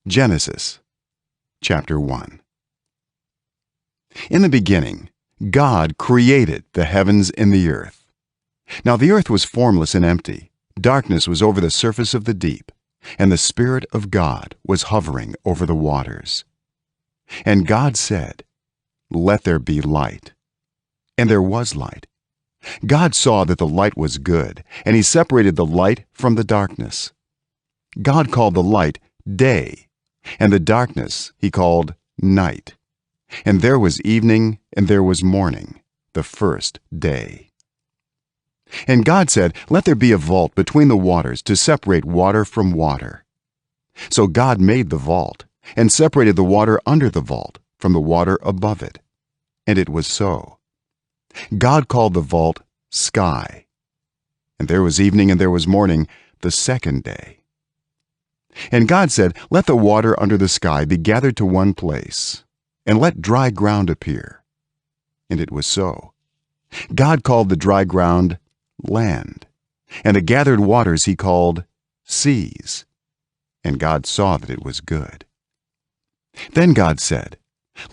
Genesis chapter 1. In the beginning, God created the heavens and the earth. Now the earth was formless and empty. Darkness was over the surface of the deep, and the Spirit of God was hovering over the waters. And God said, "Let there be light." And there was light. God saw that the light was good, and he separated the light from the darkness. God called the light day, and the darkness he called night. And there was evening and there was morning, the first day. And God said, "Let there be a vault between the waters to separate water from water." So God made the vault and separated the water under the vault from the water above it. And it was so. God called the vault sky. And there was evening and there was morning, the second day. And God said, "Let the water under the sky be gathered to one place, and let dry ground appear." And it was so. God called the dry ground land, and the gathered waters he called seas. And God saw that it was good. Then God said,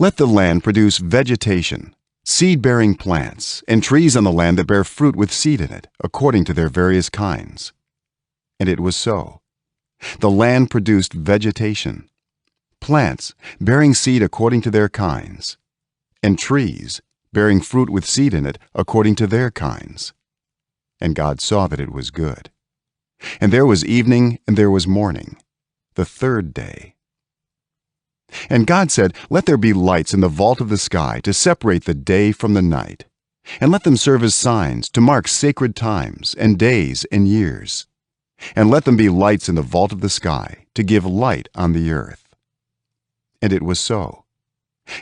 "Let the land produce vegetation, seed-bearing plants, and trees on the land that bear fruit with seed in it, according to their various kinds." And it was so. The land produced vegetation, plants bearing seed according to their kinds, and trees bearing fruit with seed in it according to their kinds. And God saw that it was good. And there was evening and there was morning, the third day. And God said, "Let there be lights in the vault of the sky to separate the day from the night, and let them serve as signs to mark sacred times and days and years. And let them be lights in the vault of the sky to give light on the earth." And it was so.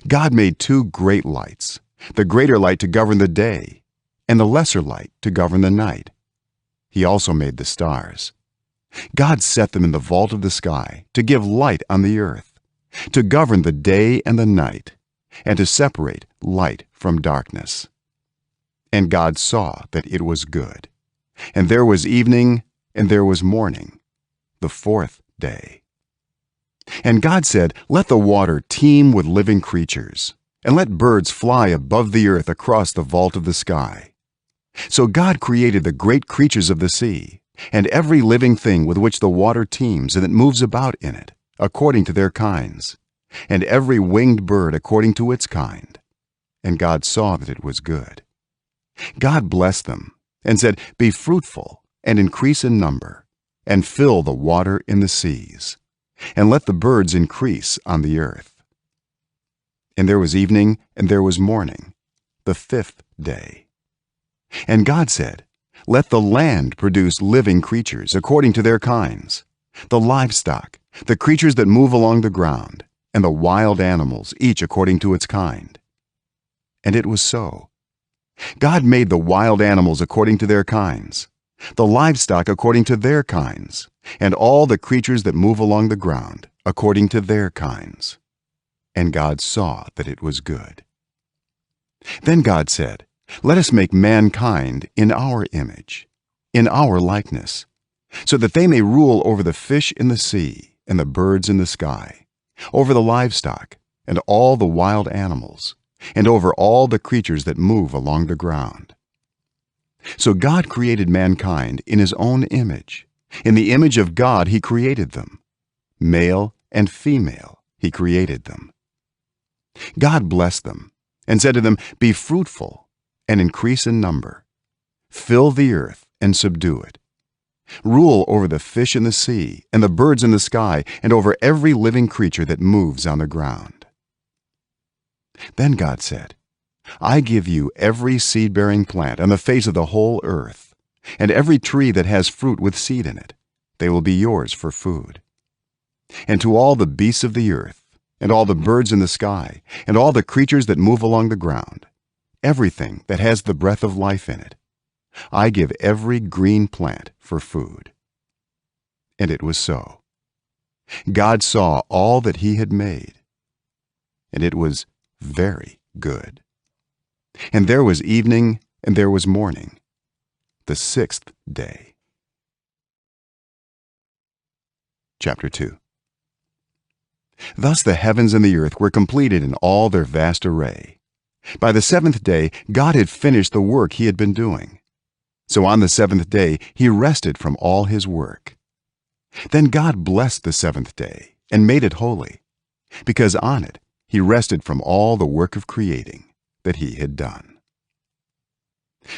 God made two great lights, the greater light to govern the day, and the lesser light to govern the night. He also made the stars. God set them in the vault of the sky to give light on the earth, to govern the day and the night, and to separate light from darkness. And God saw that it was good. And there was evening and there was morning, the fourth day. And God said, "Let the water teem with living creatures, and let birds fly above the earth across the vault of the sky." So God created the great creatures of the sea, and every living thing with which the water teems and that moves about in it, according to their kinds, and every winged bird according to its kind. And God saw that it was good. God blessed them and said, "Be fruitful and increase in number, and fill the water in the seas, and let the birds increase on the earth." And there was evening and there was morning, the fifth day. And God said, "Let the land produce living creatures according to their kinds, the livestock, the creatures that move along the ground, and the wild animals, each according to its kind." And it was so. God made the wild animals according to their kinds, the livestock according to their kinds, and all the creatures that move along the ground according to their kinds. And God saw that it was good. Then God said, "Let us make mankind in our image, in our likeness, so that they may rule over the fish in the sea and the birds in the sky, over the livestock and all the wild animals, and over all the creatures that move along the ground." So God created mankind in his own image. In the image of God he created them. Male and female he created them. God blessed them and said to them, "Be fruitful and increase in number. Fill the earth and subdue it. Rule over the fish in the sea and the birds in the sky and over every living creature that moves on the ground." Then God said, "I give you every seed-bearing plant on the face of the whole earth, and every tree that has fruit with seed in it. They will be yours for food. And to all the beasts of the earth, and all the birds in the sky, and all the creatures that move along the ground, everything that has the breath of life in it, I give every green plant for food." And it was so. God saw all that he had made, and it was very good. And there was evening and there was morning, the sixth day. Chapter 2. Thus the heavens and the earth were completed in all their vast array. By the seventh day God had finished the work he had been doing. So on the seventh day he rested from all his work. Then God blessed the seventh day and made it holy, because on it he rested from all the work of creating that he had done.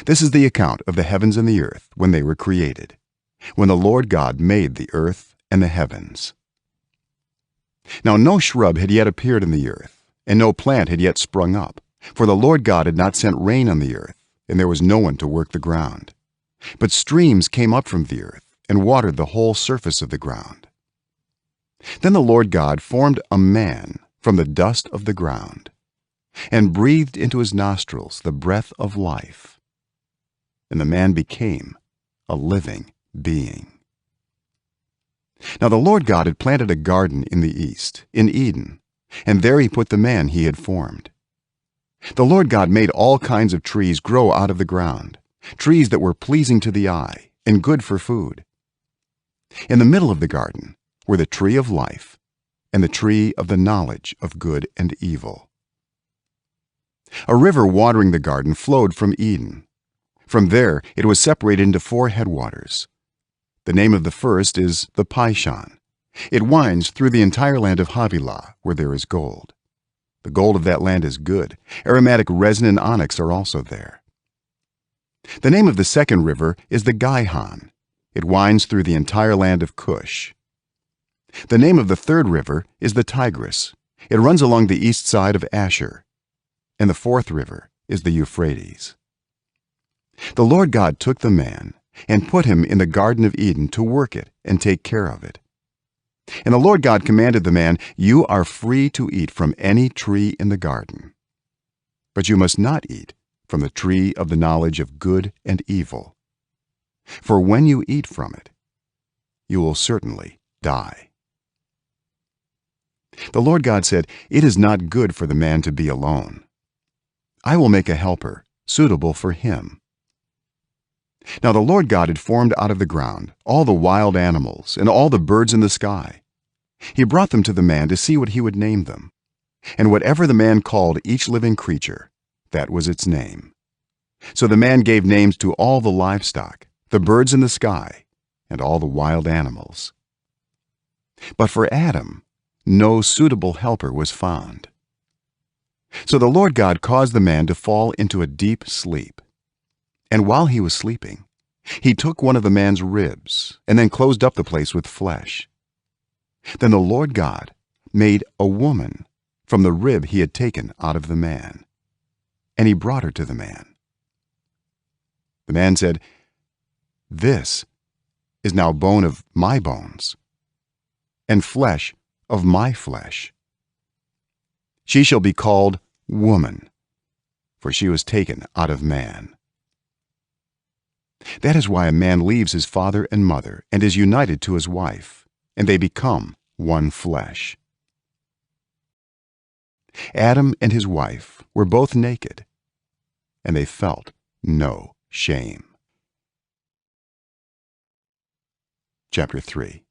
This is the account of the heavens and the earth when they were created, when the Lord God made the earth and the heavens. Now no shrub had yet appeared in the earth, and no plant had yet sprung up, for the Lord God had not sent rain on the earth, and there was no one to work the ground. But streams came up from the earth and watered the whole surface of the ground. Then the Lord God formed a man from the dust of the ground, and breathed into his nostrils the breath of life, and the man became a living being. Now the Lord God had planted a garden in the east, in Eden, and there he put the man he had formed. The Lord God made all kinds of trees grow out of the ground, trees that were pleasing to the eye and good for food. In the middle of the garden were the tree of life and the tree of the knowledge of good and evil. A river watering the garden flowed from Eden. From there it was separated into 4 headwaters. The name of the first is the Pishon. It winds through the entire land of Havilah, where there is gold. The gold of that land is good. Aromatic resin and onyx are also there. The name of the second river is the Gihon. It winds through the entire land of Cush. The name of the third river is the Tigris. It runs along the east side of Asher. And the fourth river is the Euphrates. The Lord God took the man and put him in the Garden of Eden to work it and take care of it. And the Lord God commanded the man, "You are free to eat from any tree in the garden, but you must not eat from the tree of the knowledge of good and evil. For when you eat from it, you will certainly die." The Lord God said, "It is not good for the man to be alone. I will make a helper suitable for him." Now the Lord God had formed out of the ground all the wild animals and all the birds in the sky. He brought them to the man to see what he would name them. And whatever the man called each living creature, that was its name. So the man gave names to all the livestock, the birds in the sky, and all the wild animals. But for Adam, no suitable helper was found. So the Lord God caused the man to fall into a deep sleep. And while he was sleeping, he took one of the man's ribs and then closed up the place with flesh. Then the Lord God made a woman from the rib he had taken out of the man, and he brought her to the man. The man said, "This is now bone of my bones and flesh of my flesh. She shall be called woman, for she was taken out of man." That is why a man leaves his father and mother and is united to his wife, and they become one flesh. Adam and his wife were both naked, and they felt no shame. Chapter 3.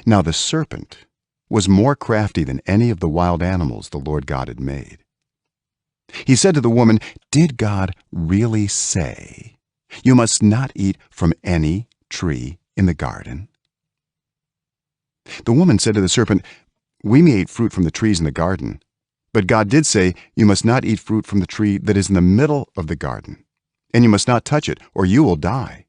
Now the serpent was more crafty than any of the wild animals the Lord God had made. He said to the woman, "Did God really say, 'You must not eat from any tree in the garden'?" The woman said to the serpent, "We may eat fruit from the trees in the garden, but God did say, 'You must not eat fruit from the tree that is in the middle of the garden, and you must not touch it, or you will die.'"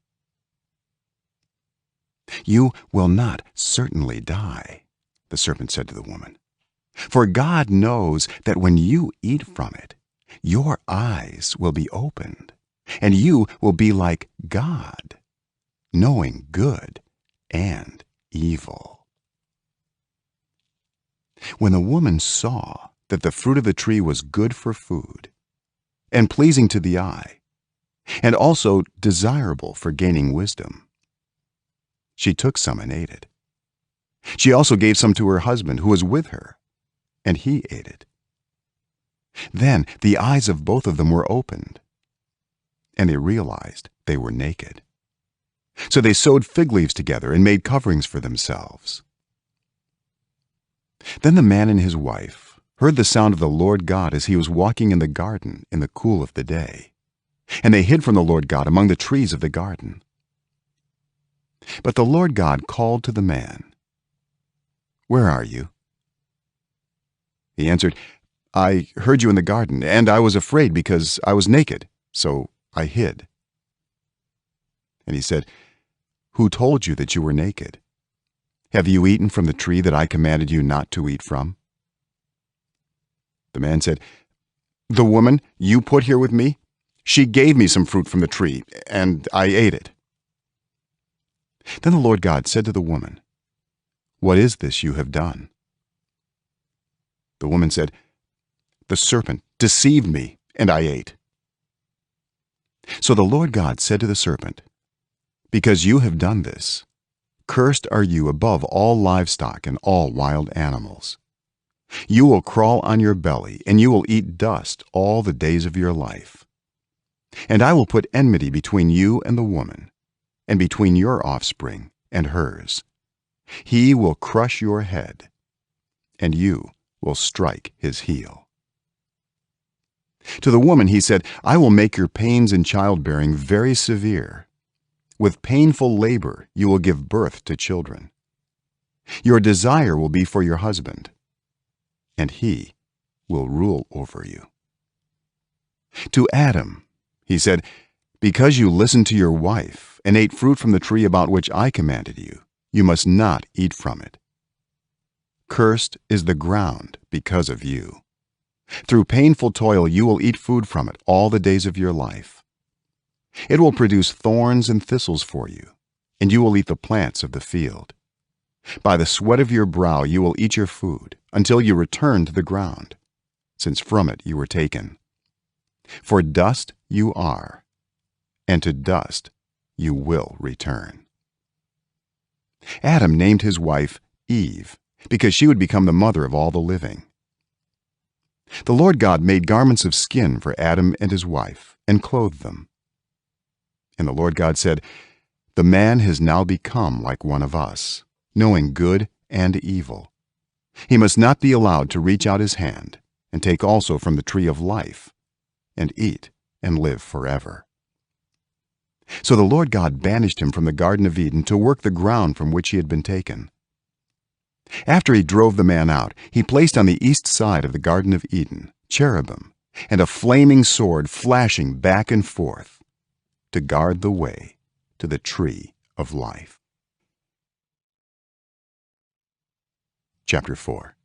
"You will not certainly die," the serpent said to the woman, "for God knows that when you eat from it, your eyes will be opened, and you will be like God, knowing good and evil." When the woman saw that the fruit of the tree was good for food and pleasing to the eye, and also desirable for gaining wisdom, she took some and ate it. She also gave some to her husband who was with her, and he ate it. Then the eyes of both of them were opened, and they realized they were naked. So they sewed fig leaves together and made coverings for themselves. Then the man and his wife heard the sound of the Lord God as he was walking in the garden in the cool of the day, and they hid from the Lord God among the trees of the garden. But the Lord God called to the man, "Where are you?" He answered, "I heard you in the garden, and I was afraid because I was naked, so I hid." And he said, "Who told you that you were naked? Have you eaten from the tree that I commanded you not to eat from?" The man said, "The woman you put here with me, she gave me some fruit from the tree, and I ate it." Then the Lord God said to the woman, "What is this you have done?" The woman said, "The serpent deceived me, and I ate." So the Lord God said to the serpent, "Because you have done this, cursed are you above all livestock and all wild animals. You will crawl on your belly, and you will eat dust all the days of your life. And I will put enmity between you and the woman, and between your offspring and hers. He will crush your head, and you will strike his heel." To the woman he said, "I will make your pains in childbearing very severe. With painful labor you will give birth to children. Your desire will be for your husband, and he will rule over you." To Adam he said, "Because you listened to your wife and ate fruit from the tree about which I commanded you, you must not eat from it. Cursed is the ground because of you. Through painful toil you will eat food from it all the days of your life. It will produce thorns and thistles for you, and you will eat the plants of the field. By the sweat of your brow you will eat your food until you return to the ground, since from it you were taken. For dust you are, and to dust you will return." Adam named his wife Eve, because she would become the mother of all the living. The Lord God made garments of skin for Adam and his wife, and clothed them. And the Lord God said, "The man has now become like one of us, knowing good and evil. He must not be allowed to reach out his hand and take also from the tree of life and eat and live forever." So the Lord God banished him from the Garden of Eden to work the ground from which he had been taken. After he drove the man out, he placed on the east side of the Garden of Eden cherubim and a flaming sword flashing back and forth to guard the way to the tree of life. Chapter 4.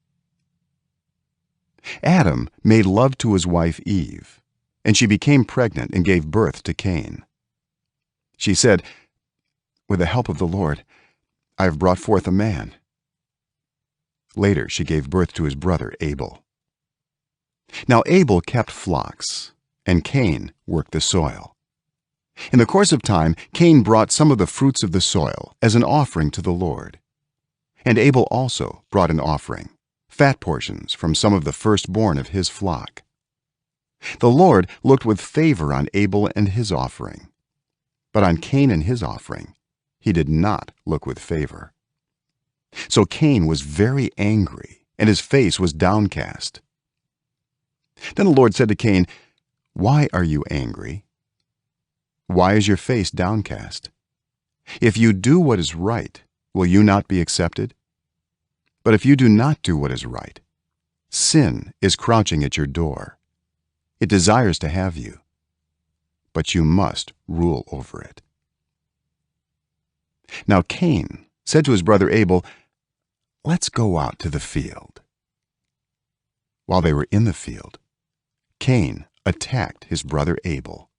Adam made love to his wife Eve, and she became pregnant and gave birth to Cain. She said, "With the help of the Lord, I have brought forth a man." Later she gave birth to his brother Abel. Now Abel kept flocks, and Cain worked the soil. In the course of time, Cain brought some of the fruits of the soil as an offering to the Lord. And Abel also brought an offering, fat portions from some of the firstborn of his flock. The Lord looked with favor on Abel and his offering, but on Cain and his offering he did not look with favor. So Cain was very angry, and his face was downcast. Then the Lord said to Cain, "Why are you angry? Why is your face downcast? If you do what is right, will you not be accepted? But if you do not do what is right, sin is crouching at your door. It desires to have you, but you must rule over it." Now Cain said to his brother Abel, "Let's go out to the field." While they were in the field, Cain attacked his brother Abel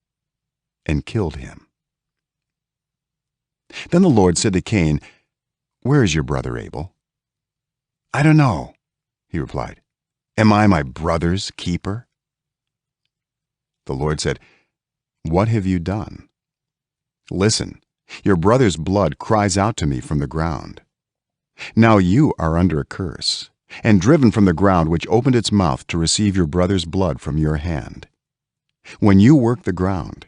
and killed him. Then the Lord said to Cain, "Where is your brother Abel?" "I don't know," he replied. "Am I my brother's keeper?" The Lord said, "What have you done? Listen, your brother's blood cries out to me from the ground. Now you are under a curse, and driven from the ground which opened its mouth to receive your brother's blood from your hand. When you work the ground,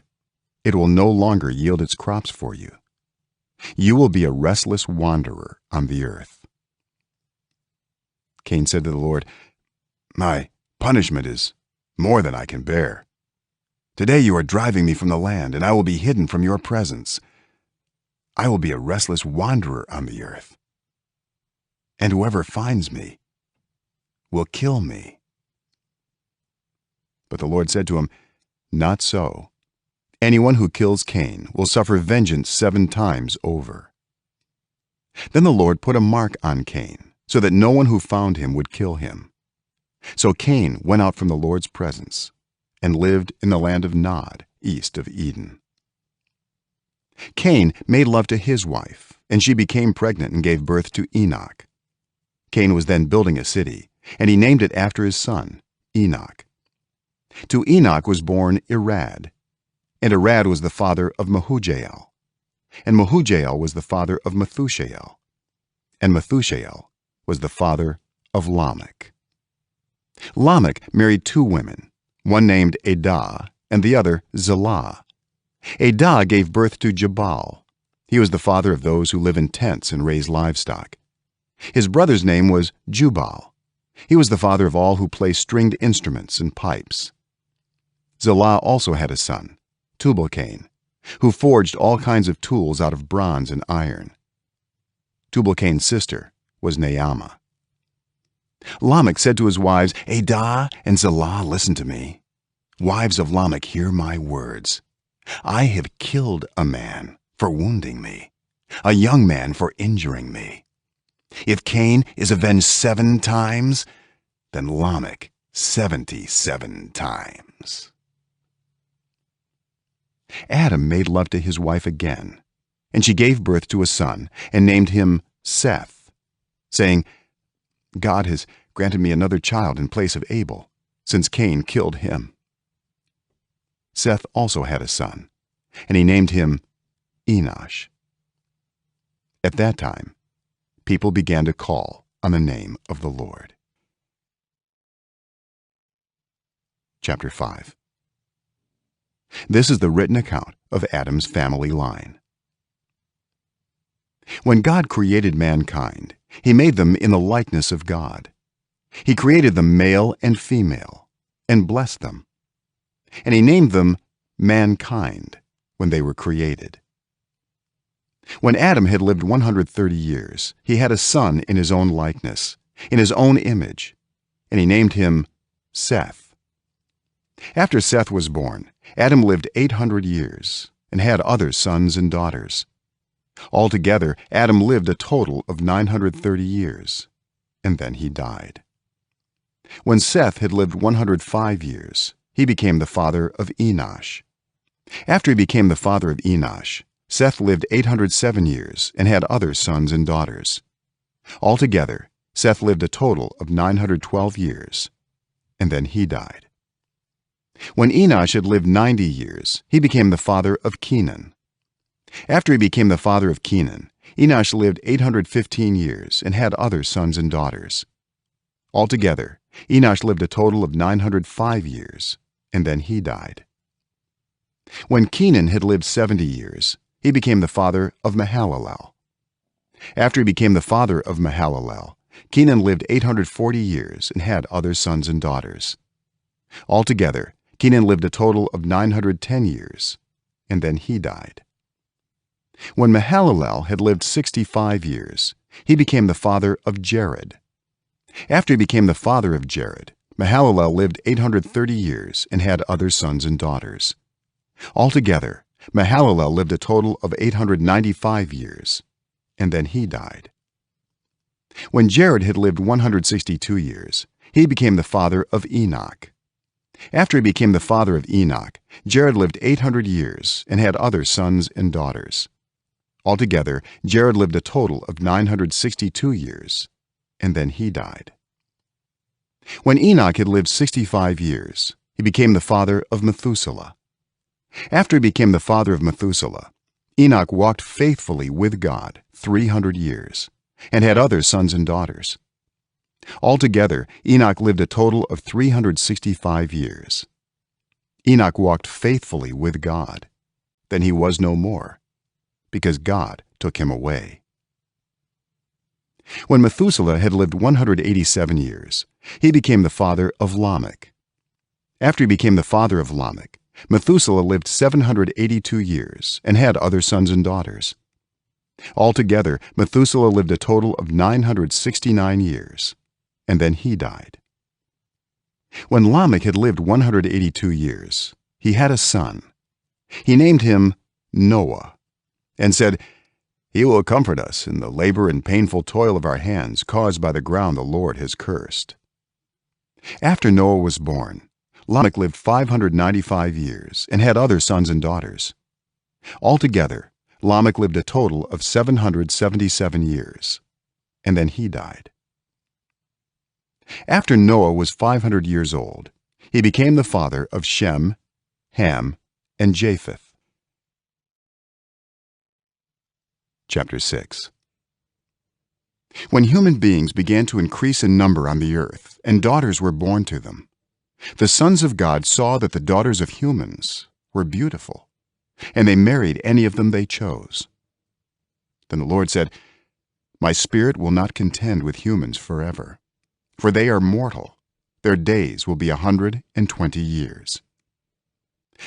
it will no longer yield its crops for you. You will be a restless wanderer on the earth." Cain said to the Lord, "My punishment is more than I can bear. Today you are driving me from the land, and I will be hidden from your presence. I will be a restless wanderer on the earth, and whoever finds me will kill me." But the Lord said to him, "Not so. Anyone who kills Cain will suffer vengeance 7 times over." Then the Lord put a mark on Cain, so that no one who found him would kill him. So Cain went out from the Lord's presence and lived in the land of Nod, east of Eden. Cain made love to his wife, and she became pregnant and gave birth to Enoch. Cain was then building a city, and he named it after his son, Enoch. To Enoch was born Irad, and Irad was the father of Mehujael, and Mehujael was the father of Methushael, and Methushael was the father of Lamech. Lamech married 2 women, one named Adah and the other Zillah. Adah gave birth to Jabal. He was the father of those who live in tents and raise livestock. His brother's name was Jubal. He was the father of all who play stringed instruments and pipes. Zillah also had a son, Tubal-Cain, who forged all kinds of tools out of bronze and iron. Tubal-Cain's sister was Naamah. Lamech said to his wives, "Adah and Zillah, listen to me. Wives of Lamech, hear my words. I have killed a man for wounding me, a young man for injuring me. If Cain is avenged 7 times, then Lamech 77 times." Adam made love to his wife again, and she gave birth to a son and named him Seth, saying, "God has granted me another child in place of Abel, since Cain killed him." Seth also had a son, and he named him Enosh. At that time, people began to call on the name of the Lord. Chapter 5. This is the written account of Adam's family line. When God created mankind, he made them in the likeness of God. He created them male and female, and blessed them. And he named them mankind when they were created. When Adam had lived 130 years, he had a son in his own likeness, in his own image, and he named him Seth. After Seth was born, Adam lived 800 years and had other sons and daughters. Altogether, Adam lived a total of 930 years, and then he died. When Seth had lived 105 years, he became the father of Enosh. After he became the father of Enosh, Seth lived 807 years and had other sons and daughters. Altogether, Seth lived a total of 912 years, and then he died. When Enosh had lived 90 years, he became the father of Kenan. After he became the father of Kenan, Enosh lived 815 years and had other sons and daughters. Altogether, Enosh lived a total of 905 years, and then he died. When Kenan had lived 70 years, he became the father of Mahalalel. After he became the father of Mahalalel, Kenan lived 840 years and had other sons and daughters. Altogether, Kenan lived a total of 910 years, and then he died. When Mahalalel had lived 65 years, he became the father of Jared. After he became the father of Jared, Mahalalel lived 830 years and had other sons and daughters. Altogether, Mahalalel lived a total of 895 years, and then he died. When Jared had lived 162 years, he became the father of Enoch. After he became the father of Enoch, Jared lived 800 years and had other sons and daughters. Altogether, Jared lived a total of 962 years, and then he died. When Enoch had lived 65 years, he became the father of Methuselah. After he became the father of Methuselah, Enoch walked faithfully with God 300 years and had other sons and daughters. Altogether, Enoch lived a total of 365 years. Enoch walked faithfully with God. Then he was no more, because God took him away. When Methuselah had lived 187 years, he became the father of Lamech. After he became the father of Lamech, Methuselah lived 782 years and had other sons and daughters. Altogether, Methuselah lived a total of 969 years, and then he died. When Lamech had lived 182 years, he had a son. He named him Noah, and said, "He will comfort us in the labor and painful toil of our hands caused by the ground the Lord has cursed." After Noah was born, Lamech lived 595 years and had other sons and daughters. Altogether, Lamech lived a total of 777 years, and then he died. After Noah was 500 years old, he became the father of Shem, Ham, and Japheth. Chapter 6. When human beings began to increase in number on the earth, and daughters were born to them, the sons of God saw that the daughters of humans were beautiful, and they married any of them they chose. Then the Lord said, "My spirit will not contend with humans forever, for they are mortal. Their days will be 120 years."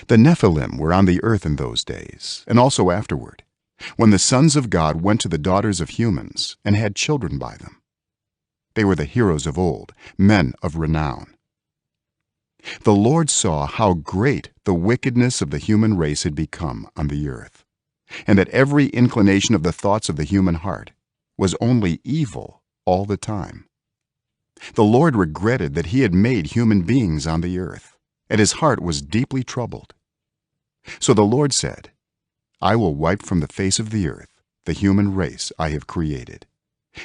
The Nephilim were on the earth in those days, and also afterward, when the sons of God went to the daughters of humans and had children by them. They were the heroes of old, men of renown. The Lord saw how great the wickedness of the human race had become on the earth, and that every inclination of the thoughts of the human heart was only evil all the time. The Lord regretted that he had made human beings on the earth, and his heart was deeply troubled. So the Lord said, "I will wipe from the face of the earth the human race I have created,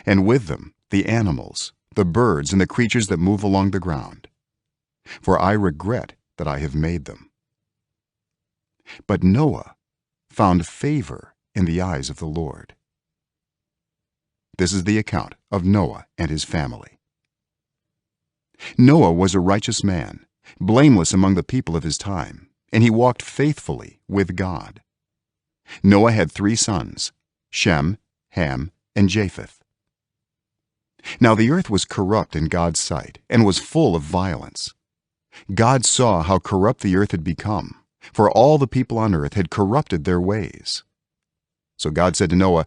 and with them the animals, the birds, and the creatures that move along the ground, for I regret that I have made them." But Noah found favor in the eyes of the Lord. This is the account of Noah and his family. Noah was a righteous man, blameless among the people of his time, and he walked faithfully with God. Noah had 3 sons, Shem, Ham, and Japheth. Now the earth was corrupt in God's sight and was full of violence. God saw how corrupt the earth had become, for all the people on earth had corrupted their ways. So God said to Noah,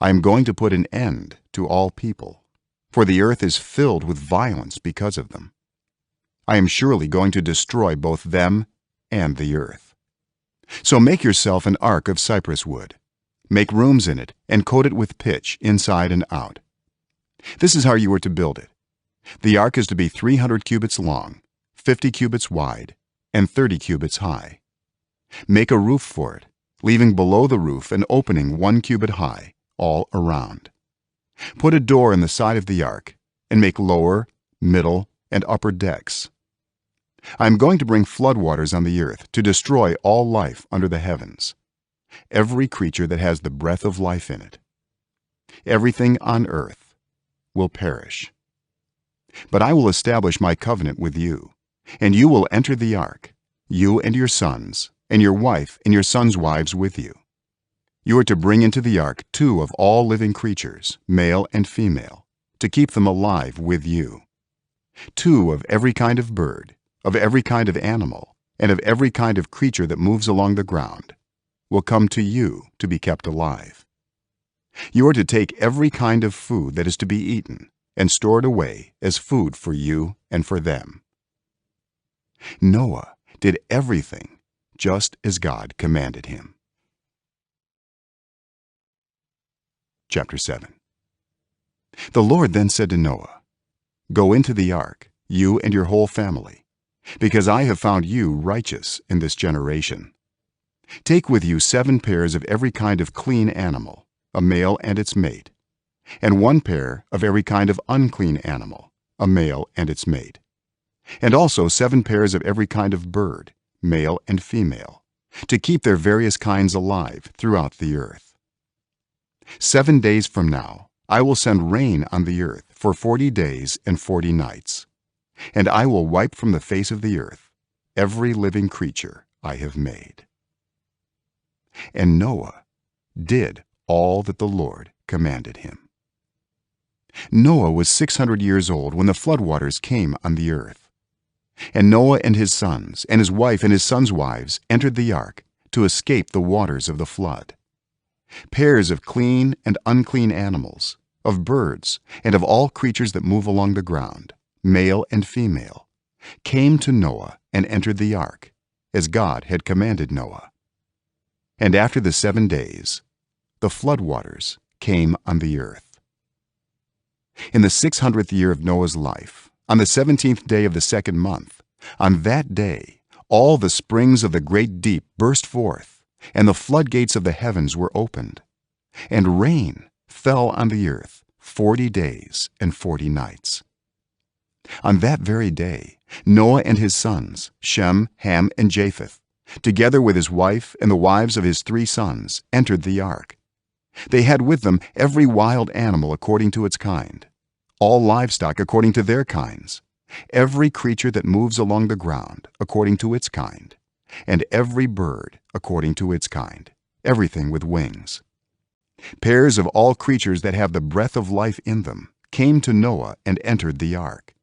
"I am going to put an end to all people, for the earth is filled with violence because of them. I am surely going to destroy both them and the earth. So make yourself an ark of cypress wood. Make rooms in it and coat it with pitch inside and out. This is how you are to build it. The ark is to be 300 cubits long, 50 cubits wide, and 30 cubits high. Make a roof for it, leaving below the roof an opening 1 cubit high all around. Put a door in the side of the ark, and make lower, middle, and upper decks. I am going to bring floodwaters on the earth to destroy all life under the heavens, every creature that has the breath of life in it. Everything on earth will perish. But I will establish my covenant with you, and you will enter the ark, you and your sons, and your wife and your sons' wives with you. You are to bring into the ark 2 of all living creatures, male and female, to keep them alive with you. 2 of every kind of bird, of every kind of animal, and of every kind of creature that moves along the ground will come to you to be kept alive. You are to take every kind of food that is to be eaten and store it away as food for you and for them." Noah did everything just as God commanded him. Chapter 7. The Lord then said to Noah, "Go into the ark, you and your whole family, because I have found you righteous in this generation. Take with you 7 pairs of every kind of clean animal, a male and its mate, and 1 pair of every kind of unclean animal, a male and its mate, and also 7 pairs of every kind of bird, male and female, to keep their various kinds alive throughout the earth. 7 days from now I will send rain on the earth for 40 days and 40 nights, and I will wipe from the face of the earth every living creature I have made." And Noah did all that the Lord commanded him. Noah was 600 years old when the floodwaters came on the earth. And Noah and his sons and his wife and his sons' wives entered the ark to escape the waters of the flood. Pairs of clean and unclean animals, of birds, and of all creatures that move along the ground, male and female, came to Noah and entered the ark, as God had commanded Noah. And after the 7 days, the floodwaters came on the earth. In the 600th year of Noah's life, on the 17th day of the 2nd month, on that day, all the springs of the great deep burst forth, and the floodgates of the heavens were opened, and rain fell on the earth 40 days and 40 nights. On that very day, Noah and his sons, Shem, Ham, and Japheth, together with his wife and the wives of his 3 sons, entered the ark. They had with them every wild animal according to its kind, all livestock according to their kinds, every creature that moves along the ground according to its kind, and every bird according to its kind, everything with wings. Pairs of all creatures that have the breath of life in them came to Noah and entered the ark.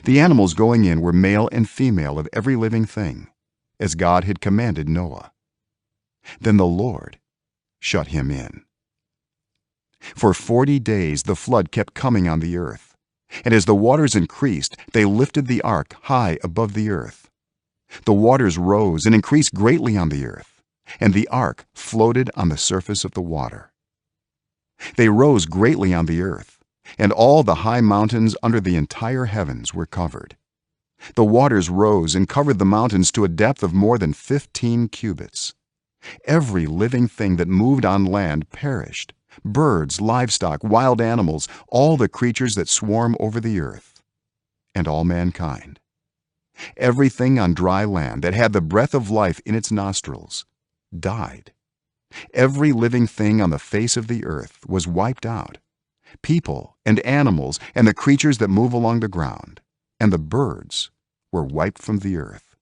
The animals going in were male and female of every living thing, as God had commanded Noah. Then the Lord shut him in. For 40 days the flood kept coming on the earth, and as the waters increased, they lifted the ark high above the earth. The waters rose and increased greatly on the earth, and the ark floated on the surface of the water. They rose greatly on the earth, and all the high mountains under the entire heavens were covered. The waters rose and covered the mountains to a depth of more than 15 cubits. Every living thing that moved on land perished, birds, livestock, wild animals, all the creatures that swarm over the earth, and all mankind. Everything on dry land that had the breath of life in its nostrils died. Every living thing on the face of the earth was wiped out, people and animals and the creatures that move along the ground, and the birds were wiped from the earth.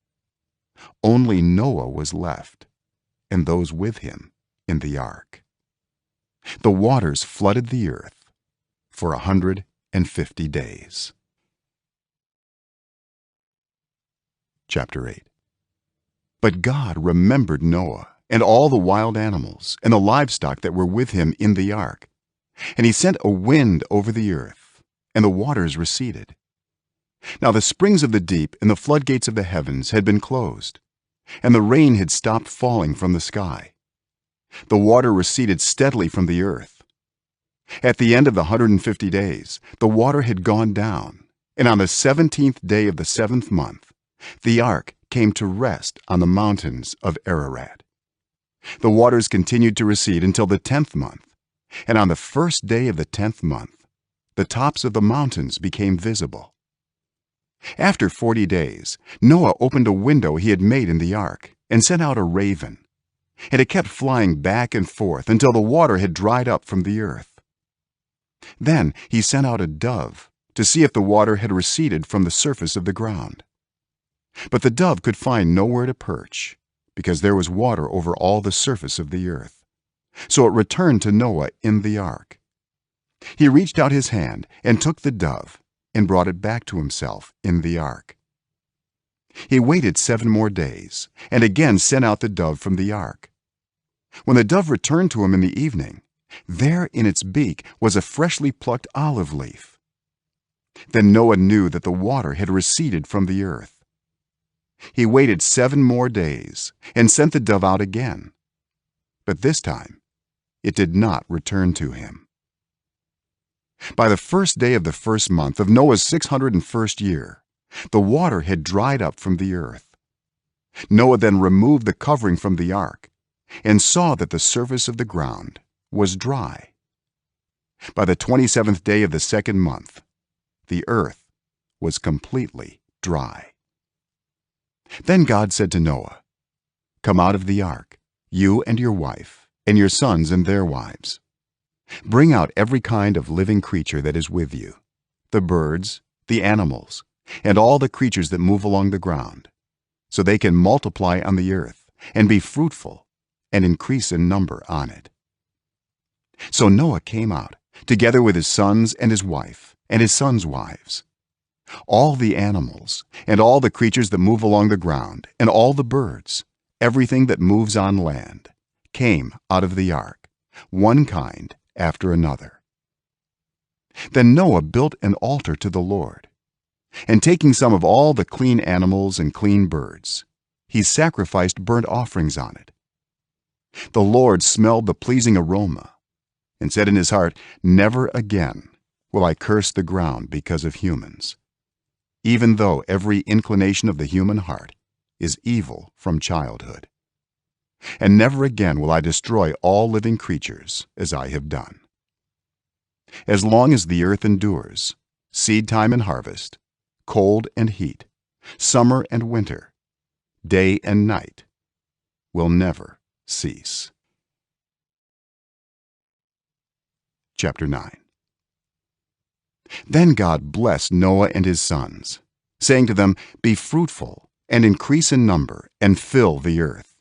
Only Noah was left, and those with him in the ark. The waters flooded the earth for 150 days. Chapter 8. But God remembered Noah and all the wild animals and the livestock that were with him in the ark, and he sent a wind over the earth, and the waters receded. Now the springs of the deep and the floodgates of the heavens had been closed, and the rain had stopped falling from the sky. The water receded steadily from the earth. At the end of the 150 days, the water had gone down, and on the 17th day of the 7th month, the ark came to rest on the mountains of Ararat. The waters continued to recede until the 10th month, and on the first day of the 10th month, the tops of the mountains became visible. After 40 days, Noah opened a window he had made in the ark and sent out a raven, and it kept flying back and forth until the water had dried up from the earth. Then he sent out a dove to see if the water had receded from the surface of the ground. But the dove could find nowhere to perch, because there was water over all the surface of the earth. So it returned to Noah in the ark. He reached out his hand and took the dove and brought it back to himself in the ark. He waited 7 more days and again sent out the dove from the ark. When the dove returned to him in the evening, there in its beak was a freshly plucked olive leaf. Then Noah knew that the water had receded from the earth. He waited 7 more days and sent the dove out again, but this time it did not return to him. By the first day of the 1st month of Noah's 601st year, the water had dried up from the earth. Noah then removed the covering from the ark and saw that the surface of the ground was dry. By the 27th day of the 2nd month, the earth was completely dry. Then God said to Noah, "Come out of the ark, you and your wife, and your sons and their wives. Bring out every kind of living creature that is with you, the birds, the animals, and all the creatures that move along the ground, so they can multiply on the earth and be fruitful and increase in number on it." So Noah came out, together with his sons and his wife and his sons' wives, all the animals and all the creatures that move along the ground and all the birds, everything that moves on land, came out of the ark, one kind after another. Then Noah built an altar to the Lord, and taking some of all the clean animals and clean birds, he sacrificed burnt offerings on it. The Lord smelled the pleasing aroma and said in his heart, "Never again will I curse the ground because of humans, even though every inclination of the human heart is evil from childhood. And never again will I destroy all living creatures as I have done. As long as the earth endures, seed time and harvest, cold and heat, summer and winter, day and night will never cease." Chapter 9. Then God blessed Noah and his sons, saying to them, "Be fruitful and increase in number and fill the earth.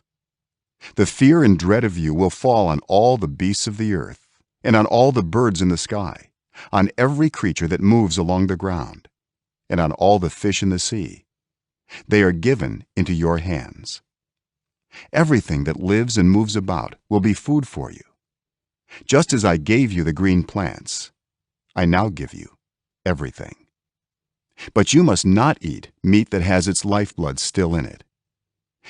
The fear and dread of you will fall on all the beasts of the earth and on all the birds in the sky, on every creature that moves along the ground, and on all the fish in the sea. They are given into your hands. Everything that lives and moves about will be food for you. Just as I gave you the green plants, I now give you everything. But you must not eat meat that has its lifeblood still in it.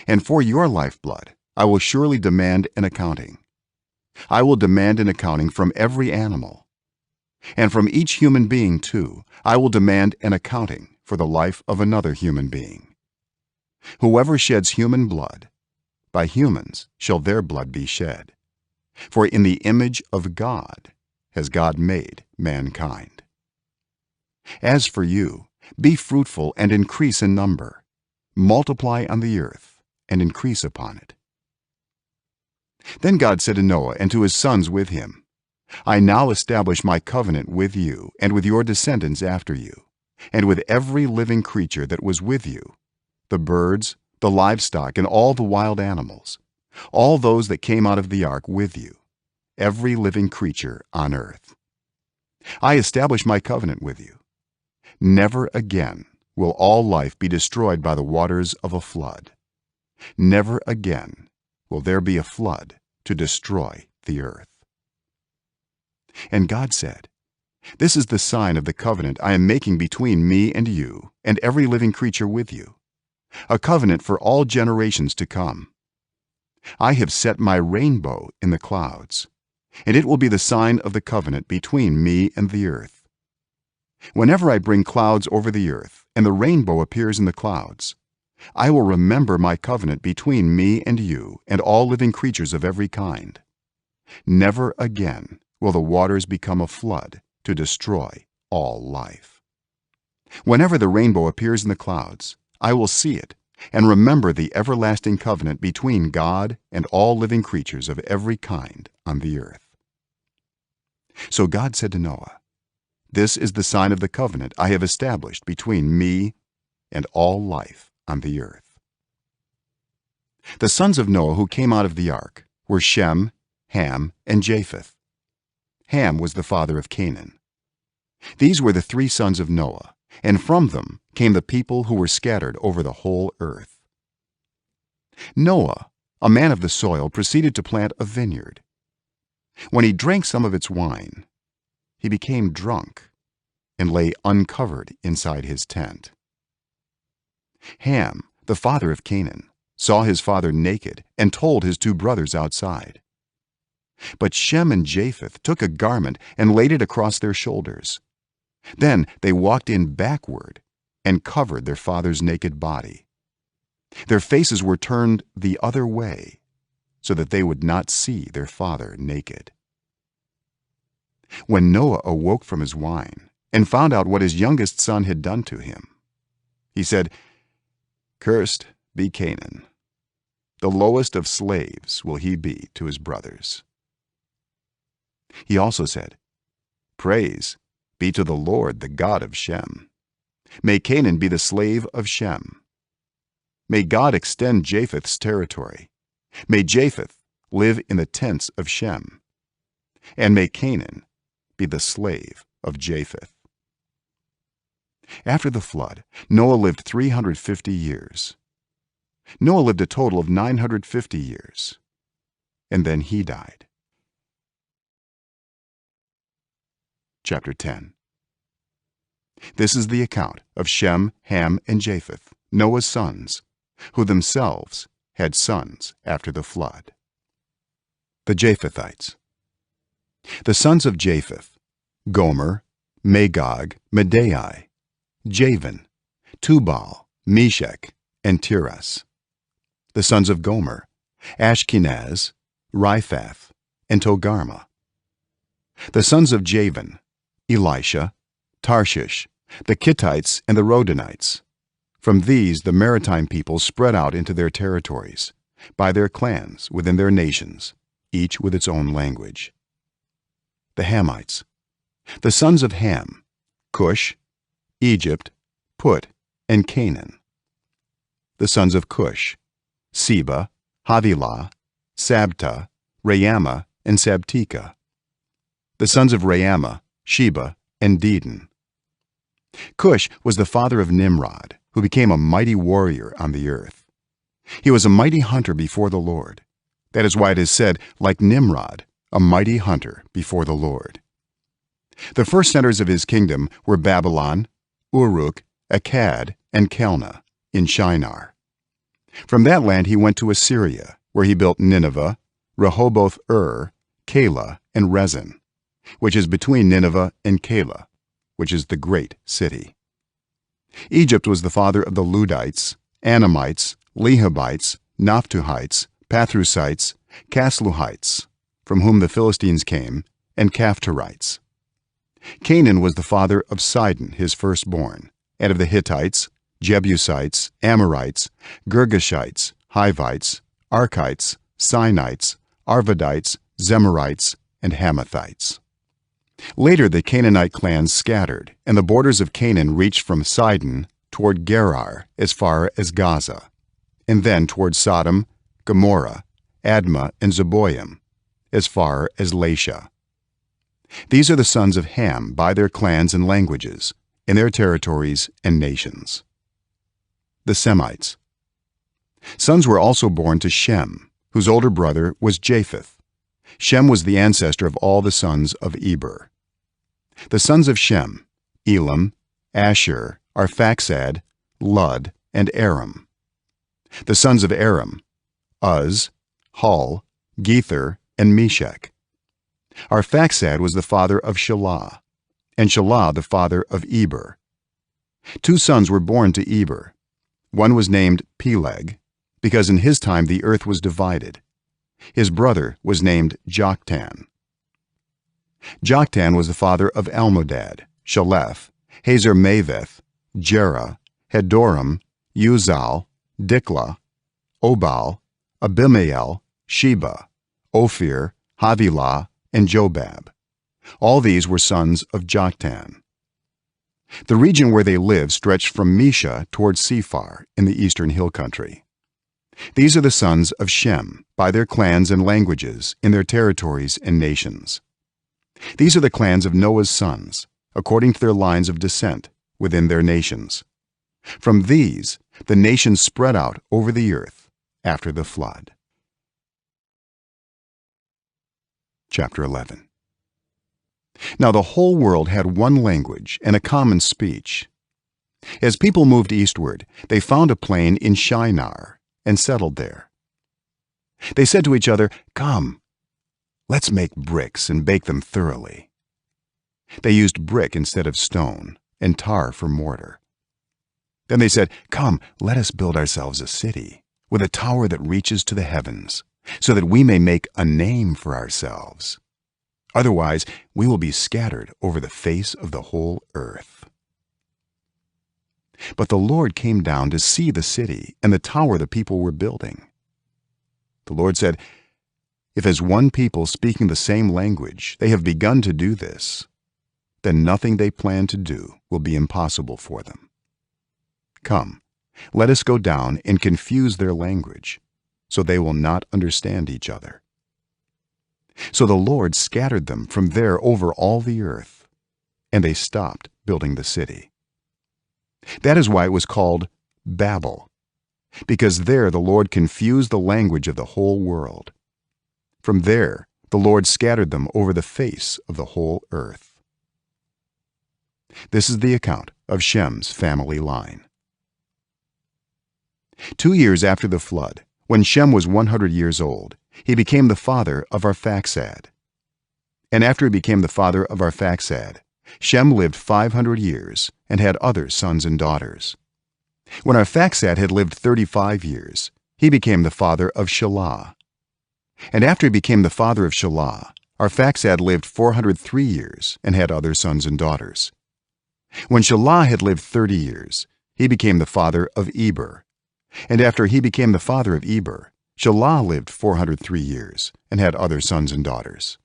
And for your lifeblood I will surely demand an accounting. I will demand an accounting from every animal. And from each human being too I will demand an accounting for the life of another human being. Whoever sheds human blood, by humans shall their blood be shed. For in the image of God has God made mankind. As for you, be fruitful and increase in number, multiply on the earth and increase upon it." Then God said to Noah and to his sons with him, "I now establish my covenant with you and with your descendants after you, and with every living creature that was with you, the birds, the livestock, and all the wild animals, all those that came out of the ark with you, every living creature on earth. I establish my covenant with you. Never again will all life be destroyed by the waters of a flood. Never again will there be a flood to destroy the earth." And God said, "This is the sign of the covenant I am making between me and you and every living creature with you, a covenant for all generations to come. I have set my rainbow in the clouds, and it will be the sign of the covenant between me and the earth. Whenever I bring clouds over the earth and the rainbow appears in the clouds, I will remember my covenant between me and you and all living creatures of every kind. Never again will the waters become a flood to destroy all life. Whenever the rainbow appears in the clouds, I will see it and remember the everlasting covenant between God and all living creatures of every kind on the earth." So God said to Noah, "This is the sign of the covenant I have established between me and all life on the earth." The sons of Noah who came out of the ark were Shem, Ham, and Japheth. Ham was the father of Canaan. These were the three sons of Noah, and from them came the people who were scattered over the whole earth. Noah, a man of the soil, proceeded to plant a vineyard. When he drank some of its wine, he became drunk and lay uncovered inside his tent. Ham, the father of Canaan, saw his father naked and told his two brothers outside. But Shem and Japheth took a garment and laid it across their shoulders. Then they walked in backward and covered their father's naked body. Their faces were turned the other way so that they would not see their father naked. When Noah awoke from his wine and found out what his youngest son had done to him, he said, "Cursed be Canaan. The lowest of slaves will he be to his brothers." He also said, "Praise be to the Lord, the God of Shem. May Canaan be the slave of Shem. May God extend Japheth's territory. May Japheth live in the tents of Shem. And may Canaan be the slave of Japheth. After the flood, Noah lived 350 years. Noah lived a total of 950 years, and then he died. Chapter 10. This is the account of Shem, Ham, and Japheth, Noah's sons, who themselves had sons after the flood. The Japhethites. The sons of Japheth: Gomer, Magog, Madai, Javan, Tubal, Meshech, and Tiras. The sons of Gomer: Ashkenaz, Riphath, and Togarmah. The sons of Javan: Elisha, Tarshish, the Kittites, and the Rodanites. From these the maritime peoples spread out into their territories, by their clans within their nations, each with its own language. The Hamites. The sons of Ham: Cush, Egypt, Put, and Canaan. The sons of Cush: Seba, Havilah, Sabta, Raamah, and Sabteka. The sons of Raamah: Sheba and Dedan. Cush was the father of Nimrod, who became a mighty warrior on the earth. He was a mighty hunter before the Lord. That is why it is said, like Nimrod, a mighty hunter before the Lord. The first centers of his kingdom were Babylon, Uruk, Akkad, and Calneh in Shinar. From that land he went to Assyria, where he built Nineveh, Rehoboth-ur, Calah, and Rezin, which is between Nineveh and Calah, which is the great city. Egypt was the father of the Ludites, Anamites, Lehabites, Naphtuhites, Pathrusites, Casluhites, from whom the Philistines came, and Caphtorites. Canaan was the father of Sidon, his firstborn, and of the Hittites, Jebusites, Amorites, Girgashites, Hivites, Archites, Sinites, Arvadites, Zemarites, and Hamathites. Later the Canaanite clans scattered, and the borders of Canaan reached from Sidon toward Gerar as far as Gaza, and then toward Sodom, Gomorrah, Admah, and Zeboim as far as Lasha. These are the sons of Ham by their clans and languages, in their territories and nations. The Semites. Sons were also born to Shem, whose older brother was Japheth. Shem was the ancestor of all the sons of Eber. The sons of Shem: Elam, Asshur, Arphaxad, Lud, and Aram. The sons of Aram: Uz, Hul, Gether, and Meshech. Arphaxad was the father of Shelah, and Shelah the father of Eber. Two sons were born to Eber. One was named Peleg, because in his time the earth was divided. His brother was named Joktan. Joktan was the father of Almodad, Shalef, Hazar-maveth, Jerah, Hadoram, Uzal, Diklah, Obal, Abimael, Sheba, Ophir, Havilah, and Jobab. All these were sons of Joktan. The region where they lived stretched from Mesha toward Sephar in the eastern hill country. These are the sons of Shem by their clans and languages in their territories and nations. These are the clans of Noah's sons, according to their lines of descent within their nations. From these the nations spread out over the earth after the flood. Chapter 11. Now the whole world had one language and a common speech. As people moved eastward, they found a plain in Shinar and settled there. They said to each other, "Come, let's make bricks and bake them thoroughly." They used brick instead of stone, and tar for mortar. Then they said, "Come, let us build ourselves a city with a tower that reaches to the heavens, so that we may make a name for ourselves. Otherwise we will be scattered over the face of the whole earth." But the Lord came down to see the city and the tower the people were building. The Lord said, "If as one people speaking the same language they have begun to do this, then nothing they plan to do will be impossible for them. Come, let us go down and confuse their language, so they will not understand each other." So the Lord scattered them from there over all the earth, and they stopped building the city. That is why it was called Babel, because there the Lord confused the language of the whole world. From there the Lord scattered them over the face of the whole earth. This is the account of Shem's family line. 2 years after the flood, when Shem was 100 years old, he became the father of Arphaxad. And after he became the father of Arphaxad, Shem lived 500 years and had other sons and daughters. When Arphaxad had lived 35 years, he became the father of Shelah. And after he became the father of Shelah, Arphaxad lived 403 years and had other sons and daughters. When Shelah had lived 30 years, he became the father of Eber. And after he became the father of Eber, Shelah lived 403 years and had other sons and daughters.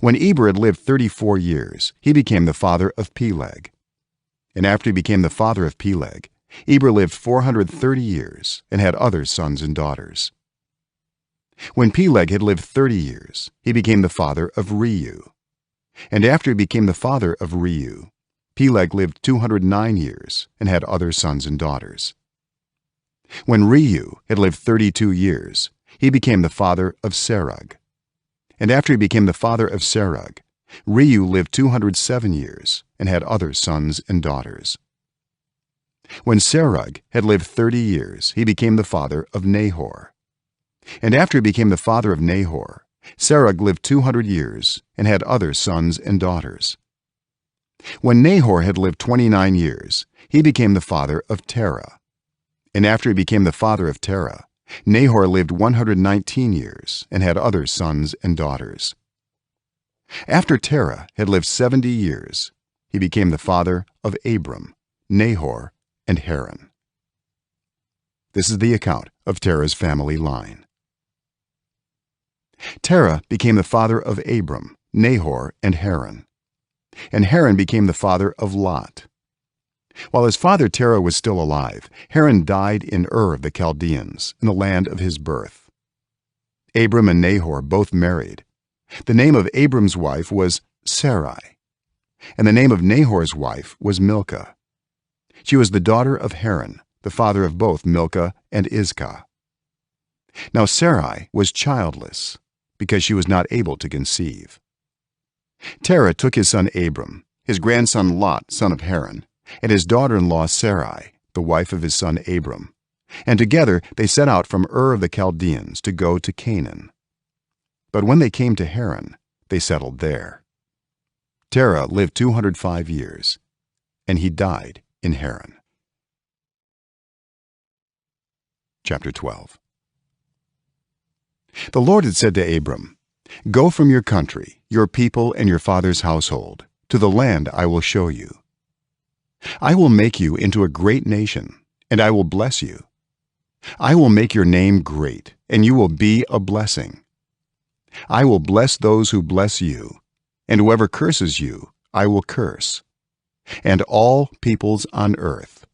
When Eber had lived 34 years, he became the father of Peleg. And after he became the father of Peleg, Eber lived 430 years and had other sons and daughters. When Peleg had lived 30 years, he became the father of Reu. And after he became the father of Reu, Peleg lived 209 years and had other sons and daughters. When Reu had lived 32 years, he became the father of Serug. And after he became the father of Serug, Reu lived 207 years and had other sons and daughters. When Serug had lived 30 years, he became the father of Nahor. And after he became the father of Nahor, Serug lived 200 years and had other sons and daughters. When Nahor had lived 29 years, he became the father of Terah. And after he became the father of Terah, Nahor lived 119 years and had other sons and daughters. After Terah had lived 70 years, he became the father of Abram, Nahor, and Haran. This is the account of Terah's family line. Terah became the father of Abram, Nahor, and Haran. And Haran became the father of Lot. While his father Terah was still alive, Haran died in Ur of the Chaldeans, in the land of his birth. Abram and Nahor both married. The name of Abram's wife was Sarai, and the name of Nahor's wife was Milcah. She was the daughter of Haran, the father of both Milcah and Iscah. Now Sarai was childless, because she was not able to conceive. Terah took his son Abram, his grandson Lot, son of Haran, and his daughter-in-law Sarai, the wife of his son Abram, and together they set out from Ur of the Chaldeans to go to Canaan. But when they came to Haran, they settled there. Terah lived 205 years, and he died in Haran. Chapter 12. The Lord had said to Abram, "Go from your country, your people, and your father's household, to the land I will show you. I will make you into a great nation, and I will bless you. I will make your name great, and you will be a blessing. I will bless those who bless you, and whoever curses you, I will curse. And all peoples on earth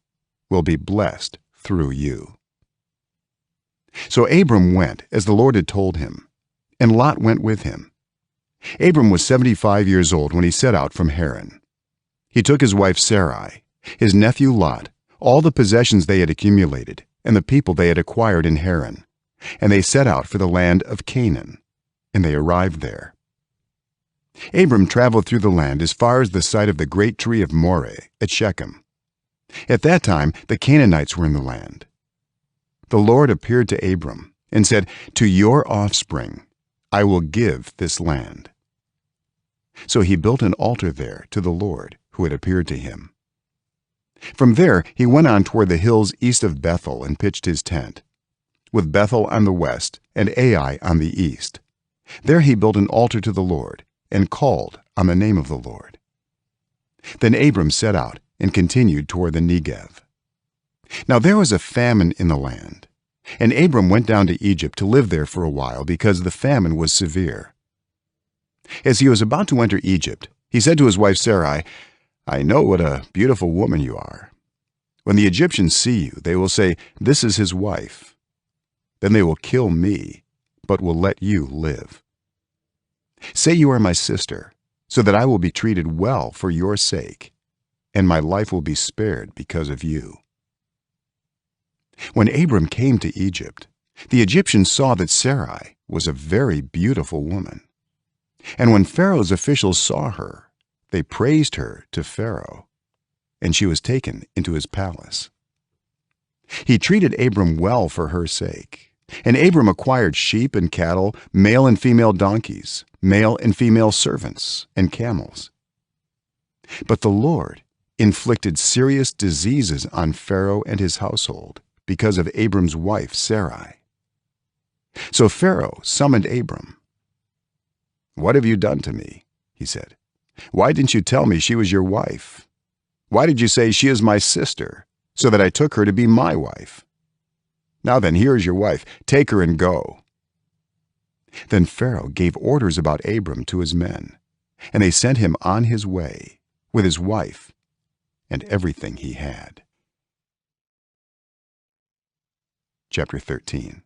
will be blessed through you." So Abram went as the Lord had told him, and Lot went with him. Abram was 75 years old when he set out from Haran. He took his wife Sarai, his nephew Lot, all the possessions they had accumulated, and the people they had acquired in Haran, and they set out for the land of Canaan, and they arrived there. Abram traveled through the land as far as the site of the great tree of Moreh at Shechem. At that time the Canaanites were in the land. The Lord appeared to Abram and said, "To your offspring I will give this land." So he built an altar there to the Lord who had appeared to him. From there he went on toward the hills east of Bethel and pitched his tent, with Bethel on the west and Ai on the east. There he built an altar to the Lord and called on the name of the Lord. Then Abram set out and continued toward the Negev. Now there was a famine in the land, and Abram went down to Egypt to live there for a while because the famine was severe. As he was about to enter Egypt, he said to his wife Sarai, "I know what a beautiful woman you are. When the Egyptians see you, they will say, 'This is his wife.' Then they will kill me, but will let you live." say you are my sister, so that I will be treated well for your sake, and my life will be spared because of you." When Abram came to Egypt, the Egyptians saw that Sarai was a very beautiful woman. And when Pharaoh's officials saw her, they praised her to Pharaoh, and she was taken into his palace. He treated Abram well for her sake, and Abram acquired sheep and cattle, male and female donkeys, male and female servants, and camels. But the Lord inflicted serious diseases on Pharaoh and his household because of Abram's wife Sarai. So Pharaoh summoned Abram. "What have you done to me?" he said. "Why didn't you tell me she was your wife? Why did you say she is my sister, so that I took her to be my wife? Now then, here is your wife. Take her and go." Then Pharaoh gave orders about Abram to his men, and they sent him on his way with his wife and everything he had. Chapter 13.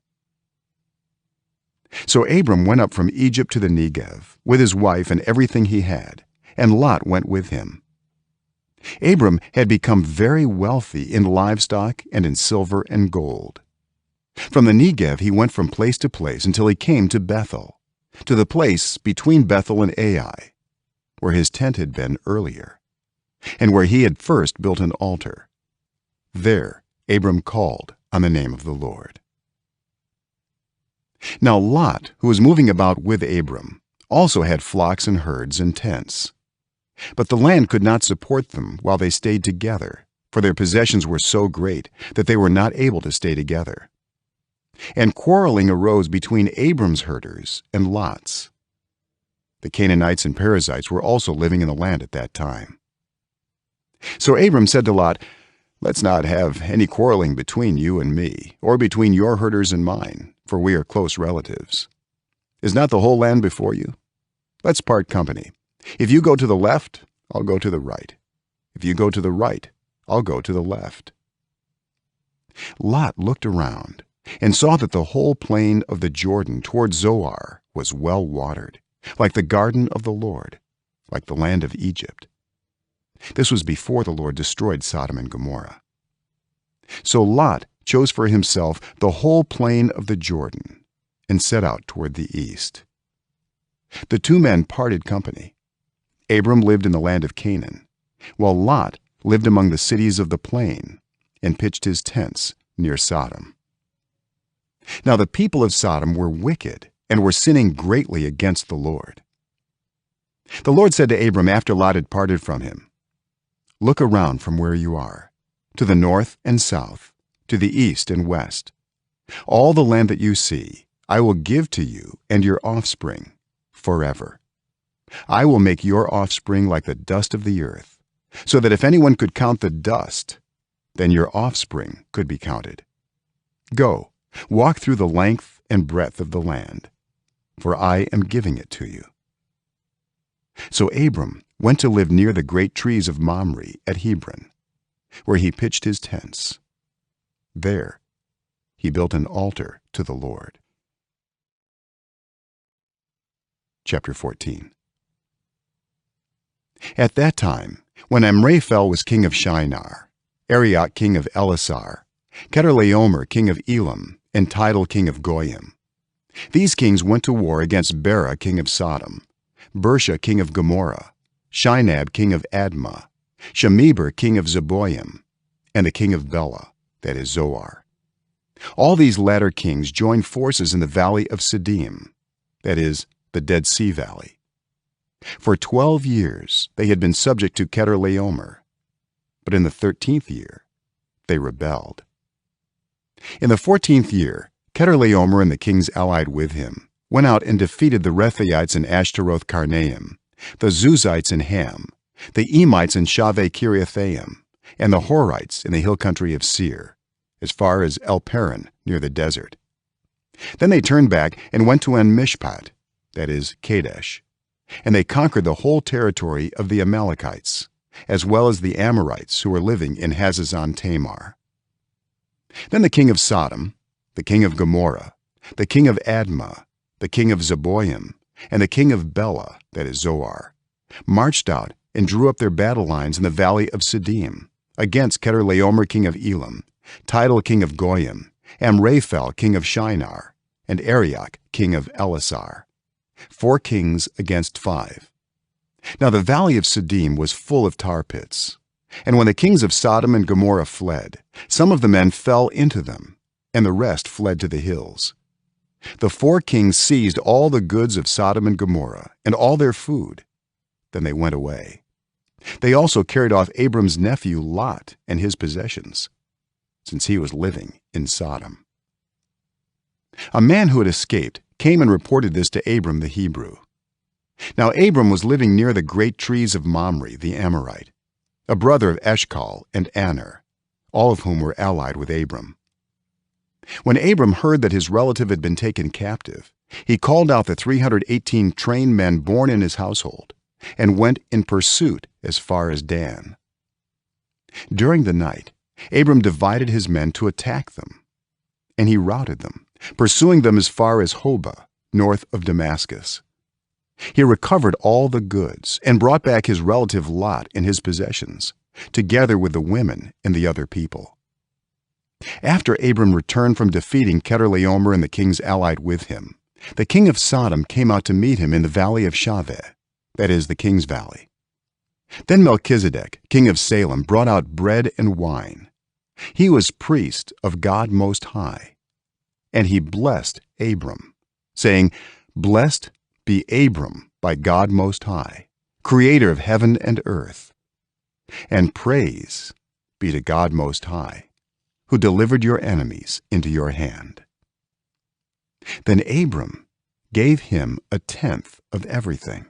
So Abram went up from Egypt to the Negev with his wife and everything he had, and Lot went with him. Abram had become very wealthy in livestock and in silver and gold. From the Negev he went from place to place until he came to Bethel, to the place between Bethel and Ai, where his tent had been earlier, and where he had first built an altar. There Abram called on the name of the Lord. Now Lot, who was moving about with Abram, also had flocks and herds and tents. But the land could not support them while they stayed together, for their possessions were so great that they were not able to stay together. And quarreling arose between Abram's herders and Lot's. The Canaanites and Perizzites were also living in the land at that time. So Abram said to Lot, "Let's not have any quarreling between you and me, or between your herders and mine, for we are close relatives. Is not the whole land before you? Let's part company. If you go to the left, I'll go to the right. If you go to the right, I'll go to the left." Lot looked around and saw that the whole plain of the Jordan toward Zoar was well watered, like the garden of the Lord, like the land of Egypt. This was before the Lord destroyed Sodom and Gomorrah. So Lot chose for himself the whole plain of the Jordan and set out toward the east. The two men parted company. Abram lived in the land of Canaan, while Lot lived among the cities of the plain and pitched his tents near Sodom. Now the people of Sodom were wicked and were sinning greatly against the Lord. The Lord said to Abram after Lot had parted from him, "Look around from where you are, to the north and south, to the east and west. All the land that you see, I will give to you and your offspring forever. I will make your offspring like the dust of the earth, so that if anyone could count the dust, then your offspring could be counted. Go, walk through the length and breadth of the land, for I am giving it to you." So Abram went to live near the great trees of Mamre at Hebron, where he pitched his tents. There he built an altar to the Lord. Chapter 14. At that time, when Amraphel was king of Shinar, Arioch king of Elasar, Chedorlaomer king of Elam, and Tidal king of Goyim, these kings went to war against Bera king of Sodom, Bersha king of Gomorrah, Shinab king of Admah, Shemeber king of Zeboim, and the king of Bela, that is Zoar. All these latter kings joined forces in the valley of Siddim, that is the Dead Sea Valley. For 12 years they had been subject to Chedorlaomer, but in the 13th year they rebelled. In the 14th year, Chedorlaomer and the kings allied with him went out and defeated the Rephaites in Ashtaroth Karnaim, the Zuzites in Ham, the Emites in Shaveh Kiriathaim, and the Horites in the hill country of Seir, as far as El Paran near the desert. Then they turned back and went to En-Mishpat, that is Kadesh, and they conquered the whole territory of the Amalekites, as well as the Amorites who were living in Hazazon Tamar. Then the king of Sodom, the king of Gomorrah, the king of Admah, the king of Zeboim, and the king of Bela, that is Zoar, marched out and drew up their battle lines in the valley of Siddim against Chedorlaomer king of Elam, Tidal king of Goyim, Amraphel king of Shinar, and Arioch king of Elasar, 4 kings against 5. Now the valley of Siddim was full of tar pits, and when the kings of Sodom and Gomorrah fled, some of the men fell into them, and the rest fled to the hills. The 4 kings seized all the goods of Sodom and Gomorrah and all their food. Then they went away. They also carried off Abram's nephew Lot and his possessions, since he was living in Sodom. A man who had escaped came and reported this to Abram the Hebrew. Now Abram was living near the great trees of Mamre the Amorite, a brother of Eshcol and Aner, all of whom were allied with Abram. When Abram heard that his relative had been taken captive, he called out the 318 trained men born in his household and went in pursuit as far as Dan. During the night, Abram divided his men to attack them, and he routed them, pursuing them as far as Hobah, north of Damascus. He recovered all the goods and brought back his relative Lot and his possessions, together with the women and the other people. After Abram returned from defeating Chedorlaomer and the kings allied with him, the king of Sodom came out to meet him in the valley of Shaveh, that is the king's valley. Then Melchizedek, king of Salem, brought out bread and wine. He was priest of God Most High, and he blessed Abram, saying, "Blessed be Abram by God Most High, creator of heaven and earth, and praise be to God Most High, who delivered your enemies into your hand." Then Abram gave him 1/10 of everything.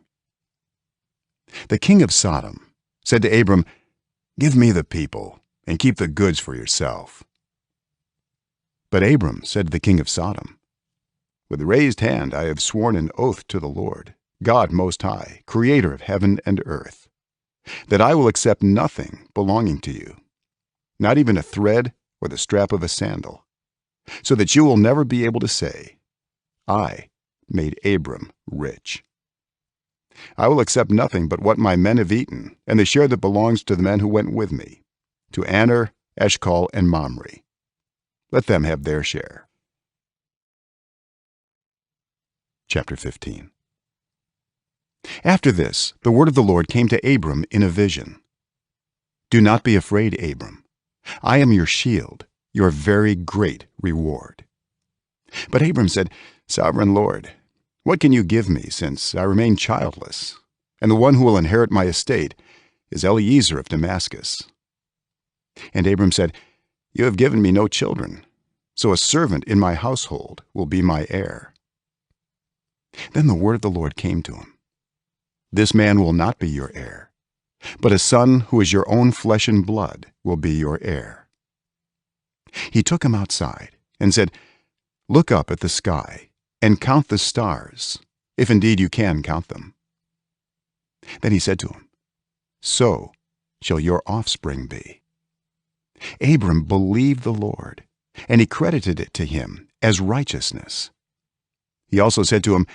The king of Sodom said to Abram, "Give me the people and keep the goods for yourself." But Abram said to the king of Sodom, "With raised hand I have sworn an oath to the Lord, God Most High, creator of heaven and earth, that I will accept nothing belonging to you, not even a thread or the strap of a sandal, so that you will never be able to say, 'I made Abram rich.' I will accept nothing but what my men have eaten, and the share that belongs to the men who went with me, to Aner, Eshcol, and Mamre. Let them have their share." Chapter 15. After this, the word of the Lord came to Abram in a vision. "Do not be afraid, Abram. I am your shield, your very great reward." But Abram said, "Sovereign Lord, what can you give me, since I remain childless, and the one who will inherit my estate is Eliezer of Damascus?" And Abram said, "You have given me no children, so a servant in my household will be my heir." Then the word of the Lord came to him, "This man will not be your heir, but a son who is your own flesh and blood will be your heir." He took him outside and said, "Look up at the sky and count the stars, if indeed you can count them." Then he said to him, "So shall your offspring be." Abram believed the Lord, and he credited it to him as righteousness. He also said to him,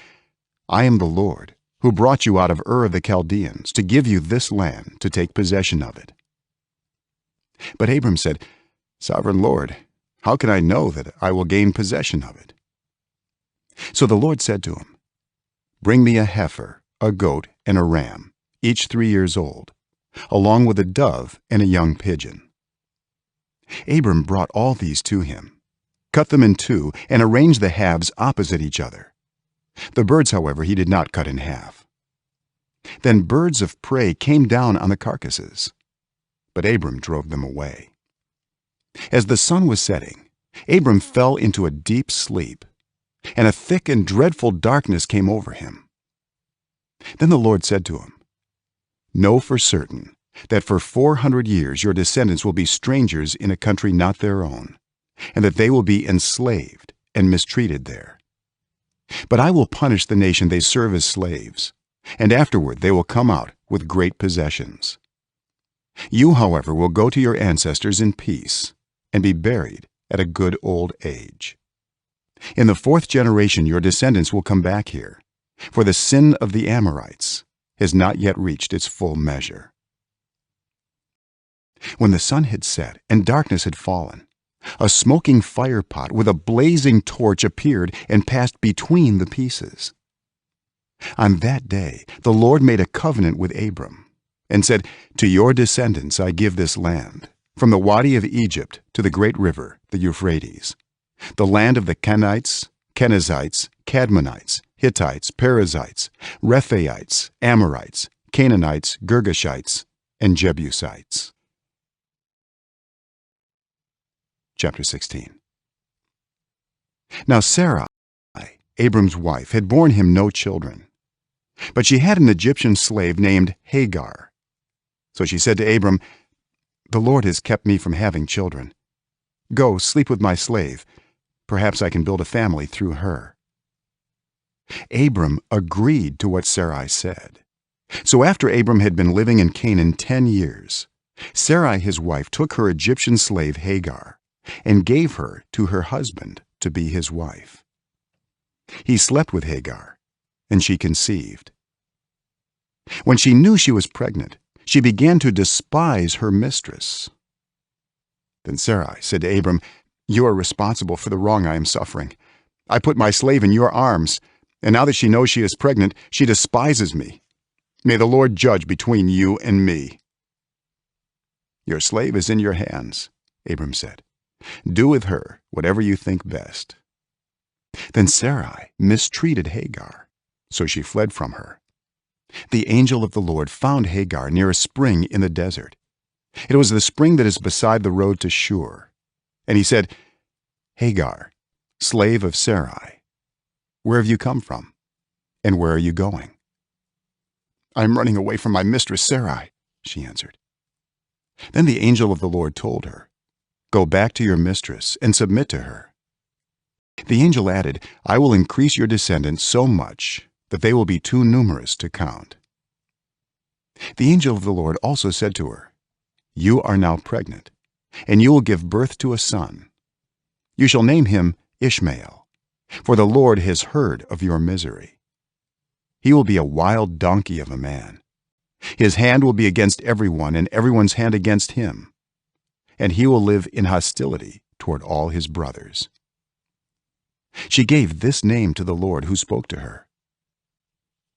"I am the Lord, who brought you out of Ur of the Chaldeans to give you this land to take possession of it." But Abram said, "Sovereign Lord, how can I know that I will gain possession of it?" So the Lord said to him, "Bring me a heifer, a goat, and a ram, each 3 years old, along with a dove and a young pigeon." Abram brought all these to him, cut them in two, and arranged the halves opposite each other. The birds, however, he did not cut in half. Then birds of prey came down on the carcasses, but Abram drove them away. As the sun was setting, Abram fell into a deep sleep, and a thick and dreadful darkness came over him. Then the Lord said to him, "Know for certain that for 400 years your descendants will be strangers in a country not their own, and that they will be enslaved and mistreated there. But I will punish the nation they serve as slaves, and afterward they will come out with great possessions. You, however, will go to your ancestors in peace and be buried at a good old age. In the 4th generation your descendants will come back here, for the sin of the Amorites has not yet reached its full measure." When the sun had set and darkness had fallen, a smoking firepot with a blazing torch appeared and passed between the pieces. On that day the Lord made a covenant with Abram and said, "To your descendants I give this land, from the Wadi of Egypt to the great river, the Euphrates, the land of the Kenites, Kenizzites, Cadmonites, Hittites, Perizzites, Rephaites, Amorites, Canaanites, Girgashites, and Jebusites." Chapter 16. Now Sarai, Abram's wife, had borne him no children, but she had an Egyptian slave named Hagar. So she said to Abram, "The Lord has kept me from having children. Go, sleep with my slave. Perhaps I can build a family through her." Abram agreed to what Sarai said. So after Abram had been living in Canaan 10 years, Sarai his wife took her Egyptian slave Hagar and gave her to her husband to be his wife. He slept with Hagar, and she conceived. When she knew she was pregnant, she began to despise her mistress. Then Sarai said to Abram, "You are responsible for the wrong I am suffering. I put my slave in your arms, and now that she knows she is pregnant, she despises me. May the Lord judge between you and me." "Your slave is in your hands," Abram said. "Do with her whatever you think best." Then Sarai mistreated Hagar, so she fled from her. The angel of the Lord found Hagar near a spring in the desert. It was the spring that is beside the road to Shur. And he said, "Hagar, slave of Sarai, where have you come from, and where are you going?" "I am running away from my mistress Sarai," she answered. Then the angel of the Lord told her, "Go back to your mistress and submit to her." The angel added, "I will increase your descendants so much that they will be too numerous to count." The angel of the Lord also said to her, "You are now pregnant, and you will give birth to a son. You shall name him Ishmael, for the Lord has heard of your misery. He will be a wild donkey of a man. His hand will be against everyone, and everyone's hand against him, and he will live in hostility toward all his brothers." She gave this name to the Lord who spoke to her: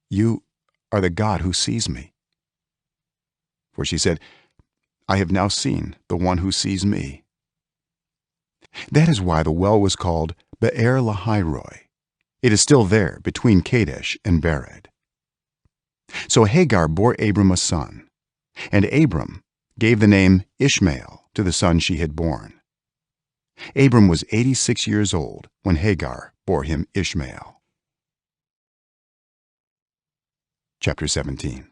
"You are the God who sees me." For she said, "I have now seen the one who sees me." That is why the well was called Be'er Lahairoi. It is still there between Kadesh and Bered. So Hagar bore Abram a son, and Abram gave the name Ishmael to the son she had born. Abram was 86 years old when Hagar bore him Ishmael. Chapter 17.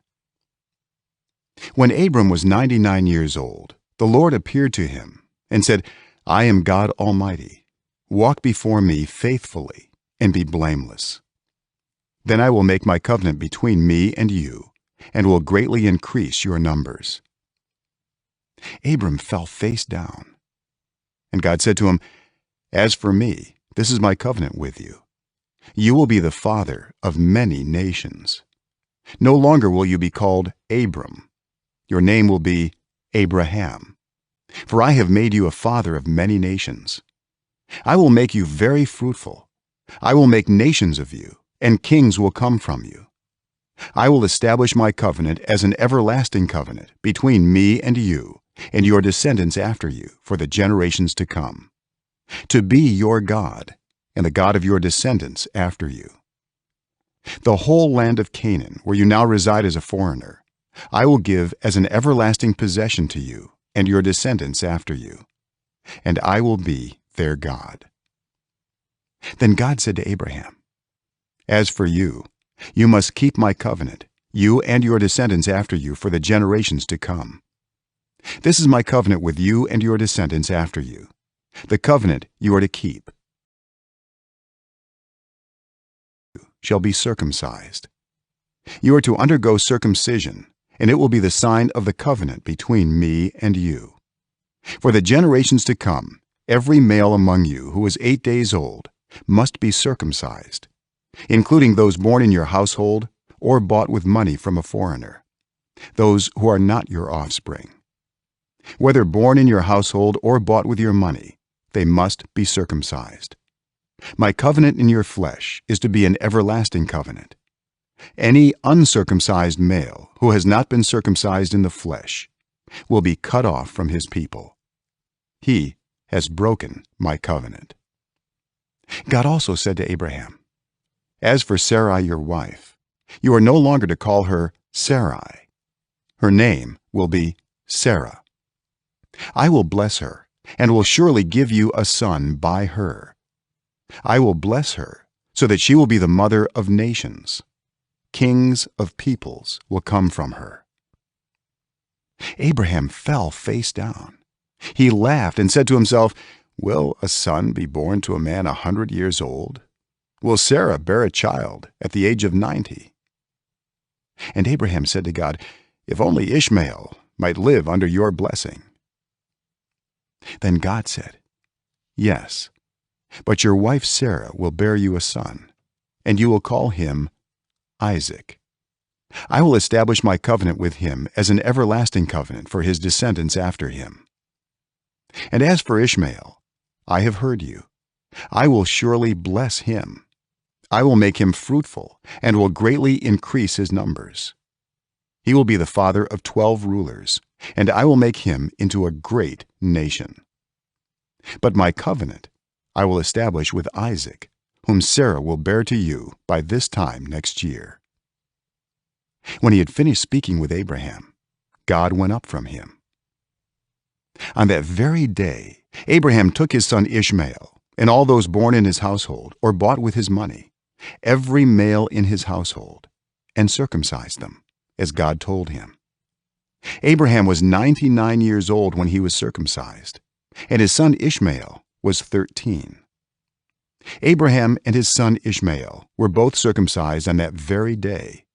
When Abram was 99 years old, the Lord appeared to him and said, "I am God Almighty. Walk before me faithfully and be blameless. Then I will make my covenant between me and you, and will greatly increase your numbers." Abram fell face down. And God said to him, "As for me, this is my covenant with you. You will be the father of many nations. No longer will you be called Abram. Your name will be Abraham, for I have made you a father of many nations. I will make you very fruitful. I will make nations of you, and kings will come from you. I will establish my covenant as an everlasting covenant between me and you and your descendants after you for the generations to come, to be your God and the God of your descendants after you. The whole land of Canaan, where you now reside as a foreigner, I will give as an everlasting possession to you and your descendants after you, and I will be their God." Then God said to Abraham, "As for you, you must keep my covenant, you and your descendants after you for the generations to come. This is my covenant with you and your descendants after you, the covenant you are to keep. Shall be circumcised. You are to undergo circumcision, and it will be the sign of the covenant between me and you. For the generations to come, every male among you who is 8 days old must be circumcised, including those born in your household or bought with money from a foreigner, those who are not your offspring. Whether born in your household or bought with your money, they must be circumcised. My covenant in your flesh is to be an everlasting covenant. Any uncircumcised male who has not been circumcised in the flesh will be cut off from his people. He has broken my covenant. God also said to Abraham, "As for Sarai your wife, you are no longer to call her Sarai. Her name will be Sarah. I will bless her and will surely give you a son by her. I will bless her so that she will be the mother of nations. Kings of peoples will come from her." Abraham fell face down. He laughed and said to himself, "Will a son be born to a man 100 years old? Will Sarah bear a child at the age of 90? And Abraham said to God, "If only Ishmael might live under your blessing." Then God said, "Yes, but your wife Sarah will bear you a son, and you will call him Isaac. I will establish my covenant with him as an everlasting covenant for his descendants after him. And as for Ishmael, I have heard you. I will surely bless him. I will make him fruitful and will greatly increase his numbers. He will be the father of 12 rulers, and I will make him into a great nation. But my covenant I will establish with Isaac, whom Sarah will bear to you by this time next year." When he had finished speaking with Abraham, God went up from him. On that very day, Abraham took his son Ishmael and all those born in his household or bought with his money, every male in his household, and circumcised them, as God told him. Abraham was 99 years old when he was circumcised, and his son Ishmael was 13. Abraham and his son Ishmael were both circumcised on that very day,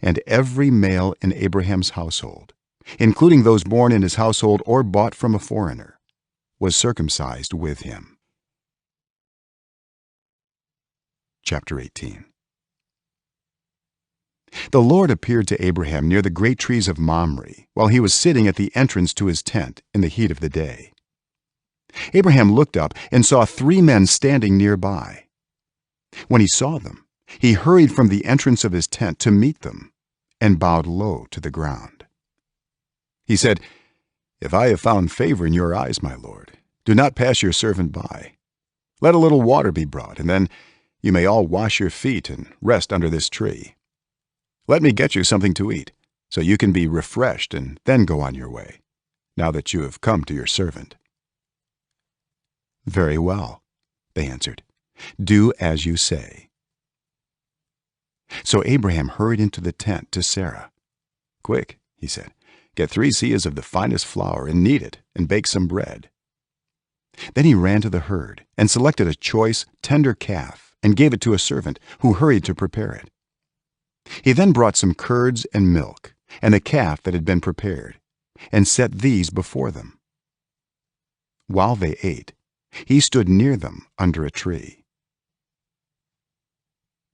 and every male in Abraham's household, including those born in his household or bought from a foreigner, was circumcised with him. Chapter 18. The Lord appeared to Abraham near the great trees of Mamre while he was sitting at the entrance to his tent in the heat of the day. Abraham looked up and saw 3 men standing nearby. When he saw them, he hurried from the entrance of his tent to meet them and bowed low to the ground. He said, "If I have found favor in your eyes, my lord, do not pass your servant by. Let a little water be brought, and then you may all wash your feet and rest under this tree. Let me get you something to eat, so you can be refreshed and then go on your way, now that you have come to your servant." "Very well," they answered. "Do as you say." So Abraham hurried into the tent to Sarah. "Quick," he said, "get 3 seahs of the finest flour and knead it and bake some bread." Then he ran to the herd and selected a choice, tender calf and gave it to a servant who hurried to prepare it. He then brought some curds and milk and the calf that had been prepared and set these before them. While they ate, he stood near them under a tree.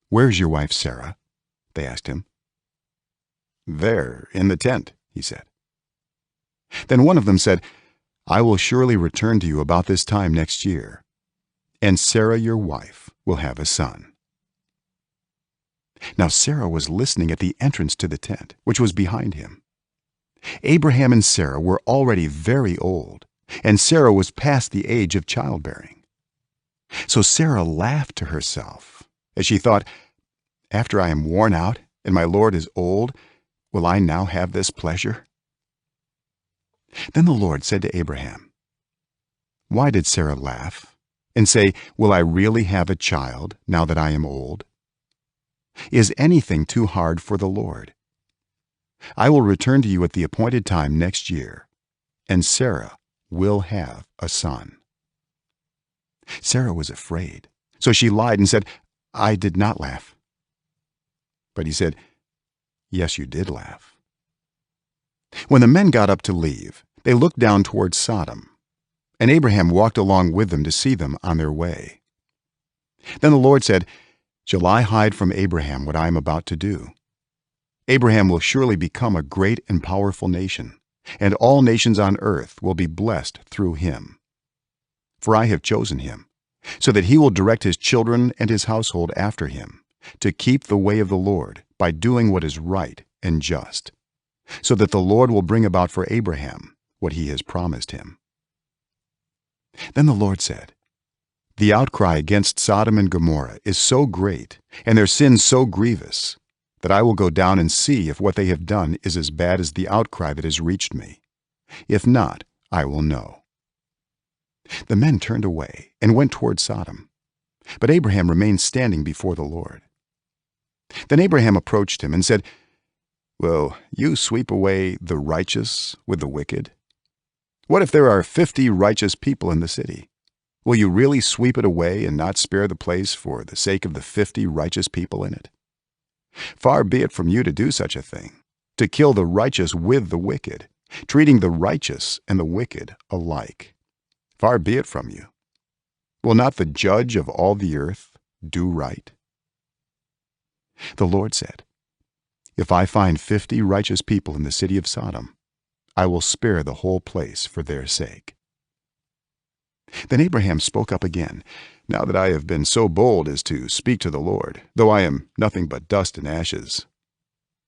"Where's your wife Sarah?" they asked him. "There, in the tent," he said. Then one of them said, "I will surely return to you about this time next year, and Sarah your wife will have a son." Now Sarah was listening at the entrance to the tent, which was behind him. Abraham and Sarah were already very old, and Sarah was past the age of childbearing. So Sarah laughed to herself as she thought, "After I am worn out and my Lord is old, will I now have this pleasure?" Then the Lord said to Abraham, "Why did Sarah laugh and say, 'Will I really have a child now that I am old?' Is anything too hard for the Lord? I will return to you at the appointed time next year, and Sarah will have a son." Sarah was afraid, so she lied and said, "I did not laugh." But he said, "Yes, you did laugh." When the men got up to leave, they looked down toward Sodom, and Abraham walked along with them to see them on their way. Then the Lord said, Shall I hide from Abraham what I am about to do? Abraham will surely become a great and powerful nation, and all nations on earth will be blessed through him. For I have chosen him, so that he will direct his children and his household after him, to keep the way of the Lord by doing what is right and just, so that the Lord will bring about for Abraham what he has promised him." Then the Lord said, "The outcry against Sodom and Gomorrah is so great, and their sin so grievous, that I will go down and see if what they have done is as bad as the outcry that has reached me. If not, I will know." The men turned away and went toward Sodom, but Abraham remained standing before the Lord. Then Abraham approached him and said, "Will you sweep away the righteous with the wicked? What if there are 50 righteous people in the city? Will you really sweep it away and not spare the place for the sake of the 50 righteous people in it? Far be it from you to do such a thing, to kill the righteous with the wicked, treating the righteous and the wicked alike. Far be it from you. Will not the judge of all the earth do right?" The Lord said, "If I find 50 righteous people in the city of Sodom, I will spare the whole place for their sake." Then Abraham spoke up again, "Now that I have been so bold as to speak to the Lord, though I am nothing but dust and ashes,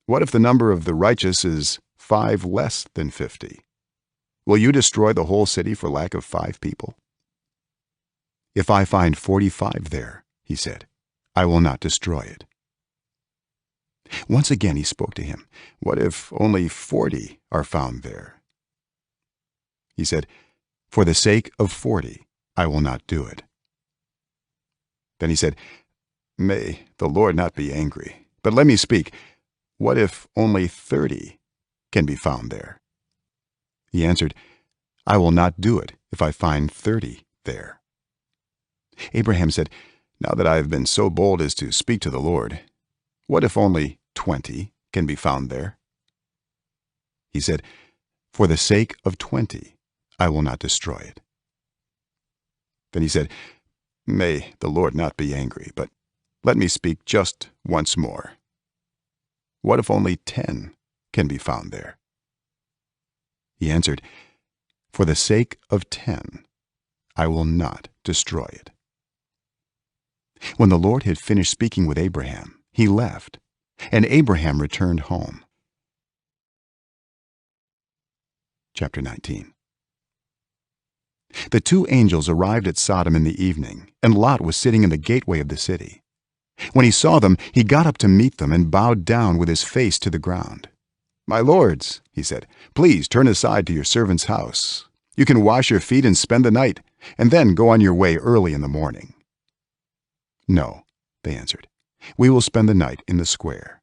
what if the number of the righteous is 5 less than 50? Will you destroy the whole city for lack of 5 people?" "If I find 45 there," he said, "I will not destroy it." Once again he spoke to him, "What if only 40 are found there?" He said, "For the sake of 40, I will not do it." Then he said, "May the Lord not be angry, but let me speak. What if only 30 can be found there?" He answered, "I will not do it if I find 30 there." Abraham said, "Now that I have been so bold as to speak to the Lord, what if only 20 can be found there?" He said, "For the sake of 20, I will not destroy it." Then he said, "May the Lord not be angry, but let me speak just once more. What if only 10 can be found there?" He answered, "For the sake of 10, I will not destroy it." When the Lord had finished speaking with Abraham, he left, and Abraham returned home. Chapter 19. The 2 angels arrived at Sodom in the evening, and Lot was sitting in the gateway of the city. When he saw them, he got up to meet them and bowed down with his face to the ground. "My lords," he said, "please turn aside to your servant's house. You can wash your feet and spend the night, and then go on your way early in the morning." "No," they answered, "we will spend the night in the square."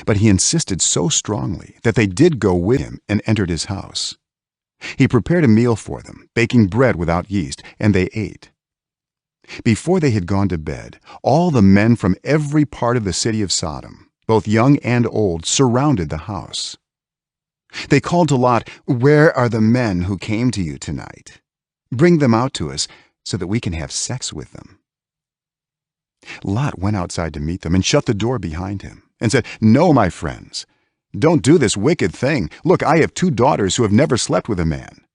But he insisted so strongly that they did go with him and entered his house. He prepared a meal for them, baking bread without yeast, and they ate. Before they had gone to bed, all the men from every part of the city of Sodom, both young and old, surrounded the house. They called to Lot, "Where are the men who came to you tonight? Bring them out to us so that we can have sex with them." Lot went outside to meet them and shut the door behind him and said, "No, my friends, don't do this wicked thing. Look, I have 2 daughters who have never slept with a man.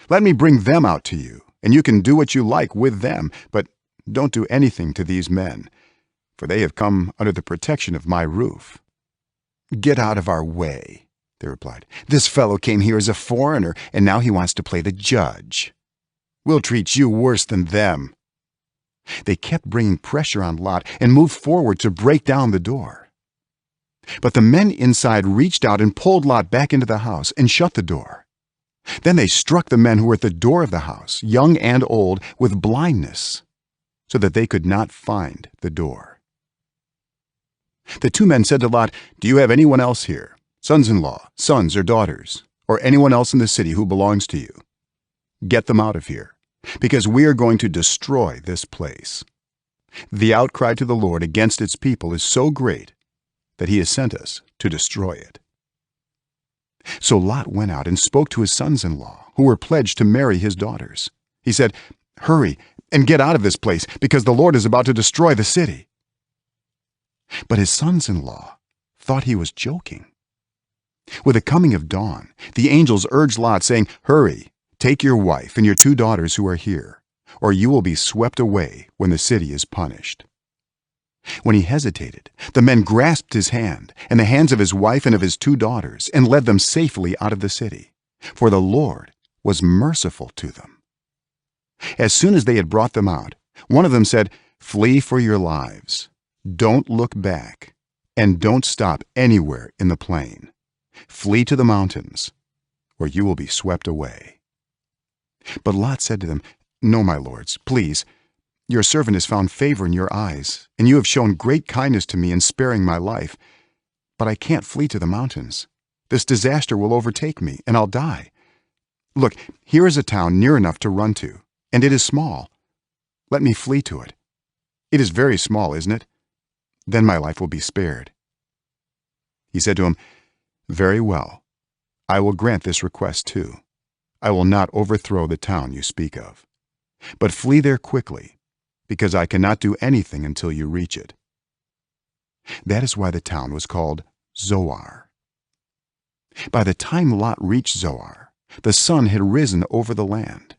Let me bring them out to you, and you can do what you like with them, but don't do anything to these men, for they have come under the protection of my roof." "Get out of our way," they replied. "This fellow came here as a foreigner, and now he wants to play the judge. We'll treat you worse than them." They kept bringing pressure on Lot and moved forward to break down the door. But the men inside reached out and pulled Lot back into the house and shut the door. Then they struck the men who were at the door of the house, young and old, with blindness, so that they could not find the door. The 2 men said to Lot, "Do you have anyone else here, sons-in-law, sons or daughters, or anyone else in the city who belongs to you? Get them out of here, because we are going to destroy this place. The outcry to the Lord against its people is so great that he has sent us to destroy it." So Lot went out and spoke to his sons-in-law, who were pledged to marry his daughters. He said, "Hurry and get out of this place, because the Lord is about to destroy the city." But his sons-in-law thought he was joking. With the coming of dawn, the angels urged Lot, saying, "Hurry, take your wife and your 2 daughters who are here, or you will be swept away when the city is punished." When he hesitated, the men grasped his hand and the hands of his wife and of his 2 daughters and led them safely out of the city, for the Lord was merciful to them. As soon as they had brought them out, one of them said, "Flee for your lives. Don't look back, and don't stop anywhere in the plain. Flee to the mountains, or you will be swept away." But Lot said to them, "No, my lords, please. Your servant has found favor in your eyes, and you have shown great kindness to me in sparing my life. But I can't flee to the mountains. This disaster will overtake me, and I'll die. Look, here is a town near enough to run to, and it is small. Let me flee to it. It is very small, isn't it? Then my life will be spared." He said to him, "Very well. I will grant this request too. I will not overthrow the town you speak of. But flee there quickly, because I cannot do anything until you reach it." That is why the town was called Zoar. By the time Lot reached Zoar, the sun had risen over the land.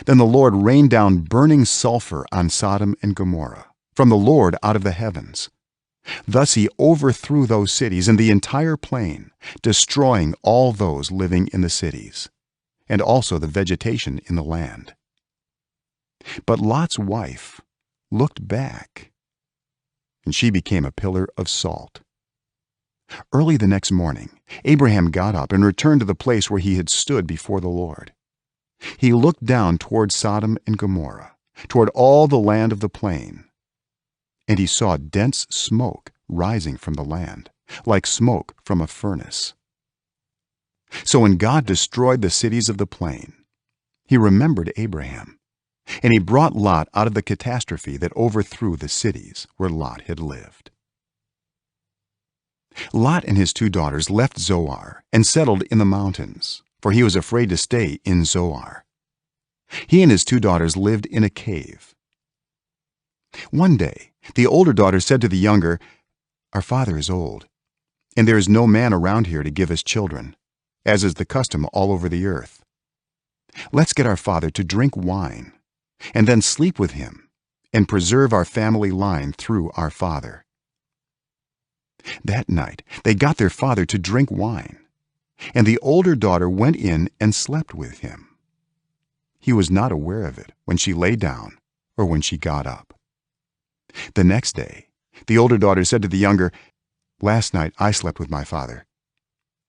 Then the Lord rained down burning sulfur on Sodom and Gomorrah from the Lord out of the heavens. Thus he overthrew those cities and the entire plain, destroying all those living in the cities, and also the vegetation in the land. But Lot's wife looked back, and she became a pillar of salt. Early the next morning, Abraham got up and returned to the place where he had stood before the Lord. He looked down toward Sodom and Gomorrah, toward all the land of the plain, and he saw dense smoke rising from the land, like smoke from a furnace. So when God destroyed the cities of the plain, he remembered Abraham, and he brought Lot out of the catastrophe that overthrew the cities where Lot had lived. Lot and his 2 daughters left Zoar and settled in the mountains, for he was afraid to stay in Zoar. He and his 2 daughters lived in a cave. One day, the older daughter said to the younger, "Our father is old, and there is no man around here to give us children, as is the custom all over the earth. Let's get our father to drink wine, and then sleep with him, and preserve our family line through our father." That night they got their father to drink wine, and the older daughter went in and slept with him. He was not aware of it when she lay down or when she got up. The next day, the older daughter said to the younger, "Last night I slept with my father.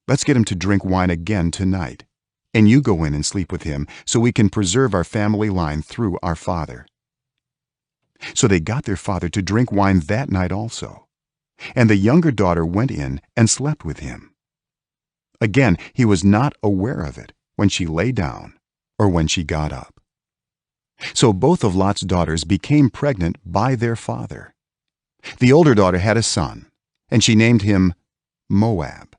Let's get him to drink wine again tonight, and you go in and sleep with him so we can preserve our family line through our father." So they got their father to drink wine that night also, and the younger daughter went in and slept with him. Again, he was not aware of it when she lay down or when she got up. So both of Lot's daughters became pregnant by their father. The older daughter had a son, and she named him Moab.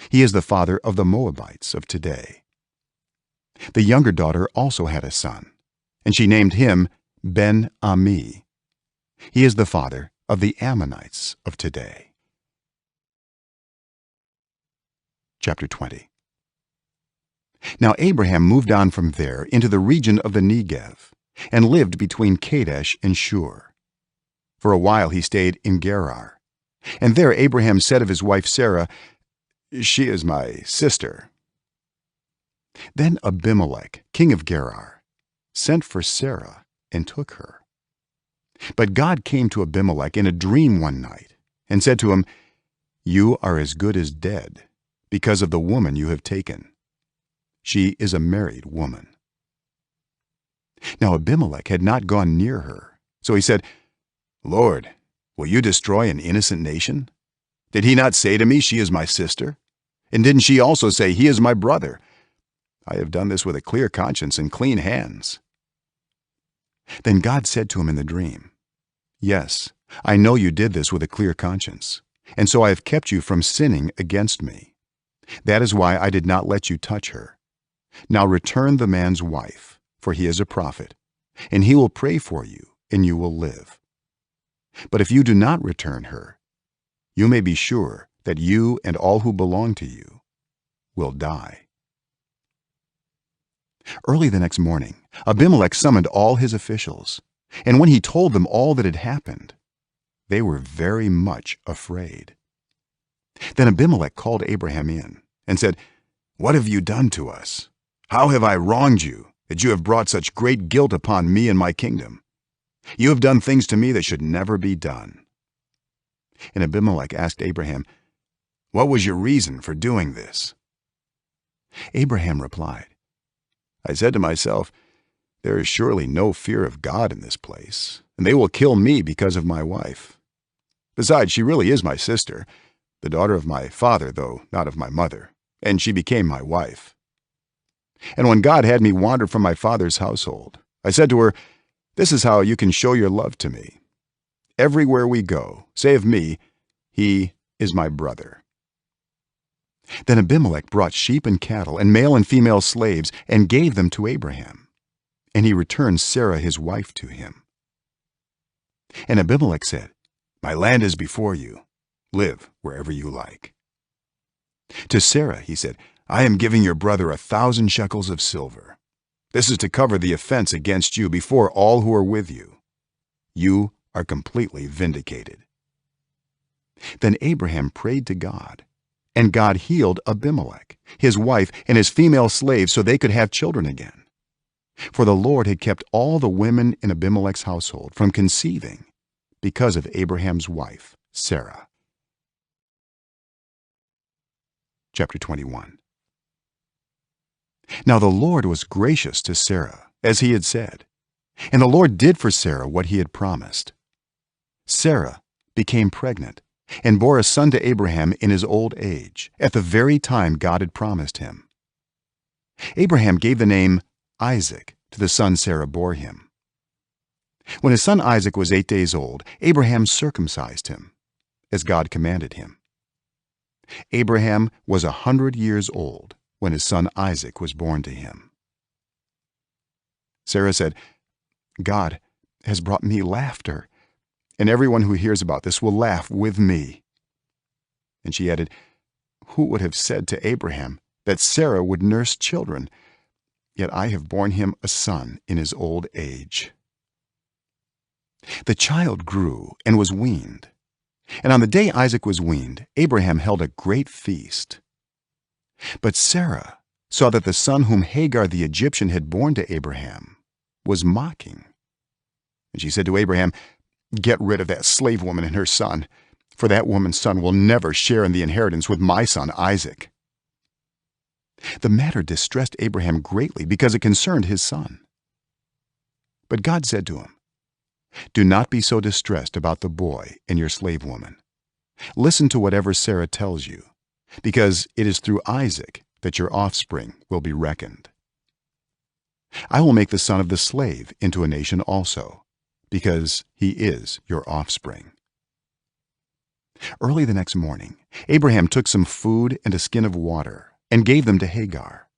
He is the father of the Moabites of today. The younger daughter also had a son, and she named him Ben-Ami. He is the father of the Ammonites of today. Chapter 20. Now Abraham moved on from there into the region of the Negev, and lived between Kadesh and Shur. For a while he stayed in Gerar, and there Abraham said of his wife Sarah, "She is my sister." Then Abimelech, king of Gerar, sent for Sarah and took her. But God came to Abimelech in a dream one night and said to him, "You are as good as dead, because of the woman you have taken. She is a married woman." Now Abimelech had not gone near her, so he said, "Lord, will you destroy an innocent nation? Did he not say to me, 'She is my sister'? And didn't she also say, 'He is my brother'? I have done this with a clear conscience and clean hands." Then God said to him in the dream, "Yes, I know you did this with a clear conscience, and so I have kept you from sinning against me. That is why I did not let you touch her. Now return the man's wife, for he is a prophet, and he will pray for you, and you will live." but if you do not return her, you may be sure that you and all who belong to you will die." Early the next morning, Abimelech summoned all his officials, and when he told them all that had happened, they were very much afraid. Then Abimelech called Abraham in and said, "What have you done to us? How have I wronged you, that you have brought such great guilt upon me and my kingdom? You have done things to me that should never be done." And Abimelech asked Abraham, "What was your reason for doing this?" Abraham replied, "I said to myself, there is surely no fear of God in this place, and they will kill me because of my wife. Besides, she really is my sister, the daughter of my father, though not of my mother, and she became my wife. And when God had me wander from my father's household, I said to her, 'This is how you can show your love to me. Everywhere we go, say of me, he is my brother.'" Then Abimelech brought sheep and cattle and male and female slaves and gave them to Abraham, and he returned Sarah his wife to him. And Abimelech said, "My land is before you. Live wherever you like." To Sarah he said, "I am giving your brother 1,000 shekels of silver. This is to cover the offense against you before all who are with you. You are completely vindicated." Then Abraham prayed to God, and God healed Abimelech, his wife, and his female slaves so they could have children again. For the Lord had kept all the women in Abimelech's household from conceiving because of Abraham's wife, Sarah. Chapter 21. Now the Lord was gracious to Sarah, as he had said, and the Lord did for Sarah what he had promised. Sarah became pregnant and bore a son to Abraham in his old age, at the very time God had promised him. Abraham gave the name Isaac to the son Sarah bore him. When his son Isaac was 8 days old, Abraham circumcised him, as God commanded him. Abraham was 100 years old when his son Isaac was born to him. Sarah said, "God has brought me laughter, and everyone who hears about this will laugh with me." And she added, "Who would have said to Abraham that Sarah would nurse children? Yet I have borne him a son in his old age." The child grew and was weaned. And on the day Isaac was weaned, Abraham held a great feast. But Sarah saw that the son whom Hagar the Egyptian had borne to Abraham was mocking. And she said to Abraham, "Get rid of that slave woman and her son, for that woman's son will never share in the inheritance with my son Isaac." The matter distressed Abraham greatly because it concerned his son. But God said to him, "Do not be so distressed about the boy and your slave woman. Listen to whatever Sarah tells you, because it is through Isaac that your offspring will be reckoned. I will make the son of the slave into a nation also, because he is your offspring." Early the next morning, Abraham took some food and a skin of water and gave them to Hagar.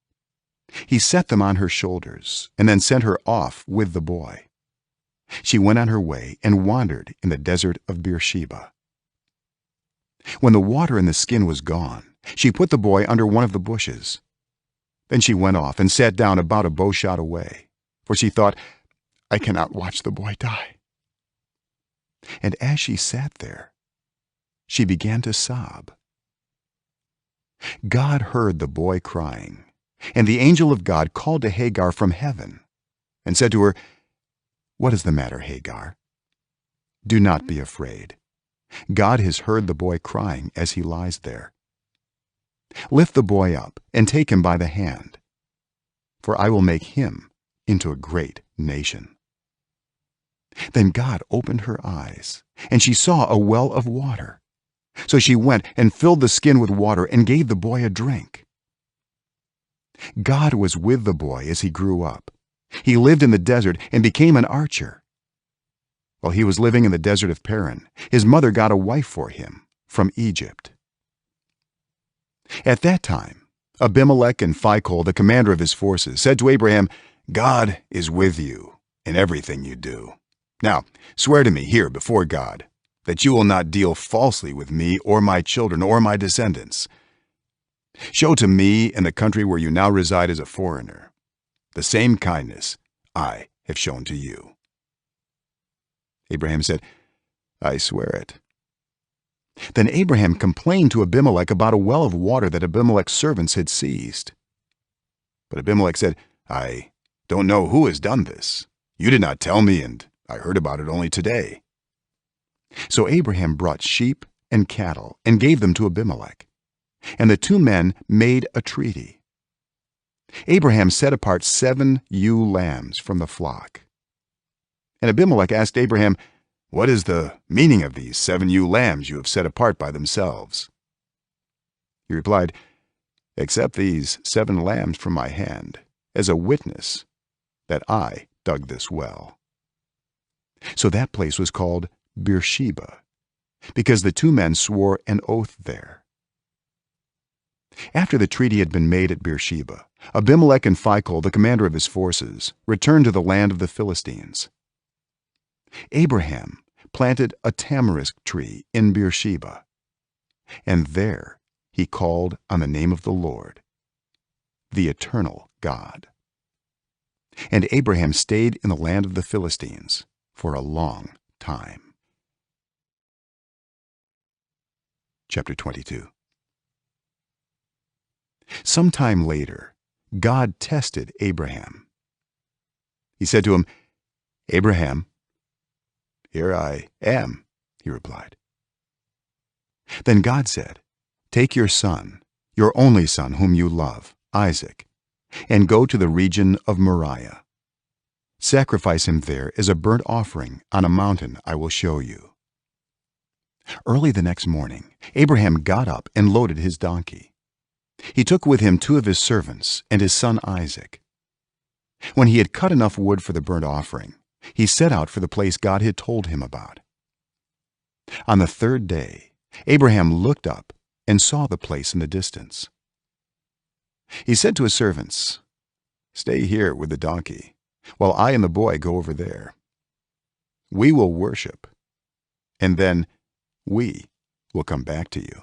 He set them on her shoulders and then sent her off with the boy. She went on her way and wandered in the desert of Beersheba. When the water in the skin was gone, she put the boy under one of the bushes. Then she went off and sat down about a bow shot away, for she thought, "I cannot watch the boy die." And as she sat there, she began to sob. God heard the boy crying, and the angel of God called to Hagar from heaven and said to her, "What is the matter, Hagar? Do not be afraid. God has heard the boy crying as he lies there. Lift the boy up and take him by the hand, for I will make him into a great nation." Then God opened her eyes, and she saw a well of water. So she went and filled the skin with water and gave the boy a drink. God was with the boy as he grew up. He lived in the desert and became an archer. While he was living in the desert of Paran, his mother got a wife for him from Egypt. At that time, Abimelech and Phicol, the commander of his forces, said to Abraham, "God is with you in everything you do. Now swear to me here before God that you will not deal falsely with me or my children or my descendants. Show to me in the country where you now reside as a foreigner the same kindness I have shown to you." Abraham said, "I swear it." Then Abraham complained to Abimelech about a well of water that Abimelech's servants had seized. But Abimelech said, "I don't know who has done this. You did not tell me, and I heard about it only today." So Abraham brought sheep and cattle and gave them to Abimelech, and the two men made a treaty. Abraham set apart 7 ewe lambs from the flock. And Abimelech asked Abraham, "What is the meaning of these 7 ewe lambs you have set apart by themselves?" He replied, "Accept these 7 lambs from my hand as a witness that I dug this well." So that place was called Beersheba, because the two men swore an oath there. After the treaty had been made at Beersheba, Abimelech and Phicol, the commander of his forces, returned to the land of the Philistines. Abraham planted a tamarisk tree in Beersheba, and there he called on the name of the Lord, the eternal God. And Abraham stayed in the land of the Philistines for a long time. Chapter 22. Sometime later, God tested Abraham. He said to him, "Abraham." "Here I am," he replied. Then God said, "Take your son, your only son whom you love, Isaac, and go to the region of Moriah. Sacrifice him there as a burnt offering on a mountain I will show you." Early the next morning, Abraham got up and loaded his donkey. He took with him 2 of his servants and his son Isaac. When he had cut enough wood for the burnt offering, he set out for the place God had told him about. On the 3rd day, Abraham looked up and saw the place in the distance. He said to his servants, "Stay here with the donkey, while I and the boy go over there. We will worship, and then we will come back to you."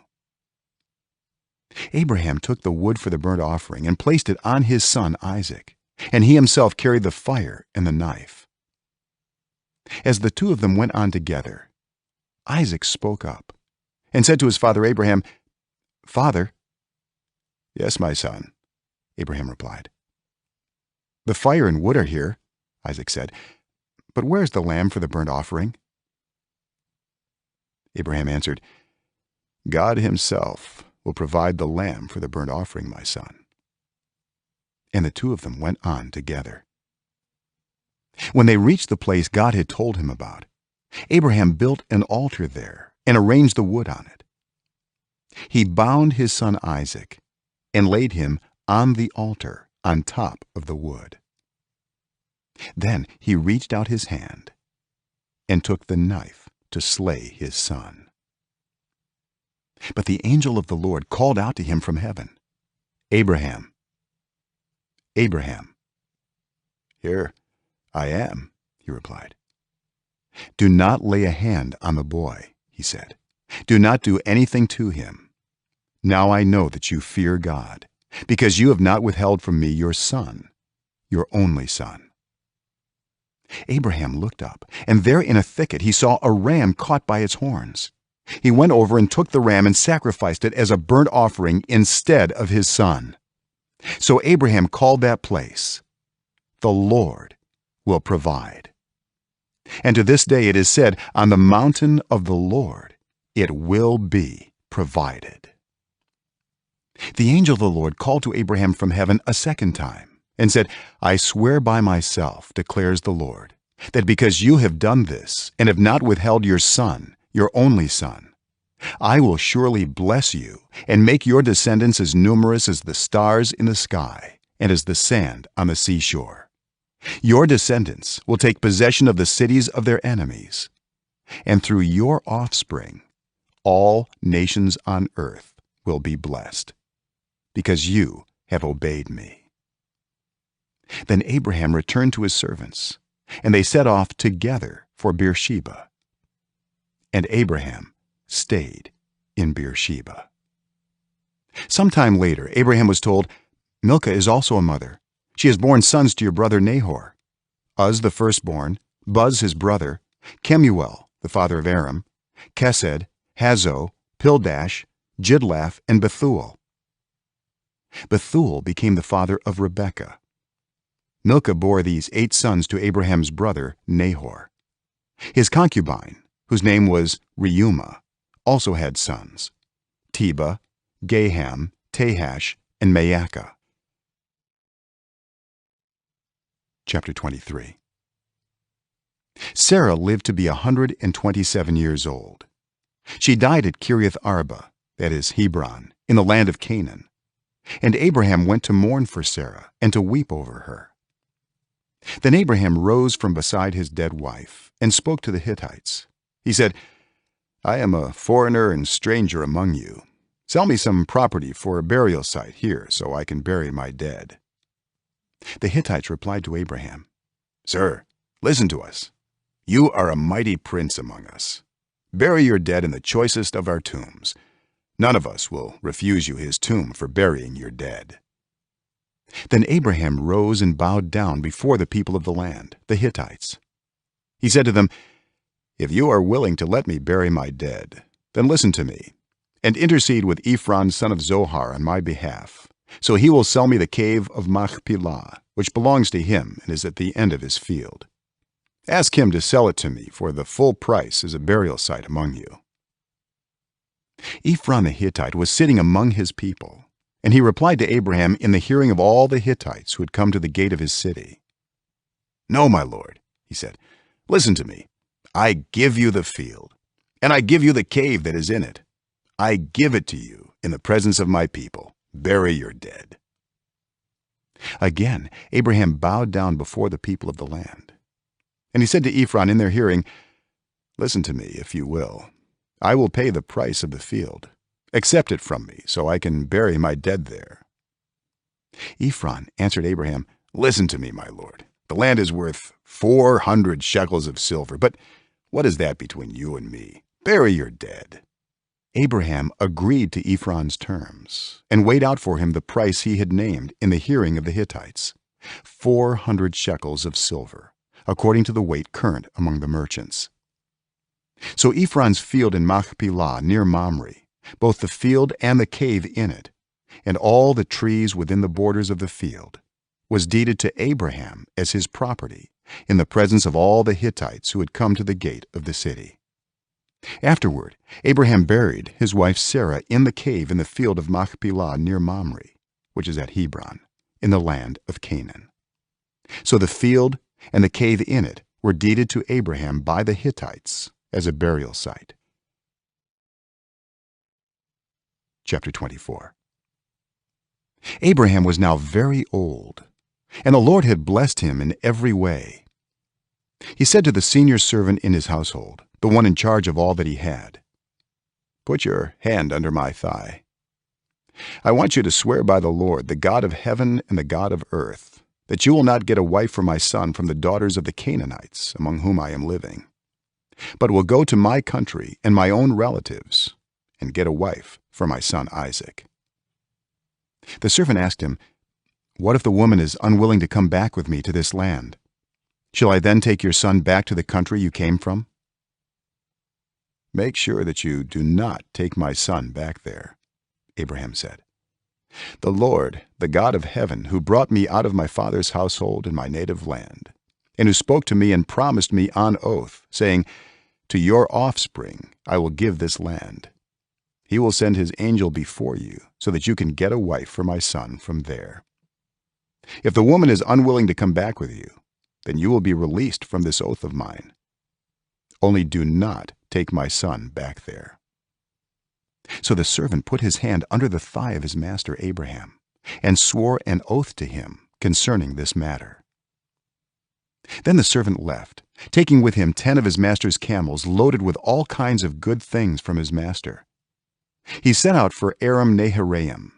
Abraham took the wood for the burnt offering and placed it on his son Isaac, and he himself carried the fire and the knife. As the 2 of them went on together, Isaac spoke up and said to his father Abraham, "Father." "Yes, my son," Abraham replied. "The fire and wood are here," Isaac said, "but where is the lamb for the burnt offering?" Abraham answered, "God himself will provide the lamb for the burnt offering, my son." And the 2 of them went on together. When they reached the place God had told him about, Abraham built an altar there and arranged the wood on it. He bound his son Isaac and laid him on the altar on top of the wood. Then he reached out his hand and took the knife to slay his son. But the angel of the Lord called out to him from heaven, "Abraham, Abraham." "Here I am," he replied. "Do not lay a hand on the boy," he said. "Do not do anything to him. Now I know that you fear God, because you have not withheld from me your son, your only son." Abraham looked up, and there in a thicket he saw a ram caught by its horns. He went over and took the ram and sacrificed it as a burnt offering instead of his son. So Abraham called that place, "The Lord will provide." And to this day it is said, "On the mountain of the Lord it will be provided." The angel of the Lord called to Abraham from heaven a second time and said, "I swear by myself, declares the Lord, that because you have done this and have not withheld your son, your only son, I will surely bless you and make your descendants as numerous as the stars in the sky and as the sand on the seashore. Your descendants will take possession of the cities of their enemies, and through your offspring all nations on earth will be blessed, because you have obeyed me." Then Abraham returned to his servants, and they set off together for Beersheba. And Abraham stayed in Beersheba. Sometime later Abraham was told, "Milcah is also a mother. She has borne sons to your brother Nahor: Uz the firstborn, Buz his brother, Kemuel the father of Aram, Kesed, Hazo, Pildash, Jidlaph, and Bethuel." Bethuel became the father of Rebekah. Milcah bore these 8 sons to Abraham's brother Nahor. His concubine, whose name was Reumah, also had sons: Tebah, Gaham, Tahash, and Maacah. Chapter 23. Sarah lived to be 127 years old. She died at Kiriath Arba, that is Hebron, in the land of Canaan. And Abraham went to mourn for Sarah and to weep over her. Then Abraham rose from beside his dead wife and spoke to the Hittites. He said, "I am a foreigner and stranger among you. Sell me some property for a burial site here so I can bury my dead." The Hittites replied to Abraham, "Sir, listen to us. You are a mighty prince among us. Bury your dead in the choicest of our tombs. None of us will refuse you his tomb for burying your dead." Then Abraham rose and bowed down before the people of the land, the Hittites. He said to them, "If you are willing to let me bury my dead, then listen to me, and intercede with Ephron son of Zohar on my behalf, so he will sell me the cave of Machpelah, which belongs to him and is at the end of his field. Ask him to sell it to me for the full price as a burial site among you." Ephron the Hittite was sitting among his people, and he replied to Abraham in the hearing of all the Hittites who had come to the gate of his city. "No, my lord," he said, "listen to me. I give you the field, and I give you the cave that is in it. I give it to you in the presence of my people. Bury your dead." Again Abraham bowed down before the people of the land. And he said to Ephron in their hearing, "Listen to me, if you will. I will pay the price of the field. Accept it from me, so I can bury my dead there." Ephron answered Abraham, "Listen to me, my lord. The land is worth 400 shekels of silver, but what is that between you and me? Bury your dead." Abraham agreed to Ephron's terms and weighed out for him the price he had named in the hearing of the Hittites: 400 shekels of silver, according to the weight current among the merchants. So Ephron's field in Machpelah near Mamre, both the field and the cave in it, and all the trees within the borders of the field, was deeded to Abraham as his property in the presence of all the Hittites who had come to the gate of the city. Afterward Abraham buried his wife Sarah in the cave in the field of Machpelah near Mamre, which is at Hebron, in the land of Canaan. So the field and the cave in it were deeded to Abraham by the Hittites as a burial site. Chapter 24. Abraham was now very old, and the Lord had blessed him in every way. He said to the senior servant in his household, the one in charge of all that he had, "Put your hand under my thigh. I want you to swear by the Lord, the God of heaven and the God of earth, that you will not get a wife for my son from the daughters of the Canaanites among whom I am living, but will go to my country and my own relatives and get a wife for my son Isaac." The servant asked him, "What if the woman is unwilling to come back with me to this land? Shall I then take your son back to the country you came from?" "Make sure that you do not take my son back there," Abraham said. "The Lord, the God of heaven, who brought me out of my father's household in my native land, and who spoke to me and promised me on oath, saying, 'To your offspring I will give this land,' he will send his angel before you so that you can get a wife for my son from there. If the woman is unwilling to come back with you, then you will be released from this oath of mine. Only do not take my son back there." So the servant put his hand under the thigh of his master Abraham and swore an oath to him concerning this matter. Then the servant left, taking with him 10 of his master's camels loaded with all kinds of good things from his master. He set out for Aram Naharaim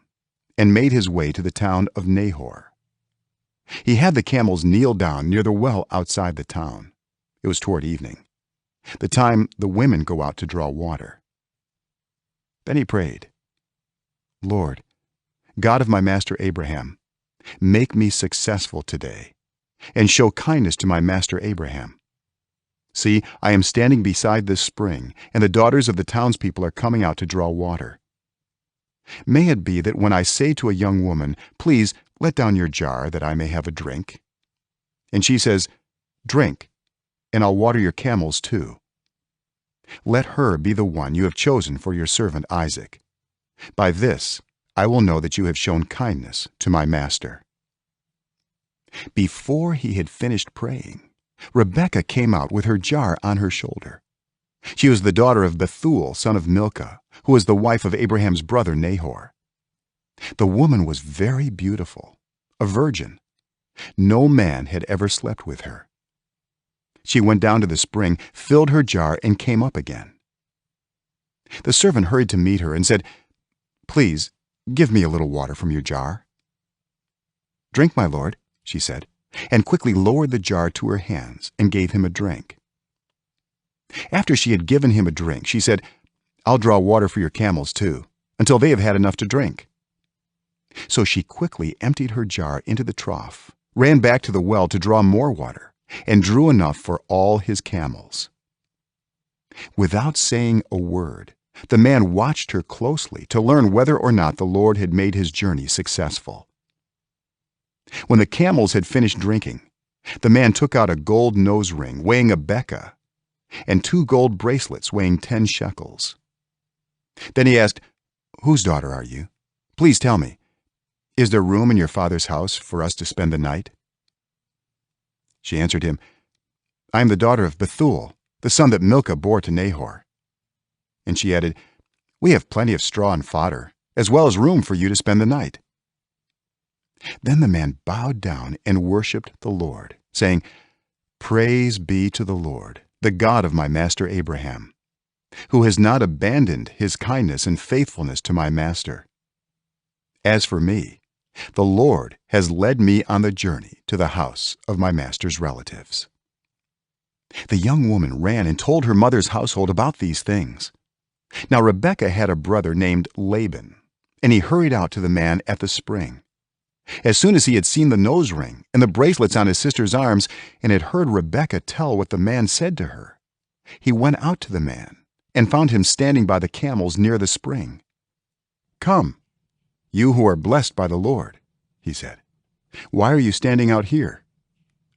and made his way to the town of Nahor. He had the camels kneel down near the well outside the town. It was toward evening. the time the women go out to draw water." Then he prayed, "Lord, God of my master Abraham, make me successful today and show kindness to my master Abraham. See, I am standing beside this spring, and the daughters of the townspeople are coming out to draw water. May it be that when I say to a young woman, 'Please let down your jar that I may have a drink,' and she says, 'Drink, and I'll water your camels too,' let her be the one you have chosen for your servant Isaac. By this I will know that you have shown kindness to my master." Before he had finished praying, Rebekah came out with her jar on her shoulder. She was the daughter of Bethuel, son of Milcah, who was the wife of Abraham's brother Nahor. The woman was very beautiful, a virgin. No man had ever slept with her. She went down to the spring, filled her jar, and came up again. The servant hurried to meet her and said, "Please, give me a little water from your jar." "Drink, my lord," she said, and quickly lowered the jar to her hands and gave him a drink. After she had given him a drink, she said, "I'll draw water for your camels too, until they have had enough to drink." So she quickly emptied her jar into the trough, ran back to the well to draw more water, and drew enough for all his camels. Without saying a word, the man watched her closely to learn whether or not the Lord had made his journey successful. When the camels had finished drinking, the man took out a gold nose ring weighing a bekah and 2 gold bracelets weighing 10 shekels. Then he asked, "Whose daughter are you? Please tell me. Is there room in your father's house for us to spend the night?" She answered him, "I am the daughter of Bethuel, the son that Milcah bore to Nahor." And she added, "We have plenty of straw and fodder, as well as room for you to spend the night." Then the man bowed down and worshipped the Lord, saying, "Praise be to the Lord, the God of my master Abraham, who has not abandoned his kindness and faithfulness to my master. As for me, the Lord has led me on the journey to the house of my master's relatives." The young woman ran and told her mother's household about these things. Now Rebekah had a brother named Laban, and he hurried out to the man at the spring. As soon as he had seen the nose ring and the bracelets on his sister's arms, and had heard Rebekah tell what the man said to her, he went out to the man and found him standing by the camels near the spring. "Come, you who are blessed by the Lord," he said. "Why are you standing out here?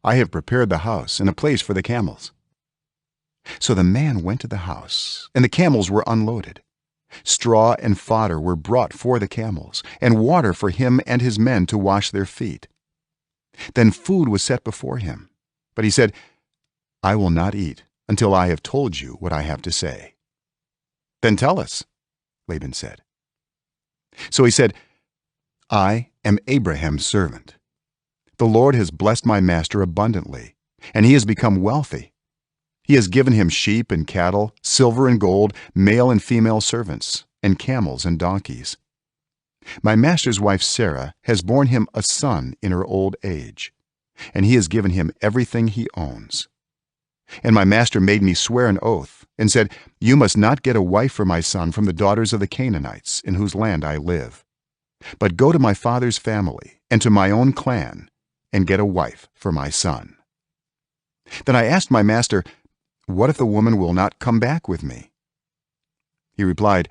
I have prepared the house and a place for the camels." So the man went to the house, and the camels were unloaded. Straw and fodder were brought for the camels, and water for him and his men to wash their feet. Then food was set before him, but he said, "I will not eat until I have told you what I have to say." "Then tell us," Laban said. So he said, "I am Abraham's servant. The Lord has blessed my master abundantly, and he has become wealthy. He has given him sheep and cattle, silver and gold, male and female servants, and camels and donkeys. My master's wife Sarah has borne him a son in her old age, and he has given him everything he owns. And my master made me swear an oath and said, 'You must not get a wife for my son from the daughters of the Canaanites in whose land I live, but go to my father's family and to my own clan and get a wife for my son.' Then I asked my master, 'What if the woman will not come back with me?' He replied,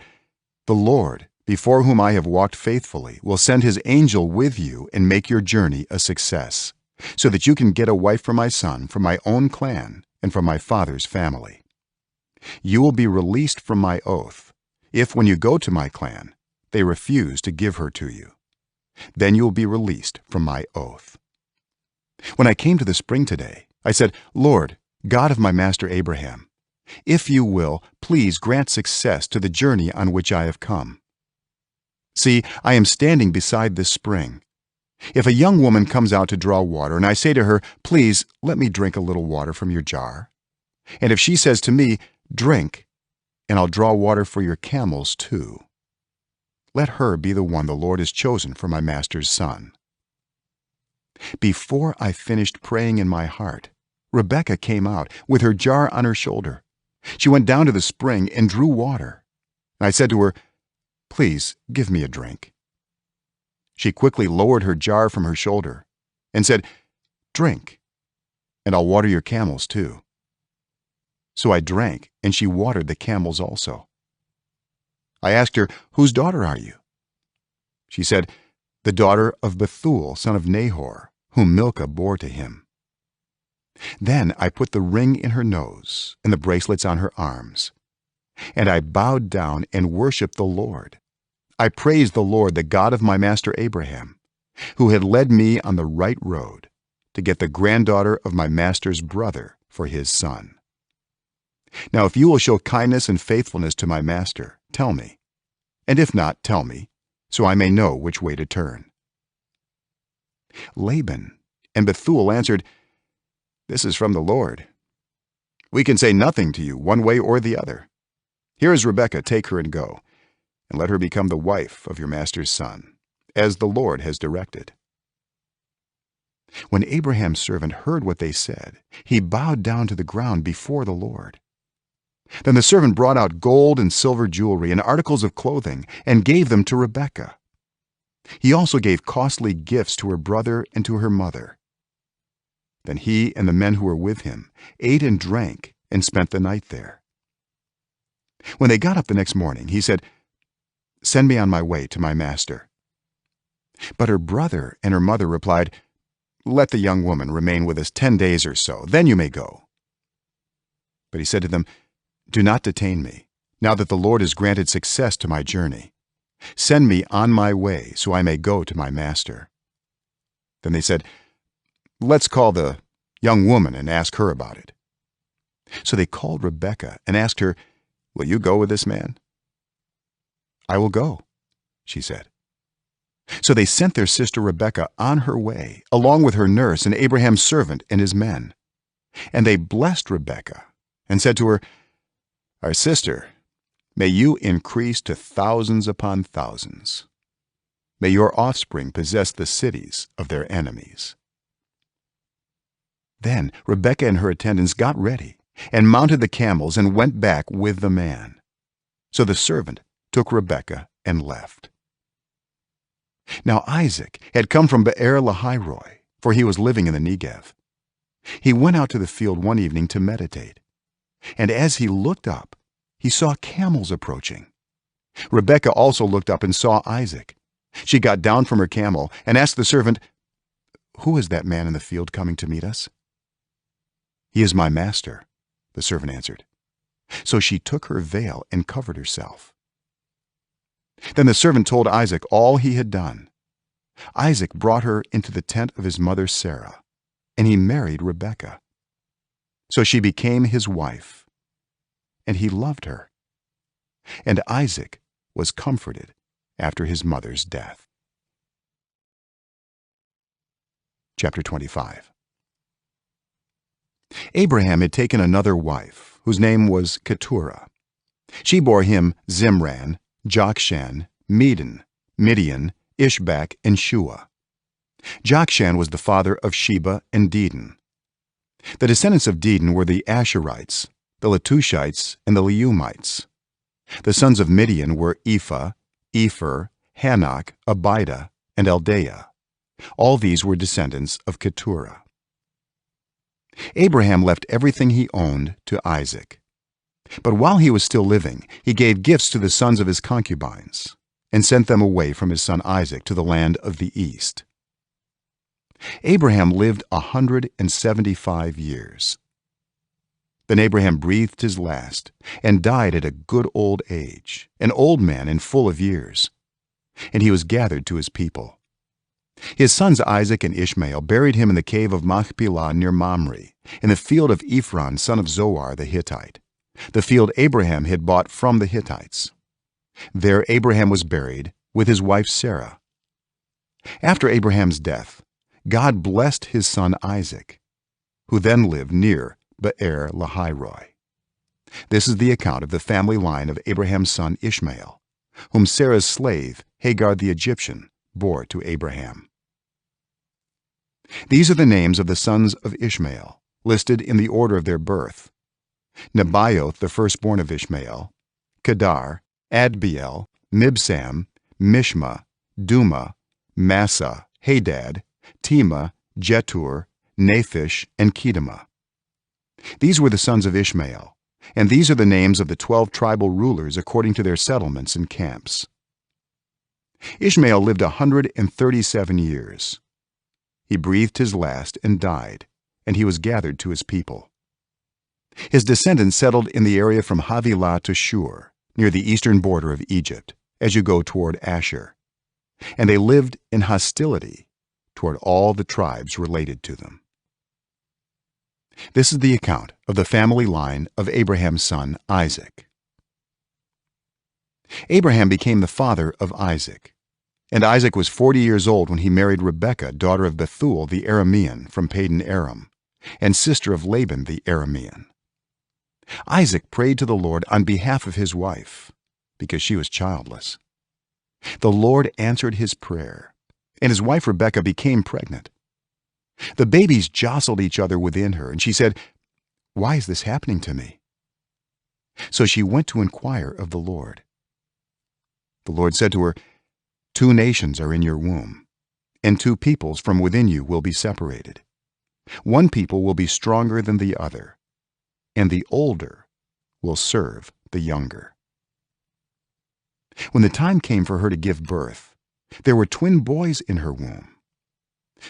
'The Lord, before whom I have walked faithfully, will send his angel with you and make your journey a success, so that you can get a wife for my son from my own clan and from my father's family. You will be released from my oath if, when you go to my clan, they refuse to give her to you. Then you will be released from my oath.' When I came to the spring today, I said, 'Lord, God of my master Abraham, if you will, please grant success to the journey on which I have come. See, I am standing beside this spring. If a young woman comes out to draw water, and I say to her, "Please let me drink a little water from your jar," and if she says to me, "Drink, and I'll draw water for your camels too," let her be the one the Lord has chosen for my master's son." Before I finished praying in my heart, Rebekah came out with her jar on her shoulder, She went down to the spring and drew water. I said to her, "Please give me a drink." She quickly lowered her jar from her shoulder and said, "Drink, and I'll water your camels too." So I drank, and she watered the camels also. I asked her, "Whose daughter are you?" She said, "The daughter of Bethuel, son of Nahor, whom Milcah bore to him." Then I put the ring in her nose and the bracelets on her arms, and I bowed down and worshipped the Lord. I praised the Lord, the God of my master Abraham, who had led me on the right road to get the granddaughter of my master's brother for his son. Now if you will show kindness and faithfulness to my master, tell me, and if not, tell me, so I may know which way to turn." Laban and Bethuel answered, "This is from the Lord. We can say nothing to you one way or the other. Here is Rebekah, take her and go, and let her become the wife of your master's son, as the Lord has directed." When Abraham's servant heard what they said, he bowed down to the ground before the Lord. Then the servant brought out gold and silver jewelry and articles of clothing and gave them to Rebekah. He also gave costly gifts to her brother and to her mother. Then he and the men who were with him ate and drank and spent the night there. When they got up the next morning, he said, "Send me on my way to my master." But her brother and her mother replied, "Let the young woman remain with us 10 days or so, then you may go." But he said to them, "Do not detain me, now that the Lord has granted success to my journey. Send me on my way so I may go to my master." Then they said, "Let's call the young woman and ask her about it." So they called Rebekah and asked her, "Will you go with this man?" "I will go," she said. So they sent their sister Rebekah on her way, along with her nurse and Abraham's servant and his men. And they blessed Rebekah and said to her, "Our sister, may you increase to thousands upon thousands. May your offspring possess the cities of their enemies." Then Rebekah and her attendants got ready and mounted the camels and went back with the man. So the servant took Rebekah and left. Now Isaac had come from Beer Lahairoi, for he was living in the Negev. He went out to the field one evening to meditate, and as he looked up, he saw camels approaching. Rebekah also looked up and saw Isaac. She got down from her camel and asked the servant, "Who is that man in the field coming to meet us?" "He is my master," the servant answered. So she took her veil and covered herself. Then the servant told Isaac all he had done. Isaac brought her into the tent of his mother Sarah, and he married Rebekah. So she became his wife, and he loved her. And Isaac was comforted after his mother's death. Chapter 25. Abraham had taken another wife, whose name was Keturah. She bore him Zimran, Jokshan, Medan, Midian, Ishbak, and Shua. Jokshan was the father of Sheba and Dedan. The descendants of Dedan were the Asherites, the Letushites, and the Leumites. The sons of Midian were Ephah, Epher, Hanok, Abida, and Eldaah. All these were descendants of Keturah. Abraham left everything he owned to Isaac. But while he was still living, he gave gifts to the sons of his concubines and sent them away from his son Isaac to the land of the east. Abraham lived 175 years. Then Abraham breathed his last and died at a good old age, an old man and full of years. And he was gathered to his people. His sons Isaac and Ishmael buried him in the cave of Machpelah near Mamre, in the field of Ephron son of Zohar the Hittite, the field Abraham had bought from the Hittites. There Abraham was buried with his wife Sarah. After Abraham's death, God blessed his son Isaac, who then lived near Beer Lahairoi. This is the account of the family line of Abraham's son Ishmael, whom Sarah's slave Hagar the Egyptian bore to Abraham. These are the names of the sons of Ishmael, listed in the order of their birth: Nebaioth the firstborn of Ishmael, Kedar, Adbeel, Mibsam, Mishma, Duma, Massa, Hadad, Tema, Jetur, Naphish, and Kedema. These were the sons of Ishmael, and these are the names of the 12 tribal rulers according to their settlements and camps. Ishmael lived 137 years. He breathed his last and died, and he was gathered to his people. His descendants settled in the area from Havilah to Shur, near the eastern border of Egypt, as you go toward Asher, and they lived in hostility toward all the tribes related to them. This is the account of the family line of Abraham's son Isaac. Abraham became the father of Isaac, and Isaac was 40 years old when he married Rebekah, daughter of Bethuel the Aramean from Padan Aram, and sister of Laban the Aramean. Isaac prayed to the Lord on behalf of his wife, because she was childless. The Lord answered his prayer, and his wife Rebekah became pregnant. The babies jostled each other within her, and she said, "Why is this happening to me?" So she went to inquire of the Lord. The Lord said to her, "Two nations are in your womb, and two peoples from within you will be separated. One people will be stronger than the other, and the older will serve the younger." When the time came for her to give birth, there were twin boys in her womb.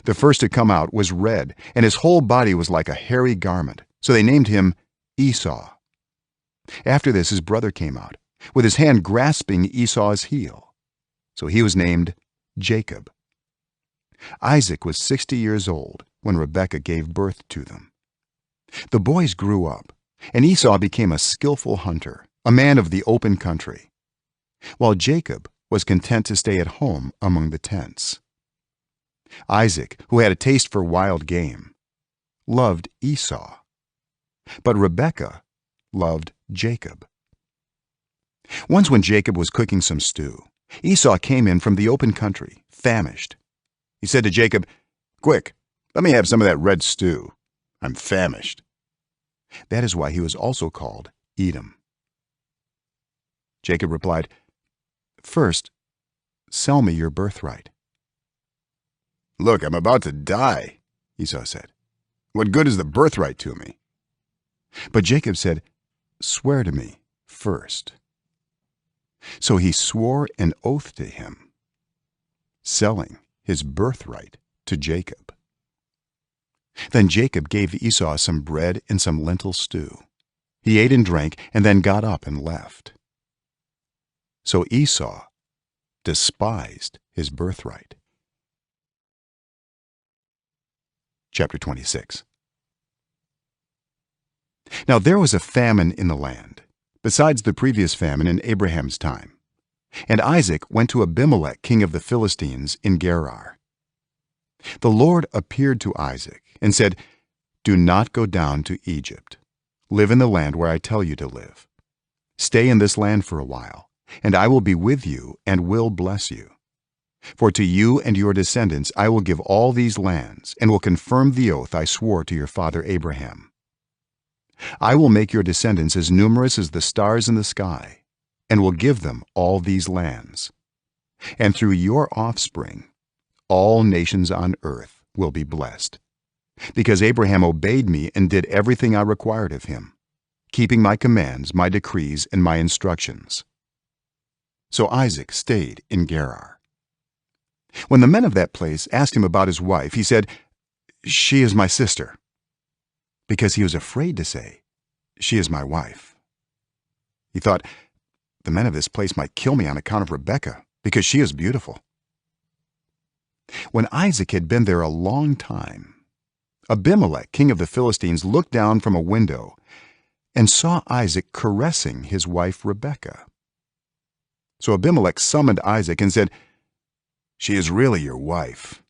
The first to come out was red, and his whole body was like a hairy garment, so they named him Esau. After this his brother came out, with his hand grasping Esau's heel, so he was named Jacob. Isaac was 60 years old when Rebekah gave birth to them. The boys grew up, and Esau became a skillful hunter, a man of the open country, while Jacob was content to stay at home among the tents. Isaac, who had a taste for wild game, loved Esau, but Rebekah loved Jacob. Once when Jacob was cooking some stew, Esau came in from the open country, famished. He said to Jacob, "Quick, let me have some of that red stew. I'm famished." That is why he was also called Edom. Jacob replied, "First, sell me your birthright." "Look, I'm about to die," Esau said. "What good is the birthright to me?" But Jacob said, "Swear to me first." So he swore an oath to him, selling his birthright to Jacob. Then Jacob gave Esau some bread and some lentil stew. He ate and drank, and then got up and left. So Esau despised his birthright. Chapter 26. Now there was a famine in the land, besides the previous famine in Abraham's time, and Isaac went to Abimelech king of the Philistines in Gerar. The Lord appeared to Isaac and said, "Do not go down to Egypt. Live in the land where I tell you to live. Stay in this land for a while, and I will be with you and will bless you. For to you and your descendants I will give all these lands, and will confirm the oath I swore to your father Abraham. I will make your descendants as numerous as the stars in the sky, and will give them all these lands. And through your offspring all nations on earth will be blessed, because Abraham obeyed me and did everything I required of him, keeping my commands, my decrees, and my instructions." So Isaac stayed in Gerar. When the men of that place asked him about his wife, he said, "She is my sister," because he was afraid to say, "She is my wife." He thought, "The men of this place might kill me on account of Rebekah, because she is beautiful." When Isaac had been there a long time, Abimelech king of the Philistines looked down from a window and saw Isaac caressing his wife Rebekah. So Abimelech summoned Isaac and said, "She is really your wife.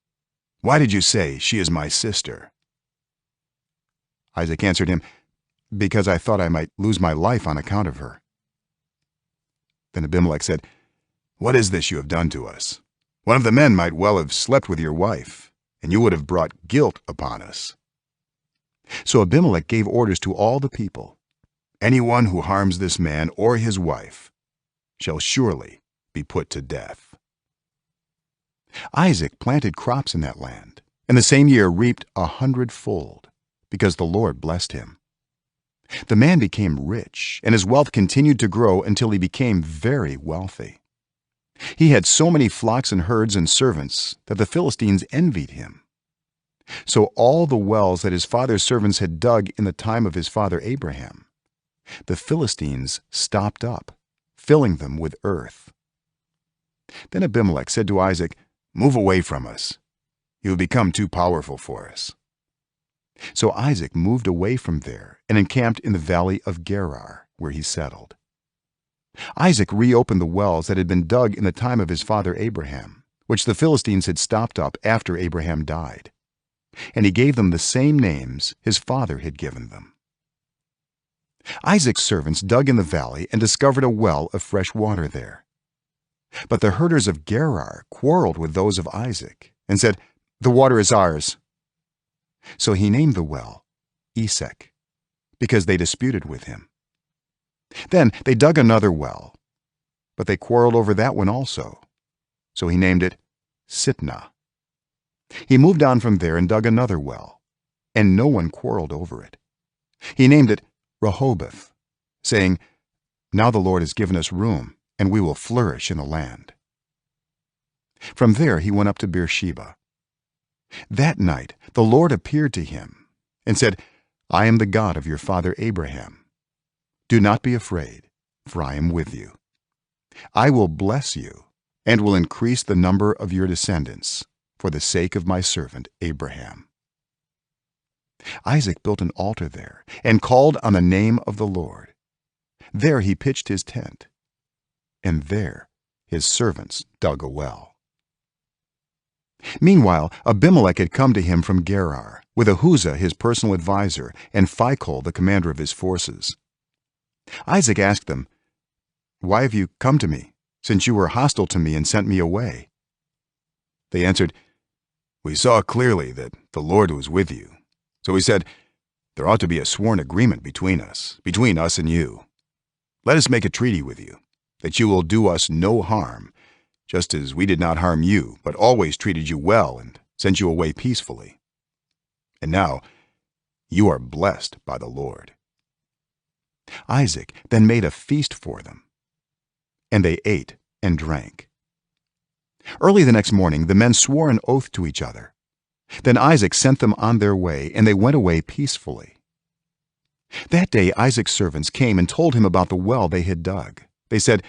Why did you say, 'She is my sister'?" Isaac answered him, "Because I thought I might lose my life on account of her." Then Abimelech said, "What is this you have done to us? One of the men might well have slept with your wife, and you would have brought guilt upon us." So Abimelech gave orders to all the people, Anyone who harms this man or his wife shall surely be put to death." Isaac planted crops in that land, and the same year reaped 100-fold, because the Lord blessed him. The man became rich, and his wealth continued to grow until he became very wealthy. He had so many flocks and herds and servants that the Philistines envied him. So all the wells that his father's servants had dug in the time of his father Abraham, the Philistines stopped up, filling them with earth. Then Abimelech said to Isaac, "Move away from us. You have become too powerful for us." So Isaac moved away from there and encamped in the valley of Gerar, where he settled. Isaac reopened the wells that had been dug in the time of his father Abraham, which the Philistines had stopped up after Abraham died, and he gave them the same names his father had given them. Isaac's servants dug in the valley and discovered a well of fresh water there. But the herders of Gerar quarreled with those of Isaac and said, "The water is ours." So he named the well Esek, because they disputed with him. Then they dug another well, but they quarreled over that one also. So he named it Sitnah. He moved on from there and dug another well, and no one quarreled over it. He named it Rehoboth, saying, "Now the Lord has given us room, and we will flourish in the land." From there he went up to Beersheba. That night the Lord appeared to him and said, "I am the God of your father Abraham. Do not be afraid, for I am with you. I will bless you and will increase the number of your descendants for the sake of my servant Abraham." Isaac built an altar there and called on the name of the Lord. There he pitched his tent, and there his servants dug a well. Meanwhile, Abimelech had come to him from Gerar, with Ahuzah his personal advisor and Phicol the commander of his forces. Isaac asked them, "Why have you come to me, since you were hostile to me and sent me away?" They answered, "We saw clearly that the Lord was with you. So we said, there ought to be a sworn agreement between us and you. Let us make a treaty with you, that you will do us no harm, just as we did not harm you, but always treated you well and sent you away peacefully. And now you are blessed by the Lord." Isaac then made a feast for them, and they ate and drank. Early the next morning the men swore an oath to each other. Then Isaac sent them on their way, and they went away peacefully. That day Isaac's servants came and told him about the well they had dug. They said,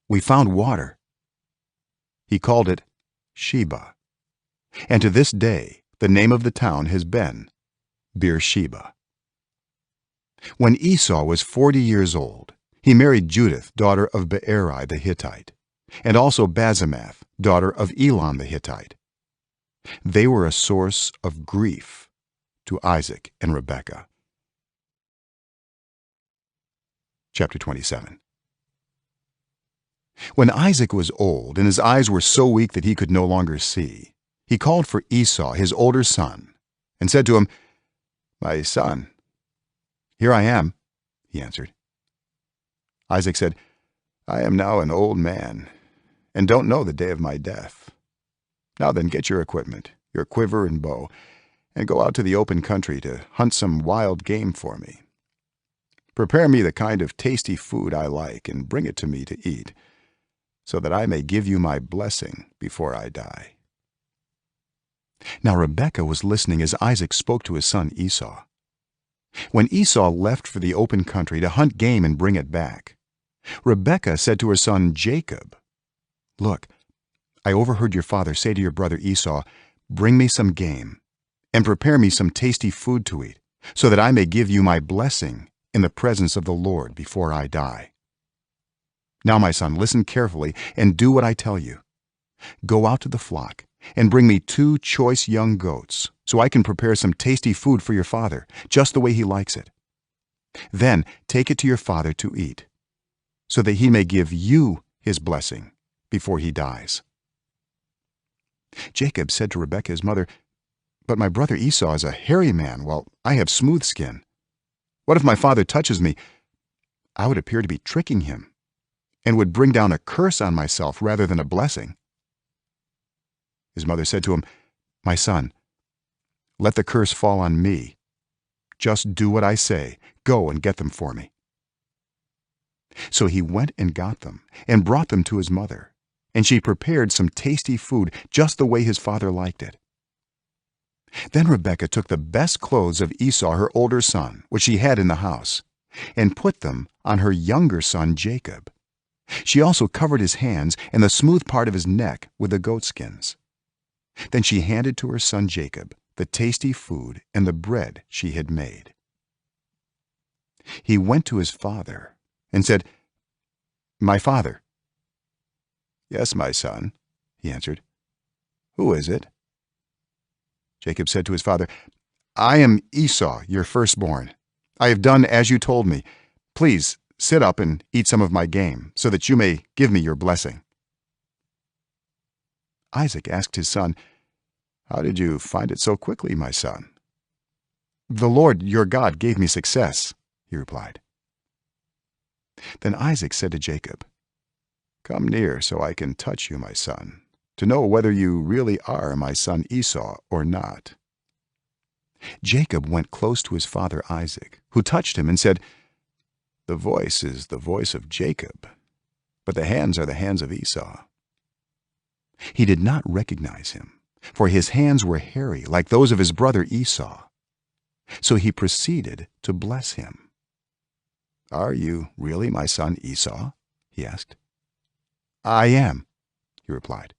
"We found water." He called it Sheba, and to this day the name of the town has been Beersheba. When Esau was 40 years old, he married Judith, daughter of Beeri the Hittite, and also Basemath, daughter of Elon the Hittite. They were a source of grief to Isaac and Rebekah. Chapter 27. When Isaac was old and his eyes were so weak that he could no longer see, he called for Esau, his older son, and said to him, "My son." "Here I am," he answered. Isaac said, "I am now an old man, and don't know the day of my death. Now then, get your equipment, your quiver and bow, and go out to the open country to hunt some wild game for me. Prepare me the kind of tasty food I like and bring it to me to eat, so that I may give you my blessing before I die." Now Rebekah was listening as Isaac spoke to his son Esau. When Esau left for the open country to hunt game and bring it back, Rebekah said to her son Jacob, "Look, I overheard your father say to your brother Esau, 'Bring me some game, and prepare me some tasty food to eat, so that I may give you my blessing in the presence of the Lord before I die.' Now, my son, listen carefully and do what I tell you. Go out to the flock and bring me 2 choice young goats, so I can prepare some tasty food for your father, just the way he likes it. Then take it to your father to eat, so that he may give you his blessing before he dies." Jacob said to Rebekah his mother, "But my brother Esau is a hairy man, while I have smooth skin. What if my father touches me? I would appear to be tricking him and would bring down a curse on myself rather than a blessing." His mother said to him, "My son, let the curse fall on me. Just do what I say. Go and get them for me." So he went and got them and brought them to his mother, and she prepared some tasty food just the way his father liked it. Then Rebekah took the best clothes of Esau, her older son, which she had in the house, and put them on her younger son Jacob. She also covered his hands and the smooth part of his neck with the goatskins. Then she handed to her son Jacob the tasty food and the bread she had made. He went to his father and said, "My father." "Yes, my son," he answered. "Who is it?" Jacob said to his father, "I am Esau, your firstborn. I have done as you told me. Please sit up and eat some of my game, so that you may give me your blessing." Isaac asked his son, "How did you find it so quickly, my son?" "The Lord your God gave me success," he replied. Then Isaac said to Jacob, "Come near so I can touch you, my son, to know whether you really are my son Esau or not." Jacob went close to his father Isaac, who touched him and said, "The voice is the voice of Jacob, but the hands are the hands of Esau." He did not recognize him, for his hands were hairy like those of his brother Esau. So he proceeded to bless him. "Are you really my son Esau?" he asked. "I am," he replied.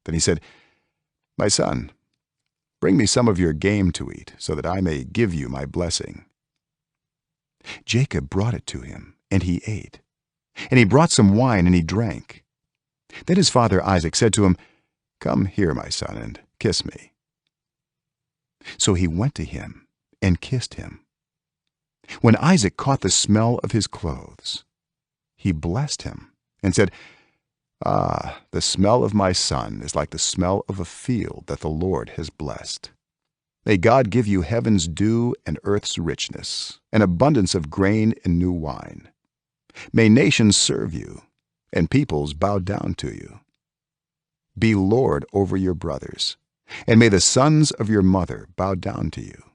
Then he said, "My son, bring me some of your game to eat, so that I may give you my blessing." Jacob brought it to him, and he ate. And he brought some wine, and he drank. Then his father Isaac said to him, "Come here, my son, and kiss me." So he went to him and kissed him. When Isaac caught the smell of his clothes, he blessed him and said, "Ah, the smell of my son is like the smell of a field that the Lord has blessed. May God give you heaven's dew and earth's richness, an abundance of grain and new wine. May nations serve you, and peoples bow down to you. Be Lord over your brothers, and may the sons of your mother bow down to you.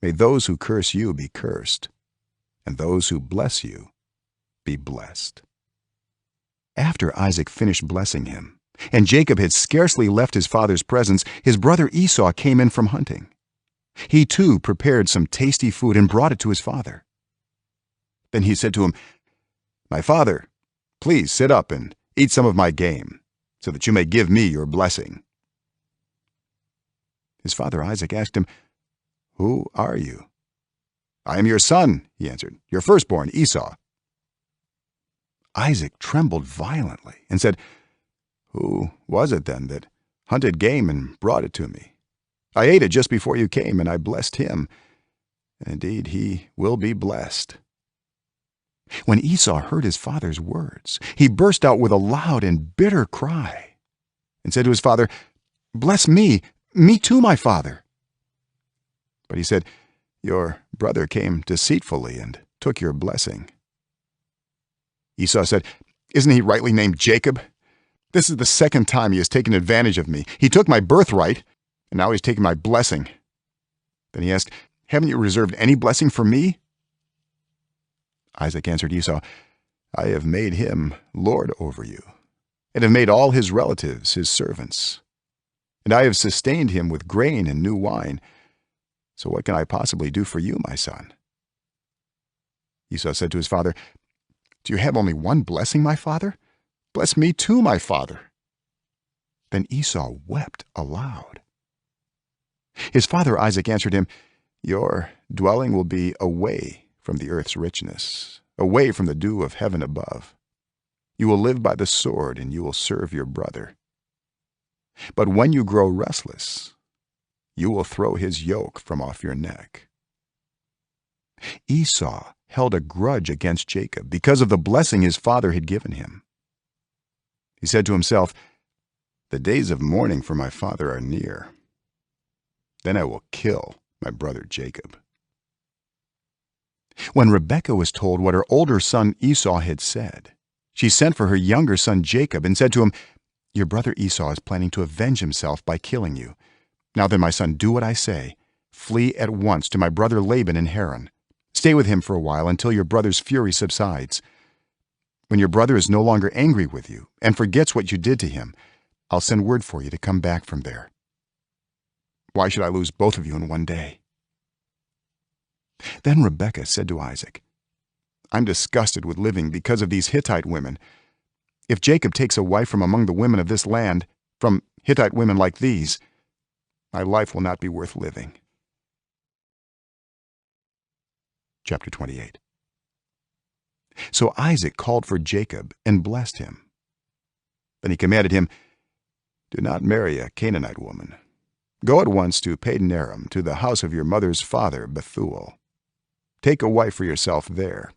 May those who curse you be cursed, and those who bless you be blessed." After Isaac finished blessing him, and Jacob had scarcely left his father's presence, his brother Esau came in from hunting. He too prepared some tasty food and brought it to his father. Then he said to him, "My father, please sit up and eat some of my game, so that you may give me your blessing." His father Isaac asked him, "Who are you?" "I am your son," he answered, "your firstborn Esau." Isaac trembled violently and said, "Who was it then that hunted game and brought it to me? I ate it just before you came, and I blessed him. Indeed, he will be blessed." When Esau heard his father's words, he burst out with a loud and bitter cry and said to his father, "Bless me too, my father." But he said, "Your brother came deceitfully and took your blessing." Esau said, "Isn't he rightly named Jacob? This is the second time he has taken advantage of me. He took my birthright, and now he's taken my blessing." Then he asked, "Haven't you reserved any blessing for me?" Isaac answered Esau, "I have made him lord over you, and have made all his relatives his servants. And I have sustained him with grain and new wine. So what can I possibly do for you, my son?" Esau said to his father, "Do you have only one blessing, my father? Bless me too, my father." Then Esau wept aloud. His father Isaac answered him, "Your dwelling will be away from the earth's richness, away from the dew of heaven above. You will live by the sword, and you will serve your brother. But when you grow restless, you will throw his yoke from off your neck." Esau held a grudge against Jacob because of the blessing his father had given him. He said to himself, "The days of mourning for my father are near. Then I will kill my brother Jacob." When Rebekah was told what her older son Esau had said, she sent for her younger son Jacob and said to him, "Your brother Esau is planning to avenge himself by killing you. Now then, my son, do what I say. Flee at once to my brother Laban in Haran. Stay with him for a while until your brother's fury subsides. When your brother is no longer angry with you and forgets what you did to him, I'll send word for you to come back from there. Why should I lose both of you in one day?" Then Rebekah said to Isaac, "I'm disgusted with living because of these Hittite women. If Jacob takes a wife from among the women of this land, from Hittite women like these, my life will not be worth living." Chapter 28. So Isaac called for Jacob and blessed him. Then he commanded him, "Do not marry a Canaanite woman. Go at once to Padan Aram, to the house of your mother's father Bethuel. Take a wife for yourself there,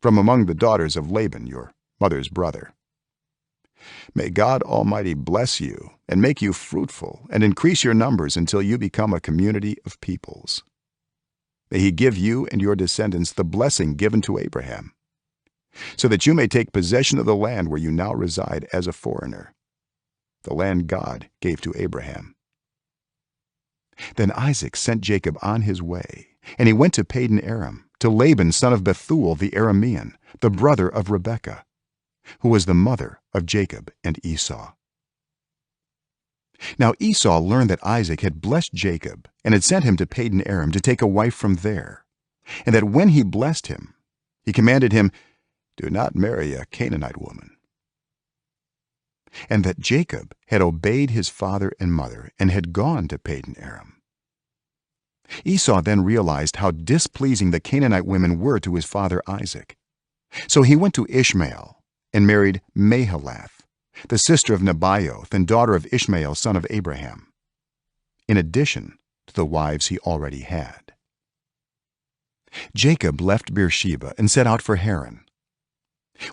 from among the daughters of Laban, your mother's brother. May God Almighty bless you and make you fruitful and increase your numbers until you become a community of peoples. May he give you and your descendants the blessing given to Abraham, so that you may take possession of the land where you now reside as a foreigner, the land God gave to Abraham." Then Isaac sent Jacob on his way, and he went to Padan Aram, to Laban son of Bethuel the Aramean, the brother of Rebekah, who was the mother of Jacob and Esau. Now Esau learned that Isaac had blessed Jacob and had sent him to Padan Aram to take a wife from there, and that when he blessed him, he commanded him, "Do not marry a Canaanite woman," and that Jacob had obeyed his father and mother and had gone to Padan Aram. Esau then realized how displeasing the Canaanite women were to his father Isaac. So he went to Ishmael and married Mahalath, the sister of Nebaioth and daughter of Ishmael son of Abraham, in addition to the wives he already had. Jacob left Beersheba and set out for Haran.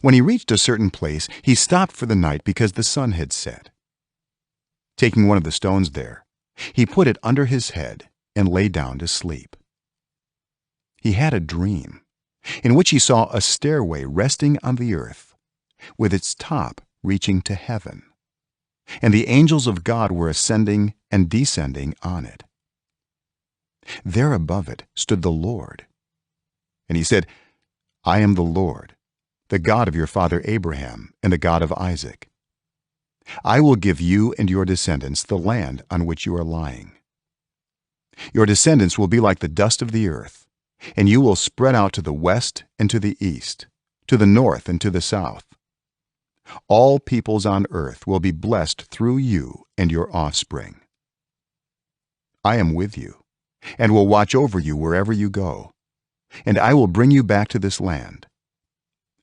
When he reached a certain place, he stopped for the night because the sun had set. Taking one of the stones there, he put it under his head and lay down to sleep. He had a dream in which he saw a stairway resting on the earth, with its top reaching to heaven, and the angels of God were ascending and descending on it. There above it stood the Lord, and he said, "I am the Lord, the God of your father Abraham and the God of Isaac. I will give you and your descendants the land on which you are lying. Your descendants will be like the dust of the earth, and you will spread out to the west and to the east, to the north and to the south. All peoples on earth will be blessed through you and your offspring. I am with you and will watch over you wherever you go, and I will bring you back to this land.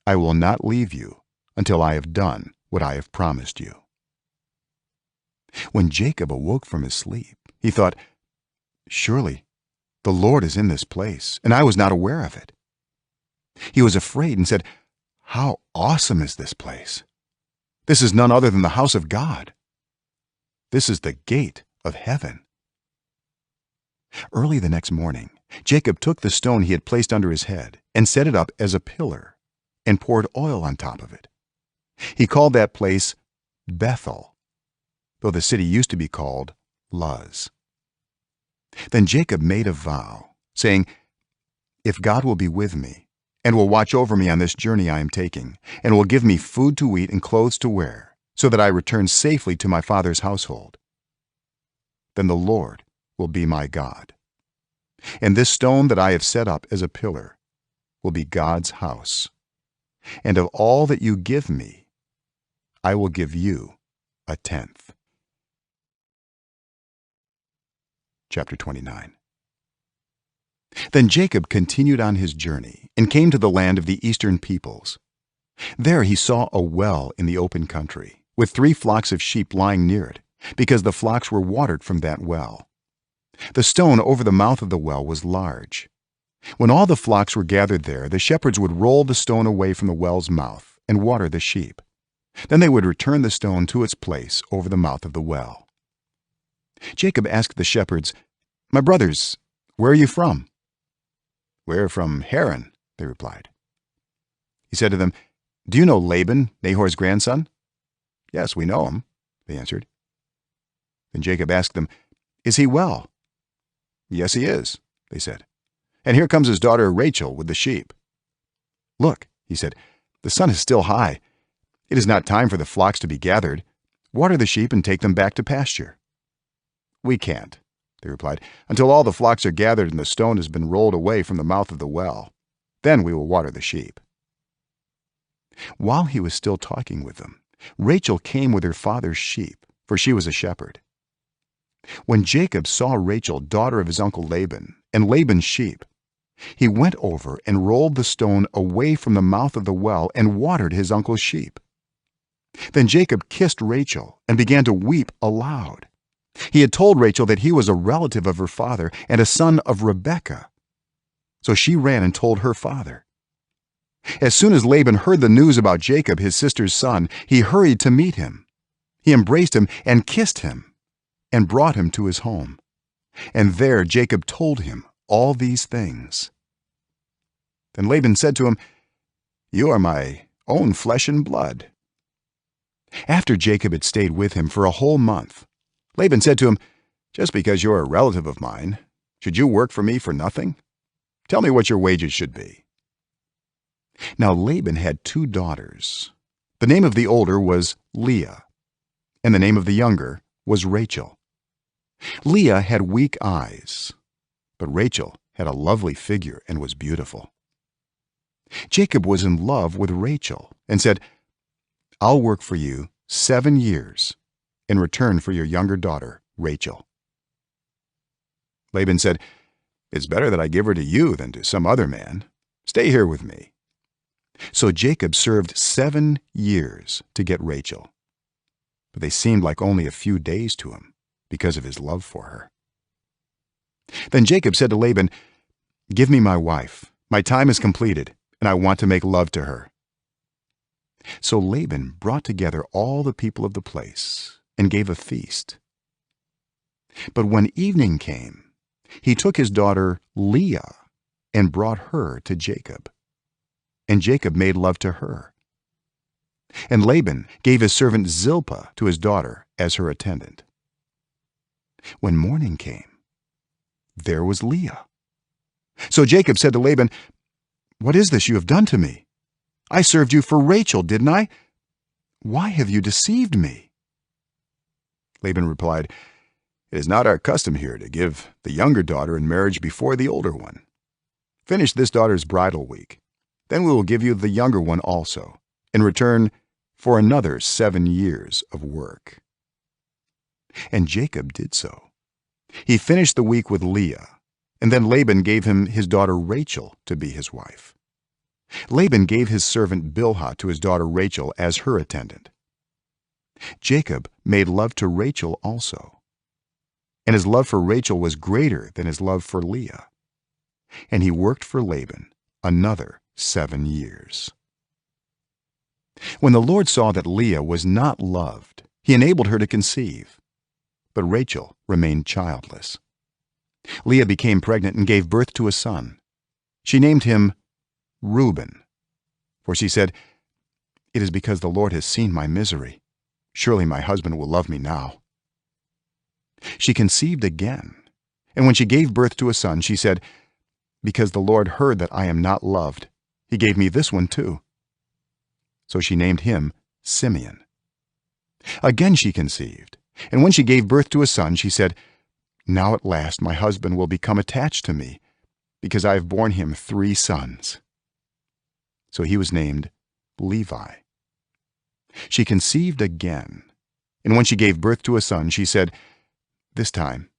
I will not leave you until I have done what I have promised you." When Jacob awoke from his sleep, he thought, "Surely the Lord is in this place, and I was not aware of it." He was afraid and said, "How awesome is this place! This is none other than the house of God. This is the gate of heaven." Early the next morning, Jacob took the stone he had placed under his head and set it up as a pillar and poured oil on top of it. He called that place Bethel, though the city used to be called Luz. Then Jacob made a vow, saying, "If God will be with me and will watch over me on this journey I am taking, and will give me food to eat and clothes to wear, so that I return safely to my father's household, then the Lord will be my God. And this stone that I have set up as a pillar will be God's house. And of all that you give me, I will give you a tenth." Chapter 29. Then Jacob continued on his journey and came to the land of the eastern peoples. There he saw a well in the open country, with 3 flocks of sheep lying near it, because the flocks were watered from that well. The stone over the mouth of the well was large. When all the flocks were gathered there, the shepherds would roll the stone away from the well's mouth and water the sheep. Then they would return the stone to its place over the mouth of the well. Jacob asked the shepherds, "My brothers, where are you from?" "We're from Haran," they replied. He said to them, "Do you know Laban, Nahor's grandson?" "Yes, we know him," they answered. Then Jacob asked them, "Is he well?" "Yes, he is," they said. "And here comes his daughter Rachel with the sheep." "Look," he said, "the sun is still high. It is not time for the flocks to be gathered. Water the sheep and take them back to pasture." "We can't," they replied, "until all the flocks are gathered and the stone has been rolled away from the mouth of the well. Then we will water the sheep." While he was still talking with them, Rachel came with her father's sheep, for she was a shepherd. When Jacob saw Rachel, daughter of his uncle Laban, and Laban's sheep, he went over and rolled the stone away from the mouth of the well and watered his uncle's sheep. Then Jacob kissed Rachel and began to weep aloud. He had told Rachel that he was a relative of her father and a son of Rebekah. So she ran and told her father. As soon as Laban heard the news about Jacob, his sister's son, he hurried to meet him. He embraced him and kissed him and brought him to his home. And there Jacob told him all these things. Then Laban said to him, "You are my own flesh and blood." After Jacob had stayed with him for a whole month, Laban said to him, "Just because you're a relative of mine, should you work for me for nothing? Tell me what your wages should be." Now Laban had 2 daughters. The name of the older was Leah, and the name of the younger was Rachel. Leah had weak eyes, but Rachel had a lovely figure and was beautiful. Jacob was in love with Rachel and said, "I'll work for you 7 years in return for your younger daughter, Rachel." Laban said, "It's better that I give her to you than to some other man. Stay here with me." So Jacob served 7 years to get Rachel, but they seemed like only a few days to him because of his love for her. Then Jacob said to Laban, "Give me my wife. My time is completed, and I want to make love to her." So Laban brought together all the people of the place and gave a feast. But when evening came, he took his daughter Leah and brought her to Jacob, and Jacob made love to her. And Laban gave his servant Zilpah to his daughter as her attendant. When morning came, there was Leah. So Jacob said to Laban, "What is this you have done to me? I served you for Rachel, didn't I? Why have you deceived me?" Laban replied, "It is not our custom here to give the younger daughter in marriage before the older one. Finish this daughter's bridal week. Then we will give you the younger one also, in return for another 7 years of work." And Jacob did so. He finished the week with Leah, and then Laban gave him his daughter Rachel to be his wife. Laban gave his servant Bilhah to his daughter Rachel as her attendant. Jacob made love to Rachel also, and his love for Rachel was greater than his love for Leah. And he worked for Laban another 7 years. When the Lord saw that Leah was not loved, he enabled her to conceive, but Rachel remained childless. Leah became pregnant and gave birth to a son. She named him Reuben, for she said, "It is because the Lord has seen my misery. Surely my husband will love me now." She conceived again, and when she gave birth to a son, she said, "Because the Lord heard that I am not loved, he gave me this one too." So she named him Simeon. Again she conceived, and when she gave birth to a son, she said, "Now at last my husband will become attached to me, because I have borne him 3 sons." So he was named Levi. She conceived again, and when she gave birth to a son, she said, "This time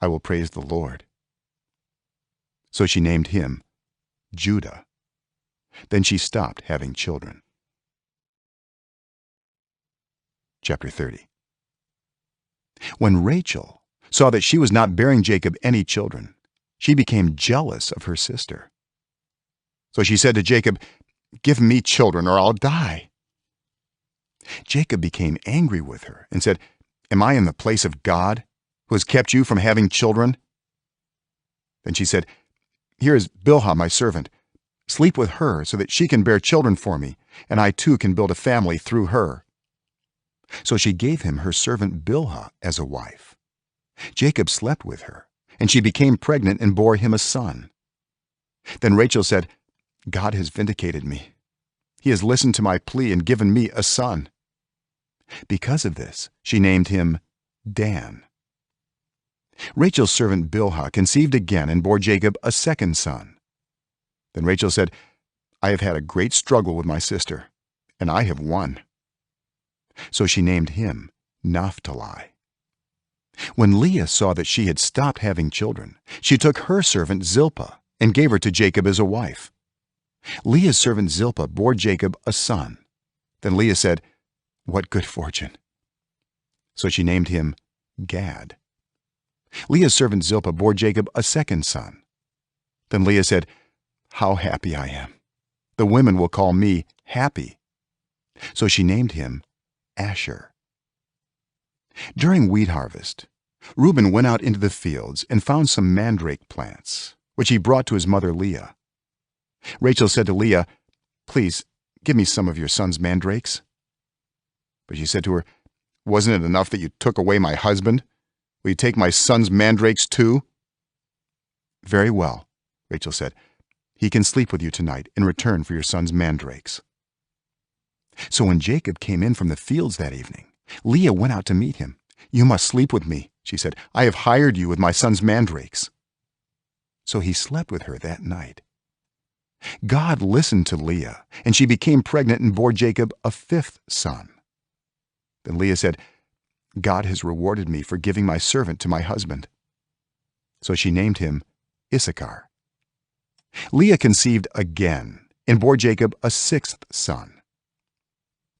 I will praise the Lord." So she named him Judah. Then she stopped having children. Chapter 30. When Rachel saw that she was not bearing Jacob any children, she became jealous of her sister. So she said to Jacob, "Give me children or I'll die." Jacob became angry with her and said, "Am I in the place of God, who has kept you from having children?" Then she said, "Here is Bilhah my servant. sleep with her so that she can bear children for me, and I too can build a family through her." So she gave him her servant Bilhah as a wife. Jacob slept with her, and she became pregnant and bore him a son. Then Rachel said, "God has vindicated me. He has listened to my plea and given me a son." Because of this, she named him Dan. Rachel's servant Bilhah conceived again and bore Jacob a second son. Then Rachel said, "I have had a great struggle with my sister, and I have won." So she named him Naphtali. When Leah saw that she had stopped having children, she took her servant Zilpah and gave her to Jacob as a wife. Leah's servant Zilpah bore Jacob a son. Then Leah said, "What good fortune." So she named him Gad. Leah's servant Zilpah bore Jacob a second son. Then Leah said, "How happy I am. The women will call me happy." So she named him Asher. During wheat harvest, Reuben went out into the fields and found some mandrake plants, which he brought to his mother Leah. Rachel said to Leah, "Please, give me some of your son's mandrakes." But she said to her, "Wasn't it enough that you took away my husband? Will you take my son's mandrakes too?" "Very well," Rachel said. "He can sleep with you tonight in return for your son's mandrakes." So when Jacob came in from the fields that evening, Leah went out to meet him. "You must sleep with me," she said. "I have hired you with my son's mandrakes." So he slept with her that night. God listened to Leah, and she became pregnant and bore Jacob a fifth son. Then Leah said, "God has rewarded me for giving my servant to my husband." So she named him Issachar. Leah conceived again and bore Jacob a sixth son.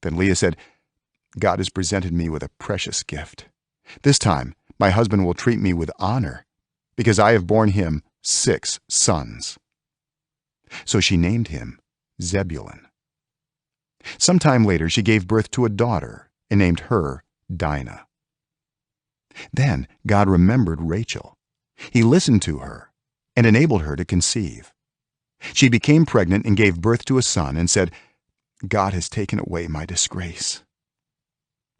Then Leah said, "God has presented me with a precious gift. This time my husband will treat me with honor, because I have borne him 6 sons." So she named him Zebulun. Some time later she gave birth to a daughter and named her Dinah. Then God remembered Rachel. He listened to her and enabled her to conceive. She became pregnant and gave birth to a son and said, "God has taken away my disgrace."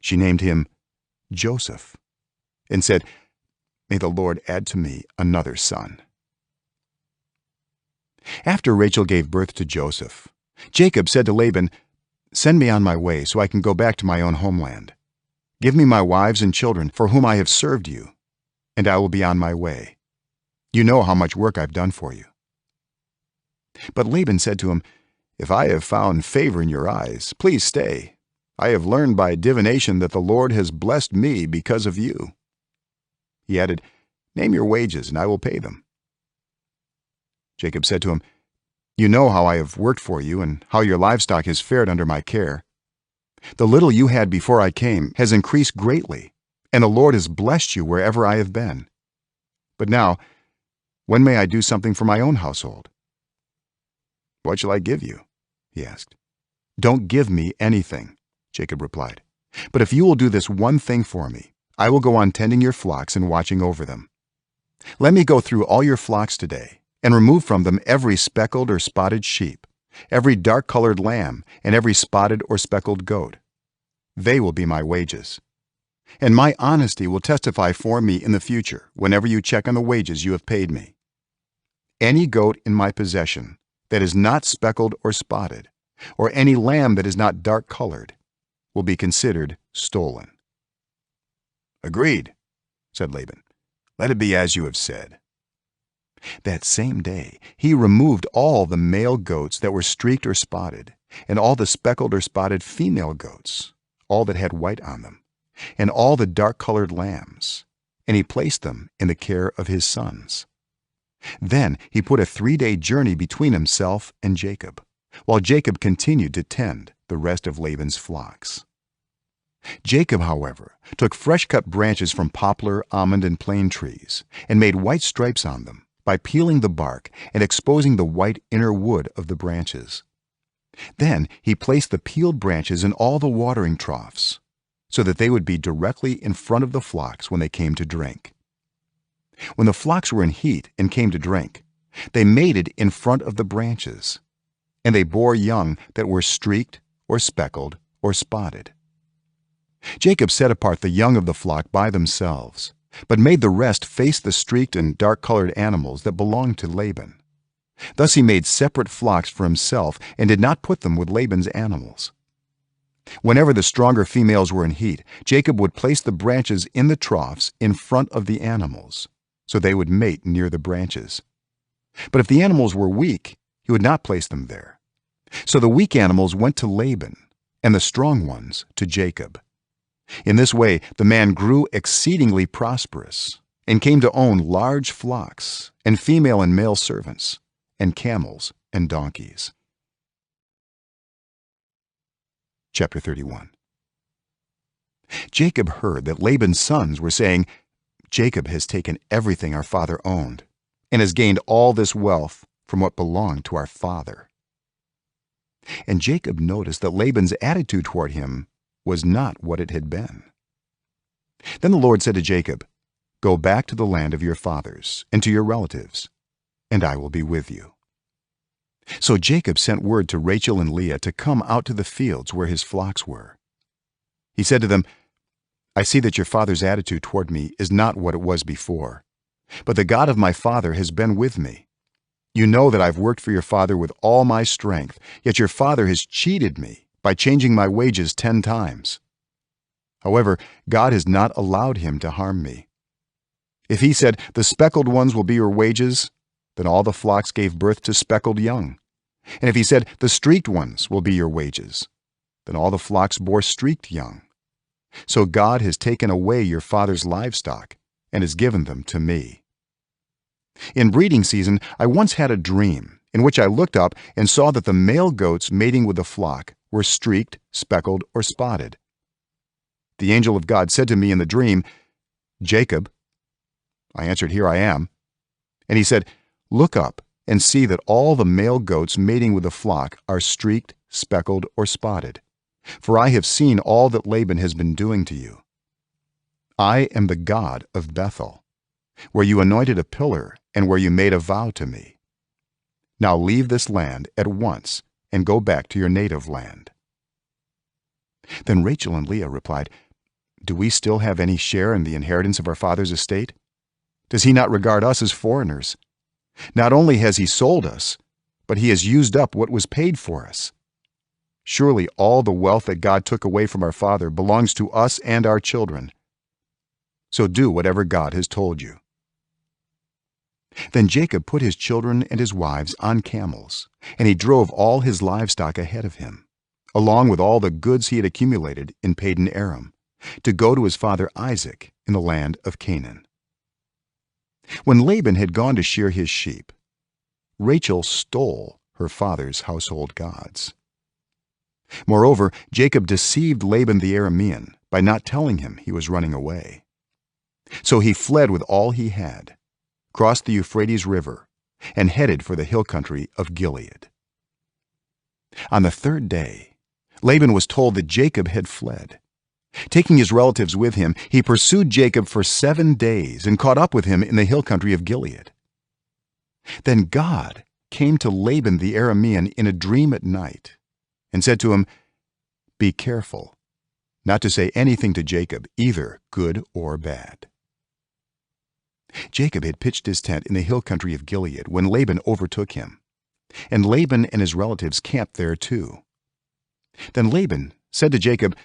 She named him Joseph and said, "May the Lord add to me another son." After Rachel gave birth to Joseph, Jacob said to Laban, "Send me on my way so I can go back to my own homeland. Give me my wives and children for whom I have served you, and I will be on my way. You know how much work I've done for you." But Laban said to him, "If I have found favor in your eyes, please stay. I have learned by divination that the Lord has blessed me because of you." He added, "Name your wages, and I will pay them." Jacob said to him, "You know how I have worked for you and how your livestock has fared under my care. The little you had before I came has increased greatly, and the Lord has blessed you wherever I have been. But now, when may I do something for my own household?" "What shall I give you?" he asked. "Don't give me anything," Jacob replied. "But if you will do this one thing for me, I will go on tending your flocks and watching over them. Let me go through all your flocks today and remove from them every speckled or spotted sheep, every dark-colored lamb, and every spotted or speckled goat. They will be my wages. And my honesty will testify for me in the future whenever you check on the wages you have paid me. Any goat in my possession that is not speckled or spotted, or any lamb that is not dark-colored, will be considered stolen." "Agreed," said Laban. "Let it be as you have said." That same day he removed all the male goats that were streaked or spotted, and all the speckled or spotted female goats, all that had white on them, and all the dark-colored lambs, and he placed them in the care of his sons. Then he put a 3-day journey between himself and Jacob, while Jacob continued to tend the rest of Laban's flocks. Jacob, however, took fresh-cut branches from poplar, almond, and plane trees and made white stripes on them by peeling the bark and exposing the white inner wood of the branches. Then he placed the peeled branches in all the watering troughs, so that they would be directly in front of the flocks when they came to drink. When the flocks were in heat and came to drink, they mated in front of the branches, and they bore young that were streaked or speckled or spotted. Jacob set apart the young of the flock by themselves, but made the rest face the streaked and dark-colored animals that belonged to Laban. Thus he made separate flocks for himself and did not put them with Laban's animals. Whenever the stronger females were in heat, Jacob would place the branches in the troughs in front of the animals, so they would mate near the branches. But if the animals were weak, he would not place them there. So the weak animals went to Laban, and the strong ones to Jacob. In this way the man grew exceedingly prosperous, and came to own large flocks, and female and male servants, and camels and donkeys. Chapter 31. Jacob heard that Laban's sons were saying, "Jacob has taken everything our father owned, and has gained all this wealth from what belonged to our father." And Jacob noticed that Laban's attitude toward him was not what it had been. Then the Lord said to Jacob, "Go back to the land of your fathers and to your relatives, and I will be with you." So Jacob sent word to Rachel and Leah to come out to the fields where his flocks were. He said to them, "I see that your father's attitude toward me is not what it was before, but the God of my father has been with me. You know that I've worked for your father with all my strength, yet your father has cheated me by changing my wages 10 times. However, God has not allowed him to harm me. If he said, 'The speckled ones will be your wages,' then all the flocks gave birth to speckled young. And if he said, 'The streaked ones will be your wages,' then all the flocks bore streaked young. So God has taken away your father's livestock and has given them to me. In breeding season, I once had a dream in which I looked up and saw that the male goats mating with the flock were streaked, speckled, or spotted. The angel of God said to me in the dream, 'Jacob.' I answered, 'Here I am.' And he said, 'Look up and see that all the male goats mating with the flock are streaked, speckled, or spotted, for I have seen all that Laban has been doing to you. I am the God of Bethel, where you anointed a pillar and where you made a vow to me. Now leave this land at once and go back to your native land.' Then Rachel and Leah replied, 'Do we still have any share in the inheritance of our father's estate? Does he not regard us as foreigners? Not only has he sold us, but he has used up what was paid for us. Surely all the wealth that God took away from our father belongs to us and our children. So do whatever God has told you.' Then Jacob put his children and his wives on camels, and he drove all his livestock ahead of him, along with all the goods he had accumulated in Padan Aram, to go to his father Isaac in the land of Canaan. When Laban had gone to shear his sheep, Rachel stole her father's household gods. Moreover, Jacob deceived Laban the Aramean by not telling him he was running away. So he fled with all he had, crossed the Euphrates River, and headed for the hill country of Gilead. On the 3rd day, Laban was told that Jacob had fled. Taking his relatives with him, he pursued Jacob for 7 days and caught up with him in the hill country of Gilead. Then God came to Laban the Aramean in a dream at night and said to him, "Be careful not to say anything to Jacob, either good or bad." Jacob had pitched his tent in the hill country of Gilead when Laban overtook him, and Laban and his relatives camped there too. Then Laban said to Jacob,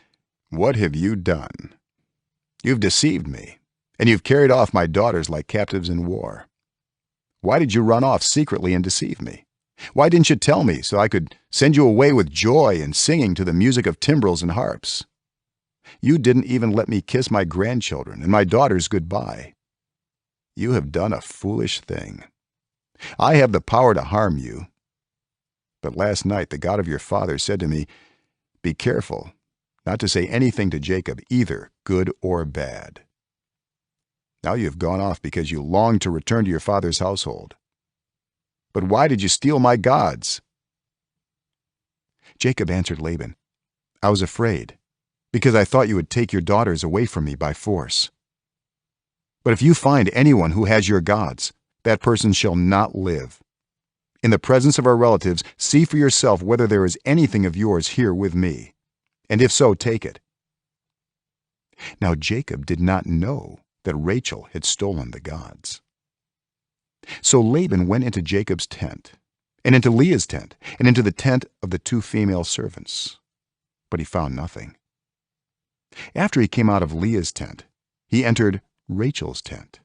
"What have you done? You've deceived me, and you've carried off my daughters like captives in war. Why did you run off secretly and deceive me? Why didn't you tell me so I could send you away with joy and singing to the music of timbrels and harps? You didn't even let me kiss my grandchildren and my daughters goodbye. You have done a foolish thing. I have the power to harm you. But last night the God of your father said to me, 'Be careful not to say anything to Jacob, either good or bad.' Now you have gone off because you long to return to your father's household. But why did you steal my gods?" Jacob answered Laban, "I was afraid, because I thought you would take your daughters away from me by force. But if you find anyone who has your gods, that person shall not live. in the presence of our relatives, see for yourself whether there is anything of yours here with me, and if so, take it." Now Jacob did not know that Rachel had stolen the gods. So Laban went into Jacob's tent, and into Leah's tent, and into the tent of the two female servants, but he found nothing. After he came out of Leah's tent, he entered Rachel's tent.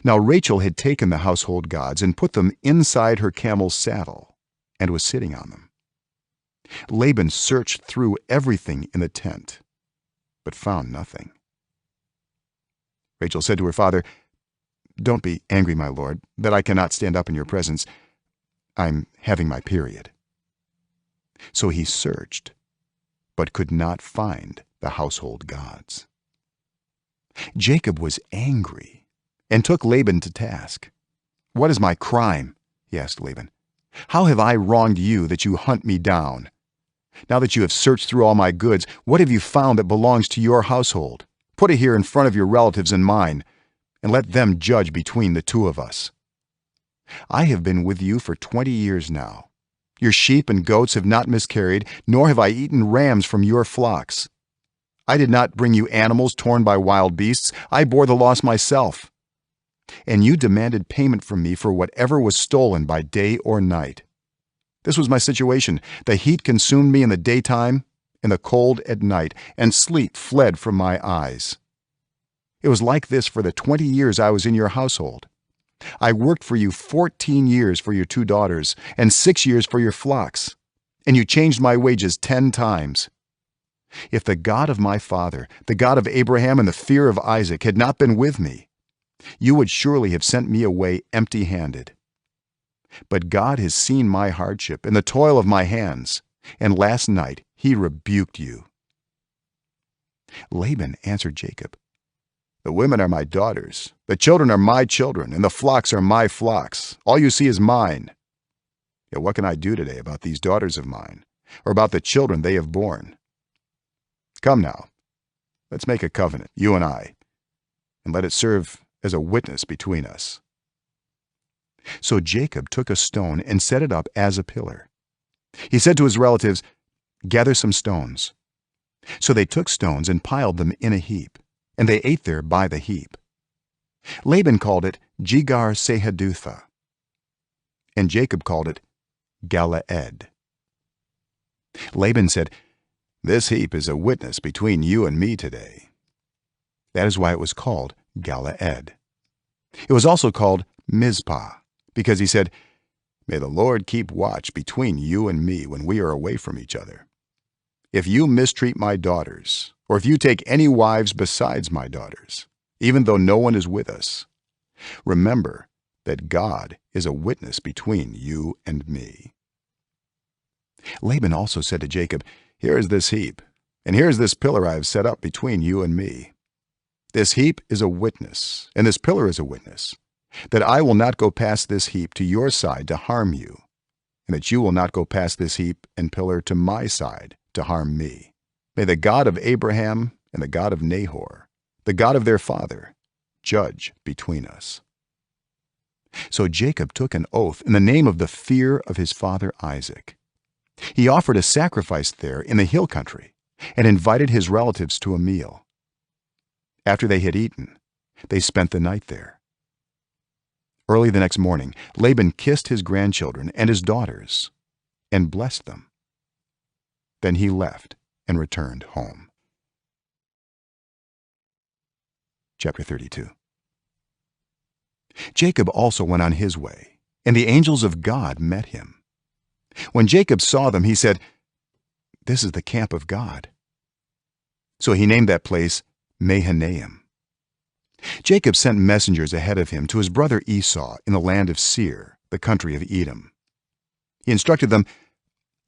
Now Rachel had taken the household gods and put them inside her camel's saddle, and was sitting on them. Laban searched through everything in the tent, but found nothing. Rachel said to her father, "Don't be angry, my lord, that I cannot stand up in your presence. I'm having my period." So he searched, but could not find the household gods. Jacob was angry and took Laban to task. "What is my crime?" he asked Laban. "How have I wronged you that you hunt me down? Now that you have searched through all my goods, what have you found that belongs to your household? Put it here in front of your relatives and mine, and let them judge between the two of us. I have been with you for 20 years now. Your sheep and goats have not miscarried, nor have I eaten rams from your flocks. I did not bring you animals torn by wild beasts. I bore the loss myself. And you demanded payment from me for whatever was stolen by day or night. This was my situation. The heat consumed me in the daytime, and the cold at night, and sleep fled from my eyes. It was like this for the 20 years I was in your household. I worked for you 14 years for your 2 daughters, and 6 years for your flocks, and you changed my wages 10 times. If the God of my father, the God of Abraham and the fear of Isaac, had not been with me, you would surely have sent me away empty-handed. But God has seen my hardship and the toil of my hands, and last night he rebuked you." Laban answered Jacob, "The women are my daughters, the children are my children, and the flocks are my flocks. All you see is mine. Yet what can I do today about these daughters of mine, or about the children they have borne? Come now, let's make a covenant, you and I, and let it serve as a witness between us." So Jacob took a stone and set it up as a pillar. He said to his relatives, "Gather some stones." So they took stones and piled them in a heap, and they ate there by the heap. Laban called it Jegar Sahadutha, and Jacob called it Galeed. Laban said, "This heap is a witness between you and me today." That is why it was called Galeed. It was also called Mizpah, because he said, "May the Lord keep watch between you and me when we are away from each other. If you mistreat my daughters, or if you take any wives besides my daughters, even though no one is with us, remember that God is a witness between you and me." Laban also said to Jacob, "Here is this heap, and here is this pillar I have set up between you and me. This heap is a witness, and this pillar is a witness, that I will not go past this heap to your side to harm you, and that you will not go past this heap and pillar to my side to harm me. May the God of Abraham and the God of Nahor, the God of their father, judge between us." So Jacob took an oath in the name of the fear of his father Isaac. He offered a sacrifice there in the hill country and invited his relatives to a meal. After they had eaten, they spent the night there. Early the next morning, Laban kissed his grandchildren and his daughters and blessed them. Then he left and returned home. Chapter 32. Jacob also went on his way, and the angels of God met him. When Jacob saw them, he said, "This is the camp of God." So he named that place Mahanaim. Jacob sent messengers ahead of him to his brother Esau in the land of Seir, the country of Edom. He instructed them,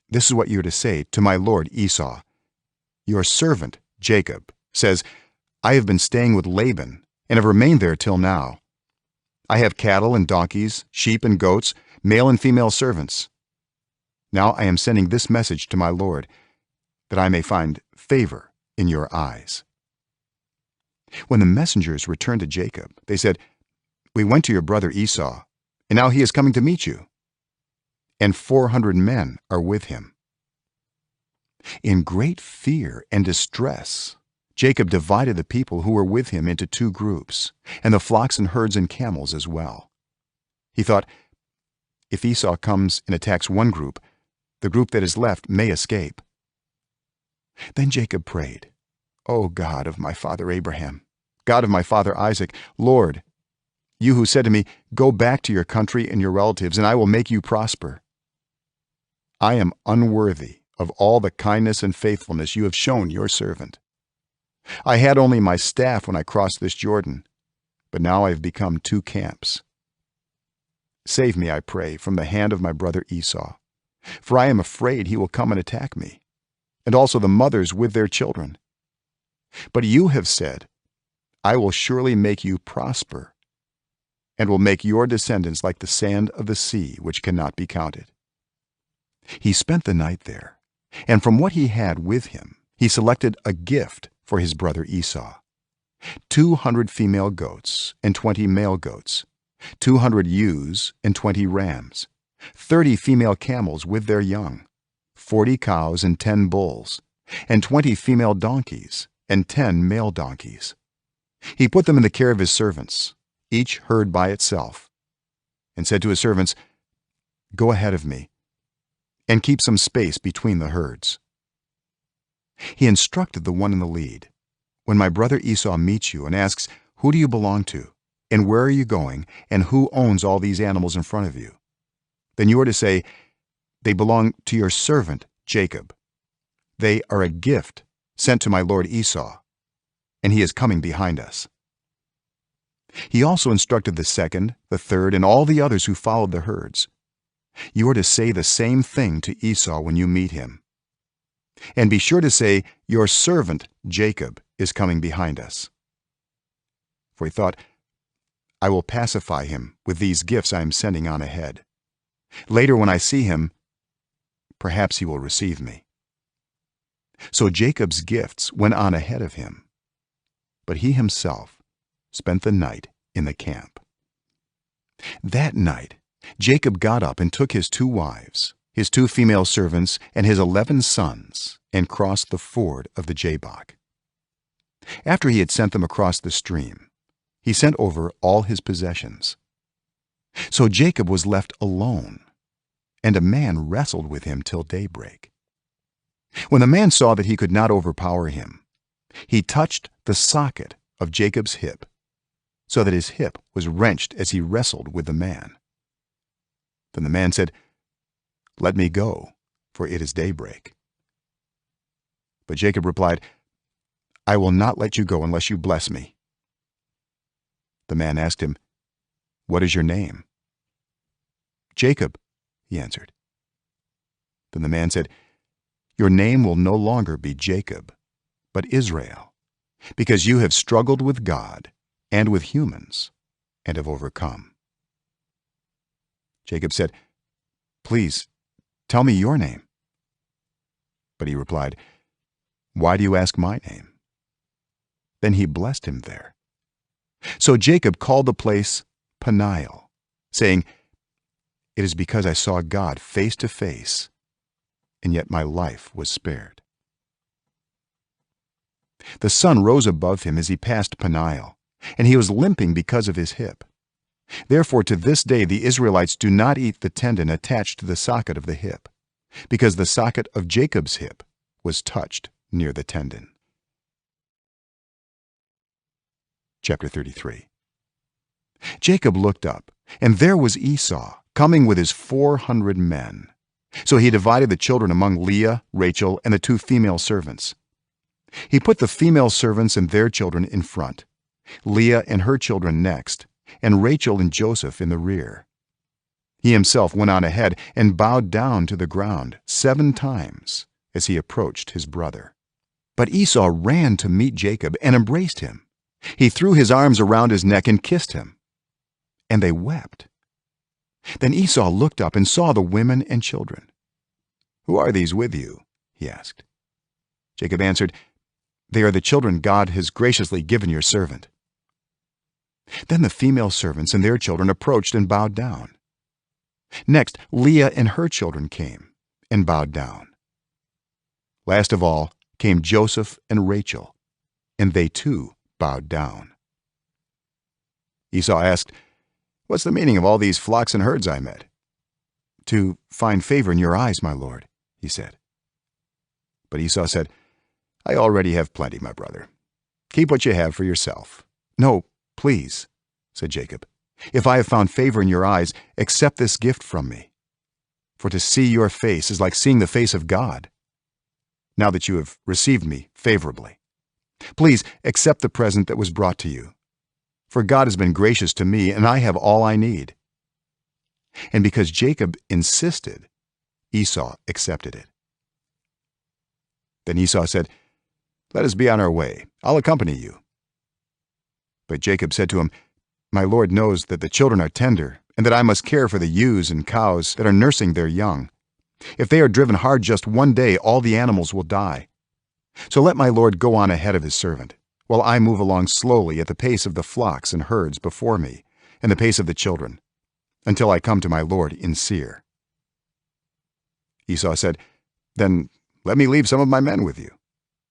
"This is what you are to say to my lord Esau. Your servant, Jacob, says, I have been staying with Laban and have remained there till now. I have cattle and donkeys, sheep and goats, male and female servants. Now I am sending this message to my lord, that I may find favor in your eyes." When the messengers returned to Jacob, they said, "We went to your brother Esau, and now he is coming to meet you, and 400 men are with him." In great fear and distress, Jacob divided the people who were with him into 2 groups, and the flocks and herds and camels as well. He thought, if Esau comes and attacks one group, the group that is left may escape. Then Jacob prayed, "O God of my father Abraham, God of my father Isaac, Lord, you who said to me, 'Go back to your country and your relatives, and I will make you prosper.' I am unworthy of all the kindness and faithfulness you have shown your servant. I had only my staff when I crossed this Jordan, but now I have become 2 camps. Save me, I pray, from the hand of my brother Esau, for I am afraid he will come and attack me, and also the mothers with their children. But you have said, 'I will surely make you prosper, and will make your descendants like the sand of the sea, which cannot be counted.'" He spent the night there, and from what he had with him he selected a gift for his brother Esau: 200 female goats and 20 male goats, 200 ewes and 20 rams, 30 female camels with their young, 40 cows and 10 bulls, and 20 female donkeys and 10 male donkeys. He put them in the care of his servants, each herd by itself, and said to his servants, "Go ahead of me, and keep some space between the herds." He instructed the one in the lead, "When my brother Esau meets you and asks, 'Who do you belong to, and where are you going, and who owns all these animals in front of you?' then you are to say, 'They belong to your servant Jacob. They are a gift sent to my lord Esau, and he is coming behind us.'" He also instructed the second, the third, and all the others who followed the herds, "You are to say the same thing to Esau when you meet him. And be sure to say, 'Your servant Jacob is coming behind us.'" For he thought, "I will pacify him with these gifts I am sending on ahead. Later when I see him, perhaps he will receive me." So Jacob's gifts went on ahead of him, but he himself spent the night in the camp. That night Jacob got up and took his 2 wives, his 2 female servants, and his 11 sons, and crossed the ford of the Jabbok. After he had sent them across the stream, he sent over all his possessions. So Jacob was left alone, and a man wrestled with him till daybreak. When the man saw that he could not overpower him, he touched the socket of Jacob's hip, so that his hip was wrenched as he wrestled with the man. Then the man said, "Let me go, for it is daybreak." But Jacob replied, "I will not let you go unless you bless me." The man asked him, "What is your name?" "Jacob," he answered. Then the man said, "Your name will no longer be Jacob, but Israel, because you have struggled with God and with humans and have overcome." Jacob said, "Please, tell me your name." But he replied, "Why do you ask my name?" Then he blessed him there. So Jacob called the place Peniel, saying, "It is because I saw God face to face, and yet my life was spared." The sun rose above him as he passed Peniel, and he was limping because of his hip. Therefore to this day the Israelites do not eat the tendon attached to the socket of the hip, because the socket of Jacob's hip was touched near the tendon. Chapter 33. Jacob looked up, and there was Esau coming with his 400 men. So he divided the children among Leah, Rachel, and the 2 female servants. He put the female servants and their children in front, Leah and her children next, and Rachel and Joseph in the rear. He himself went on ahead and bowed down to the ground 7 times as he approached his brother. But Esau ran to meet Jacob and embraced him. He threw his arms around his neck and kissed him, and they wept. Then Esau looked up and saw the women and children. "Who are these with you?" he asked. Jacob answered, "They are the children God has graciously given your servant." Then the female servants and their children approached and bowed down. Next, Leah and her children came and bowed down. Last of all came Joseph and Rachel, and they too bowed down. Esau asked, "What's the meaning of all these flocks and herds I met?" "To find favor in your eyes, my lord," he said. But Esau said, "I already have plenty, my brother. Keep what you have for yourself." "No, please," said Jacob. "If I have found favor in your eyes, accept this gift from me. For to see your face is like seeing the face of God, now that you have received me favorably. Please accept the present that was brought to you. For God has been gracious to me, and I have all I need." And because Jacob insisted, Esau accepted it. Then Esau said, "Let us be on our way. I'll accompany you." But Jacob said to him, "My lord knows that the children are tender, and that I must care for the ewes and cows that are nursing their young. If they are driven hard just one day, all the animals will die. So let my lord go on ahead of his servant, while I move along slowly at the pace of the flocks and herds before me, and the pace of the children, until I come to my lord in Seir." Esau said, "Then let me leave some of my men with you."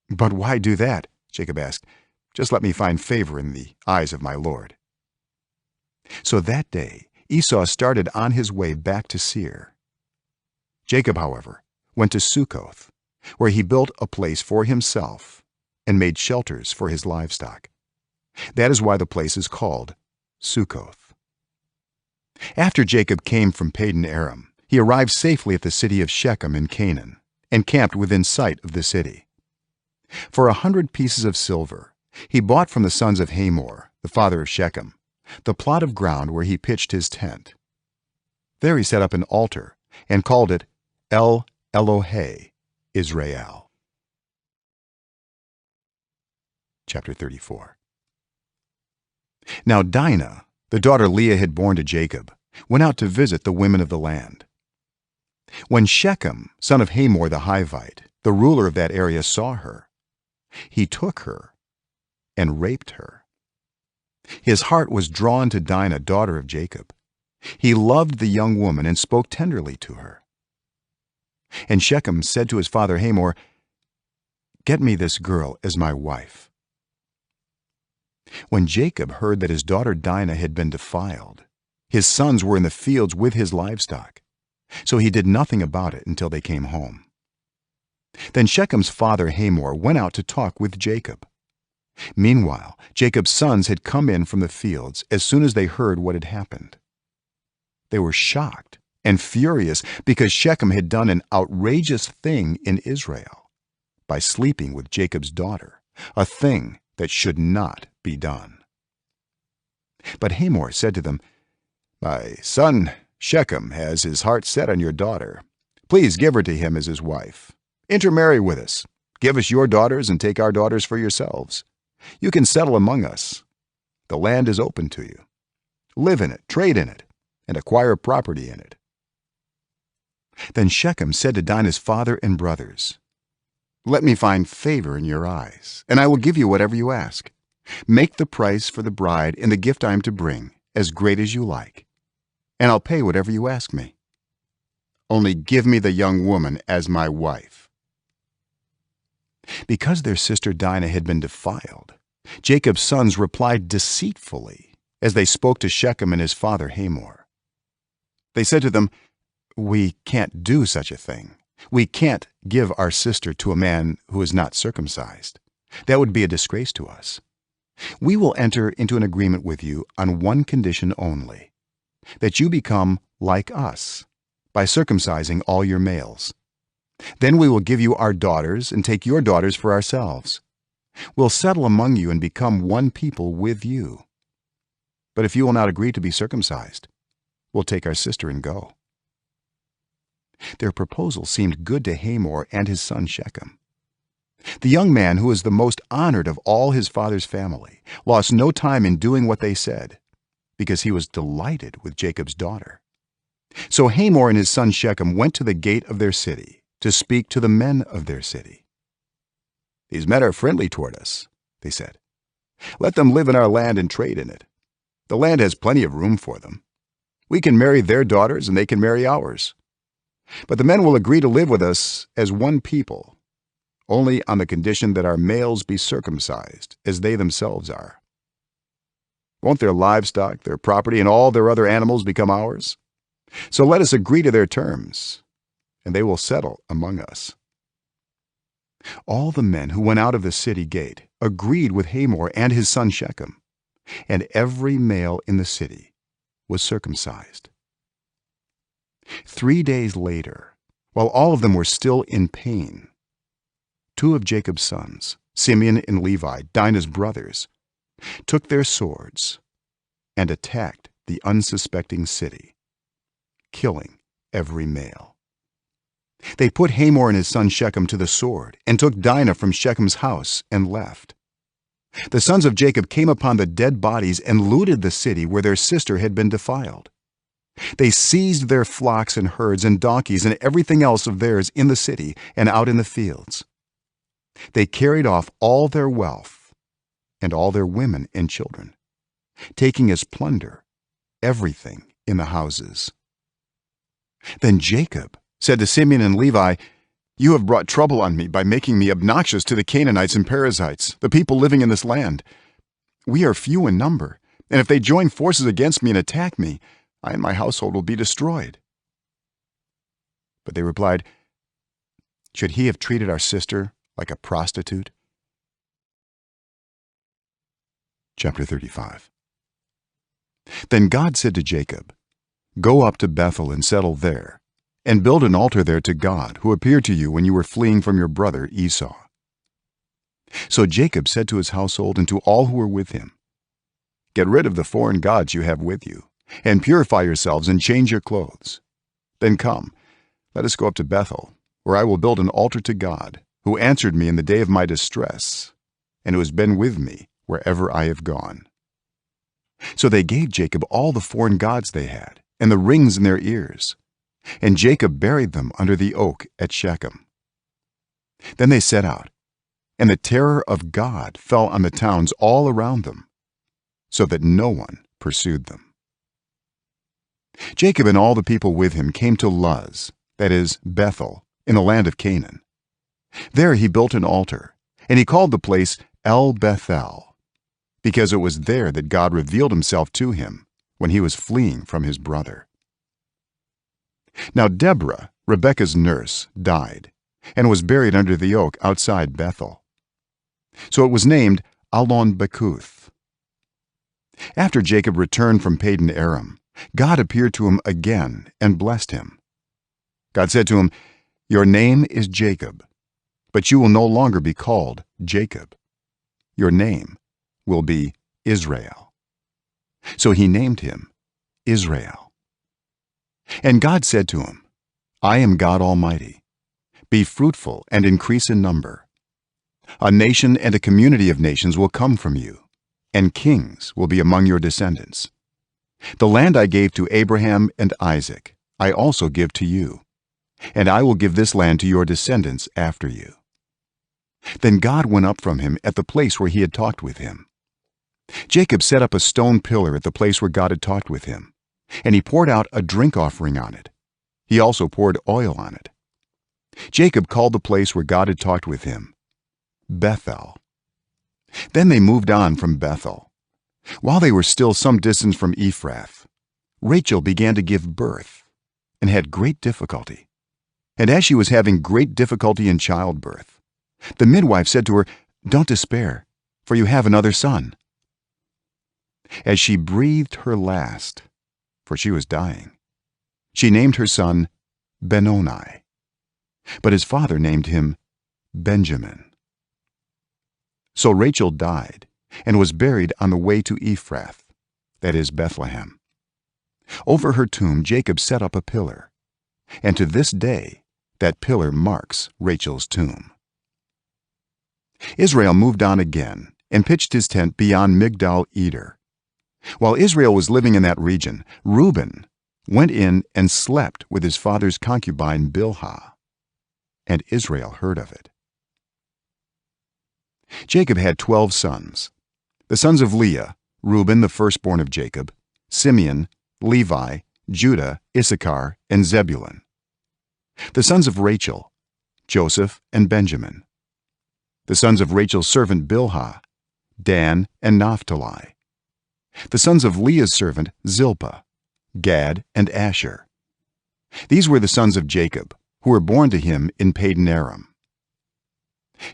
"But why do that?" Jacob asked. "Just let me find favor in the eyes of my lord." So that day Esau started on his way back to Seir. Jacob, however, went to Succoth, where he built a place for himself and made shelters for his livestock. That is why the place is called Succoth. After Jacob came from Padan Aram, he arrived safely at the city of Shechem in Canaan and camped within sight of the city. For 100 pieces of silver he bought from the sons of Hamor, the father of Shechem, the plot of ground where he pitched his tent. There he set up an altar and called it El Elohe Israel. Chapter 34. Now Dinah, the daughter Leah had borne to Jacob, went out to visit the women of the land. When Shechem, son of Hamor the Hivite, the ruler of that area, saw her, he took her and raped her. His heart was drawn to Dinah, daughter of Jacob. He loved the young woman and spoke tenderly to her. And Shechem said to his father Hamor, "Get me this girl as my wife." When Jacob heard that his daughter Dinah had been defiled, his sons were in the fields with his livestock, so he did nothing about it until they came home. Then Shechem's father Hamor went out to talk with Jacob. Meanwhile, Jacob's sons had come in from the fields as soon as they heard what had happened. They were shocked and furious because Shechem had done an outrageous thing in Israel by sleeping with Jacob's daughter, a thing that should not be done. But Hamor said to them, "My son Shechem has his heart set on your daughter. Please give her to him as his wife. Intermarry with us. Give us your daughters and take our daughters for yourselves. You can settle among us. The land is open to you. Live in it, trade in it, and acquire property in it." Then Shechem said to Dinah's father and brothers, "Let me find favor in your eyes, and I will give you whatever you ask. Make the price for the bride and the gift I am to bring as great as you like, and I'll pay whatever you ask me. Only give me the young woman as my wife." Because their sister Dinah had been defiled, Jacob's sons replied deceitfully as they spoke to Shechem and his father Hamor. They said to them, "We can't do such a thing. We can't give our sister to a man who is not circumcised. That would be a disgrace to us. We will enter into an agreement with you on one condition only, that you become like us by circumcising all your males. Then we will give you our daughters and take your daughters for ourselves. We'll settle among you and become one people with you. But if you will not agree to be circumcised, we'll take our sister and go." Their proposal seemed good to Hamor and his son Shechem. The young man, who was the most honored of all his father's family, lost no time in doing what they said, because he was delighted with Jacob's daughter. So Hamor and his son Shechem went to the gate of their city to speak to the men of their city. "These men are friendly toward us," they said. "Let them live in our land and trade in it. The land has plenty of room for them. We can marry their daughters and they can marry ours. But the men will agree to live with us as one people, only on the condition that our males be circumcised, as they themselves are. Won't their livestock, their property, and all their other animals become ours? So let us agree to their terms, and they will settle among us." All the men who went out of the city gate agreed with Hamor and his son Shechem, and every male in the city was circumcised. 3 days later, while all of them were still in pain, 2 of Jacob's sons, Simeon and Levi, Dinah's brothers, took their swords and attacked the unsuspecting city, killing every male. They put Hamor and his son Shechem to the sword and took Dinah from Shechem's house and left. The sons of Jacob came upon the dead bodies and looted the city where their sister had been defiled. They seized their flocks and herds and donkeys and everything else of theirs in the city and out in the fields. They carried off all their wealth and all their women and children, taking as plunder everything in the houses. Then Jacob said to Simeon and Levi, "You have brought trouble on me by making me obnoxious to the Canaanites and Perizzites, the people living in this land. We are few in number, and if they join forces against me and attack me, I and my household will be destroyed." But they replied, "Should he have treated our sister like a prostitute?" Chapter 35. Then God said to Jacob, "Go up to Bethel and settle there, and build an altar there to God, who appeared to you when you were fleeing from your brother Esau." So Jacob said to his household and to all who were with him, "Get rid of the foreign gods you have with you, and purify yourselves and change your clothes. Then come, let us go up to Bethel, where I will build an altar to God, who answered me in the day of my distress, and who has been with me wherever I have gone." So they gave Jacob all the foreign gods they had, and the rings in their ears, and Jacob buried them under the oak at Shechem. Then they set out, and the terror of God fell on the towns all around them, so that no one pursued them. Jacob and all the people with him came to Luz, that is, Bethel, in the land of Canaan. There he built an altar, and he called the place El Bethel, because it was there that God revealed himself to him when he was fleeing from his brother. Now Deborah, Rebekah's nurse, died, and was buried under the oak outside Bethel. So it was named Allon Bakuth. After Jacob returned from Padan Aram, God appeared to him again and blessed him. God said to him, "Your name is Jacob, but you will no longer be called Jacob. Your name will be Israel." So he named him Israel. And God said to him, "I am God Almighty. Be fruitful and increase in number. A nation and a community of nations will come from you, and kings will be among your descendants. The land I gave to Abraham and Isaac, I also give to you, and I will give this land to your descendants after you." Then God went up from him at the place where he had talked with him. Jacob set up a stone pillar at the place where God had talked with him, and he poured out a drink offering on it. He also poured oil on it. Jacob called the place where God had talked with him Bethel. Then they moved on from Bethel. While they were still some distance from Ephrath, Rachel began to give birth and had great difficulty. And as she was having great difficulty in childbirth, the midwife said to her, "Don't despair, for you have another son." As she breathed her last, for she was dying, she named her son Benoni, but his father named him Benjamin. So Rachel died and was buried on the way to Ephrath, that is, Bethlehem. Over her tomb Jacob set up a pillar, and to this day that pillar marks Rachel's tomb. Israel moved on again and pitched his tent beyond Migdal Eder. While Israel was living in that region, Reuben went in and slept with his father's concubine Bilhah, and Israel heard of it. Jacob had 12 sons. The sons of Leah, Reuben the firstborn of Jacob, Simeon, Levi, Judah, Issachar, and Zebulun. The sons of Rachel: Joseph and Benjamin. The sons of Rachel's servant Bilhah: Dan and Naphtali. The sons of Leah's servant Zilpah: Gad and Asher. These were the sons of Jacob, who were born to him in Padan Aram.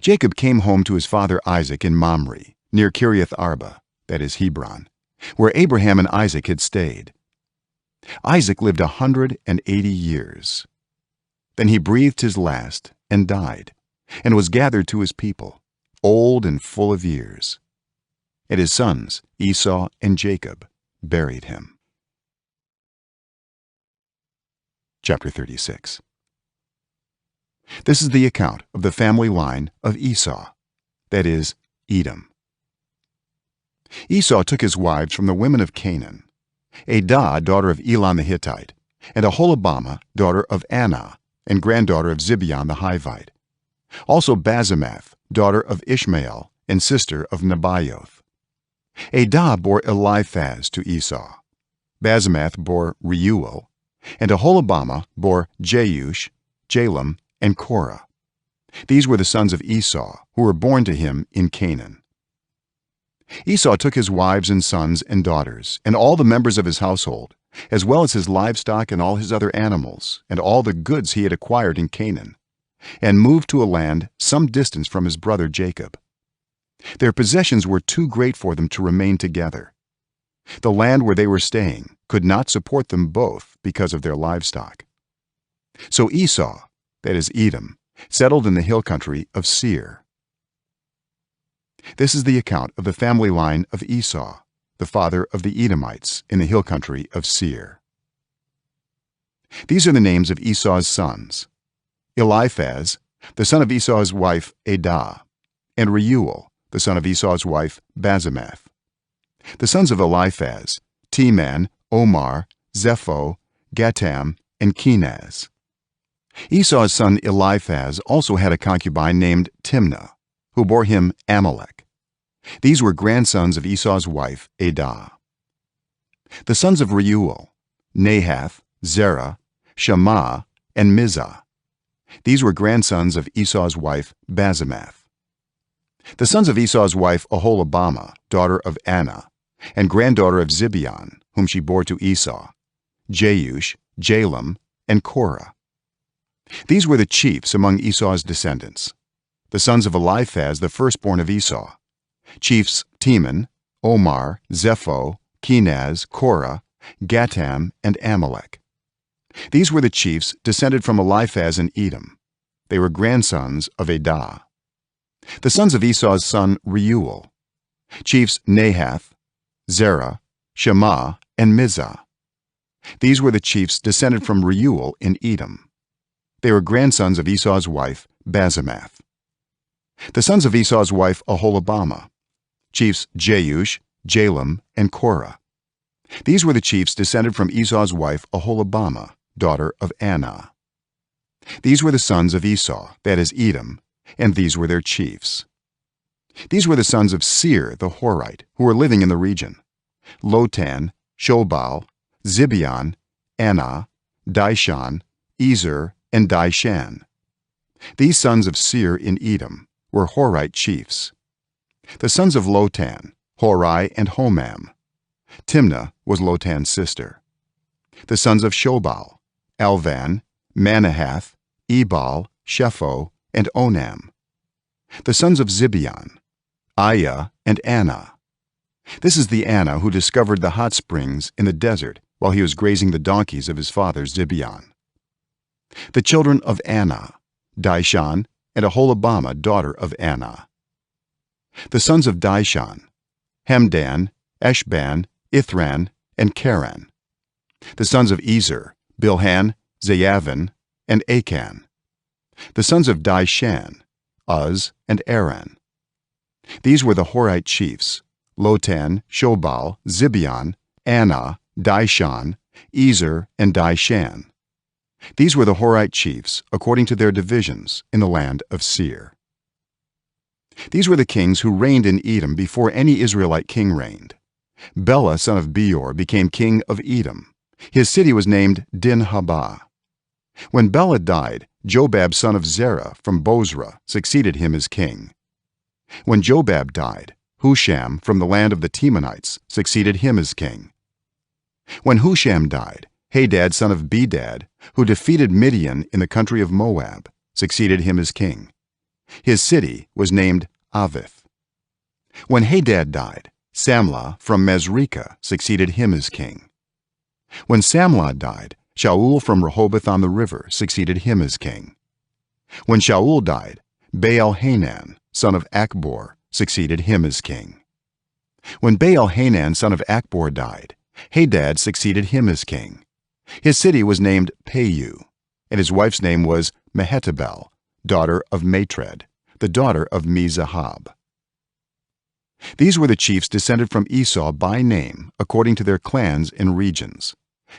Jacob came home to his father Isaac in Mamre, near Kiriath Arba, that is Hebron, where Abraham and Isaac had stayed. Isaac lived 180 years. Then he breathed his last and died, and was gathered to his people, old and full of years. And his sons Esau and Jacob buried him. Chapter 36. This is the account of the family line of Esau, that is, Edom. Esau took his wives from the women of Canaan: Adah, daughter of Elon the Hittite, and Aholibamah, daughter of Anah, and granddaughter of Zibeon the Hivite; also Basemath, daughter of Ishmael, and sister of Nebaioth. Adah bore Eliphaz to Esau. Basemath bore Reuel, and Aholibamah bore Jeush, Jalam, and Korah. These were the sons of Esau, who were born to him in Canaan. Esau took his wives and sons and daughters, and all the members of his household, as well as his livestock and all his other animals, and all the goods he had acquired in Canaan, and moved to a land some distance from his brother Jacob. Their possessions were too great for them to remain together. The land where they were staying could not support them both because of their livestock. So Esau, that is Edom, settled in the hill country of Seir. This is the account of the family line of Esau, the father of the Edomites, in the hill country of Seir. These are the names of Esau's sons: Eliphaz, the son of Esau's wife Adah, and Reuel, the son of Esau's wife Basemath. The sons of Eliphaz: Teman, Omar, Zepho, Gatam, and Kenaz. Esau's son Eliphaz also had a concubine named Timnah, who bore him Amalek. These were grandsons of Esau's wife Adah. The sons of Reuel: Nahath, Zerah, Shammah, and Mizah. These were grandsons of Esau's wife Basemath. The sons of Esau's wife Aholibamah, daughter of Anah, and granddaughter of Zibeon, whom she bore to Esau: Jeush, Jalam, and Korah. These were the chiefs among Esau's descendants. The sons of Eliphaz, the firstborn of Esau: chiefs Teman, Omar, Zepho, Kenaz, Korah, Gatam, and Amalek. These were the chiefs descended from Eliphaz and Edom. They were grandsons of Adah. The sons of Esau's son Reuel: chiefs Nahath, Zerah, Shammah, and Mizah. These were the chiefs descended from Reuel in Edom. They were grandsons of Esau's wife Basemath. The sons of Esau's wife Aholibamah: chiefs Jeush, Jalam, and Korah. These were the chiefs descended from Esau's wife Aholibamah, daughter of Anah. These were the sons of Esau, that is Edom, and these were their chiefs. These were the sons of Seir the Horite, who were living in the region: Lotan, Shobal, Zibeon, Anah, Dishon, Ezer, and Dishan. These sons of Seir in Edom were Horite chiefs. The sons of Lotan: Hori and Homam. Timnah was Lotan's sister. The sons of Shobal: Alvan, Manahath, Ebal, Shepho, and Onam. The sons of Zibeon: Aiah and Anah. This is the Anah who discovered the hot springs in the desert while he was grazing the donkeys of his father Zibeon. The children of Anah: Dishon and Aholibamah, daughter of Anah. The sons of Dishon: Hemdan, Eshban, Ithran, and Karan. The sons of Ezer: Bilhan, Zayavan, and Achan. The sons of Dishan: Uz and Aran. These were the Horite chiefs: Lotan, Shobal, Zibeon, Anah, Dishon, Ezer, and Dishan. These were the Horite chiefs according to their divisions in the land of Seir. These were the kings who reigned in Edom before any Israelite king reigned. Bela son of Beor became king of Edom, his city was named Dinhabah. When Bela died, Jobab son of Zerah from Bozrah succeeded him as king. When Jobab died, Husham from the land of the Temanites succeeded him as king. When Husham died, Hadad son of Bedad, who defeated Midian in the country of Moab, succeeded him as king. His city was named Avith. When Hadad died, Samlah from Masrekah succeeded him as king. When Samlah died, Shaul from Rehoboth on the river succeeded him as king. When Shaul died, Baal-Hanan son of Akbor succeeded him as king. When Baal-Hanan son of Akbor died, Hadad succeeded him as king. His city was named Payu, and his wife's name was Mehetabel, daughter of Matred, the daughter of Me-Zahab. These were the chiefs descended from Esau by name according to their clans and regions: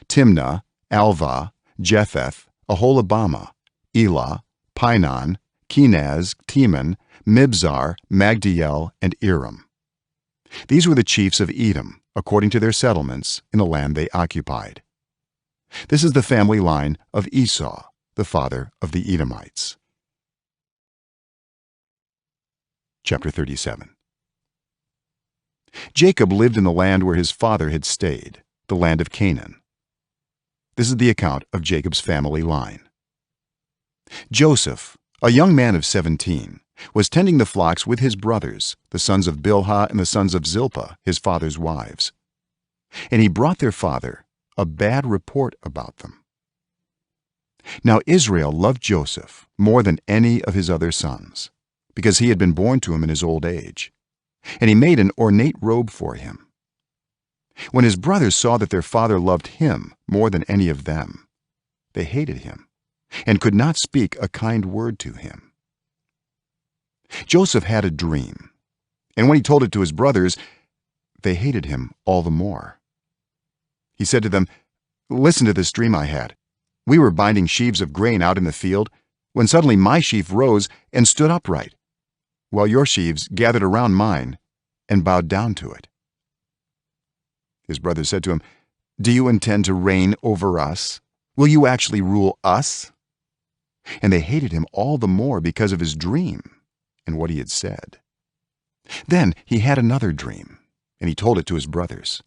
Timnah, Alvah, Jetheth, Aholibamah, Elah, Pinon, Kenaz, Teman, Mibzar, Magdiel, and Iram. These were the chiefs of Edom according to their settlements in the land they occupied. This is the family line of Esau, the father of the Edomites. Chapter 37. Jacob lived in the land where his father had stayed, the land of Canaan. This is the account of Jacob's family line. Joseph, a young man of 17, was tending the flocks with his brothers, the sons of Bilhah and the sons of Zilpah, his father's wives. And he brought their father a bad report about them. Now Israel loved Joseph more than any of his other sons, because he had been born to him in his old age, and he made an ornate robe for him. When his brothers saw that their father loved him more than any of them, they hated him and could not speak a kind word to him. Joseph had a dream, and when he told it to his brothers, they hated him all the more. He said to them, "Listen to this dream I had. We were binding sheaves of grain out in the field when suddenly my sheaf rose and stood upright, while your sheaves gathered around mine and bowed down to it." His brothers said to him, "Do you intend to reign over us? Will you actually rule us?" And they hated him all the more because of his dream and what he had said. Then he had another dream, and he told it to his brothers.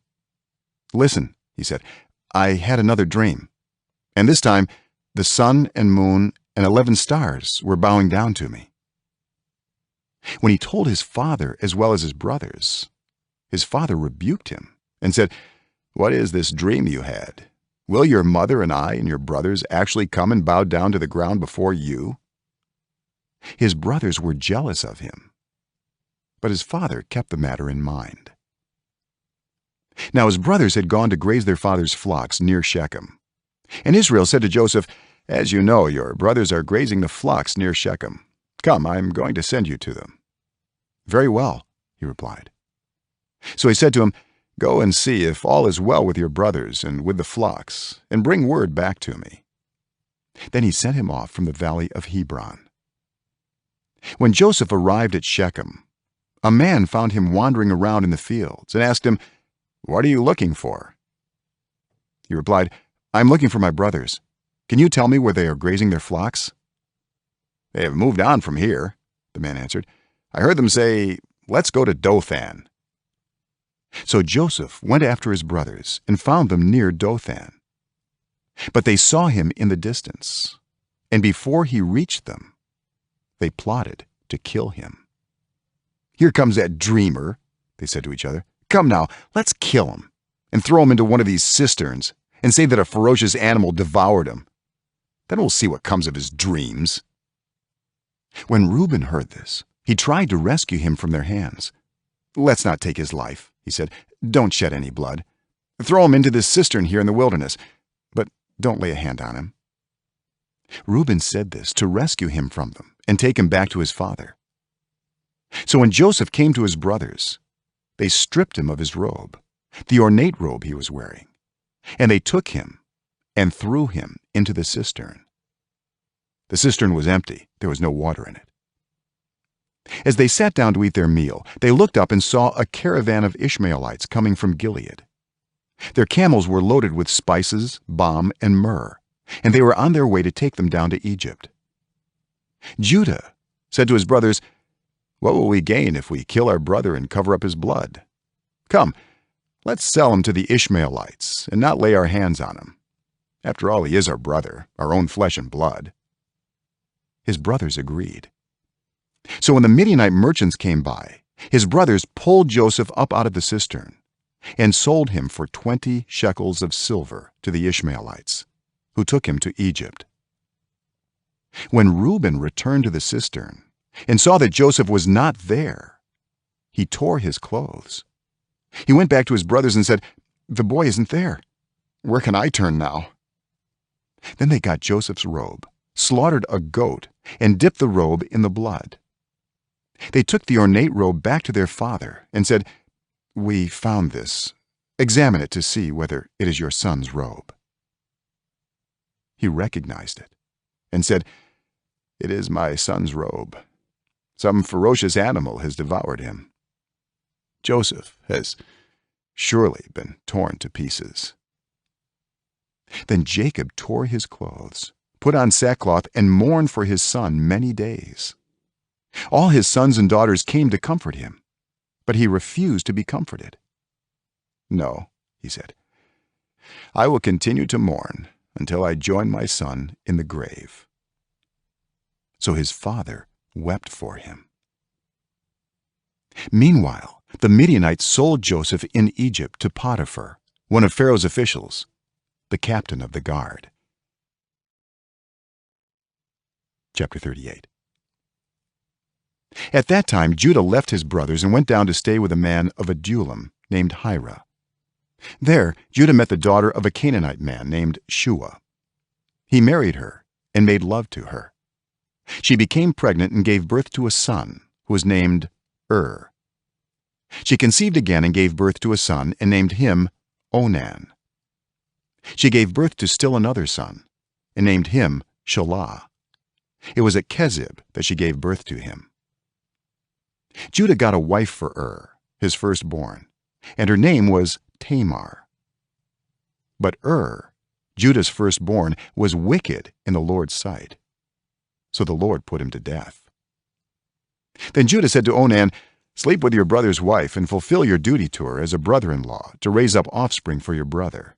"Listen," he said, "I had another dream, and this time the sun and moon and 11 stars were bowing down to me." When he told his father as well as his brothers, his father rebuked him and said, "What is this dream you had? Will your mother and I and your brothers actually come and bow down to the ground before you?" His brothers were jealous of him, but his father kept the matter in mind. Now his brothers had gone to graze their father's flocks near Shechem, and Israel said to Joseph, "As you know, your brothers are grazing the flocks near Shechem. Come, I am going to send you to them." "Very well," he replied. So he said to him, "Go and see if all is well with your brothers and with the flocks, and bring word back to me." Then he sent him off from the valley of Hebron. When Joseph arrived at Shechem, a man found him wandering around in the fields and asked him, "What are you looking for?" He replied, "I'm looking for my brothers. Can you tell me where they are grazing their flocks?" "They have moved on from here," the man answered. "I heard them say, 'Let's go to Dothan.'" So Joseph went after his brothers and found them near Dothan. But they saw him in the distance, and before he reached them, they plotted to kill him. "Here comes that dreamer," they said to each other. "Come now, let's kill him and throw him into one of these cisterns and say that a ferocious animal devoured him. Then we'll see what comes of his dreams." When Reuben heard this, he tried to rescue him from their hands. "Let's not take his life," he said. "Don't shed any blood. Throw him into this cistern here in the wilderness, but don't lay a hand on him." Reuben said this to rescue him from them and take him back to his father. So when Joseph came to his brothers, they stripped him of his robe, the ornate robe he was wearing, and they took him and threw him into the cistern. The cistern was empty, there was no water in it. As they sat down to eat their meal, they looked up and saw a caravan of Ishmaelites coming from Gilead. Their camels were loaded with spices, balm, and myrrh, and they were on their way to take them down to Egypt. Judah said to his brothers, "What will we gain if we kill our brother and cover up his blood? Come, let's sell him to the Ishmaelites and not lay our hands on him. After all, he is our brother, our own flesh and blood." His brothers agreed. So when the Midianite merchants came by, his brothers pulled Joseph up out of the cistern and sold him for 20 shekels of silver to the Ishmaelites, who took him to Egypt. When Reuben returned to the cistern and saw that Joseph was not there, he tore his clothes. He went back to his brothers and said, "The boy isn't there. Where can I turn now?" Then they got Joseph's robe, slaughtered a goat, and dipped the robe in the blood. They took the ornate robe back to their father and said, "We found this. Examine it to see whether it is your son's robe." He recognized it and said, "It is my son's robe. Some ferocious animal has devoured him. Joseph has surely been torn to pieces." Then Jacob tore his clothes, put on sackcloth, and mourned for his son many days. All his sons and daughters came to comfort him, but he refused to be comforted. "No," he said, "I will continue to mourn until I join my son in the grave." So his father wept for him. Meanwhile, the Midianites sold Joseph in Egypt to Potiphar, one of Pharaoh's officials, the captain of the guard. Chapter 38. At that time Judah left his brothers and went down to stay with a man of Adullam named Hira. There Judah met the daughter of a Canaanite man named Shua. He married her and made love to her. She became pregnant and gave birth to a son who was named She conceived again and gave birth to a son and named him Onan. She gave birth to still another son and named him Shelah. It was at Kezib that she gave birth to him. Judah got a wife for his firstborn, and her name was Tamar. But Judah's firstborn, was wicked in the Lord's sight, so the Lord put him to death. Then Judah said to Onan, "Sleep with your brother's wife and fulfill your duty to her as a brother-in-law to raise up offspring for your brother."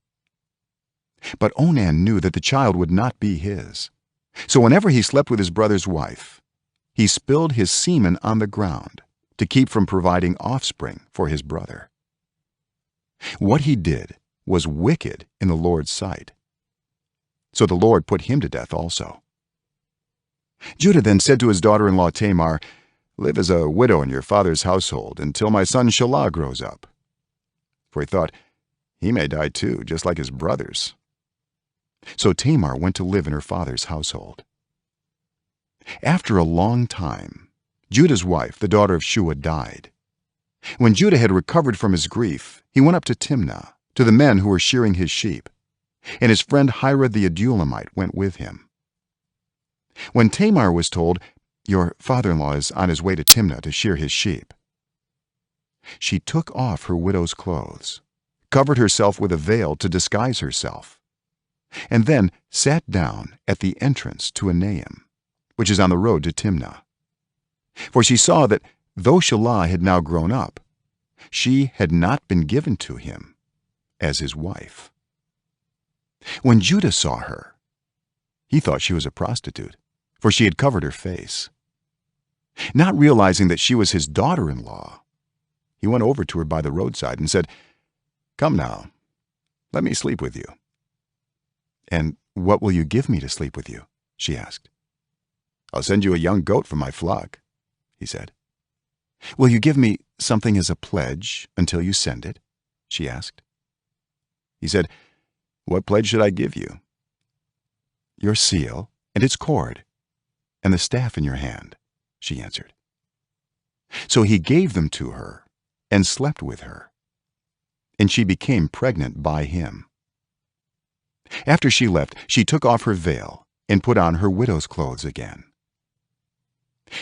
But Onan knew that the child would not be his, so whenever he slept with his brother's wife, he spilled his semen on the ground to keep from providing offspring for his brother. What he did was wicked in the Lord's sight, so the Lord put him to death also. Judah then said to his daughter-in-law Tamar, "Live as a widow in your father's household until my son Shelah grows up." For he thought, he may die too, just like his brothers. So Tamar went to live in her father's household. After a long time, Judah's wife, the daughter of Shua, died. When Judah had recovered from his grief, he went up to Timnah, to the men who were shearing his sheep, and his friend Hira the Adulamite went with him. When Tamar was told, "Your father-in-law is on his way to Timnah to shear his sheep," she took off her widow's clothes, covered herself with a veil to disguise herself, and then sat down at the entrance to Enaim, which is on the road to Timnah. For she saw that though Shelah had now grown up, she had not been given to him as his wife. When Judah saw her, he thought she was a prostitute, for she had covered her face. Not realizing that she was his daughter-in-law, he went over to her by the roadside and said, "Come now, let me sleep with you." "And what will you give me to sleep with you?" she asked. "I'll send you a young goat from my flock," he said. "Will you give me something as a pledge until you send it?" she asked. He said, "What pledge should I give you?" "Your seal and its cord and the staff in your hand," she answered. So he gave them to her and slept with her, and she became pregnant by him. After she left, she took off her veil and put on her widow's clothes again.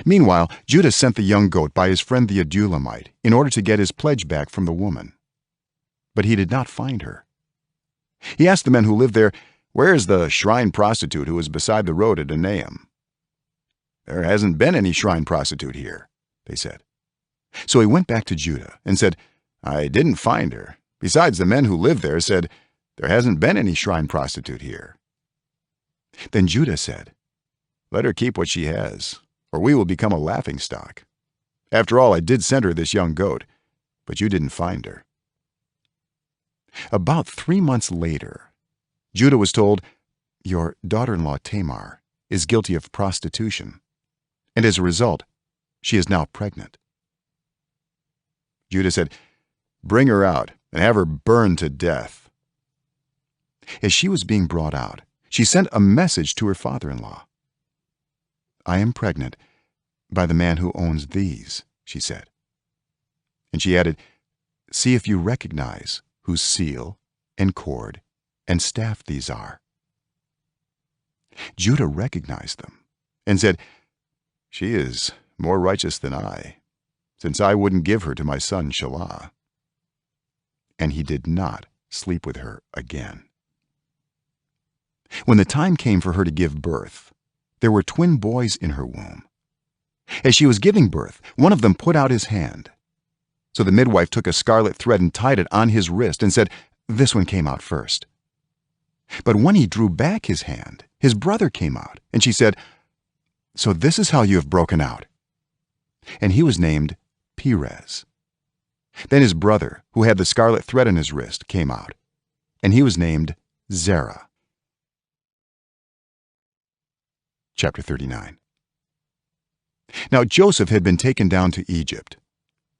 Meanwhile, Judah sent the young goat by his friend the Adulamite in order to get his pledge back from the woman. But he did not find her. He asked the men who lived there, "Where is the shrine prostitute who is beside the road at Enaim?" "There hasn't been any shrine prostitute here," they said. So he went back to Judah and said, "I didn't find her. Besides, the men who live there said, 'There hasn't been any shrine prostitute here.'" Then Judah said, "Let her keep what she has, or we will become a laughingstock. After all, I did send her this young goat, but you didn't find her." About 3 months later, Judah was told, "Your daughter-in-law Tamar is guilty of prostitution, and as a result, she is now pregnant." Judah said, "Bring her out and have her burned to death." As she was being brought out, she sent a message to her father-in-law. "I am pregnant by the man who owns these," she said. And she added, "See if you recognize whose seal and cord and staff these are." Judah recognized them and said, "She is more righteous than I, since I wouldn't give her to my son Shelah." And he did not sleep with her again. When the time came for her to give birth, there were twin boys in her womb. As she was giving birth, one of them put out his hand. So the midwife took a scarlet thread and tied it on his wrist and said, "This one came out first." But when he drew back his hand, his brother came out, and she said, "So this is how you have broken out." And he was named Perez. Then his brother, who had the scarlet thread on his wrist, came out, and he was named Zerah. Chapter 39. Now Joseph had been taken down to Egypt.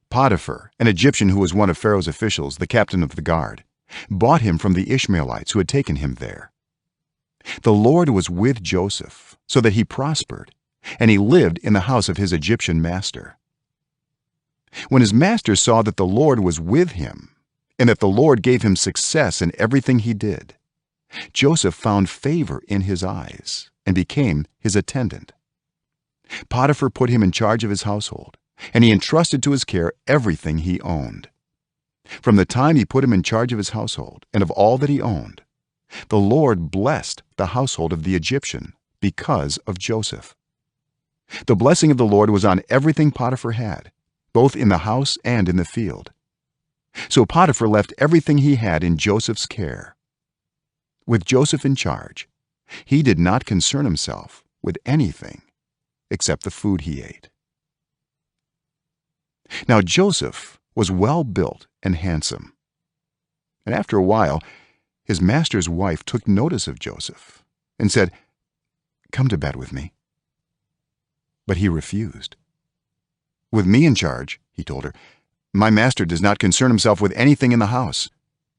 Potiphar, an Egyptian who was one of Pharaoh's officials, the captain of the guard, bought him from the Ishmaelites who had taken him there. The Lord was with Joseph, so that he prospered, and he lived in the house of his Egyptian master. When his master saw that the Lord was with him, and that the Lord gave him success in everything he did, Joseph found favor in his eyes and became his attendant. Potiphar put him in charge of his household, and he entrusted to his care everything he owned. From the time he put him in charge of his household and of all that he owned, the Lord blessed the household of the Egyptian because of Joseph. The blessing of the Lord was on everything Potiphar had, both in the house and in the field. So Potiphar left everything he had in Joseph's care. With Joseph in charge, he did not concern himself with anything except the food he ate. Now Joseph was well built and handsome, and after a while his master's wife took notice of Joseph and said, "Come to bed with me." But he refused. "With me in charge," he told her, "my master does not concern himself with anything in the house.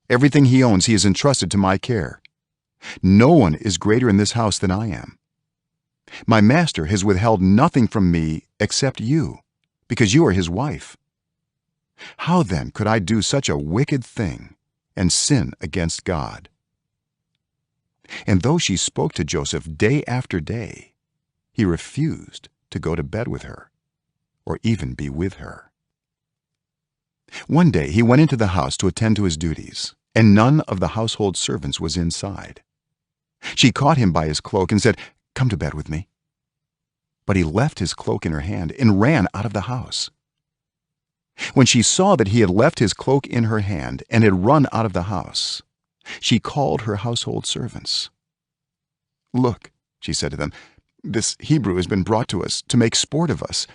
Everything he owns he has entrusted to my care. No one is greater in this house than I am. My master has withheld nothing from me except you, because you are his wife. How then could I do such a wicked thing and sin against God?" And though she spoke to Joseph day after day, he refused to go to bed with her or even be with her. One day he went into the house to attend to his duties, and none of the household servants was inside. She caught him by his cloak and said, "Come to bed with me." But he left his cloak in her hand and ran out of the house. When she saw that he had left his cloak in her hand and had run out of the house, she called her household servants. "Look," she said to them, "this Hebrew has been brought to us to make sport of us.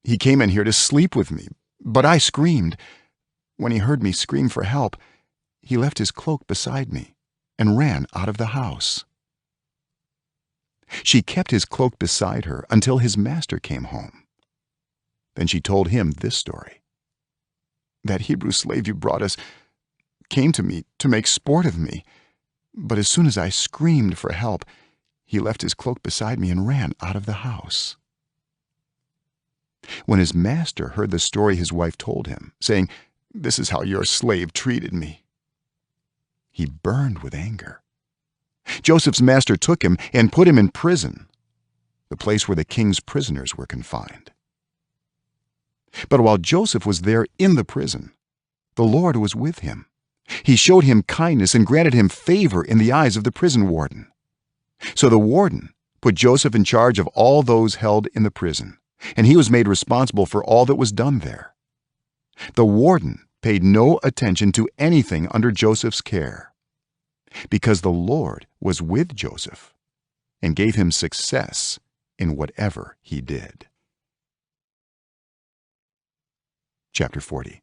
He came in here to sleep with me, but I screamed. When he heard me scream for help, he left his cloak beside me and ran out of the house." She kept his cloak beside her until his master came home. Then she told him this story: "That Hebrew slave you brought us came to me to make sport of me, but as soon as I screamed for help, he left his cloak beside me and ran out of the house." When his master heard the story his wife told him, saying, "This is how your slave treated me," he burned with anger. Joseph's master took him and put him in prison, the place where the king's prisoners were confined. But while Joseph was there in the prison, the Lord was with him, he showed him kindness and granted him favor in the eyes of the prison warden. So the warden put Joseph in charge of all those held in the prison, and he was made responsible for all that was done there. The warden paid no attention to anything under Joseph's care, because the Lord was with Joseph and gave him success in whatever he did. Chapter 40.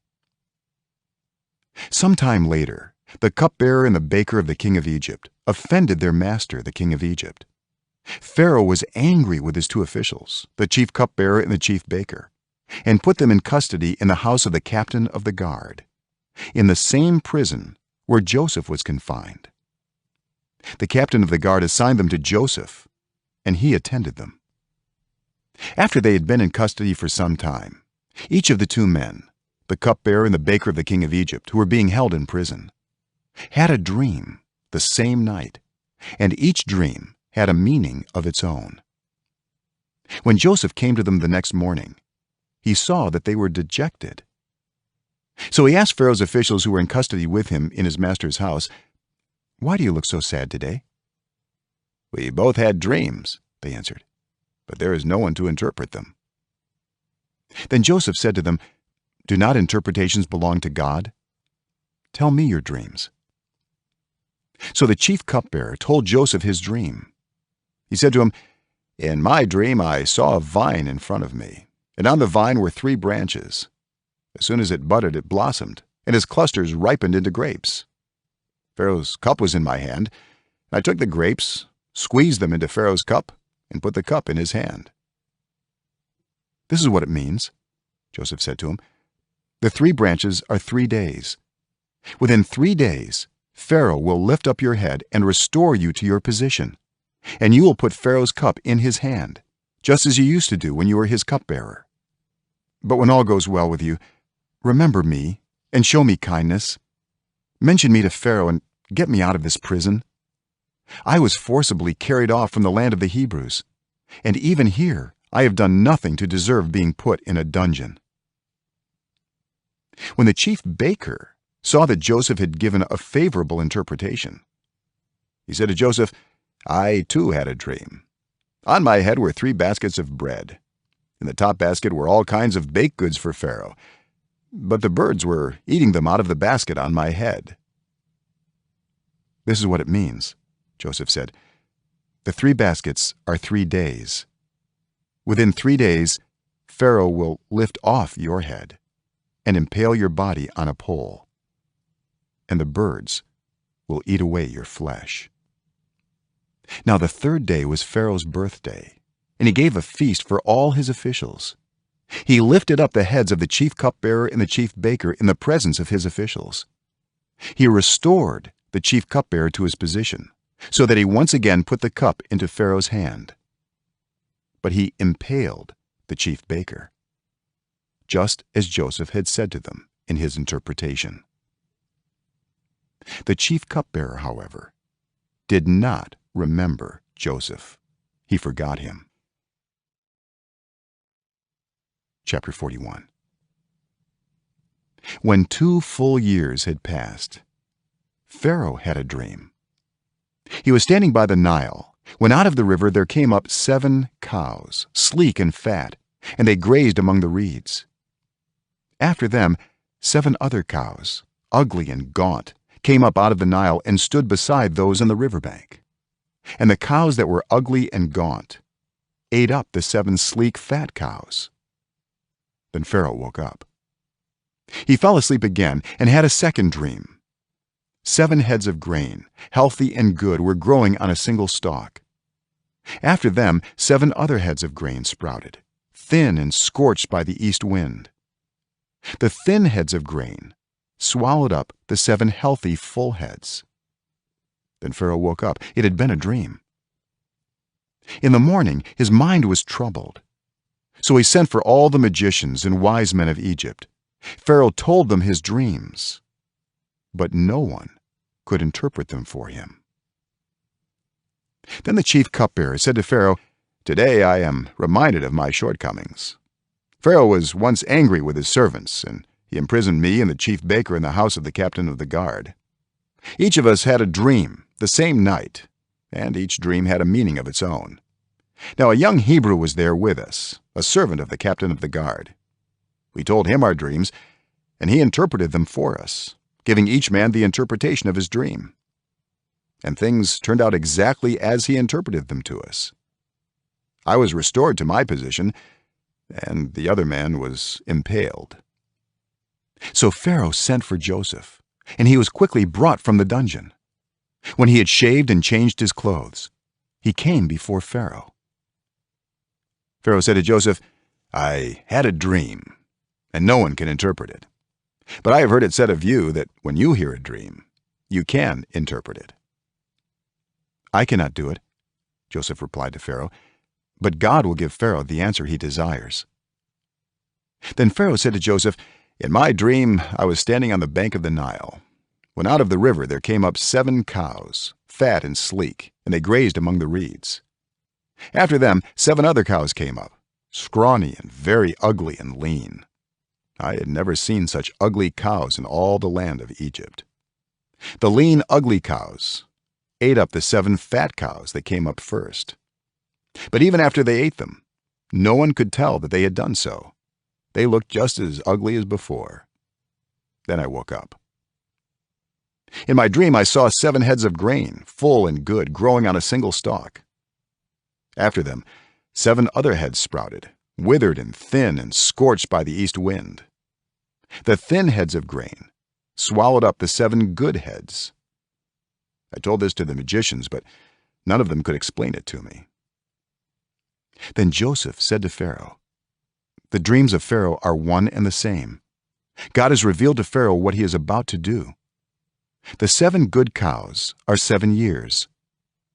Sometime later, the cupbearer and the baker of the king of Egypt offended their master, the king of Egypt. Pharaoh was angry with his two officials, the chief cupbearer and the chief baker, and put them in custody in the house of the captain of the guard, in the same prison where Joseph was confined. The captain of the guard assigned them to Joseph, and he attended them. After they had been in custody for some time, each of the two men, the cupbearer and the baker of the king of Egypt, who were being held in prison, had a dream the same night, and each dream had a meaning of its own. When Joseph came to them the next morning, he saw that they were dejected. So he asked Pharaoh's officials who were in custody with him in his master's house, "Why do you look so sad today?" "We both had dreams," they answered, "but there is no one to interpret them." Then Joseph said to them, "Do not interpretations belong to God? Tell me your dreams." So the chief cupbearer told Joseph his dream. He said to him, "In my dream I saw a vine in front of me, and on the vine were 3 branches. As soon as it budded, it blossomed, and its clusters ripened into grapes. Pharaoh's cup was in my hand. I took the grapes, squeezed them into Pharaoh's cup, and put the cup in his hand." "This is what it means," Joseph said to him. "The 3 branches are 3 days. Within 3 days, Pharaoh will lift up your head and restore you to your position, and you will put Pharaoh's cup in his hand, just as you used to do when you were his cupbearer. But when all goes well with you, remember me and show me kindness. Mention me to Pharaoh and get me out of this prison. I was forcibly carried off from the land of the Hebrews, and even here I have done nothing to deserve being put in a dungeon." When the chief baker saw that Joseph had given a favorable interpretation, he said to Joseph, "I too had a dream. On my head were 3 baskets of bread. In the top basket were all kinds of baked goods for Pharaoh, but the birds were eating them out of the basket on my head." "This is what it means," Joseph said. "The 3 baskets are 3 days. Within 3 days, Pharaoh will lift off your head and impale your body on a pole, and the birds will eat away your flesh." Now the 3rd day was Pharaoh's birthday, and he gave a feast for all his officials. He lifted up the heads of the chief cupbearer and the chief baker in the presence of his officials. He restored the chief cupbearer to his position, so that he once again put the cup into Pharaoh's hand. But he impaled the chief baker, just as Joseph had said to them in his interpretation. The chief cupbearer, however, did not remember Joseph. He forgot him. Chapter 41. When 2 full years had passed, Pharaoh had a dream. He was standing by the Nile when out of the river there came up 7 cows, sleek and fat, and they grazed among the reeds. After them, 7 other cows, ugly and gaunt, came up out of the Nile and stood beside those on the riverbank. And the cows that were ugly and gaunt ate up the 7 sleek, fat cows. Then Pharaoh woke up. He fell asleep again and had a second dream. 7 heads of grain, healthy and good, were growing on a single stalk. After them, 7 other heads of grain sprouted, thin and scorched by the east wind. The thin heads of grain swallowed up the 7 healthy, full heads. Then Pharaoh woke up. It had been a dream. In the morning, his mind was troubled. So he sent for all the magicians and wise men of Egypt. Pharaoh told them his dreams, but no one could interpret them for him. Then the chief cupbearer said to Pharaoh, "Today I am reminded of my shortcomings. Pharaoh was once angry with his servants, and He imprisoned me and the chief baker in the house of the captain of the guard. Each of us had a dream the same night, and each dream had a meaning of its own. Now a young Hebrew was there with us, a servant of the captain of the guard. We told him our dreams, and he interpreted them for us, giving each man the interpretation of his dream. And things turned out exactly as he interpreted them to us. I was restored to my position, and the other man was impaled. So Pharaoh sent for Joseph, and he was quickly brought from the dungeon. When he had shaved and changed his clothes, he came before Pharaoh. Pharaoh said to Joseph, "I had a dream, and no one can interpret it. But I have heard it said of you that when you hear a dream, you can interpret it." "I cannot do it," Joseph replied to Pharaoh, "but God will give Pharaoh the answer he desires." Then Pharaoh said to Joseph, "In my dream I was standing on the bank of the Nile, when out of the river there came up 7 cows, fat and sleek, and they grazed among the reeds. After them 7 other cows came up, scrawny and very ugly and lean. I had never seen such ugly cows in all the land of Egypt. The lean, ugly cows ate up the 7 fat cows that came up first. But even after they ate them, no one could tell that they had done so. They looked just as ugly as before." Then I woke up. In my dream I saw 7 heads of grain, full and good, growing on a single stalk. After them 7 other heads sprouted, withered and thin and scorched by the east wind. The thin heads of grain swallowed up the 7 good heads. I told this to the magicians, but none of them could explain it to me. Then Joseph said to Pharaoh, "The dreams of Pharaoh are one and the same. God has revealed to Pharaoh what he is about to do. The 7 good cows are 7 years,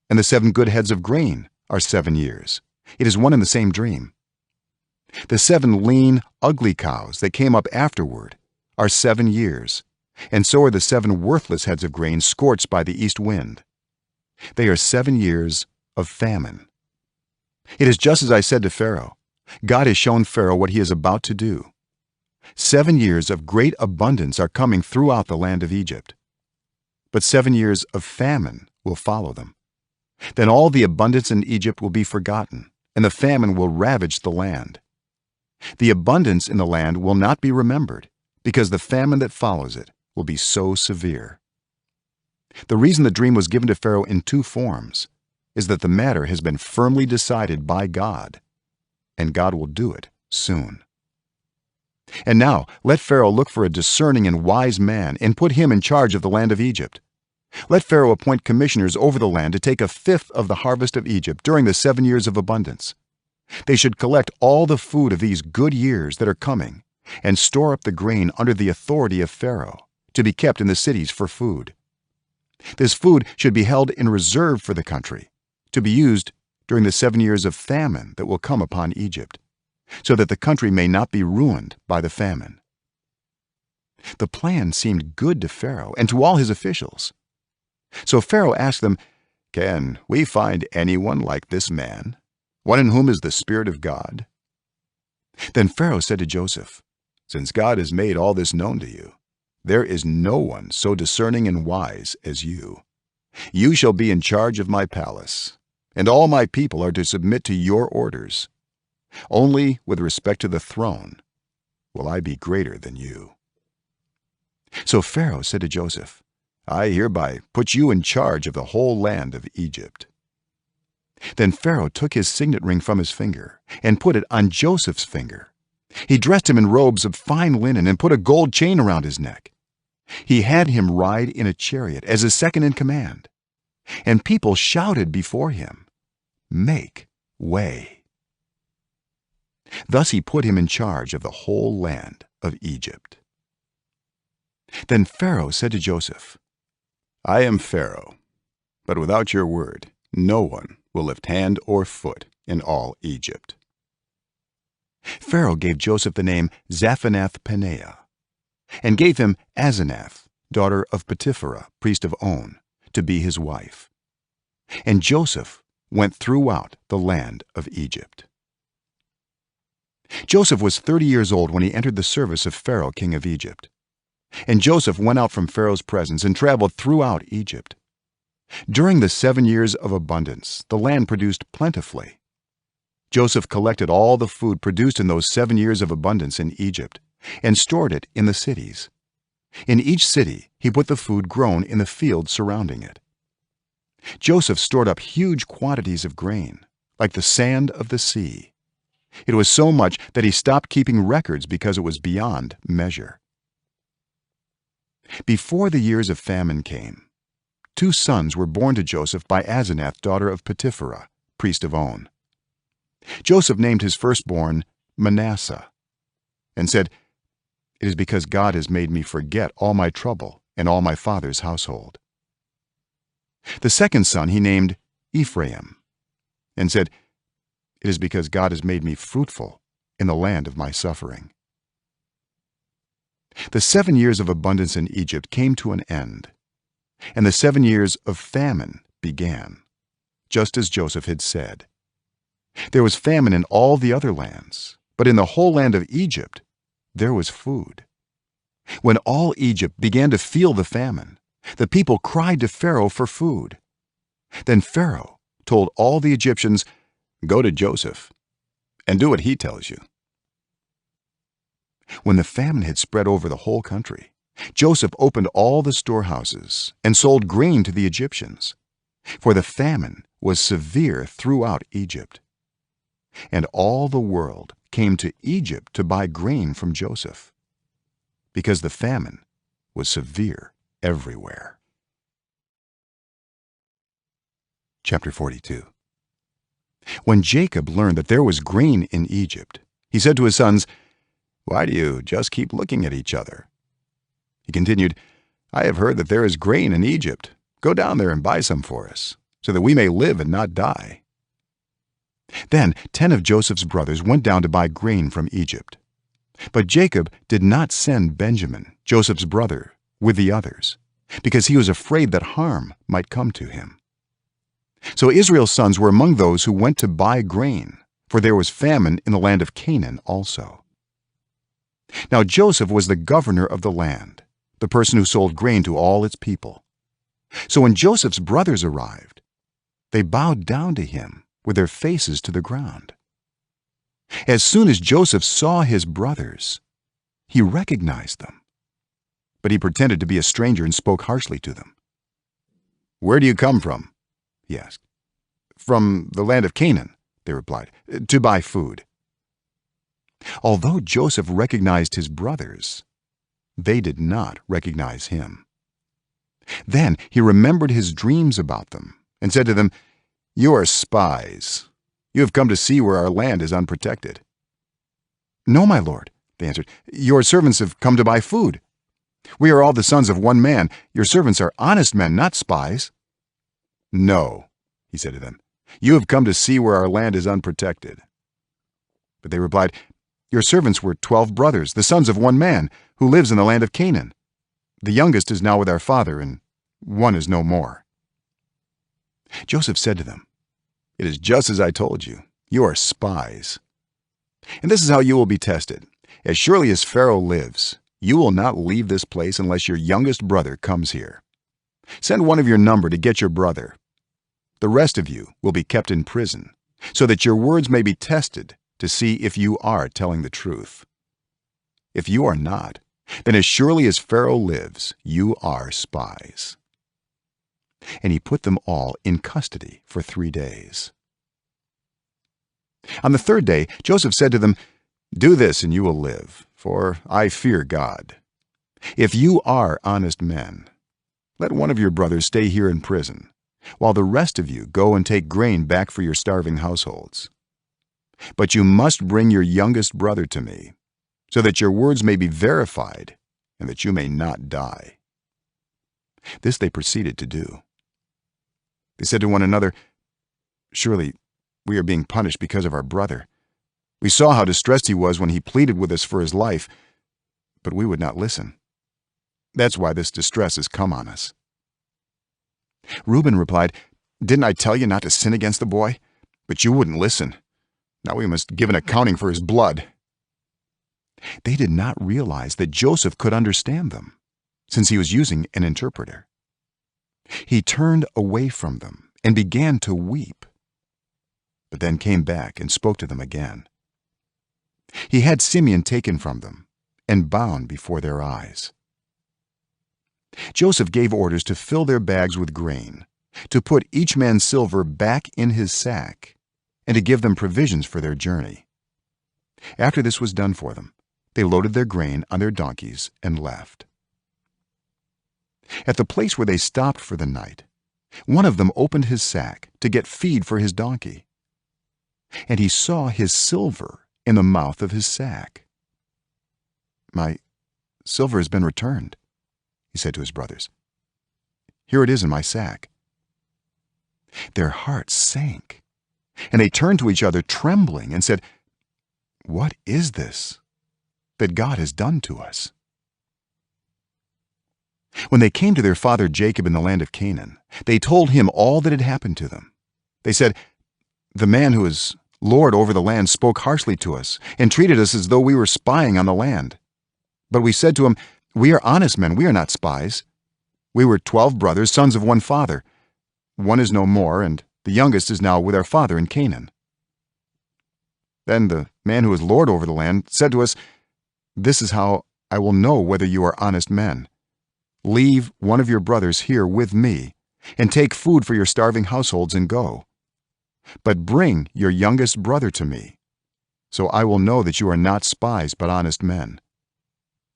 and the 7 good heads of grain are 7 years. It is one and the same dream. The 7 lean, ugly cows that came up afterward are 7 years, and so are the 7 worthless heads of grain scorched by the east wind. They are 7 years of famine. It is just as I said to Pharaoh. God has shown Pharaoh what he is about to do. 7 years of great abundance are coming throughout the land of Egypt. But 7 years of famine will follow them. Then all the abundance in Egypt will be forgotten, and the famine will ravage the land. The abundance in the land will not be remembered, because the famine that follows it will be so severe." The reason the dream was given to Pharaoh in 2 forms is that the matter has been firmly decided by God, and God will do it soon. And now let Pharaoh look for a discerning and wise man and put him in charge of the land of Egypt. Let Pharaoh appoint commissioners over the land to take 1/5 of the harvest of Egypt during the 7 years of abundance. They should collect all the food of these good years that are coming and store up the grain under the authority of Pharaoh to be kept in the cities for food. This food should be held in reserve for the country to be used during the 7 years of famine that will come upon Egypt, so that the country may not be ruined by the famine." The plan seemed good to Pharaoh and to all his officials. So Pharaoh asked them, "Can we find anyone like this man, one in whom is the Spirit of God?" Then Pharaoh said to Joseph, "Since God has made all this known to you, there is no one so discerning and wise as you. You shall be in charge of my palace, and all my people are to submit to your orders. Only with respect to the throne will I be greater than you." So Pharaoh said to Joseph, "I hereby put you in charge of the whole land of Egypt." Then Pharaoh took his signet ring from his finger and put it on Joseph's finger. He dressed him in robes of fine linen and put a gold chain around his neck. He had him ride in a chariot as his second in command, and people shouted before him, "Make way." Thus he put him in charge of the whole land of Egypt. Then Pharaoh said to Joseph, "I am Pharaoh, but without your word, no one will lift hand or foot in all Egypt." Pharaoh gave Joseph the name Zaphenath-Paneah, and gave him Asenath, daughter of Potipherah, priest of On, to be his wife. And Joseph went throughout the land of Egypt. Joseph was 30 years old when he entered the service of Pharaoh, king of Egypt. And Joseph went out from Pharaoh's presence and traveled throughout Egypt. During the 7 years of abundance, the land produced plentifully. Joseph collected all the food produced in those 7 years of abundance in Egypt and stored it in the cities. In each city he put the food grown in the fields surrounding it. Joseph stored up huge quantities of grain, like the sand of the sea. It was so much that he stopped keeping records because it was beyond measure. Before the years of famine came, 2 sons were born to Joseph by Asenath, daughter of Potipherah, priest of On. Joseph named his firstborn Manasseh and said, "It is because God has made me forget all my trouble and all my father's household." The second son he named Ephraim and said, "It is because God has made me fruitful in the land of my suffering." The 7 years of abundance in Egypt came to an end, and the 7 years of famine began, just as Joseph had said. There was famine in all the other lands, but in the whole land of Egypt there was food. When all Egypt began to feel the famine, the people cried to Pharaoh for food. Then Pharaoh told all the Egyptians, "Go to Joseph and do what he tells you." When the famine had spread over the whole country, Joseph opened all the storehouses and sold grain to the Egyptians, for the famine was severe throughout Egypt. And all the world came to Egypt to buy grain from Joseph, because the famine was severe everywhere. Chapter 42. When Jacob learned that there was grain in Egypt, he said to his sons, "Why do you just keep looking at each other?" He continued, "I have heard that there is grain in Egypt. Go down there and buy some for us, so that we may live and not die." Then 10 of Joseph's brothers went down to buy grain from Egypt. But Jacob did not send Benjamin, Joseph's brother, with the others, because he was afraid that harm might come to him. So Israel's sons were among those who went to buy grain, for there was famine in the land of Canaan also. Now Joseph was the governor of the land, the person who sold grain to all its people. So when Joseph's brothers arrived, they bowed down to him with their faces to the ground. As soon as Joseph saw his brothers, he recognized them, but he pretended to be a stranger and spoke harshly to them. "Where do you come from?" he asked. "From the land of Canaan," they replied, "to buy food." Although Joseph recognized his brothers, they did not recognize him. Then he remembered his dreams about them and said to them, "You are spies. You have come to see where our land is unprotected." "No, my lord," they answered. "Your servants have come to buy food. We are all the sons of one man. Your servants are honest men, not spies." "No," he said to them, "you have come to see where our land is unprotected." But they replied, "Your servants were 12 brothers, the sons of one man, who lives in the land of Canaan. The youngest is now with our father, and one is no more." Joseph said to them, "It is just as I told you. You are spies. And this is how you will be tested. As surely as Pharaoh lives, you will not leave this place unless your youngest brother comes here. Send one of your number to get your brother. The rest of you will be kept in prison, so that your words may be tested to see if you are telling the truth. If you are not, then as surely as Pharaoh lives, you are spies." And he put them all in custody for 3 days. On the 3rd day, Joseph said to them, "Do this and you will live, for I fear God. If you are honest men, let one of your brothers stay here in prison, while the rest of you go and take grain back for your starving households. But you must bring your youngest brother to me, so that your words may be verified and that you may not die." This they proceeded to do. They said to one another, "Surely we are being punished because of our brother. We saw how distressed he was when he pleaded with us for his life, but we would not listen. That's why this distress has come on us." Reuben replied, "Didn't I tell you not to sin against the boy? But you wouldn't listen. Now we must give an accounting for his blood. They did not realize that Joseph could understand them, since he was using an interpreter. He turned away from them and began to weep, but then came back and spoke to them again. He had Simeon taken from them and bound before their eyes. Joseph gave orders to fill their bags with grain, to put each man's silver back in his sack, and to give them provisions for their journey. After this was done for them, they loaded their grain on their donkeys and left. At the place where they stopped for the night, one of them opened his sack to get feed for his donkey, and he saw his silver in the mouth of his sack. "My silver has been returned," he said to his brothers. "Here it is in my sack." Their hearts sank, and they turned to each other trembling and said, "What is this that God has done to us?" When they came to their father Jacob in the land of Canaan, they told him all that had happened to them. They said, "The man who is lord over the land spoke harshly to us and treated us as though we were spying on the land. But we said to him, 'We are honest men, we are not spies. We were 12 brothers, sons of one father. One is no more, and the youngest is now with our father in Canaan.' Then the man who is lord over the land said to us, 'This is how I will know whether you are honest men. Leave one of your brothers here with me, and take food for your starving households and go. But bring your youngest brother to me, so I will know that you are not spies but honest men.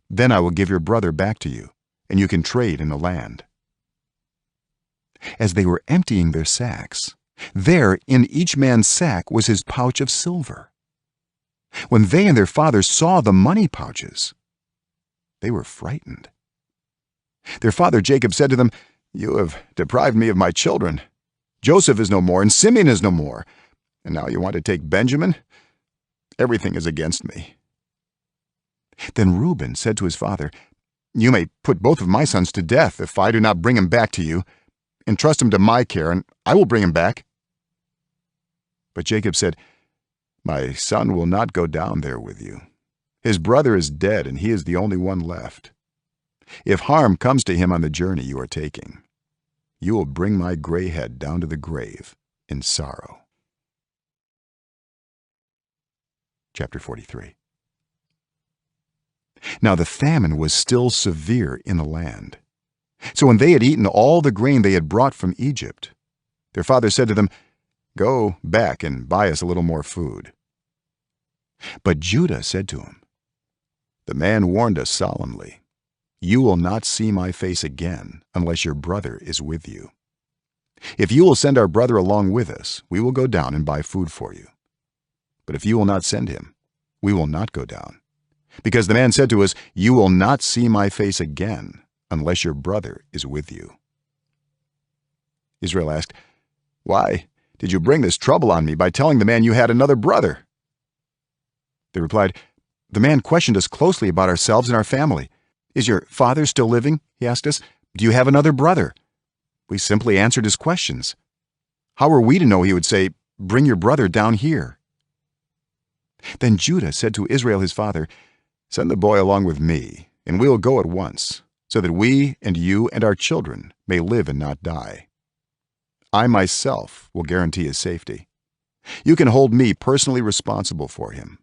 Then I will give your brother back to you, and you can trade in the land.' As they were emptying their sacks, there in each man's sack was his pouch of silver. When they and their father saw the money pouches, they were frightened. Their father Jacob said to them, 'You have deprived me of my children. Joseph is no more, and Simeon is no more, and now you want to take Benjamin? Everything is against me.' Then Reuben said to his father, 'You may put both of my sons to death if I do not bring him back to you. Entrust him to my care, and I will bring him back.' But Jacob said, 'My son will not go down there with you. His brother is dead, and he is the only one left. If harm comes to him on the journey you are taking, you will bring my gray head down to the grave in sorrow.'" Chapter 43. Now the famine was still severe in the land. So when they had eaten all the grain they had brought from Egypt, their father said to them, "Go back and buy us a little more food." But Judah said to him, "The man warned us solemnly, 'You will not see my face again unless your brother is with you. If you will send our brother along with us, we will go down and buy food for you. But if you will not send him, we will not go down. Because the man said to us, "You will not see my face again unless your brother is with you."'" Israel asked, "Why did you bring this trouble on me by telling the man you had another brother?" They replied, "The man questioned us closely about ourselves and our family. 'Is your father still living?' he asked us. 'Do you have another brother?' We simply answered his questions. How were we to know he would say, 'Bring your brother down here'?" Then Judah said to Israel his father, "Send the boy along with me, and we will go at once, so that we and you and our children may live and not die. I myself will guarantee his safety. You can hold me personally responsible for him.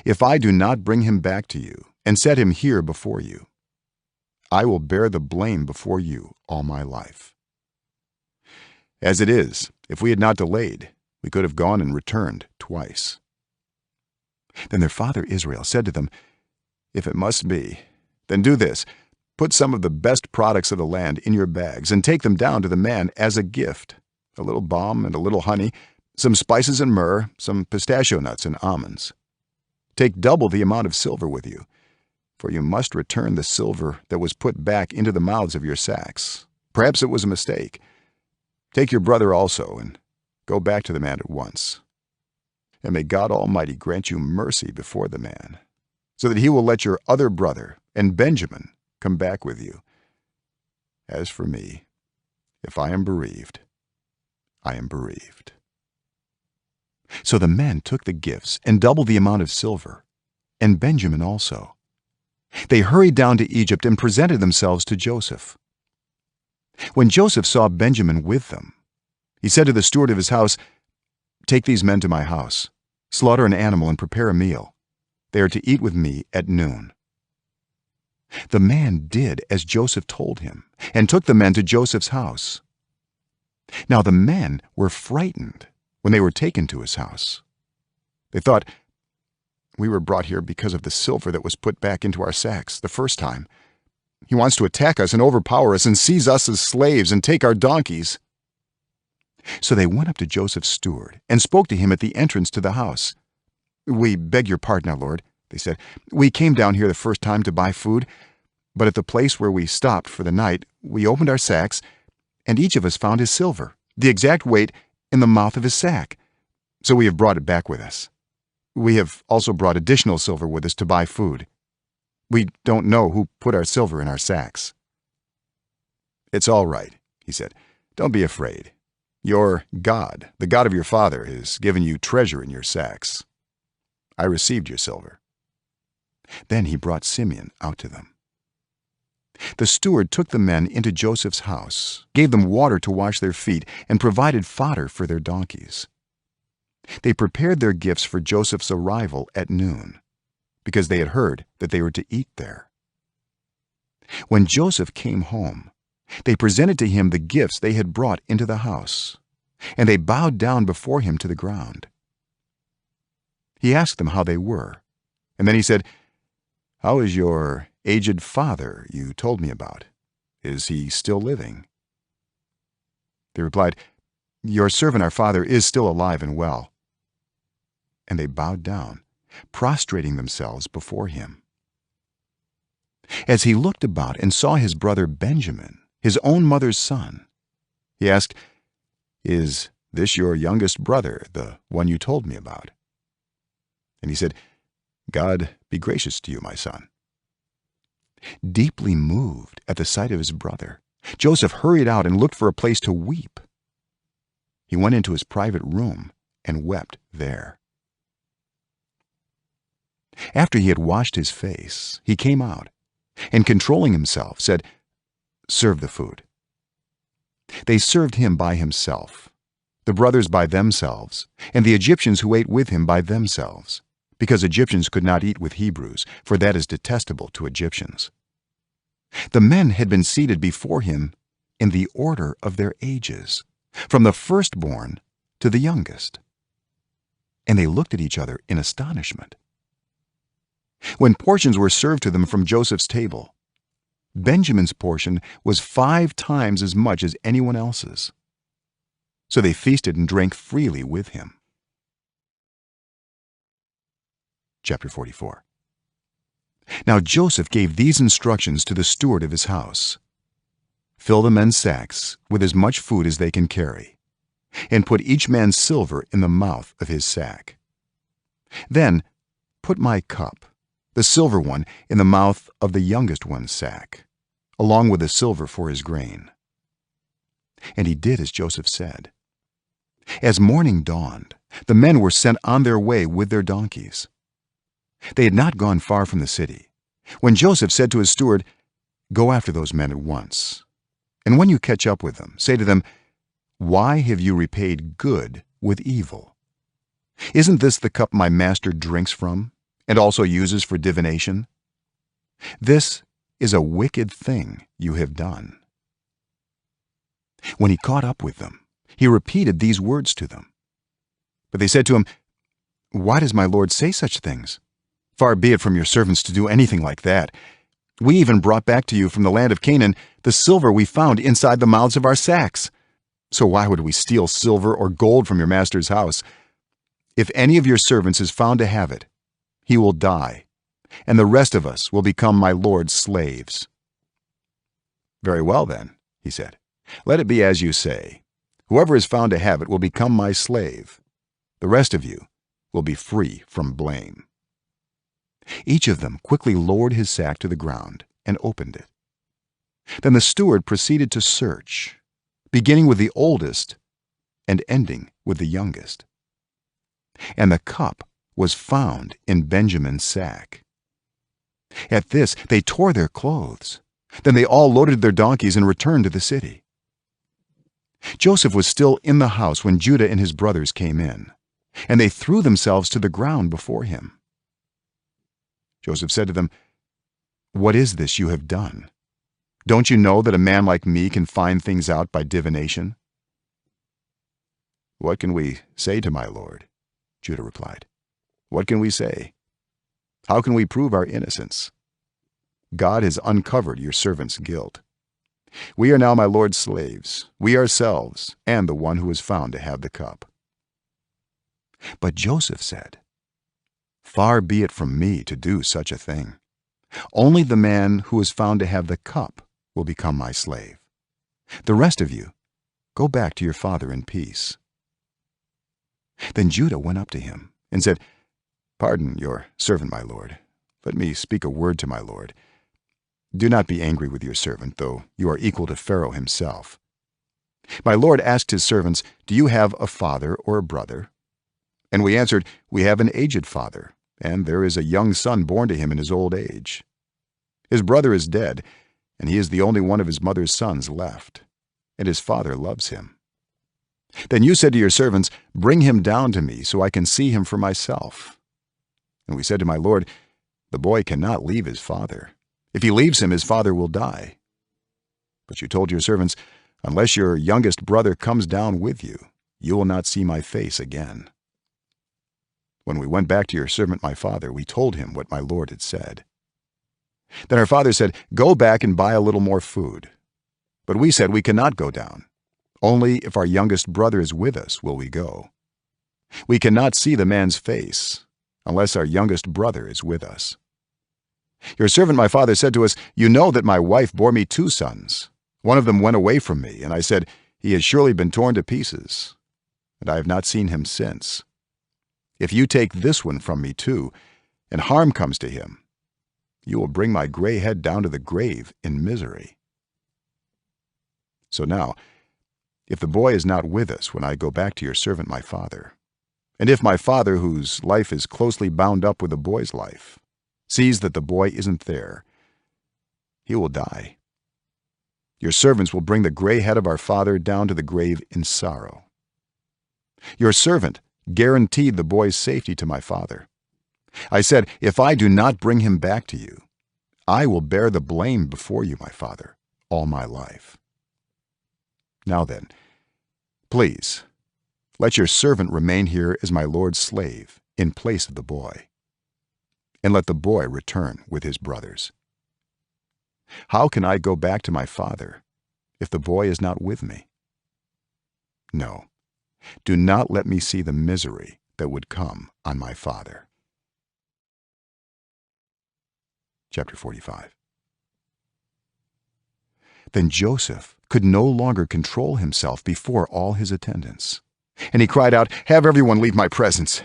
If I do not bring him back to you and set him here before you, I will bear the blame before you all my life. As it is, if we had not delayed, we could have gone and returned twice." Then their father Israel said to them, "If it must be, then do this. Put some of the best products of the land in your bags and take them down to the man as a gift, a little balm and a little honey, some spices and myrrh, some pistachio nuts and almonds. Take double the amount of silver with you, for you must return the silver that was put back into the mouths of your sacks. Perhaps it was a mistake. Take your brother also, and go back to the man at once. And may God Almighty grant you mercy before the man, so that he will let your other brother and Benjamin come back with you. As for me, if I am bereaved, I am bereaved." So the men took the gifts and double the amount of silver, and Benjamin also. They hurried down to Egypt and presented themselves to Joseph. When Joseph saw Benjamin with them, he said to the steward of his house, "Take these men to my house, slaughter an animal and prepare a meal. They are to eat with me at noon." The man did as Joseph told him and took the men to Joseph's house. Now the men were frightened when they were taken to his house. They thought, "We were brought here because of the silver that was put back into our sacks the first time. He wants to attack us and overpower us and seize us as slaves and take our donkeys." So they went up to Joseph's steward and spoke to him at the entrance to the house. "We beg your pardon, our lord," they said. "We came down here the first time to buy food, but at the place where we stopped for the night we opened our sacks, and each of us found his silver, the exact weight, in the mouth of his sack. So we have brought it back with us. We have also brought additional silver with us to buy food. We don't know who put our silver in our sacks." "It's all right," he said. "Don't be afraid. Your God, the God of your father, has given you treasure in your sacks. I received your silver." Then he brought Simeon out to them. The steward took the men into Joseph's house, gave them water to wash their feet, and provided fodder for their donkeys. They prepared their gifts for Joseph's arrival at noon, because they had heard that they were to eat there. When Joseph came home, they presented to him the gifts they had brought into the house, and they bowed down before him to the ground. He asked them how they were, and then he said, "How is your aged father you told me about? Is he still living?" They replied, "Your servant our father is still alive and well." And they bowed down, prostrating themselves before him. As he looked about and saw his brother Benjamin, his own mother's son, he asked, "Is this your youngest brother, the one you told me about?" And he said, "God be gracious to you, my son." Deeply moved at the sight of his brother, Joseph hurried out and looked for a place to weep. He went into his private room and wept there. After he had washed his face, he came out, and controlling himself, said, "Serve the food." They served him by himself, the brothers by themselves, and the Egyptians who ate with him by themselves, because Egyptians could not eat with Hebrews, for that is detestable to Egyptians. The men had been seated before him in the order of their ages, from the firstborn to the youngest, and they looked at each other in astonishment. When portions were served to them from Joseph's table, Benjamin's portion was 5 times as much as anyone else's. So they feasted and drank freely with him. Chapter 44. Now Joseph gave these instructions to the steward of his house: "Fill the men's sacks with as much food as they can carry, and put each man's silver in the mouth of his sack. Then put my cup, the silver one, in the mouth of the youngest one's sack, along with the silver for his grain." And he did as Joseph said. As morning dawned, the men were sent on their way with their donkeys. They had not gone far from the city, when Joseph said to his steward, "Go after those men at once, and when you catch up with them, say to them, 'Why have you repaid good with evil? Isn't this the cup my master drinks from, and also uses for divination? This is a wicked thing you have done.'" When he caught up with them, he repeated these words to them. But they said to him, "Why does my lord say such things? Far be it from your servants to do anything like that. We even brought back to you from the land of Canaan the silver we found inside the mouths of our sacks. So why would we steal silver or gold from your master's house? If any of your servants is found to have it, he will die, and the rest of us will become my lord's slaves." "Very well then," he said, "let it be as you say. Whoever is found to have it will become my slave. The rest of you will be free from blame." Each of them quickly lowered his sack to the ground and opened it. Then the steward proceeded to search, beginning with the oldest and ending with the youngest. And the cup was found in Benjamin's sack." At this they tore their clothes. Then they all loaded their donkeys and returned to the city. Joseph was still in the house when Judah and his brothers came in, and they threw themselves to the ground before him. Joseph said to them, "What is this you have done? Don't you know that a man like me can find things out by divination?" "What can we say to my lord?" Judah replied. "What can we say? How can we prove our innocence? God has uncovered your servant's guilt. We are now my lord's slaves, we ourselves, and the one who is found to have the cup." But Joseph said, "Far be it from me to do such a thing. Only the man who is found to have the cup will become my slave. The rest of you, go back to your father in peace." Then Judah went up to him and said, "Pardon your servant, my lord. Let me speak a word to my lord. Do not be angry with your servant, though you are equal to Pharaoh himself. My lord asked his servants, 'Do you have a father or a brother?' And we answered, 'We have an aged father, and there is a young son born to him in his old age. His brother is dead, and he is the only one of his mother's sons left, and his father loves him. Then you said to your servants, Bring him down to me, so I can see him for myself. And we said to my lord, The boy cannot leave his father. If he leaves him, his father will die. But you told your servants, Unless your youngest brother comes down with you, you will not see my face again.' When we went back to your servant my father, we told him what my lord had said. Then our father said, 'Go back and buy a little more food.' But we said, 'We cannot go down. Only if our youngest brother is with us will we go. We cannot see the man's face unless our youngest brother is with us.' Your servant my father said to us, 'You know that my wife bore me 2 sons. One of them went away from me, and I said, He has surely been torn to pieces, and I have not seen him since. If you take this one from me too, and harm comes to him, you will bring my gray head down to the grave in misery. So now, if the boy is not with us when I go back to your servant my father, and if my father, whose life is closely bound up with the boy's life, sees that the boy isn't there, he will die. Your servants will bring the gray head of our father down to the grave in sorrow. Your servant guaranteed the boy's safety to my father. I said, If I do not bring him back to you, I will bear the blame before you, my father, all my life. Now then, please, let your servant remain here as my lord's slave in place of the boy, and let the boy return with his brothers. How can I go back to my father if the boy is not with me? No, do not let me see the misery that would come on my father." Chapter 45. Then Joseph could no longer control himself before all his attendants, and he cried out, "Have everyone leave my presence."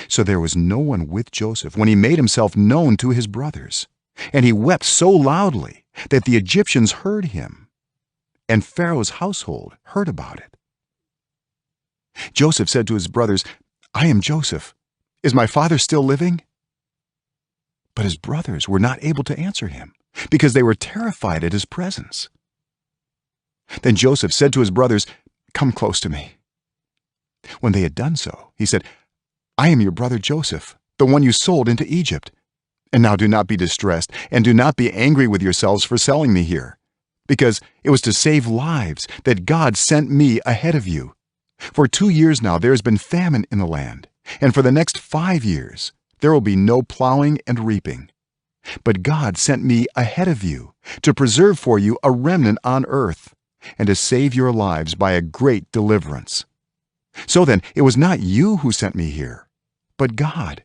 So there was no one with Joseph when he made himself known to his brothers, and he wept so loudly that the Egyptians heard him, and Pharaoh's household heard about it. Joseph said to his brothers, "I am Joseph. Is my father still living?" But his brothers were not able to answer him, because they were terrified at his presence. Then Joseph said to his brothers, "Come close to me." When they had done so, he said, "I am your brother Joseph, the one you sold into Egypt. And now do not be distressed, and do not be angry with yourselves for selling me here, because it was to save lives that God sent me ahead of you. For 2 years now there has been famine in the land, and for the next 5 years there will be no plowing and reaping. But God sent me ahead of you to preserve for you a remnant on earth, and to save your lives by a great deliverance. So then, it was not you who sent me here, but God.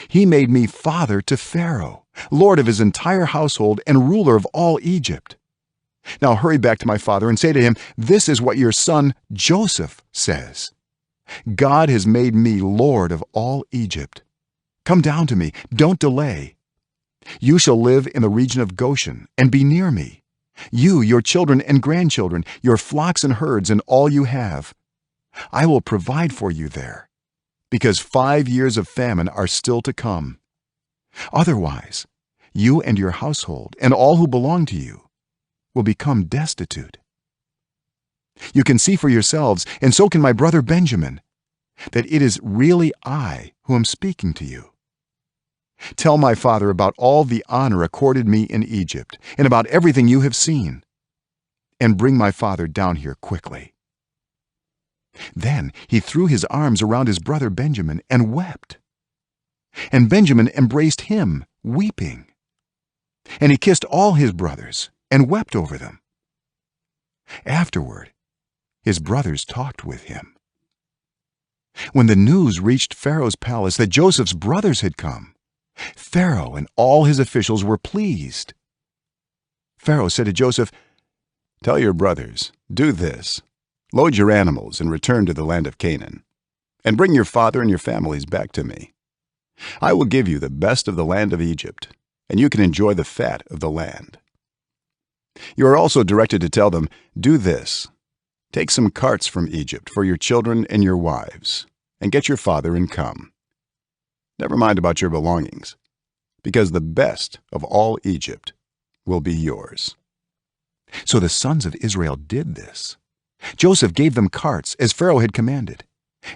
He made me father to Pharaoh, lord of his entire household and ruler of all Egypt. Now hurry back to my father and say to him, This is what your son Joseph says. God has made me lord of all Egypt. Come down to me, don't delay. You shall live in the region of Goshen and be near me. You, your children and grandchildren, your flocks and herds and all you have. I will provide for you there. because 5 years of famine are still to come. Otherwise, you and your household and all who belong to you will become destitute. You can see for yourselves, and so can my brother Benjamin, that it is really I who am speaking to you. Tell my father about all the honor accorded me in Egypt and about everything you have seen, and bring my father down here quickly." Then he threw his arms around his brother Benjamin and wept. And Benjamin embraced him, weeping. And he kissed all his brothers and wept over them. Afterward, his brothers talked with him. When the news reached Pharaoh's palace that Joseph's brothers had come, Pharaoh and all his officials were pleased. Pharaoh said to Joseph, "Tell your brothers, do this: load your animals and return to the land of Canaan, and bring your father and your families back to me. I will give you the best of the land of Egypt, and you can enjoy the fat of the land." You are also directed to tell them, "Do this: take some carts from Egypt for your children and your wives, and get your father and come. Never mind about your belongings, because the best of all Egypt will be yours." So the sons of Israel did this. Joseph gave them carts as Pharaoh had commanded,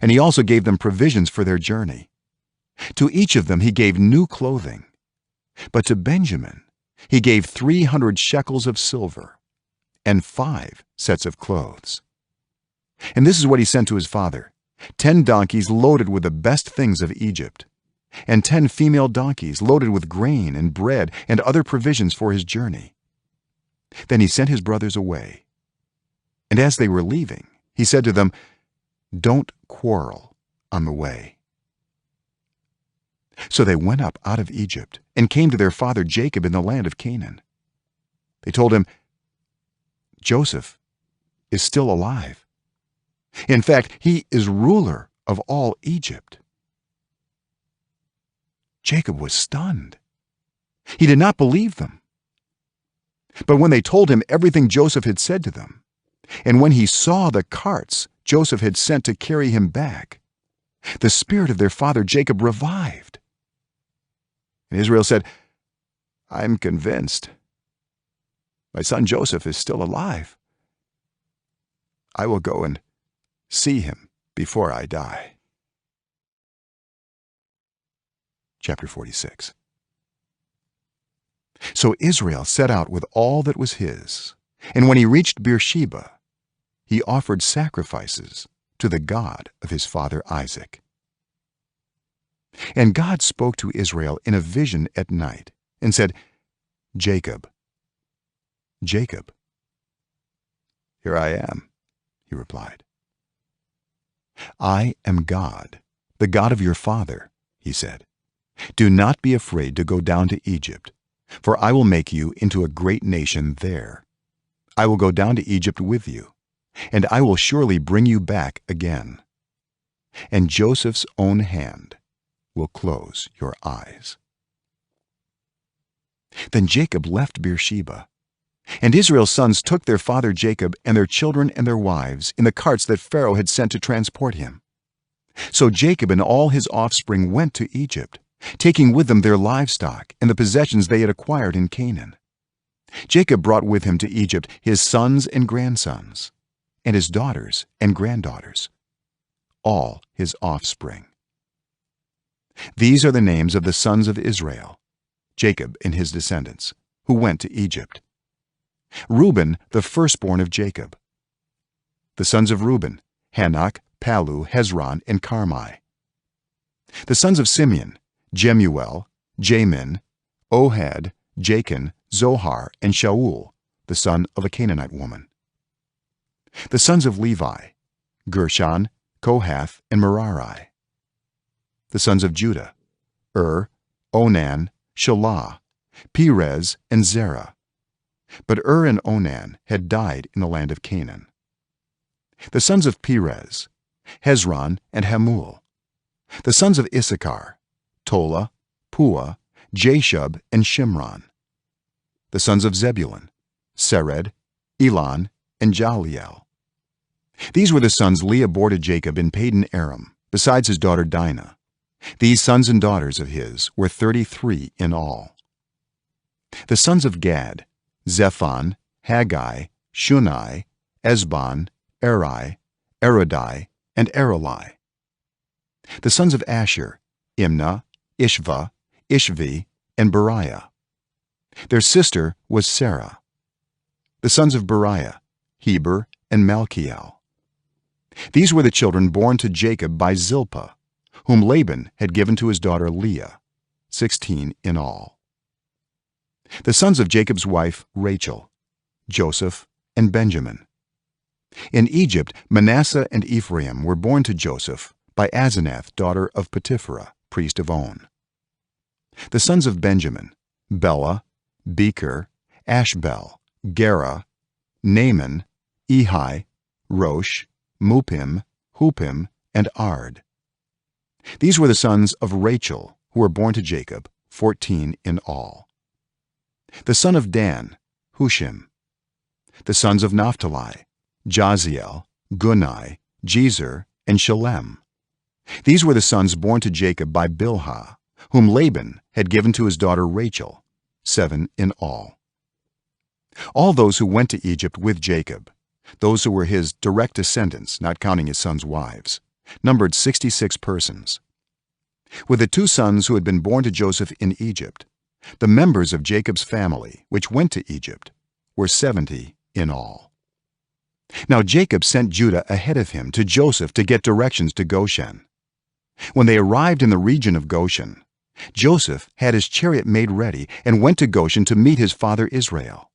and he also gave them provisions for their journey. To each of them he gave new clothing, but to Benjamin he gave 300 shekels of silver and 5 sets of clothes. And this is what he sent to his father: 10 donkeys loaded with the best things of Egypt, and 10 female donkeys loaded with grain and bread and other provisions for his journey. Then he sent his brothers away. And as they were leaving, he said to them, "Don't quarrel on the way." So they went up out of Egypt and came to their father Jacob in the land of Canaan. They told him, "Joseph is still alive. In fact, he is ruler of all Egypt." Jacob was stunned. He did not believe them. But when they told him everything Joseph had said to them, and when he saw the carts Joseph had sent to carry him back, the spirit of their father Jacob revived. And Israel said, "I'm convinced. My son Joseph is still alive. I will go and see him before I die." Chapter 46. So Israel set out with all that was his, and when he reached Beersheba, he offered sacrifices to the God of his father Isaac. And God spoke to Israel in a vision at night and said, "Jacob, Jacob." "Here I am," he replied. "I am God, the God of your father," he said. "Do not be afraid to go down to Egypt, for I will make you into a great nation there. I will go down to Egypt with you, and I will surely bring you back again. And Joseph's own hand will close your eyes." Then Jacob left Beersheba, and Israel's sons took their father Jacob and their children and their wives in the carts that Pharaoh had sent to transport him. So Jacob and all his offspring went to Egypt, taking with them their livestock and the possessions they had acquired in Canaan. Jacob brought with him to Egypt his sons and grandsons, and his daughters and granddaughters, all his offspring. These are the names of the sons of Israel, Jacob and his descendants, who went to Egypt. Reuben, the firstborn of Jacob. The sons of Reuben: Hanok, Palu, Hezron, and Carmi. The sons of Simeon: Jemuel, Jamin, Ohad, Jachin, Zohar, and Shaul, the son of a Canaanite woman. The sons of Levi: Gershon, Kohath, and Merari. The sons of Judah: Onan, Shelah, Perez, and Zerah. But and Onan had died in the land of Canaan. The sons of Perez: Hezron and Hamul. The sons of Issachar: Tola, Pua, Jashub, and Shimron. The sons of Zebulun: Sered, Elon, and Jaliel. These were the sons Leah bore to Jacob in Padan Aram, besides his daughter Dinah. These sons and daughters of his were 33 in all. The sons of Gad: Zephon, Haggai, Shunai, Esbon, Eri, Erodi, and Eroli. The sons of Asher: Imnah, Ishva, Ishvi, and Beriah. Their sister was Sarah. The sons of Beriah: Heber and Malchiel. These were the children born to Jacob by Zilpah, whom Laban had given to his daughter Leah, 16 in all. The sons of Jacob's wife Rachel: Joseph and Benjamin. In Egypt, Manasseh and Ephraim were born to Joseph by Asenath, daughter of Potipherah, priest of On. The sons of Benjamin: Bela, Becher, Ashbel, Gera, Naaman, Ehi, Rosh, Mupim, Hupim, and Ard. These were the sons of Rachel, who were born to Jacob, 14 in all. The son of Dan: Hushim. The sons of Naphtali: Jaziel, Gunai, Jezer, and Shalem. These were the sons born to Jacob by Bilhah, whom Laban had given to his daughter Rachel, 7 in all. All those who went to Egypt with Jacob, those who were his direct descendants, not counting his sons' wives, numbered 66 persons. With the 2 sons who had been born to Joseph in Egypt, the members of Jacob's family which went to Egypt were 70 in all. Now Jacob sent Judah ahead of him to Joseph to get directions to Goshen. When they arrived in the region of Goshen, Joseph had his chariot made ready and went to Goshen to meet his father Israel.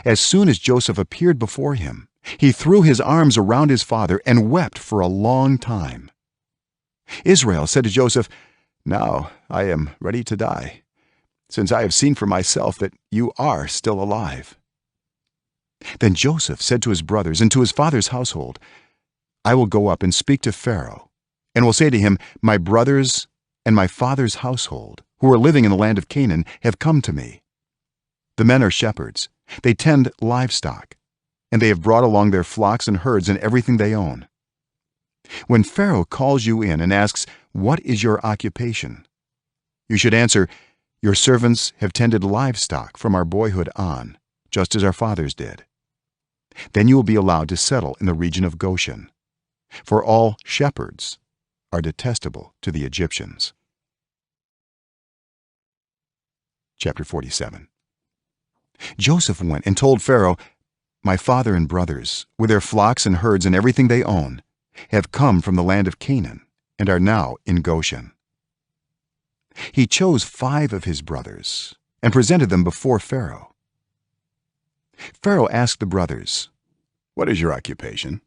As soon as Joseph appeared before him, he threw his arms around his father and wept for a long time. Israel said to Joseph, "Now I am ready to die, since I have seen for myself that you are still alive." Then Joseph said to his brothers and to his father's household, "I will go up and speak to Pharaoh, and will say to him, 'My brothers and my father's household, who are living in the land of Canaan, have come to me. The men are shepherds, they tend livestock, and they have brought along their flocks and herds and everything they own. When Pharaoh calls you in and asks, "What is your occupation?" you should answer, "Your servants have tended livestock from our boyhood on, just as our fathers did." Then you will be allowed to settle in the region of Goshen, for all shepherds are detestable to the Egyptians. Chapter 47. Joseph went and told Pharaoh, "My father and brothers, with their flocks and herds and everything they own, have come from the land of Canaan and are now in Goshen." He chose 5 of his brothers and presented them before Pharaoh. Pharaoh asked the brothers, "What is your occupation?"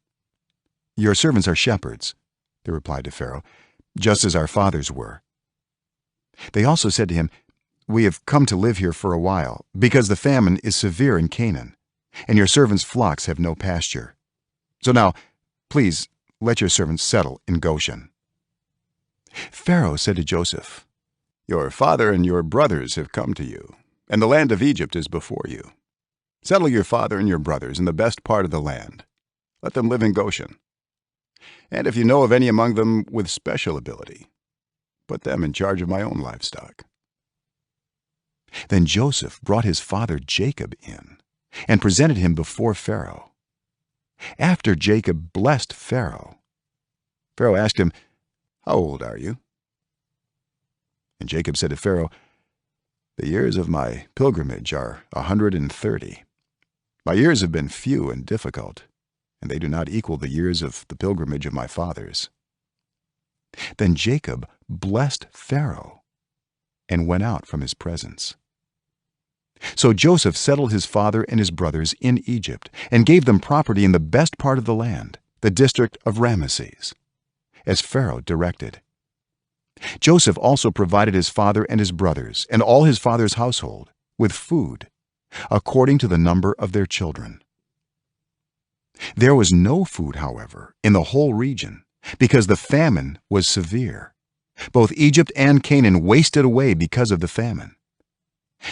"Your servants are shepherds," they replied to Pharaoh, "just as our fathers were." They also said to him, "We have come to live here for a while, because the famine is severe in Canaan, and your servants' flocks have no pasture. So now, please, let your servants settle in Goshen." Pharaoh said to Joseph, "Your father and your brothers have come to you, and the land of Egypt is before you. Settle your father and your brothers in the best part of the land. Let them live in Goshen. And if you know of any among them with special ability, put them in charge of my own livestock." Then Joseph brought his father Jacob in and presented him before Pharaoh. After Jacob blessed Pharaoh, Pharaoh asked him, "How old are you?" And Jacob said to Pharaoh, "The years of my pilgrimage are 130. My years have been few and difficult, and they do not equal the years of the pilgrimage of my fathers." Then Jacob blessed Pharaoh and went out from his presence. So Joseph settled his father and his brothers in Egypt and gave them property in the best part of the land, the district of Ramesses, as Pharaoh directed. Joseph also provided his father and his brothers and all his father's household with food, according to the number of their children. There was no food, however, in the whole region, because the famine was severe. Both Egypt and Canaan wasted away because of the famine.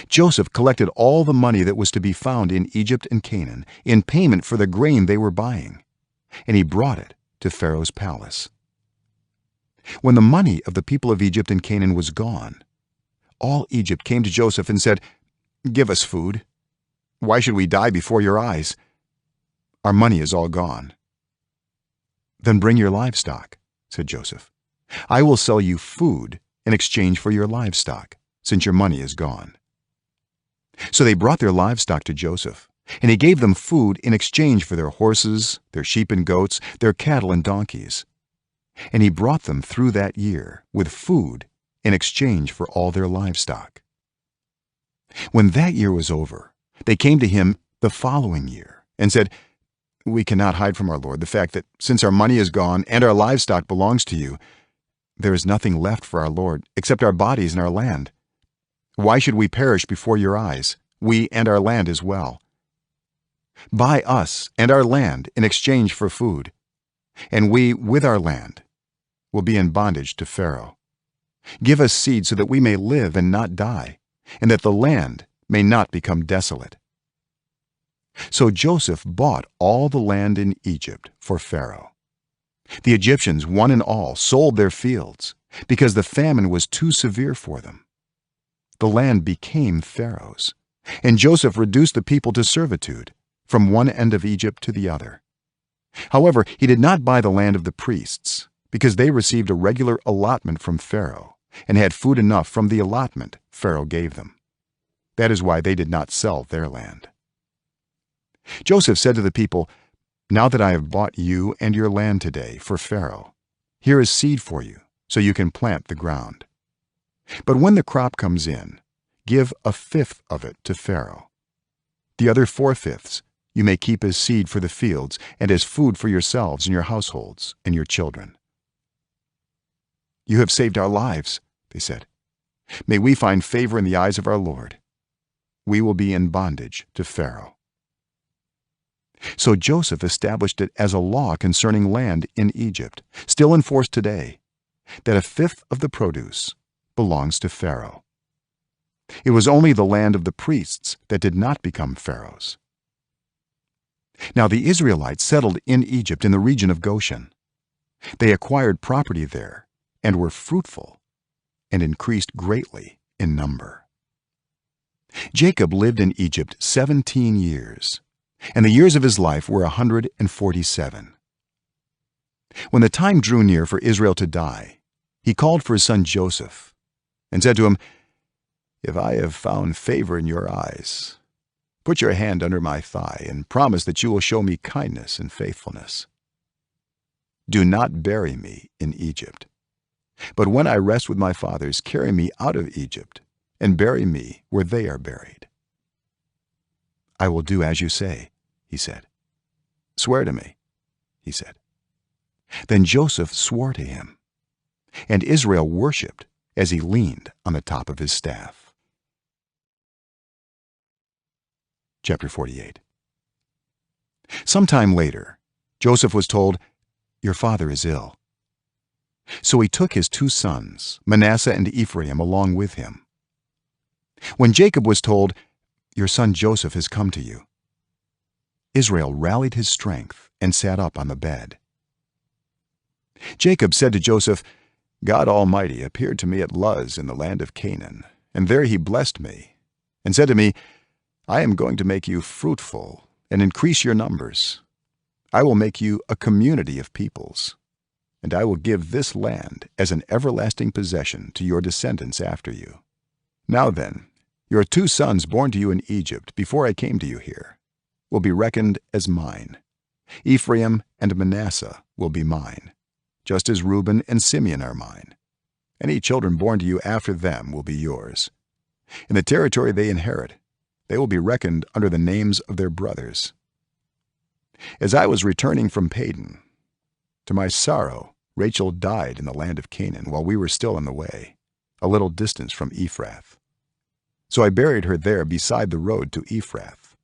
Joseph collected all the money that was to be found in Egypt and Canaan in payment for the grain they were buying, and he brought it to Pharaoh's palace. When the money of the people of Egypt and Canaan was gone, all Egypt came to Joseph and said, "Give us food. Why should we die before your eyes? Our money is all gone." "Then bring your livestock," said Joseph. "I will sell you food in exchange for your livestock, since your money is gone." So they brought their livestock to Joseph, and he gave them food in exchange for their horses, their sheep and goats, their cattle and donkeys. And he brought them through that year with food in exchange for all their livestock. When that year was over, they came to him the following year and said, "We cannot hide from our lord the fact that since our money is gone and our livestock belongs to you, there is nothing left for our lord except our bodies and our land. Why should we perish before your eyes, we and our land as well? Buy us and our land in exchange for food, and we with our land will be in bondage to Pharaoh. Give us seed so that we may live and not die, and that the land may not become desolate." So Joseph bought all the land in Egypt for Pharaoh. The Egyptians, one and all, sold their fields because the famine was too severe for them. The land became Pharaoh's, and Joseph reduced the people to servitude from one end of Egypt to the other. However, he did not buy the land of the priests, because they received a regular allotment from Pharaoh and had food enough from the allotment Pharaoh gave them. That is why they did not sell their land. Joseph said to the people, "Now that I have bought you and your land today for Pharaoh, here is seed for you, so you can plant the ground. But when the crop comes in, give a fifth of it to Pharaoh. The other 4/5 you may keep as seed for the fields and as food for yourselves and your households and your children." "You have saved our lives," they said. "May we find favor in the eyes of our Lord. We will be in bondage to Pharaoh." So Joseph established it as a law concerning land in Egypt, still in force today, that a fifth of the produce belongs to Pharaoh. It was only the land of the priests that did not become Pharaoh's. Now the Israelites settled in Egypt in the region of Goshen. They acquired property there and were fruitful and increased greatly in number. Jacob lived in Egypt 17 years, and the years of his life were 147. When the time drew near for Israel to die, he called for his son Joseph and said to him, "If I have found favor in your eyes, put your hand under my thigh and promise that you will show me kindness and faithfulness. Do not bury me in Egypt, but when I rest with my fathers, carry me out of Egypt and bury me where they are buried." "I will do as you say," he said. "Swear to me," he said. Then Joseph swore to him, and Israel worshipped as he leaned on the top of his staff. Chapter 48. Sometime later, Joseph was told, "Your father is ill." So he took his 2 sons, Manasseh and Ephraim, along with him. When Jacob was told, "Your son Joseph has come to you," Israel rallied his strength and sat up on the bed. Jacob said to Joseph, "God Almighty appeared to me at Luz in the land of Canaan, and there he blessed me and said to me, 'I am going to make you fruitful and increase your numbers. I will make you a community of peoples, and I will give this land as an everlasting possession to your descendants after you.' Now then, your 2 sons born to you in Egypt before I came to you here will be reckoned as mine. Ephraim and Manasseh will be mine, just as Reuben and Simeon are mine. Any children born to you after them will be yours. In the territory they inherit, they will be reckoned under the names of their brothers. As I was returning from Padan, to my sorrow, Rachel died in the land of Canaan while we were still on the way, a little distance from Ephrath. So I buried her there beside the road to Ephrath,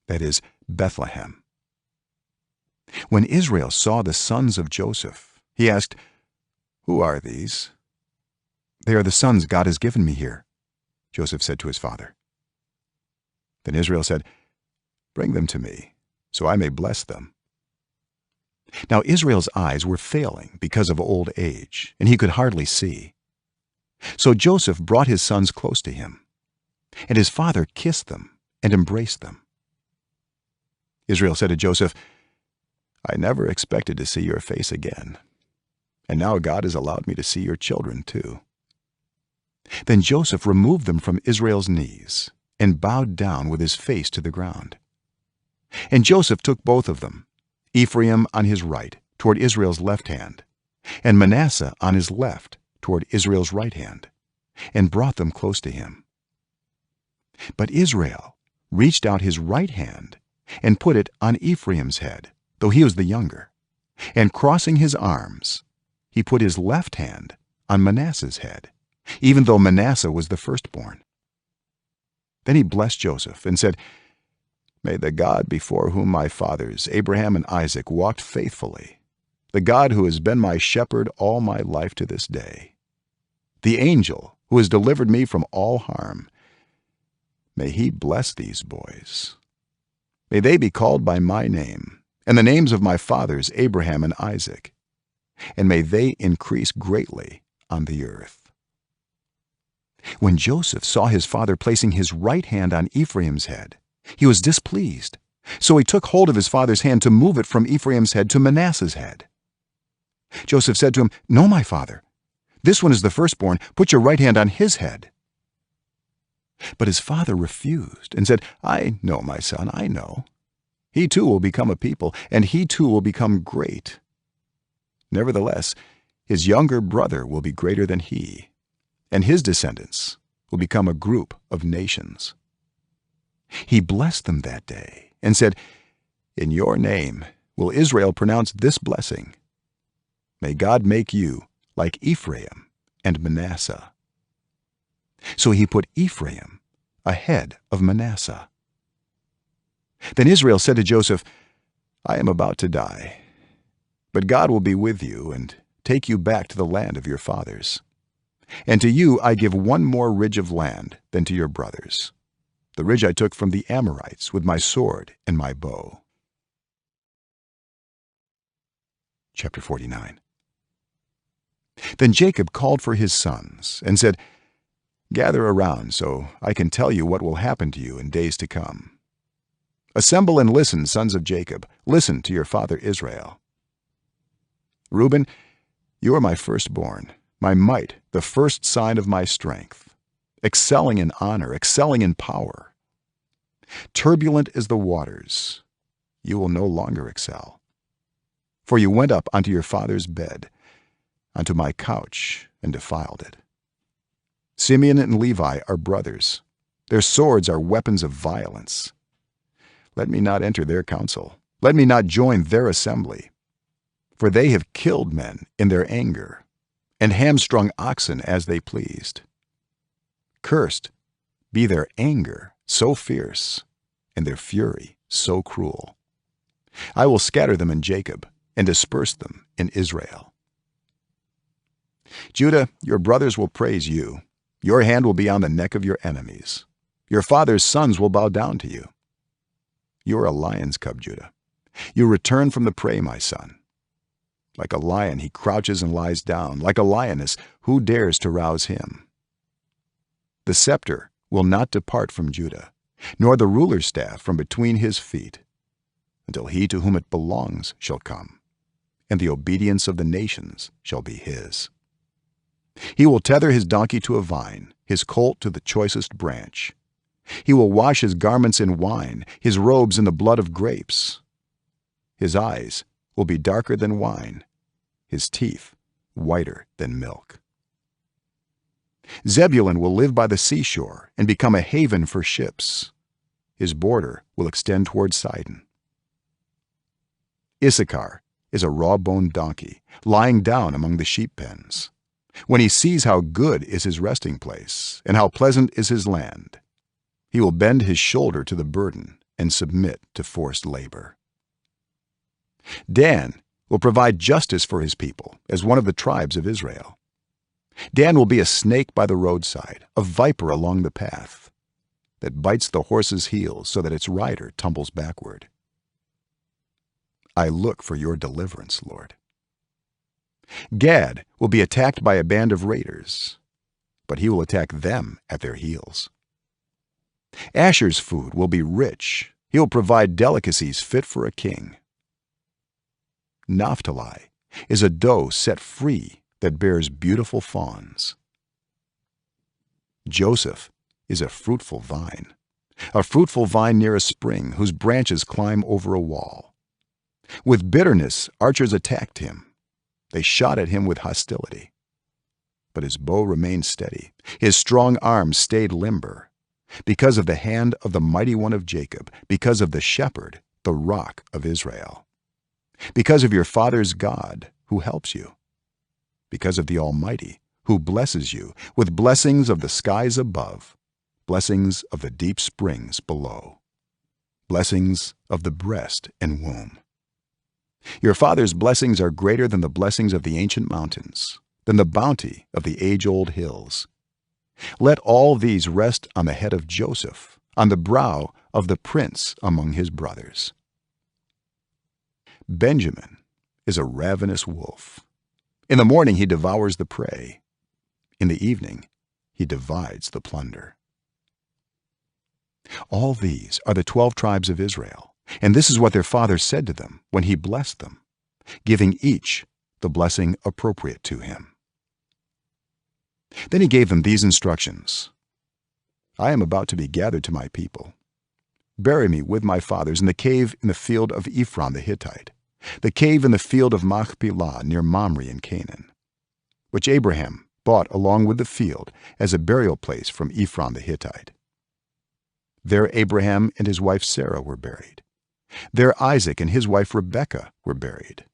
that is, Bethlehem." When Israel saw the sons of Joseph, he asked, "Who are these?" "They are the sons God has given me here," Joseph said to his father. Then Israel said, "Bring them to me, so I may bless them." Now Israel's eyes were failing because of old age, and he could hardly see. So Joseph brought his sons close to him, and his father kissed them and embraced them. Israel said to Joseph, "I never expected to see your face again, and now God has allowed me to see your children too." Then Joseph removed them from Israel's knees and bowed down with his face to the ground. And Joseph took both of them, Ephraim on his right toward Israel's left hand, and Manasseh on his left toward Israel's right hand, and brought them close to him. But Israel reached out his right hand and put it on Ephraim's head, though he was the younger, and crossing his arms, he put his left hand on Manasseh's head, even though Manasseh was the firstborn. Then he blessed Joseph and said, "May the God before whom my fathers Abraham and Isaac walked faithfully, the God who has been my shepherd all my life to this day, the angel who has delivered me from all harm, may he bless these boys. May they be called by my name and the names of my fathers Abraham and Isaac, and may they increase greatly on the earth." When Joseph saw his father placing his right hand on Ephraim's head, he was displeased. So he took hold of his father's hand to move it from Ephraim's head to Manasseh's head. Joseph said to him, "No, my father. This one is the firstborn. Put your right hand on his head." But his father refused and said, "I know, my son, I know. He too will become a people, and he too will become great. Nevertheless, his younger brother will be greater than he, and his descendants will become a group of nations." He blessed them that day and said, "In your name will Israel pronounce this blessing: May God make you like Ephraim and Manasseh." So he put Ephraim ahead of Manasseh. Then Israel said to Joseph, "I am about to die, but God will be with you and take you back to the land of your fathers. And to you I give one more ridge of land than to your brothers, the ridge I took from the Amorites with my sword and my bow." Chapter 49. Then Jacob called for his sons and said, "Gather around so I can tell you what will happen to you in days to come. Assemble and listen, sons of Jacob. Listen to your father Israel. Reuben, you are my firstborn, my might, the first sign of my strength, excelling in honor, excelling in power. Turbulent as the waters, you will no longer excel. For you went up onto your father's bed, onto my couch, and defiled it. Simeon and Levi are brothers. Their swords are weapons of violence. Let me not enter their council. Let me not join their assembly. For they have killed men in their anger, and hamstrung oxen as they pleased. Cursed be their anger so fierce, and their fury so cruel. I will scatter them in Jacob, and disperse them in Israel. Judah, your brothers will praise you. Your hand will be on the neck of your enemies. Your father's sons will bow down to you. You are a lion's cub, Judah. You return from the prey, my son. Like a lion he crouches and lies down. Like a lioness, who dares to rouse him? The scepter will not depart from Judah, nor the ruler's staff from between his feet, until he to whom it belongs shall come, and the obedience of the nations shall be his. He will tether his donkey to a vine, his colt to the choicest branch. He will wash his garments in wine, his robes in the blood of grapes. His eyes will be darker than wine, his teeth whiter than milk. Zebulun will live by the seashore and become a haven for ships. His border will extend toward Sidon. Issachar is a raw-boned donkey, lying down among the sheep pens. When he sees how good is his resting place and how pleasant is his land, he will bend his shoulder to the burden and submit to forced labor. Dan will provide justice for his people as one of the tribes of Israel. Dan will be a snake by the roadside, a viper along the path, that bites the horse's heels so that its rider tumbles backward. I look for your deliverance, Lord. Gad will be attacked by a band of raiders, but he will attack them at their heels. Asher's food will be rich. He will provide delicacies fit for a king. Naphtali is a doe set free that bears beautiful fawns. Joseph is a fruitful vine near a spring whose branches climb over a wall. With bitterness archers attacked him. They shot at him with hostility. But his bow remained steady. His strong arm stayed limber. Because of the hand of the mighty one of Jacob, because of the shepherd, the rock of Israel. Because of your father's God, who helps you. Because of the Almighty, who blesses you with blessings of the skies above, blessings of the deep springs below, blessings of the breast and womb. Your father's blessings are greater than the blessings of the ancient mountains, than the bounty of the age-old hills. Let all these rest on the head of Joseph, on the brow of the prince among his brothers. Benjamin is a ravenous wolf. In the morning he devours the prey. In the evening he divides the plunder. All these are the 12 tribes of Israel, and this is what their father said to them when he blessed them, giving each the blessing appropriate to him. Then he gave them these instructions: I am about to be gathered to my people. Bury me with my fathers in the cave in the field of Ephron the Hittite, the cave in the field of Machpelah near Mamre in Canaan, which Abraham bought along with the field as a burial place from Ephron the Hittite. There Abraham and his wife Sarah were buried. There Isaac and his wife Rebekah were buried.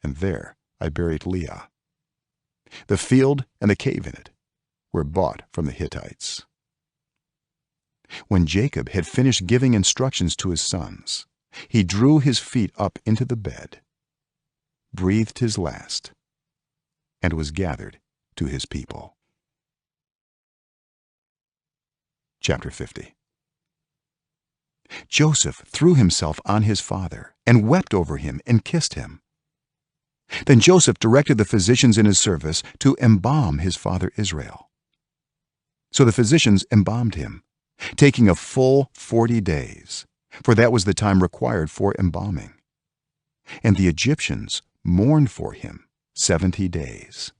And there I buried Leah. The field and the cave in it were bought from the Hittites. When Jacob had finished giving instructions to his sons, he drew his feet up into the bed, breathed his last, and was gathered to his people. Chapter 50. Joseph threw himself on his father and wept over him and kissed him. Then Joseph directed the physicians in his service to embalm his father Israel. So the physicians embalmed him, taking a full 40 days, for that was the time required for embalming. And the Egyptians mourned for him 70 days.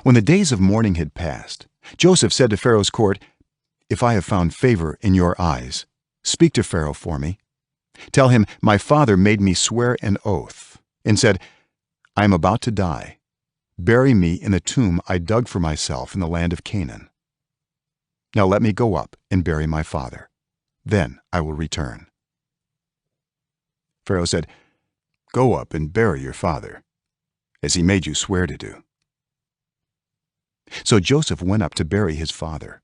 When the days of mourning had passed, Joseph said to Pharaoh's court, "If I have found favor in your eyes, speak to Pharaoh for me. Tell him, my father made me swear an oath and said, I am about to die. Bury me in the tomb I dug for myself in the land of Canaan. Now let me go up and bury my father. Then I will return." Pharaoh said, "Go up and bury your father, as he made you swear to do." So Joseph went up to bury his father.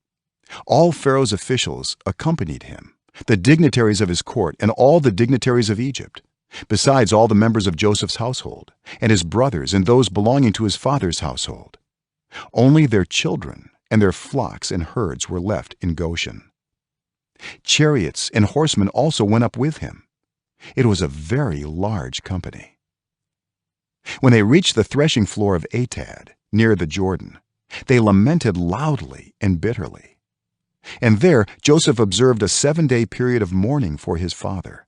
All Pharaoh's officials accompanied him, the dignitaries of his court and all the dignitaries of Egypt, besides all the members of Joseph's household and his brothers and those belonging to his father's household. Only their children and their flocks and herds were left in Goshen. Chariots and horsemen also went up with him. It was a very large company. When they reached the threshing floor of Atad near the Jordan, they lamented loudly and bitterly. And there Joseph observed a 7-day period of mourning for his father.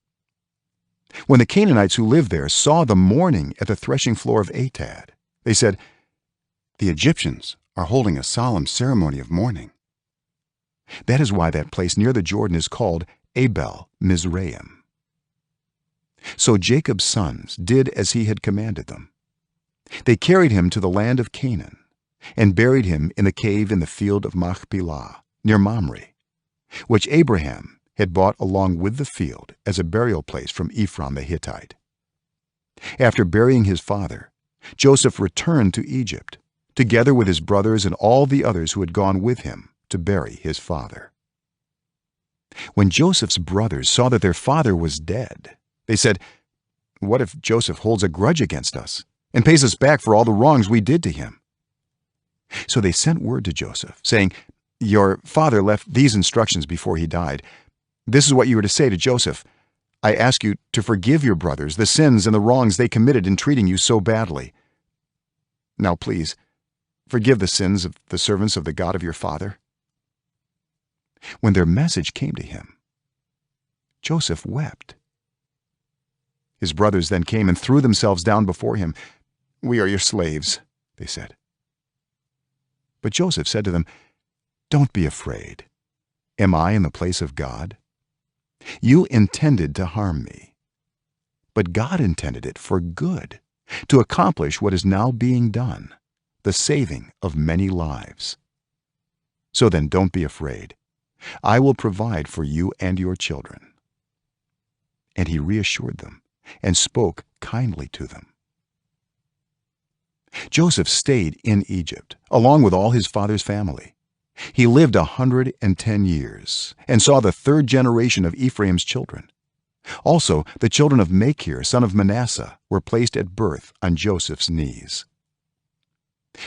When the Canaanites who lived there saw the mourning at the threshing floor of Atad, they said, "The Egyptians are holding a solemn ceremony of mourning." That is why that place near the Jordan is called Abel Mizraim. So Jacob's sons did as he had commanded them. They carried him to the land of Canaan and buried him in the cave in the field of Machpelah near Mamre, which Abraham had bought along with the field as a burial place from Ephron the Hittite. After burying his father, Joseph returned to Egypt, together with his brothers and all the others who had gone with him to bury his father. When Joseph's brothers saw that their father was dead, they said, "What if Joseph holds a grudge against us and pays us back for all the wrongs we did to him?" So they sent word to Joseph, saying, "Your father left these instructions before he died. This is what you are to say to Joseph: I ask you to forgive your brothers the sins and the wrongs they committed in treating you so badly. Now please forgive the sins of the servants of the God of your father." When their message came to him, Joseph wept. His brothers then came and threw themselves down before him. "We are your slaves," they said. But Joseph said to them, "Don't be afraid. Am I in the place of God? You intended to harm me, but God intended it for good, to accomplish what is now being done, the saving of many lives. So then don't be afraid. I will provide for you and your children." And he reassured them and spoke kindly to them. Joseph stayed in Egypt, along with all his father's family. He lived 110 years and saw the third generation of Ephraim's children. Also, the children of Machir, son of Manasseh, were placed at birth on Joseph's knees.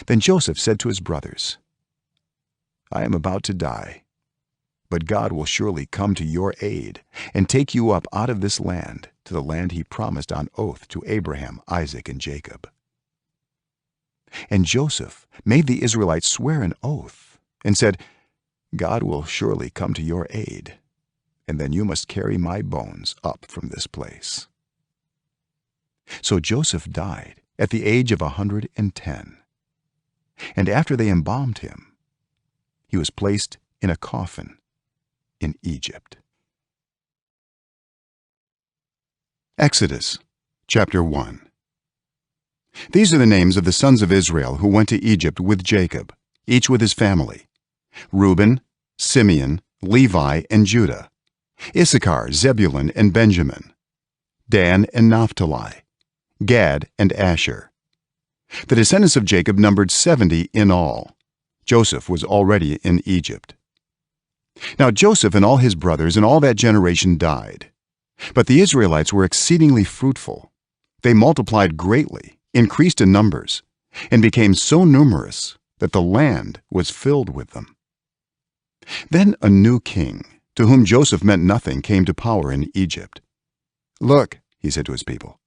Then Joseph said to his brothers, "I am about to die, but God will surely come to your aid and take you up out of this land to the land he promised on oath to Abraham, Isaac, and Jacob." And Joseph made the Israelites swear an oath and said, "God will surely come to your aid, and then you must carry my bones up from this place." So Joseph died at the age of 110, and after they embalmed him, he was placed in a coffin in Egypt. Exodus chapter 1. These are the names of the sons of Israel who went to Egypt with Jacob, each with his family: Reuben, Simeon, Levi, and Judah; Issachar, Zebulun, and Benjamin; Dan and Naphtali; Gad and Asher. The descendants of Jacob numbered 70 in all. Joseph was already in Egypt. Now Joseph and all his brothers and all that generation died. But the Israelites were exceedingly fruitful. They multiplied greatly, increased in numbers, and became so numerous that the land was filled with them. Then a new king, to whom Joseph meant nothing, came to power in Egypt. "Look," he said to his people,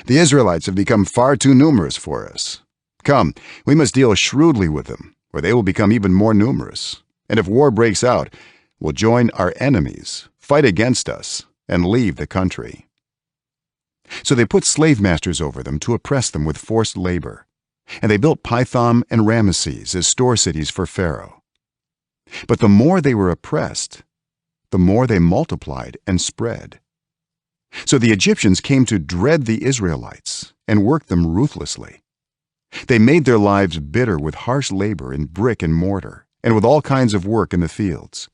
"the Israelites have become far too numerous for us. Come, we must deal shrewdly with them, or they will become even more numerous. And if war breaks out, we'll join our enemies, fight against us, and leave the country." So they put slave masters over them to oppress them with forced labor, and they built Pithom and Ramesses as store cities for Pharaoh. But the more they were oppressed, the more they multiplied and spread. So the Egyptians came to dread the Israelites and worked them ruthlessly. They made their lives bitter with harsh labor in brick and mortar, and with all kinds of work in the fields.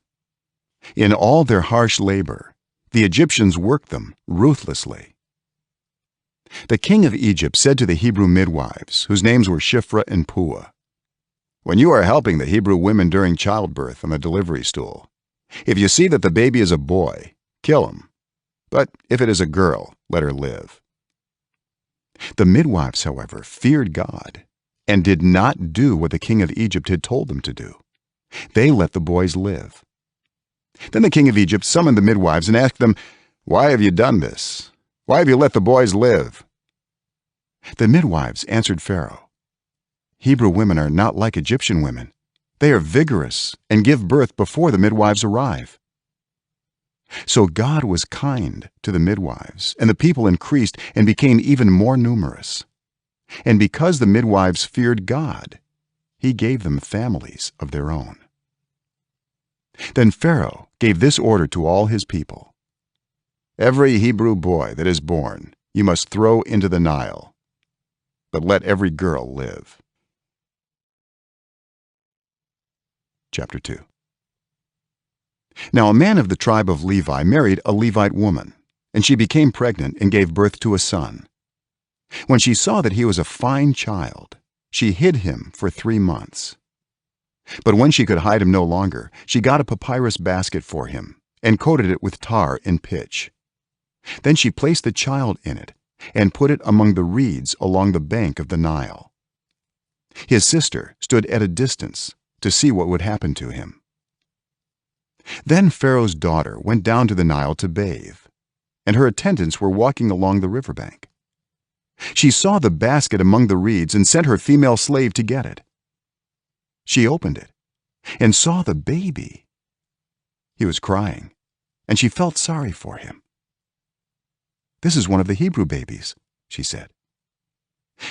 In all their harsh labor, the Egyptians worked them ruthlessly. The king of Egypt said to the Hebrew midwives, whose names were Shiphrah and Puah, "When you are helping the Hebrew women during childbirth on the delivery stool, if you see that the baby is a boy, kill him. But if it is a girl, let her live." The midwives, however, feared God and did not do what the king of Egypt had told them to do. They let the boys live. Then the king of Egypt summoned the midwives and asked them, "Why have you done this? Why have you let the boys live?" The midwives answered Pharaoh, "Hebrew women are not like Egyptian women. They are vigorous and give birth before the midwives arrive." So God was kind to the midwives, and the people increased and became even more numerous. And because the midwives feared God, he gave them families of their own. Then Pharaoh gave this order to all his people: "Every Hebrew boy that is born you must throw into the Nile, but let every girl live." Chapter 2. Now a man of the tribe of Levi married a Levite woman, and she became pregnant and gave birth to a son. When she saw that he was a fine child, she hid him for 3 months. But when she could hide him no longer, she got a papyrus basket for him and coated it with tar and pitch. Then she placed the child in it and put it among the reeds along the bank of the Nile. His sister stood at a distance to see what would happen to him. Then Pharaoh's daughter went down to the Nile to bathe, and her attendants were walking along the riverbank. She saw the basket among the reeds and sent her female slave to get it. She opened it and saw the baby. He was crying, and she felt sorry for him. "This is one of the Hebrew babies," she said.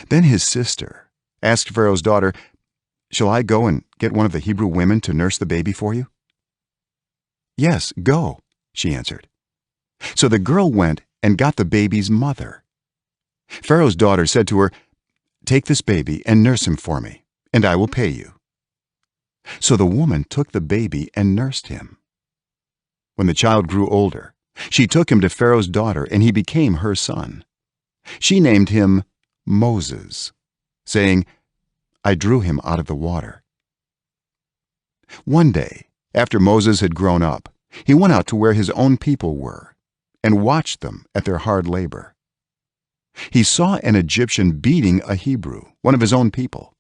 Then his sister asked Pharaoh's daughter, "Shall I go and get one of the Hebrew women to nurse the baby for you?" "Yes, go," she answered. So the girl went and got the baby's mother. Pharaoh's daughter said to her, "Take this baby and nurse him for me, and I will pay you." So the woman took the baby and nursed him. When the child grew older, she took him to Pharaoh's daughter, and he became her son. She named him Moses, saying, "I drew him out of the water." One day, after Moses had grown up, he went out to where his own people were and watched them at their hard labor. He saw an Egyptian beating a Hebrew, one of his own people.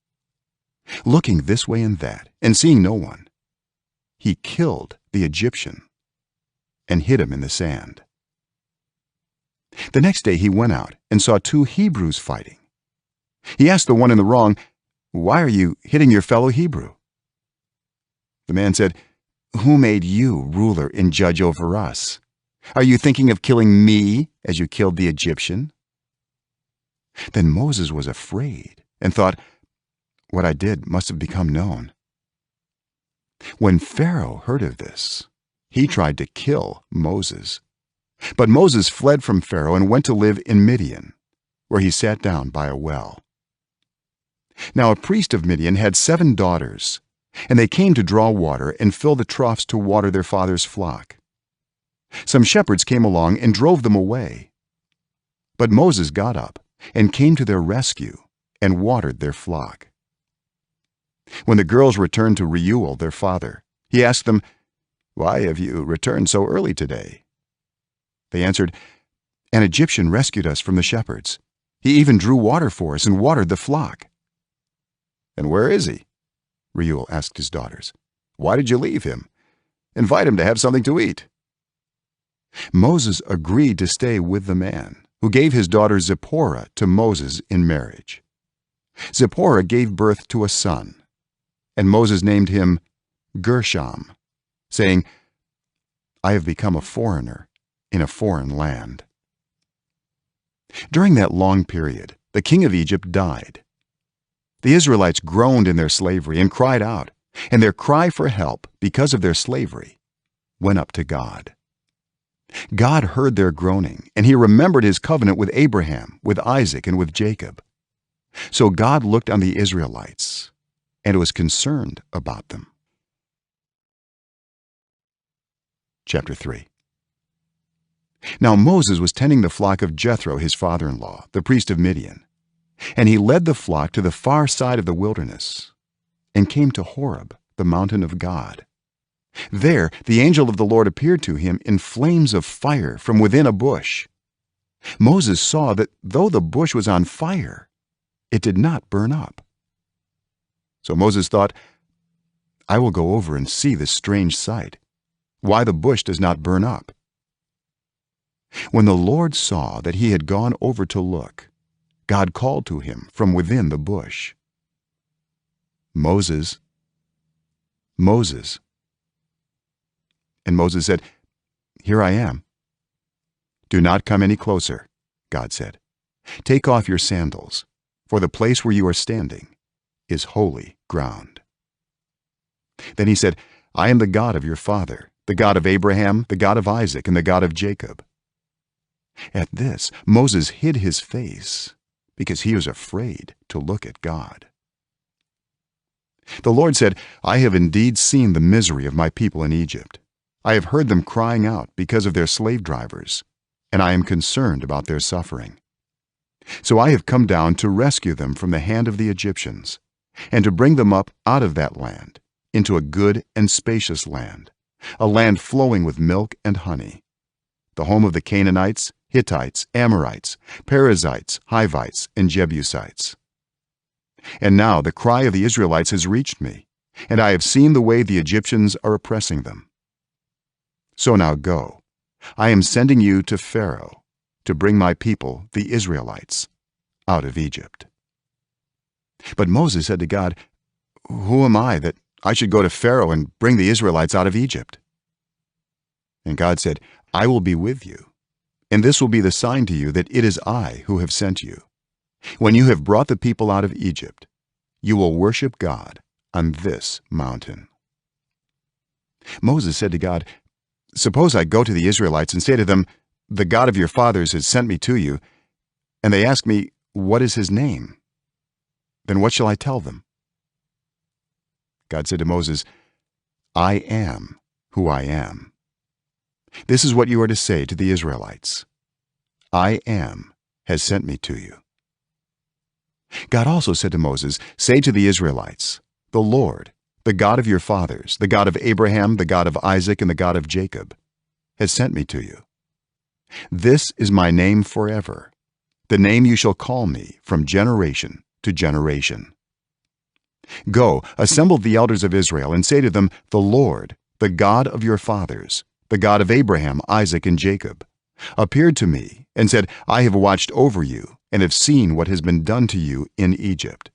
Looking this way and that and seeing no one, he killed the Egyptian and hid him in the sand. The next day he went out and saw two Hebrews fighting. He asked the one in the wrong, "Why are you hitting your fellow Hebrew?" The man said, "Who made you ruler and judge over us? Are you thinking of killing me as you killed the Egyptian?" Then Moses was afraid and thought, "What I did must have become known." When Pharaoh heard of this, he tried to kill Moses. But Moses fled from Pharaoh and went to live in Midian, where he sat down by a well. Now a priest of Midian had 7 daughters, and they came to draw water and fill the troughs to water their father's flock. Some shepherds came along and drove them away. But Moses got up and came to their rescue and watered their flock. When the girls returned to Reuel, their father, he asked them, "Why have you returned so early today?" They answered, "An Egyptian rescued us from the shepherds. He even drew water for us and watered the flock." "And where is he?" Reuel asked his daughters. "Why did you leave him? Invite him to have something to eat." Moses agreed to stay with the man, who gave his daughter Zipporah to Moses in marriage. Zipporah gave birth to a son, and Moses named him Gershom, saying, "I have become a foreigner in a foreign land." During that long period, the king of Egypt died. The Israelites groaned in their slavery and cried out, and their cry for help because of their slavery went up to God. God heard their groaning, and he remembered his covenant with Abraham, with Isaac, and with Jacob. So God looked on the Israelites and was concerned about them. Chapter 3. Now Moses was tending the flock of Jethro, his father-in-law, the priest of Midian, and he led the flock to the far side of the wilderness and came to Horeb, the mountain of God. There the angel of the Lord appeared to him in flames of fire from within a bush. Moses saw that though the bush was on fire, it did not burn up. So Moses thought, "I will go over and see this strange sight, why the bush does not burn up." When the Lord saw that he had gone over to look, God called to him from within the bush, "Moses, Moses." And Moses said, "Here I am." "Do not come any closer," God said. "Take off your sandals, for the place where you are standing is holy ground." Then he said, "I am the God of your father, the God of Abraham, the God of Isaac, and the God of Jacob." At this, Moses hid his face because he was afraid to look at God. The Lord said, "I have indeed seen the misery of my people in Egypt. I have heard them crying out because of their slave drivers, and I am concerned about their suffering. So I have come down to rescue them from the hand of the Egyptians, and to bring them up out of that land into a good and spacious land, a land flowing with milk and honey, the home of the Canaanites, Hittites, Amorites, Perizzites, Hivites, and Jebusites. And now the cry of the Israelites has reached me, and I have seen the way the Egyptians are oppressing them. So now go, I am sending you to Pharaoh to bring my people the Israelites out of Egypt." But Moses said to God, "Who am I that I should go to Pharaoh and bring the Israelites out of Egypt?" And God said, "I will be with you, and this will be the sign to you that it is I who have sent you. When you have brought the people out of Egypt, you will worship God on this mountain." Moses said to God, "Suppose I go to the Israelites and say to them, 'The God of your fathers has sent me to you,' and they ask me, 'What is his name?' Then what shall I tell them?" God said to Moses, "I am who I am. This is what you are to say to the Israelites: 'I am has sent me to you.'" God also said to Moses, "Say to the Israelites, 'The Lord, the God of your fathers, the God of Abraham, the God of Isaac, and the God of Jacob, has sent me to you. This is my name forever, the name you shall call me from generation to generation. Go, assemble the elders of Israel, and say to them, 'The Lord, the God of your fathers, the God of Abraham, Isaac, and Jacob, appeared to me and said, I have watched over you and have seen what has been done to you in Egypt.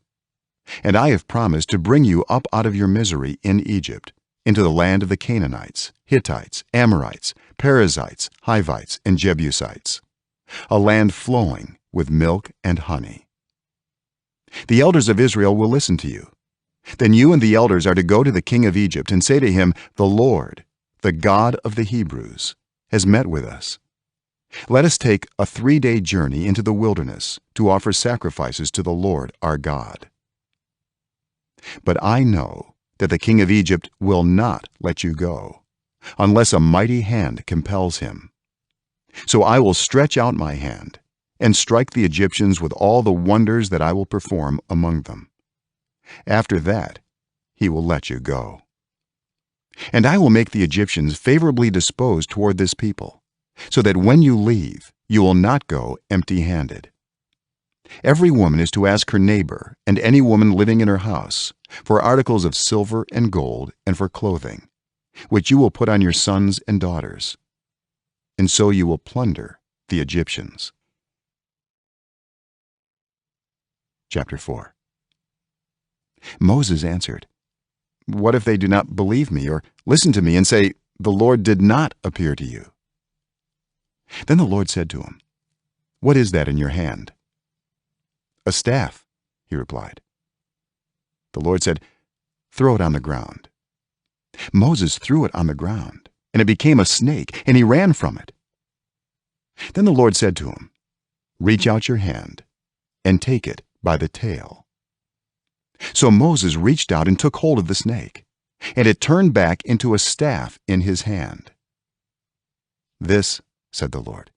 And I have promised to bring you up out of your misery in Egypt into the land of the Canaanites, Hittites, Amorites, Perizzites, Hivites, and Jebusites, a land flowing with milk and honey. The elders of Israel will listen to you. Then you and the elders are to go to the king of Egypt and say to him, 'The Lord, the God of the Hebrews, has met with us. Let us take a 3-day journey into the wilderness to offer sacrifices to the Lord our God.' But I know that the king of Egypt will not let you go unless a mighty hand compels him. So I will stretch out my hand and strike the Egyptians with all the wonders that I will perform among them. After that, he will let you go. And I will make the Egyptians favorably disposed toward this people, so that when you leave, you will not go empty-handed. Every woman is to ask her neighbor and any woman living in her house for articles of silver and gold and for clothing, which you will put on your sons and daughters. And so you will plunder the Egyptians." Chapter 4. Moses answered, "What if they do not believe me or listen to me and say, 'The Lord did not appear to you'?" Then the Lord said to him, "What is that in your hand?" "A staff," he replied. The Lord said, "Throw it on the ground." Moses threw it on the ground, and it became a snake, and he ran from it. Then the Lord said to him, "Reach out your hand and take it by the tail." So Moses reached out and took hold of the snake, and it turned back into a staff in his hand. "This," said the Lord,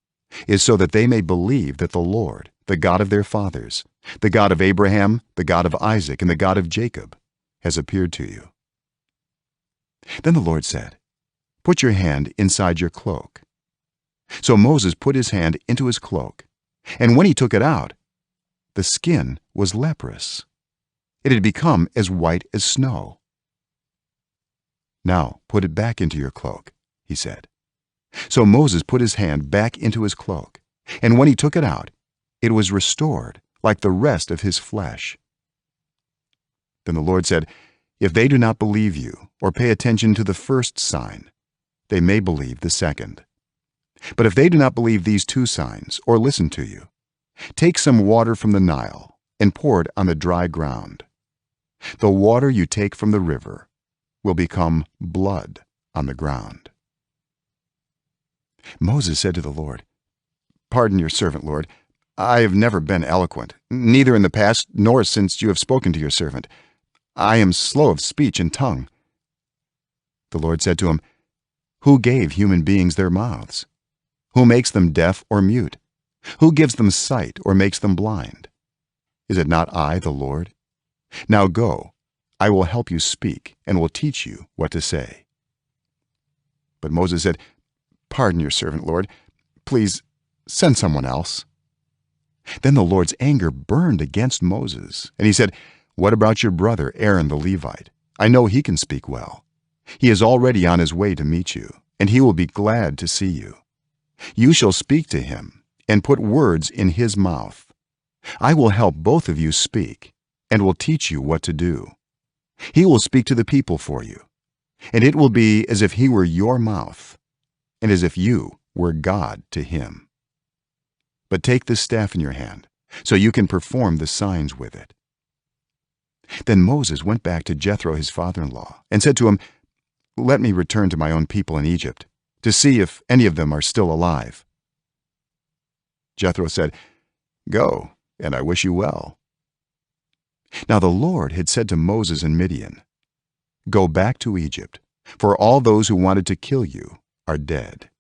"is so that they may believe that the Lord, the God of their fathers, the God of Abraham, the God of Isaac, and the God of Jacob, has appeared to you." Then the Lord said, "Put your hand inside your cloak." So Moses put his hand into his cloak, and when he took it out, the skin was leprous. It had become as white as snow. "Now put it back into your cloak," he said. So Moses put his hand back into his cloak, and when he took it out, it was restored like the rest of his flesh. Then the Lord said, "If they do not believe you or pay attention to the first sign, they may believe the second. But if they do not believe these 2 signs or listen to you, take some water from the Nile and pour it on the dry ground. The water you take from the river will become blood on the ground." Moses said to the Lord, "Pardon your servant, Lord. I have never been eloquent, neither in the past nor since you have spoken to your servant. I am slow of speech and tongue." The Lord said to him, "Who gave human beings their mouths? Who makes them deaf or mute? Who gives them sight or makes them blind? Is it not I, the Lord? Now go, I will help you speak and will teach you what to say." But Moses said, "Pardon your servant, Lord. Please send someone else." Then the Lord's anger burned against Moses, and he said, "What about your brother Aaron the Levite? I know he can speak well. He is already on his way to meet you, and he will be glad to see you. You shall speak to him and put words in his mouth. I will help both of you speak and will teach you what to do. He will speak to the people for you, and it will be as if he were your mouth and as if you were God to him. But take this staff in your hand so you can perform the signs with it." Then Moses went back to Jethro his father-in-law and said to him, "Let me return to my own people in Egypt to see if any of them are still alive." Jethro said, "Go, and I wish you well." Now the Lord had said to Moses in Midian, "Go back to Egypt, for all those who wanted to kill you are dead."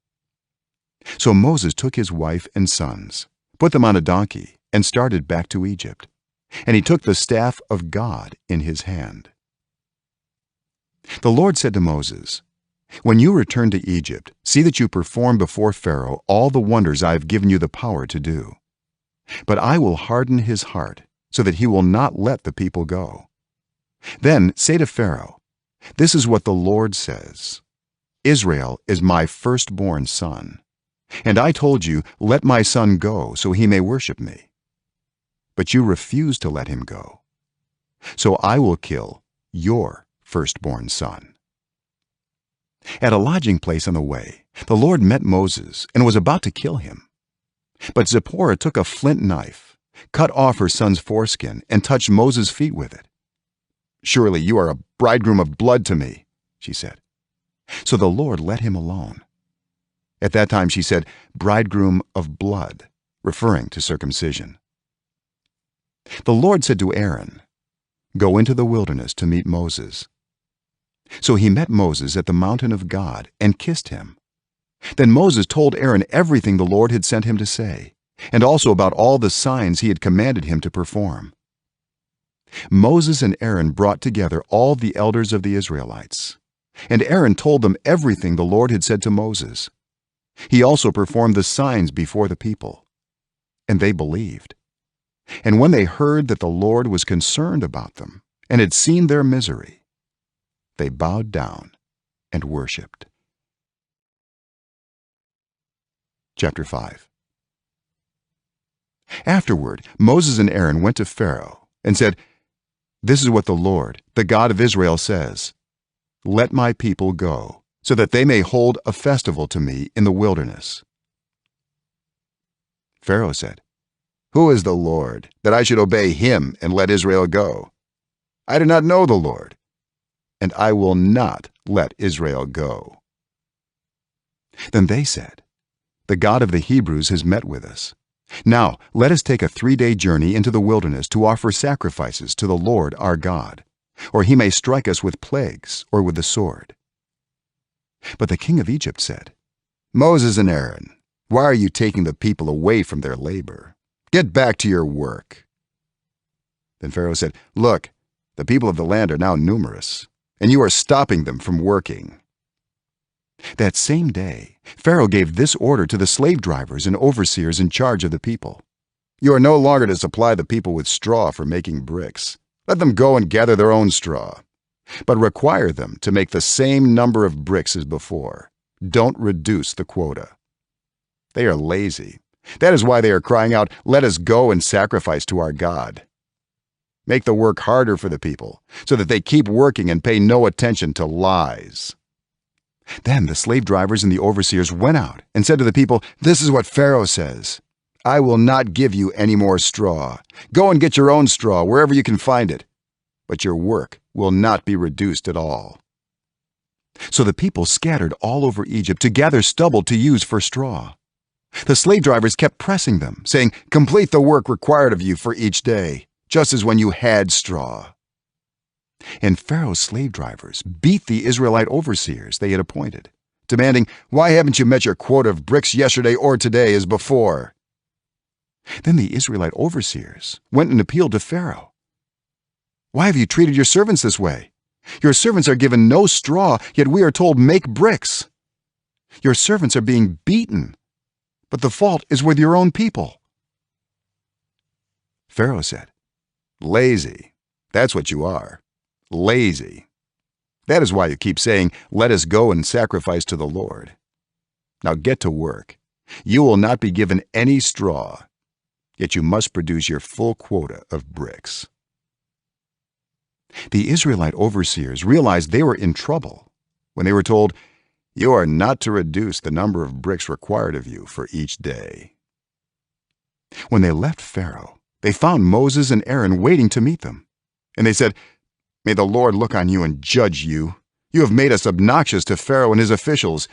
So Moses took his wife and sons, put them on a donkey, and started back to Egypt. And he took the staff of God in his hand. The Lord said to Moses, "When you return to Egypt, see that you perform before Pharaoh all the wonders I have given you the power to do. But I will harden his heart so that he will not let the people go. Then say to Pharaoh, 'This is what the Lord says: Israel is my firstborn son. And I told you, let my son go so he may worship me. But you refused to let him go. So I will kill your firstborn son.'" At a lodging place on the way, the Lord met Moses and was about to kill him. But Zipporah took a flint knife, cut off her son's foreskin, and touched Moses' feet with it. "Surely you are a bridegroom of blood to me," she said. So the Lord let him alone. At that time she said, "bridegroom of blood," referring to circumcision. The Lord said to Aaron, "Go into the wilderness to meet Moses." So he met Moses at the mountain of God and kissed him. Then Moses told Aaron everything the Lord had sent him to say, and also about all the signs he had commanded him to perform. Moses and Aaron brought together all the elders of the Israelites, and Aaron told them everything the Lord had said to Moses. He also performed the signs before the people, and they believed. And when they heard that the Lord was concerned about them and had seen their misery, they bowed down and worshipped. Chapter 5. Afterward, Moses and Aaron went to Pharaoh and said, "This is what the Lord, the God of Israel, says: Let my people go, so that they may hold a festival to me in the wilderness." Pharaoh said, "Who is the Lord, that I should obey him and let Israel go? I do not know the Lord, and I will not let Israel go." Then they said, "The God of the Hebrews has met with us. Now let us take a 3-day journey into the wilderness to offer sacrifices to the Lord our God, or he may strike us with plagues or with the sword." But the king of Egypt said, "Moses and Aaron, why are you taking the people away from their labor? Get back to your work." Then Pharaoh said, "Look, the people of the land are now numerous, and you are stopping them from working." That same day, Pharaoh gave this order to the slave drivers and overseers in charge of the people: "You are no longer to supply the people with straw for making bricks. Let them go and gather their own straw. But require them to make the same number of bricks as before. Don't reduce the quota." They are lazy. That is why they are crying out, "Let us go and sacrifice to our God." Make the work harder for the people, so that they keep working and pay no attention to lies. Then the slave drivers and the overseers went out and said to the people, "This is what Pharaoh says: I will not give you any more straw. Go and get your own straw wherever you can find it, but your work will not be reduced at all." So the people scattered all over Egypt to gather stubble to use for straw. The slave drivers kept pressing them, saying, "Complete the work required of you for each day, just as when you had straw." And Pharaoh's slave drivers beat the Israelite overseers they had appointed, demanding, "Why haven't you met your quota of bricks yesterday or today as before?" Then the Israelite overseers went and appealed to Pharaoh. "Why have you treated your servants this way? Your servants are given no straw, yet we are told, 'Make bricks.' Your servants are being beaten, but the fault is with your own people." Pharaoh said, "Lazy, that's what you are. Lazy. That is why you keep saying, 'Let us go and sacrifice to the Lord.' Now get to work. You will not be given any straw, yet you must produce your full quota of bricks." The Israelite overseers realized they were in trouble when they were told, "You are not to reduce the number of bricks required of you for each day." When they left Pharaoh, they found Moses and Aaron waiting to meet them, and they said, "May the Lord look on you and judge you. You have made us obnoxious to Pharaoh and his officials,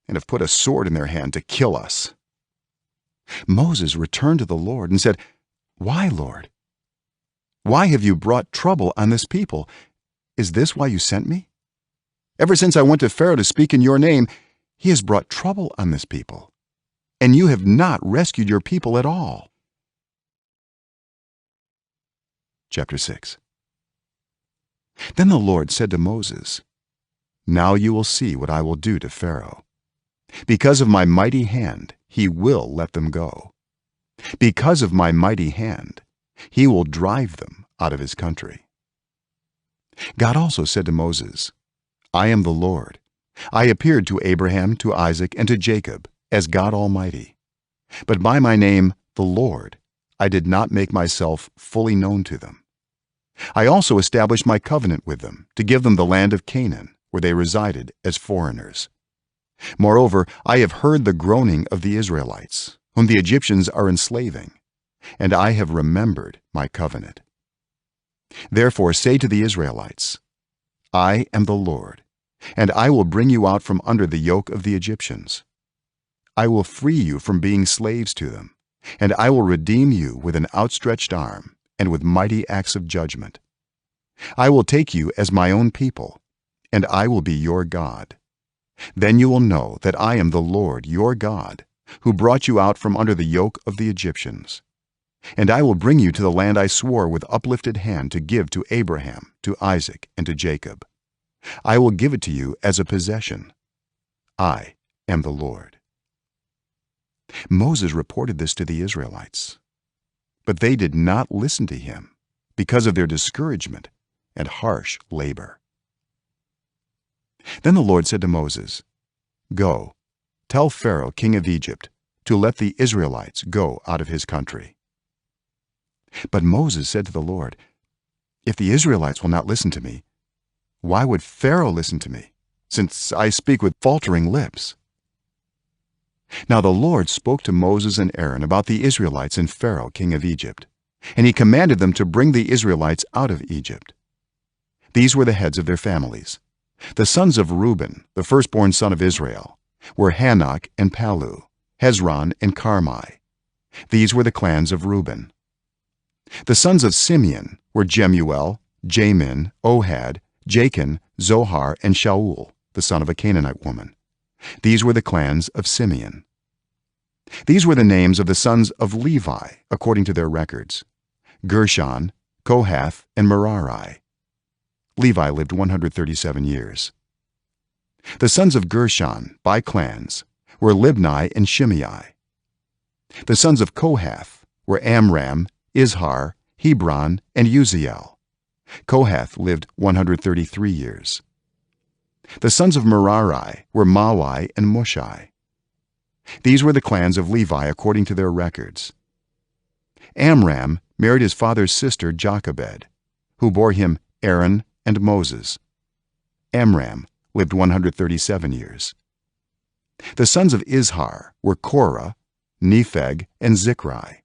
and have put a sword in their hand to kill us." Moses returned to the Lord and said, "Why, Lord? Why have you brought trouble on this people? Is this why you sent me? Ever since I went to Pharaoh to speak in your name, he has brought trouble on this people, and you have not rescued your people at all." Chapter 6. Then the Lord said to Moses, "Now you will see what I will do to Pharaoh. Because of my mighty hand, he will let them go. Because of my mighty hand, he will drive them out of his country." God also said to Moses, "I am the Lord. I appeared to Abraham, to Isaac, and to Jacob as God Almighty. But by my name, the Lord, I did not make myself fully known to them. I also established my covenant with them to give them the land of Canaan, where they resided as foreigners. Moreover, I have heard the groaning of the Israelites, whom the Egyptians are enslaving, and I have remembered my covenant. Therefore say to the Israelites, I am the Lord, and I will bring you out from under the yoke of the Egyptians. I will free you from being slaves to them, and I will redeem you with an outstretched arm and with mighty acts of judgment. I will take you as my own people, and I will be your God. Then you will know that I am the Lord your God, who brought you out from under the yoke of the Egyptians. And I will bring you to the land I swore with uplifted hand to give to Abraham, to Isaac, and to Jacob. I will give it to you as a possession. I am the Lord." Moses reported this to the Israelites, but they did not listen to him because of their discouragement and harsh labor. Then the Lord said to Moses, "Go, tell Pharaoh, king of Egypt, to let the Israelites go out of his country." But Moses said to the Lord, "If the Israelites will not listen to me, why would Pharaoh listen to me, since I speak with faltering lips?" Now the Lord spoke to Moses and Aaron about the Israelites and Pharaoh, king of Egypt, and he commanded them to bring the Israelites out of Egypt. These were the heads of their families. The sons of Reuben, the firstborn son of Israel, were Hanok and Palu, Hezron and Carmi. These were the clans of Reuben. The sons of Simeon were Jemuel, Jamin, Ohad, Jachin, Zohar, and Shaul, the son of a Canaanite woman. These were the clans of Simeon. These were the names of the sons of Levi according to their records: Gershon, Kohath, and Merari. Levi lived 137 years. The sons of Gershon by clans were Libni and Shimei. The sons of Kohath were Amram, Izhar, Hebron, and Uziel. Kohath lived 133 years. The sons of Merari were Mawai and Mushai. These were the clans of Levi according to their records. Amram married his father's sister Jochebed, who bore him Aaron and Moses. Amram lived 137 years. The sons of Izhar were Korah, Nepheg, and Zikri.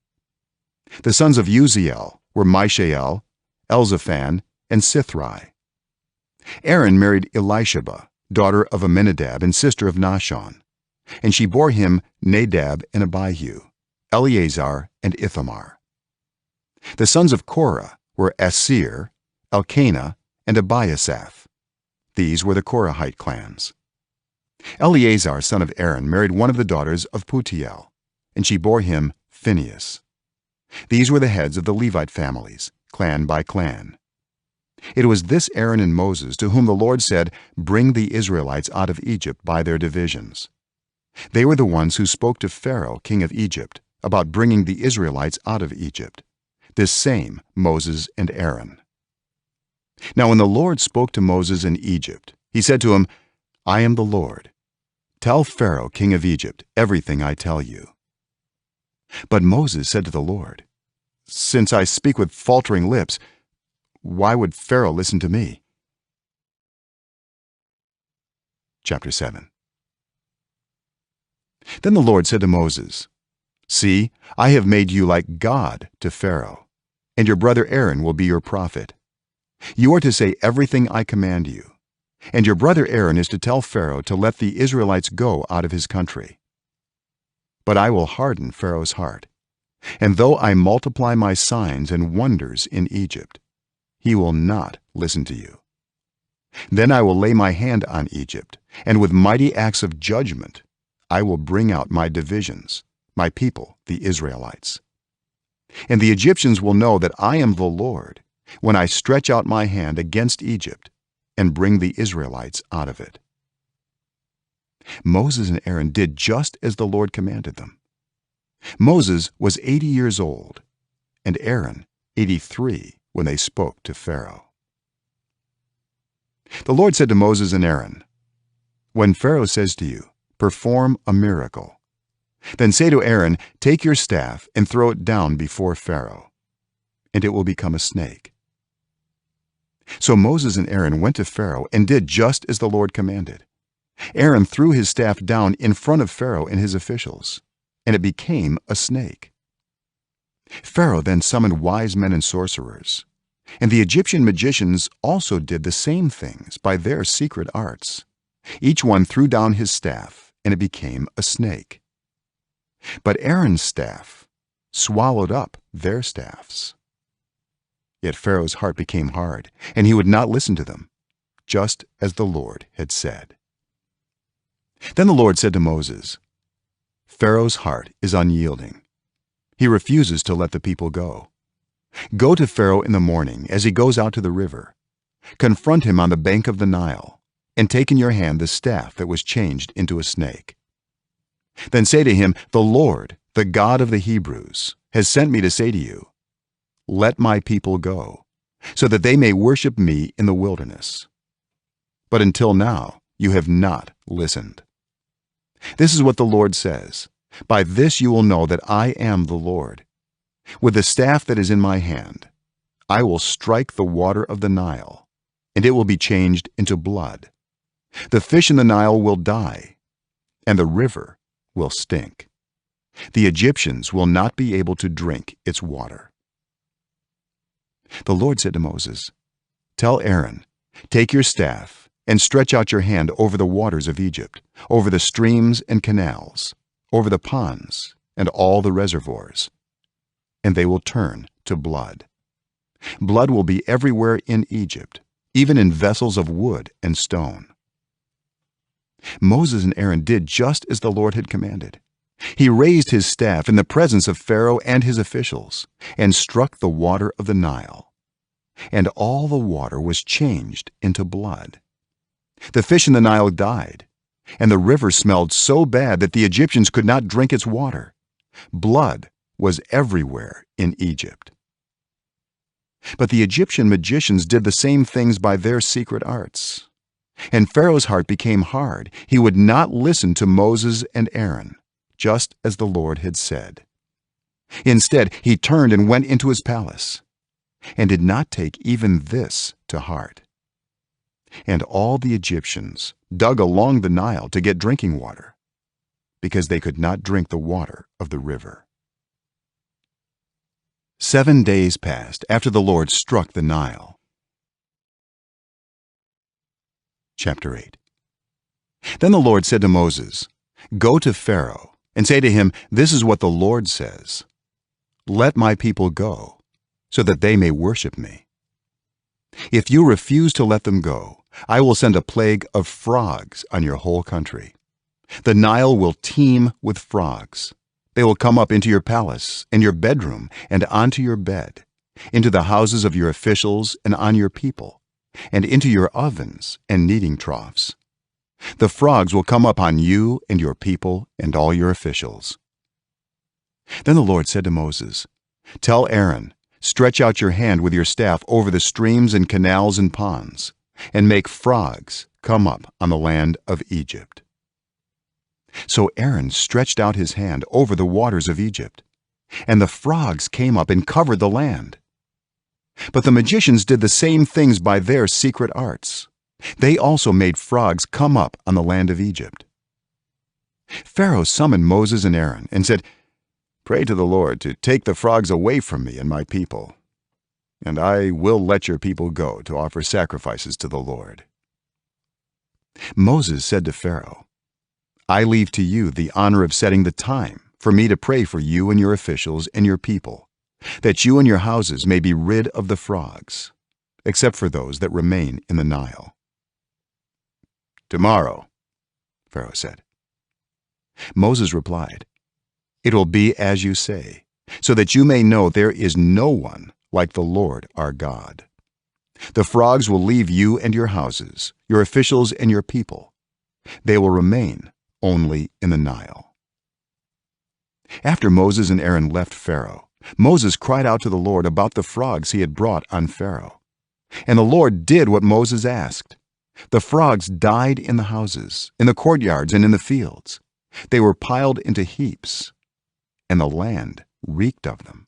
The sons of Uziel were Mishael, Elzaphan, and Sithri. Aaron married Elisheba, daughter of Amminadab and sister of Nahshon, and she bore him Nadab and Abihu, Eleazar, and Ithamar. The sons of Korah were Asir, Elkanah, and Abiasaph. These were the Korahite clans. Eleazar, son of Aaron, married one of the daughters of Putiel, and she bore him Phinehas. These were the heads of the Levite families, clan by clan. It was this Aaron and Moses to whom the Lord said, "Bring the Israelites out of Egypt by their divisions." They were the ones who spoke to Pharaoh, king of Egypt, about bringing the Israelites out of Egypt, this same Moses and Aaron. Now when the Lord spoke to Moses in Egypt, he said to him, "I am the Lord. Tell Pharaoh, king of Egypt, everything I tell you." But Moses said to the Lord, "Since I speak with faltering lips, why would Pharaoh listen to me?" Chapter 7. Then the Lord said to Moses, "See, I have made you like God to Pharaoh, and your brother Aaron will be your prophet. You are to say everything I command you, and your brother Aaron is to tell Pharaoh to let the Israelites go out of his country. But I will harden Pharaoh's heart, and though I multiply my signs and wonders in Egypt, he will not listen to you. Then I will lay my hand on Egypt, and with mighty acts of judgment I will bring out my divisions, my people the Israelites. And the Egyptians will know that I am the Lord when I stretch out my hand against Egypt and bring the Israelites out of it." Moses and Aaron did just as the Lord commanded them. Moses was 80 years old, and Aaron 83 when they spoke to Pharaoh. The Lord said to Moses and Aaron, "When Pharaoh says to you, 'Perform a miracle,' then say to Aaron, 'Take your staff and throw it down before Pharaoh, and it will become a snake.'" So Moses and Aaron went to Pharaoh and did just as the Lord commanded. Aaron threw his staff down in front of Pharaoh and his officials, and it became a snake. Pharaoh then summoned wise men and sorcerers, and the Egyptian magicians also did the same things by their secret arts. Each one threw down his staff, and it became a snake. But Aaron's staff swallowed up their staffs. Yet Pharaoh's heart became hard, and he would not listen to them, just as the Lord had said. Then the Lord said to Moses, "Pharaoh's heart is unyielding. He refuses to let the people go. Go to Pharaoh in the morning as he goes out to the river. Confront him on the bank of the Nile, and take in your hand the staff that was changed into a snake. Then say to him, 'The Lord, the God of the Hebrews, has sent me to say to you, let my people go, so that they may worship me in the wilderness. But until now you have not listened. This is what the Lord says, by this you will know that I am the Lord. With the staff that is in my hand, I will strike the water of the Nile, and it will be changed into blood. The fish in the Nile will die, and the river will stink. The Egyptians will not be able to drink its water." The Lord said to Moses, "Tell Aaron, take your staff and stretch out your hand over the waters of Egypt, over the streams and canals, over the ponds and all the reservoirs, and they will turn to blood. Blood will be everywhere in Egypt, even in vessels of wood and stone." Moses and Aaron did just as the Lord had commanded. He raised his staff in the presence of Pharaoh and his officials and struck the water of the Nile, and all the water was changed into blood. The fish in the Nile died, and the river smelled so bad that the Egyptians could not drink its water. Blood was everywhere in Egypt. But the Egyptian magicians did the same things by their secret arts, and Pharaoh's heart became hard. He would not listen to Moses and Aaron, just as the Lord had said. Instead, he turned and went into his palace, and did not take even this to heart. And all the Egyptians dug along the Nile to get drinking water, because they could not drink the water of the river. 7 days passed after the Lord struck the Nile. Chapter 8. Then the Lord said to Moses, "Go to Pharaoh and say to him, 'This is what the Lord says, let my people go, so that they may worship me. If you refuse to let them go, I will send a plague of frogs on your whole country. The Nile will teem with frogs. They will come up into your palace and your bedroom and onto your bed, into the houses of your officials and on your people, and into your ovens and kneading troughs. The frogs will come up on you and your people and all your officials.'" Then the Lord said to Moses, "Tell Aaron, stretch out your hand with your staff over the streams and canals and ponds, and make frogs come up on the land of Egypt." So Aaron stretched out his hand over the waters of Egypt, and the frogs came up and covered the land. But the magicians did the same things by their secret arts. They also made frogs come up on the land of Egypt. Pharaoh summoned Moses and Aaron and said, "Pray to the Lord to take the frogs away from me and my people, and I will let your people go to offer sacrifices to the Lord." Moses said to Pharaoh, "I leave to you the honor of setting the time for me to pray for you and your officials and your people, that you and your houses may be rid of the frogs, except for those that remain in the Nile." "Tomorrow," Pharaoh said. Moses replied, "It will be as you say, so that you may know there is no one like the Lord our God. The frogs will leave you and your houses, your officials and your people. They will remain only in the Nile." After Moses and Aaron left Pharaoh, Moses cried out to the Lord about the frogs he had brought on Pharaoh. And the Lord did what Moses asked. The frogs died in the houses, in the courtyards, and in the fields. They were piled into heaps, and the land reeked of them.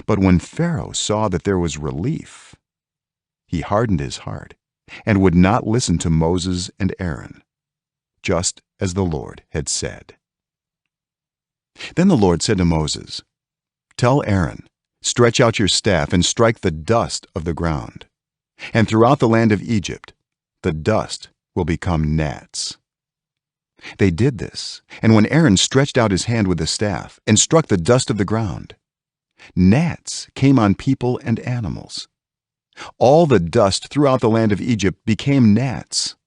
But when Pharaoh saw that there was relief, he hardened his heart and would not listen to Moses and Aaron, just as the Lord had said. Then the Lord said to Moses, "Tell Aaron, stretch out your staff and strike the dust of the ground, and throughout the land of Egypt the dust will become gnats." They did this, and when Aaron stretched out his hand with the staff and struck the dust of the ground, gnats came on people and animals. All the dust throughout the land of Egypt became gnats.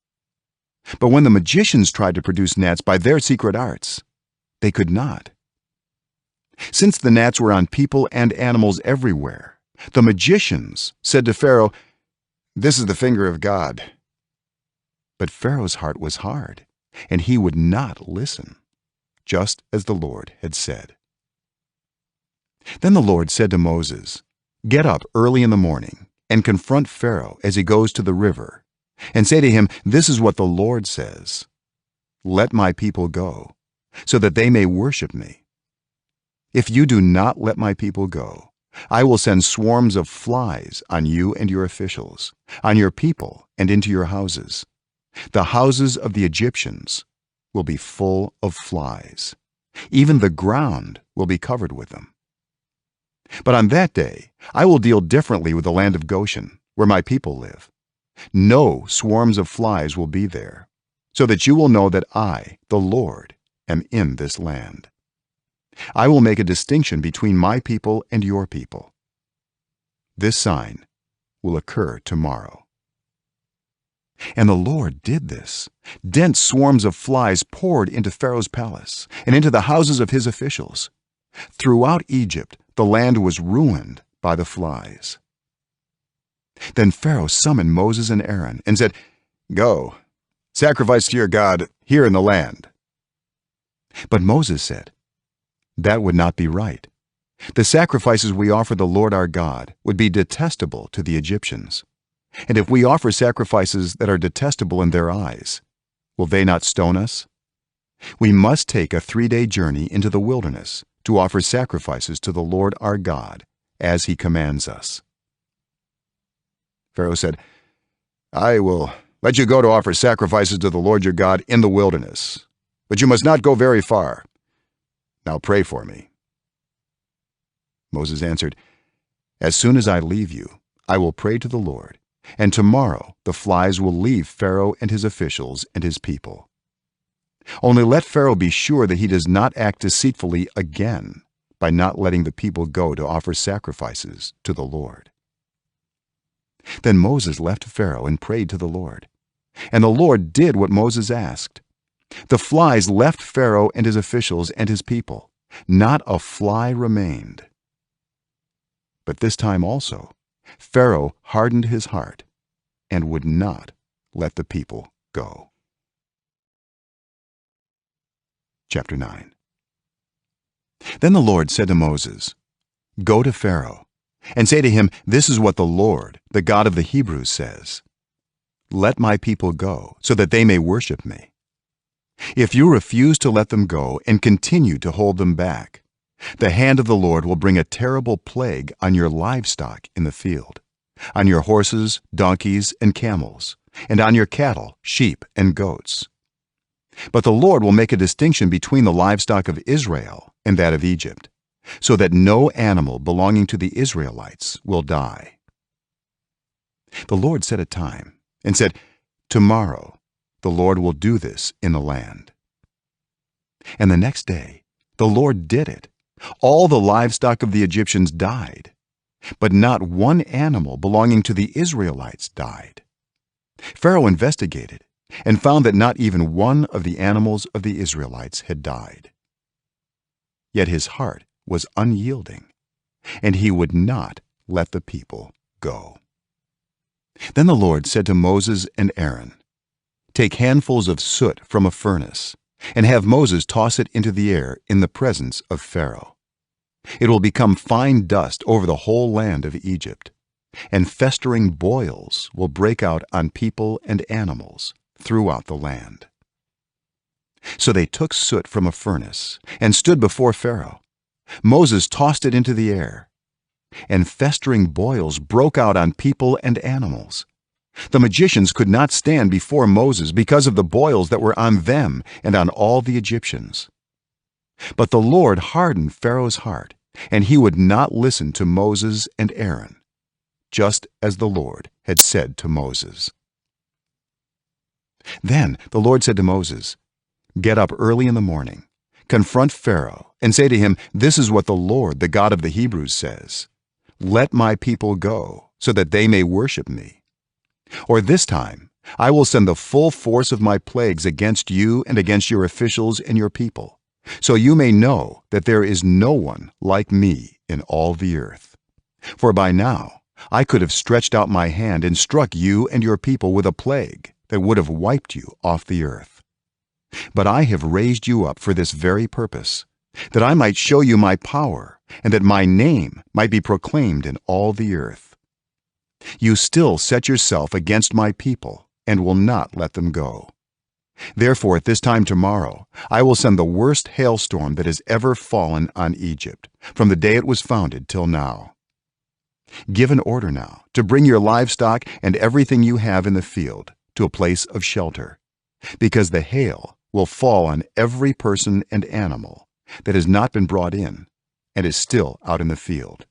But when the magicians tried to produce gnats by their secret arts, they could not. Since the gnats were on people and animals everywhere, the magicians said to Pharaoh, "This is the finger of God." But Pharaoh's heart was hard, and he would not listen, just as the Lord had said. Then the Lord said to Moses, "Get up early in the morning and confront Pharaoh as he goes to the river, and say to him, 'This is what the Lord says: Let my people go, so that they may worship me. If you do not let my people go, I will send swarms of flies on you and your officials, on your people and into your houses. The houses of the Egyptians will be full of flies. Even the ground will be covered with them. But on that day I will deal differently with the land of Goshen, where my people live. No swarms of flies will be there, so that you will know that I, the Lord, am in this land. I will make a distinction between my people and your people. This sign will occur tomorrow." And the Lord did this. Dense swarms of flies poured into Pharaoh's palace and into the houses of his officials. Throughout Egypt, the land was ruined by the flies. Then Pharaoh summoned Moses and Aaron and said, "Go, sacrifice to your God here in the land." But Moses said, "That would not be right. The sacrifices we offer the Lord our God would be detestable to the Egyptians. And if we offer sacrifices that are detestable in their eyes, will they not stone us? We must take a 3-day journey into the wilderness to offer sacrifices to the Lord our God, as he commands us." Pharaoh said, "I will let you go to offer sacrifices to the Lord your God in the wilderness, but you must not go very far. Now pray for me." Moses answered, "As soon as I leave you, I will pray to the Lord, and tomorrow the flies will leave Pharaoh and his officials and his people. Only let Pharaoh be sure that he does not act deceitfully again by not letting the people go to offer sacrifices to the Lord." Then Moses left Pharaoh and prayed to the Lord, and the Lord did what Moses asked. The flies left Pharaoh and his officials and his people. Not a fly remained. But this time also, Pharaoh hardened his heart and would not let the people go. Chapter 9. Then the Lord said to Moses, "Go to Pharaoh and say to him, 'This is what the Lord, the God of the Hebrews, says: Let my people go, so that they may worship me. if you refuse to let them go and continue to hold them back, the hand of the Lord will bring a terrible plague on your livestock in the field, on your horses, donkeys, and camels, and on your cattle, sheep, and goats. But the Lord will make a distinction between the livestock of Israel and that of Egypt, so that no animal belonging to the Israelites will die. The Lord set a time and said, "Tomorrow the Lord will do this in the land." And the next day the Lord did it. All the livestock of the Egyptians died, but not one animal belonging to the Israelites died. Pharaoh investigated and found that not even one of the animals of the Israelites had died. Yet his heart was unyielding, and he would not let the people go. Then the Lord said to Moses and Aaron, "Take handfuls of soot from a furnace, and have Moses toss it into the air in the presence of Pharaoh. It will become fine dust over the whole land of Egypt, and festering boils will break out on people and animals throughout the land." So they took soot from a furnace and stood before Pharaoh. Moses tossed it into the air, and festering boils broke out on people and animals. The magicians could not stand before Moses because of the boils that were on them and on all the Egyptians. But the Lord hardened Pharaoh's heart, and he would not listen to Moses and Aaron, just as the Lord had said to Moses. Then the Lord said to Moses, "Get up early in the morning, confront Pharaoh, and say to him, 'This is what the Lord, the God of the Hebrews, says: Let my people go, so that they may worship me. Or this time I will send the full force of my plagues against you and against your officials and your people, so you may know that there is no one like me in all the earth. For by now I could have stretched out my hand and struck you and your people with a plague that would have wiped you off the earth. But I have raised you up for this very purpose, that I might show you my power, and that my name might be proclaimed in all the earth. You still set yourself against my people and will not let them go. Therefore at this time tomorrow I will send the worst hailstorm that has ever fallen on Egypt, from the day it was founded till now. Give an order now to bring your livestock and everything you have in the field to a place of shelter, because the hail will fall on every person and animal that has not been brought in and is still out in the field,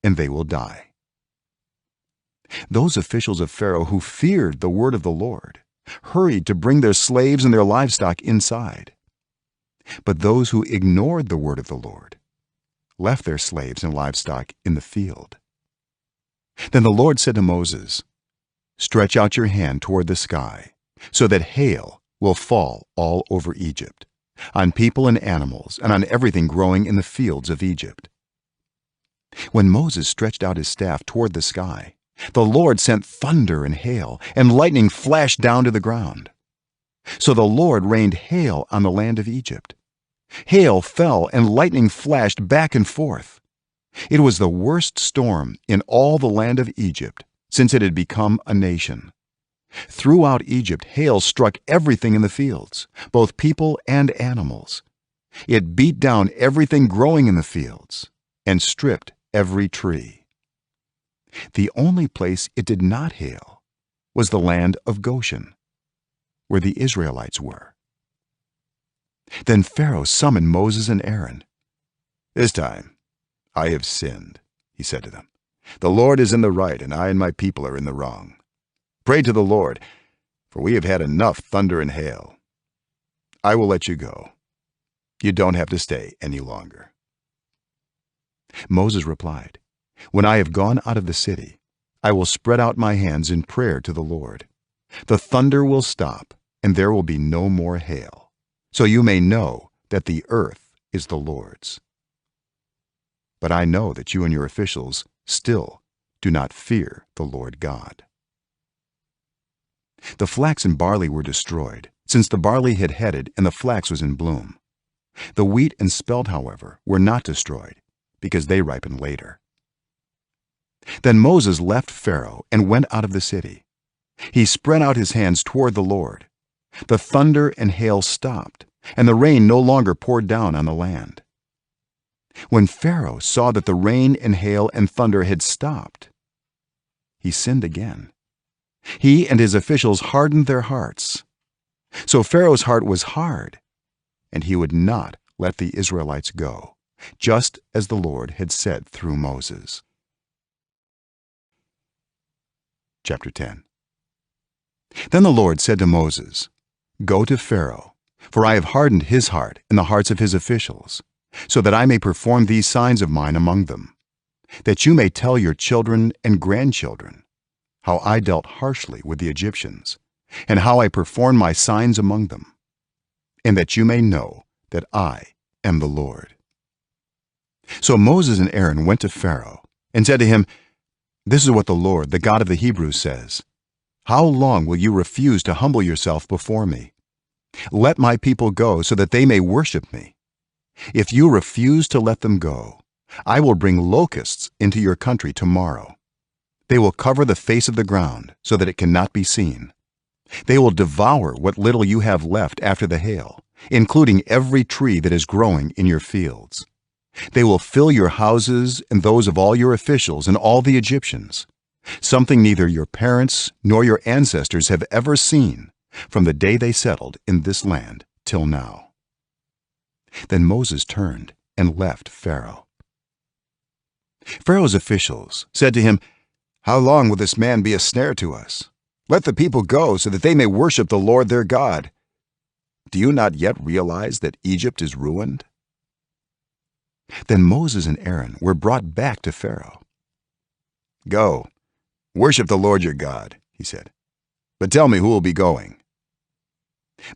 and they will die." Those officials of Pharaoh who feared the word of the Lord hurried to bring their slaves and their livestock inside. But those who ignored the word of the Lord left their slaves and livestock in the field. Then the Lord said to Moses, "Stretch out your hand toward the sky, so that hail will fall all over Egypt, on people and animals, and on everything growing in the fields of Egypt." When Moses stretched out his staff toward the sky, the Lord sent thunder and hail, and lightning flashed down to the ground. So the Lord rained hail on the land of Egypt. Hail fell and lightning flashed back and forth. It was the worst storm in all the land of Egypt since it had become a nation. Throughout Egypt, hail struck everything in the fields, both people and animals. It beat down everything growing in the fields and stripped every tree. The only place it did not hail was the land of Goshen, where the Israelites were. Then Pharaoh summoned Moses and Aaron. "This time I have sinned," he said to them. "The Lord is in the right, and I and my people are in the wrong. Pray to the Lord, for we have had enough thunder and hail. I will let you go. You don't have to stay any longer." Moses replied, "When I have gone out of the city, I will spread out my hands in prayer to the Lord. The thunder will stop, and there will be no more hail, so you may know that the earth is the Lord's. But I know that you and your officials still do not fear the Lord God." The flax and barley were destroyed, since the barley had headed and the flax was in bloom. The wheat and spelt, however, were not destroyed, because they ripened later. Then Moses left Pharaoh and went out of the city. He spread out his hands toward the Lord, the thunder and hail stopped, and the rain no longer poured down on the land. When Pharaoh saw that the rain and hail and thunder had stopped, he sinned again. He and his officials hardened their hearts. So Pharaoh's heart was hard, and he would not let the Israelites go, just as the Lord had said through Moses. Chapter 10. Then the Lord said to Moses, "Go to Pharaoh, for I have hardened his heart and the hearts of his officials, so that I may perform these signs of mine among them, that you may tell your children and grandchildren how I dealt harshly with the Egyptians, and how I performed my signs among them, and that you may know that I am the Lord." So Moses and Aaron went to Pharaoh and said to him, "This is what the Lord, the God of the Hebrews, says: How long will you refuse to humble yourself before me? Let my people go so that they may worship me. If you refuse to let them go, I will bring locusts into your country tomorrow. They will cover the face of the ground so that it cannot be seen. They will devour what little you have left after the hail, including every tree that is growing in your fields. They will fill your houses and those of all your officials and all the Egyptians, something neither your parents nor your ancestors have ever seen from the day they settled in this land till now." Then Moses turned and left Pharaoh. Pharaoh's officials said to him, "How long will this man be a snare to us? Let the people go so that they may worship the Lord their God. Do you not yet realize that Egypt is ruined?" Then Moses and Aaron were brought back to Pharaoh. "Go, worship the Lord your God," he said. "But tell me who will be going."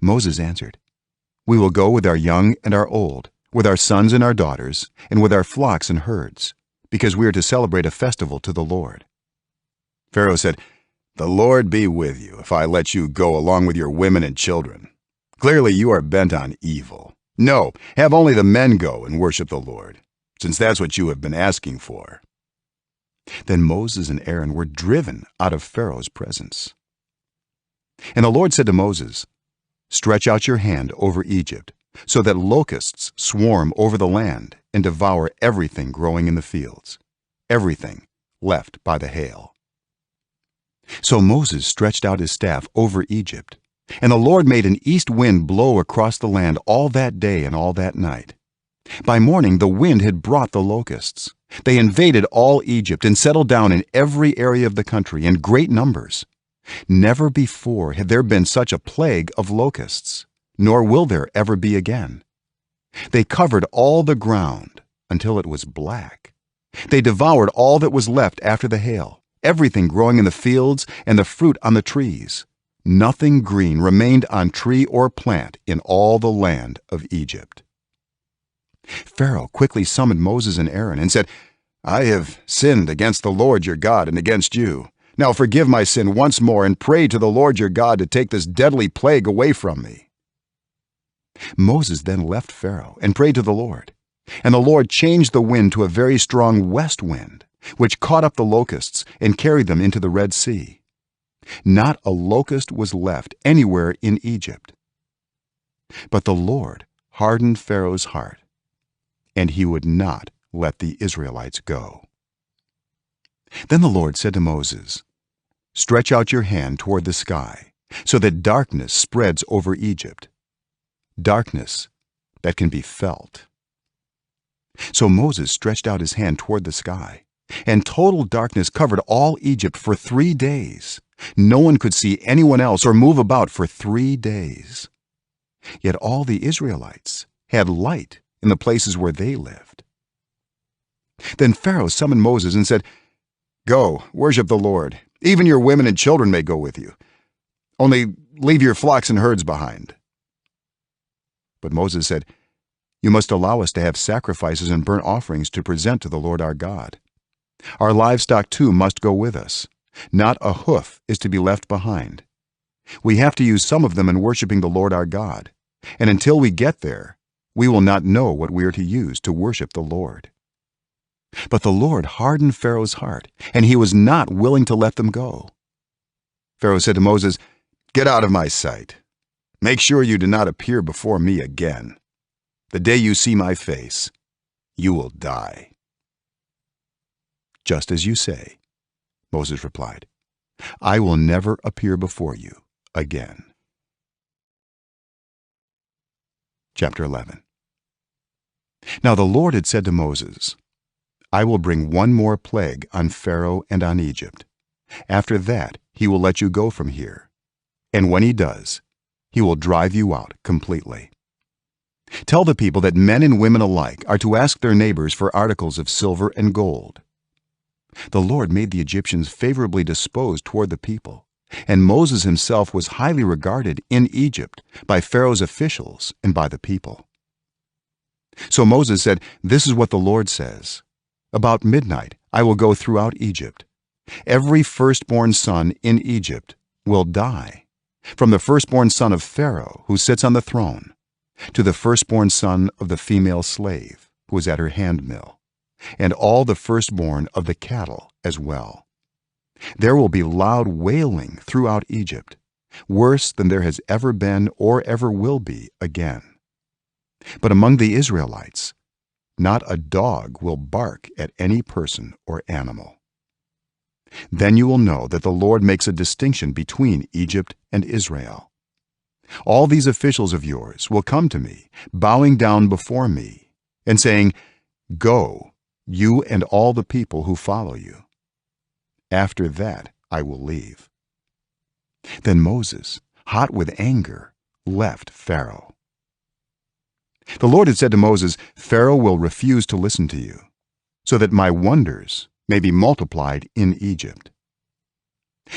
Moses answered, "We will go with our young and our old, with our sons and our daughters, and with our flocks and herds, because we are to celebrate a festival to the Lord." Pharaoh said, "The Lord be with you if I let you go along with your women and children. Clearly you are bent on evil. No, have only the men go and worship the Lord, since that's what you have been asking for." Then Moses and Aaron were driven out of Pharaoh's presence. And the Lord said to Moses, "Stretch out your hand over Egypt, so that locusts swarm over the land and devour everything growing in the fields, everything left by the hail." So Moses stretched out his staff over Egypt, and the Lord made an east wind blow across the land all that day and all that night. By morning the wind had brought the locusts. They invaded all Egypt and settled down in every area of the country in great numbers. Never before had there been such a plague of locusts, nor will there ever be again. They covered all the ground until it was black. They devoured all that was left after the hail, everything growing in the fields and the fruit on the trees. Nothing green remained on tree or plant in all the land of Egypt. Pharaoh quickly summoned Moses and Aaron and said, "I have sinned against the Lord your God and against you. Now forgive my sin once more and pray to the Lord your God to take this deadly plague away from me." Moses then left Pharaoh and prayed to the Lord, and the Lord changed the wind to a very strong west wind, which caught up the locusts and carried them into the Red Sea. Not a locust was left anywhere in Egypt. But the Lord hardened Pharaoh's heart, and he would not let the Israelites go. Then the Lord said to Moses, "Stretch out your hand toward the sky, so that darkness spreads over Egypt, darkness that can be felt." So Moses stretched out his hand toward the sky, and total darkness covered all Egypt for 3 days. No one could see anyone else or move about for 3 days. Yet all the Israelites had light in the places where they lived. Then Pharaoh summoned Moses and said, "Go, worship the Lord. Even your women and children may go with you. Only leave your flocks and herds behind." But Moses said, "You must allow us to have sacrifices and burnt offerings to present to the Lord our God. Our livestock too must go with us. Not a hoof is to be left behind. We have to use some of them in worshiping the Lord our God, and until we get there, we will not know what we are to use to worship the Lord." But the Lord hardened Pharaoh's heart, and he was not willing to let them go. Pharaoh said to Moses, "Get out of my sight. Make sure you do not appear before me again. The day you see my face, you will die." "Just as you say," Moses replied. "I will never appear before you again." Chapter 11. Now the Lord had said to Moses, "I will bring one more plague on Pharaoh and on Egypt. After that, he will let you go from here. And when he does, he will drive you out completely. Tell the people that men and women alike are to ask their neighbors for articles of silver and gold." The Lord made the Egyptians favorably disposed toward the people, and Moses himself was highly regarded in Egypt by Pharaoh's officials and by the people. So Moses said, "This is what the Lord says. About midnight I will go throughout Egypt. Every firstborn son in Egypt will die, from the firstborn son of Pharaoh, who sits on the throne, to the firstborn son of the female slave who is at her handmill, and all the firstborn of the cattle as well. There will be loud wailing throughout Egypt, worse than there has ever been or ever will be again. But among the Israelites, not a dog will bark at any person or animal. Then you will know that the Lord makes a distinction between Egypt and Israel. All these officials of yours will come to me, bowing down before me, and saying, 'Go, you and all the people who follow you.' After that I will leave." Then Moses, hot with anger, left Pharaoh. The Lord had said to Moses, "Pharaoh will refuse to listen to you, so that my wonders may be multiplied in Egypt."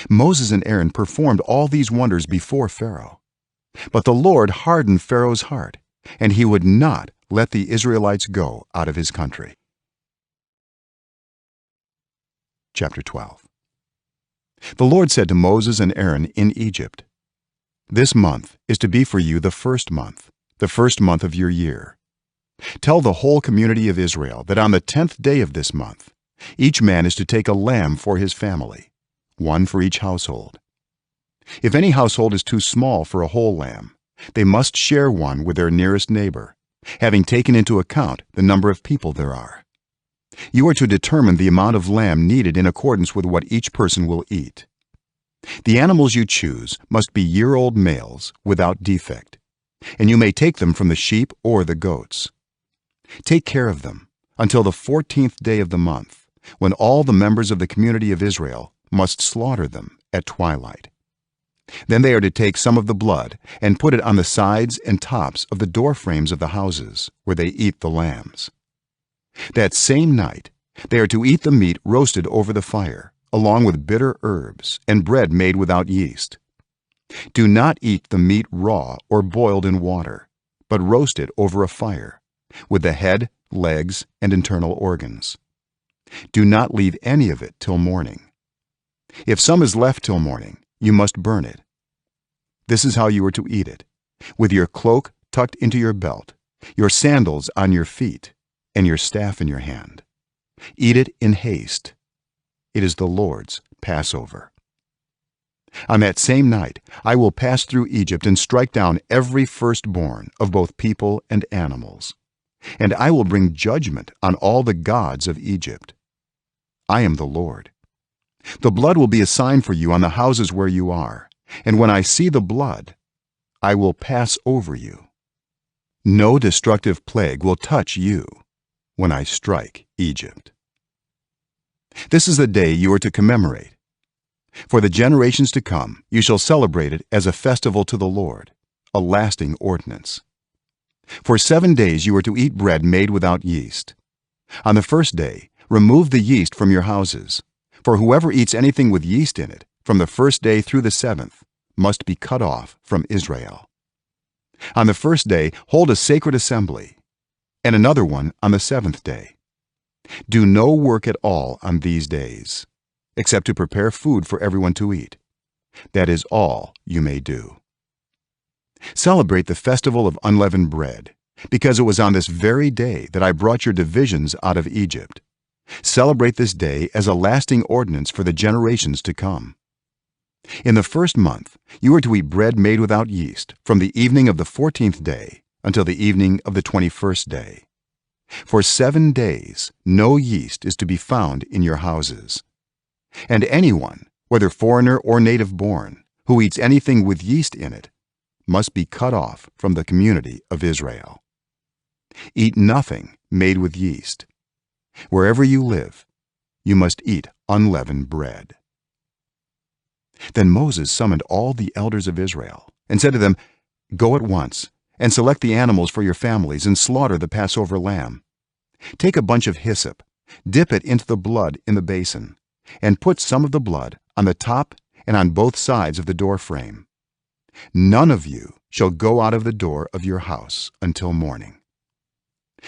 Moses and Aaron performed all these wonders before Pharaoh. But the Lord hardened Pharaoh's heart, and he would not let the Israelites go out of his country. Chapter 12. The Lord said to Moses and Aaron in Egypt, "This month is to be for you the first month of your year. Tell the whole community of Israel that on the 10th day of this month, each man is to take a lamb for his family, one for each household. If any household is too small for a whole lamb, they must share one with their nearest neighbor, having taken into account the number of people there are. You are to determine the amount of lamb needed in accordance with what each person will eat. The animals you choose must be year-old males without defect, and you may take them from the sheep or the goats. Take care of them until the 14th day of the month, when all the members of the community of Israel must slaughter them at twilight. Then they are to take some of the blood and put it on the sides and tops of the door frames of the houses where they eat the lambs. That same night they are to eat the meat roasted over the fire, along with bitter herbs and bread made without yeast. Do not eat the meat raw or boiled in water, but roast it over a fire, with the head, legs, and internal organs. Do not leave any of it till morning. If some is left till morning, you must burn it. This is how you are to eat it, with your cloak tucked into your belt, your sandals on your feet, and your staff in your hand. Eat it in haste. It is the Lord's Passover. On that same night I will pass through Egypt and strike down every firstborn of both people and animals, and I will bring judgment on all the gods of Egypt. I am the Lord. The blood will be a sign for you on the houses where you are, and when I see the blood, I will pass over you. No destructive plague will touch you when I strike Egypt. This is the day you are to commemorate. For the generations to come, you shall celebrate it as a festival to the Lord, a lasting ordinance. For 7 days you are to eat bread made without yeast. On the first day, remove the yeast from your houses, for whoever eats anything with yeast in it, from the first day through the 7th, must be cut off from Israel. On the first day, hold a sacred assembly, and another one on the 7th day. Do no work at all on these days, except to prepare food for everyone to eat. That is all you may do. Celebrate the festival of unleavened bread, because it was on this very day that I brought your divisions out of Egypt. Celebrate this day as a lasting ordinance for the generations to come. In the first month you are to eat bread made without yeast from the evening of the 14th day until the evening of the 21st day. For 7 days no yeast is to be found in your houses. And anyone, whether foreigner or native born, who eats anything with yeast in it must be cut off from the community of Israel. Eat nothing made with yeast. Wherever you live, you must eat unleavened bread. Then Moses summoned all the elders of Israel and said to them, "Go at once and select the animals for your families and slaughter the Passover lamb. Take a bunch of hyssop, dip it into the blood in the basin, and put some of the blood on the top and on both sides of the door frame. None of you shall go out of the door of your house until morning.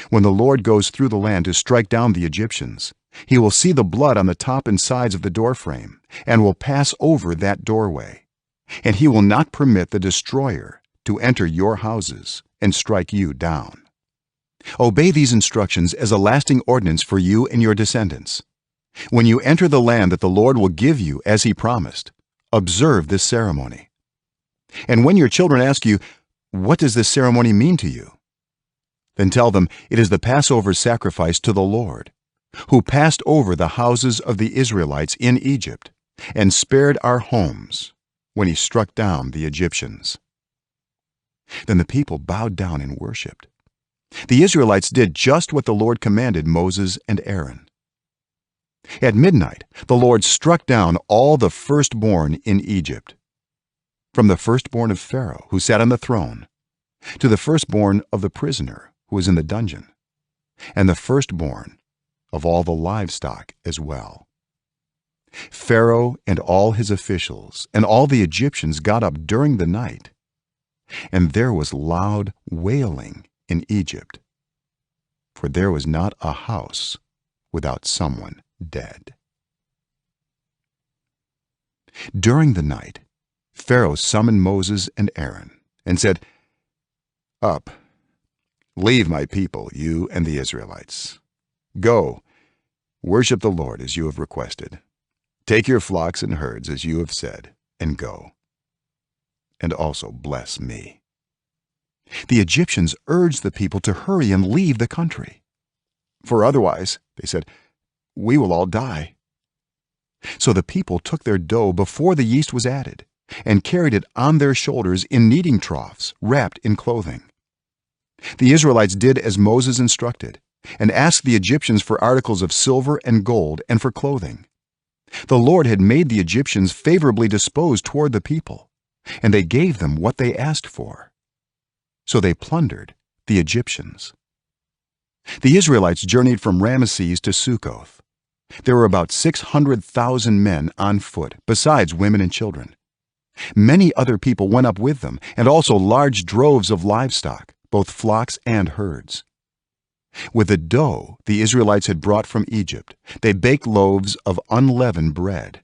When the Lord goes through the land to strike down the Egyptians, he will see the blood on the top and sides of the door frame and will pass over that doorway, and he will not permit the destroyer to enter your houses and strike you down. Obey these instructions as a lasting ordinance for you and your descendants. When you enter the land that the Lord will give you as he promised, observe this ceremony. And when your children ask you, 'What does this ceremony mean to you?' then tell them it is the Passover sacrifice to the Lord, who passed over the houses of the Israelites in Egypt and spared our homes when he struck down the Egyptians." Then the people bowed down and worshipped. The Israelites did just what the Lord commanded Moses and Aaron. At midnight the Lord struck down all the firstborn in Egypt, from the firstborn of Pharaoh who sat on the throne to the firstborn of the prisoner who was in the dungeon, and the firstborn of all the livestock as well. Pharaoh and all his officials and all the Egyptians got up during the night, and there was loud wailing in Egypt, for there was not a house without someone dead. During the night Pharaoh summoned Moses and Aaron and said, "Up, leave my people, you and the Israelites. Go, worship the Lord as you have requested. Take your flocks and herds as you have said, and go. And also bless me." The Egyptians urged the people to hurry and leave the country. "For otherwise," they said, "we will all die." So the people took their dough before the yeast was added and carried it on their shoulders in kneading troughs wrapped in clothing. The Israelites did as Moses instructed and asked the Egyptians for articles of silver and gold and for clothing. The Lord had made the Egyptians favorably disposed toward the people, and they gave them what they asked for. So they plundered the Egyptians. The Israelites journeyed from Ramesses to Succoth. There were about 600,000 men on foot, besides women and children. Many other people went up with them, and also large droves of livestock, both flocks and herds. With the dough the Israelites had brought from Egypt, they baked loaves of unleavened bread.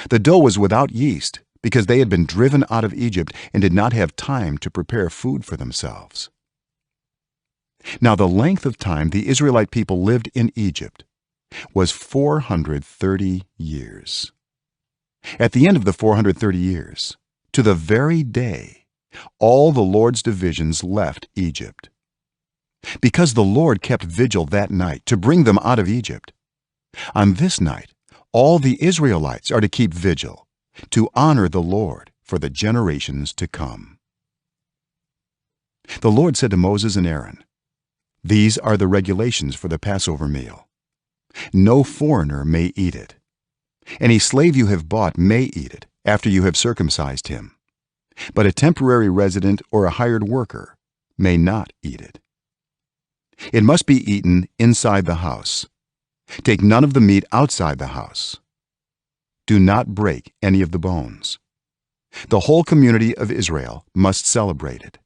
The dough was without yeast, because they had been driven out of Egypt and did not have time to prepare food for themselves. Now the length of time the Israelite people lived in Egypt was 430 years. At the end of the 430 years, to the very day, all the Lord's divisions left Egypt. Because the Lord kept vigil that night to bring them out of Egypt, on this night all the Israelites are to keep vigil to honor the Lord for the generations to come. The Lord said to Moses and Aaron, "These are the regulations for the Passover meal. No foreigner may eat it. Any slave you have bought may eat it after you have circumcised him, but a temporary resident or a hired worker may not eat it. It must be eaten inside the house. Take none of the meat outside the house. Do not break any of the bones. The whole community of Israel must celebrate it.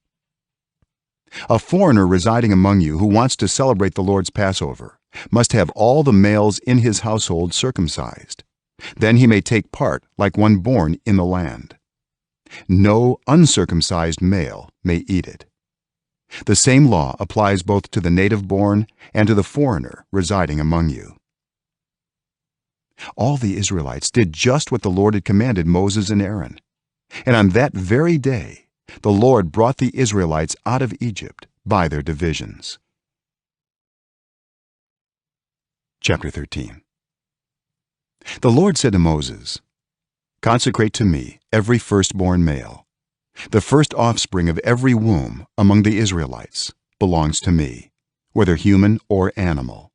A foreigner residing among you who wants to celebrate the Lord's Passover must have all the males in his household circumcised. Then he may take part like one born in the land. No uncircumcised male may eat it. The same law applies both to the native born and to the foreigner residing among you." All the Israelites did just what the Lord had commanded Moses and Aaron, and on that very day the Lord brought the Israelites out of Egypt by their divisions. Chapter 13. The Lord said to Moses, "Consecrate to me every firstborn male. The first offspring of every womb among the Israelites belongs to me, whether human or animal."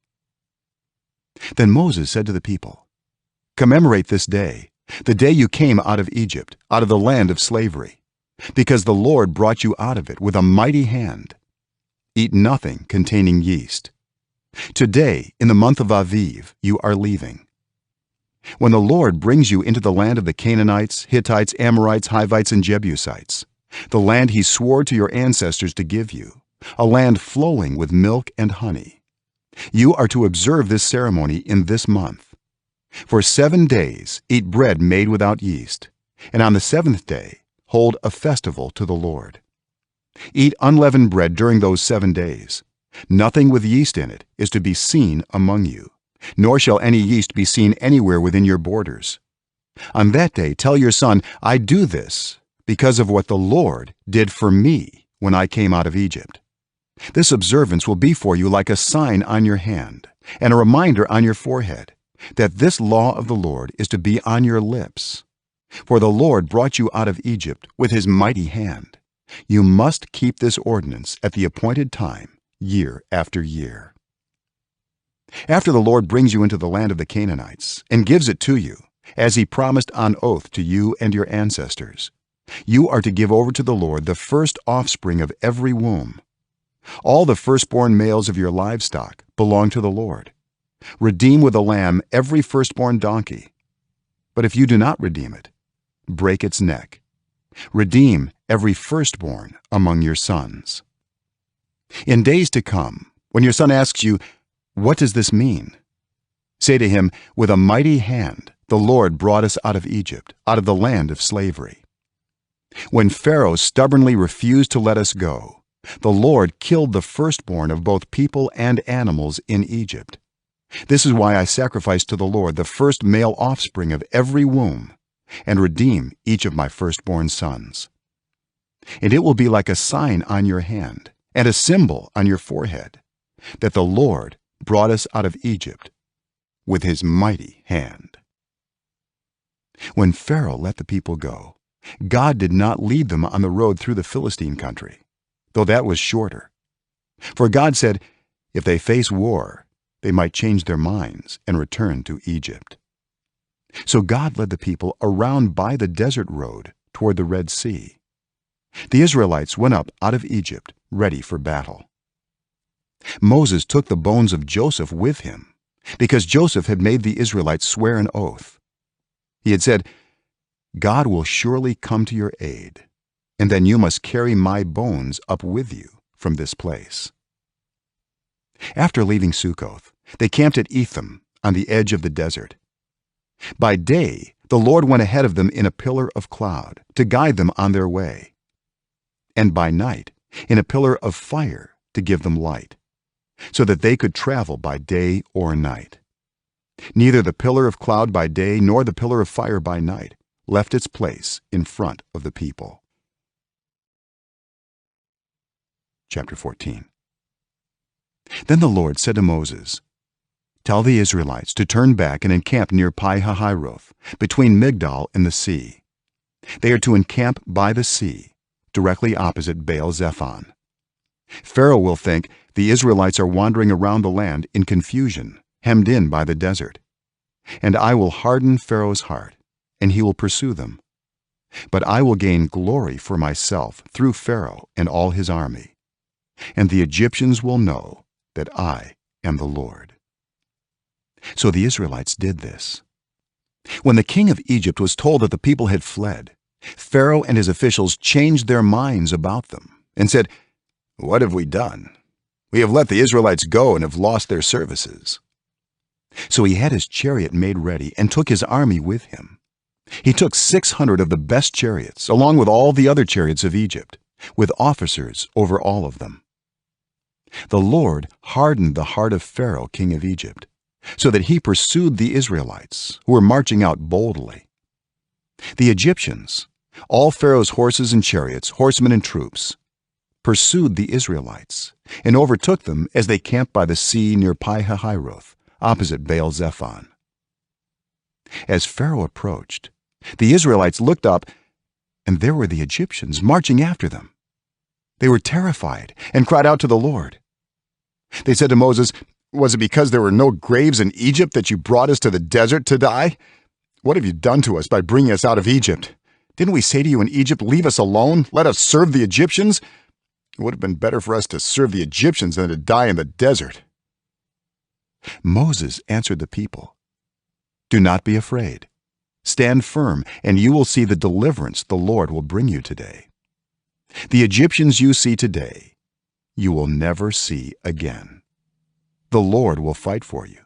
Then Moses said to the people, "Commemorate this day, the day you came out of Egypt, out of the land of slavery, because the Lord brought you out of it with a mighty hand. Eat nothing containing yeast. Today, in the month of Aviv, you are leaving. When the Lord brings you into the land of the Canaanites, Hittites, Amorites, Hivites, and Jebusites, the land he swore to your ancestors to give you, a land flowing with milk and honey, you are to observe this ceremony in this month. For 7 days eat bread made without yeast, and on the 7th day hold a festival to the Lord. Eat unleavened bread during those 7 days. Nothing with yeast in it is to be seen among you, nor shall any yeast be seen anywhere within your borders. On that day tell your son, I do this because of what the Lord did for me when I came out of Egypt. This observance will be for you like a sign on your hand and a reminder on your forehead, that this law of the Lord is to be on your lips. For the Lord brought you out of Egypt with his mighty hand. You must keep this ordinance at the appointed time, year after year. After the Lord brings you into the land of the Canaanites and gives it to you, as he promised on oath to you and your ancestors, you are to give over to the Lord the first offspring of every womb. All the firstborn males of your livestock belong to the Lord. Redeem with a lamb every firstborn donkey. But if you do not redeem it, break its neck. Redeem every firstborn among your sons. In days to come, when your son asks you, what does this mean? Say to him, with a mighty hand the Lord brought us out of Egypt, out of the land of slavery. When Pharaoh stubbornly refused to let us go, the Lord killed the firstborn of both people and animals in Egypt. This is why I sacrifice to the Lord the first male offspring of every womb, and redeem each of my firstborn sons. And it will be like a sign on your hand and a symbol on your forehead, that the Lord brought us out of Egypt with his mighty hand." When Pharaoh let the people go, God did not lead them on the road through the Philistine country, though that was shorter. For God said, if they face war, they might change their minds and return to Egypt. So God led the people around by the desert road toward the Red Sea. The Israelites went up out of Egypt ready for battle. Moses took the bones of Joseph with him, because Joseph had made the Israelites swear an oath. He had said, God will surely come to your aid, and then you must carry my bones up with you from this place. After leaving Sukkoth, they camped at Etham on the edge of the desert. By day the Lord went ahead of them in a pillar of cloud to guide them on their way, and by night in a pillar of fire to give them light, so that they could travel by day or night. Neither the pillar of cloud by day nor the pillar of fire by night left its place in front of the people. Chapter 14. Then the Lord said to Moses, "Tell the Israelites to turn back and encamp near Pi-hahiroth, between Migdol and the sea. They are to encamp by the sea, directly opposite Baal-zephon. Pharaoh will think the Israelites are wandering around the land in confusion, hemmed in by the desert. And I will harden Pharaoh's heart, and he will pursue them. But I will gain glory for myself through Pharaoh and all his army, and the Egyptians will know that I am the Lord." So the Israelites did this. When the king of Egypt was told that the people had fled, Pharaoh and his officials changed their minds about them and said, "What have we done? We have let the Israelites go and have lost their services." So he had his chariot made ready and took his army with him. He took 600 of the best chariots, along with all the other chariots of Egypt, with officers over all of them. The Lord hardened the heart of Pharaoh, king of Egypt, so that he pursued the Israelites who were marching out boldly. The Egyptians, all Pharaoh's horses and chariots, horsemen and troops, pursued the Israelites and overtook them as they camped by the sea near Pi-hahiroth, opposite Baal-zephon. As Pharaoh approached, the Israelites looked up, and there were the Egyptians marching after them. They were terrified and cried out to the Lord. They said to Moses, "Was it because there were no graves in Egypt that you brought us to the desert to die? What have you done to us by bringing us out of Egypt? Didn't we say to you in Egypt, 'Leave us alone, let us serve the Egyptians'? It would have been better for us to serve the Egyptians than to die in the desert." Moses answered the people, "Do not be afraid. Stand firm, and you will see the deliverance the Lord will bring you today. The Egyptians you see today, you will never see again. The Lord will fight for you.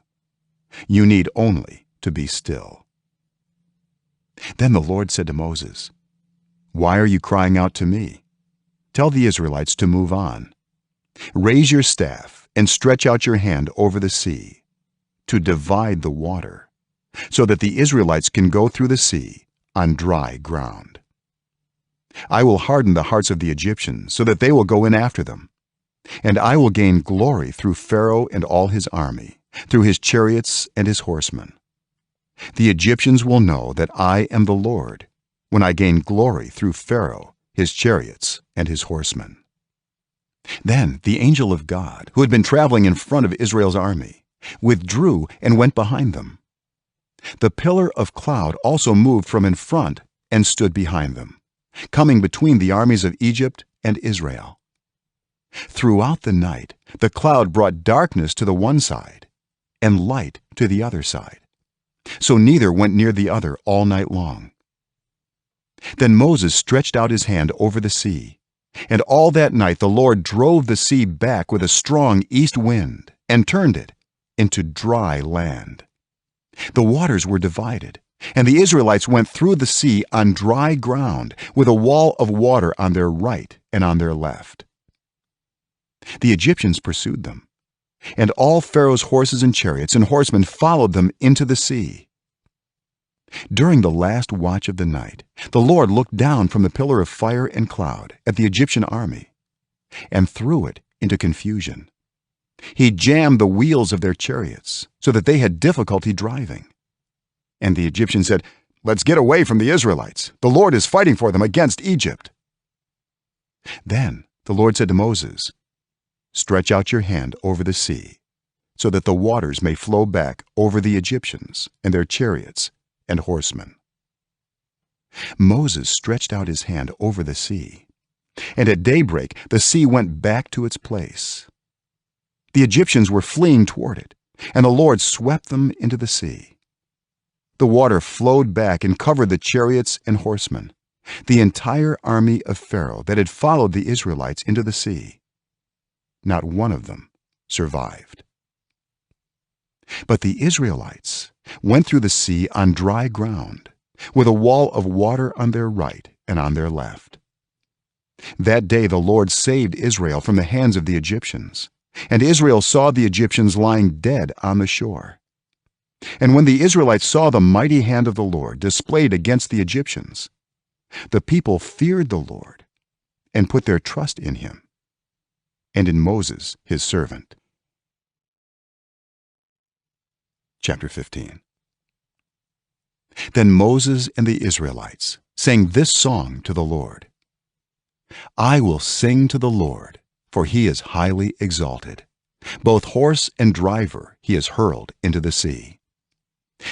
You need only to be still." Then the Lord said to Moses, "Why are you crying out to me? Tell the Israelites to move on. Raise your staff and stretch out your hand over the sea, to divide the water, so that the Israelites can go through the sea on dry ground. I will harden the hearts of the Egyptians so that they will go in after them, and I will gain glory through Pharaoh and all his army, through his chariots and his horsemen. The Egyptians will know that I am the Lord when I gain glory through Pharaoh, his chariots and his horsemen." Then the angel of God, who had been traveling in front of Israel's army, withdrew and went behind them. The pillar of cloud also moved from in front and stood behind them, coming between the armies of Egypt and Israel. Throughout the night the cloud brought darkness to the one side and light to the other side, so neither went near the other all night long. Then Moses stretched out his hand over the sea, and all that night the Lord drove the sea back with a strong east wind and turned it into dry land. The waters were divided, and the Israelites went through the sea on dry ground, with a wall of water on their right and on their left. The Egyptians pursued them, and all Pharaoh's horses and chariots and horsemen followed them into the sea. During the last watch of the night, the Lord looked down from the pillar of fire and cloud at the Egyptian army and threw it into confusion. He jammed the wheels of their chariots so that they had difficulty driving. And the Egyptians said, "Let's get away from the Israelites. The Lord is fighting for them against Egypt." Then the Lord said to Moses, "Stretch out your hand over the sea, so that the waters may flow back over the Egyptians and their chariots and horsemen." Moses stretched out his hand over the sea, and at daybreak the sea went back to its place. The Egyptians were fleeing toward it, and the Lord swept them into the sea. The water flowed back and covered the chariots and horsemen, the entire army of Pharaoh that had followed the Israelites into the sea. Not one of them survived. But the Israelites went through the sea on dry ground, with a wall of water on their right and on their left. That day the Lord saved Israel from the hands of the Egyptians, and Israel saw the Egyptians lying dead on the shore. And when the Israelites saw the mighty hand of the Lord displayed against the Egyptians, the people feared the Lord and put their trust in him and in Moses his servant. Chapter 15. Then Moses and the Israelites sang this song to the Lord: "I will sing to the Lord, for he is highly exalted. Both horse and driver he has hurled into the sea.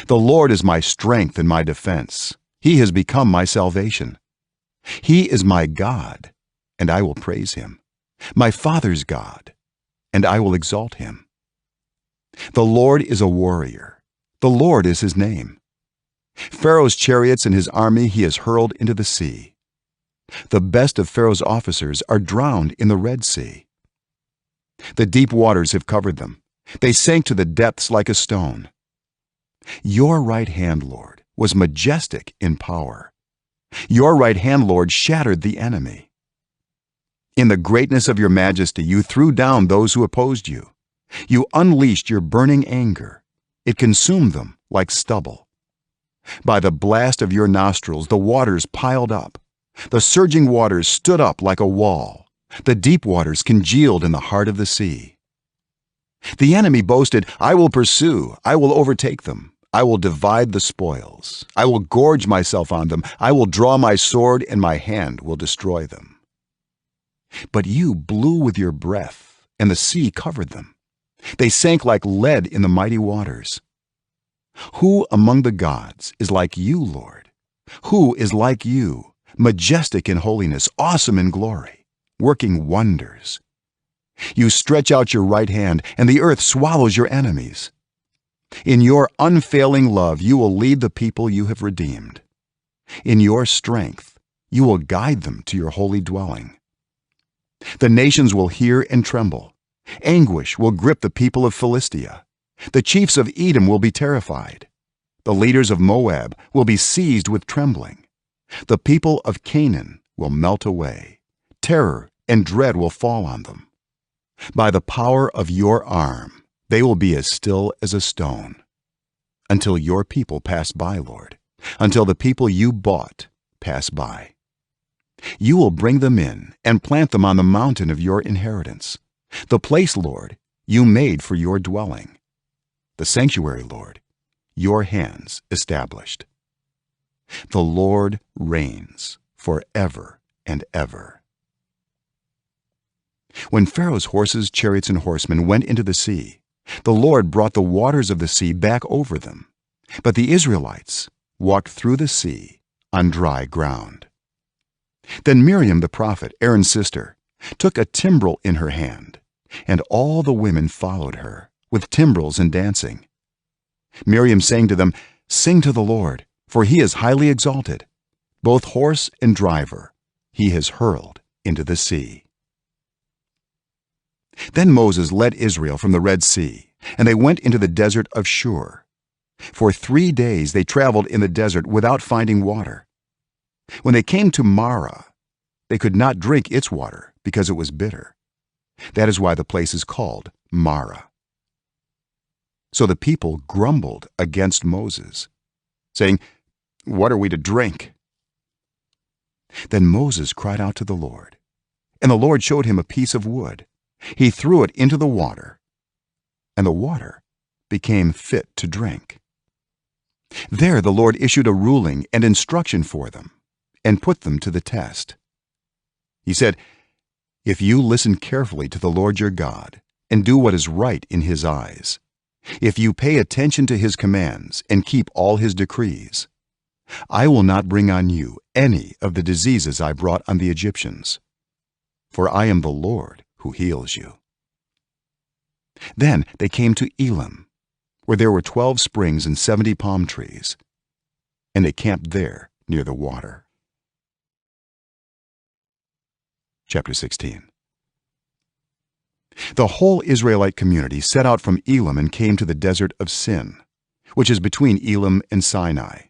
The Lord is my strength and my defense. He has become my salvation. He is my God, and I will praise him, my father's God, and I will exalt him. The Lord is a warrior. The Lord is his name. Pharaoh's chariots and his army he has hurled into the sea. The best of Pharaoh's officers are drowned in the Red Sea. The deep waters have covered them. They sank to the depths like a stone. Your right hand, Lord, was majestic in power. Your right hand, Lord, shattered the enemy. In the greatness of your majesty, you threw down those who opposed you. You unleashed your burning anger. it consumed them like stubble. By the blast of your nostrils the waters piled up. The surging waters stood up like a wall. The deep waters congealed in the heart of the sea. The enemy boasted, "I will pursue, I will overtake them. I will divide the spoils. I will gorge myself on them. I will draw my sword, and my hand will destroy them." But you blew with your breath, and the sea covered them. They sank like lead in the mighty waters. Who among the gods is like you, Lord? Who is like you, majestic in holiness, awesome in glory, working wonders? You stretch out your right hand, and the earth swallows your enemies. In your unfailing love you will lead the people you have redeemed. In your strength you will guide them to your holy dwelling. The nations will hear and tremble. Anguish will grip the people of Philistia. The chiefs of Edom will be terrified. The leaders of Moab will be seized with trembling. The people of Canaan will melt away. Terror and dread will fall on them. By the power of your arm they will be as still as a stone, until your people pass by, Lord, until the people you bought pass by. You will bring them in and plant them on the mountain of your inheritance, the place, Lord, you made for your dwelling, the sanctuary, Lord, your hands established. The Lord reigns forever and ever. When Pharaoh's horses, chariots, and horsemen went into the sea, the Lord brought the waters of the sea back over them, but the Israelites walked through the sea on dry ground. Then Miriam the prophet, Aaron's sister, took a timbrel in her hand, and all the women followed her with timbrels and dancing. Miriam sang to them, "Sing to the Lord, for he is highly exalted. Both horse and driver he has hurled into the sea." Then Moses led Israel from the Red Sea, and they went into the desert of Shur. For 3 days they traveled in the desert without finding water. When they came to Marah, they could not drink its water because it was bitter. That is why the place is called Marah. So the people grumbled against Moses, saying, "What are we to drink?" Then Moses cried out to the Lord, and the Lord showed him a piece of wood. He threw it into the water, and the water became fit to drink. There the Lord issued a ruling and instruction for them, and put them to the test. He said, "If you listen carefully to the Lord your God, and do what is right in his eyes, if you pay attention to his commands and keep all his decrees, I will not bring on you any of the diseases I brought on the Egyptians, for I am the Lord who heals you." Then they came to Elim, where there were 12 springs and 70 palm trees, and they camped there near the water. Chapter 16. The whole Israelite community set out from Elim and came to the desert of Sin, which is between Elim and Sinai,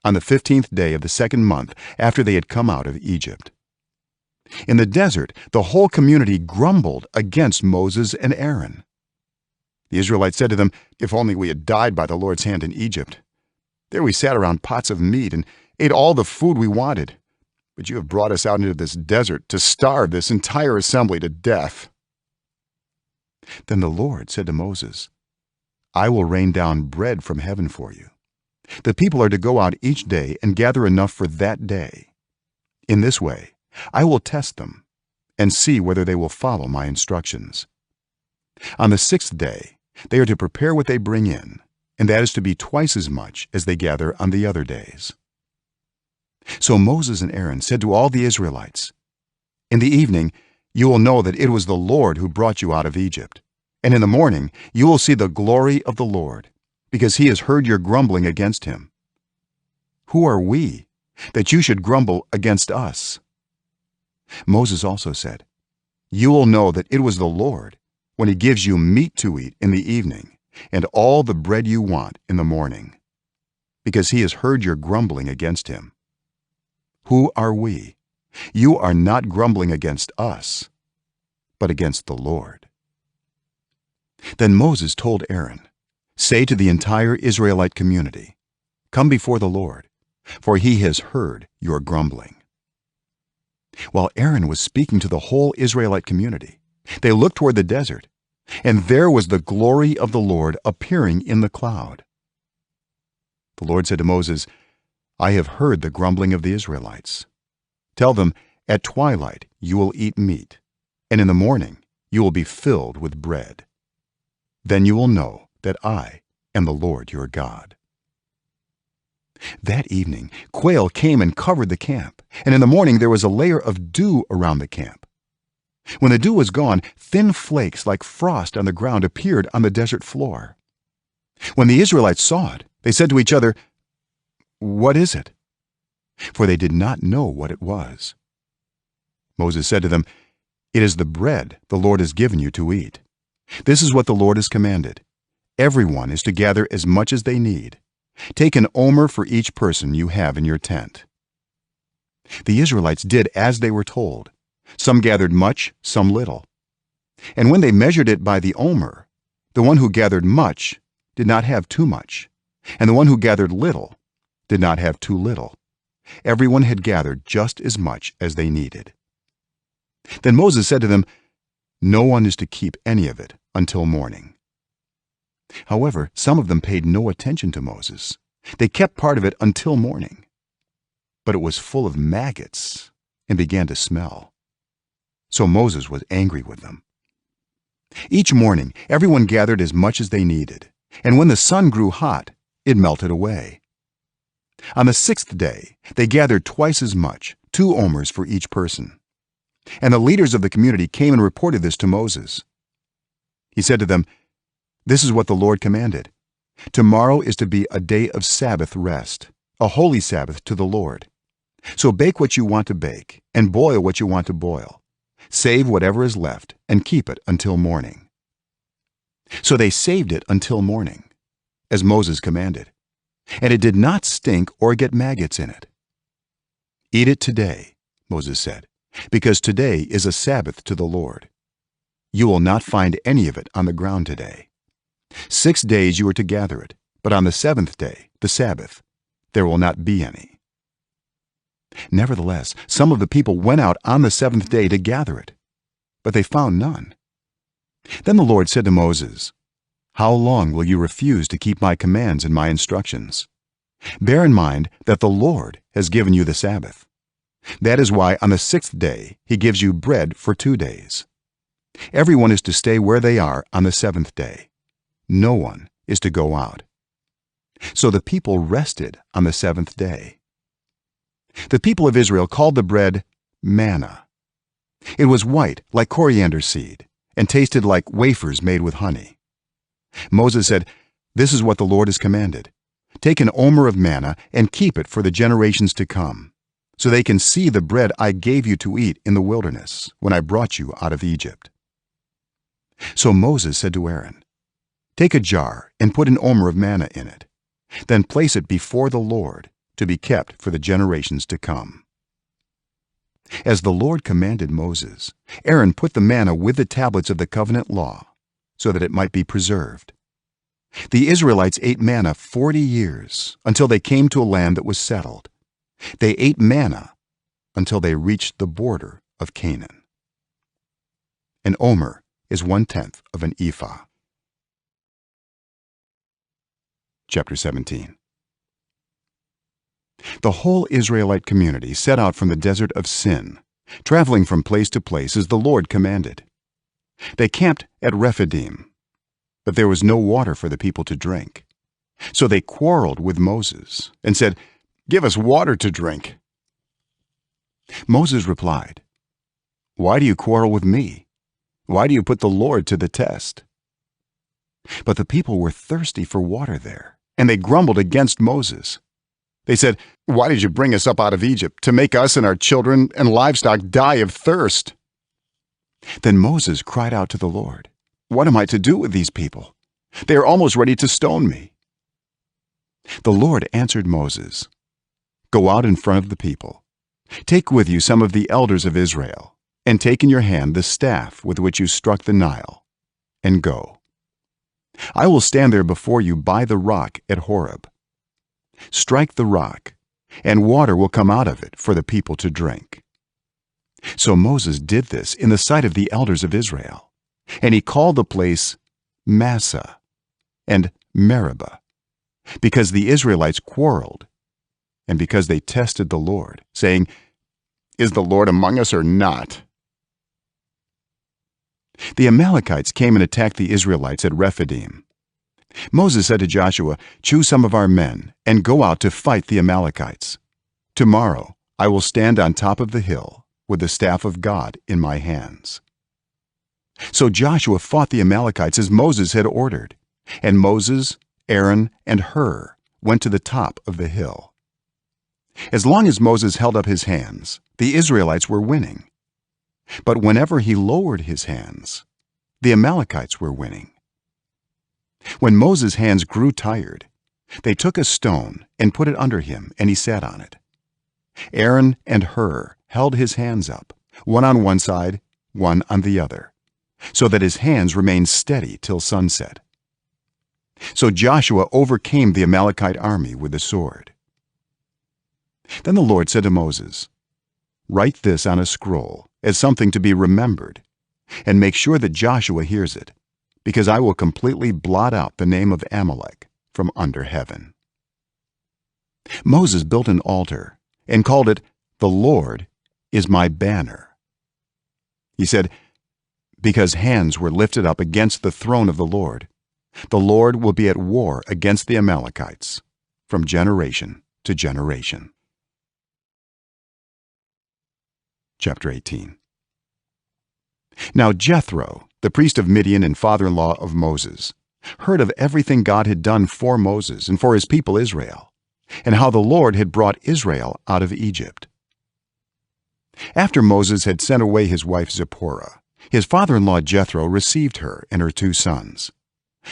on the 15th day of the 2nd month after they had come out of Egypt. In the desert, the whole community grumbled against Moses and Aaron. The Israelites said to them, "If only we had died by the Lord's hand in Egypt. There we sat around pots of meat and ate all the food we wanted. But you have brought us out into this desert to starve this entire assembly to death." Then the Lord said to Moses, "I will rain down bread from heaven for you. The people are to go out each day and gather enough for that day. In this way I will test them and see whether they will follow my instructions. On the 6th day they are to prepare what they bring in, and that is to be twice as much as they gather on the other days." So Moses and Aaron said to all the Israelites, "In the evening you will know that it was the Lord who brought you out of Egypt, and in the morning you will see the glory of the Lord, because he has heard your grumbling against him. Who are we that you should grumble against us?" Moses also said, "You will know that it was the Lord when he gives you meat to eat in the evening and all the bread you want in the morning, because he has heard your grumbling against him. Who are we? You are not grumbling against us, but against the Lord." Then Moses told Aaron, Say to the entire Israelite community, come before the Lord, for he has heard your grumbling." While Aaron was speaking to the whole Israelite community, they looked toward the desert, and there was the glory of the Lord appearing in the cloud. The Lord said to Moses, "I have heard the grumbling of the Israelites. Tell them, at twilight you will eat meat, and in the morning you will be filled with bread. Then you will know that I am the Lord your God." That evening quail came and covered the camp, and in the morning there was a layer of dew around the camp. When the dew was gone, thin flakes like frost on the ground appeared on the desert floor. When the Israelites saw it, they said to each other, "What is it?" For they did not know what it was. Moses said to them, "It is the bread the Lord has given you to eat. This is what the Lord has commanded. Everyone is to gather as much as they need. Take an omer for each person you have in your tent." The Israelites did as they were told. Some gathered much, some little. And when they measured it by the omer, the one who gathered much did not have too much, and the one who gathered little did not have too little. Everyone had gathered just as much as they needed. Then Moses said to them, "No one is to keep any of it until morning." However, some of them paid no attention to Moses. They kept part of it until morning. But it was full of maggots and began to smell. So Moses was angry with them. Each morning, everyone gathered as much as they needed, and when the sun grew hot, it melted away. On the 6th day, they gathered twice as much, 2 omers for each person. And the leaders of the community came and reported this to Moses. He said to them, "This is what the Lord commanded. Tomorrow is to be a day of Sabbath rest, a holy Sabbath to the Lord. So bake what you want to bake, and boil what you want to boil. Save whatever is left, and keep it until morning." So they saved it until morning, as Moses commanded, and it did not stink or get maggots in it. "Eat it today," Moses said, "because today is a Sabbath to the Lord. You will not find any of it on the ground today. 6 days you are to gather it, but on the 7th day, the Sabbath, there will not be any." Nevertheless, some of the people went out on the 7th day to gather it, but they found none. Then the Lord said to Moses, "How long will you refuse to keep my commands and my instructions? Bear in mind that the Lord has given you the Sabbath. That is why on the 6th day he gives you bread for 2 days. Everyone is to stay where they are on the 7th day. No one is to go out." So the people rested on the 7th day. The people of Israel called the bread manna. It was white like coriander seed and tasted like wafers made with honey. Moses said, "This is what the Lord has commanded. Take an omer of manna and keep it for the generations to come, so they can see the bread I gave you to eat in the wilderness when I brought you out of Egypt." So Moses said to Aaron, "Take a jar and put an omer of manna in it. Then place it before the Lord to be kept for the generations to come." As the Lord commanded Moses, Aaron put the manna with the tablets of the covenant law so that it might be preserved. The Israelites ate manna 40 years until they came to a land that was settled. They ate manna until they reached the border of Canaan. An omer is 1/10 of an ephah. Chapter 17. The whole Israelite community set out from the desert of Sin, traveling from place to place as the Lord commanded. They camped at Rephidim, but there was no water for the people to drink. So they quarreled with Moses and said, "Give us water to drink." Moses replied, "Why do you quarrel with me? Why do you put the Lord to the test?" But the people were thirsty for water there, and they grumbled against Moses. They said, "Why did you bring us up out of Egypt to make us and our children and livestock die of thirst?" Then Moses cried out to the Lord, "What am I to do with these people? They are almost ready to stone me." The Lord answered Moses, "Go out in front of the people. Take with you some of the elders of Israel, and take in your hand the staff with which you struck the Nile, and go." I will stand there before you by the rock at Horeb. Strike the rock, and water will come out of it for the people to drink." So Moses did this in the sight of the elders of Israel, and he called the place Massah and Meribah, because the Israelites quarreled, and because they tested the Lord, saying, "Is the Lord among us or not?" The Amalekites came and attacked the Israelites at Rephidim. Moses said to Joshua, "Choose some of our men and go out to fight the Amalekites. Tomorrow I will stand on top of the hill with the staff of God in my hands." So Joshua fought the Amalekites as Moses had ordered, and Moses, Aaron, and Hur went to the top of the hill. As long as Moses held up his hands, the Israelites were winning. But whenever he lowered his hands, the Amalekites were winning. When Moses' hands grew tired, they took a stone and put it under him, and he sat on it. Aaron and Hur held his hands up, one on one side, one on the other, so that his hands remained steady till sunset. So Joshua overcame the Amalekite army with the sword. Then the Lord said to Moses, "Write this on a scroll as something to be remembered, and make sure that Joshua hears it, because I will completely blot out the name of Amalek from under heaven." Moses built an altar and called it, "The Lord is my banner." He said, "Because hands were lifted up against the throne of the Lord will be at war against the Amalekites from generation to generation." Chapter 18. Now Jethro, the priest of Midian and father-in-law of Moses, heard of everything God had done for Moses and for his people Israel, and how the Lord had brought Israel out of Egypt. After Moses had sent away his wife Zipporah, his father-in-law Jethro received her and her 2 sons.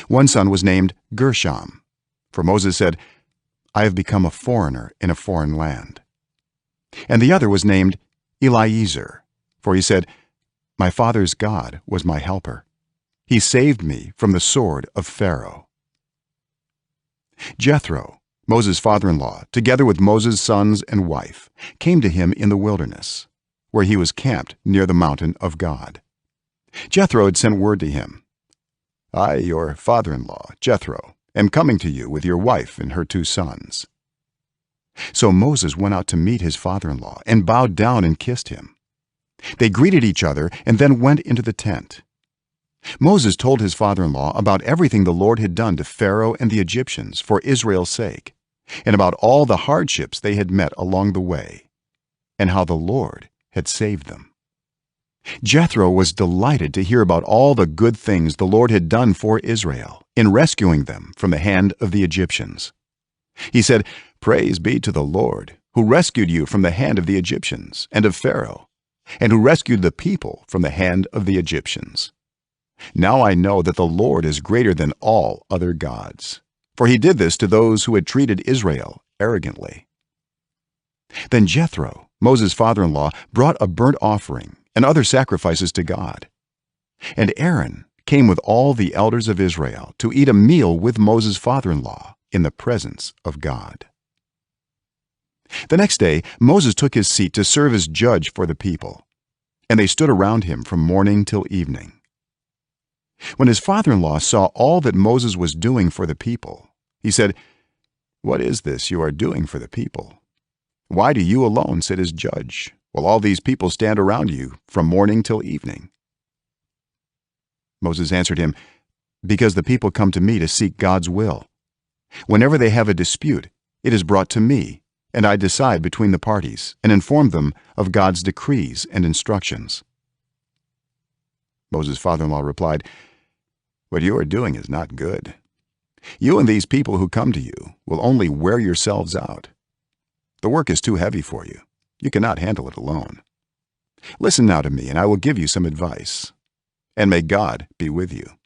One son was named Gershom, for Moses said, "I have become a foreigner in a foreign land." And the other was named Eliezer, for he said, "My father's God was my helper. He saved me from the sword of Pharaoh." Jethro, Moses' father-in-law, together with Moses' sons and wife, came to him in the wilderness, where he was camped near the mountain of God. Jethro had sent word to him, "I, your father-in-law, Jethro, am coming to you with your wife and her 2 sons." So Moses went out to meet his father-in-law and bowed down and kissed him. They greeted each other and then went into the tent. Moses told his father-in-law about everything the Lord had done to Pharaoh and the Egyptians for Israel's sake, and about all the hardships they had met along the way, and how the Lord had saved them. Jethro was delighted to hear about all the good things the Lord had done for Israel in rescuing them from the hand of the Egyptians. He said, "Praise be to the Lord, who rescued you from the hand of the Egyptians and of Pharaoh, and who rescued the people from the hand of the Egyptians. Now I know that the Lord is greater than all other gods, for he did this to those who had treated Israel arrogantly." Then Jethro, Moses' father-in-law, brought a burnt offering and other sacrifices to God. And Aaron came with all the elders of Israel to eat a meal with Moses' father-in-law in the presence of God. The next day Moses took his seat to serve as judge for the people, and they stood around him from morning till evening. When his father-in-law saw all that Moses was doing for the people, he said, "What is this you are doing for the people? Why do you alone sit as judge, while all these people stand around you from morning till evening?" Moses answered him, "Because the people come to me to seek God's will. Whenever they have a dispute, it is brought to me, and I decide between the parties and inform them of God's decrees and instructions." Moses' father-in-law replied, "What you are doing is not good. You and these people who come to you will only wear yourselves out. The work is too heavy for you. You cannot handle it alone. Listen now to me, and I will give you some advice, and may God be with you.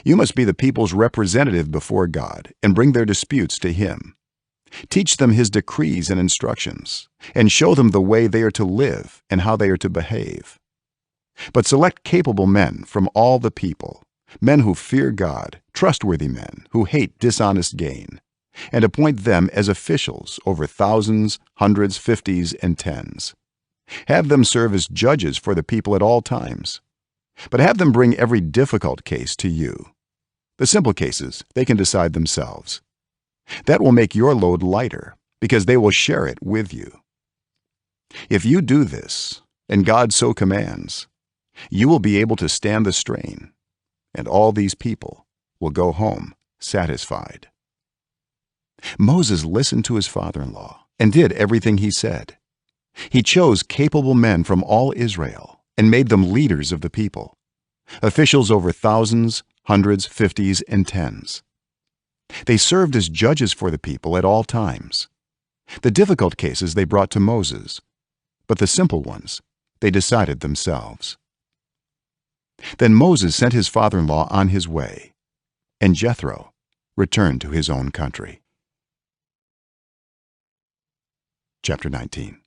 You must be the people's representative before God and bring their disputes to him. Teach them his decrees and instructions, and show them the way they are to live and how they are to behave. But select capable men from all the people, men who fear God, trustworthy men who hate dishonest gain, and appoint them as officials over thousands, hundreds, fifties, and tens. Have them serve as judges for the people at all times, but have them bring every difficult case to you. The simple cases they can decide themselves. That will make your load lighter, because they will share it with you. If you do this, and God so commands, you will be able to stand the strain, and all these people will go home satisfied." Moses listened to his father-in-law and did everything he said. He chose capable men from all Israel and made them leaders of the people, officials over thousands, hundreds, fifties, and tens. They served as judges for the people at all times. The difficult cases they brought to Moses, but the simple ones they decided themselves. Then Moses sent his father-in-law on his way, and Jethro returned to his own country. Chapter 19.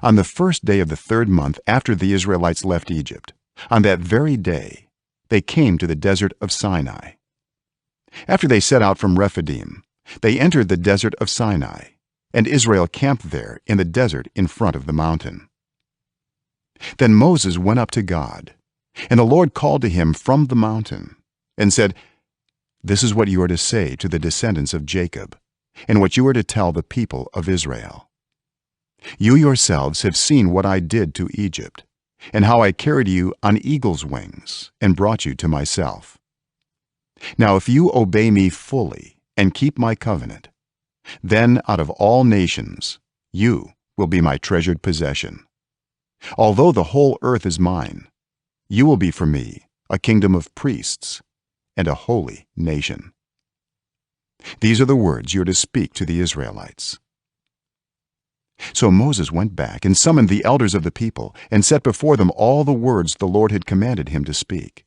On the first day of the 3rd month after the Israelites left Egypt, on that very day, they came to the desert of Sinai. After they set out from Rephidim, they entered the desert of Sinai, and Israel camped there in the desert in front of the mountain. Then Moses went up to God, and the Lord called to him from the mountain and said, "This is what you are to say to the descendants of Jacob, and what you are to tell the people of Israel. You yourselves have seen what I did to Egypt, and how I carried you on eagle's wings and brought you to myself. Now if you obey me fully and keep my covenant, then out of all nations you will be my treasured possession. Although the whole earth is mine, you will be for me a kingdom of priests and a holy nation." These are the words you are to speak to the Israelites. So Moses went back and summoned the elders of the people and set before them all the words the Lord had commanded him to speak.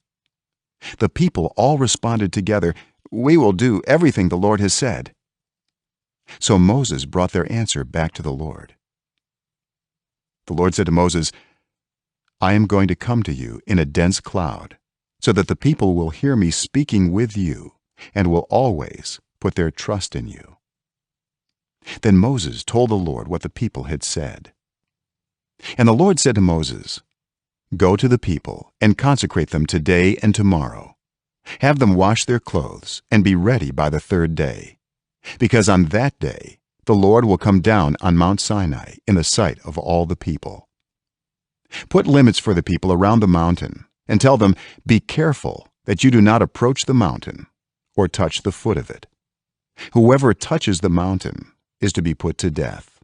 The people all responded together, "We will do everything the Lord has said." So Moses brought their answer back to the Lord. The Lord said to Moses, "I am going to come to you in a dense cloud, so that the people will hear me speaking with you and will always put their trust in you." Then Moses told the Lord what the people had said. And the Lord said to Moses, "Go to the people and consecrate them today and tomorrow. Have them wash their clothes and be ready by the 3rd day, because on that day the Lord will come down on Mount Sinai in the sight of all the people. Put limits for the people around the mountain and tell them, 'Be careful that you do not approach the mountain or touch the foot of it. Whoever touches the mountain is to be put to death.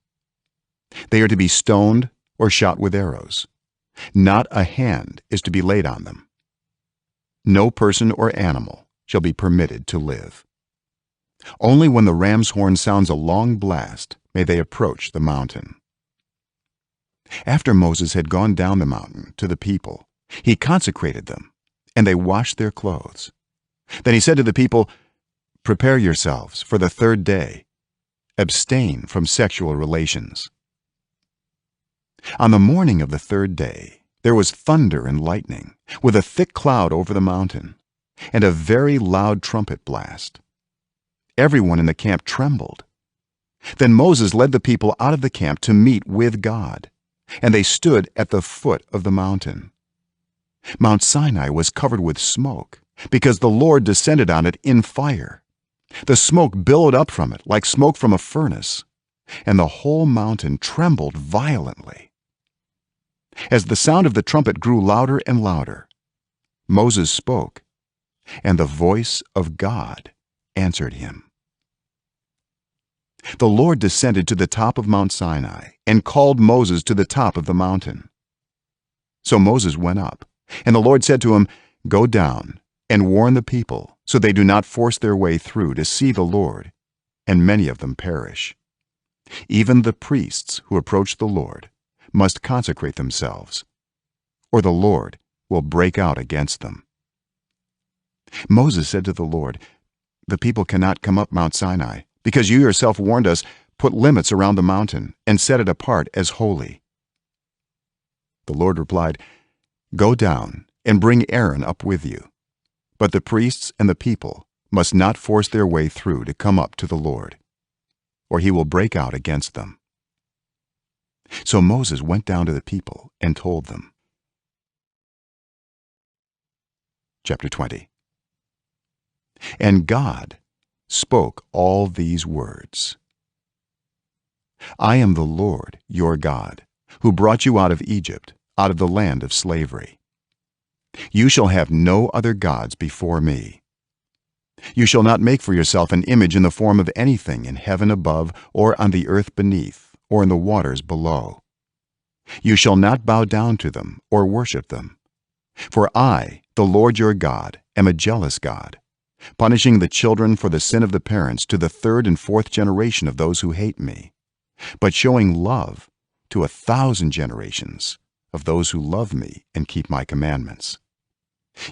They are to be stoned or shot with arrows. Not a hand is to be laid on them. No person or animal shall be permitted to live. Only when the ram's horn sounds a long blast may they approach the mountain." After Moses had gone down the mountain to the people, he consecrated them, and they washed their clothes. Then he said to the people, "Prepare yourselves for the 3rd day. Abstain from sexual relations." On the morning of the 3rd day, there was thunder and lightning, with a thick cloud over the mountain, and a very loud trumpet blast. Everyone in the camp trembled. Then Moses led the people out of the camp to meet with God, and they stood at the foot of the mountain. Mount Sinai was covered with smoke, because the Lord descended on it in fire. The smoke billowed up from it like smoke from a furnace, and the whole mountain trembled violently. As the sound of the trumpet grew louder and louder, Moses spoke, and the voice of God answered him. The Lord descended to the top of Mount Sinai and called Moses to the top of the mountain. So Moses went up, and the Lord said to him, "Go down and warn the people, so they do not force their way through to see the Lord, and many of them perish. Even the priests who approach the Lord must consecrate themselves, or the Lord will break out against them." Moses said to the Lord, "The people cannot come up Mount Sinai, because you yourself warned us, 'Put limits around the mountain and set it apart as holy.'" The Lord replied, "Go down and bring Aaron up with you. but the priests and the people must not force their way through to come up to the Lord, or he will break out against them." So Moses went down to the people and told them. Chapter 20. And God spoke all these words: "I am the Lord your God, who brought you out of Egypt, out of the land of slavery. You shall have no other gods before me. You shall not make for yourself an image in the form of anything in heaven above, or on the earth beneath, or in the waters below. You shall not bow down to them or worship them. For I, the Lord your God, am a jealous God, punishing the children for the sin of the parents to the third and fourth generation of those who hate me, but showing love to 1,000 generations of those who love me and keep my commandments.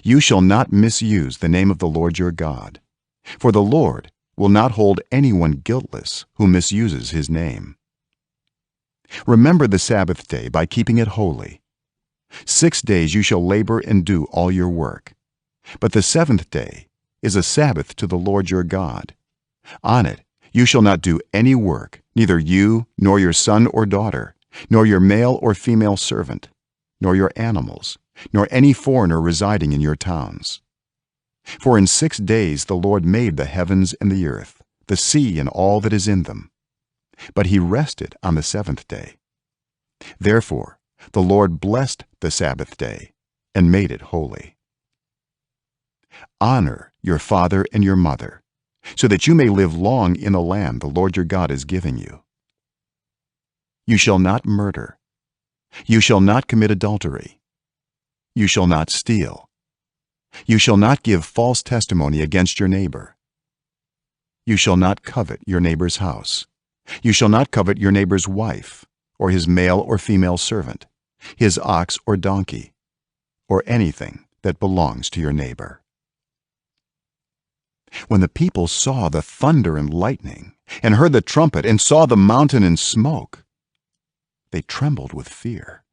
You shall not misuse the name of the Lord your God, for the Lord will not hold anyone guiltless who misuses his name. Remember the Sabbath day by keeping it holy. 6 days you shall labor and do all your work, but the seventh day is a Sabbath to the Lord your God. On it you shall not do any work, neither you nor your son or daughter, nor your male or female servant, nor your animals, nor any foreigner residing in your towns. For in 6 days the Lord made the heavens and the earth, the sea and all that is in them, but he rested on the seventh day. Therefore the Lord blessed the Sabbath day and made it holy. Honor your father and your mother, so that you may live long in the land the Lord your God is giving you. You shall not murder. You shall not commit adultery. You shall not steal. You shall not give false testimony against your neighbor. You shall not covet your neighbor's house. You shall not covet your neighbor's wife, or his male or female servant, his ox or donkey, or anything that belongs to your neighbor." When the people saw the thunder and lightning, and heard the trumpet, and saw the mountain in smoke, they trembled with fear.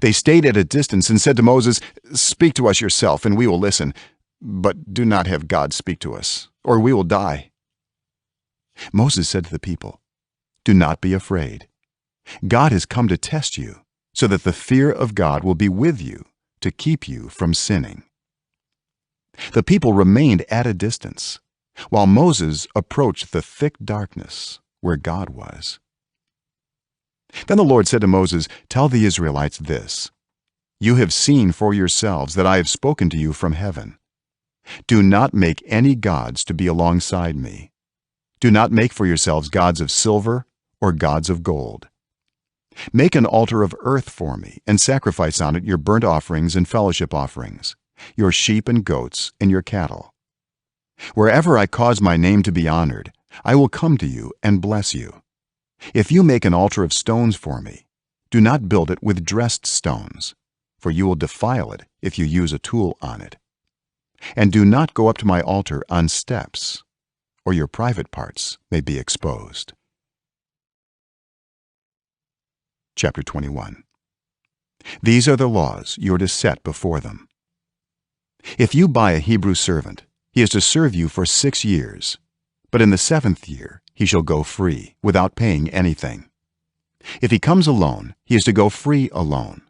They stayed at a distance and said to Moses, "Speak to us yourself, and we will listen, but do not have God speak to us, or we will die." Moses said to the people, "Do not be afraid. God has come to test you, so that the fear of God will be with you to keep you from sinning." The people remained at a distance, while Moses approached the thick darkness where God was. Then the Lord said to Moses, "Tell the Israelites this: You have seen for yourselves that I have spoken to you from heaven. Do not make any gods to be alongside me. Do not make for yourselves gods of silver or gods of gold. Make an altar of earth for me, and sacrifice on it your burnt offerings and fellowship offerings, your sheep and goats and your cattle. Wherever I cause my name to be honored, I will come to you and bless you. If you make an altar of stones for me, do not build it with dressed stones, for you will defile it if you use a tool on it. And do not go up to my altar on steps, or your private parts may be exposed." Chapter 21. These are the laws you are to set before them. If you buy a Hebrew servant, he is to serve you for 6 years, but in the 7th year he shall go free, without paying anything. If he comes alone, he is to go free alone,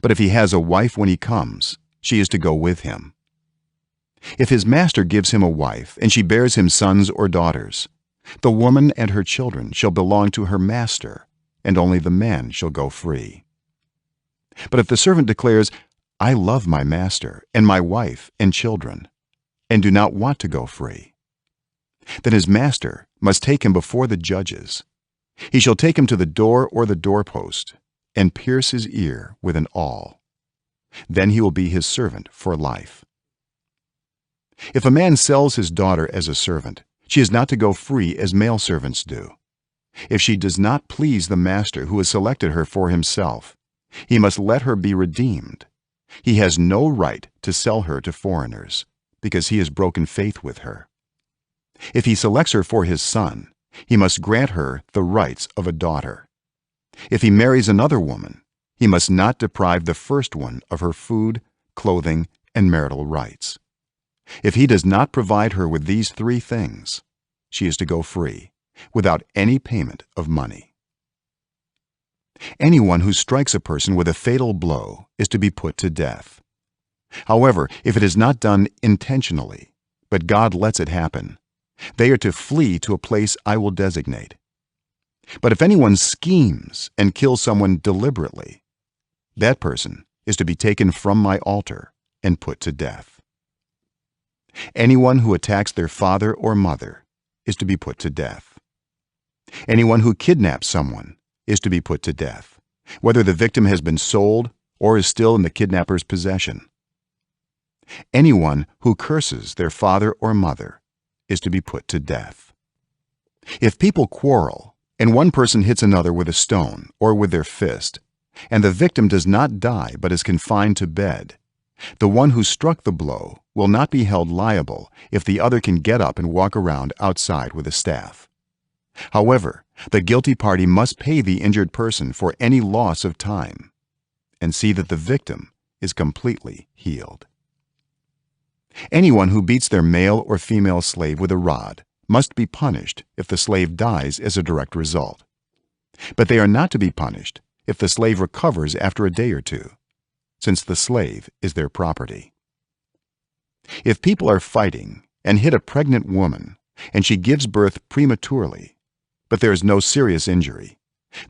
but if he has a wife when he comes, she is to go with him. If his master gives him a wife, and she bears him sons or daughters, the woman and her children shall belong to her master, and only the man shall go free. But if the servant declares, "I love my master and my wife and children, and do not want to go free," then his master must take him before the judges. He shall take him to the door or the doorpost and pierce his ear with an awl. Then he will be his servant for life. If a man sells his daughter as a servant, she is not to go free as male servants do. If she does not please the master who has selected her for himself, he must let her be redeemed. He has no right to sell her to foreigners, because he has broken faith with her. If he selects her for his son, he must grant her the rights of a daughter. If he marries another woman, he must not deprive the first one of her food, clothing, and marital rights. If he does not provide her with these 3 things, she is to go free without any payment of money. Anyone who strikes a person with a fatal blow is to be put to death. However, if it is not done intentionally, but God lets it happen, they are to flee to a place I will designate. But if anyone schemes and kills someone deliberately, that person is to be taken from my altar and put to death. Anyone who attacks their father or mother is to be put to death. Anyone who kidnaps someone is to be put to death, whether the victim has been sold or is still in the kidnapper's possession. Anyone who curses their father or mother is to be put to death. If people quarrel and one person hits another with a stone or with their fist, and the victim does not die but is confined to bed, the one who struck the blow will not be held liable if the other can get up and walk around outside with a staff. However, the guilty party must pay the injured person for any loss of time and see that the victim is completely healed. Anyone who beats their male or female slave with a rod must be punished if the slave dies as a direct result. But they are not to be punished if the slave recovers after a day or 2, since the slave is their property. If people are fighting and hit a pregnant woman and she gives birth prematurely, but there is no serious injury,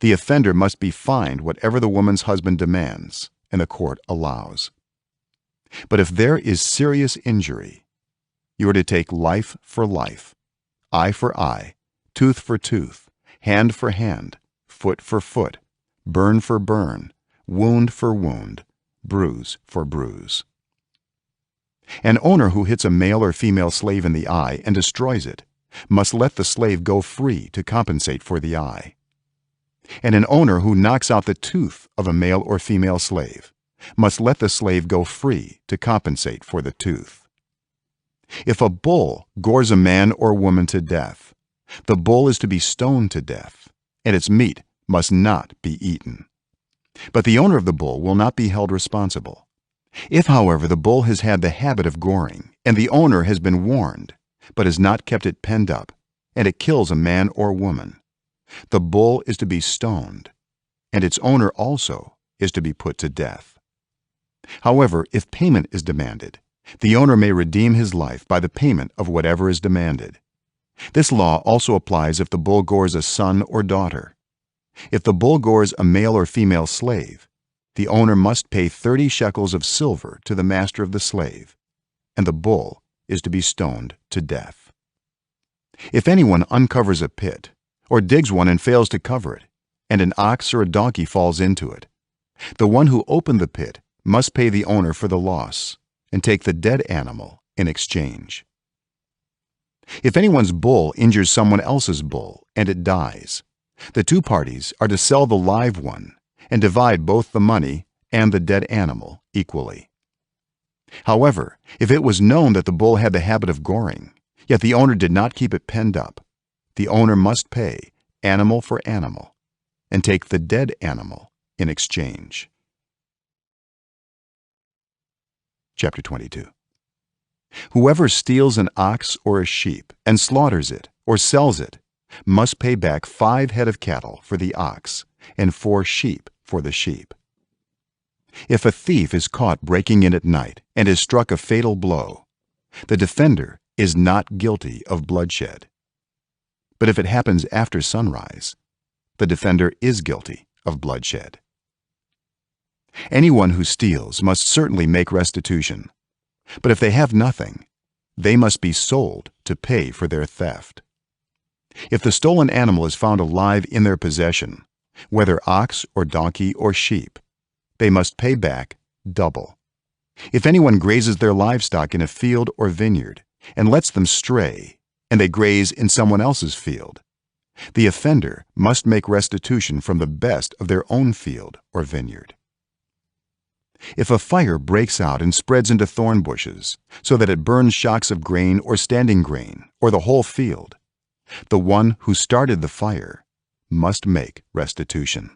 the offender must be fined whatever the woman's husband demands and the court allows. But if there is serious injury, you are to take life for life, eye for eye, tooth for tooth, hand for hand, foot for foot, burn for burn, wound for wound, bruise for bruise. An owner who hits a male or female slave in the eye and destroys it must let the slave go free to compensate for the eye. And an owner who knocks out the tooth of a male or female slave must let the slave go free to compensate for the tooth. If a bull gores a man or woman to death, the bull is to be stoned to death, and its meat must not be eaten. But the owner of the bull will not be held responsible. If, however, the bull has had the habit of goring, and the owner has been warned, but has not kept it penned up, and it kills a man or woman, the bull is to be stoned, and its owner also is to be put to death. However, if payment is demanded, the owner may redeem his life by the payment of whatever is demanded. This law also applies if the bull gores a son or daughter. If the bull gores a male or female slave, the owner must pay 30 shekels of silver to the master of the slave, and the bull is to be stoned to death. If anyone uncovers a pit, or digs one and fails to cover it, and an ox or a donkey falls into it, the one who opened the pit must pay the owner for the loss and take the dead animal in exchange. If anyone's bull injures someone else's bull and it dies, the 2 parties are to sell the live one and divide both the money and the dead animal equally. However, if it was known that the bull had the habit of goring, yet the owner did not keep it penned up, the owner must pay animal for animal and take the dead animal in exchange. Chapter 22. Whoever steals an ox or a sheep and slaughters it or sells it must pay back 5 head of cattle for the ox and 4 sheep for the sheep. If a thief is caught breaking in at night and is struck a fatal blow, the defender is not guilty of bloodshed. But if it happens after sunrise, the defender is guilty of bloodshed. Anyone who steals must certainly make restitution, but if they have nothing, they must be sold to pay for their theft. If the stolen animal is found alive in their possession, whether ox or donkey or sheep, they must pay back double. If anyone grazes their livestock in a field or vineyard and lets them stray, and they graze in someone else's field, the offender must make restitution from the best of their own field or vineyard. If a fire breaks out and spreads into thorn bushes, so that it burns shocks of grain or standing grain or the whole field, the one who started the fire must make restitution.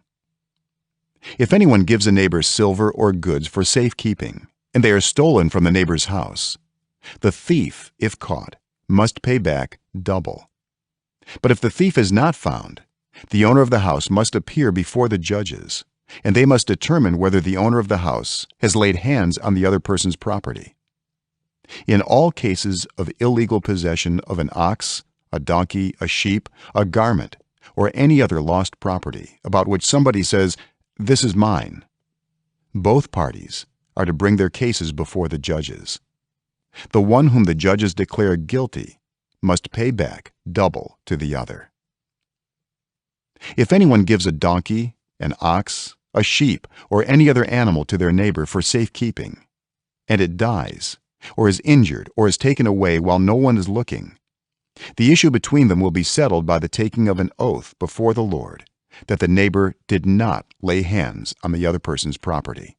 If anyone gives a neighbor silver or goods for safekeeping, and they are stolen from the neighbor's house, The thief, if caught, must pay back double. But if the thief is not found, the owner of the house must appear before the judges, and they must determine whether the owner of the house has laid hands on the other person's property. In all cases of illegal possession of an ox, a donkey, a sheep, a garment, or any other lost property about which somebody says, "This is mine," both parties are to bring their cases before the judges. The one whom the judges declare guilty must pay back double to the other. If anyone gives a donkey, an ox, a sheep, or any other animal to their neighbor for safekeeping, and it dies, or is injured, or is taken away while no one is looking, the issue between them will be settled by the taking of an oath before the Lord that the neighbor did not lay hands on the other person's property.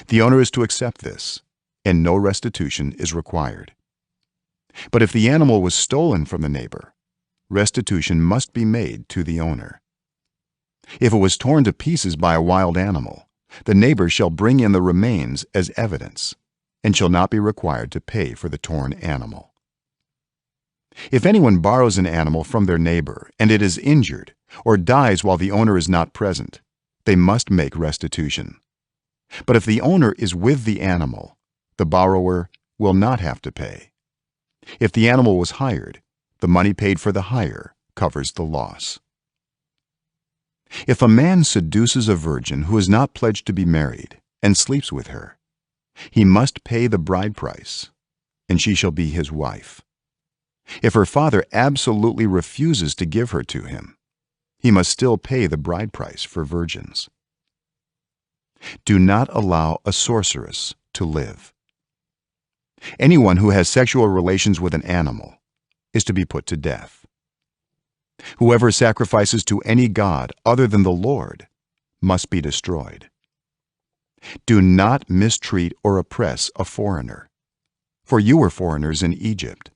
The owner is to accept this, and no restitution is required. But if the animal was stolen from the neighbor, restitution must be made to the owner. If it was torn to pieces by a wild animal, the neighbor shall bring in the remains as evidence and shall not be required to pay for the torn animal. If anyone borrows an animal from their neighbor and it is injured or dies while the owner is not present, they must make restitution. But if the owner is with the animal, the borrower will not have to pay. If the animal was hired, the money paid for the hire covers the loss. If a man seduces a virgin who is not pledged to be married and sleeps with her, he must pay the bride price, and she shall be his wife. If her father absolutely refuses to give her to him, he must still pay the bride price for virgins. Do not allow a sorceress to live. Anyone who has sexual relations with an animal is to be put to death. Whoever sacrifices to any god other than the Lord must be destroyed. Do not mistreat or oppress a foreigner, for you were foreigners in Egypt.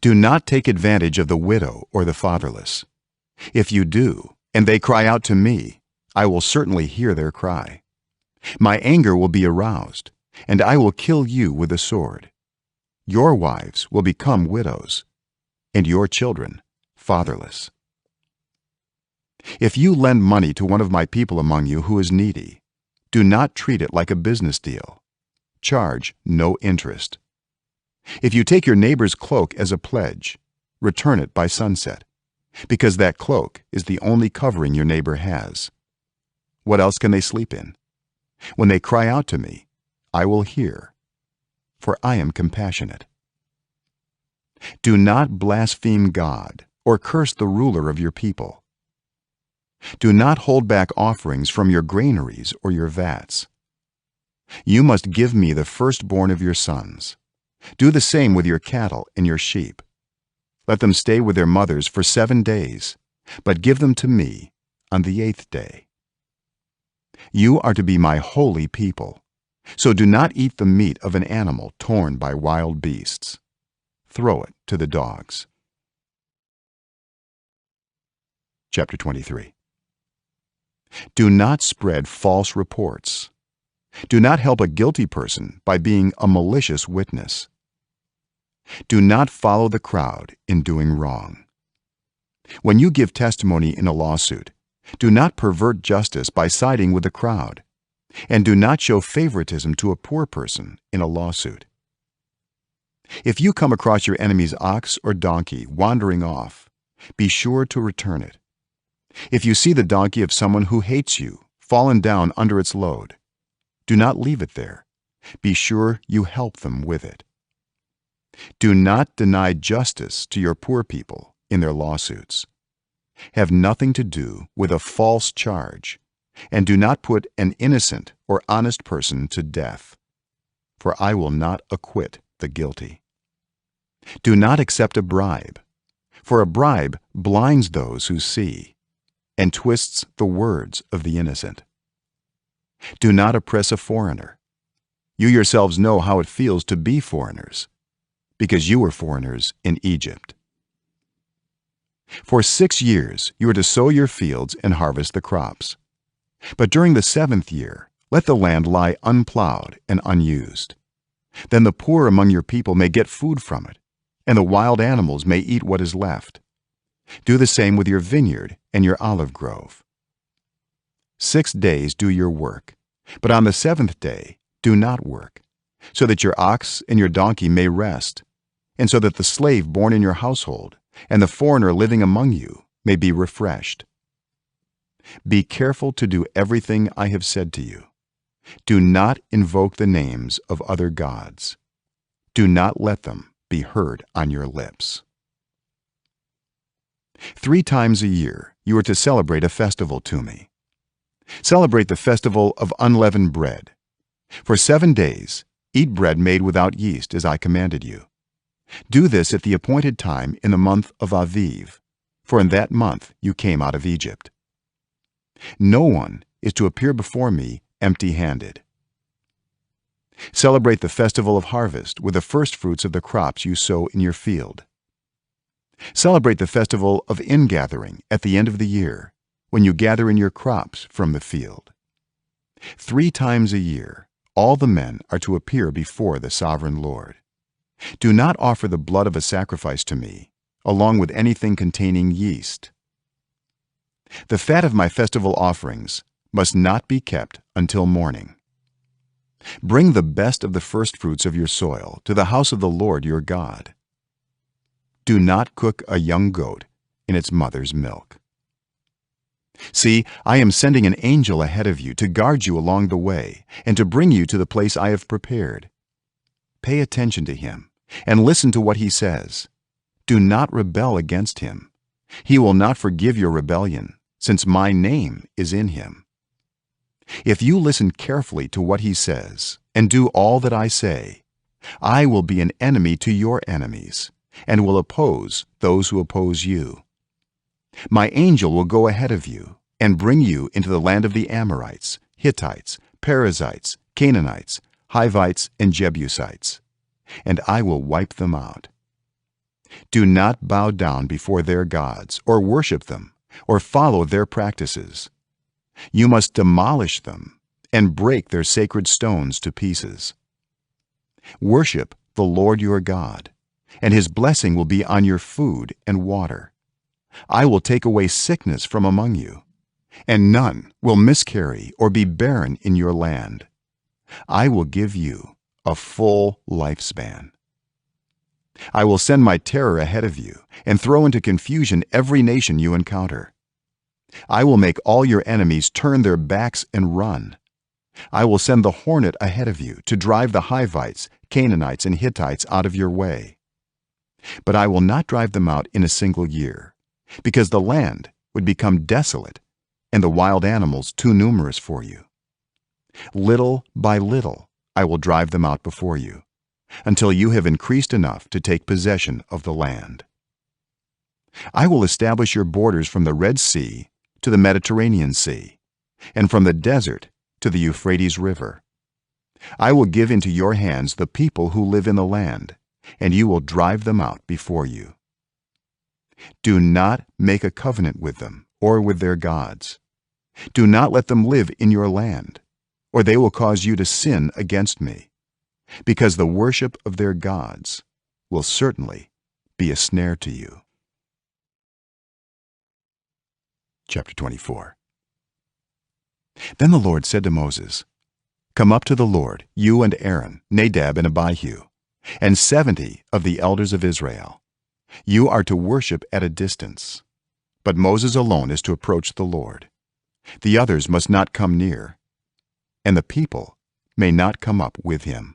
Do not take advantage of the widow or the fatherless. If you do, and they cry out to me, I will certainly hear their cry. My anger will be aroused, and I will kill you with the sword. Your wives will become widows, and your children fatherless. If you lend money to one of my people among you who is needy, do not treat it like a business deal. Charge no interest. If you take your neighbor's cloak as a pledge, return it by sunset, because that cloak is the only covering your neighbor has. What else can they sleep in? When they cry out to me, I will hear, for I am compassionate. Do not blaspheme God or curse the ruler of your people. Do not hold back offerings from your granaries or your vats. You must give me the firstborn of your sons. Do the same with your cattle and your sheep. Let them stay with their mothers for 7 days, but give them to me on the 8th day. You are to be my holy people, so do not eat the meat of an animal torn by wild beasts. Throw it to the dogs. Chapter 23. Do not spread false reports. Do not help a guilty person by being a malicious witness. Do not follow the crowd in doing wrong. When you give testimony in a lawsuit, do not pervert justice by siding with the crowd, and do not show favoritism to a poor person in a lawsuit. If you come across your enemy's ox or donkey wandering off, be sure to return it. If you see the donkey of someone who hates you fallen down under its load, do not leave it there. Be sure you help them with it. Do not deny justice to your poor people in their lawsuits. Have nothing to do with a false charge, and do not put an innocent or honest person to death, for I will not acquit the guilty. Do not accept a bribe, for a bribe blinds those who see and twists the words of the innocent. Do not oppress a foreigner. You yourselves know how it feels to be foreigners, because you were foreigners in Egypt. For 6 years you are to sow your fields and harvest the crops. But during the 7th year, let the land lie unplowed and unused. Then the poor among your people may get food from it, and the wild animals may eat what is left. Do the same with your vineyard and your olive grove. 6 days do your work, but on the seventh day do not work, so that your ox and your donkey may rest, and so that the slave born in your household and the foreigner living among you may be refreshed. Be careful to do everything I have said to you. Do not invoke the names of other gods. Do not let them be heard on your lips. 3 times a year you are to celebrate a festival to me. Celebrate the festival of unleavened bread. For 7 days eat bread made without yeast, as I commanded you. Do this at the appointed time in the month of Aviv, for in that month you came out of Egypt. No one is to appear before me empty-handed. Celebrate the festival of harvest with the first fruits of the crops you sow in your field. Celebrate the festival of ingathering at the end of the year, when you gather in your crops from the field. 3 times a year all the men are to appear before the sovereign Lord. Do not offer the blood of a sacrifice to me, along with anything containing yeast. The fat of my festival offerings must not be kept until morning. Bring the best of the firstfruits of your soil to the house of the Lord your God. Do not cook a young goat in its mother's milk. See, I am sending an angel ahead of you to guard you along the way and to bring you to the place I have prepared. Pay attention to him and listen to what he says. Do not rebel against him. He will not forgive your rebellion, since my name is in him. If you listen carefully to what he says and do all that I say, I will be an enemy to your enemies and will oppose those who oppose you. My angel will go ahead of you and bring you into the land of the Amorites, Hittites, Perizzites, Canaanites, Hivites, and Jebusites, and I will wipe them out. Do not bow down before their gods or worship them or follow their practices. You must demolish them and break their sacred stones to pieces. Worship the Lord your God, and his blessing will be on your food and water. I will take away sickness from among you, and none will miscarry or be barren in your land. I will give you a full lifespan. I will send my terror ahead of you and throw into confusion every nation you encounter. I will make all your enemies turn their backs and run. I will send the hornet ahead of you to drive the Hivites, Canaanites, and Hittites out of your way. But I will not drive them out in a single year, because the land would become desolate and the wild animals too numerous for you. Little by little I will drive them out before you, until you have increased enough to take possession of the land. I will establish your borders from the Red Sea to the Mediterranean Sea, and from the desert to the Euphrates River. I will give into your hands the people who live in the land, and you will drive them out before you. Do not make a covenant with them or with their gods. Do not let them live in your land, or they will cause you to sin against me, because the worship of their gods will certainly be a snare to you. Chapter 24. Then the Lord said to Moses, "Come up to the Lord, you and Aaron, Nadab and Abihu, and 70 of the elders of Israel. You are to worship at a distance, but Moses alone is to approach the Lord. The others must not come near, and the people may not come up with him."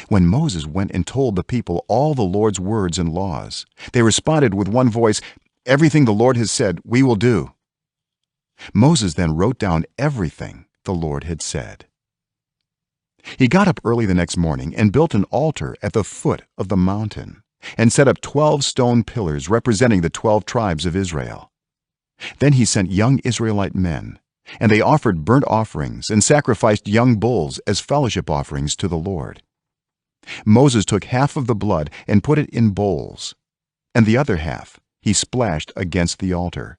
When Moses went and told the people all the Lord's words and laws, they responded with one voice, "Everything the Lord has said, we will do." Moses then wrote down everything the Lord had said. He got up early the next morning and built an altar at the foot of the mountain and set up 12 stone pillars representing the 12 tribes of Israel. Then he sent young Israelite men, and they offered burnt offerings and sacrificed young bulls as fellowship offerings to the Lord. Moses took half of the blood and put it in bowls, and the other half he splashed against the altar.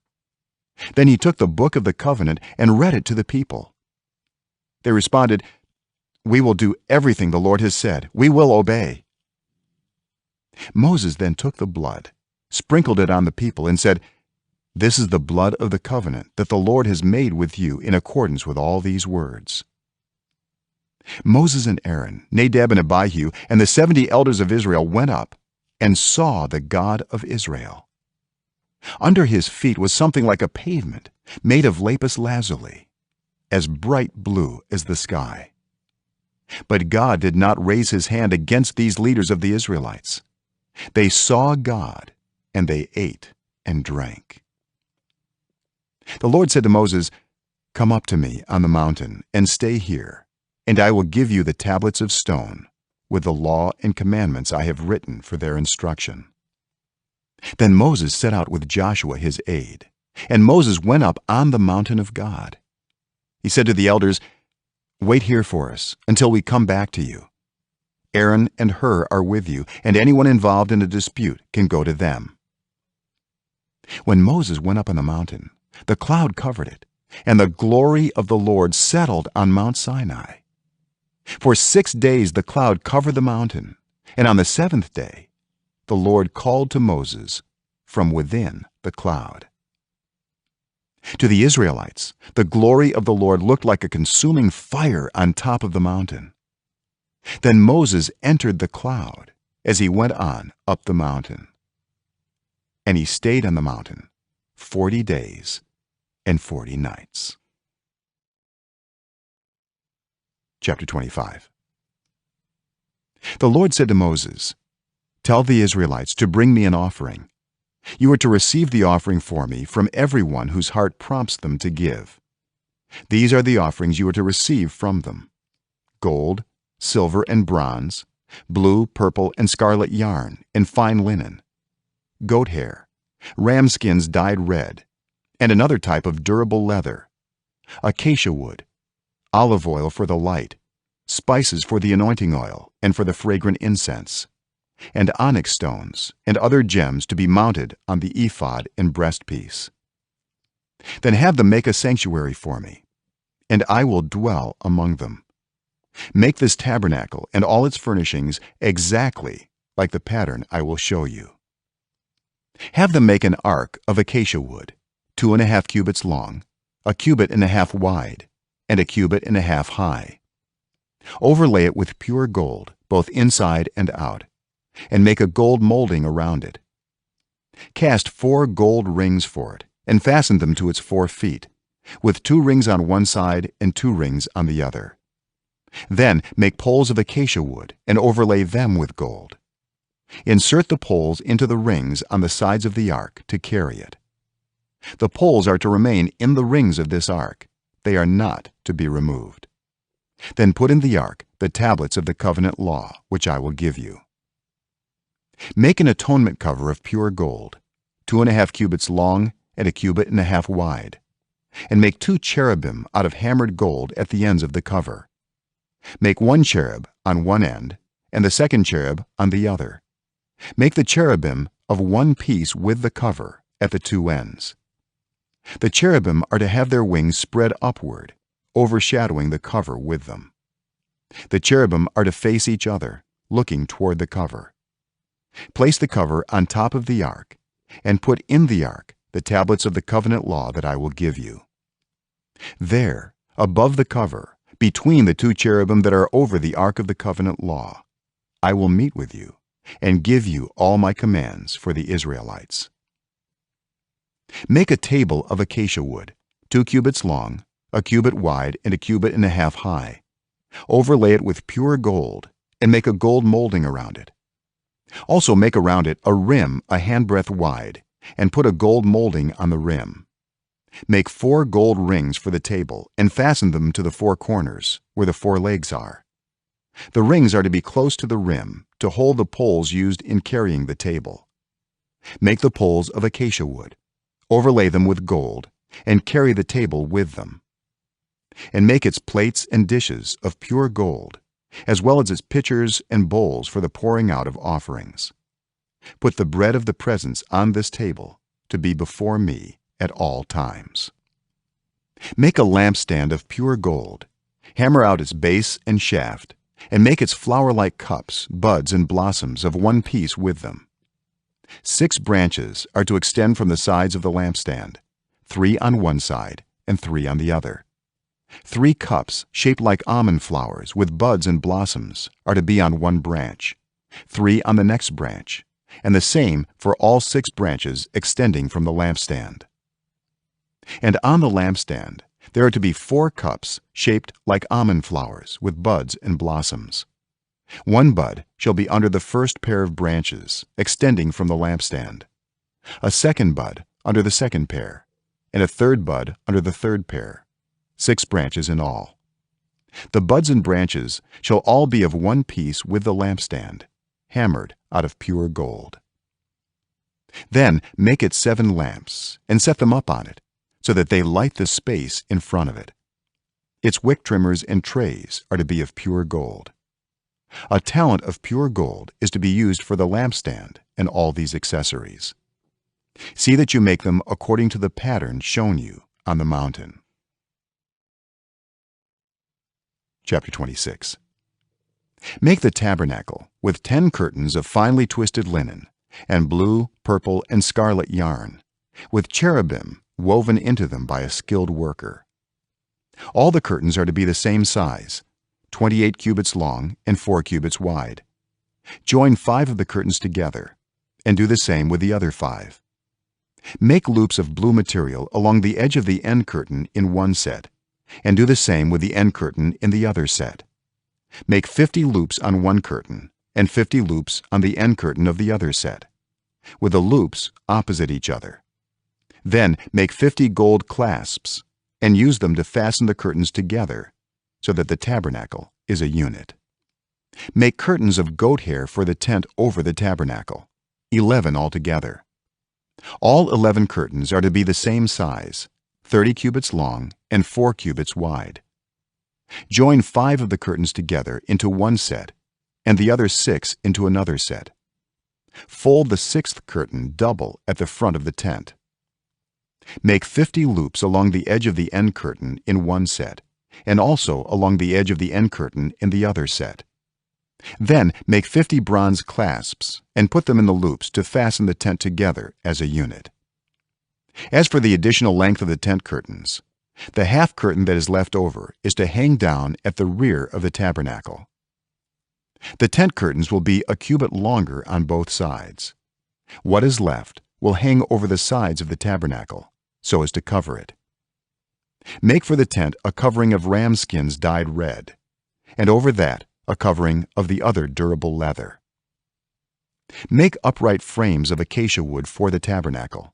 Then he took the book of the covenant and read it to the people. They responded, We will do everything the Lord has said. We will obey." Moses then took the blood, sprinkled it on the people, and said, "This is the blood of the covenant that the Lord has made with you in accordance with all these words." Moses and Aaron, Nadab and Abihu, and the 70 elders of Israel went up and saw the God of Israel. Under his feet was something like a pavement made of lapis lazuli, as bright blue as the sky. But God did not raise his hand against these leaders of the Israelites. They saw God, and they ate and drank. The Lord said to Moses, "Come up to me on the mountain and stay here, and I will give you the tablets of stone with the law and commandments I have written for their instruction." Then Moses set out with Joshua his aide, and Moses went up on the mountain of God. He said to the elders, "Wait here for us until we come back to you. Aaron and Hur are with you, and anyone involved in a dispute can go to them." When Moses went up on the mountain, the cloud covered it, and the glory of the Lord settled on Mount Sinai. For 6 days the cloud covered the mountain, and on the 7th day the Lord called to Moses from within the cloud. To the Israelites, the glory of the Lord looked like a consuming fire on top of the mountain. Then Moses entered the cloud as he went on up the mountain. And he stayed on the mountain 40 days and 40 nights. Chapter 25. The Lord said to Moses, "Tell the Israelites to bring me an offering. You are to receive the offering for me from everyone whose heart prompts them to give. These are the offerings you are to receive from them: gold, silver and bronze, blue, purple and scarlet yarn and fine linen, goat hair, ram skins dyed red, and another type of durable leather, acacia wood, olive oil for the light, spices for the anointing oil and for the fragrant incense, and onyx stones and other gems to be mounted on the ephod and breastpiece. Then have them make a sanctuary for me, and I will dwell among them. Make this tabernacle and all its furnishings exactly like the pattern I will show you. Have them make an ark of acacia wood, 2.5 cubits long, 1.5 cubits wide, and 1.5 cubits high. Overlay it with pure gold, both inside and out, and make a gold molding around it. Cast 4 gold rings for it, and fasten them to its 4 feet, with 2 rings on one side and 2 rings on the other. Then make poles of acacia wood and overlay them with gold. Insert the poles into the rings on the sides of the ark to carry it. The poles are to remain in the rings of this ark. They are not to be removed. Then put in the ark the tablets of the covenant law, which I will give you. Make an atonement cover of pure gold, 2.5 cubits long and 1.5 cubits wide, and make 2 cherubim out of hammered gold at the ends of the cover. Make 1 cherub on one end and the second cherub on the other. Make the cherubim of one piece with the cover at the 2 ends. The cherubim are to have their wings spread upward, overshadowing the cover with them. The cherubim are to face each other, looking toward the cover. Place the cover on top of the ark, and put in the ark the tablets of the covenant law that I will give you. There, above the cover, between the 2 cherubim that are over the ark of the covenant law, I will meet with you and give you all my commands for the Israelites. Make a table of acacia wood, 2 cubits long, 1 cubit wide and 1.5 cubits high. Overlay it with pure gold and make a gold molding around it. Also make around it a rim a handbreadth wide, and put a gold molding on the rim. Make 4 gold rings for the table and fasten them to the 4 corners where the 4 legs are. The rings are to be close to the rim to hold the poles used in carrying the table. Make the poles of acacia wood, overlay them with gold, and carry the table with them. And make its plates and dishes of pure gold, as well as its pitchers and bowls for the pouring out of offerings. Put the bread of the presence on this table to be before me at all times. Make a lampstand of pure gold. Hammer out its base and shaft, and make its flower-like cups, buds and blossoms of one piece with them. 6 branches are to extend from the sides of the lampstand, 3 on one side and 3 on the other. 3 cups shaped like almond flowers with buds and blossoms are to be on one branch, 3 on the next branch, and the same for all 6 branches extending from the lampstand. And on the lampstand there are to be 4 cups shaped like almond flowers with buds and blossoms. 1 bud shall be under the first pair of branches extending from the lampstand, a second bud under the second pair, and a third bud under the third pair, 6 branches in all. The buds and branches shall all be of one piece with the lampstand, hammered out of pure gold. Then make it 7 lamps and set them up on it, so that they light the space in front of it. Its wick trimmers and trays are to be of pure gold. A talent of pure gold is to be used for the lampstand and all these accessories. See that you make them according to the pattern shown you on the mountain. Chapter 26. Make the tabernacle with 10 curtains of finely twisted linen and blue, purple, and scarlet yarn, with cherubim woven into them by a skilled worker. All the curtains are to be the same size, 28 cubits long and 4 cubits wide. Join 5 of the curtains together and do the same with the other 5. Make loops of blue material along the edge of the end curtain in one set, and do the same with the end curtain in the other set. Make 50 loops on one curtain and 50 loops on the end curtain of the other set, with the loops opposite each other. Then make 50 gold clasps and use them to fasten the curtains together, so that the tabernacle is a unit. Make curtains of goat hair for the tent over the tabernacle, 11 altogether. All 11 curtains are to be the same size, 30 cubits long and 4 cubits wide. Join 5 of the curtains together into one set and the other 6 into another set. Fold the 6th curtain double at the front of the tent. Make 50 loops along the edge of the end curtain in one set, and also along the edge of the end curtain in the other set. Then make 50 bronze clasps and put them in the loops to fasten the tent together as a unit. As for the additional length of the tent curtains, the half curtain that is left over is to hang down at the rear of the tabernacle. The tent curtains will be a cubit longer on both sides. What is left will hang over the sides of the tabernacle, so as to cover it. Make for the tent a covering of ram skins dyed red, and over that a covering of the other durable leather. Make upright frames of acacia wood for the tabernacle.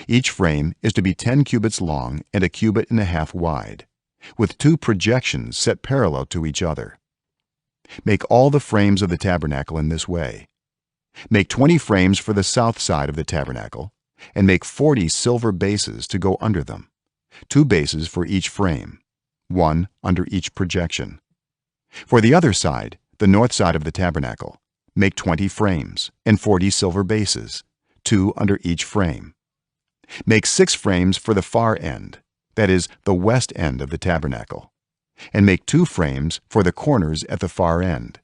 Each frame is to be 10 cubits long and a cubit and a half wide, with 2 projections set parallel to each other. Make all the frames of the tabernacle in this way. Make 20 frames for the south side of the tabernacle, and make 40 silver bases to go under them, 2 bases for each frame, 1 under each projection. For the other side, the north side of the tabernacle, make 20 frames and 40 silver bases, 2 under each frame. Make 6 frames for the far end, that is, the west end of the tabernacle, and make 2 frames for the corners at the far end.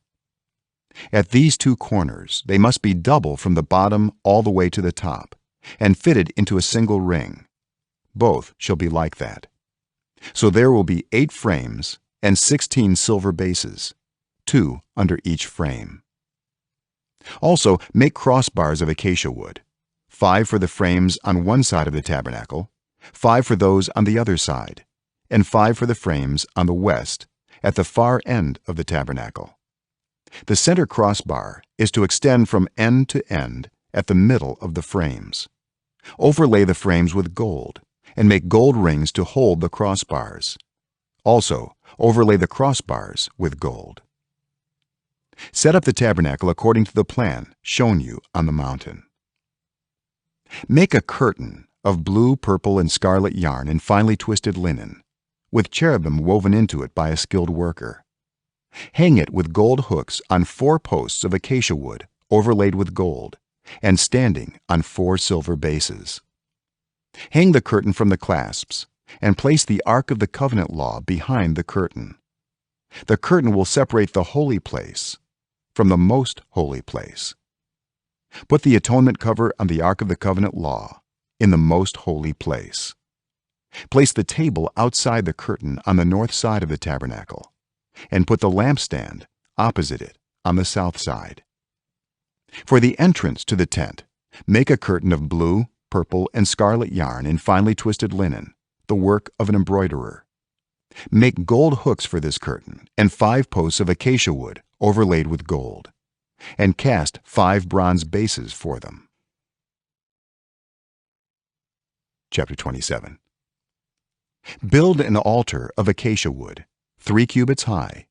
At these 2 corners they must be double from the bottom all the way to the top, and fitted into a single ring. Both shall be like that. So there will be 8 frames and 16 silver bases, 2 under each frame. Also make crossbars of acacia wood, 5 for the frames on one side of the tabernacle, 5 for those on the other side, and 5 for the frames on the west at the far end of the tabernacle. The center crossbar is to extend from end to end at the middle of the frames. Overlay the frames with gold and make gold rings to hold the crossbars. Also overlay the crossbars with gold. Set up the tabernacle according to the plan shown you on the mountain. Make a curtain of blue, purple, and scarlet yarn and finely twisted linen, with cherubim woven into it by a skilled worker. Hang it with gold hooks on 4 posts of acacia wood overlaid with gold, and standing on 4 silver bases. Hang the curtain from the clasps, and place the Ark of the Covenant law behind the curtain, The curtain will separate the holy place from the most holy place. Put the atonement cover on the ark of the covenant law in the most holy place. Place the table outside the curtain on the north side of the tabernacle, and put the lampstand opposite it on the south side. For the entrance to the tent, make a curtain of blue, purple, and scarlet yarn in finely twisted linen, the work of an embroiderer. Make gold hooks for this curtain and 5 posts of acacia wood overlaid with gold, and cast 5 bronze bases for them. Chapter 27. Build an altar of acacia wood, 3 cubits high.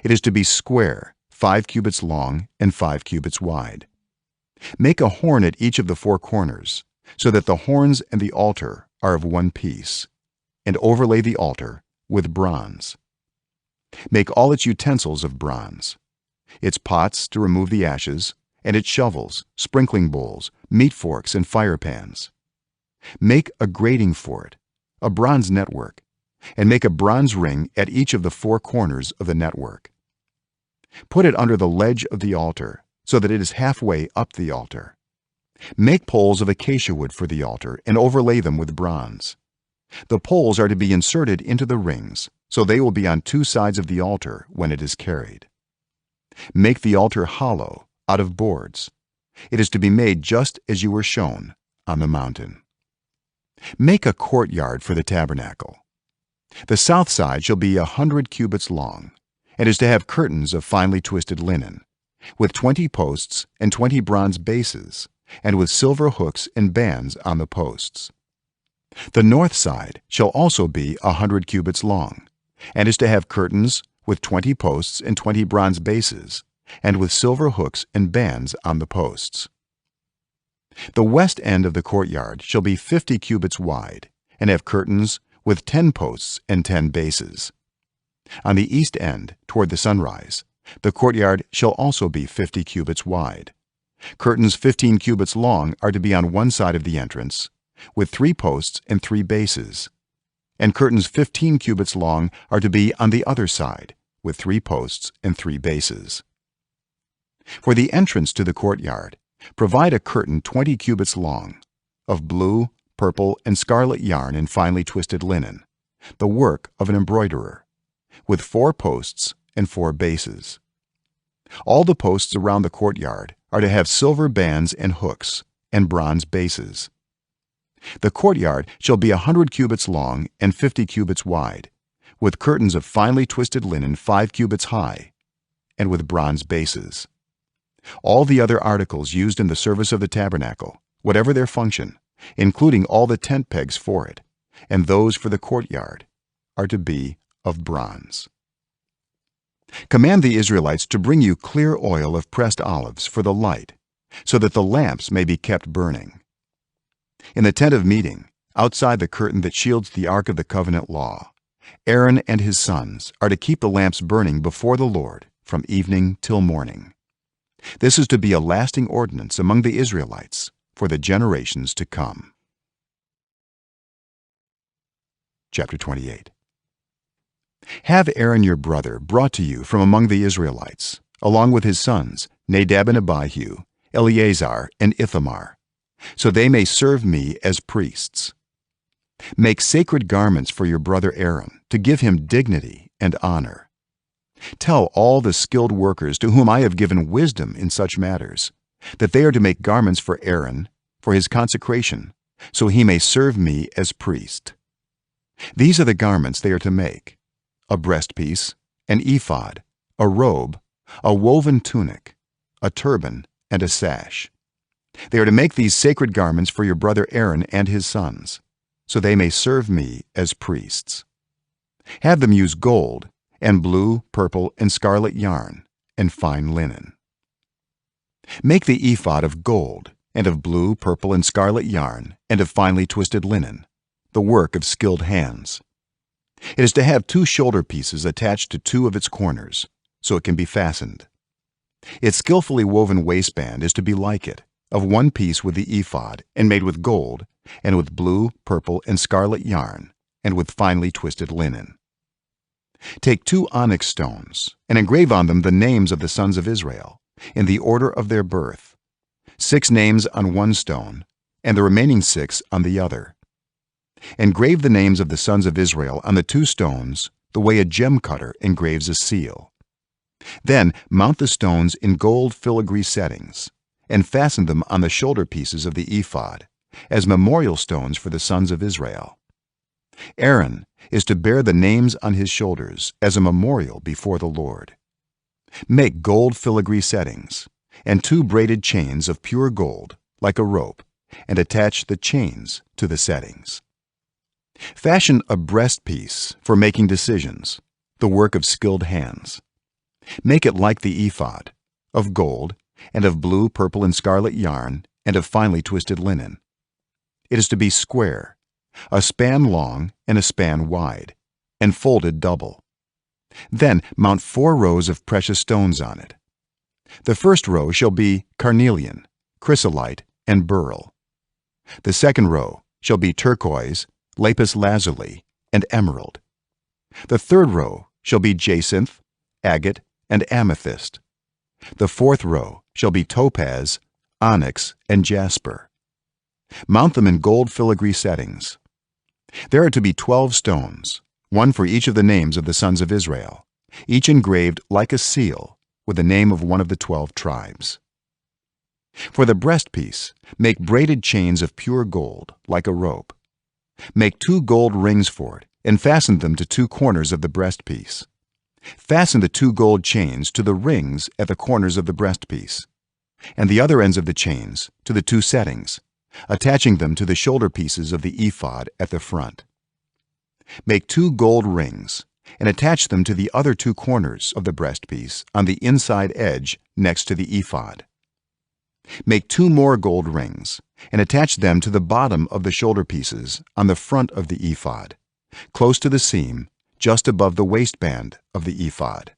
It is to be square, 5 cubits long and 5 cubits wide. Make a horn at each of the 4 corners, so that the horns and the altar are of one piece, and overlay the altar with bronze. Make all its utensils of bronze, its pots to remove the ashes, and its shovels, sprinkling bowls, meat forks, and fire pans. Make a grating for it, a bronze network, and make a bronze ring at each of the 4 corners of the network. Put it under the ledge of the altar, so that it is halfway up the altar. Make poles of acacia wood for the altar and overlay them with bronze. The poles are to be inserted into the rings, so they will be on 2 sides of the altar when it is carried. Make the altar hollow, out of boards. It is to be made just as you were shown on the mountain. Make a courtyard for the tabernacle. The south side shall be 100 cubits long, and is to have curtains of finely twisted linen, with 20 posts and 20 bronze bases, and with silver hooks and bands on the posts. The north side shall also be 100 cubits long, and is to have curtains with 20 posts and 20 bronze bases, and with silver hooks and bands on the posts. The west end of the courtyard shall be 50 cubits wide, and have curtains with 10 posts and 10 bases. On the east end, toward the sunrise, the courtyard shall also be 50 cubits wide. Curtains 15 cubits long are to be on one side of the entrance, with 3 posts and 3 bases, and curtains 15 cubits long are to be on the other side, with 3 posts and 3 bases. For the entrance to the courtyard, provide a curtain 20 cubits long, of blue, purple, and scarlet yarn in finely twisted linen, the work of an embroiderer, with 4 posts and 4 bases. All the posts around the courtyard are to have silver bands and hooks and bronze bases. The courtyard shall be 100 cubits long and 50 cubits wide, with curtains of finely twisted linen 5 cubits high, and with bronze bases. All the other articles used in the service of the tabernacle, whatever their function, including all the tent pegs for it, and those for the courtyard, are to be of bronze. Command the Israelites to bring you clear oil of pressed olives for the light, so that the lamps may be kept burning. In the tent of meeting, outside the curtain that shields the ark of the covenant law, Aaron and his sons are to keep the lamps burning before the Lord from evening till morning. This is to be a lasting ordinance among the Israelites for the generations to come. Chapter 28. Have Aaron your brother brought to you from among the Israelites, along with his sons Nadab and Abihu, Eleazar and Ithamar, so they may serve me as priests. Make sacred garments for your brother Aaron to give him dignity and honor. Tell all the skilled workers to whom I have given wisdom in such matters that they are to make garments for Aaron for his consecration, so he may serve me as priest. These are the garments they are to make: a breastpiece, an ephod, a robe, a woven tunic, a turban, and a sash. They are to make these sacred garments for your brother Aaron and his sons, so they may serve me as priests. Have them use gold and blue, purple, and scarlet yarn and fine linen. Make the ephod of gold and of blue, purple, and scarlet yarn and of finely twisted linen, the work of skilled hands. It is to have 2 shoulder pieces attached to 2 of its corners, so it can be fastened. Its skillfully woven waistband is to be like it, of one piece with the ephod, and made with gold, and with blue, purple, and scarlet yarn, and with finely twisted linen. take 2 onyx stones and engrave on them the names of the sons of Israel in the order of their birth, 6 names on one stone and the remaining 6 on the other. Engrave the names of the sons of Israel on the 2 stones the way a gem cutter engraves a seal. Then mount the stones in gold filigree settings and fasten them on the shoulder pieces of the ephod as memorial stones for the sons of Israel. Aaron is to bear the names on his shoulders as a memorial before the Lord. Make gold filigree settings and 2 braided chains of pure gold like a rope and attach the chains to the settings. Fashion a breastpiece for making decisions, the work of skilled hands. Make it like the ephod, of gold and of blue, purple, and scarlet yarn and of finely twisted linen. It is to be square, a span long and a span wide, and folded double. Then mount 4 rows of precious stones on it. The first row shall be carnelian, chrysolite, and beryl. The second row shall be turquoise, lapis lazuli, and emerald. The third row shall be jacinth, agate, and amethyst. The fourth row shall be topaz, onyx, and jasper. Mount them in gold filigree settings. There are to be 12 stones, 1 for each of the names of the sons of Israel, each engraved like a seal with the name of one of the 12 tribes. For the breastpiece, make braided chains of pure gold like a rope. Make 2 gold rings for it and fasten them to 2 corners of the breastpiece. Fasten the 2 gold chains to the rings at the corners of the breastpiece, and the other ends of the chains to the 2 settings, attaching them to the shoulder pieces of the ephod at the front. Make 2 gold rings and attach them to the other 2 corners of the breastpiece on the inside edge next to the ephod. Make 2 more gold rings and attach them to the bottom of the shoulder pieces on the front of the ephod, close to the seam just above the waistband of the ephod.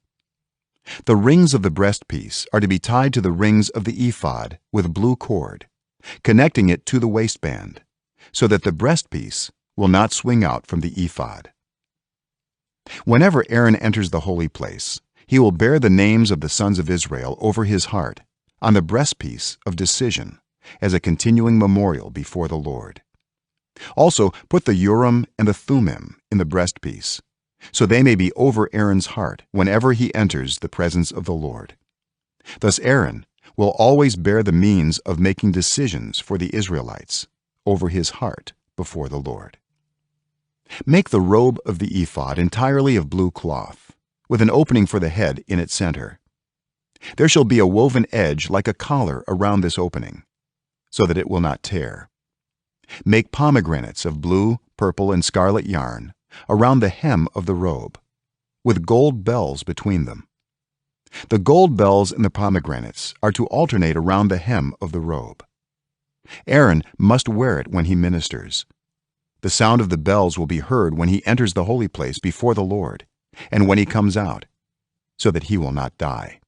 The rings of the breastpiece are to be tied to the rings of the ephod with blue cord, connecting it to the waistband, so that the breastpiece will not swing out from the ephod. Whenever Aaron enters the holy place, he will bear the names of the sons of Israel over his heart on the breastpiece of decision as a continuing memorial before the Lord. Also put the Urim and the Thummim in the breastpiece, so they may be over Aaron's heart whenever he enters the presence of the Lord. Thus Aaron will always bear the means of making decisions for the Israelites over his heart before the Lord. Make the robe of the ephod entirely of blue cloth, with an opening for the head in its center. There shall be a woven edge like a collar around this opening, so that it will not tear. Make pomegranates of blue, purple, and scarlet yarn around the hem of the robe, with gold bells between them. The gold bells and the pomegranates are to alternate around the hem of the robe. Aaron must wear it when he ministers. The sound of the bells will be heard when he enters the holy place before the Lord and when he comes out, so that he will not die.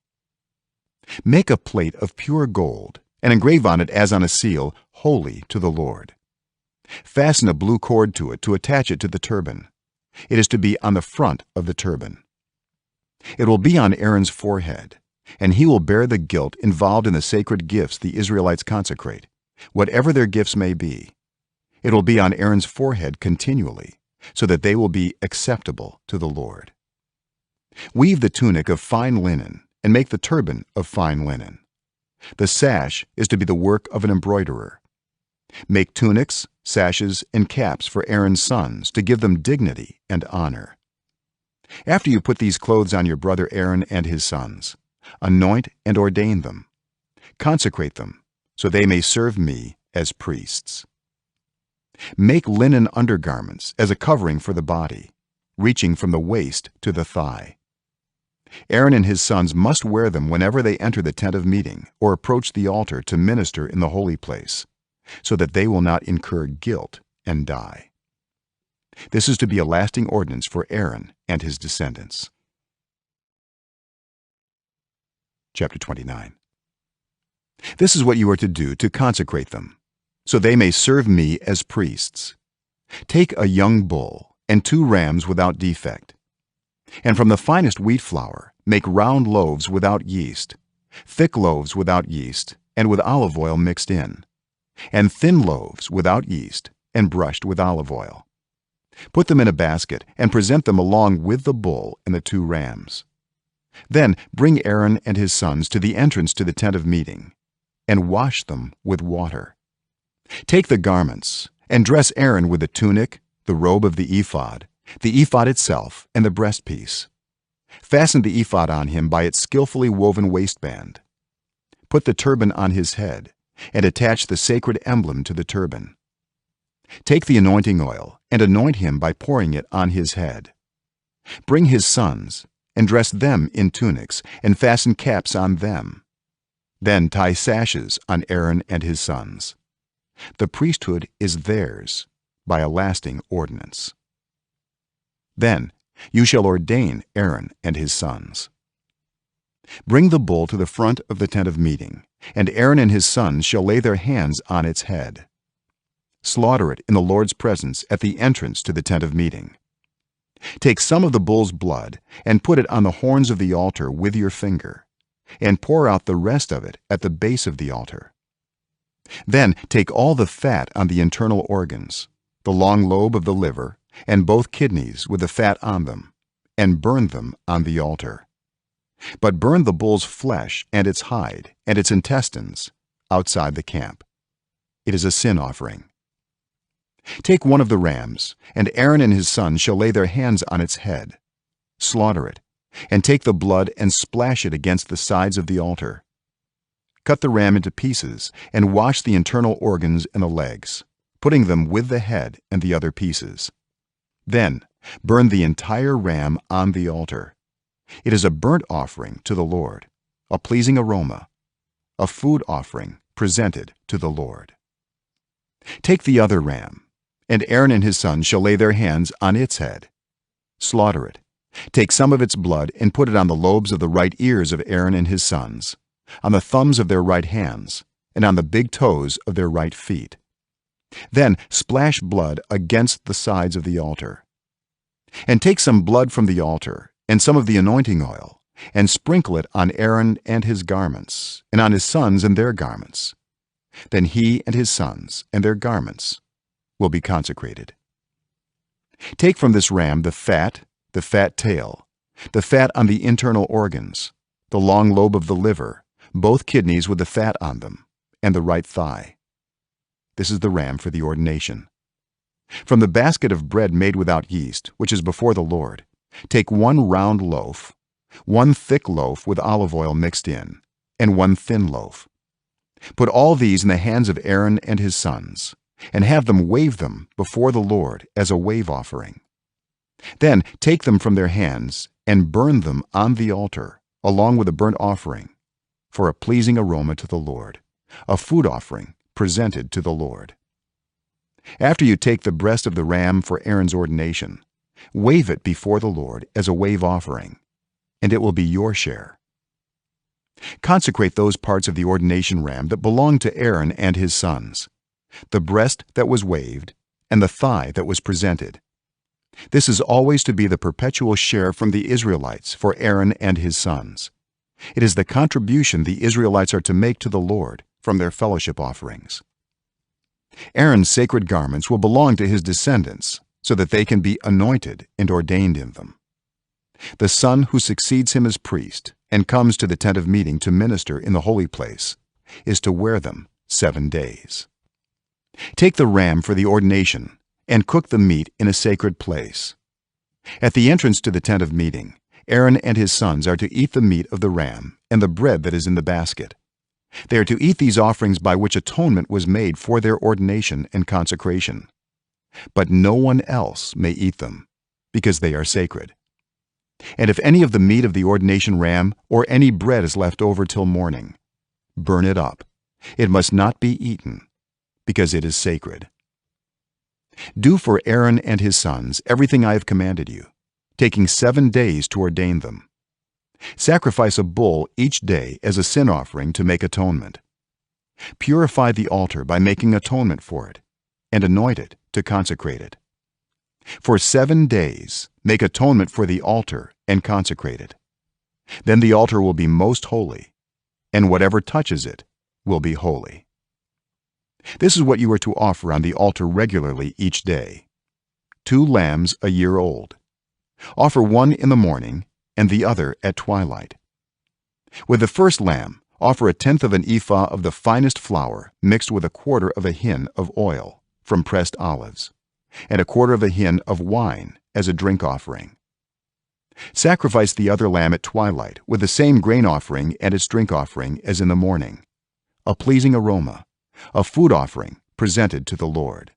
Make a plate of pure gold and engrave on it as on a seal, holy to the Lord. Fasten a blue cord to it to attach it to the turban. It is to be on the front of the turban. It will be on Aaron's forehead, and he will bear the guilt involved in the sacred gifts the Israelites consecrate, whatever their gifts may be. It will be on Aaron's forehead continually, so that they will be acceptable to the Lord. Weave the tunic of fine linen and make the turban of fine linen. The sash is to be the work of an embroiderer. Make tunics, sashes, and caps for Aaron's sons to give them dignity and honor. After you put these clothes on your brother Aaron and his sons, anoint and ordain them. Consecrate them, so they may serve me as priests. Make linen undergarments as a covering for the body, reaching from the waist to the thigh. Aaron and his sons must wear them whenever they enter the tent of meeting or approach the altar to minister in the holy place, so that they will not incur guilt and die. This is to be a lasting ordinance for Aaron and his descendants. Chapter 29. This is what you are to do to consecrate them, so they may serve me as priests. Take a young bull and 2 rams without defect. And from the finest wheat flour make round loaves without yeast, thick loaves without yeast and with olive oil mixed in, and thin loaves without yeast and brushed with olive oil. Put them in a basket and present them along with the bull and the 2 rams. Then bring Aaron and his sons to the entrance to the tent of meeting and wash them with water. Take the garments and dress Aaron with the tunic, the robe of the ephod itself, and the breastpiece. Fasten the ephod on him by its skillfully woven waistband. Put the turban on his head and attach the sacred emblem to the turban. Take the anointing oil and anoint him by pouring it on his head. Bring his sons and dress them in tunics and fasten caps on them. Then tie sashes on Aaron and his sons. The priesthood is theirs by a lasting ordinance. Then you shall ordain Aaron and his sons. Bring the bull to the front of the tent of meeting, and Aaron and his sons shall lay their hands on its head. Slaughter it in the Lord's presence at the entrance to the tent of meeting. Take some of the bull's blood and put it on the horns of the altar with your finger, and pour out the rest of it at the base of the altar. Then take all the fat on the internal organs, the long lobe of the liver, and both kidneys with the fat on them, and burn them on the altar. But burn the bull's flesh and its hide and its intestines outside the camp. It is a sin offering. Take one of the rams, and Aaron and his sons shall lay their hands on its head. Slaughter it, and take the blood and splash it against the sides of the altar. Cut the ram into pieces and wash the internal organs and the legs, putting them with the head and the other pieces. Then burn the entire ram on the altar. It is a burnt offering to the Lord, a pleasing aroma, a food offering presented to the Lord. Take the other ram, and Aaron and his sons shall lay their hands on its head. Slaughter it. Take some of its blood and put it on the lobes of the right ears of Aaron and his sons, on the thumbs of their right hands, and on the big toes of their right feet. Then splash blood against the sides of the altar. And take some blood from the altar and some of the anointing oil, and sprinkle it on Aaron and his garments, and on his sons and their garments. Then he and his sons and their garments will be consecrated. Take from this ram the fat tail, the fat on the internal organs, the long lobe of the liver, both kidneys with the fat on them, and the right thigh. This is the ram for the ordination. From the basket of bread made without yeast, which is before the Lord, take 1 round loaf, 1 thick loaf with olive oil mixed in, and 1 thin loaf. Put all these in the hands of Aaron and his sons, and have them wave them before the Lord as a wave offering. Then take them from their hands and burn them on the altar along with a burnt offering, for a pleasing aroma to the Lord, a food offering presented to the Lord. After you take the breast of the ram for Aaron's ordination, wave it before the Lord as a wave offering, and it will be your share. Consecrate those parts of the ordination ram that belong to Aaron and his sons, the breast that was waved and the thigh that was presented. This is always to be the perpetual share from the Israelites for Aaron and his sons. It is the contribution the Israelites are to make to the Lord from their fellowship offerings. Aaron's sacred garments will belong to his descendants so that they can be anointed and ordained in them. The son who succeeds him as priest and comes to the tent of meeting to minister in the holy place is to wear them 7 days. Take the ram for the ordination and cook the meat in a sacred place. At the entrance to the tent of meeting, Aaron and his sons are to eat the meat of the ram and the bread that is in the basket. They are to eat these offerings by which atonement was made for their ordination and consecration. But no one else may eat them, because they are sacred. And if any of the meat of the ordination ram or any bread is left over till morning, burn it up. It must not be eaten, because it is sacred. Do for Aaron and his sons everything I have commanded you, taking 7 days to ordain them. Sacrifice a bull each day as a sin offering to make atonement. Purify the altar by making atonement for it, and anoint it to consecrate it. For 7 days make atonement for the altar and consecrate it. Then the altar will be most holy, and whatever touches it will be holy. This is what you are to offer on the altar regularly each day: 2 lambs a year old. Offer one in the morning and the other at twilight. With the first lamb, offer 1/10 of an ephah of the finest flour mixed with 1/4 of a hin of oil from pressed olives, and 1/4 of a hin of wine as a drink offering. Sacrifice the other lamb at twilight with the same grain offering and its drink offering as in the morning, a pleasing aroma, a food offering presented to the Lord.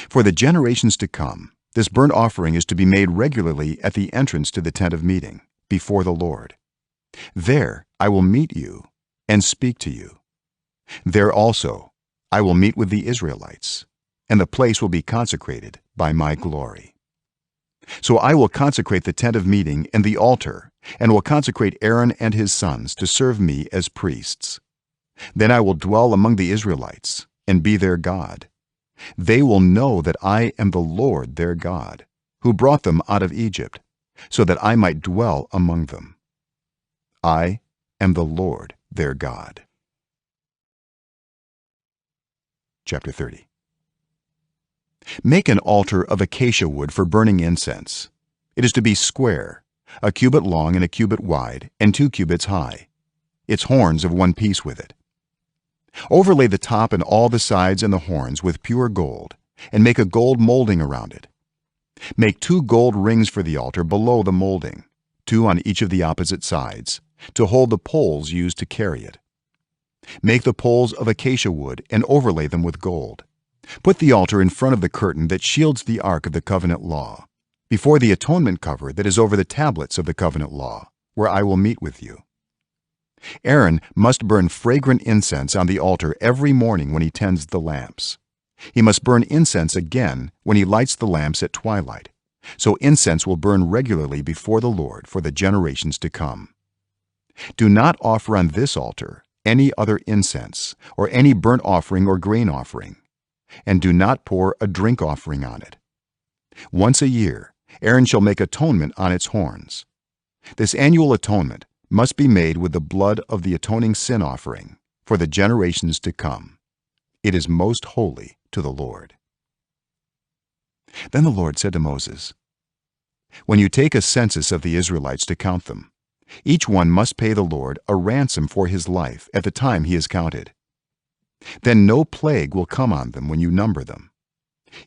For the generations to come, this burnt offering is to be made regularly at the entrance to the tent of meeting, before the Lord. There I will meet you and speak to you. There also I will meet with the Israelites, and the place will be consecrated by my glory. So I will consecrate the tent of meeting and the altar, and will consecrate Aaron and his sons to serve me as priests. Then I will dwell among the Israelites and be their God. They will know that I am the Lord their God, who brought them out of Egypt, so that I might dwell among them. I am the Lord their God. Chapter 30. Make an altar of acacia wood for burning incense. It is to be square, 1 cubit long and 1 cubit wide, and 2 cubits high, its horns of one piece with it. Overlay the top and all the sides and the horns with pure gold, and make a gold molding around it. Make 2 gold rings for the altar below the molding, 2 on each of the opposite sides, to hold the poles used to carry it. Make the poles of acacia wood and overlay them with gold. Put the altar in front of the curtain that shields the ark of the covenant law, before the atonement cover that is over the tablets of the covenant law, where I will meet with you. Aaron must burn fragrant incense on the altar every morning when he tends the lamps. He must burn incense again when he lights the lamps at twilight, so incense will burn regularly before the Lord for the generations to come. Do not offer on this altar any other incense or any burnt offering or grain offering, and do not pour a drink offering on it. Once a year Aaron shall make atonement on its horns. This annual atonement must be made with the blood of the atoning sin offering for the generations to come. It is most holy to the Lord. Then the Lord said to Moses, "When you take a census of the Israelites to count them, each one must pay the Lord a ransom for his life at the time he is counted. Then no plague will come on them when you number them.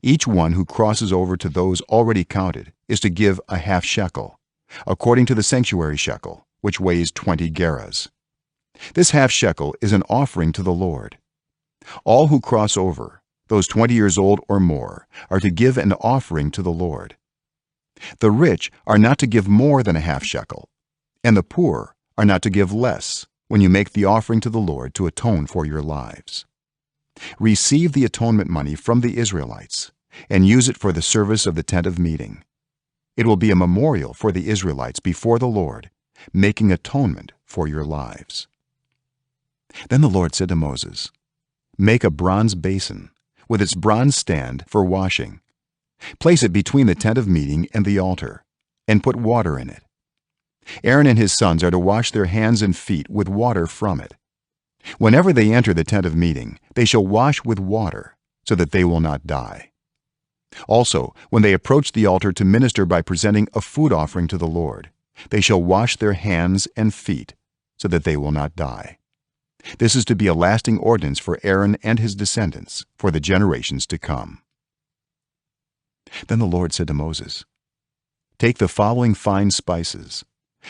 Each one who crosses over to those already counted is to give a half shekel, according to the sanctuary shekel, which weighs 20 gerahs. This half shekel is an offering to the Lord. All who cross over, those 20 years old or more, are to give an offering to the Lord. The rich are not to give more than a half shekel, and the poor are not to give less when you make the offering to the Lord to atone for your lives. Receive the atonement money from the Israelites and use it for the service of the tent of meeting. It will be a memorial for the Israelites before the Lord, making atonement for your lives." Then the Lord said to Moses, "Make a bronze basin with its bronze stand for washing. Place it between the tent of meeting and the altar, and put water in it. Aaron and his sons are to wash their hands and feet with water from it. Whenever they enter the tent of meeting, they shall wash with water, so that they will not die. Also, when they approach the altar to minister by presenting a food offering to the Lord, they shall wash their hands and feet, so that they will not die. This is to be a lasting ordinance for Aaron and his descendants for the generations to come." Then the Lord said to Moses, "Take the following fine spices: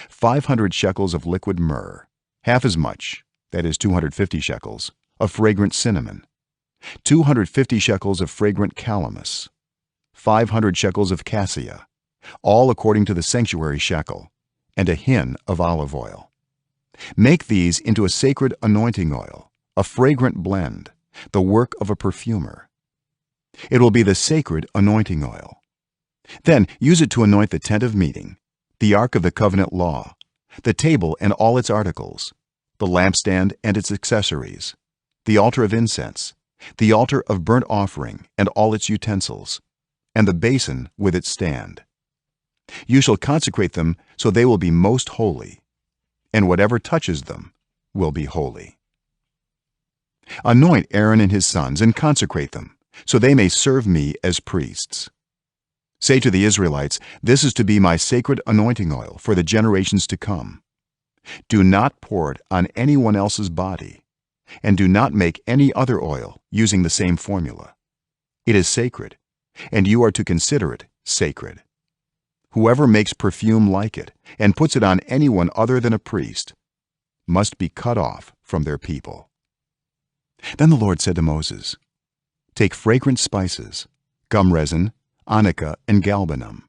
500 shekels of liquid myrrh, half as much, that is 250 shekels, of fragrant cinnamon, 250 shekels of fragrant calamus, 500 shekels of cassia, all according to the sanctuary shekel, and a hin of olive oil. Make these into a sacred anointing oil, a fragrant blend, the work of a perfumer. It will be the sacred anointing oil. Then use it to anoint the tent of meeting, the ark of the covenant law, the table and all its articles, the lampstand and its accessories, the altar of incense, the altar of burnt offering and all its utensils, and the basin with its stand. You shall consecrate them so they will be most holy, and whatever touches them will be holy. Anoint Aaron and his sons and consecrate them, so they may serve me as priests. Say to the Israelites, this is to be my sacred anointing oil for the generations to come. Do not pour it on anyone else's body, and do not make any other oil using the same formula. It is sacred, and you are to consider it sacred. Whoever makes perfume like it and puts it on anyone other than a priest must be cut off from their people. Then the Lord said to Moses, take fragrant spices, gum resin, onycha, and galbanum,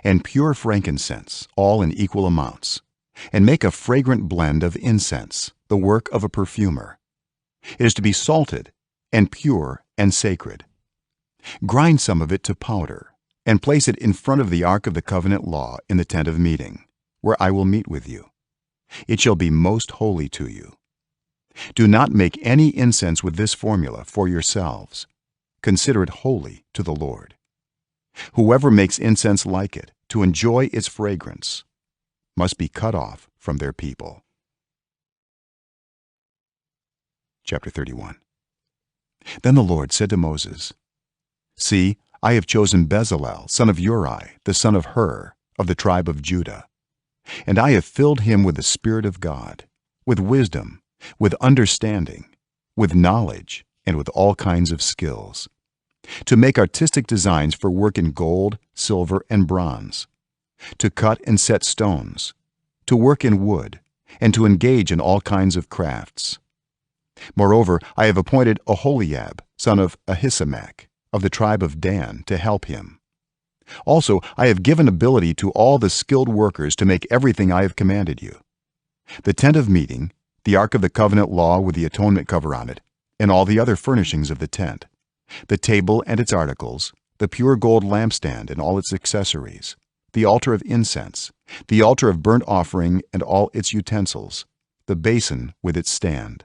and pure frankincense, all in equal amounts, and make a fragrant blend of incense, the work of a perfumer. It is to be salted and pure and sacred. Grind some of it to powder and place it in front of the ark of the covenant law in the tent of meeting, where I will meet with you. It shall be most holy to you. Do not make any incense with this formula for yourselves. Consider it holy to the Lord. Whoever makes incense like it to enjoy its fragrance must be cut off from their people. Chapter 31. Then the Lord said to Moses, see, I have chosen Bezalel, son of Uri, the son of Hur, of the tribe of Judah, and I have filled him with the Spirit of God, with wisdom, with understanding, with knowledge, and with all kinds of skills, to make artistic designs for work in gold, silver, and bronze, to cut and set stones, to work in wood, and to engage in all kinds of crafts. Moreover, I have appointed Aholiab, son of Ahisamach, of the tribe of Dan, to help him. Also, I have given ability to all the skilled workers to make everything I have commanded you: the tent of meeting, the ark of the covenant law with the atonement cover on it, and all the other furnishings of the tent, the table and its articles, the pure gold lampstand and all its accessories, the altar of incense, the altar of burnt offering and all its utensils, the basin with its stand,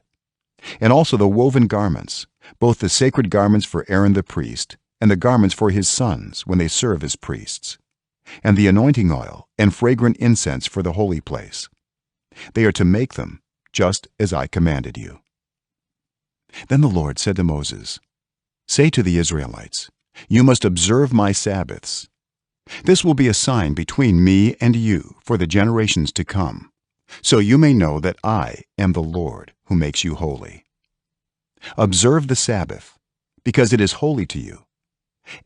and also the woven garments, both the sacred garments for Aaron the priest and the garments for his sons when they serve as priests, and the anointing oil and fragrant incense for the holy place. They are to make them just as I commanded you. Then the Lord said to Moses, say to the Israelites, you must observe my Sabbaths. This will be a sign between me and you for the generations to come, so you may know that I am the Lord who makes you holy. Observe the Sabbath, because it is holy to you.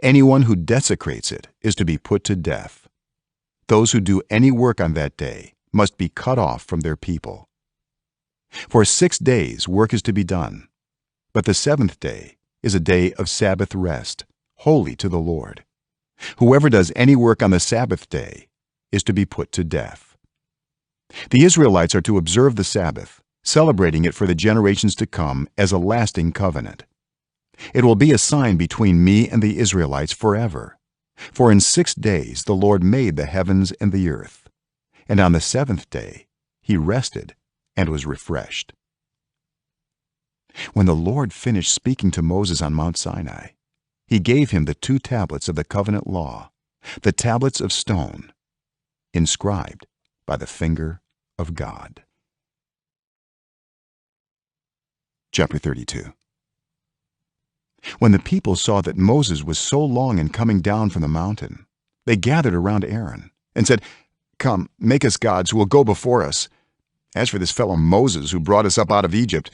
Anyone who desecrates it is to be put to death. Those who do any work on that day must be cut off from their people. For 6 days work is to be done, but the seventh day is a day of Sabbath rest, holy to the Lord. Whoever does any work on the Sabbath day is to be put to death. The Israelites are to observe the Sabbath, celebrating it for the generations to come as a lasting covenant. It will be a sign between me and the Israelites forever. For in 6 days the Lord made the heavens and the earth, and on the seventh day he rested and was refreshed. When the Lord finished speaking to Moses on Mount Sinai, he gave him the 2 tablets of the covenant law, the tablets of stone, inscribed by the finger of God. Chapter 32. When the people saw that Moses was so long in coming down from the mountain, they gathered around Aaron and said, come, make us gods who will go before us. As for this fellow Moses who brought us up out of Egypt,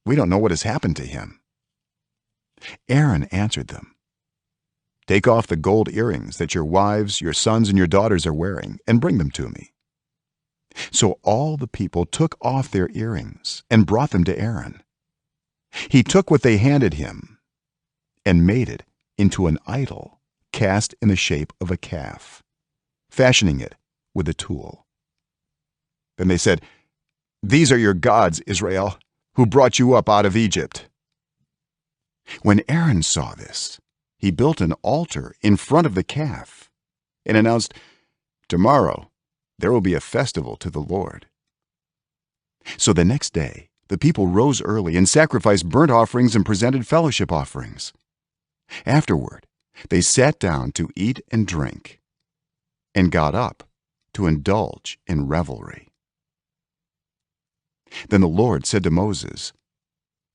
we don't know what has happened to him. Aaron answered them, take off the gold earrings that your wives, your sons, and your daughters are wearing, and bring them to me. So all the people took off their earrings and brought them to Aaron. He took what they handed him and made it into an idol cast in the shape of a calf, fashioning it with a tool. Then they said, these are your gods, Israel, who brought you up out of Egypt. When Aaron saw this, he built an altar in front of the calf and announced, tomorrow there will be a festival to the Lord. So the next day the people rose early and sacrificed burnt offerings and presented fellowship offerings. Afterward they sat down to eat and drink, and got up to indulge in revelry. Then the Lord said to Moses,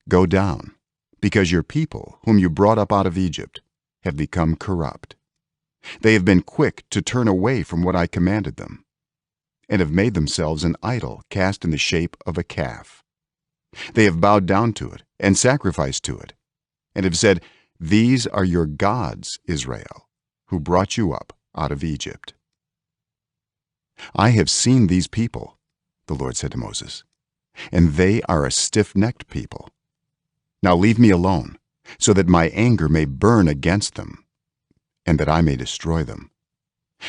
"Go down, because your people whom you brought up out of Egypt have become corrupt. They have been quick to turn away from what I commanded them, and have made themselves an idol cast in the shape of a calf. They have bowed down to it and sacrificed to it, and have said, 'These are your gods, Israel, who brought you up out of Egypt.' I have seen these people," the Lord said to Moses, "and they are a stiff-necked people. Now leave me alone, so that my anger may burn against them, and that I may destroy them.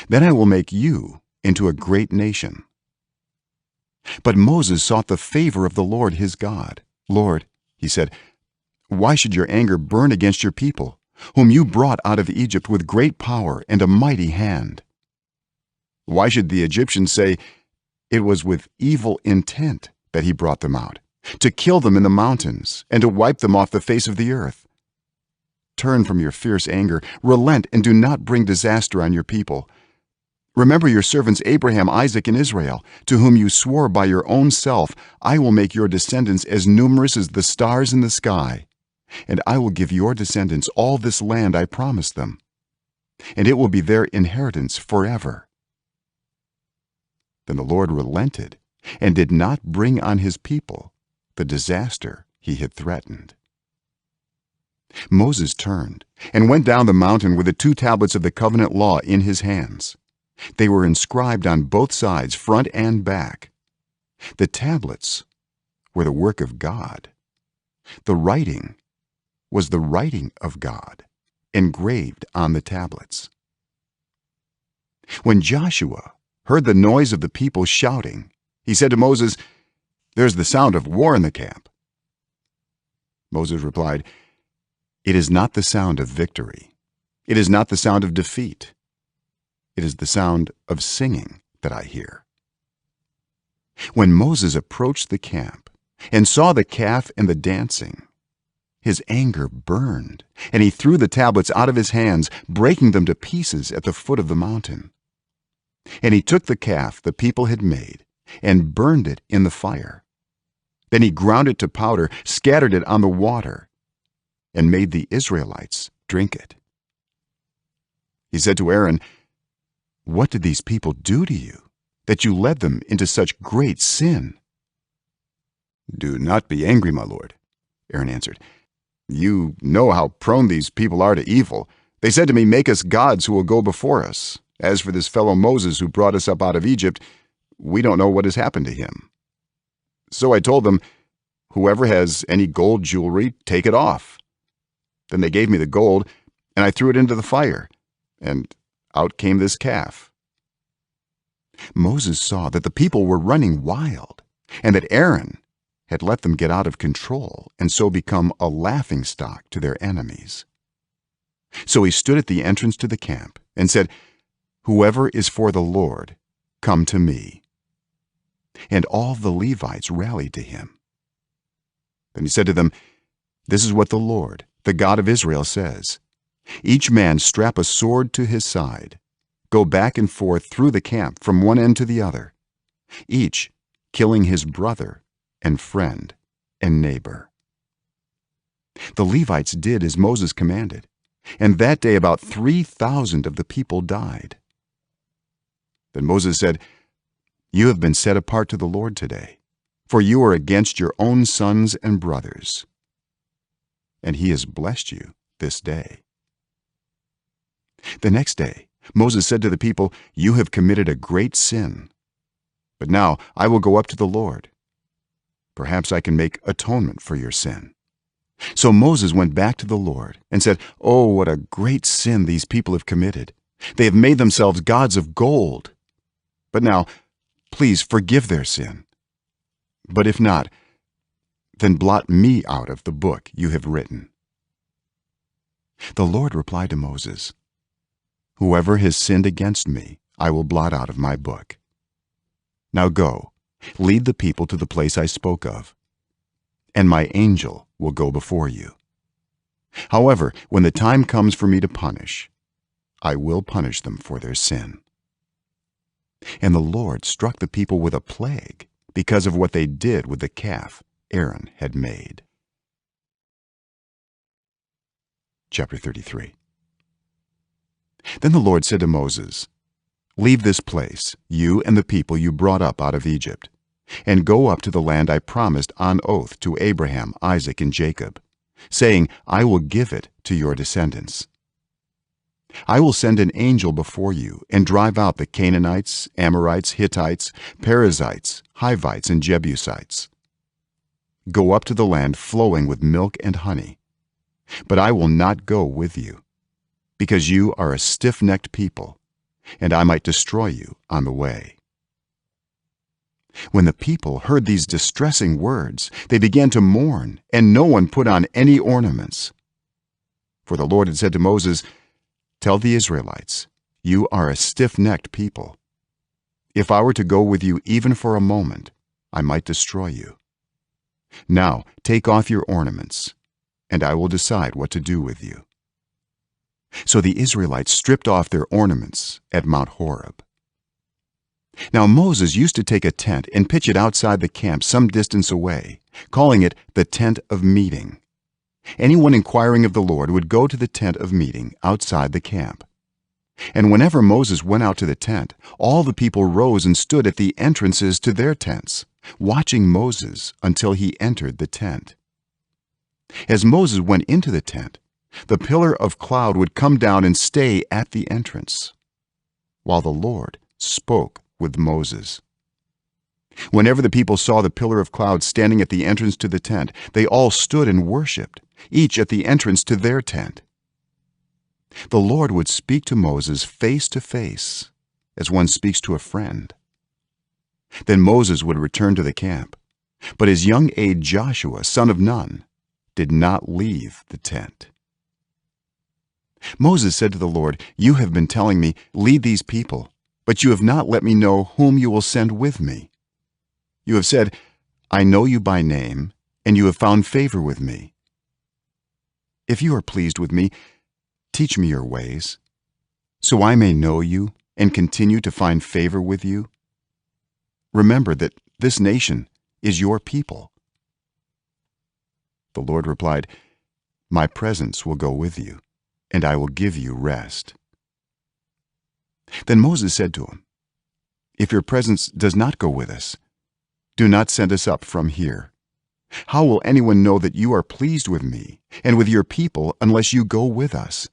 Then I will make you into a great nation." But Moses sought the favor of the Lord his God. "Lord," he said, "why should your anger burn against your people, whom you brought out of Egypt with great power and a mighty hand? Why should the Egyptians say, 'It was with evil intent that he brought them out, to kill them in the mountains and to wipe them off the face of the earth'? Turn from your fierce anger, relent, and do not bring disaster on your people. Remember your servants Abraham, Isaac, and Israel, to whom you swore by your own self, 'I will make your descendants as numerous as the stars in the sky, and I will give your descendants all this land I promised them, and it will be their inheritance forever.' Then the Lord relented and did not bring on his people the disaster he had threatened. Moses turned and went down the mountain with the 2 tablets of the covenant law in his hands. They were inscribed on both sides, front and back. The tablets were the work of God. The writing was the writing of God, engraved on the tablets. When Joshua heard the noise of the people shouting, he said to Moses, "There's the sound of war in the camp." Moses replied, "It is not the sound of victory. It is not the sound of defeat. It is the sound of singing that I hear." When Moses approached the camp and saw the calf and the dancing, his anger burned, and he threw the tablets out of his hands, breaking them to pieces at the foot of the mountain. And he took the calf the people had made and burned it in the fire. Then he ground it to powder, scattered it on the water, and made the Israelites drink it. He said to Aaron, "What did these people do to you, that you led them into such great sin?" "Do not be angry, my lord," Aaron answered. "You know how prone these people are to evil. They said to me, 'Make us gods who will go before us. As for this fellow Moses who brought us up out of Egypt, we don't know what has happened to him.' So I told them, 'Whoever has any gold jewelry, take it off.' Then they gave me the gold, and I threw it into the fire, and out came this calf." Moses saw that the people were running wild, and that Aaron had let them get out of control and so become a laughingstock to their enemies. So he stood at the entrance to the camp and said, "Whoever is for the Lord, come to me." And all the Levites rallied to him. Then he said to them, "This is what the Lord, the God of Israel, says. Each man strap a sword to his side. Go back and forth through the camp from one end to the other, each killing his brother and friend and neighbor." The Levites did as Moses commanded, and that day about 3,000 of the people died. Then Moses said, "You have been set apart to the Lord today, for you are against your own sons and brothers, and he has blessed you this day." The next day Moses said to the people, "You have committed a great sin. But now I will go up to the Lord. Perhaps I can make atonement for your sin." So Moses went back to the Lord and said, "Oh, what a great sin these people have committed. They have made themselves gods of gold. But now, please forgive their sin. But if not, then blot me out of the book you have written." The Lord replied to Moses, "Whoever has sinned against me, I will blot out of my book. Now go, lead the people to the place I spoke of, and my angel will go before you. However, when the time comes for me to punish, I will punish them for their sin." And the Lord struck the people with a plague because of what they did with the calf Aaron had made. Chapter 33. Then the Lord said to Moses, "Leave this place, you and the people you brought up out of Egypt, and go up to the land I promised on oath to Abraham, Isaac, and Jacob, saying, I will give it to your descendants. I will send an angel before you and drive out the Canaanites, Amorites, Hittites, Perizzites, Hivites, and Jebusites. Go up to the land flowing with milk and honey. But I will not go with you, because you are a stiff-necked people, and I might destroy you on the way." When the people heard these distressing words, they began to mourn, and no one put on any ornaments. For the Lord had said to Moses, "Tell the Israelites, you are a stiff-necked people. If I were to go with you even for a moment, I might destroy you. Now take off your ornaments, and I will decide what to do with you." So the Israelites stripped off their ornaments at Mount Horeb. Now Moses used to take a tent and pitch it outside the camp some distance away, calling it the tent of meeting. Anyone inquiring of the Lord would go to the tent of meeting outside the camp. And whenever Moses went out to the tent, all the people rose and stood at the entrances to their tents, watching Moses until he entered the tent. As Moses went into the tent, the pillar of cloud would come down and stay at the entrance, while the Lord spoke with Moses. Whenever the people saw the pillar of cloud standing at the entrance to the tent, they all stood and worshipped, each at the entrance to their tent. The Lord would speak to Moses face to face, as one speaks to a friend. Then Moses would return to the camp, but his young aide Joshua, son of Nun, did not leave the tent. Moses said to the Lord, "You have been telling me, 'Lead these people,' but you have not let me know whom you will send with me. You have said, 'I know you by name, and you have found favor with me.' If you are pleased with me, teach me your ways, so I may know you and continue to find favor with you. Remember that this nation is your people." The Lord replied, "My presence will go with you, and I will give you rest." Then Moses said to him, "If your presence does not go with us, do not send us up from here. How will anyone know that you are pleased with me and with your people unless you go with us?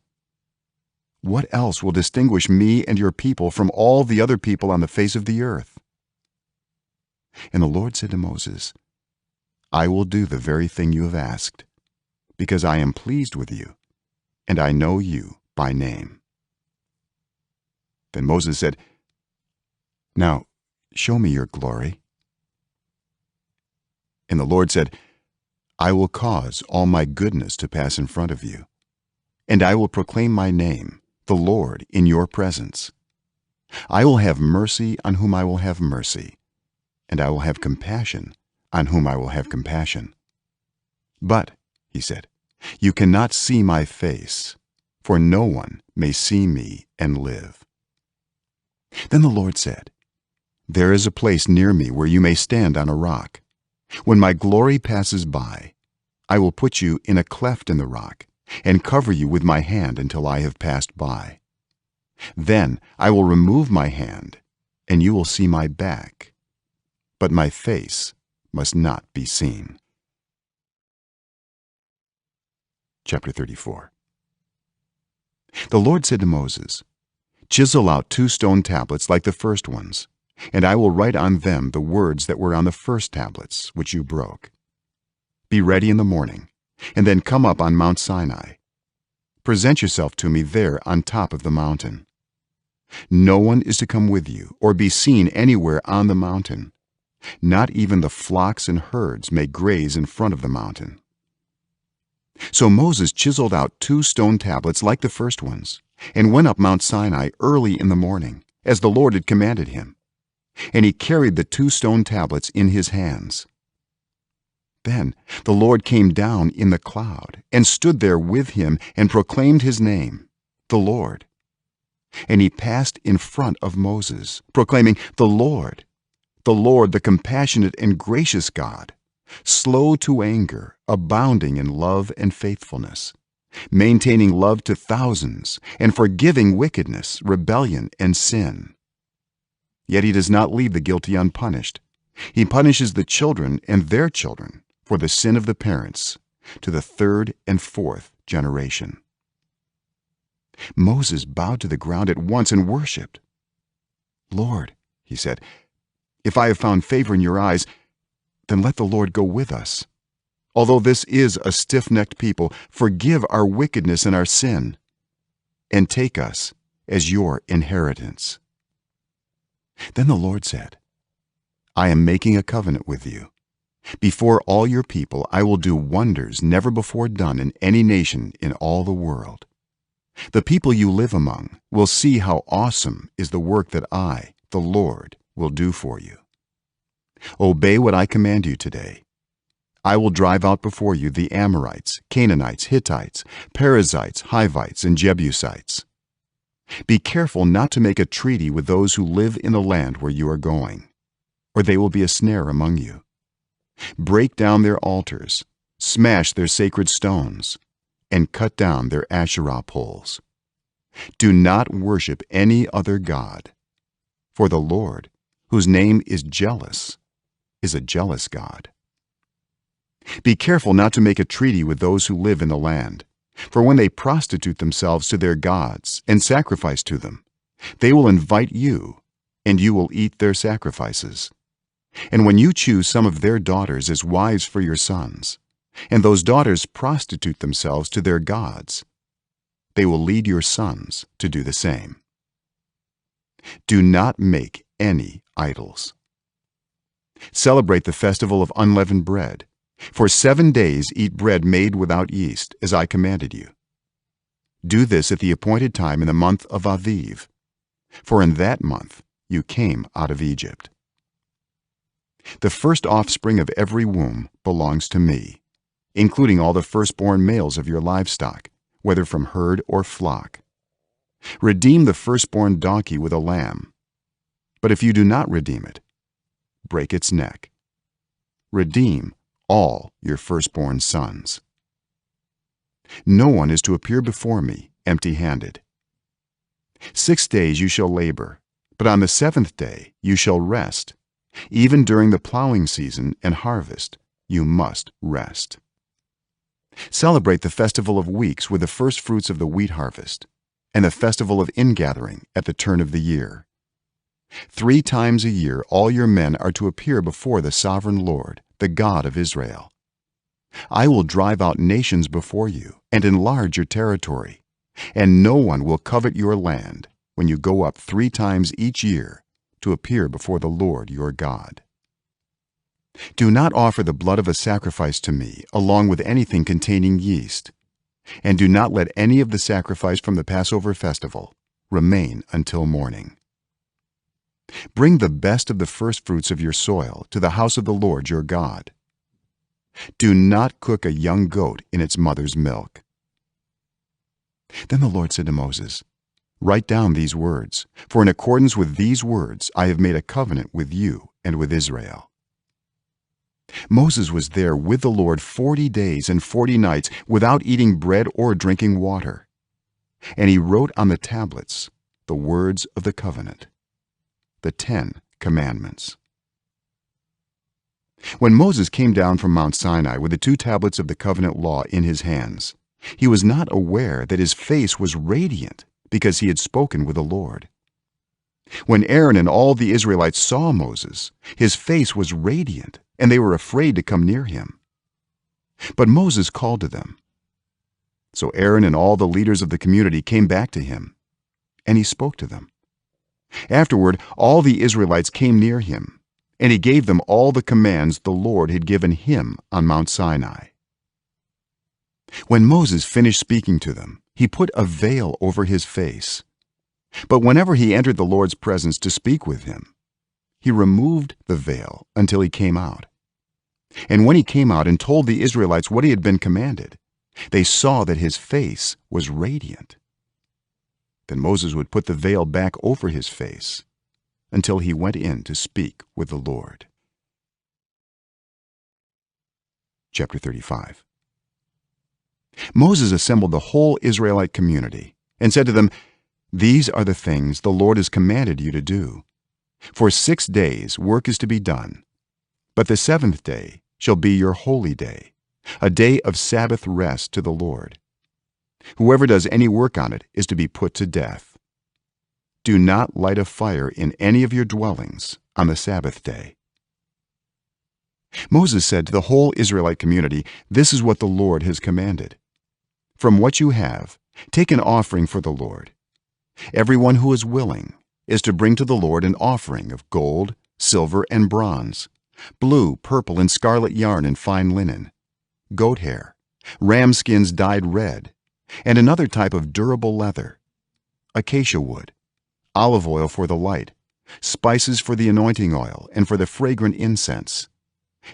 What else will distinguish me and your people from all the other people on the face of the earth?" And the Lord said to Moses, "I will do the very thing you have asked, because I am pleased with you, and I know you by name." Then Moses said, "Now show me your glory." And the Lord said, "I will cause all my goodness to pass in front of you, and I will proclaim my name, the Lord, in your presence. I will have mercy on whom I will have mercy, and I will have compassion on whom I will have compassion. But," he said, "you cannot see my face, for no one may see me and live." Then the Lord said, "There is a place near me where you may stand on a rock. When my glory passes by, I will put you in a cleft in the rock and cover you with my hand until I have passed by. Then I will remove my hand, and you will see my back, but my face must not be seen." Chapter 34. The Lord said to Moses, "Chisel out 2 stone tablets like the first ones, and I will write on them the words that were on the first tablets, which you broke. Be ready in the morning, and then come up on Mount Sinai. Present yourself to me there on top of the mountain. No one is to come with you or be seen anywhere on the mountain. Not even the flocks and herds may graze in front of the mountain." So Moses chiseled out 2 stone tablets like the first ones, and went up Mount Sinai early in the morning, as the Lord had commanded him. And he carried the 2 stone tablets in his hands. Then the Lord came down in the cloud, and stood there with him, and proclaimed his name, the Lord. and he passed in front of Moses, proclaiming, the Lord, the compassionate and gracious God, slow to anger, abounding in love and faithfulness, maintaining love to thousands, and forgiving wickedness, rebellion, and sin. Yet he does not leave the guilty unpunished. He punishes the children and their children for the sin of the parents, to the third and fourth generation." Moses bowed to the ground at once and worshipped. "Lord," he said, "if I have found favor in your eyes, then let the Lord go with us. Although this is a stiff-necked people, forgive our wickedness and our sin, and take us as your inheritance." Then the Lord said, "I am making a covenant with you. Before all your people I will do wonders never before done in any nation in all the world. The people you live among will see how awesome is the work that I, the Lord, will do for you. Obey what I command you today. I will drive out before you the Amorites, Canaanites, Hittites, Perizzites, Hivites, and Jebusites. Be careful not to make a treaty with those who live in the land where you are going, or they will be a snare among you. Break down their altars, smash their sacred stones, and cut down their Asherah poles. Do not worship any other god, for the Lord, whose name is jealous, is a jealous God. Be careful not to make a treaty with those who live in the land, for when they prostitute themselves to their gods and sacrifice to them, they will invite you, and you will eat their sacrifices. And when you choose some of their daughters as wives for your sons, and those daughters prostitute themselves to their gods, they will lead your sons to do the same. Do not make any idols. Celebrate the festival of unleavened bread. For 7 days eat bread made without yeast, as I commanded you. Do this at the appointed time in the month of Aviv, for in that month you came out of Egypt. The first offspring of every womb belongs to me, including all the firstborn males of your livestock, whether from herd or flock. Redeem the firstborn donkey with a lamb, but if you do not redeem it, break its neck. Redeem all your firstborn sons. No one is to appear before me empty-handed. 6 days you shall labor, but on the 7th day you shall rest. Even during the plowing season and harvest, you must rest. Celebrate the festival of weeks with the first fruits of the wheat harvest, and the festival of ingathering at the turn of the year. 3 times a year all your men are to appear before the sovereign Lord, the God of Israel. I will drive out nations before you and enlarge your territory, and no one will covet your land when you go up 3 times each year to appear before the Lord your God. Do not offer the blood of a sacrifice to me along with anything containing yeast, and do not let any of the sacrifice from the Passover festival remain until morning. Bring the best of the firstfruits of your soil to the house of the Lord your God. Do not cook a young goat in its mother's milk. Then the Lord said to Moses, "Write down these words, for in accordance with these words I have made a covenant with you and with Israel." Moses was there with the Lord 40 days and 40 nights without eating bread or drinking water, and he wrote on the tablets the words of the covenant, the 10 commandments. When Moses came down from Mount Sinai with the 2 tablets of the covenant law in his hands, he was not aware that his face was radiant because he had spoken with the Lord. When Aaron and all the Israelites saw Moses, his face was radiant, and they were afraid to come near him. But Moses called to them. So Aaron and all the leaders of the community came back to him, and he spoke to them. Afterward, all the Israelites came near him, and he gave them all the commands the Lord had given him on Mount Sinai. When Moses finished speaking to them, he put a veil over his face. But whenever he entered the Lord's presence to speak with him, he removed the veil until he came out. And when he came out and told the Israelites what he had been commanded, they saw that his face was radiant. Then Moses would put the veil back over his face until he went in to speak with the Lord. Chapter 35. Moses assembled the whole Israelite community and said to them, "These are the things the Lord has commanded you to do. For 6 days work is to be done, but the seventh day shall be your holy day, a day of Sabbath rest to the Lord. Whoever does any work on it is to be put to death. Do not light a fire in any of your dwellings on the Sabbath day." Moses said to the whole Israelite community, "This is what the Lord has commanded. From what you have, take an offering for the Lord. Everyone who is willing is to bring to the Lord an offering of gold, silver, and bronze, blue, purple, and scarlet yarn and fine linen, goat hair, ram skins dyed red, and another type of durable leather, acacia wood, olive oil for the light, spices for the anointing oil and for the fragrant incense,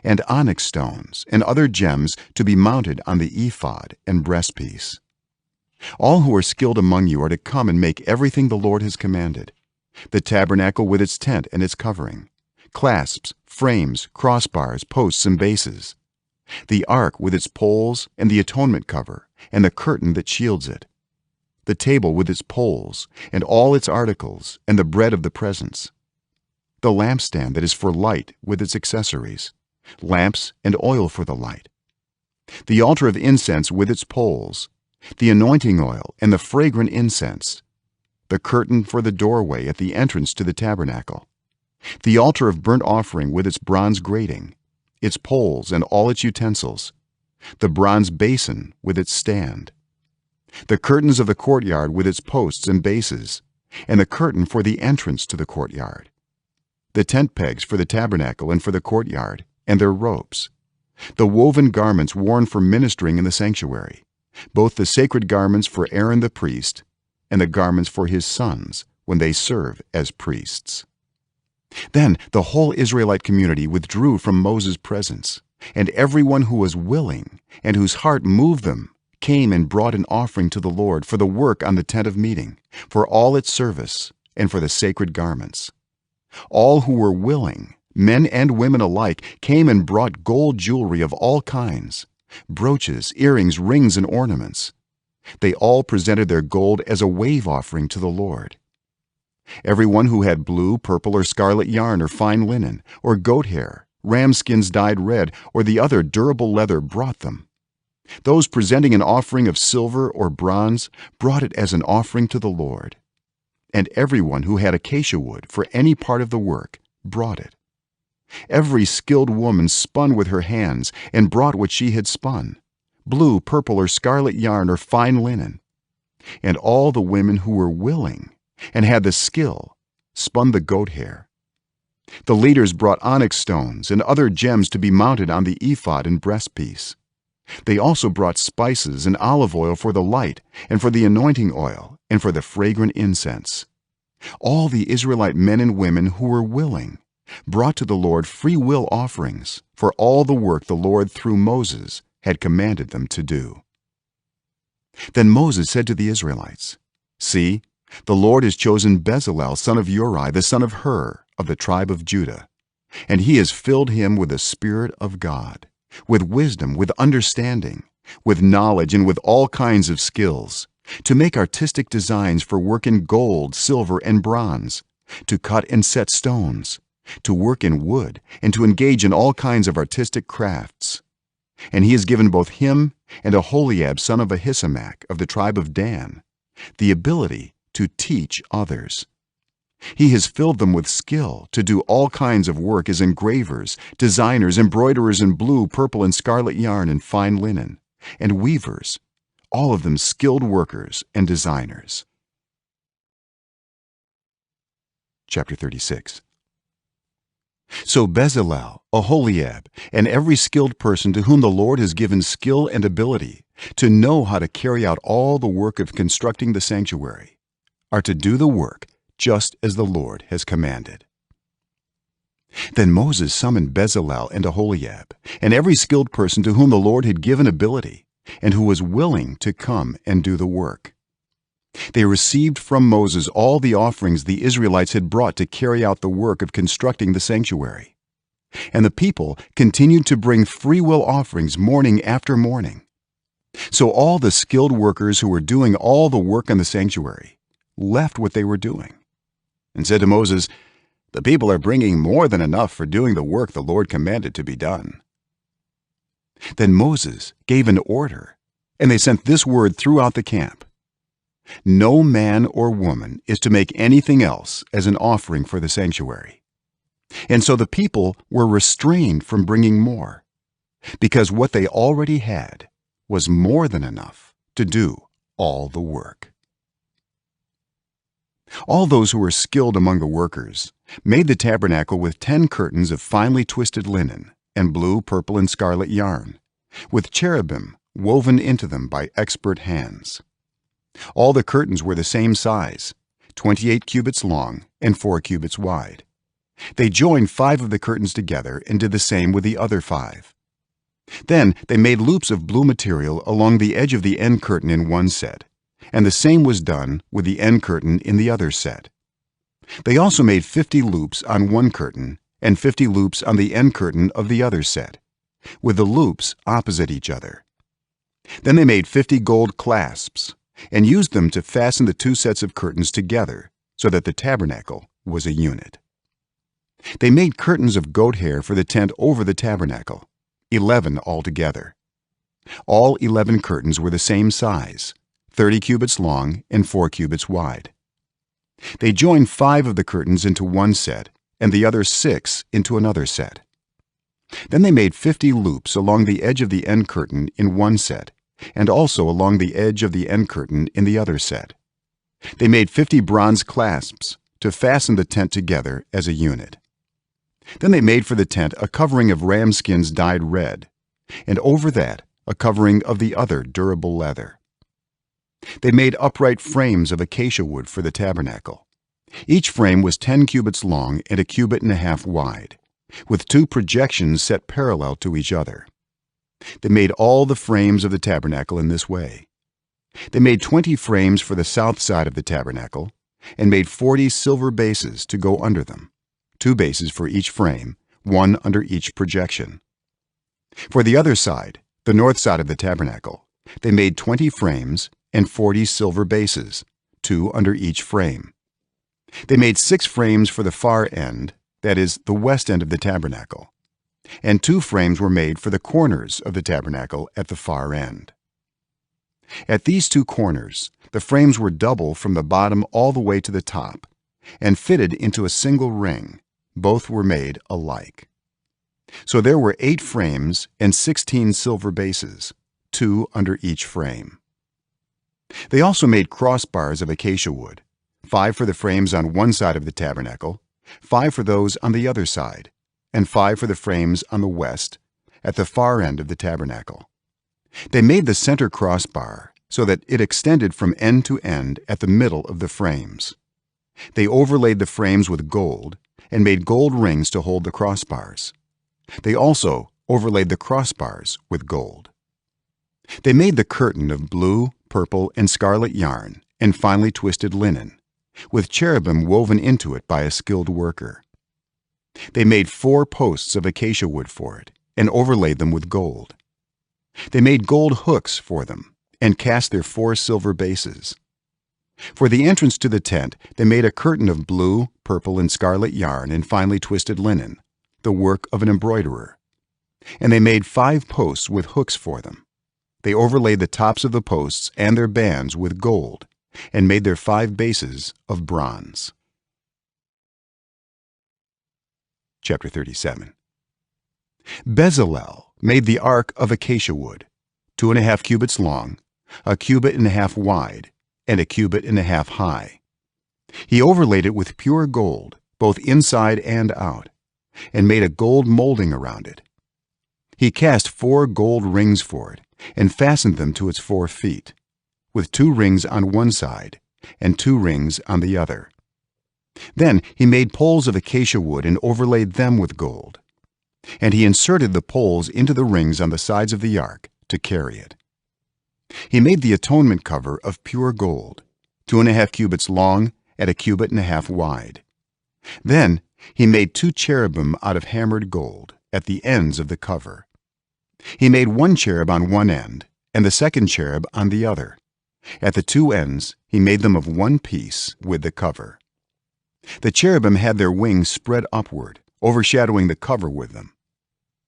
and onyx stones and other gems to be mounted on the ephod and breastpiece. All who are skilled among you are to come and make everything the Lord has commanded: the tabernacle with its tent and its covering, clasps, frames, crossbars, posts, and bases, the ark with its poles and the atonement cover and the curtain that shields it, the table with its poles and all its articles and the bread of the presence, the lampstand that is for light with its accessories, lamps and oil for the light, the altar of incense with its poles, the anointing oil and the fragrant incense, the curtain for the doorway at the entrance to the tabernacle, the altar of burnt offering with its bronze grating, its poles and all its utensils, the bronze basin with its stand, the curtains of the courtyard with its posts and bases, and the curtain for the entrance to the courtyard, the tent pegs for the tabernacle and for the courtyard and their ropes, the woven garments worn for ministering in the sanctuary, both the sacred garments for Aaron the priest and the garments for his sons when they serve as priests. Then the whole Israelite community withdrew from Moses' presence, and everyone who was willing and whose heart moved them came and brought an offering to the Lord for the work on the tent of meeting, for all its service, and for the sacred garments. All who were willing, men and women alike, came and brought gold jewelry of all kinds, brooches, earrings, rings, and ornaments. They all presented their gold as a wave offering to the Lord. Everyone who had blue, purple, or scarlet yarn, or fine linen, or goat hair, ram skins dyed red, or the other durable leather brought them. Those presenting an offering of silver or bronze brought it as an offering to the Lord. And everyone who had acacia wood for any part of the work brought it. Every skilled woman spun with her hands and brought what she had spun: blue, purple, or scarlet yarn, or fine linen. And all the women who were willing and had the skill spun the goat hair. The leaders brought onyx stones and other gems to be mounted on the ephod and breastpiece. They also brought spices and olive oil for the light and for the anointing oil and for the fragrant incense. All the Israelite men and women who were willing brought to the Lord free will offerings for all the work the Lord through Moses had commanded them to do. Then Moses said to the Israelites, "See, the Lord has chosen Bezalel son of Uri, the son of Hur, of the tribe of Judah, and he has filled him with the Spirit of God, with wisdom, with understanding, with knowledge, and with all kinds of skills, to make artistic designs for work in gold, silver, and bronze, to cut and set stones, to work in wood, and to engage in all kinds of artistic crafts. And he has given both him and Aholiab son of Ahisamach of the tribe of Dan the ability to teach others. He has filled them with skill to do all kinds of work as engravers, designers, embroiderers in blue, purple, and scarlet yarn and fine linen, and weavers, all of them skilled workers and designers." Chapter 36. So Bezalel, Aholiab, and every skilled person to whom the Lord has given skill and ability to know how to carry out all the work of constructing the sanctuary are to do the work just as the Lord has commanded. Then Moses summoned Bezalel and Aholiab and every skilled person to whom the Lord had given ability and who was willing to come and do the work. They received from Moses all the offerings the Israelites had brought to carry out the work of constructing the sanctuary. And the people continued to bring freewill offerings morning after morning. So all the skilled workers who were doing all the work in the sanctuary left what they were doing and said to Moses, "The people are bringing more than enough for doing the work the Lord commanded to be done." Then Moses gave an order, and they sent this word throughout the camp: "No man or woman is to make anything else as an offering for the sanctuary." And so the people were restrained from bringing more, because what they already had was more than enough to do all the work. All those who were skilled among the workers made the tabernacle with 10 curtains of finely twisted linen and blue, purple, and scarlet yarn, with cherubim woven into them by expert hands. All the curtains were the same size, 28 cubits long and 4 cubits wide. They joined 5 of the curtains together and did the same with the other 5. Then they made loops of blue material along the edge of the end curtain in one set, and the same was done with the end curtain in the other set. They also made 50 loops on one curtain and 50 loops on the end curtain of the other set, with the loops opposite each other. Then they made 50 gold clasps and used them to fasten the 2 sets of curtains together so that the tabernacle was a unit. They made curtains of goat hair for the tent over the tabernacle, 11 altogether. All 11 curtains were the same size, 30 cubits long and 4 cubits wide. They joined 5 of the curtains into one set and the other 6 into another set. Then they made 50 loops along the edge of the end curtain in one set and also along the edge of the end curtain in the other set. They made 50 bronze clasps to fasten the tent together as a unit. Then they made for the tent a covering of ram skins dyed red, and over that a covering of the other durable leather. They made upright frames of acacia wood for the tabernacle. Each frame was 10 cubits long and a cubit and a half wide, with 2 projections set parallel to each other. They made all the frames of the tabernacle in this way. They made 20 frames for the south side of the tabernacle and made 40 silver bases to go under them, 2 bases for each frame, 1 under each projection. For the other side, the north side of the tabernacle, they made 20 frames and 40 silver bases, 2 under each frame. They made 6 frames for the far end, that is, the west end of the tabernacle, and 2 frames were made for the corners of the tabernacle at the far end. At these 2 corners, the frames were double from the bottom all the way to the top, and fitted into a single ring. Both were made alike. So there were 8 frames and 16 silver bases, 2 under each frame. They also made crossbars of acacia wood, 5 for the frames on one side of the tabernacle, 5 for those on the other side, and 5 for the frames on the west, at the far end of the tabernacle. They made the center crossbar so that it extended from end to end at the middle of the frames. They overlaid the frames with gold and made gold rings to hold the crossbars. They also overlaid the crossbars with gold. They made the curtain of blue, purple, and scarlet yarn and finely twisted linen, with cherubim woven into it by a skilled worker. They made 4 posts of acacia wood for it and overlaid them with gold. They made gold hooks for them and cast their 4 silver bases. For the entrance to the tent, they made a curtain of blue, purple, and scarlet yarn and finely twisted linen, the work of an embroiderer. And they made 5 posts with hooks for them. They overlaid the tops of the posts and their bands with gold and made their 5 bases of bronze. Chapter 37. Bezalel made the ark of acacia wood, 2.5 cubits long, a cubit and a half wide, and a cubit and a half high. He overlaid it with pure gold, both inside and out, and made a gold molding around it. He cast 4 gold rings for it and fastened them to its 4 feet, with 2 rings on one side and 2 rings on the other. Then he made poles of acacia wood and overlaid them with gold. And he inserted the poles into the rings on the sides of the ark to carry it. He made the atonement cover of pure gold, 2.5 cubits long and 1.5 cubits wide. Then he made 2 cherubim out of hammered gold at the ends of the cover. He made one cherub on one end and the second cherub on the other. At the 2 ends he made them of one piece with the cover. The cherubim had their wings spread upward, overshadowing the cover with them.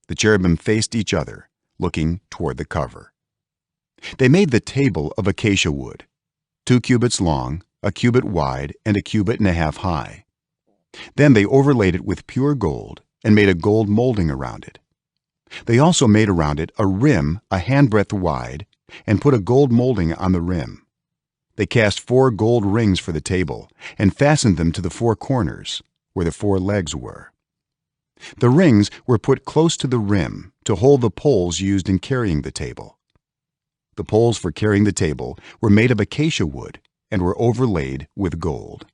The cherubim faced each other, looking toward the cover. They made the table of acacia wood, 2 cubits long, 1 cubit wide, and 1.5 cubits high. Then they overlaid it with pure gold and made a gold molding around it. They also made around it a rim a handbreadth wide and put a gold molding on the rim. They cast 4 gold rings for the table and fastened them to the 4 corners where the 4 legs were. The rings were put close to the rim to hold the poles used in carrying the table. The poles for carrying the table were made of acacia wood and were overlaid with gold.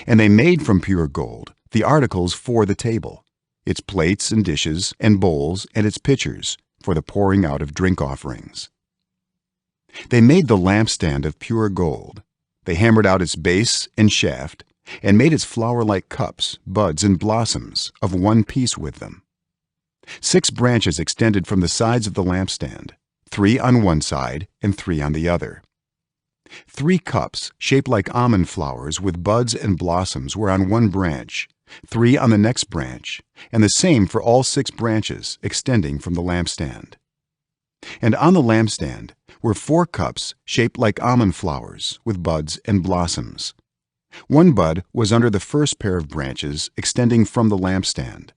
And they made from pure gold the articles for the table, its plates and dishes and bowls and its pitchers for the pouring out of drink offerings. They made the lampstand of pure gold. They hammered out its base and shaft and made its flower-like cups, buds, and blossoms of one piece with them. 6 branches extended from the sides of the lampstand, 3 on one side and 3 on the other. 3 cups shaped like almond flowers with buds and blossoms were on one branch, 3 on the next branch, and the same for all 6 branches extending from the lampstand. And on the lampstand were 4 cups shaped like almond flowers with buds and blossoms. One bud was under the first pair of branches extending from the lampstand,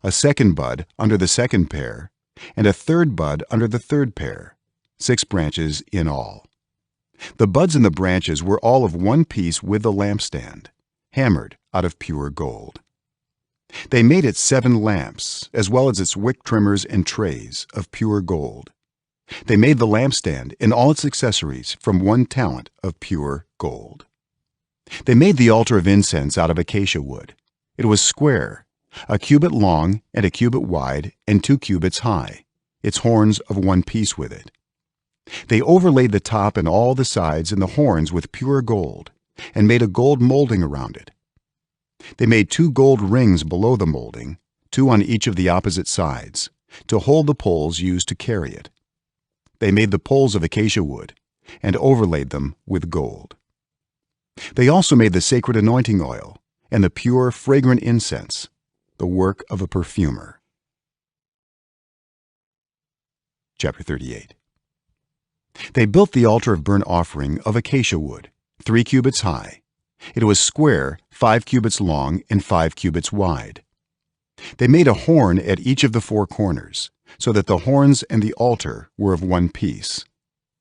a second bud under the second pair, and a third bud under the third pair, 6 branches in all. The buds and the branches were all of one piece with the lampstand, hammered out of pure gold. They made it 7 lamps, as well as its wick trimmers and trays of pure gold. They made the lampstand and all its accessories from 1 talent of pure gold. They made the altar of incense out of acacia wood. It was square, 1 cubit long and 1 cubit wide and 2 cubits high, its horns of one piece with it. They overlaid the top and all the sides and the horns with pure gold and made a gold molding around it. They made 2 gold rings below the molding, 2 on each of the opposite sides, to hold the poles used to carry it. They made the poles of acacia wood and overlaid them with gold. They also made the sacred anointing oil and the pure, fragrant incense, the work of a perfumer. Chapter 38. They built the altar of burnt offering of acacia wood, 3 cubits high. It was square, 5 cubits long and 5 cubits wide. They made a horn at each of the 4 corners, so that the horns and the altar were of one piece,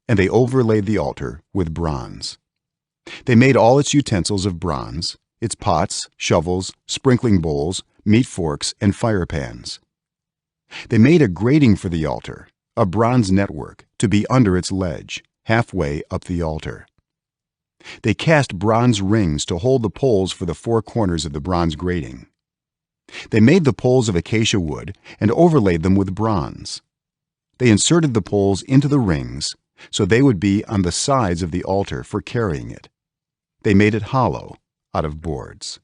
and they overlaid the altar with bronze. They made all its utensils of bronze, its pots, shovels, sprinkling bowls, meat forks, and fire pans. They made a grating for the altar, a bronze network, to be under its ledge, halfway up the altar. They cast bronze rings to hold the poles for the 4 corners of the bronze grating. They made the poles of acacia wood and overlaid them with bronze. They inserted the poles into the rings so they would be on the sides of the altar for carrying it. They made it hollow out of boards.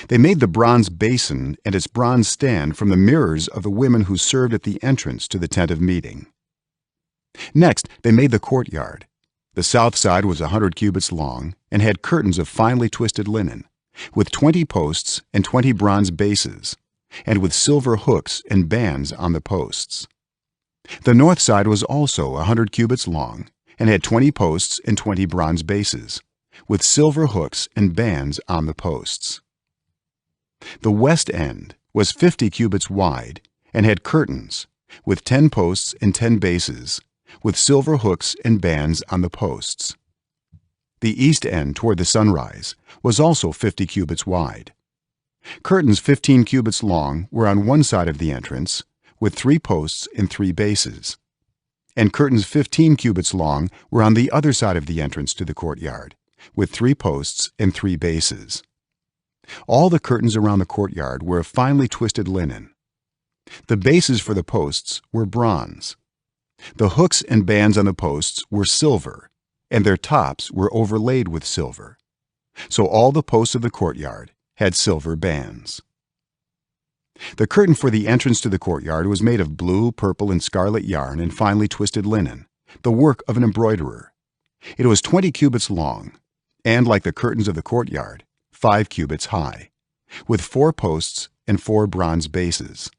They made the bronze basin and its bronze stand from the mirrors of the women who served at the entrance to the tent of meeting. Next, they made the courtyard. The south side was 100 cubits long and had curtains of finely twisted linen, with 20 posts and 20 bronze bases, and with silver hooks and bands on the posts. The north side was also 100 cubits long and had 20 posts and 20 bronze bases, with silver hooks and bands on the posts. The west end was 50 cubits wide and had curtains, with 10 posts and 10 bases, with silver hooks and bands on the posts. The east end toward the sunrise was also 50 cubits wide. Curtains 15 cubits long were on one side of the entrance, with 3 posts and 3 bases, and curtains 15 cubits long were on the other side of the entrance to the courtyard, with 3 posts and 3 bases. All the curtains around the courtyard were of finely twisted linen. The bases for the posts were bronze. The hooks and bands on the posts were silver, and their tops were overlaid with silver. So all the posts of the courtyard had silver bands. The curtain for the entrance to the courtyard was made of blue, purple, and scarlet yarn and finely twisted linen, the work of an embroiderer. It was 20 cubits long, and like the curtains of the courtyard, 5 cubits high, with 4 posts and 4 bronze bases.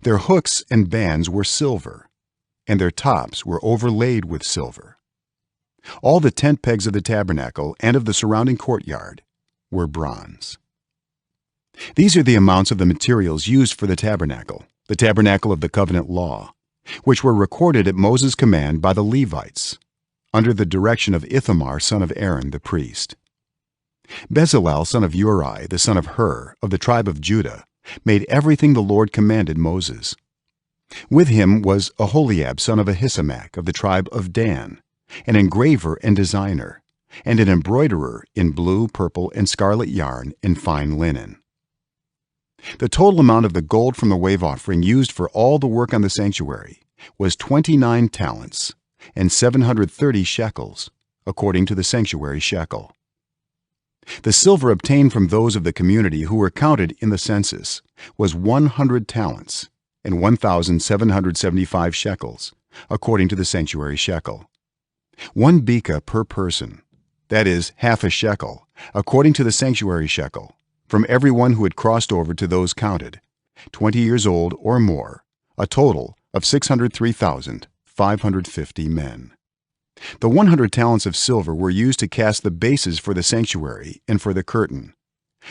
Their hooks and bands were silver, and their tops were overlaid with silver. All the tent pegs of the tabernacle and of the surrounding courtyard were bronze. These are the amounts of the materials used for the tabernacle of the covenant law, which were recorded at Moses' command by the Levites, under the direction of Ithamar son of Aaron the priest. Bezalel son of Uri, the son of Hur, of the tribe of Judah, made everything the Lord commanded Moses. With him was Aholiab son of Ahisamach of the tribe of Dan, an engraver and designer, and an embroiderer in blue, purple, and scarlet yarn and fine linen. The total amount of the gold from the wave offering used for all the work on the sanctuary was 29 talents and 730 shekels, according to the sanctuary shekel. The silver obtained from those of the community who were counted in the census was 100 talents and 1,775 shekels, according to the sanctuary shekel. 1 beka per person, that is, half a shekel, according to the sanctuary shekel, from everyone who had crossed over to those counted, 20 years old or more, a total of 603,550 men. The 100 talents of silver were used to cast the bases for the sanctuary and for the curtain,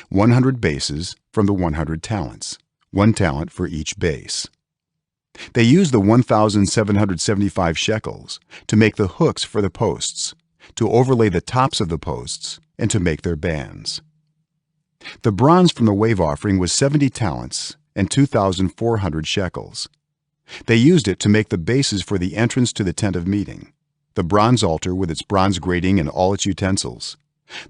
100 bases from the 100 talents, 1 talent for each base. They used the 1,775 shekels to make the hooks for the posts, to overlay the tops of the posts, and to make their bands. The bronze from the wave offering was 70 talents and 2,400 shekels. They used it to make the bases for the entrance to the tent of meeting, the bronze altar with its bronze grating and all its utensils,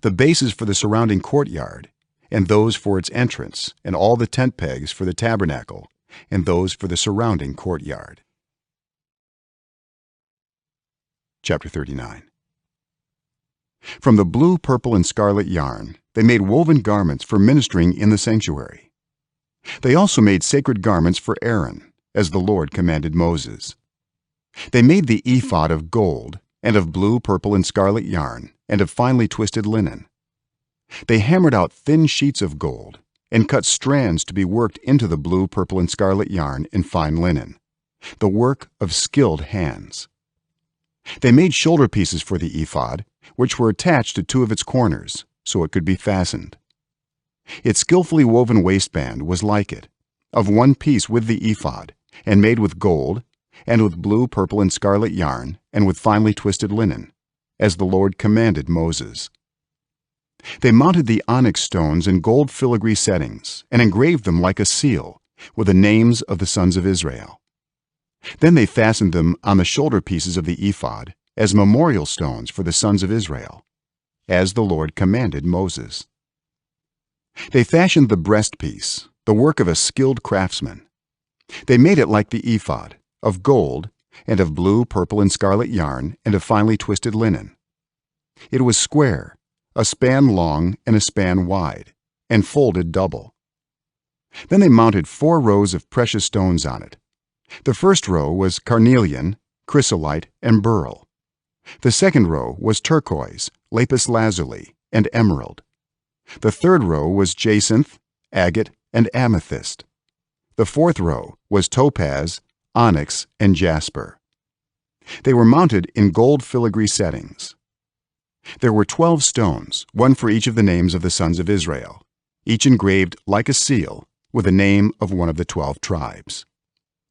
the bases for the surrounding courtyard, and those for its entrance, and all the tent pegs for the tabernacle, and those for the surrounding courtyard. Chapter 39. From the blue, purple, and scarlet yarn, they made woven garments for ministering in the sanctuary. They also made sacred garments for Aaron, as the Lord commanded Moses. They made the ephod of gold, and of blue, purple, and scarlet yarn, and of finely twisted linen. They hammered out thin sheets of gold, and cut strands to be worked into the blue, purple, and scarlet yarn and fine linen, the work of skilled hands. They made shoulder pieces for the ephod, which were attached to 2 of its corners, so it could be fastened. Its skillfully woven waistband was like it, of 1 piece with the ephod, and made with gold, and with blue, purple, and scarlet yarn, and with finely twisted linen, as the Lord commanded Moses. They mounted the onyx stones in gold filigree settings, and engraved them like a seal, with the names of the sons of Israel. Then they fastened them on the shoulder pieces of the ephod as memorial stones for the sons of Israel, as the Lord commanded Moses. They fashioned the breastpiece, the work of a skilled craftsman. They made it like the ephod, of gold, and of blue, purple, and scarlet yarn, and of finely twisted linen. It was square, a span long and a span wide, and folded double. Then they mounted 4 rows of precious stones on it. The first row was carnelian, chrysolite, and beryl. The second row was turquoise, lapis lazuli, and emerald. The third row was jacinth, agate, and amethyst. The fourth row was topaz, onyx, and jasper. They were mounted in gold filigree settings. There were 12 stones, 1 for each of the names of the sons of Israel, each engraved like a seal with the name of one of the 12 tribes.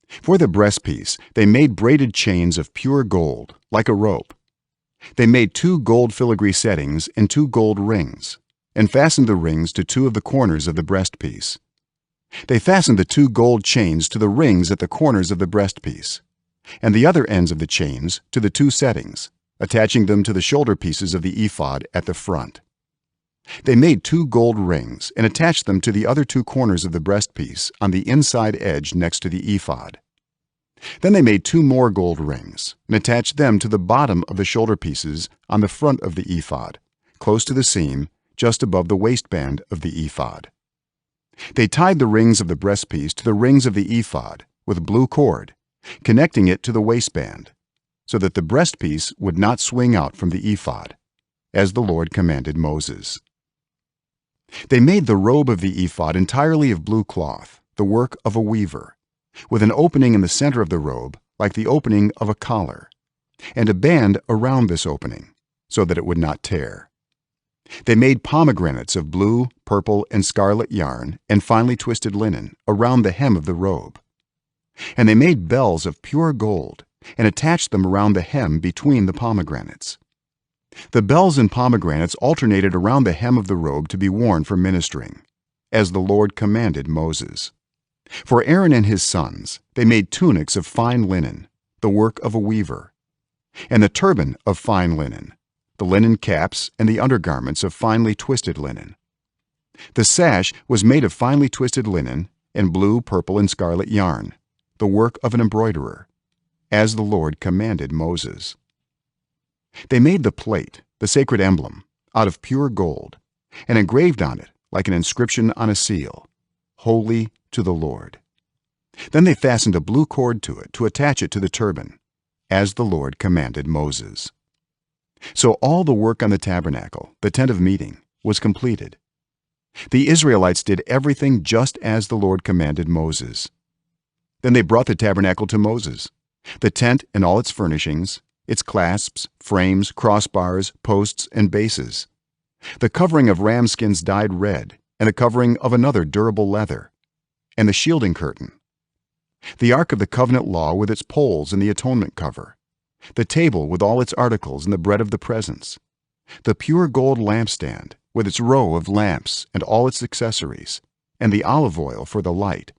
For the breastpiece, they made braided chains of pure gold, like a rope. They made 2 gold filigree settings and 2 gold rings, and fastened the rings to 2 of the corners of the breastpiece. They fastened the 2 gold chains to the rings at the corners of the breastpiece, and the other ends of the chains to the 2 settings, attaching them to the shoulder pieces of the ephod at the front. They made 2 gold rings and attached them to the other 2 corners of the breastpiece on the inside edge next to the ephod. Then they made 2 more gold rings and attached them to the bottom of the shoulder pieces on the front of the ephod, close to the seam just above the waistband of the ephod. They tied the rings of the breastpiece to the rings of the ephod with blue cord, connecting it to the waistband, so that the breastpiece would not swing out from the ephod, as the Lord commanded Moses. They made the robe of the ephod entirely of blue cloth, the work of a weaver, with an opening in the center of the robe like the opening of a collar, and a band around this opening, so that it would not tear. They made pomegranates of blue, purple, and scarlet yarn and finely twisted linen around the hem of the robe. And they made bells of pure gold and attached them around the hem between the pomegranates. The bells and pomegranates alternated around the hem of the robe to be worn for ministering, as the Lord commanded Moses. For Aaron and his sons they made tunics of fine linen, the work of a weaver, and the turban of fine linen, the linen caps and the undergarments of finely twisted linen. The sash was made of finely twisted linen and blue, purple, and scarlet yarn, the work of an embroiderer, as the Lord commanded Moses. They made the plate, the sacred emblem, out of pure gold, and engraved on it, like an inscription on a seal, "Holy to the Lord." Then they fastened a blue cord to it to attach it to the turban, as the Lord commanded Moses. So all the work on the tabernacle, the tent of meeting, was completed. The Israelites did everything just as the Lord commanded Moses. Then they brought the tabernacle to Moses, the tent and all its furnishings, its clasps, frames, crossbars, posts, and bases, the covering of ram skins dyed red, and the covering of another durable leather, and the shielding curtain, the ark of the covenant law with its poles and the atonement cover, the table with all its articles and the bread of the presence, the pure gold lampstand with its row of lamps and all its accessories, and the olive oil for the light,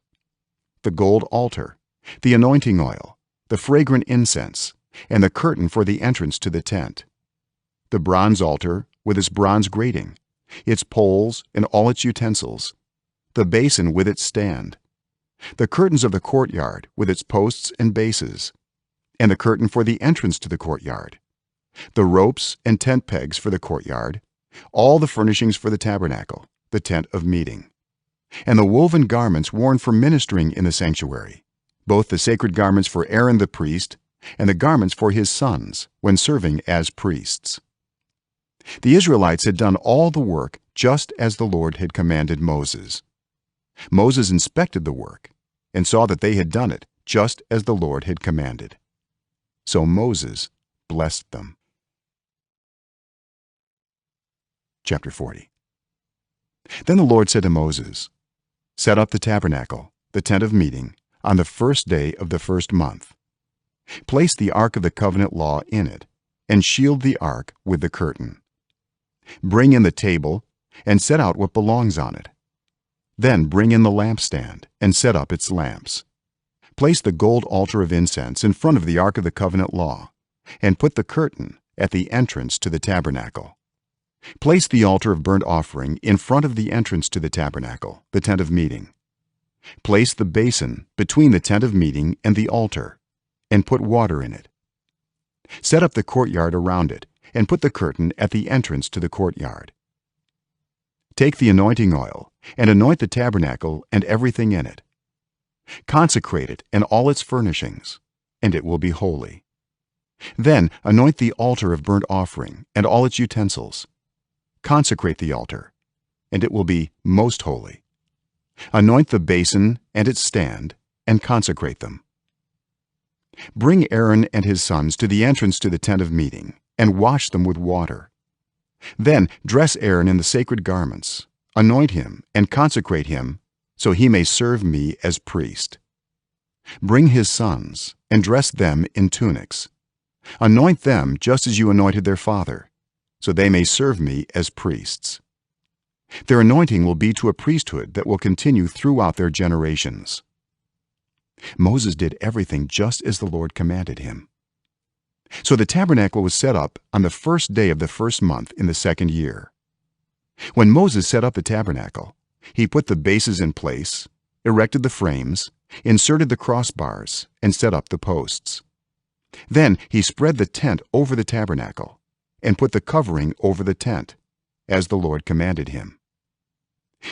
the gold altar, the anointing oil, the fragrant incense, and the curtain for the entrance to the tent, the bronze altar with its bronze grating, its poles and all its utensils, the basin with its stand, the curtains of the courtyard with its posts and bases, and the curtain for the entrance to the courtyard, the ropes and tent pegs for the courtyard, all the furnishings for the tabernacle, the tent of meeting, and the woven garments worn for ministering in the sanctuary, both the sacred garments for Aaron the priest and the garments for his sons when serving as priests. The Israelites had done all the work just as the Lord had commanded Moses. Moses inspected the work and saw that they had done it just as the Lord had commanded. So Moses blessed them. Chapter 40. Then the Lord said to Moses, "Set up the tabernacle, the tent of meeting, on the first day of the first month. Place the ark of the covenant law in it, and shield the ark with the curtain. Bring in the table, and set out what belongs on it. Then bring in the lampstand, and set up its lamps. Place the gold altar of incense in front of the ark of the covenant law, and put the curtain at the entrance to the tabernacle. Place the altar of burnt offering in front of the entrance to the tabernacle, the tent of meeting. Place the basin between the tent of meeting and the altar, and put water in it. Set up the courtyard around it, and put the curtain at the entrance to the courtyard. Take the anointing oil, and anoint the tabernacle and everything in it. Consecrate it and all its furnishings, and it will be holy. Then anoint the altar of burnt offering and all its utensils. Consecrate the altar, and it will be most holy. Anoint the basin and its stand, and consecrate them. Bring Aaron and his sons to the entrance to the tent of meeting, and wash them with water. Then dress Aaron in the sacred garments, anoint him, and consecrate him, so he may serve me as priest. Bring his sons, and dress them in tunics. Anoint them just as you anointed their father, so they may serve me as priests. Their anointing will be to a priesthood that will continue throughout their generations." Moses did everything just as the Lord commanded him. So the tabernacle was set up on the first day of the first month in the second year. When Moses set up the tabernacle, he put the bases in place, erected the frames, inserted the crossbars, and set up the posts. Then he spread the tent over the tabernacle and put the covering over the tent, as the Lord commanded him.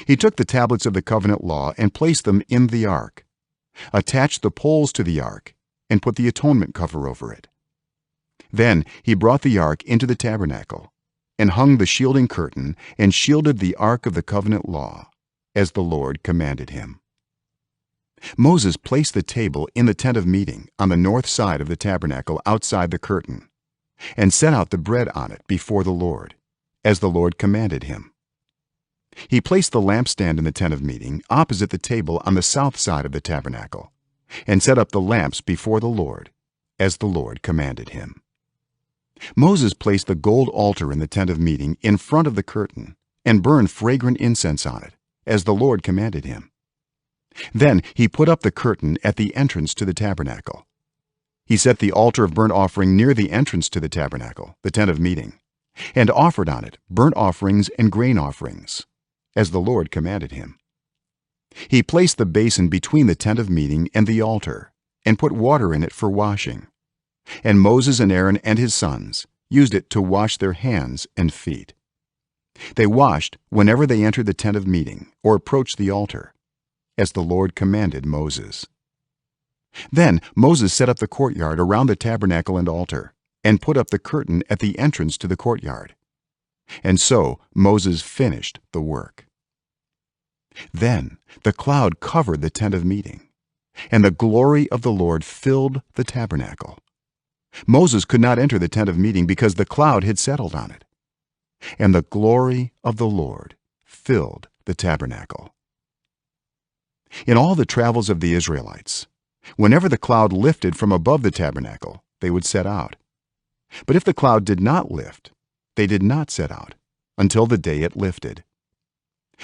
He took the tablets of the covenant law and placed them in the ark, attached the poles to the ark, and put the atonement cover over it. Then he brought the ark into the tabernacle and hung the shielding curtain and shielded the ark of the covenant law, as the Lord commanded him. Moses placed the table in the tent of meeting on the north side of the tabernacle outside the curtain, and set out the bread on it before the Lord, as the Lord commanded him. He placed the lampstand in the tent of meeting opposite the table on the south side of the tabernacle, and set up the lamps before the Lord, as the Lord commanded him. Moses placed the gold altar in the tent of meeting in front of the curtain and burned fragrant incense on it, as the Lord commanded him. Then he put up the curtain at the entrance to the tabernacle. He set the altar of burnt offering near the entrance to the tabernacle, the tent of meeting, and offered on it burnt offerings and grain offerings, as the Lord commanded him. He placed the basin between the tent of meeting and the altar and put water in it for washing, and Moses and Aaron and his sons used it to wash their hands and feet. They washed whenever they entered the tent of meeting or approached the altar, as the Lord commanded Moses. Then Moses set up the courtyard around the tabernacle and altar and put up the curtain at the entrance to the courtyard. And so Moses finished the work. Then the cloud covered the tent of meeting, and the glory of the Lord filled the tabernacle. Moses could not enter the tent of meeting because the cloud had settled on it. And the glory of the Lord filled the tabernacle. In all the travels of the Israelites, whenever the cloud lifted from above the tabernacle, they would set out. But if the cloud did not lift, they did not set out until the day it lifted.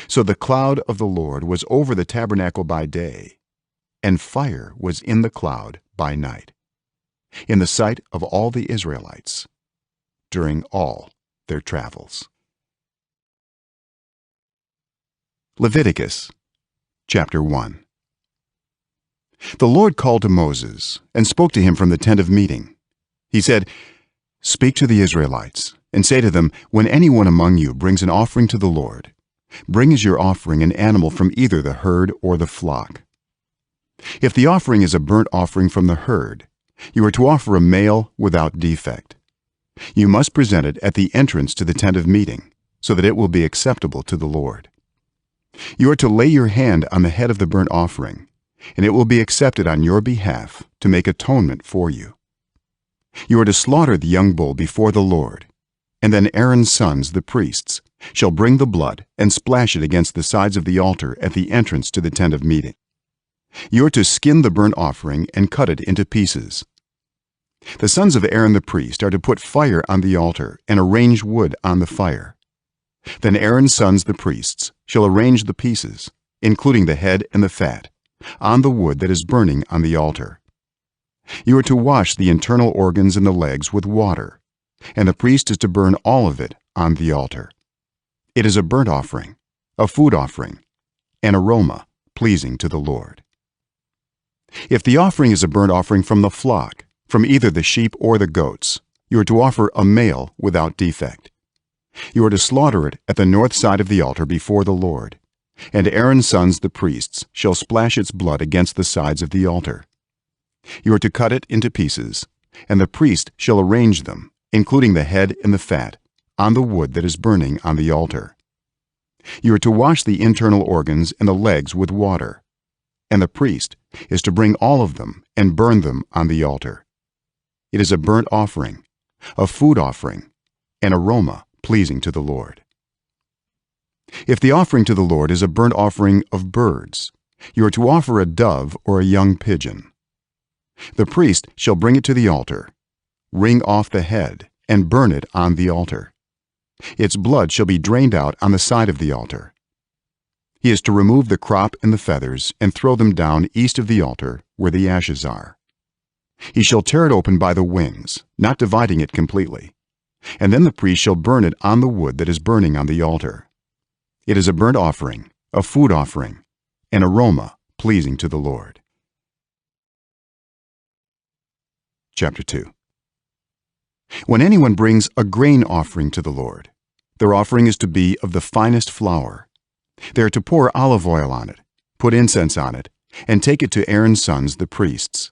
So the cloud of the Lord was over the tabernacle by day, and fire was in the cloud by night, in the sight of all the Israelites during all their travels. Leviticus chapter 1. The Lord called to Moses and spoke to him from the tent of meeting. He said, "Speak to the Israelites and say to them, when anyone among you brings an offering to the Lord, bring as your offering an animal from either the herd or the flock. If the offering is a burnt offering from the herd, you are to offer a male without defect. You must present it at the entrance to the tent of meeting, so that it will be acceptable to the Lord. You are to lay your hand on the head of the burnt offering, and it will be accepted on your behalf to make atonement for you. You are to slaughter the young bull before the Lord, and then Aaron's sons, the priests, shall bring the blood and splash it against the sides of the altar at the entrance to the tent of meeting. You are to skin the burnt offering and cut it into pieces. The sons of Aaron the priest are to put fire on the altar and arrange wood on the fire. Then Aaron's sons the priests shall arrange the pieces, including the head and the fat, on the wood that is burning on the altar. You are to wash the internal organs and the legs with water, and the priest is to burn all of it on the altar. It is a burnt offering, a food offering, an aroma pleasing to the Lord. If the offering is a burnt offering from the flock, from either the sheep or the goats, you are to offer a male without defect. You are to slaughter it at the north side of the altar before the Lord, and Aaron's sons the priests shall splash its blood against the sides of the altar. You are to cut it into pieces, and the priest shall arrange them, including the head and the fat, on the wood that is burning on the altar. You are to wash the internal organs and the legs with water, and the priest is to bring all of them and burn them on the altar. It is a burnt offering, a food offering, an aroma pleasing to the Lord. If the offering to the Lord is a burnt offering of birds, you are to offer a dove or a young pigeon. The priest shall bring it to the altar, wring off the head, and burn it on the altar. Its blood shall be drained out on the side of the altar. He is to remove the crop and the feathers and throw them down east of the altar where the ashes are. He shall tear it open by the wings, not dividing it completely, and then the priest shall burn it on the wood that is burning on the altar. It is a burnt offering, a food offering, an aroma pleasing to the Lord. Chapter 2. When anyone brings a grain offering to the Lord, their offering is to be of the finest flour. They are to pour olive oil on it, put incense on it, and take it to Aaron's sons, the priests.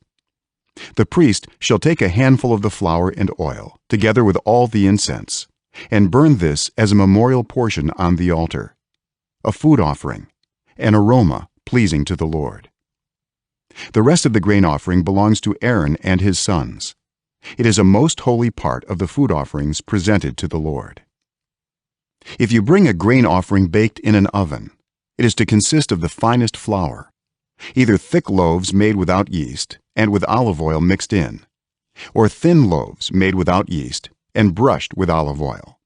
The priest shall take a handful of the flour and oil, together with all the incense, and burn this as a memorial portion on the altar, a food offering, an aroma pleasing to the Lord. The rest of the grain offering belongs to Aaron and his sons. It is a most holy part of the food offerings presented to the Lord. If you bring a grain offering baked in an oven, it is to consist of the finest flour, either thick loaves made without yeast and with olive oil mixed in, or thin loaves made without yeast and brushed with olive oil.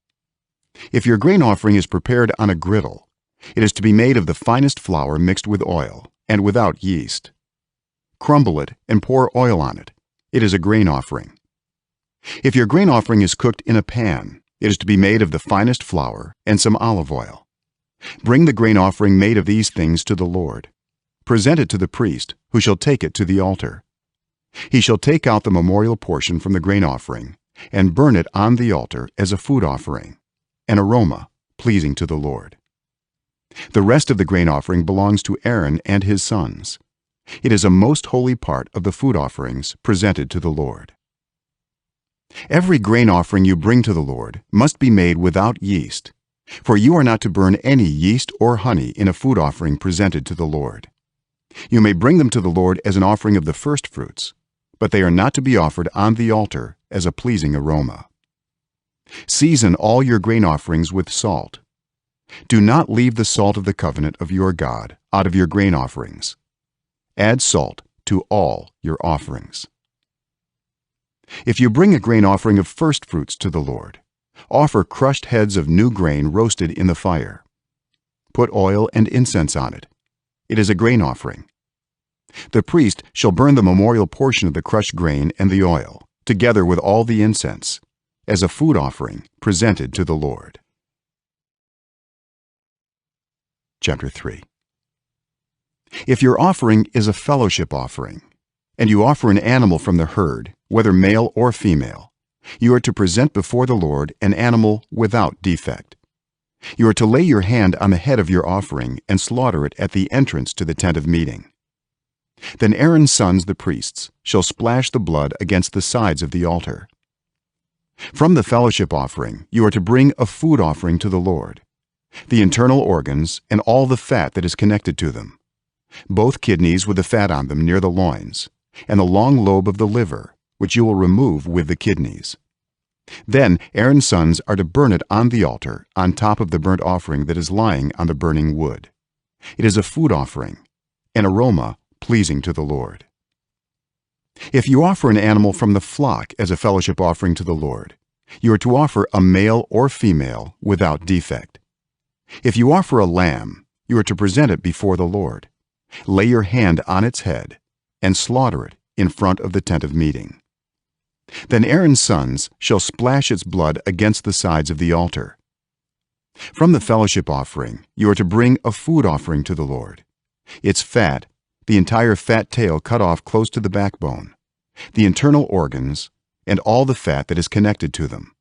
If your grain offering is prepared on a griddle, it is to be made of the finest flour mixed with oil and without yeast. Crumble it and pour oil on it. It is a grain offering. If your grain offering is cooked in a pan, it is to be made of the finest flour and some olive oil. Bring the grain offering made of these things to the Lord. Present it to the priest, who shall take it to the altar. He shall take out the memorial portion from the grain offering and burn it on the altar as a food offering, an aroma pleasing to the Lord. The rest of the grain offering belongs to Aaron and his sons. It is a most holy part of the food offerings presented to the Lord. Every grain offering you bring to the Lord must be made without yeast, for you are not to burn any yeast or honey in a food offering presented to the Lord. You may bring them to the Lord as an offering of the first fruits, but they are not to be offered on the altar as a pleasing aroma. Season all your grain offerings with salt. Do not leave the salt of the covenant of your God out of your grain offerings. Add salt to all your offerings. If you bring a grain offering of first fruits to the Lord, offer crushed heads of new grain roasted in the fire. Put oil and incense on it. It is a grain offering. The priest shall burn the memorial portion of the crushed grain and the oil, together with all the incense, as a food offering presented to the Lord. Chapter 3. If your offering is a fellowship offering, and you offer an animal from the herd, whether male or female, you are to present before the Lord an animal without defect. You are to lay your hand on the head of your offering and slaughter it at the entrance to the tent of meeting. Then Aaron's sons, the priests, shall splash the blood against the sides of the altar. From the fellowship offering you are to bring a food offering to the Lord, the internal organs and all the fat that is connected to them, both kidneys with the fat on them near the loins, and the long lobe of the liver, which you will remove with the kidneys. Then Aaron's sons are to burn it on the altar on top of the burnt offering that is lying on the burning wood. It is a food offering, an aroma pleasing to the Lord. If you offer an animal from the flock as a fellowship offering to the Lord, you are to offer a male or female without defect. If you offer a lamb, you are to present it before the Lord. Lay your hand on its head and slaughter it in front of the tent of meeting. Then Aaron's sons shall splash its blood against the sides of the altar. From the fellowship offering you are to bring a food offering to the Lord. Its fat, the entire fat tail cut off close to the backbone, the internal organs, and all the fat that is connected to them,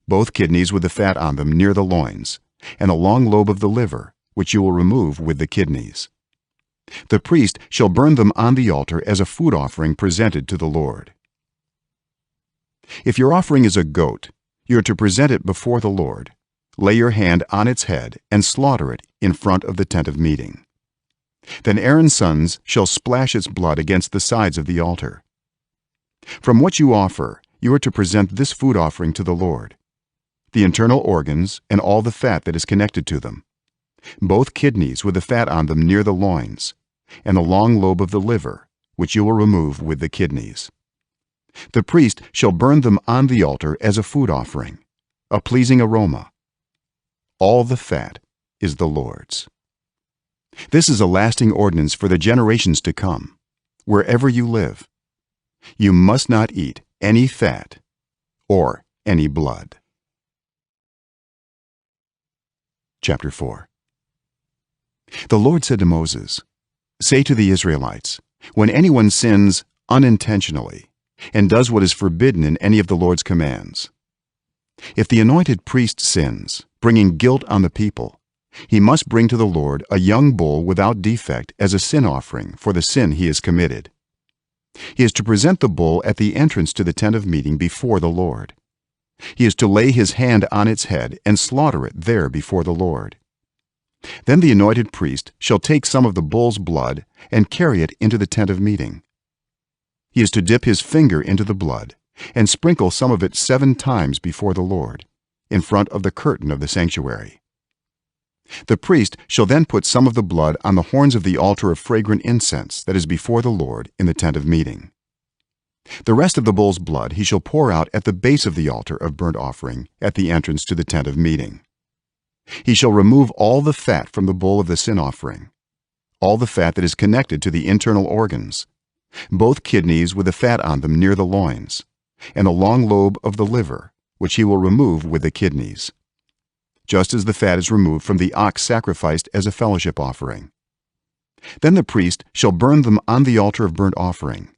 both kidneys with the fat on them near the loins, and the long lobe of the liver, which you will remove with the kidneys. The priest shall burn them on the altar as a food offering presented to the Lord. If your offering is a goat, you are to present it before the Lord. Lay your hand on its head and slaughter it in front of the tent of meeting. Then Aaron's sons shall splash its blood against the sides of the altar. From what you offer, you are to present this food offering to the Lord: the internal organs and all the fat that is connected to them, both kidneys with the fat on them near the loins, and the long lobe of the liver, which you will remove with the kidneys. The priest shall burn them on the altar as a food offering, a pleasing aroma. All the fat is the Lord's. This is a lasting ordinance for the generations to come, wherever you live. You must not eat any fat or any blood. Chapter 4. The Lord said to Moses, Say to the Israelites, when anyone sins unintentionally and does what is forbidden in any of the Lord's commands, if the anointed priest sins, bringing guilt on the people, he must bring to the Lord a young bull without defect as a sin offering for the sin he has committed. He is to present the bull at the entrance to the tent of meeting before the Lord. He is to lay his hand on its head and slaughter it there before the Lord. Then the anointed priest shall take some of the bull's blood and carry it into the tent of meeting. He is to dip his finger into the blood and sprinkle some of it 7 times before the Lord, in front of the curtain of the sanctuary. The priest shall then put some of the blood on the horns of the altar of fragrant incense that is before the Lord in the tent of meeting. The rest of the bull's blood he shall pour out at the base of the altar of burnt offering at the entrance to the tent of meeting. He shall remove all the fat from the bull of the sin offering, all the fat that is connected to the internal organs, both kidneys with the fat on them near the loins, and the long lobe of the liver, which he will remove with the kidneys, just as the fat is removed from the ox sacrificed as a fellowship offering. Then the priest shall burn them on the altar of burnt offering.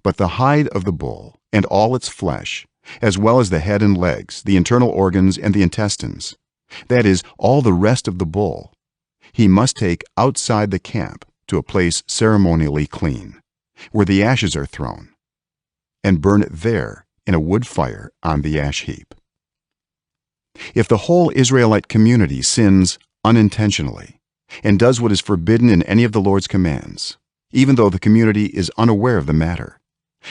But the hide of the bull and all its flesh, as well as the head and legs, the internal organs and the intestines, that is, all the rest of the bull, he must take outside the camp to a place ceremonially clean, where the ashes are thrown, and burn it there in a wood fire on the ash heap. If the whole Israelite community sins unintentionally and does what is forbidden in any of the Lord's commands, even though the community is unaware of the matter,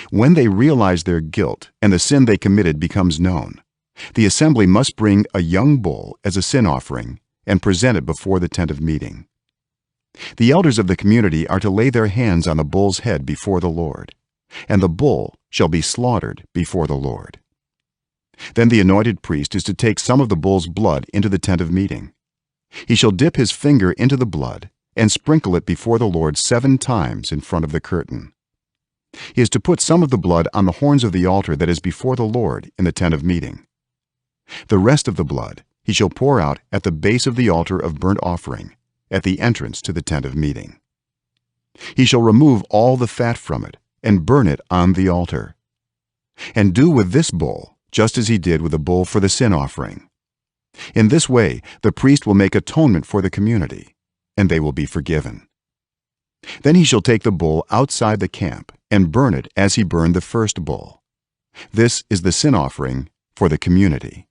when they realize their guilt and the sin they committed becomes known, the assembly must bring a young bull as a sin offering and present it before the tent of meeting. The elders of the community are to lay their hands on the bull's head before the Lord, and the bull shall be slaughtered before the Lord. Then the anointed priest is to take some of the bull's blood into the tent of meeting. He shall dip his finger into the blood and sprinkle it before the Lord 7 times in front of the curtain. He is to put some of the blood on the horns of the altar that is before the Lord in the tent of meeting. The rest of the blood he shall pour out at the base of the altar of burnt offering at the entrance to the tent of meeting. He shall remove all the fat from it and burn it on the altar, and do with this bull just as he did with the bull for the sin offering. In this way the priest will make atonement for the community, and they will be forgiven. Then he shall take the bull outside the camp and burn it as he burned the first bull. This is the sin offering for the community.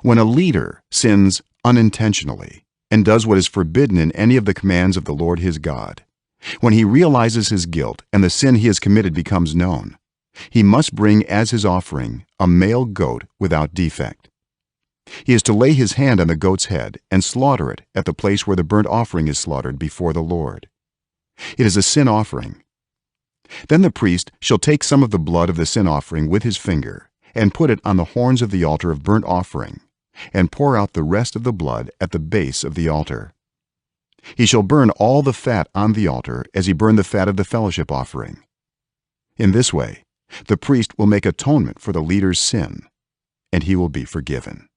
When a leader sins unintentionally and does what is forbidden in any of the commands of the Lord his God, when he realizes his guilt and the sin he has committed becomes known, he must bring as his offering a male goat without defect. He is to lay his hand on the goat's head and slaughter it at the place where the burnt offering is slaughtered before the Lord. It is a sin offering. Then the priest shall take some of the blood of the sin offering with his finger and put it on the horns of the altar of burnt offering, and pour out the rest of the blood at the base of the altar. He shall burn all the fat on the altar as he burned the fat of the fellowship offering. In this way the priest will make atonement for the leader's sin, and he will be forgiven.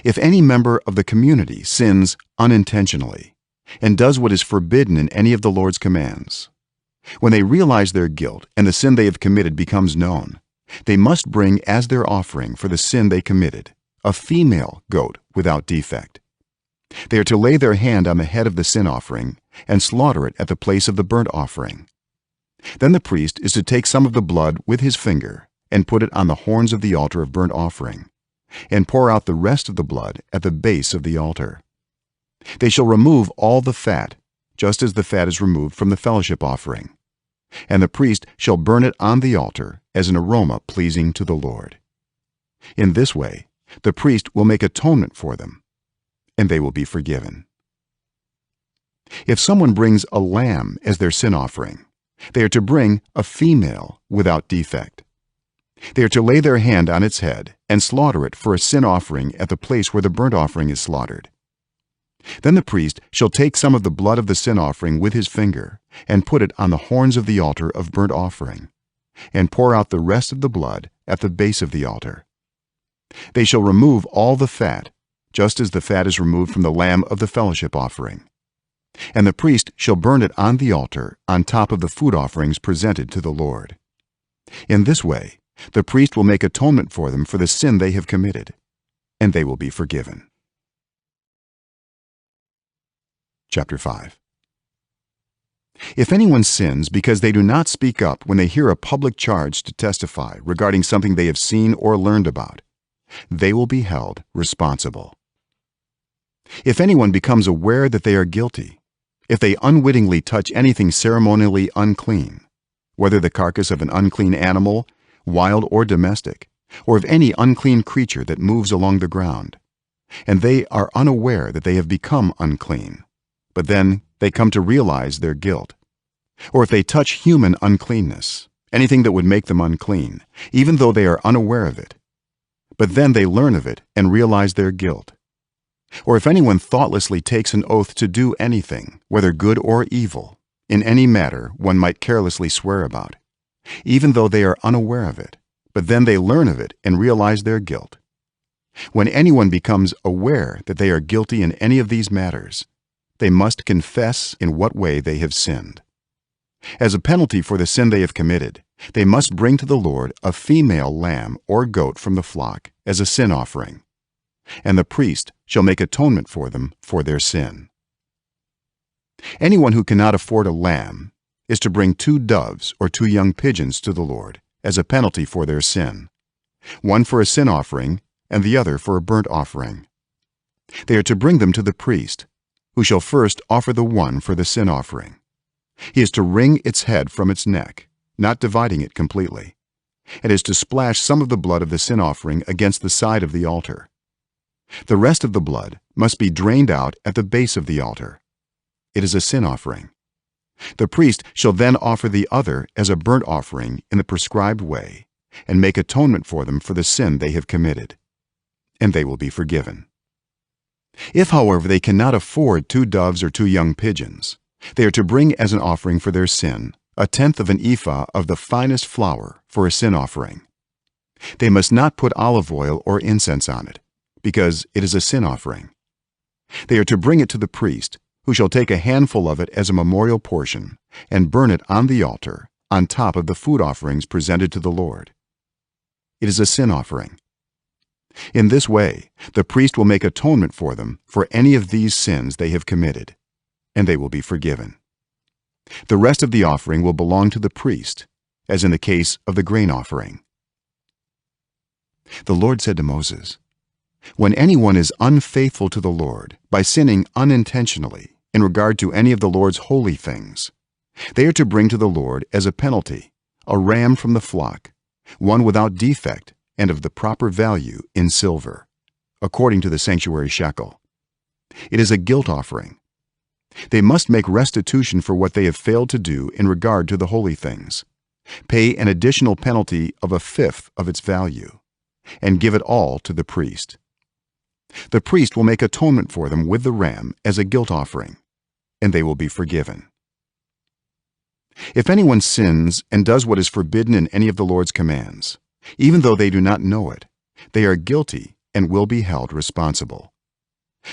If any member of the community sins unintentionally and does what is forbidden in any of the Lord's commands, when they realize their guilt and the sin they have committed becomes known, they must bring as their offering for the sin they committed a female goat without defect. They are to lay their hand on the head of the sin offering and slaughter it at the place of the burnt offering. Then the priest is to take some of the blood with his finger and put it on the horns of the altar of burnt offering, and pour out the rest of the blood at the base of the altar. They shall remove all the fat, just as the fat is removed from the fellowship offering, and the priest shall burn it on the altar as an aroma pleasing to the Lord. In this way the priest will make atonement for them, and they will be forgiven. If someone brings a lamb as their sin offering, they are to bring a female without defect. They are to lay their hand on its head and slaughter it for a sin offering at the place where the burnt offering is slaughtered. Then the priest shall take some of the blood of the sin offering with his finger and put it on the horns of the altar of burnt offering, and pour out the rest of the blood at the base of the altar. They shall remove all the fat, just as the fat is removed from the lamb of the fellowship offering. And the priest shall burn it on the altar on top of the food offerings presented to the Lord. In this way the priest will make atonement for them for the sin they have committed, and they will be forgiven. Chapter 5. If anyone sins because they do not speak up when they hear a public charge to testify regarding something they have seen or learned about, they will be held responsible. If anyone becomes aware that they are guilty, if they unwittingly touch anything ceremonially unclean, whether the carcass of an unclean animal, wild or domestic, or of any unclean creature that moves along the ground, and they are unaware that they have become unclean, but then they come to realize their guilt, or if they touch human uncleanness, anything that would make them unclean, even though they are unaware of it, but then they learn of it and realize their guilt, or if anyone thoughtlessly takes an oath to do anything, whether good or evil, in any matter one might carelessly swear about, even though they are unaware of it, but then they learn of it and realize their guilt. When anyone becomes aware that they are guilty in any of these matters, they must confess in what way they have sinned. As a penalty for the sin they have committed, they must bring to the Lord a female lamb or goat from the flock as a sin offering, and the priest shall make atonement for them for their sin. Anyone who cannot afford a lamb is to bring 2 doves or 2 young pigeons to the Lord as a penalty for their sin, one for a sin offering and the other for a burnt offering. They are to bring them to the priest, who shall first offer the one for the sin offering. He is to wring its head from its neck, not dividing it completely, and is to splash some of the blood of the sin offering against the side of the altar. The rest of the blood must be drained out at the base of the altar. It is a sin offering. The priest shall then offer the other as a burnt offering in the prescribed way and make atonement for them for the sin they have committed, and they will be forgiven. If, however, they cannot afford 2 doves or 2 young pigeons, they are to bring as an offering for their sin 1/10 of an ephah of the finest flour for a sin offering. They must not put olive oil or incense on it, because it is a sin offering. They are to bring it to the priest, who shall take a handful of it as a memorial portion and burn it on the altar on top of the food offerings presented to the Lord. It is a sin offering. In this way the priest will make atonement for them for any of these sins they have committed, and they will be forgiven. The rest of the offering will belong to the priest, as in the case of the grain offering. The Lord said to Moses, "When anyone is unfaithful to the Lord by sinning unintentionally in regard to any of the Lord's holy things, they are to bring to the Lord as a penalty a ram from the flock, one without defect and of the proper value in silver, according to the sanctuary shekel. It is a guilt offering. They must make restitution for what they have failed to do in regard to the holy things, pay an additional penalty of 1/5 of its value, and give it all to the priest. The priest will make atonement for them with the ram as a guilt offering, and they will be forgiven. If anyone sins and does what is forbidden in any of the Lord's commands, even though they do not know it, they are guilty and will be held responsible.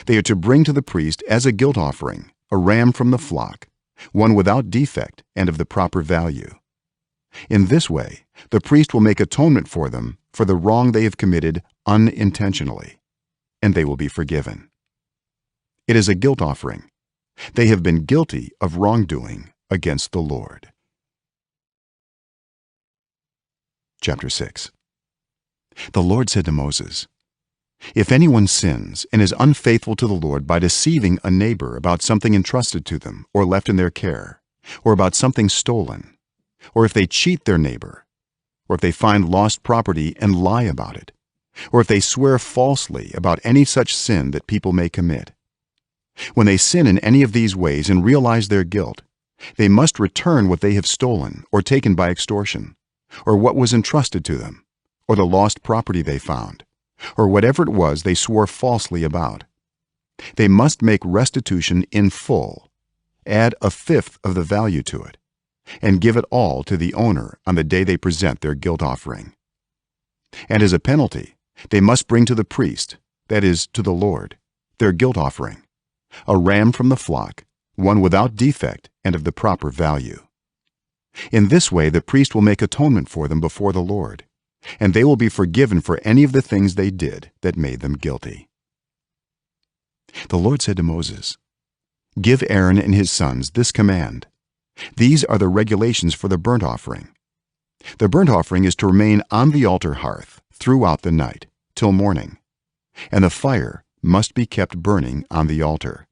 They are to bring to the priest as a guilt offering a ram from the flock, one without defect and of the proper value. In this way the priest will make atonement for them for the wrong they have committed unintentionally, and they will be forgiven. It is a guilt offering. They have been guilty of wrongdoing against the Lord. Chapter 6. The Lord said to Moses, "If anyone sins and is unfaithful to the Lord by deceiving a neighbor about something entrusted to them or left in their care, or about something stolen, or if they cheat their neighbor, or if they find lost property and lie about it, or if they swear falsely about any such sin that people may commit, when they sin in any of these ways and realize their guilt, they must return what they have stolen or taken by extortion, or what was entrusted to them, or the lost property they found, or whatever it was they swore falsely about. They must make restitution in full, add 1/5 of the value to it, and give it all to the owner on the day they present their guilt offering. And as a penalty, they must bring to the priest, that is, to the Lord, their guilt offering, a ram from the flock, one without defect and of the proper value. In this way the priest will make atonement for them before the Lord, and they will be forgiven for any of the things they did that made them guilty. The Lord said to Moses, "Give Aaron and his sons this command. These are the regulations for the burnt offering. The burnt offering is to remain on the altar hearth throughout the night till morning, and the fire must be kept burning on the altar.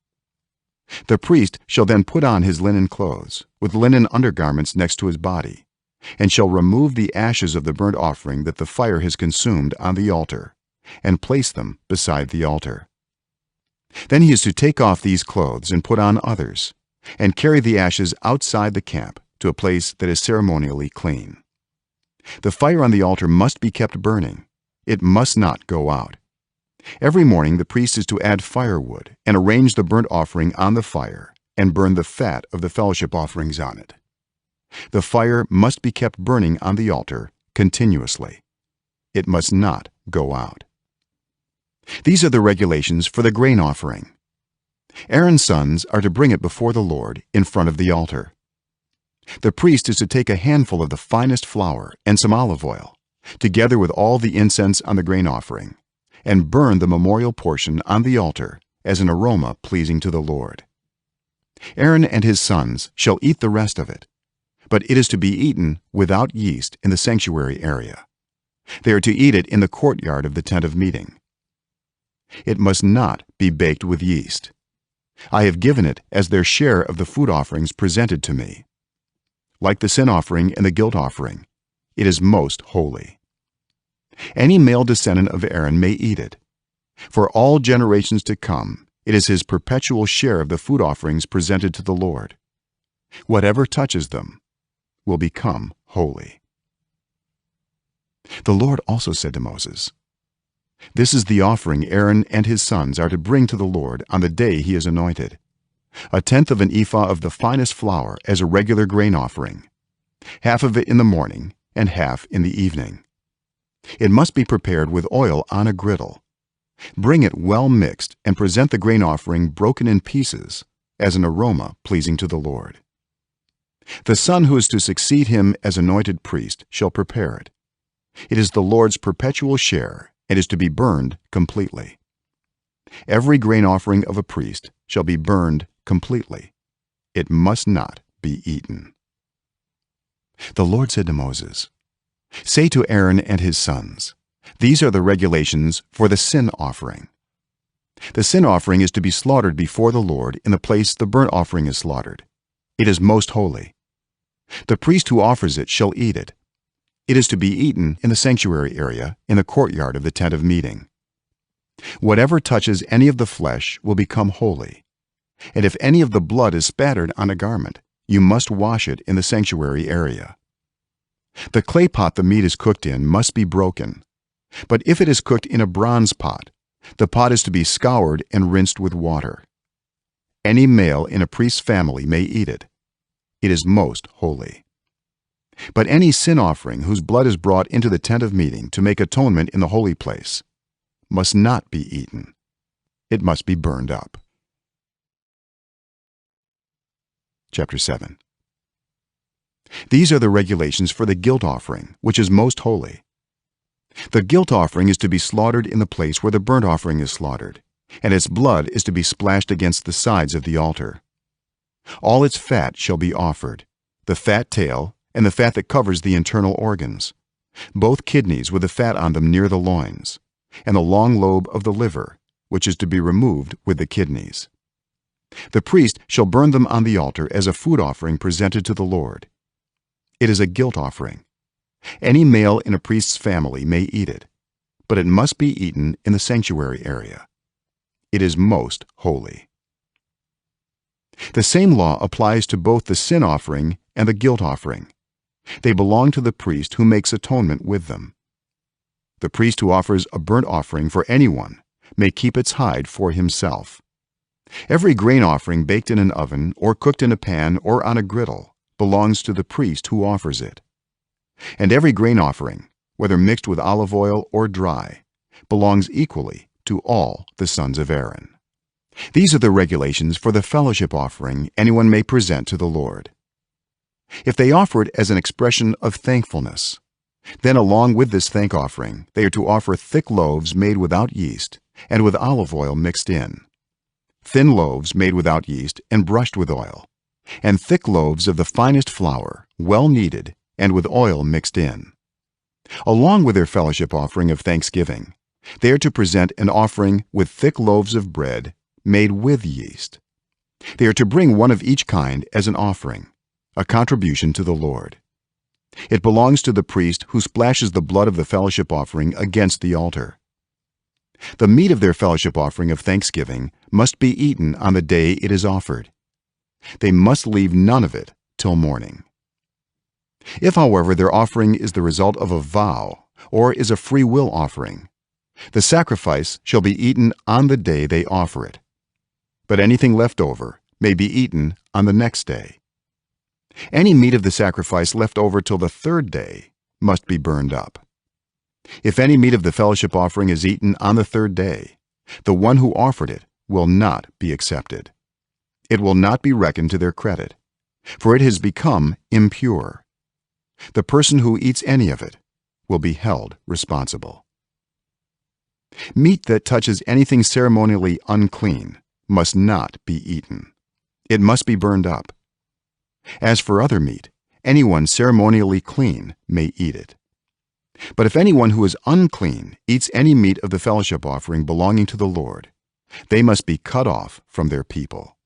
The priest shall then put on his linen clothes with linen undergarments next to his body, and shall remove the ashes of the burnt offering that the fire has consumed on the altar, and place them beside the altar. Then he is to take off these clothes and put on others, and carry the ashes outside the camp to a place that is ceremonially clean. The fire on the altar must be kept burning. It must not go out. Every morning the priest is to add firewood and arrange the burnt offering on the fire and burn the fat of the fellowship offerings on it. The fire must be kept burning on the altar continuously. It must not go out. These are the regulations for the grain offering. Aaron's sons are to bring it before the Lord in front of the altar. The priest is to take a handful of the finest flour and some olive oil, together with all the incense on the grain offering, and burn the memorial portion on the altar as an aroma pleasing to the Lord. Aaron and his sons shall eat the rest of it, but it is to be eaten without yeast in the sanctuary area. They are to eat it in the courtyard of the tent of meeting. It must not be baked with yeast. I have given it as their share of the food offerings presented to me. Like the sin offering and the guilt offering, it is most holy. Any male descendant of Aaron may eat it. For all generations to come, it is his perpetual share of the food offerings presented to the Lord. Whatever touches them will become holy. The Lord also said to Moses, "This is the offering Aaron and his sons are to bring to the Lord on the day he is anointed: a tenth of an ephah of the finest flour as a regular grain offering, half of it in the morning and half in the evening. It must be prepared with oil on a griddle. Bring it well mixed and present the grain offering broken in pieces as an aroma pleasing to the Lord. The son who is to succeed him as anointed priest shall prepare it. It is the Lord's perpetual share and is to be burned completely. Every grain offering of a priest shall be burned completely. It must not be eaten." The Lord said to Moses, "Say to Aaron and his sons, these are the regulations for the sin offering. The sin offering is to be slaughtered before the Lord in the place the burnt offering is slaughtered. It is most holy. The priest who offers it shall eat it. It is to be eaten in the sanctuary area in the courtyard of the tent of meeting. Whatever touches any of the flesh will become holy, and if any of the blood is spattered on a garment, you must wash it in the sanctuary area. The clay pot the meat is cooked in must be broken, but if it is cooked in a bronze pot, the pot is to be scoured and rinsed with water. Any male in a priest's family may eat it. It is most holy. But any sin offering whose blood is brought into the tent of meeting to make atonement in the holy place must not be eaten. It must be burned up." Chapter 7. These are the regulations for the guilt offering, which is most holy. The guilt offering is to be slaughtered in the place where the burnt offering is slaughtered, and its blood is to be splashed against the sides of the altar. All its fat shall be offered, the fat tail and the fat that covers the internal organs, both kidneys with the fat on them near the loins, and the long lobe of the liver, which is to be removed with the kidneys. The priest shall burn them on the altar as a food offering presented to the Lord. It is a guilt offering. Any male in a priest's family may eat it, but it must be eaten in the sanctuary area. It is most holy. The same law applies to both the sin offering and the guilt offering. They belong to the priest who makes atonement with them. The priest who offers a burnt offering for anyone may keep its hide for himself. Every grain offering baked in an oven or cooked in a pan or on a griddle belongs to the priest who offers it. And every grain offering, whether mixed with olive oil or dry, belongs equally to all the sons of Aaron. These are the regulations for the fellowship offering anyone may present to the Lord. If they offer it as an expression of thankfulness, then along with this thank offering they are to offer thick loaves made without yeast and with olive oil mixed in, thin loaves made without yeast and brushed with oil, and thick loaves of the finest flour, well kneaded and with oil mixed in. Along with their fellowship offering of thanksgiving, they are to present an offering with thick loaves of bread made with yeast. They are to bring one of each kind as an offering, a contribution to the Lord. It belongs to the priest who splashes the blood of the fellowship offering against the altar. The meat of their fellowship offering of thanksgiving must be eaten on the day it is offered. They must leave none of it till morning. If, however, their offering is the result of a vow or is a free will offering, the sacrifice shall be eaten on the day they offer it, but anything left over may be eaten on the next day. Any meat of the sacrifice left over till the third day must be burned up. If any meat of the fellowship offering is eaten on the third day, the one who offered it will not be accepted. It will not be reckoned to their credit, for it has become impure. The person who eats any of it will be held responsible. Meat that touches anything ceremonially unclean must not be eaten. It must be burned up. As for other meat, anyone ceremonially clean may eat it. But if anyone who is unclean eats any meat of the fellowship offering belonging to the Lord, they must be cut off from their people.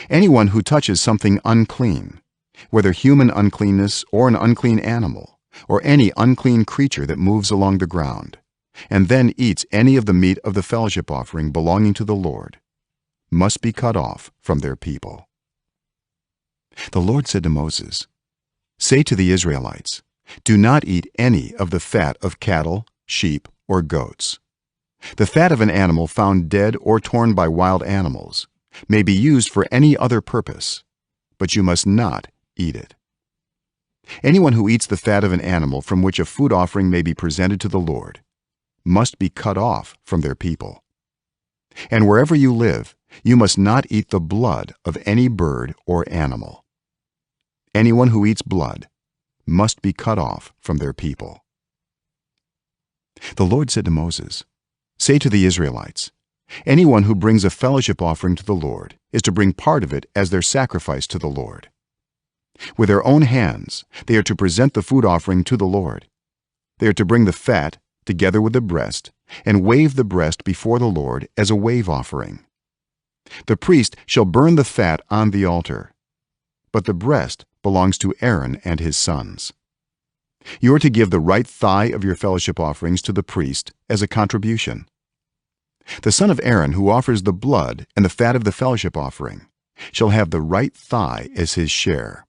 Anyone who touches something unclean, whether human uncleanness or an unclean animal, or any unclean creature that moves along the ground, and then eats any of the meat of the fellowship offering belonging to the Lord, must be cut off from their people. The Lord said to Moses, "Say to the Israelites, do not eat any of the fat of cattle, sheep, or goats. The fat of an animal found dead or torn by wild animals may be used for any other purpose, but you must not eat it. Anyone who eats the fat of an animal from which a food offering may be presented to the Lord must be cut off from their people. And wherever you live, you must not eat the blood of any bird or animal. Anyone who eats blood must be cut off from their people." The Lord said to Moses, "Say to the Israelites, anyone who brings a fellowship offering to the Lord is to bring part of it as their sacrifice to the Lord. With their own hands they are to present the food offering to the Lord. They are to bring the fat together with the breast and wave the breast before the Lord as a wave offering. The priest shall burn the fat on the altar, but the breast belongs to Aaron and his sons. You are to give the right thigh of your fellowship offerings to the priest as a contribution. The son of Aaron who offers the blood and the fat of the fellowship offering shall have the right thigh as his share.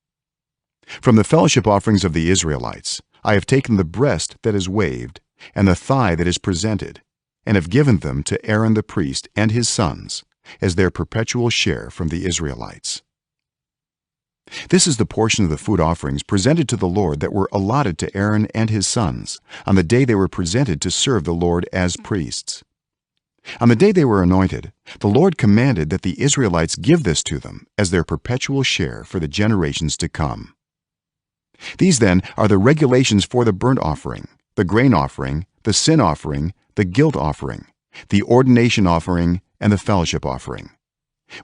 From the fellowship offerings of the Israelites I have taken the breast that is waved and the thigh that is presented, and have given them to Aaron the priest and his sons as their perpetual share from the Israelites. This is the portion of the food offerings presented to the Lord that were allotted to Aaron and his sons on the day they were presented to serve the Lord as priests. On the day they were anointed, the Lord commanded that the Israelites give this to them as their perpetual share for the generations to come. These then are the regulations for the burnt offering, the grain offering, the sin offering, the guilt offering, the ordination offering, and the fellowship offering,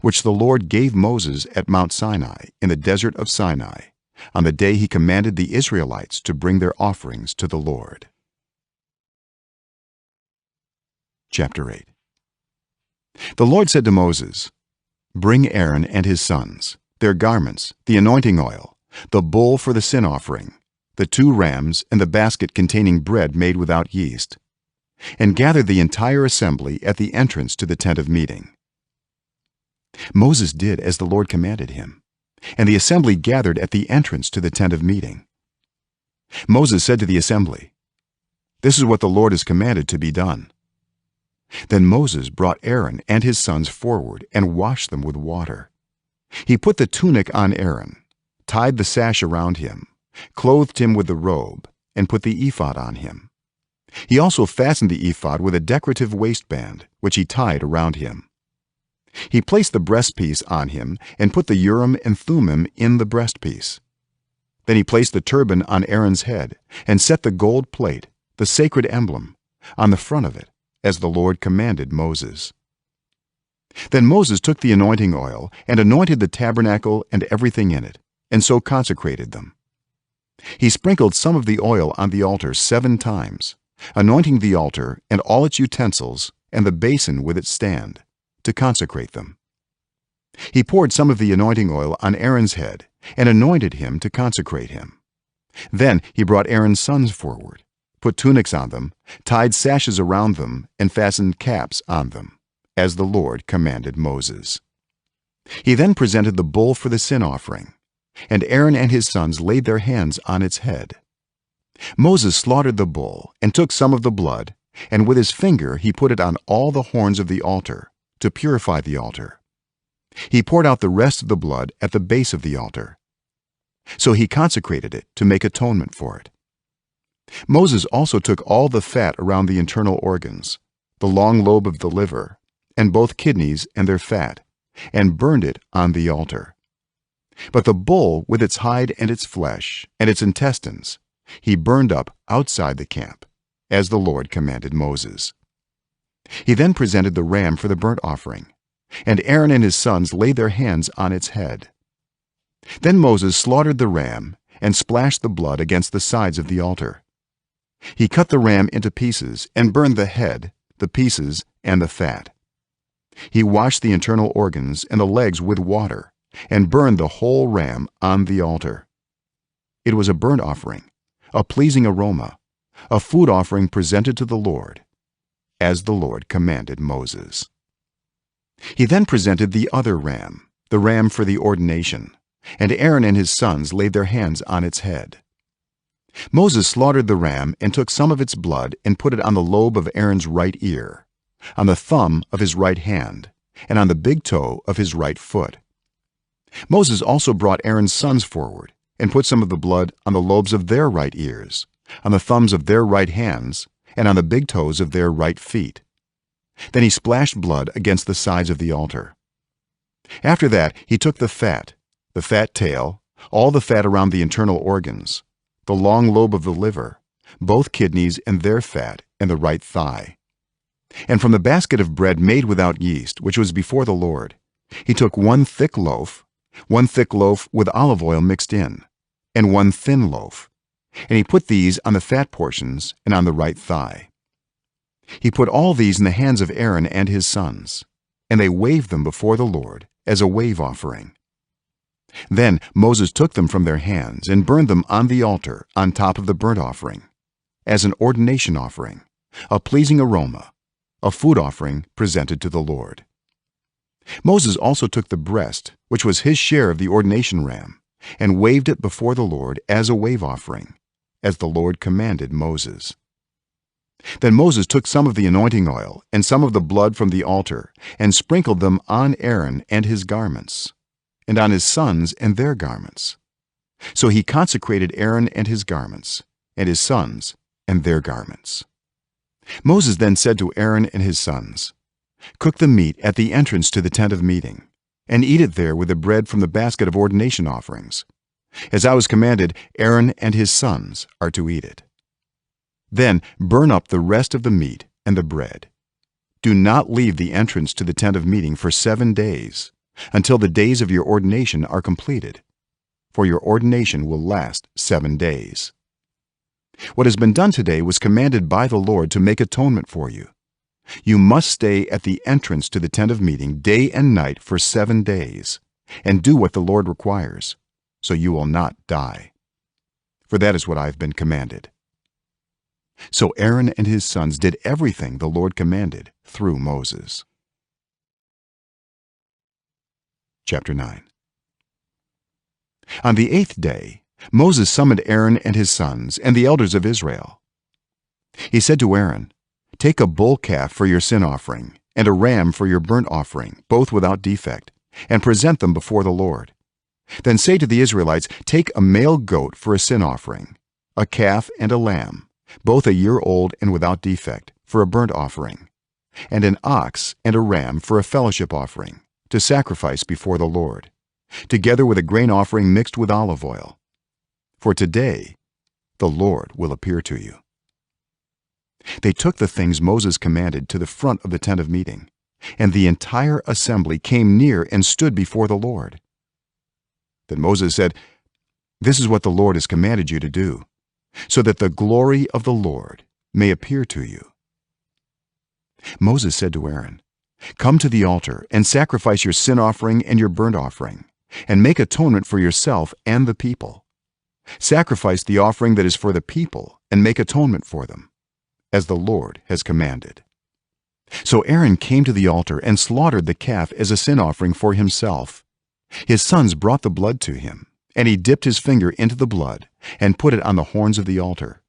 which the Lord gave Moses at Mount Sinai in the desert of Sinai on the day he commanded the Israelites to bring their offerings to the Lord. Chapter 8. The Lord said to Moses, "Bring Aaron and his sons, their garments, the anointing oil, the bull for the sin offering, the 2 rams, and the basket containing bread made without yeast, and gather the entire assembly at the entrance to the tent of meeting." Moses did as the Lord commanded him, and the assembly gathered at the entrance to the tent of meeting. Moses said to the assembly, "This is what the Lord has commanded to be done." Then Moses brought Aaron and his sons forward and washed them with water. He put the tunic on Aaron, tied the sash around him, clothed him with the robe, and put the ephod on him. He also fastened the ephod with a decorative waistband, which he tied around him. He placed the breastpiece on him and put the Urim and Thummim in the breastpiece. Then he placed the turban on Aaron's head and set the gold plate, the sacred emblem, on the front of it, as the Lord commanded Moses. Then Moses took the anointing oil and anointed the tabernacle and everything in it, and so consecrated them. He sprinkled some of the oil on the altar 7 times, anointing the altar and all its utensils and the basin with its stand, to consecrate them. He poured some of the anointing oil on Aaron's head and anointed him to consecrate him. Then he brought Aaron's sons forward, put tunics on them, tied sashes around them, and fastened caps on them, as the Lord commanded Moses. He then presented the bull for the sin offering, and Aaron and his sons laid their hands on its head. Moses slaughtered the bull and took some of the blood, and with his finger he put it on all the horns of the altar, to purify the altar. He poured out the rest of the blood at the base of the altar. So he consecrated it to make atonement for it. Moses also took all the fat around the internal organs, the long lobe of the liver, and both kidneys and their fat, and burned it on the altar. But the bull with its hide and its flesh and its intestines he burned up outside the camp, as the Lord commanded Moses. He then presented the ram for the burnt offering, and Aaron and his sons laid their hands on its head. Then Moses slaughtered the ram and splashed the blood against the sides of the altar. He cut the ram into pieces and burned the head, the pieces, and the fat. He washed the internal organs and the legs with water and burned the whole ram on the altar. It was a burnt offering, a pleasing aroma, a food offering presented to the Lord, as the Lord commanded Moses. He then presented the other ram, the ram for the ordination, and Aaron and his sons laid their hands on its head. Moses slaughtered the ram and took some of its blood and put it on the lobe of Aaron's right ear, on the thumb of his right hand, and on the big toe of his right foot. Moses also brought Aaron's sons forward and put some of the blood on the lobes of their right ears, on the thumbs of their right hands, and on the big toes of their right feet. Then he splashed blood against the sides of the altar. After that he took the fat tail, all the fat around the internal organs, the long lobe of the liver, both kidneys and their fat, and the right thigh. And from the basket of bread made without yeast, which was before the Lord, he took one thick loaf with olive oil mixed in, and one thin loaf, and he put these on the fat portions and on the right thigh. He put all these in the hands of Aaron and his sons, and they waved them before the Lord as a wave offering. Then Moses took them from their hands and burned them on the altar on top of the burnt offering, as an ordination offering, a pleasing aroma, a food offering presented to the Lord. Moses also took the breast, which was his share of the ordination ram, and waved it before the Lord as a wave offering, as the Lord commanded Moses. Then Moses took some of the anointing oil and some of the blood from the altar and sprinkled them on Aaron and his garments, and on his sons and their garments. So he consecrated Aaron and his garments, and his sons and their garments. Moses then said to Aaron and his sons, "Cook the meat at the entrance to the tent of meeting, and eat it there with the bread from the basket of ordination offerings. As I was commanded, Aaron and his sons are to eat it. Then burn up the rest of the meat and the bread. Do not leave the entrance to the tent of meeting for 7 days, until the days of your ordination are completed, for your ordination will last 7 days. What has been done today was commanded by the Lord to make atonement for you. You must stay at the entrance to the tent of meeting day and night for 7 days, and do what the Lord requires, so you will not die. For that is what I have been commanded." So Aaron and his sons did everything the Lord commanded through Moses. Chapter 9. On the 8th day, Moses summoned Aaron and his sons and the elders of Israel. He said to Aaron, "Take a bull calf for your sin offering and a ram for your burnt offering, both without defect, and present them before the Lord. Then say to the Israelites, take a male goat for a sin offering, a calf and a lamb, both a year old and without defect, for a burnt offering, and an ox and a ram for a fellowship offering, to sacrifice before the Lord, together with a grain offering mixed with olive oil. For today the Lord will appear to you." They took the things Moses commanded to the front of the tent of meeting, and the entire assembly came near and stood before the Lord. Then Moses said, "This is what the Lord has commanded you to do, so that the glory of the Lord may appear to you." Moses said to Aaron, "Come to the altar and sacrifice your sin offering and your burnt offering, and make atonement for yourself and the people. Sacrifice the offering that is for the people and make atonement for them, as the Lord has commanded." So Aaron came to the altar and slaughtered the calf as a sin offering for himself. His sons brought the blood to him, and he dipped his finger into the blood and put it on the horns of the altar.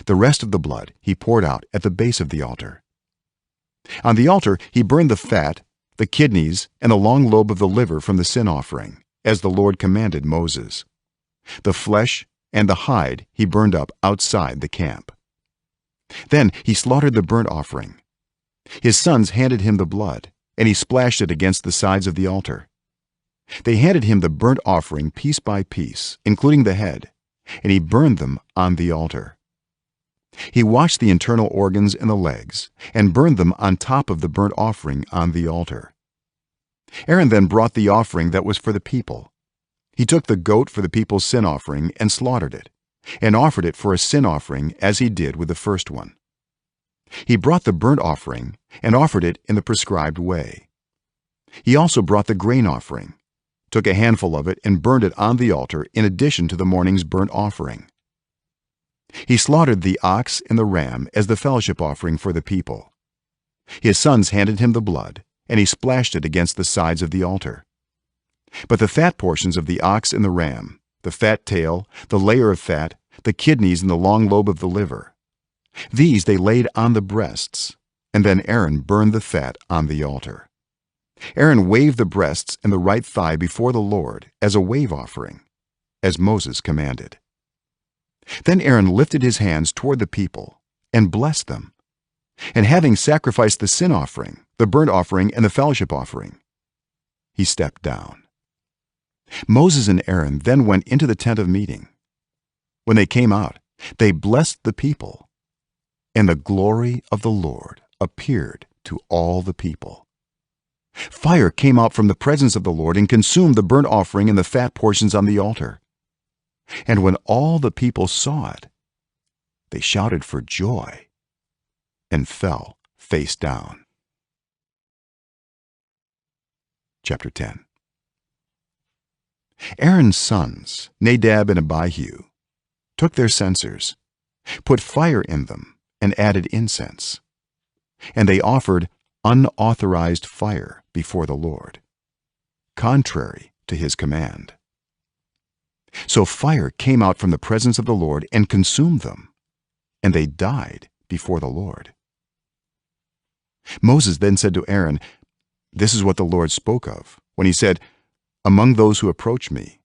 The rest of the blood he poured out at the base of the altar. On the altar he burned the fat, the kidneys, and the long lobe of the liver from the sin offering, as the Lord commanded Moses. The flesh and the hide he burned up outside the camp. Then he slaughtered the burnt offering. His sons handed him the blood, and he splashed it against the sides of the altar. They handed him the burnt offering piece by piece, including the head, and he burned them on the altar. He washed the internal organs and the legs, and burned them on top of the burnt offering on the altar. Aaron then brought the offering that was for the people. He took the goat for the people's sin offering and slaughtered it, and offered it for a sin offering as he did with the first one. He brought the burnt offering and offered it in the prescribed way. He also brought the grain offering, took a handful of it and burned it on the altar in addition to the morning's burnt offering. He slaughtered the ox and the ram as the fellowship offering for the people. His sons handed him the blood, and he splashed it against the sides of the altar. But the fat portions of the ox and the ram, the fat tail, the layer of fat, the kidneys, and the long lobe of the liver, these they laid on the breasts, and then Aaron burned the fat on the altar. Aaron waved the breasts and the right thigh before the Lord as a wave offering, as Moses commanded. Then Aaron lifted his hands toward the people and blessed them. And having sacrificed the sin offering, the burnt offering, and the fellowship offering, he stepped down. Moses and Aaron then went into the tent of meeting. When they came out, they blessed the people, and the glory of the Lord appeared to all the people. Fire came out from the presence of the Lord and consumed the burnt offering and the fat portions on the altar. And when all the people saw it, they shouted for joy and fell face down. Chapter 10. Aaron's sons, Nadab and Abihu, took their censers, put fire in them, and added incense. And they offered unauthorized fire before the Lord, contrary to his command. So fire came out from the presence of the Lord and consumed them, and they died before the Lord. Moses then said to Aaron, "This is what the Lord spoke of when he said, 'Among those who approach me,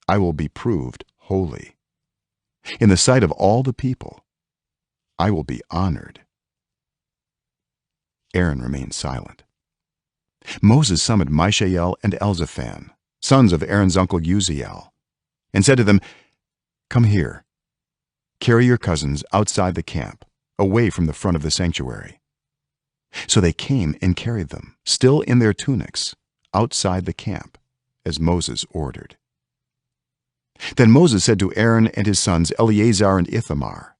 I will be proved holy. In the sight of all the people, I will be honored.'" Aaron remained silent. Moses summoned Mishael and Elzaphan, sons of Aaron's uncle Uziel, and said to them, "Come here. Carry your cousins outside the camp, away from the front of the sanctuary." So they came and carried them, still in their tunics, outside the camp, as Moses ordered. Then Moses said to Aaron and his sons Eleazar and Ithamar,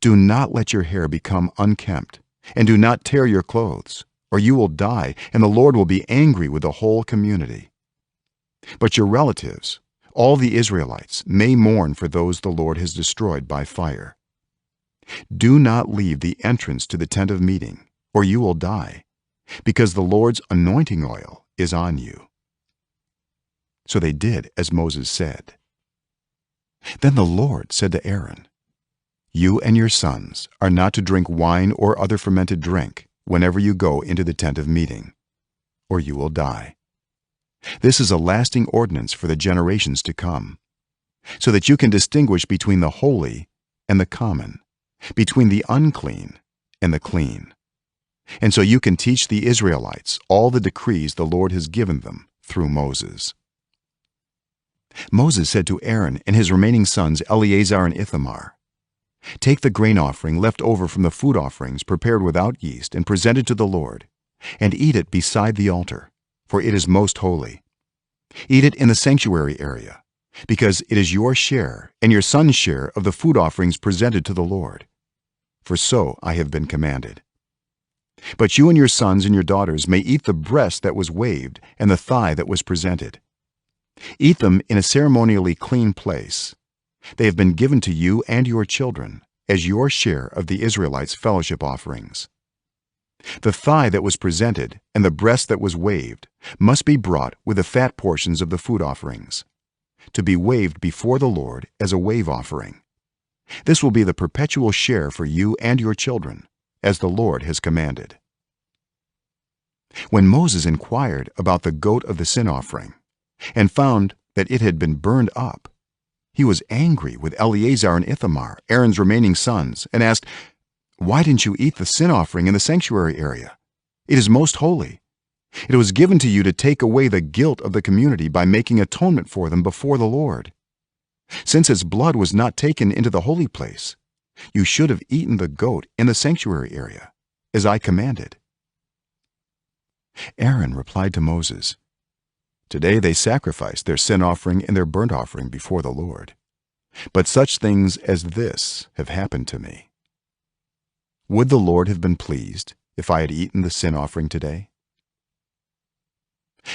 "Do not let your hair become unkempt, and do not tear your clothes, or you will die, and the Lord will be angry with the whole community. But your relatives, all the Israelites, may mourn for those the Lord has destroyed by fire. Do not leave the entrance to the tent of meeting, or you will die, because the Lord's anointing oil is on you." So they did as Moses said. Then the Lord said to Aaron, "You and your sons are not to drink wine or other fermented drink whenever you go into the tent of meeting, or you will die. This is a lasting ordinance for the generations to come, so that you can distinguish between the holy and the common, between the unclean and the clean. and so you can teach the Israelites all the decrees the Lord has given them through Moses." Moses said to Aaron and his remaining sons Eleazar and Ithamar, "Take the grain offering left over from the food offerings prepared without yeast and presented to the Lord, and eat it beside the altar, for it is most holy. Eat it in the sanctuary area, because it is your share and your son's share of the food offerings presented to the Lord, for so I have been commanded. But you and your sons and your daughters may eat the breast that was waved and the thigh that was presented. Eat them in a ceremonially clean place. They have been given to you and your children as your share of the Israelites' fellowship offerings. The thigh that was presented and the breast that was waved must be brought with the fat portions of the food offerings, to be waved before the Lord as a wave offering. This will be the perpetual share for you and your children, as the Lord has commanded." When Moses inquired about the goat of the sin offering and found that it had been burned up, he was angry with Eleazar and Ithamar, Aaron's remaining sons, and asked, "Why didn't you eat the sin offering in the sanctuary area? It is most holy. It was given to you to take away the guilt of the community by making atonement for them before the Lord. Since its blood was not taken into the holy place, you should have eaten the goat in the sanctuary area, as I commanded." Aaron replied to Moses, "Today they sacrificed their sin offering and their burnt offering before the Lord, but such things as this have happened to me. Would the Lord have been pleased if I had eaten the sin offering today?"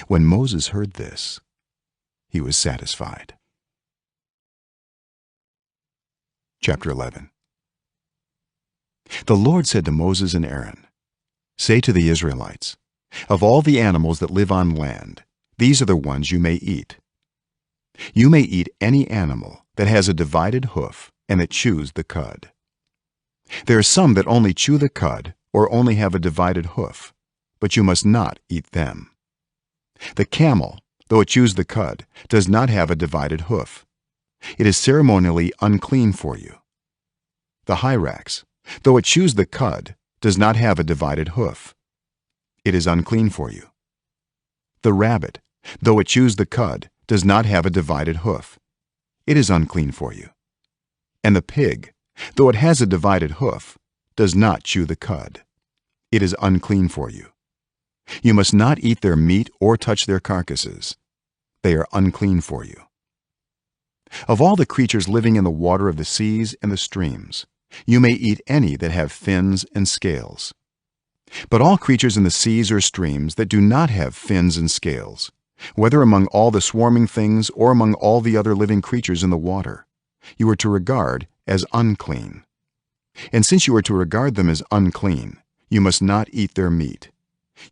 When Moses heard this, he was satisfied. Chapter 11. The Lord said to Moses and Aaron, "Say to the Israelites, of all the animals that live on land, these are the ones you may eat. You may eat any animal that has a divided hoof and that chews the cud. There are some that only chew the cud or only have a divided hoof, but you must not eat them. The camel, though it chews the cud, does not have a divided hoof. It is ceremonially unclean for you. The hyrax, though it chews the cud, does not have a divided hoof. It is unclean for you. The rabbit, though it chews the cud, does not have a divided hoof. It is unclean for you. And the pig, though it has a divided hoof, does not chew the cud. It is unclean for you. You must not eat their meat or touch their carcasses. They are unclean for you. Of all the creatures living in the water of the seas and the streams, you may eat any that have fins and scales. But all creatures in the seas or streams that do not have fins and scales, whether among all the swarming things or among all the other living creatures in the water, you are to regard as unclean. And since you are to regard them as unclean, you must not eat their meat.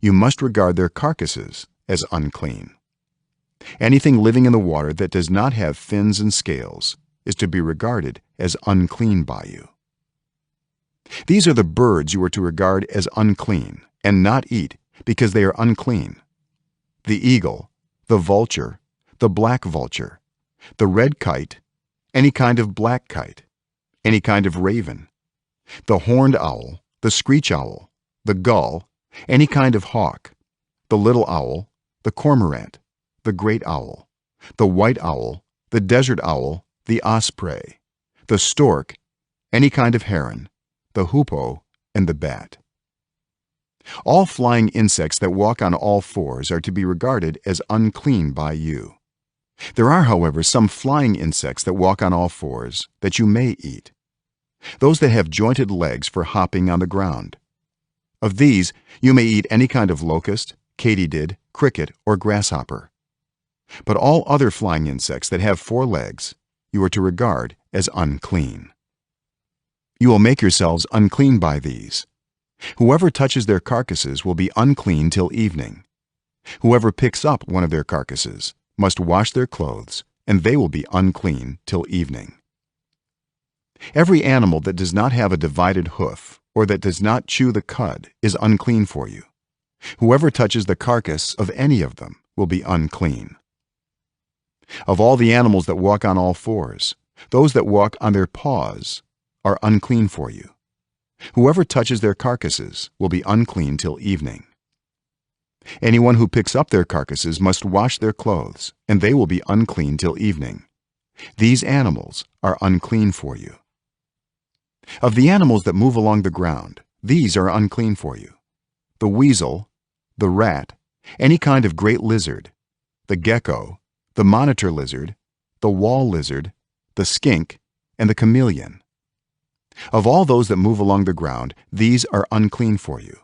You must regard their carcasses as unclean. Anything living in the water that does not have fins and scales is to be regarded as unclean by you. These are the birds you are to regard as unclean and not eat, because they are unclean: the eagle, the vulture, the black vulture, the red kite, any kind of black kite, any kind of raven, the horned owl, the screech owl, the gull, any kind of hawk, the little owl, the cormorant, the great owl, the white owl, the desert owl, the osprey, the stork, any kind of heron, the hoopoe, and the bat. All flying insects that walk on all fours are to be regarded as unclean by you. There are, however, some flying insects that walk on all fours that you may eat: those that have jointed legs for hopping on the ground. Of these you may eat any kind of locust, katydid, cricket, or grasshopper. But all other flying insects that have 4 legs you are to regard as unclean. You will make yourselves unclean by these. Whoever touches their carcasses will be unclean till evening. Whoever picks up one of their carcasses must wash their clothes, and they will be unclean till evening. Every animal that does not have a divided hoof or that does not chew the cud is unclean for you. Whoever touches the carcass of any of them will be unclean. Of all the animals that walk on all fours, those that walk on their paws are unclean for you. Whoever touches their carcasses will be unclean till evening. Anyone who picks up their carcasses must wash their clothes, and they will be unclean till evening. These animals are unclean for you. Of the animals that move along the ground, these are unclean for you: the weasel, the rat, any kind of great lizard, the gecko, the monitor lizard, the wall lizard, the skink, and the chameleon. Of all those that move along the ground, these are unclean for you.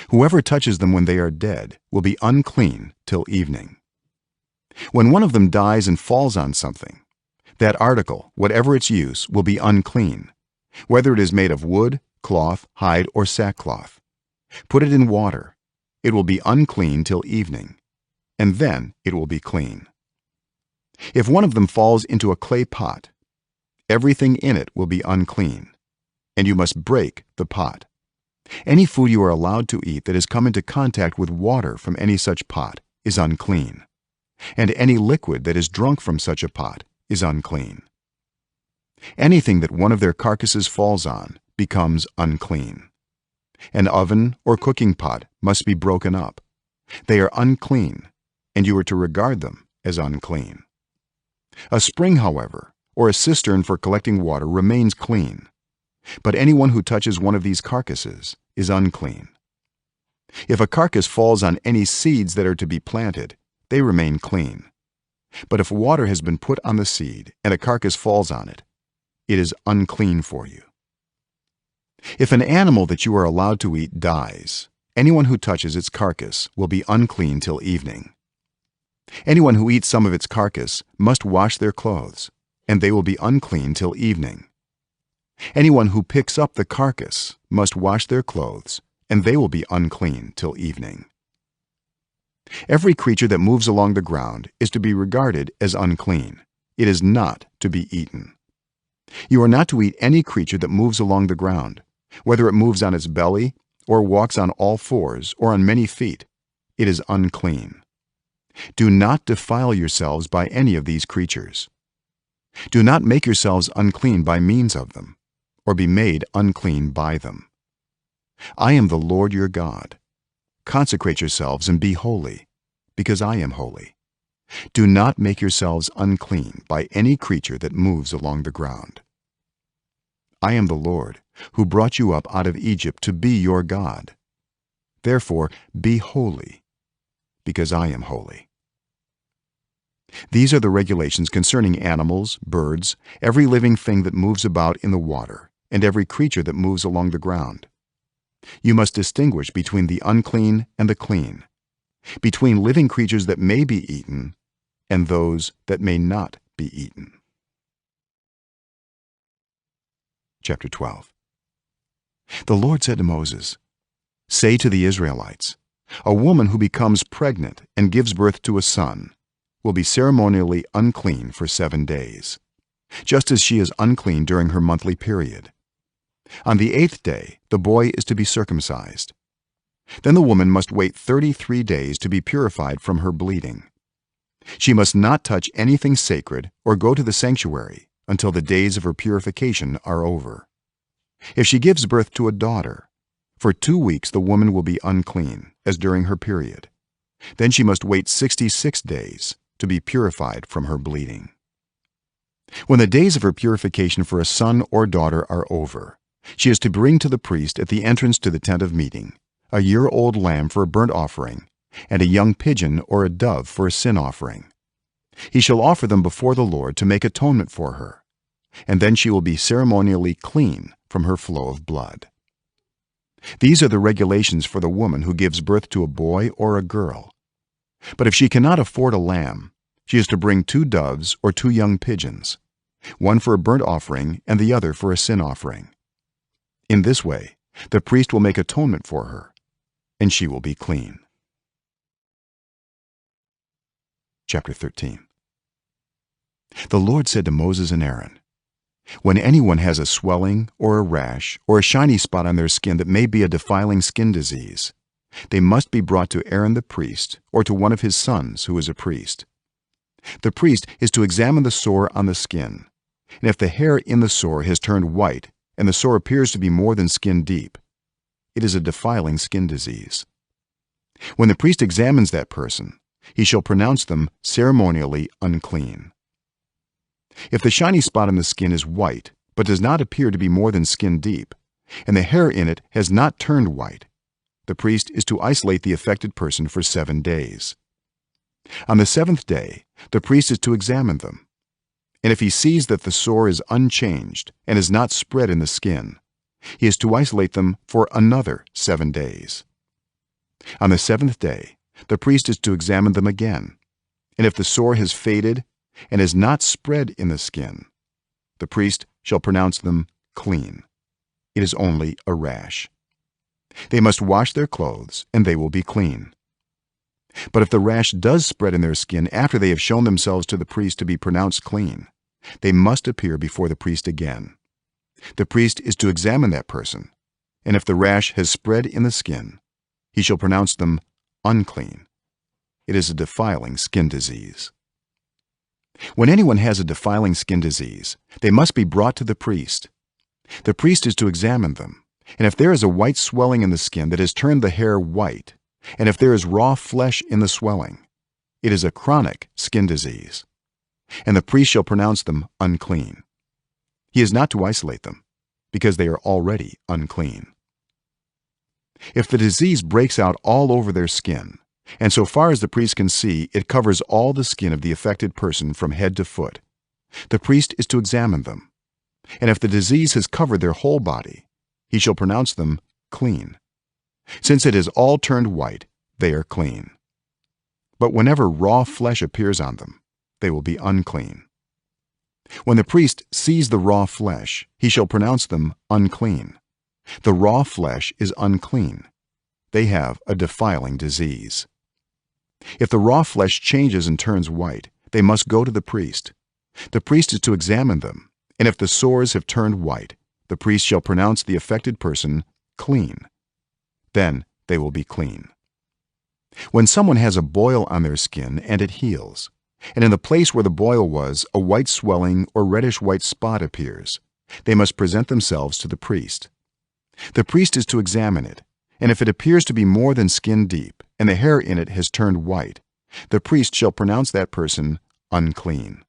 Whoever touches them when they are dead will be unclean till evening. When one of them dies and falls on something, that article, whatever its use, will be unclean, whether it is made of wood, cloth, hide, or sackcloth. Put it in water. It will be unclean till evening, and then it will be clean. If one of them falls into a clay pot, everything in it will be unclean, and you must break the pot. Any food you are allowed to eat that has come into contact with water from any such pot is unclean, and any liquid that is drunk from such a pot is unclean. Anything that one of their carcasses falls on becomes unclean. An oven or cooking pot must be broken up. They are unclean, and you are to regard them as unclean. A spring, however, or a cistern for collecting water remains clean, but anyone who touches one of these carcasses is unclean. If a carcass falls on any seeds that are to be planted, they remain clean. But if water has been put on the seed and a carcass falls on it, it is unclean for you. If an animal that you are allowed to eat dies, anyone who touches its carcass will be unclean till evening. Anyone who eats some of its carcass must wash their clothes, and they will be unclean till evening. Anyone who picks up the carcass must wash their clothes, and they will be unclean till evening. Every creature that moves along the ground is to be regarded as unclean. It is not to be eaten. You are not to eat any creature that moves along the ground, whether it moves on its belly, or walks on all fours, or on many feet. It is unclean. Do not defile yourselves by any of these creatures. Do not make yourselves unclean by means of them, or be made unclean by them. I am the Lord your God. Consecrate yourselves and be holy, because I am holy. Do not make yourselves unclean by any creature that moves along the ground. I am the Lord, who brought you up out of Egypt to be your God. Therefore, be holy, because I am holy. These are the regulations concerning animals, birds, every living thing that moves about in the water, and every creature that moves along the ground. You must distinguish between the unclean and the clean, between living creatures that may be eaten and those that may not be eaten. Chapter 12. The Lord said to Moses, "Say to the Israelites, a woman who becomes pregnant and gives birth to a son will be ceremonially unclean for 7 days, just as she is unclean during her monthly period. On the 8th day, the boy is to be circumcised. Then the woman must wait 33 days to be purified from her bleeding. She must not touch anything sacred or go to the sanctuary until the days of her purification are over. If she gives birth to a daughter, for 2 weeks the woman will be unclean, as during her period. Then she must wait 66 days to be purified from her bleeding. When the days of her purification for a son or daughter are over, she is to bring to the priest at the entrance to the tent of meeting a year-old lamb for a burnt offering, and a young pigeon or a dove for a sin offering. He shall offer them before the Lord to make atonement for her, and then she will be ceremonially clean from her flow of blood. These are the regulations for the woman who gives birth to a boy or a girl. But if she cannot afford a lamb, she is to bring 2 doves or 2 young pigeons, one for a burnt offering and the other for a sin offering. In this way, the priest will make atonement for her, and she will be clean." Chapter 13. The Lord said to Moses and Aaron, "When anyone has a swelling or a rash or a shiny spot on their skin that may be a defiling skin disease, they must be brought to Aaron the priest or to one of his sons who is a priest. The priest is to examine the sore on the skin, and if the hair in the sore has turned white and the sore appears to be more than skin deep, it is a defiling skin disease. When the priest examines that person, he shall pronounce them ceremonially unclean. If the shiny spot on the skin is white but does not appear to be more than skin deep, and the hair in it has not turned white, the priest is to isolate the affected person for 7 days. On the 7th day, the priest is to examine them, and if he sees that the sore is unchanged and is not spread in the skin, he is to isolate them for another 7 days. On the 7th day, the priest is to examine them again, and if the sore has faded and is not spread in the skin, the priest shall pronounce them clean. It is only a rash. They must wash their clothes, and they will be clean. But if the rash does spread in their skin after they have shown themselves to the priest to be pronounced clean, they must appear before the priest again. The priest is to examine that person, and if the rash has spread in the skin, he shall pronounce them unclean. It is a defiling skin disease. When anyone has a defiling skin disease, they must be brought to the priest. The priest is to examine them, and if there is a white swelling in the skin that has turned the hair white, and if there is raw flesh in the swelling, it is a chronic skin disease, and the priest shall pronounce them unclean. He is not to isolate them, because they are already unclean. If the disease breaks out all over their skin, and so far as the priest can see, it covers all the skin of the affected person from head to foot, the priest is to examine them, and if the disease has covered their whole body, he shall pronounce them clean. Since it has all turned white, they are clean. But whenever raw flesh appears on them, they will be unclean. When the priest sees the raw flesh, he shall pronounce them unclean. The raw flesh is unclean. They have a defiling disease. If the raw flesh changes and turns white, they must go to the priest. The priest is to examine them, and if the sores have turned white, the priest shall pronounce the affected person clean. Then they will be clean. When someone has a boil on their skin and it heals, and in the place where the boil was, a white swelling or reddish-white spot appears, they must present themselves to the priest. The priest is to examine it, and if it appears to be more than skin deep, and the hair in it has turned white, the priest shall pronounce that person unclean.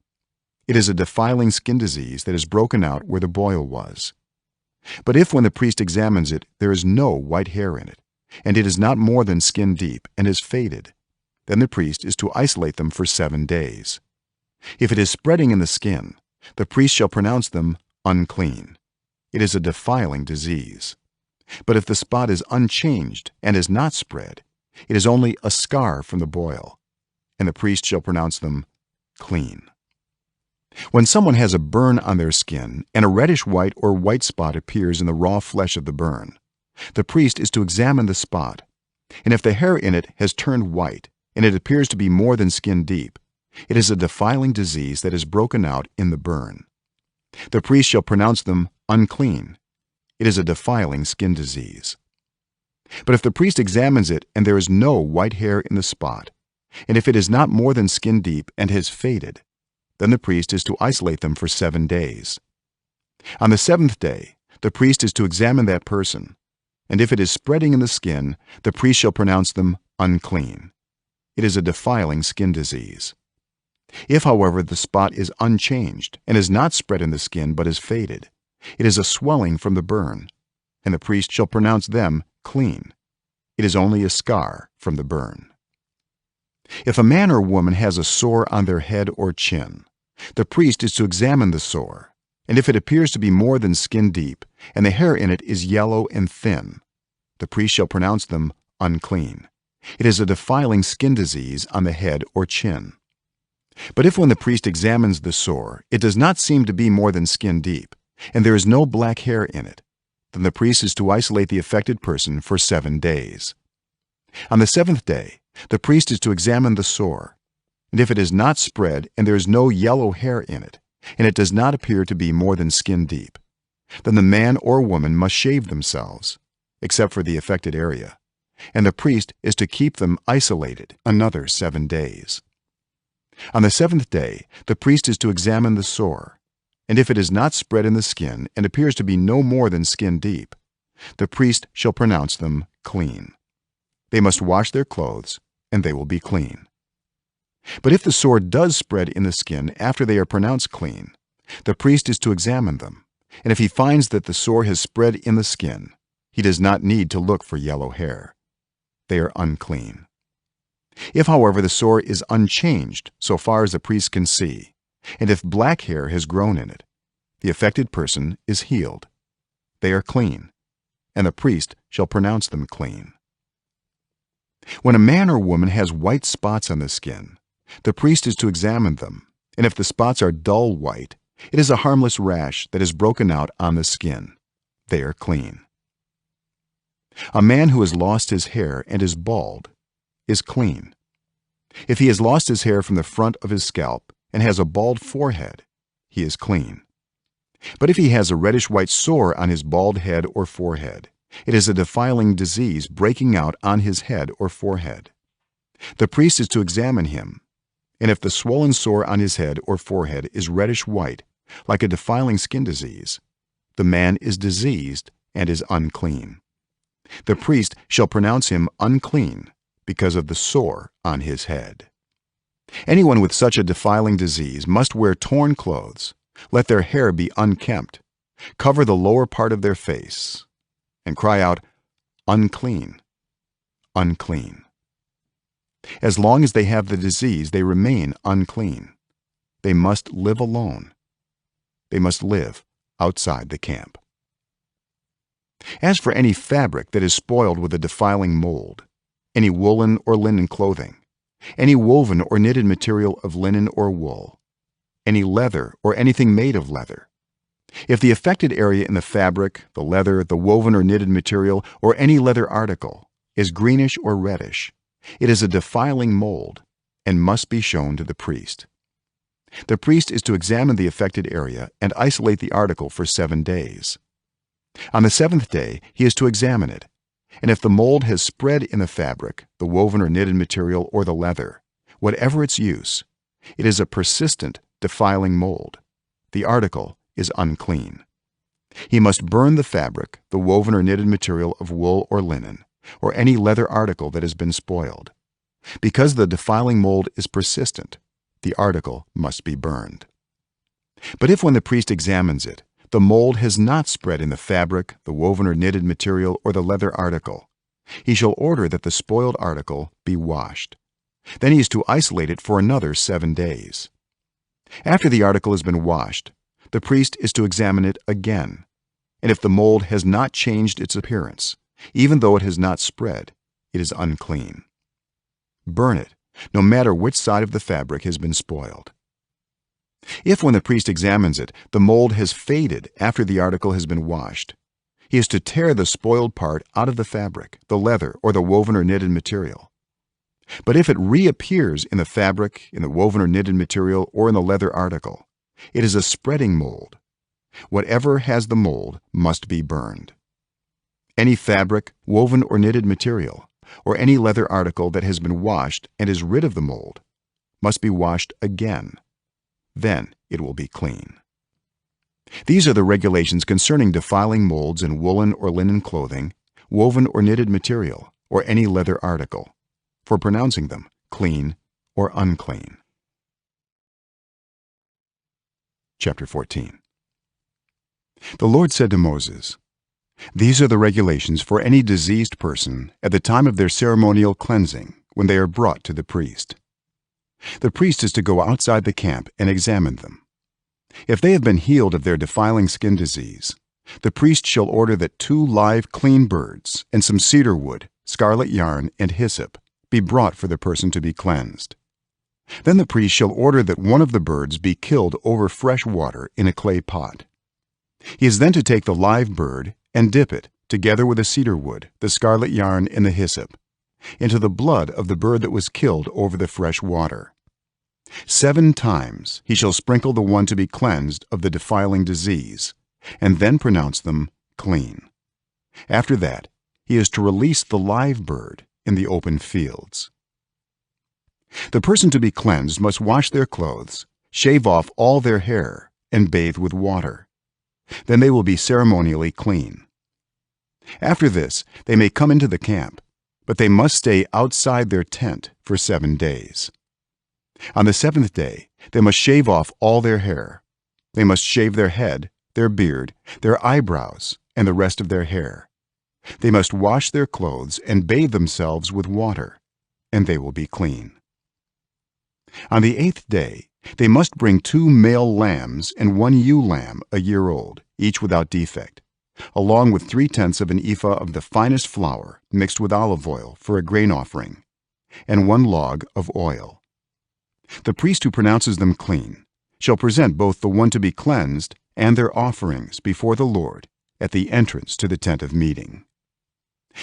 It is a defiling skin disease that has broken out where the boil was. But if when the priest examines it, there is no white hair in it, and it is not more than skin deep and is faded, then the priest is to isolate them for 7 days. If it is spreading in the skin, the priest shall pronounce them unclean. It is a defiling disease. But if the spot is unchanged and is not spread, it is only a scar from the boil, and the priest shall pronounce them clean. When someone has a burn on their skin and a reddish-white or white spot appears in the raw flesh of the burn, the priest is to examine the spot, and if the hair in it has turned white and it appears to be more than skin deep, it is a defiling disease that has broken out in the burn. The priest shall pronounce them unclean. It is a defiling skin disease. But if the priest examines it and there is no white hair in the spot, and if it is not more than skin deep and has faded, then the priest is to isolate them for 7 days. On the 7th day, the priest is to examine that person, and if it is spreading in the skin, the priest shall pronounce them unclean. It is a defiling skin disease. If, however, the spot is unchanged and is not spread in the skin but is faded, it is a swelling from the burn, and the priest shall pronounce them clean. It is only a scar from the burn. If a man or woman has a sore on their head or chin, the priest is to examine the sore, and if it appears to be more than skin deep and the hair in it is yellow and thin, the priest shall pronounce them unclean. It is a defiling skin disease on the head or chin. But if when the priest examines the sore, it does not seem to be more than skin deep, and there is no black hair in it, then the priest is to isolate the affected person for 7 days. On the 7th day, the priest is to examine the sore, and if it is not spread and there is no yellow hair in it, and it does not appear to be more than skin deep, then the man or woman must shave themselves, except for the affected area, and the priest is to keep them isolated another 7 days. On the 7th day, the priest is to examine the sore, and if it is not spread in the skin and appears to be no more than skin deep, the priest shall pronounce them clean. They must wash their clothes, and they will be clean. But if the sore does spread in the skin after they are pronounced clean, the priest is to examine them, and if he finds that the sore has spread in the skin, he does not need to look for yellow hair. They are unclean. If, however, the sore is unchanged so far as the priest can see, and if black hair has grown in it, the affected person is healed. They are clean, and the priest shall pronounce them clean. When a man or woman has white spots on the skin, the priest is to examine them, and if the spots are dull white, it is a harmless rash that has broken out on the skin. They are clean. A man who has lost his hair and is bald is clean. If he has lost his hair from the front of his scalp and has a bald forehead, he is clean. But if he has a reddish-white sore on his bald head or forehead, it is a defiling disease breaking out on his head or forehead. The priest is to examine him, and if the swollen sore on his head or forehead is reddish-white, like a defiling skin disease, the man is diseased and is unclean. The priest shall pronounce him unclean because of the sore on his head. Anyone with such a defiling disease must wear torn clothes, let their hair be unkempt, cover the lower part of their face, and cry out, "Unclean, unclean." As long as they have the disease, they remain unclean. They must live alone. They must live outside the camp. As for any fabric that is spoiled with a defiling mold, any woolen or linen clothing, any woven or knitted material of linen or wool, any leather or anything made of leather, if the affected area in the fabric, the leather, the woven or knitted material, or any leather article is greenish or reddish, it is a defiling mold and must be shown to the priest. The priest is to examine the affected area and isolate the article for 7 days. On the 7th day, he is to examine it, and if the mold has spread in the fabric, the woven or knitted material, or the leather, whatever its use, it is a persistent, defiling mold. The article is unclean. He must burn the fabric, the woven or knitted material of wool or linen, or any leather article that has been spoiled. Because the defiling mold is persistent, the article must be burned. But if when the priest examines it, the mold has not spread in the fabric, the woven or knitted material, or the leather article, he shall order that the spoiled article be washed. Then he is to isolate it for another 7 days. After the article has been washed, the priest is to examine it again, and if the mold has not changed its appearance, even though it has not spread, it is unclean. Burn it, no matter which side of the fabric has been spoiled. If when the priest examines it, the mold has faded after the article has been washed, he is to tear the spoiled part out of the fabric, the leather, or the woven or knitted material. But if it reappears in the fabric, in the woven or knitted material, or in the leather article, it is a spreading mold. Whatever has the mold must be burned. Any fabric, woven or knitted material, or any leather article that has been washed and is rid of the mold must be washed again. Then it will be clean. These are the regulations concerning defiling molds in woolen or linen clothing, woven or knitted material, or any leather article, for pronouncing them clean or unclean. Chapter 14. The Lord said to Moses, "These are the regulations for any diseased person at the time of their ceremonial cleansing when they are brought to the priest. The priest is to go outside the camp and examine them. If they have been healed of their defiling skin disease, the priest shall order that 2 live clean birds and some cedar wood, scarlet yarn, and hyssop be brought for the person to be cleansed. Then the priest shall order that one of the birds be killed over fresh water in a clay pot. He is then to take the live bird and dip it, together with the cedar wood, the scarlet yarn, and the hyssop, into the blood of the bird that was killed over the fresh water. 7 times he shall sprinkle the one to be cleansed of the defiling disease, and then pronounce them clean. After that, he is to release the live bird in the open fields. The person to be cleansed must wash their clothes, shave off all their hair, and bathe with water. Then they will be ceremonially clean. After this, they may come into the camp, but they must stay outside their tent for 7 days. On the 7th day, they must shave off all their hair. They must shave their head, their beard, their eyebrows, and the rest of their hair. They must wash their clothes and bathe themselves with water, and they will be clean. On the 8th day, they must bring 2 male lambs and 1 ewe lamb a year old, each without defect, along with 3/10 of an ephah of the finest flour mixed with olive oil for a grain offering, and 1 log of oil. The priest who pronounces them clean shall present both the one to be cleansed and their offerings before the Lord at the entrance to the tent of meeting.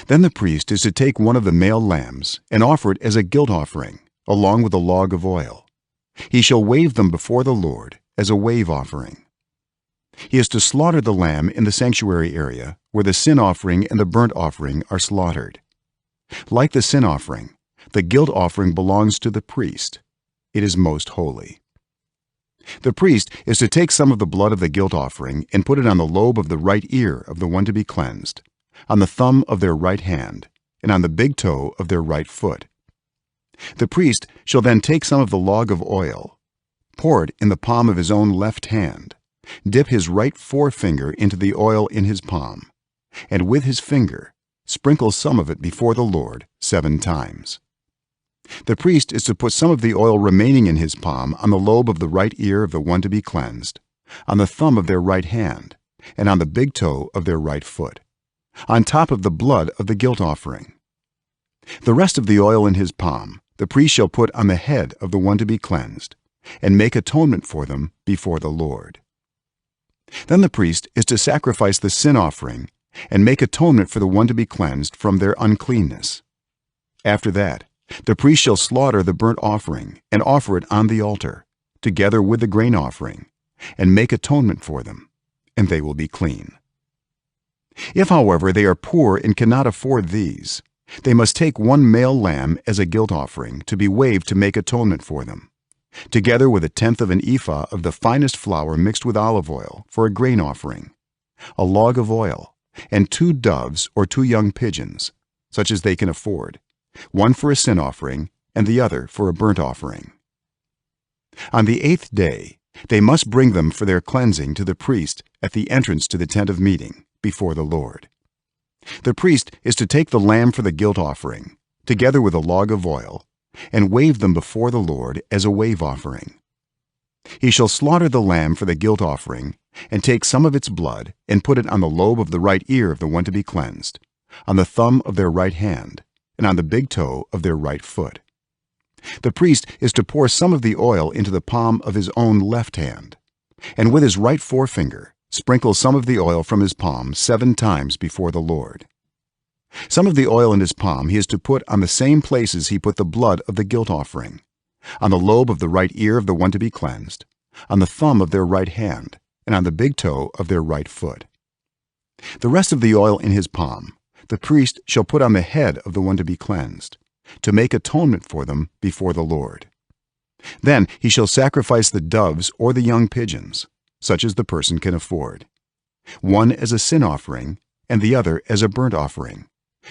Then the priest is to take one of the male lambs and offer it as a guilt offering, along with a log of oil. He shall wave them before the Lord as a wave offering. He is to slaughter the lamb in the sanctuary area where the sin offering and the burnt offering are slaughtered. Like the sin offering, the guilt offering belongs to the priest. It is most holy. The priest is to take some of the blood of the guilt offering and put it on the lobe of the right ear of the one to be cleansed, on the thumb of their right hand, and on the big toe of their right foot. The priest shall then take some of the log of oil, pour it in the palm of his own left hand, dip his right forefinger into the oil in his palm, and with his finger sprinkle some of it before the Lord 7 times. The priest is to put some of the oil remaining in his palm on the lobe of the right ear of the one to be cleansed, on the thumb of their right hand, and on the big toe of their right foot, on top of the blood of the guilt offering. The rest of the oil in his palm the priest shall put on the head of the one to be cleansed, and make atonement for them before the Lord. Then the priest is to sacrifice the sin offering and make atonement for the one to be cleansed from their uncleanness. After that, the priest shall slaughter the burnt offering and offer it on the altar, together with the grain offering, and make atonement for them, and they will be clean. If, however, they are poor and cannot afford these, they must take 1 male lamb as a guilt offering to be waved to make atonement for them, together with 1/10 of an ephah of the finest flour mixed with olive oil for a grain offering, a log of oil, and 2 doves or 2 young pigeons, such as they can afford, one for a sin offering and the other for a burnt offering. On the 8th day, they must bring them for their cleansing to the priest at the entrance to the tent of meeting before the Lord. The priest is to take the lamb for the guilt offering, together with a log of oil, and wave them before the Lord as a wave offering. He shall slaughter the lamb for the guilt offering and take some of its blood and put it on the lobe of the right ear of the one to be cleansed, on the thumb of their right hand, and on the big toe of their right foot. The priest is to pour some of the oil into the palm of his own left hand, and with his right forefinger sprinkle some of the oil from his palm 7 times before the Lord. Some of the oil in his palm he is to put on the same places he put the blood of the guilt offering, on the lobe of the right ear of the one to be cleansed, on the thumb of their right hand, and on the big toe of their right foot. The rest of the oil in his palm the priest shall put on the head of the one to be cleansed, to make atonement for them before the Lord. Then he shall sacrifice the doves or the young pigeons, such as the person can afford, one as a sin offering and the other as a burnt offering,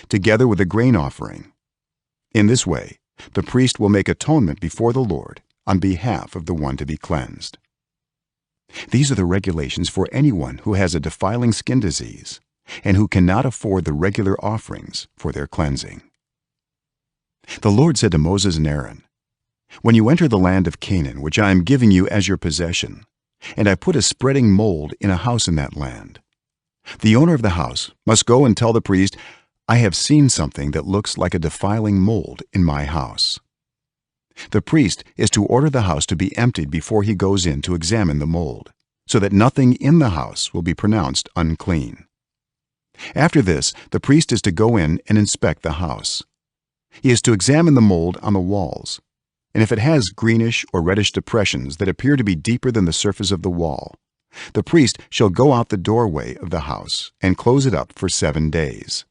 together with a grain offering. In this way, the priest will make atonement before the Lord on behalf of the one to be cleansed. These are the regulations for anyone who has a defiling skin disease and who cannot afford the regular offerings for their cleansing. The Lord said to Moses and Aaron, "When you enter the land of Canaan, which I am giving you as your possession, and I put a spreading mold in a house in that land, the owner of the house must go and tell the priest, 'I have seen something that looks like a defiling mold in my house.' The priest is to order the house to be emptied before he goes in to examine the mold, so that nothing in the house will be pronounced unclean. After this, the priest is to go in and inspect the house. He is to examine the mold on the walls, and if it has greenish or reddish depressions that appear to be deeper than the surface of the wall, the priest shall go out the doorway of the house and close it up for 7 days.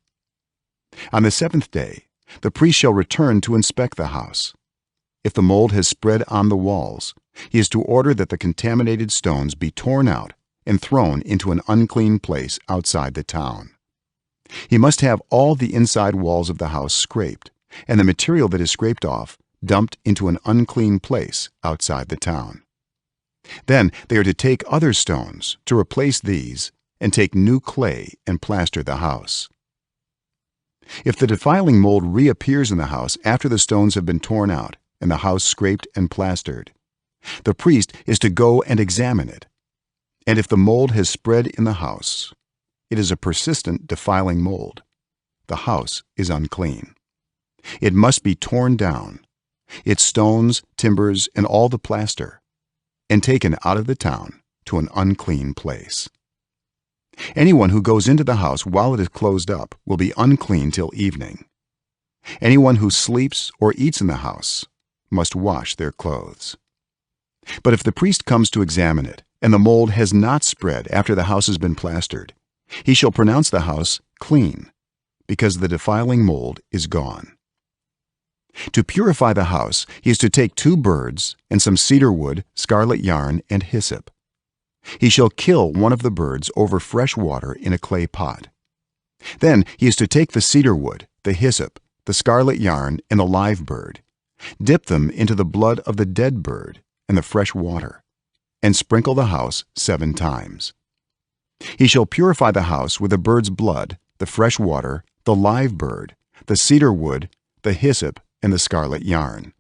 On the 7th day, the priest shall return to inspect the house. If the mold has spread on the walls, he is to order that the contaminated stones be torn out and thrown into an unclean place outside the town. He must have all the inside walls of the house scraped, and the material that is scraped off dumped into an unclean place outside the town. Then they are to take other stones to replace these and take new clay and plaster the house. If the defiling mold reappears in the house after the stones have been torn out and the house scraped and plastered, the priest is to go and examine it. And if the mold has spread in the house, it is a persistent defiling mold. The house is unclean. It must be torn down, its stones, timbers, and all the plaster, and taken out of the town to an unclean place. Anyone who goes into the house while it is closed up will be unclean till evening. Anyone who sleeps or eats in the house must wash their clothes. But if the priest comes to examine it, and the mold has not spread after the house has been plastered, he shall pronounce the house clean, because the defiling mold is gone. To purify the house, he is to take 2 birds and some cedar wood, scarlet yarn, and hyssop. He shall kill one of the birds over fresh water in a clay pot. Then he is to take the cedar wood, the hyssop, the scarlet yarn, and the live bird, dip them into the blood of the dead bird and the fresh water, and sprinkle the house 7 times. He shall purify the house with the bird's blood, the fresh water, the live bird, the cedar wood, the hyssop, and the scarlet yarn.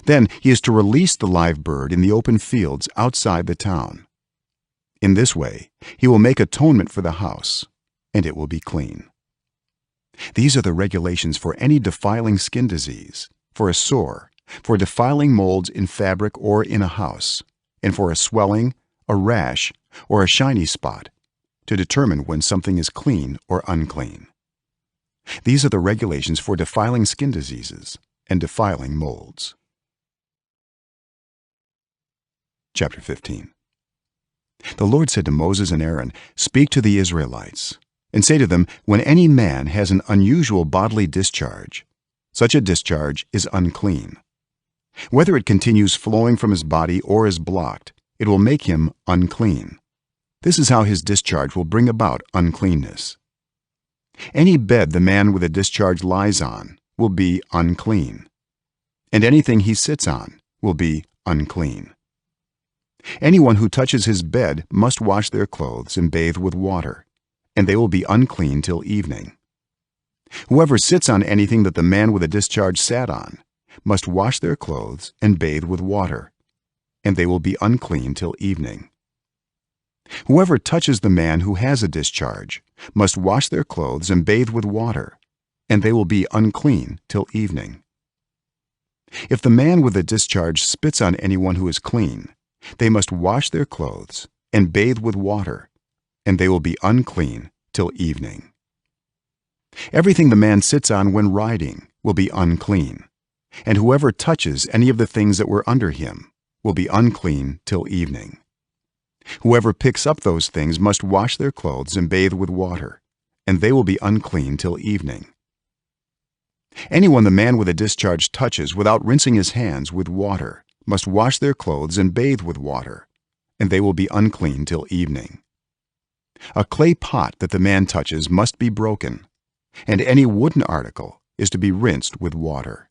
Then he is to release the live bird in the open fields outside the town. In this way he will make atonement for the house, and it will be clean. These are the regulations for any defiling skin disease, for a sore, for defiling molds in fabric or in a house, and for a swelling, a rash, or a shiny spot, to determine when something is clean or unclean. These are the regulations for defiling skin diseases and defiling molds. Chapter 15. The Lord said to Moses and Aaron, "Speak to the Israelites, and say to them, when any man has an unusual bodily discharge, such a discharge is unclean. Whether it continues flowing from his body or is blocked, it will make him unclean. This is how his discharge will bring about uncleanness. Any bed the man with a discharge lies on will be unclean, and anything he sits on will be unclean. Anyone who touches his bed must wash their clothes and bathe with water, and they will be unclean till evening. Whoever sits on anything that the man with a discharge sat on must wash their clothes and bathe with water, and they will be unclean till evening. Whoever touches the man who has a discharge must wash their clothes and bathe with water, and they will be unclean till evening. If the man with a discharge spits on anyone who is clean, they must wash their clothes and bathe with water, and they will be unclean till evening. Everything the man sits on when riding will be unclean, and whoever touches any of the things that were under him will be unclean till evening. Whoever picks up those things must wash their clothes and bathe with water, and they will be unclean till evening. Anyone the man with a discharge touches without rinsing his hands with water must wash their clothes and bathe with water, and they will be unclean till evening. A clay pot that the man touches must be broken, and any wooden article is to be rinsed with water.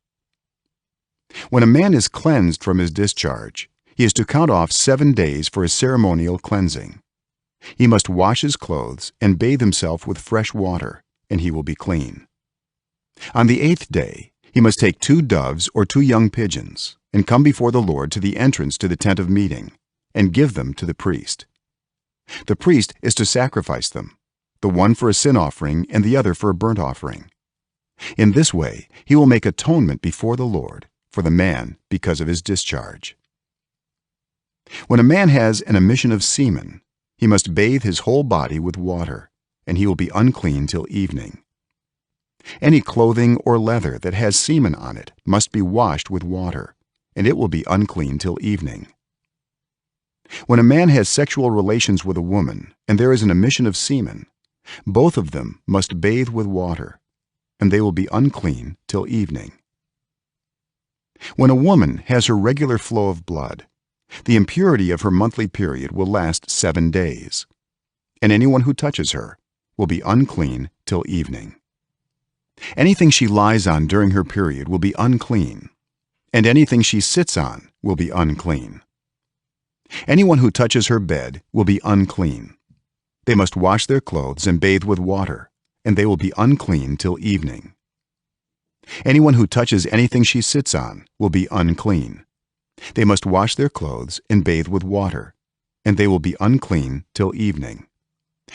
When a man is cleansed from his discharge, he is to count off 7 days for his ceremonial cleansing. He must wash his clothes and bathe himself with fresh water, and he will be clean. On the 8th day, he must take 2 doves or 2 young pigeons and come before the Lord to the entrance to the tent of meeting and give them to the priest. The priest is to sacrifice them, the one for a sin offering and the other for a burnt offering. In this way, he will make atonement before the Lord for the man because of his discharge. When a man has an emission of semen, he must bathe his whole body with water, and he will be unclean till evening. Any clothing or leather that has semen on it must be washed with water, and it will be unclean till evening. When a man has sexual relations with a woman and there is an emission of semen, both of them must bathe with water, and they will be unclean till evening. When a woman has her regular flow of blood, The impurity of her monthly period will last 7 days, and anyone who touches her will be unclean till evening. Anything she lies on during her period will be unclean, and anything she sits on will be unclean. Anyone who touches her bed will be unclean. They must wash their clothes and bathe with water, and they will be unclean till evening. Anyone who touches anything she sits on will be unclean. They must wash their clothes and bathe with water, and they will be unclean till evening.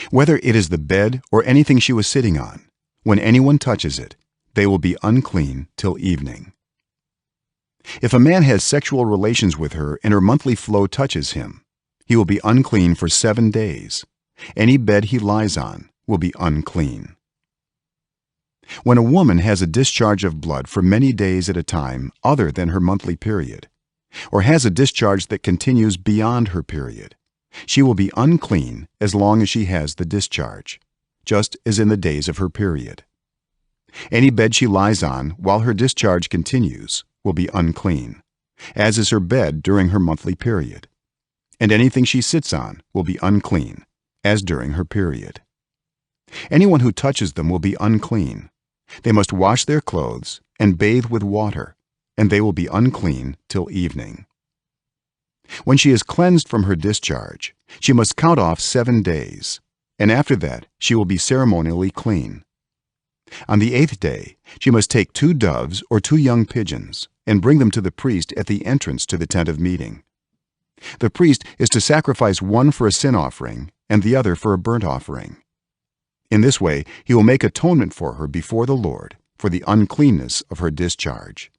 Whether it is the bed or anything she was sitting on, when anyone touches it, they will be unclean till evening. If a man has sexual relations with her and her monthly flow touches him, he will be unclean for 7 days. Any bed he lies on will be unclean. When a woman has a discharge of blood for many days at a time other than her monthly period, or has a discharge that continues beyond her period, she will be unclean as long as she has the discharge, just as in the days of her period. Any bed she lies on while her discharge continues will be unclean, as is her bed during her monthly period, and anything she sits on will be unclean, as during her period. Anyone who touches them will be unclean. They must wash their clothes and bathe with water, and they will be unclean till evening. When she is cleansed from her discharge, she must count off 7 days, and after that she will be ceremonially clean. On the 8th day she must take 2 doves or 2 young pigeons and bring them to the priest at the entrance to the tent of meeting. The priest is to sacrifice one for a sin offering and the other for a burnt offering. In this way he will make atonement for her before the Lord for the uncleanness of her discharge.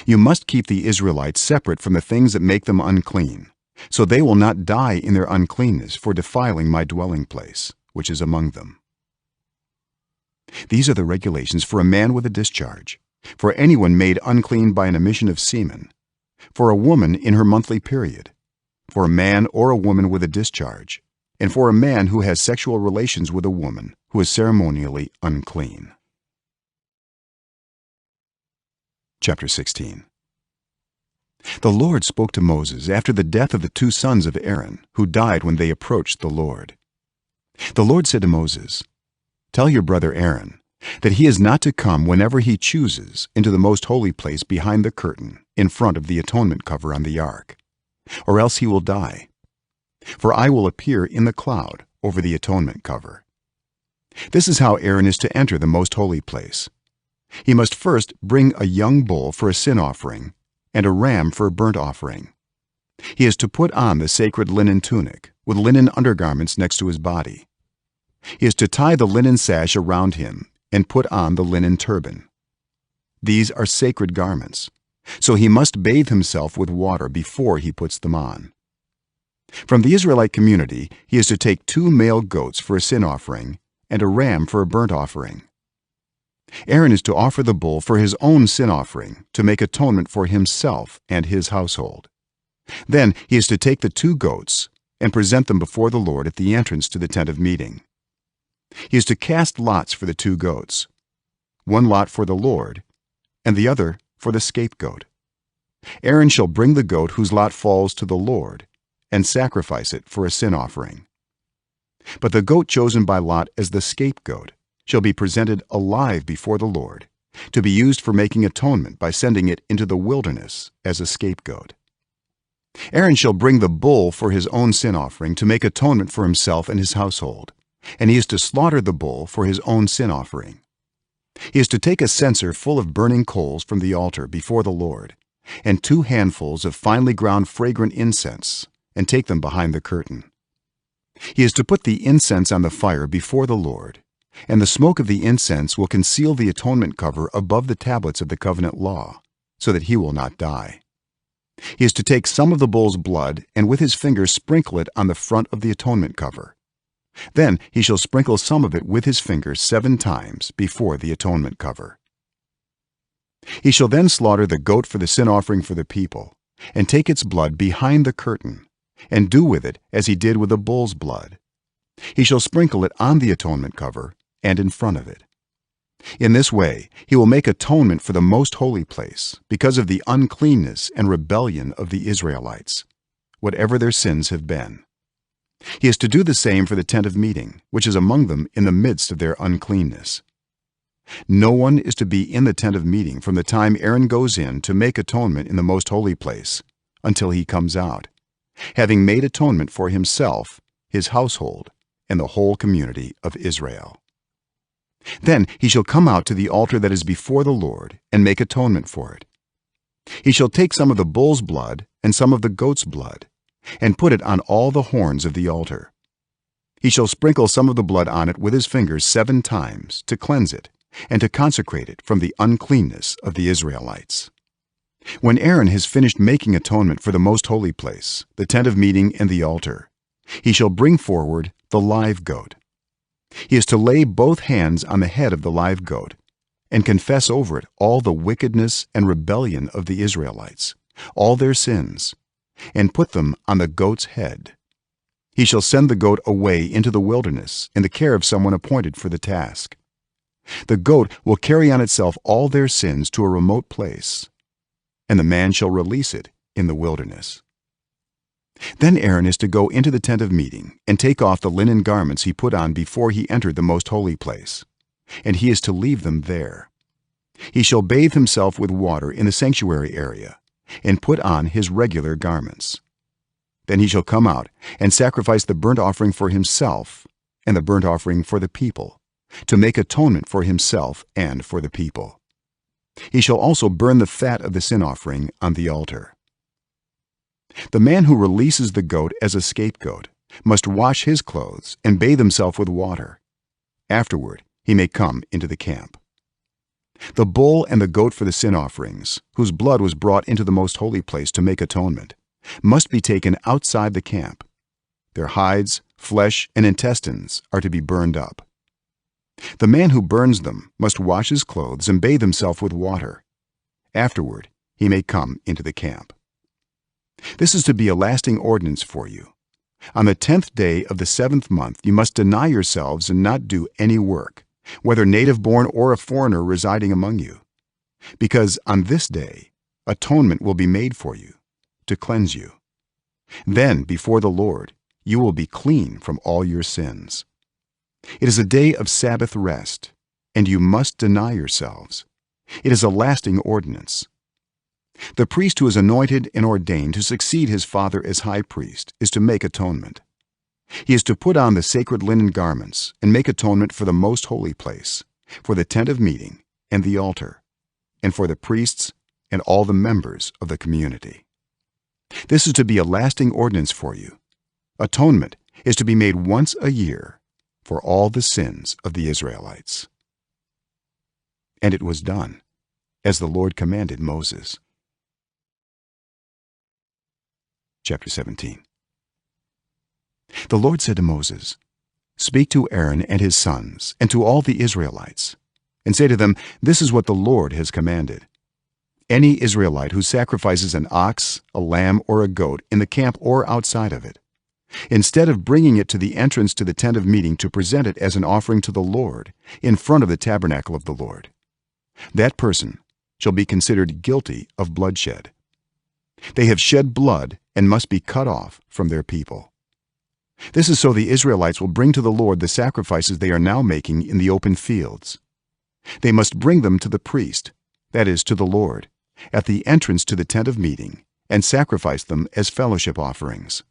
You must keep the Israelites separate from the things that make them unclean, so they will not die in their uncleanness for defiling my dwelling place, which is among them. These are the regulations for a man with a discharge, for anyone made unclean by an emission of semen, for a woman in her monthly period, for a man or a woman with a discharge, and for a man who has sexual relations with a woman who is ceremonially unclean. Chapter 16. The Lord spoke to Moses after the death of the 2 sons of Aaron, who died when they approached the Lord. The Lord said to Moses, "Tell your brother Aaron that he is not to come whenever he chooses into the most holy place behind the curtain in front of the atonement cover on the ark, or else he will die. For I will appear in the cloud over the atonement cover. This is how Aaron is to enter the most holy place. He must first bring a young bull for a sin offering and a ram for a burnt offering. He is to put on the sacred linen tunic with linen undergarments next to his body. He is to tie the linen sash around him and put on the linen turban. These are sacred garments, so he must bathe himself with water before he puts them on. From the Israelite community he is to take 2 male goats for a sin offering and a ram for a burnt offering. Aaron is to offer the bull for his own sin offering to make atonement for himself and his household. Then he is to take the 2 goats and present them before the Lord at the entrance to the tent of meeting. He is to cast lots for the 2 goats, one lot for the Lord and the other for the scapegoat. Aaron shall bring the goat whose lot falls to the Lord and sacrifice it for a sin offering. But the goat chosen by lot as the scapegoat shall be presented alive before the Lord, to be used for making atonement by sending it into the wilderness as a scapegoat. Aaron shall bring the bull for his own sin offering to make atonement for himself and his household, and he is to slaughter the bull for his own sin offering. He is to take a censer full of burning coals from the altar before the Lord, and 2 handfuls of finely ground fragrant incense, and take them behind the curtain. He is to put the incense on the fire before the Lord, and the smoke of the incense will conceal the atonement cover above the tablets of the covenant law, so that he will not die. He is to take some of the bull's blood and with his finger sprinkle it on the front of the atonement cover. Then he shall sprinkle some of it with his finger 7 times before the atonement cover. He shall then slaughter the goat for the sin offering for the people, and take its blood behind the curtain, and do with it as he did with the bull's blood. He shall sprinkle it on the atonement cover and in front of it. In this way he will make atonement for the most holy place because of the uncleanness and rebellion of the Israelites, whatever their sins have been. He is to do the same for the tent of meeting, which is among them in the midst of their uncleanness. No one is to be in the tent of meeting from the time Aaron goes in to make atonement in the most holy place until he comes out, having made atonement for himself, his household, and the whole community of Israel. Then he shall come out to the altar that is before the Lord and make atonement for it. He shall take some of the bull's blood and some of the goat's blood and put it on all the horns of the altar. He shall sprinkle some of the blood on it with his fingers 7 times to cleanse it and to consecrate it from the uncleanness of the Israelites. When Aaron has finished making atonement for the most holy place, the tent of meeting and the altar, he shall bring forward the live goat. He is to lay both hands on the head of the live goat and confess over it all the wickedness and rebellion of the Israelites, all their sins, and put them on the goat's head. He shall send the goat away into the wilderness in the care of someone appointed for the task. The goat will carry on itself all their sins to a remote place, and the man shall release it in the wilderness. Then Aaron is to go into the tent of meeting and take off the linen garments he put on before he entered the most holy place, and he is to leave them there. He shall bathe himself with water in the sanctuary area and put on his regular garments. Then he shall come out and sacrifice the burnt offering for himself and the burnt offering for the people, to make atonement for himself and for the people. He shall also burn the fat of the sin offering on the altar. The man who releases the goat as a scapegoat must wash his clothes and bathe himself with water. Afterward he may come into the camp. The bull and the goat for the sin offerings, whose blood was brought into the most holy place to make atonement, must be taken outside the camp. Their hides, flesh, and intestines are to be burned up. The man who burns them must wash his clothes and bathe himself with water. Afterward he may come into the camp. This is to be a lasting ordinance for you. On the 10th day of the 7th month you must deny yourselves and not do any work, whether native-born or a foreigner residing among you, because on this day atonement will be made for you, to cleanse you. Then before the Lord you will be clean from all your sins. It is a day of Sabbath rest, and you must deny yourselves. It is a lasting ordinance. The priest who is anointed and ordained to succeed his father as high priest is to make atonement. He is to put on the sacred linen garments and make atonement for the most holy place, for the tent of meeting and the altar, and for the priests and all the members of the community. This is to be a lasting ordinance for you. Atonement is to be made once a year for all the sins of the Israelites. And it was done, as the Lord commanded Moses. Chapter 17. The Lord said to Moses, "Speak to Aaron and his sons and to all the Israelites, and say to them, this is what the Lord has commanded. Any Israelite who sacrifices an ox, a lamb, or a goat in the camp or outside of it, instead of bringing it to the entrance to the tent of meeting to present it as an offering to the Lord in front of the tabernacle of the Lord, that person shall be considered guilty of bloodshed. They have shed blood and must be cut off from their people. This is so the Israelites will bring to the Lord the sacrifices they are now making in the open fields. They must bring them to the priest, that is, to the Lord, at the entrance to the tent of meeting, and sacrifice them as fellowship offerings.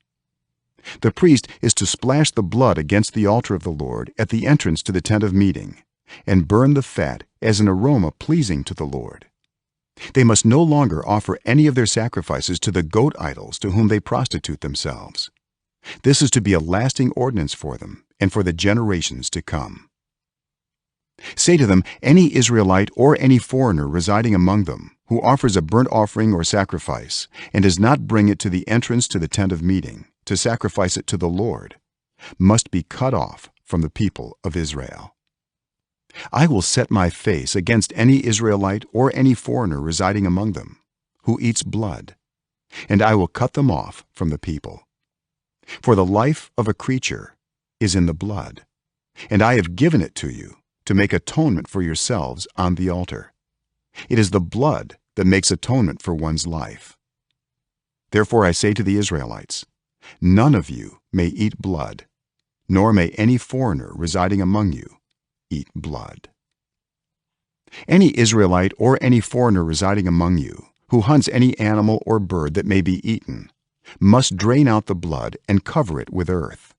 The priest is to splash the blood against the altar of the Lord at the entrance to the tent of meeting, and burn the fat as an aroma pleasing to the Lord. They must no longer offer any of their sacrifices to the goat idols to whom they prostitute themselves. This is to be a lasting ordinance for them and for the generations to come. Say to them, any Israelite or any foreigner residing among them who offers a burnt offering or sacrifice and does not bring it to the entrance to the tent of meeting to sacrifice it to the Lord must be cut off from the people of Israel. I will set my face against any Israelite or any foreigner residing among them who eats blood, and I will cut them off from the people. For the life of a creature is in the blood, and I have given it to you to make atonement for yourselves on the altar. It is the blood that makes atonement for one's life. Therefore I say to the Israelites, none of you may eat blood, nor may any foreigner residing among you eat blood. Any Israelite or any foreigner residing among you who hunts any animal or bird that may be eaten must drain out the blood and cover it with earth,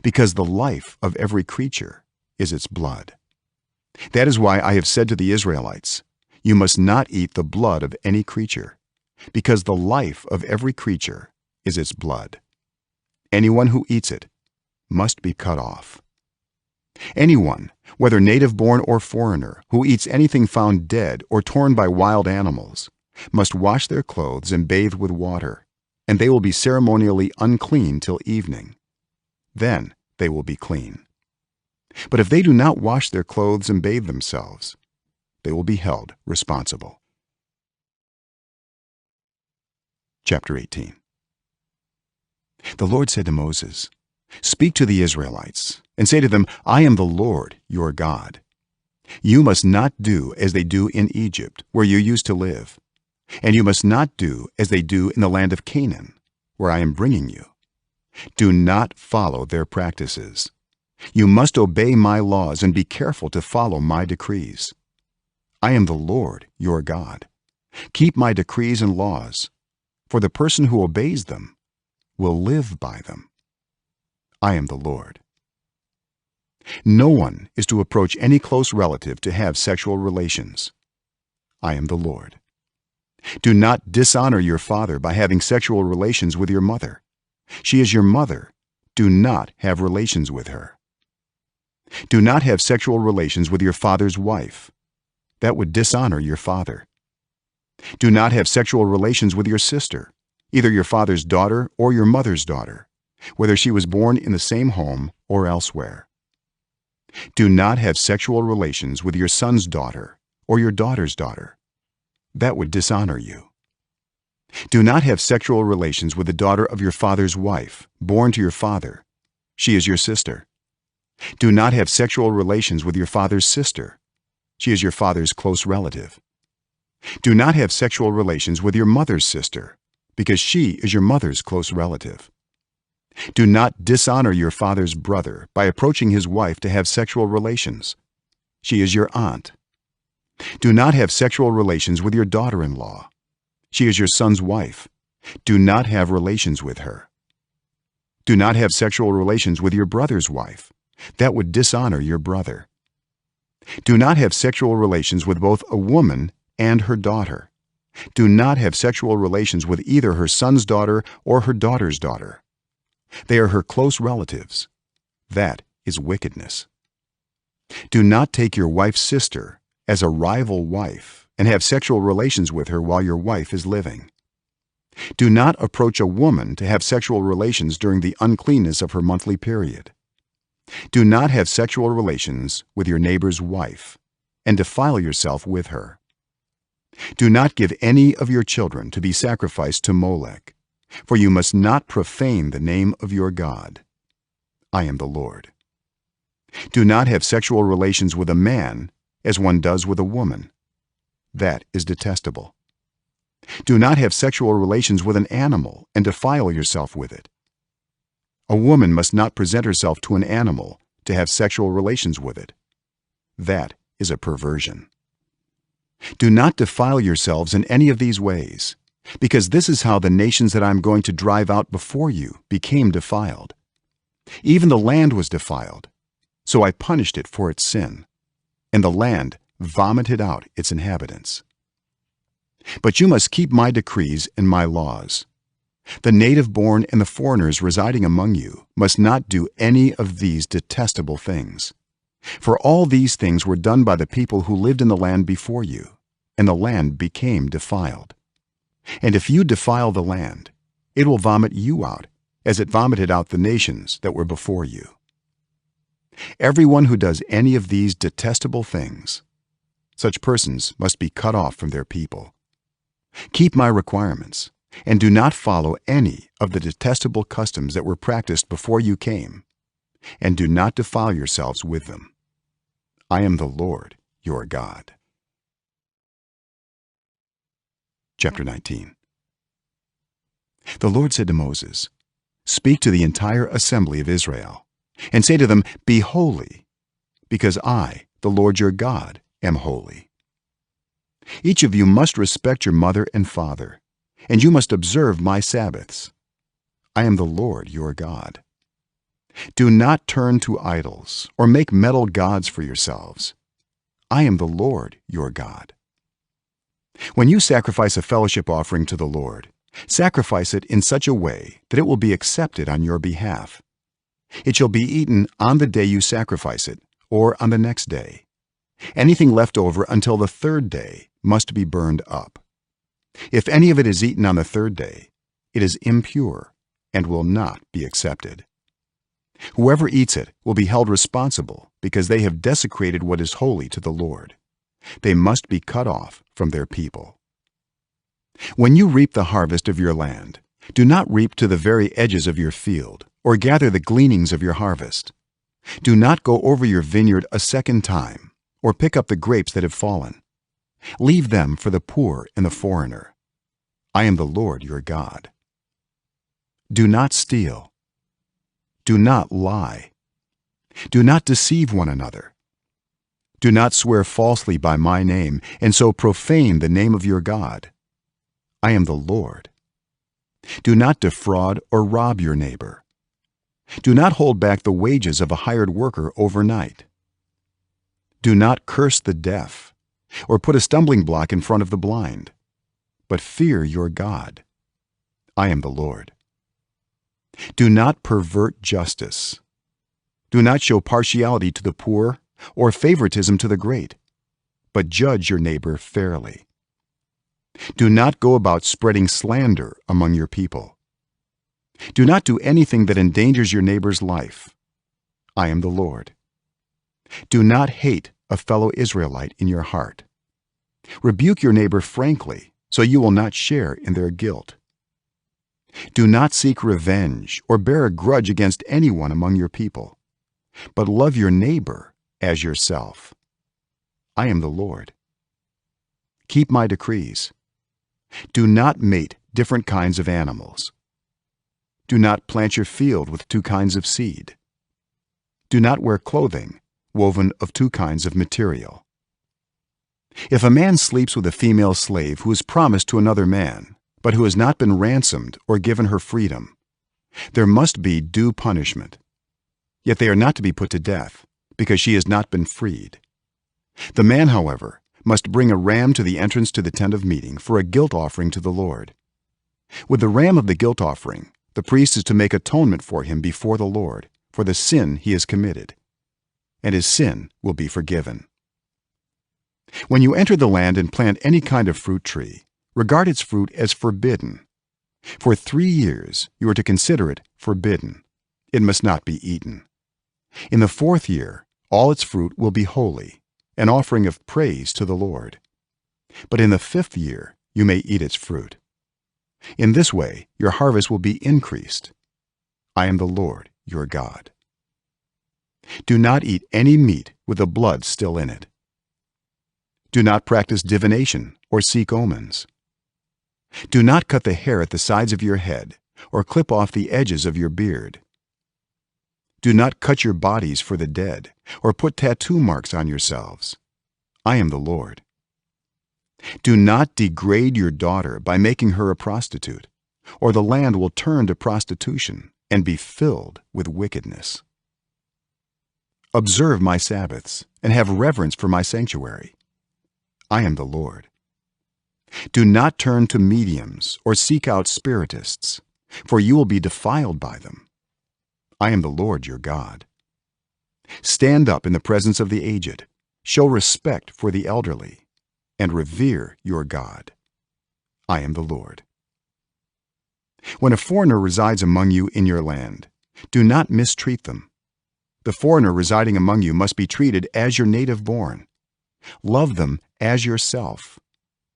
because the life of every creature is its blood. That is why I have said to the Israelites, you must not eat the blood of any creature, because the life of every creature is its blood. Anyone who eats it must be cut off. Anyone, whether native-born or foreigner, who eats anything found dead or torn by wild animals must wash their clothes and bathe with water, and they will be ceremonially unclean till evening. Then they will be clean. But if they do not wash their clothes and bathe themselves, they will be held responsible. Chapter 18. The Lord said to Moses, speak to the Israelites and say to them, I am the Lord your God. You must not do as they do in Egypt, where you used to live, and you must not do as they do in the land of Canaan, where I am bringing you. Do not follow their practices. You must obey my laws and be careful to follow my decrees. I am the Lord your God. Keep my decrees and laws, for the person who obeys them will live by them. I am the Lord. No one is to approach any close relative to have sexual relations. I am the Lord. Do not dishonor your father by having sexual relations with your mother. She is your mother. Do not have relations with her. Do not have sexual relations with your father's wife. That would dishonor your father. Do not have sexual relations with your sister, either your father's daughter or your mother's daughter, whether she was born in the same home or elsewhere. Do not have sexual relations with your son's daughter or your daughter's daughter. That would dishonor you. Do not have sexual relations with the daughter of your father's wife, born to your father. She is your sister. Do not have sexual relations with your father's sister. She is your father's close relative. Do not have sexual relations with your mother's sister, because she is your mother's close relative. Do not dishonor your father's brother by approaching his wife to have sexual relations. She is your aunt. Do not have sexual relations with your daughter-in-law. She is your son's wife. Do not have relations with her. Do not have sexual relations with your brother's wife. That would dishonor your brother. Do not have sexual relations with both a woman and her daughter. Do not have sexual relations with either her son's daughter or her daughter's daughter. They are her close relatives. That is wickedness. Do not take your wife's sister as a rival wife and have sexual relations with her while your wife is living. Do not approach a woman to have sexual relations during the uncleanness of her monthly period. Do not have sexual relations with your neighbor's wife and defile yourself with her. Do not give any of your children to be sacrificed to Molech, for you must not profane the name of your God. I am the Lord. Do not have sexual relations with a man as one does with a woman. That is detestable. Do not have sexual relations with an animal and defile yourself with it. A woman must not present herself to an animal to have sexual relations with it. That is a perversion. Do not defile yourselves in any of these ways, because this is how the nations that I am going to drive out before you became defiled. Even the land was defiled, so I punished it for its sin, and the land vomited out its inhabitants. But you must keep my decrees and my laws. The native-born and the foreigners residing among you must not do any of these detestable things. For all these things were done by the people who lived in the land before you, and the land became defiled. And if you defile the land, it will vomit you out, as it vomited out the nations that were before you. Everyone who does any of these detestable things, such persons must be cut off from their people. Keep my requirements, and do not follow any of the detestable customs that were practiced before you came, and do not defile yourselves with them. I am the Lord your God. Chapter 19. The Lord said to Moses, "Speak to the entire assembly of Israel, and say to them, Be holy, because I, the Lord your God, am holy. Each of you must respect your mother and father, and you must observe my Sabbaths. I am the Lord your God. Do not turn to idols or make metal gods for yourselves. I am the Lord your God. When you sacrifice a fellowship offering to the Lord, sacrifice it in such a way that it will be accepted on your behalf. It shall be eaten on the day you sacrifice it, or on the next day. Anything left over until the third day must be burned up. If any of it is eaten on the third day, it is impure and will not be accepted. Whoever eats it will be held responsible because they have desecrated what is holy to the Lord. They must be cut off from their people. When you reap the harvest of your land, do not reap to the very edges of your field or gather the gleanings of your harvest. Do not go over your vineyard a second time or pick up the grapes that have fallen. Leave them for the poor and the foreigner. I am the Lord your God. Do not steal. Do not lie. Do not deceive one another. Do not swear falsely by my name and so profane the name of your God. I am the Lord. Do not defraud or rob your neighbor. Do not hold back the wages of a hired worker overnight. Do not curse the deaf or put a stumbling block in front of the blind, but fear your God. I am the Lord. Do not pervert justice. Do not show partiality to the poor or favoritism to the great, but judge your neighbor fairly. Do not go about spreading slander among your people. Do not do anything that endangers your neighbor's life. I am the Lord. Do not hate a fellow Israelite in your heart. Rebuke your neighbor frankly, so you will not share in their guilt. Do not seek revenge or bear a grudge against anyone among your people, but love your neighbor as yourself. I am the Lord. Keep my decrees. Do not mate different kinds of animals. Do not plant your field with two kinds of seed. Do not wear clothing woven of two kinds of material. If a man sleeps with a female slave who is promised to another man, but who has not been ransomed or given her freedom, there must be due punishment. Yet they are not to be put to death, because she has not been freed. The man, however, must bring a ram to the entrance to the tent of meeting for a guilt offering to the Lord. With the ram of the guilt offering, the priest is to make atonement for him before the Lord for the sin he has committed, and his sin will be forgiven. When you enter the land and plant any kind of fruit tree, regard its fruit as forbidden. For 3 years you are to consider it forbidden. It must not be eaten. In the 4th year, all its fruit will be holy, an offering of praise to the Lord. But in the 5th year you may eat its fruit. In this way your harvest will be increased. I am the Lord your God. Do not eat any meat with the blood still in it. Do not practice divination or seek omens. Do not cut the hair at the sides of your head or clip off the edges of your beard. Do not cut your bodies for the dead or put tattoo marks on yourselves. I am the Lord. Do not degrade your daughter by making her a prostitute, or the land will turn to prostitution and be filled with wickedness. Observe my Sabbaths and have reverence for my sanctuary. I am the Lord. Do not turn to mediums or seek out spiritists, for you will be defiled by them. I am the Lord your God. Stand up in the presence of the aged, show respect for the elderly, and revere your God. I am the Lord. When a foreigner resides among you in your land, do not mistreat them. The foreigner residing among you must be treated as your native born. Love them as yourself,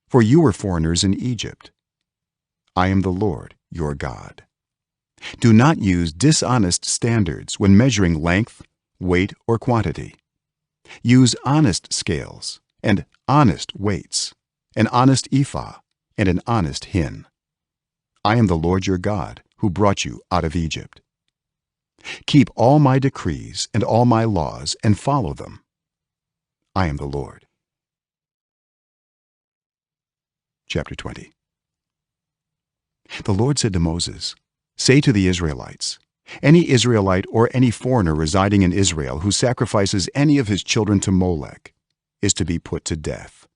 for you were foreigners in Egypt. I am the Lord your God. Do not use dishonest standards when measuring length, weight, or quantity. use honest scales and honest weights, an honest ephah and an honest hin. I am the Lord your God, who brought you out of Egypt. Keep all my decrees and all my laws and follow them. I am the Lord. Chapter 20. The Lord said to Moses, "Say to the Israelites, any Israelite or any foreigner residing in Israel who sacrifices any of his children to Molech is to be put to death.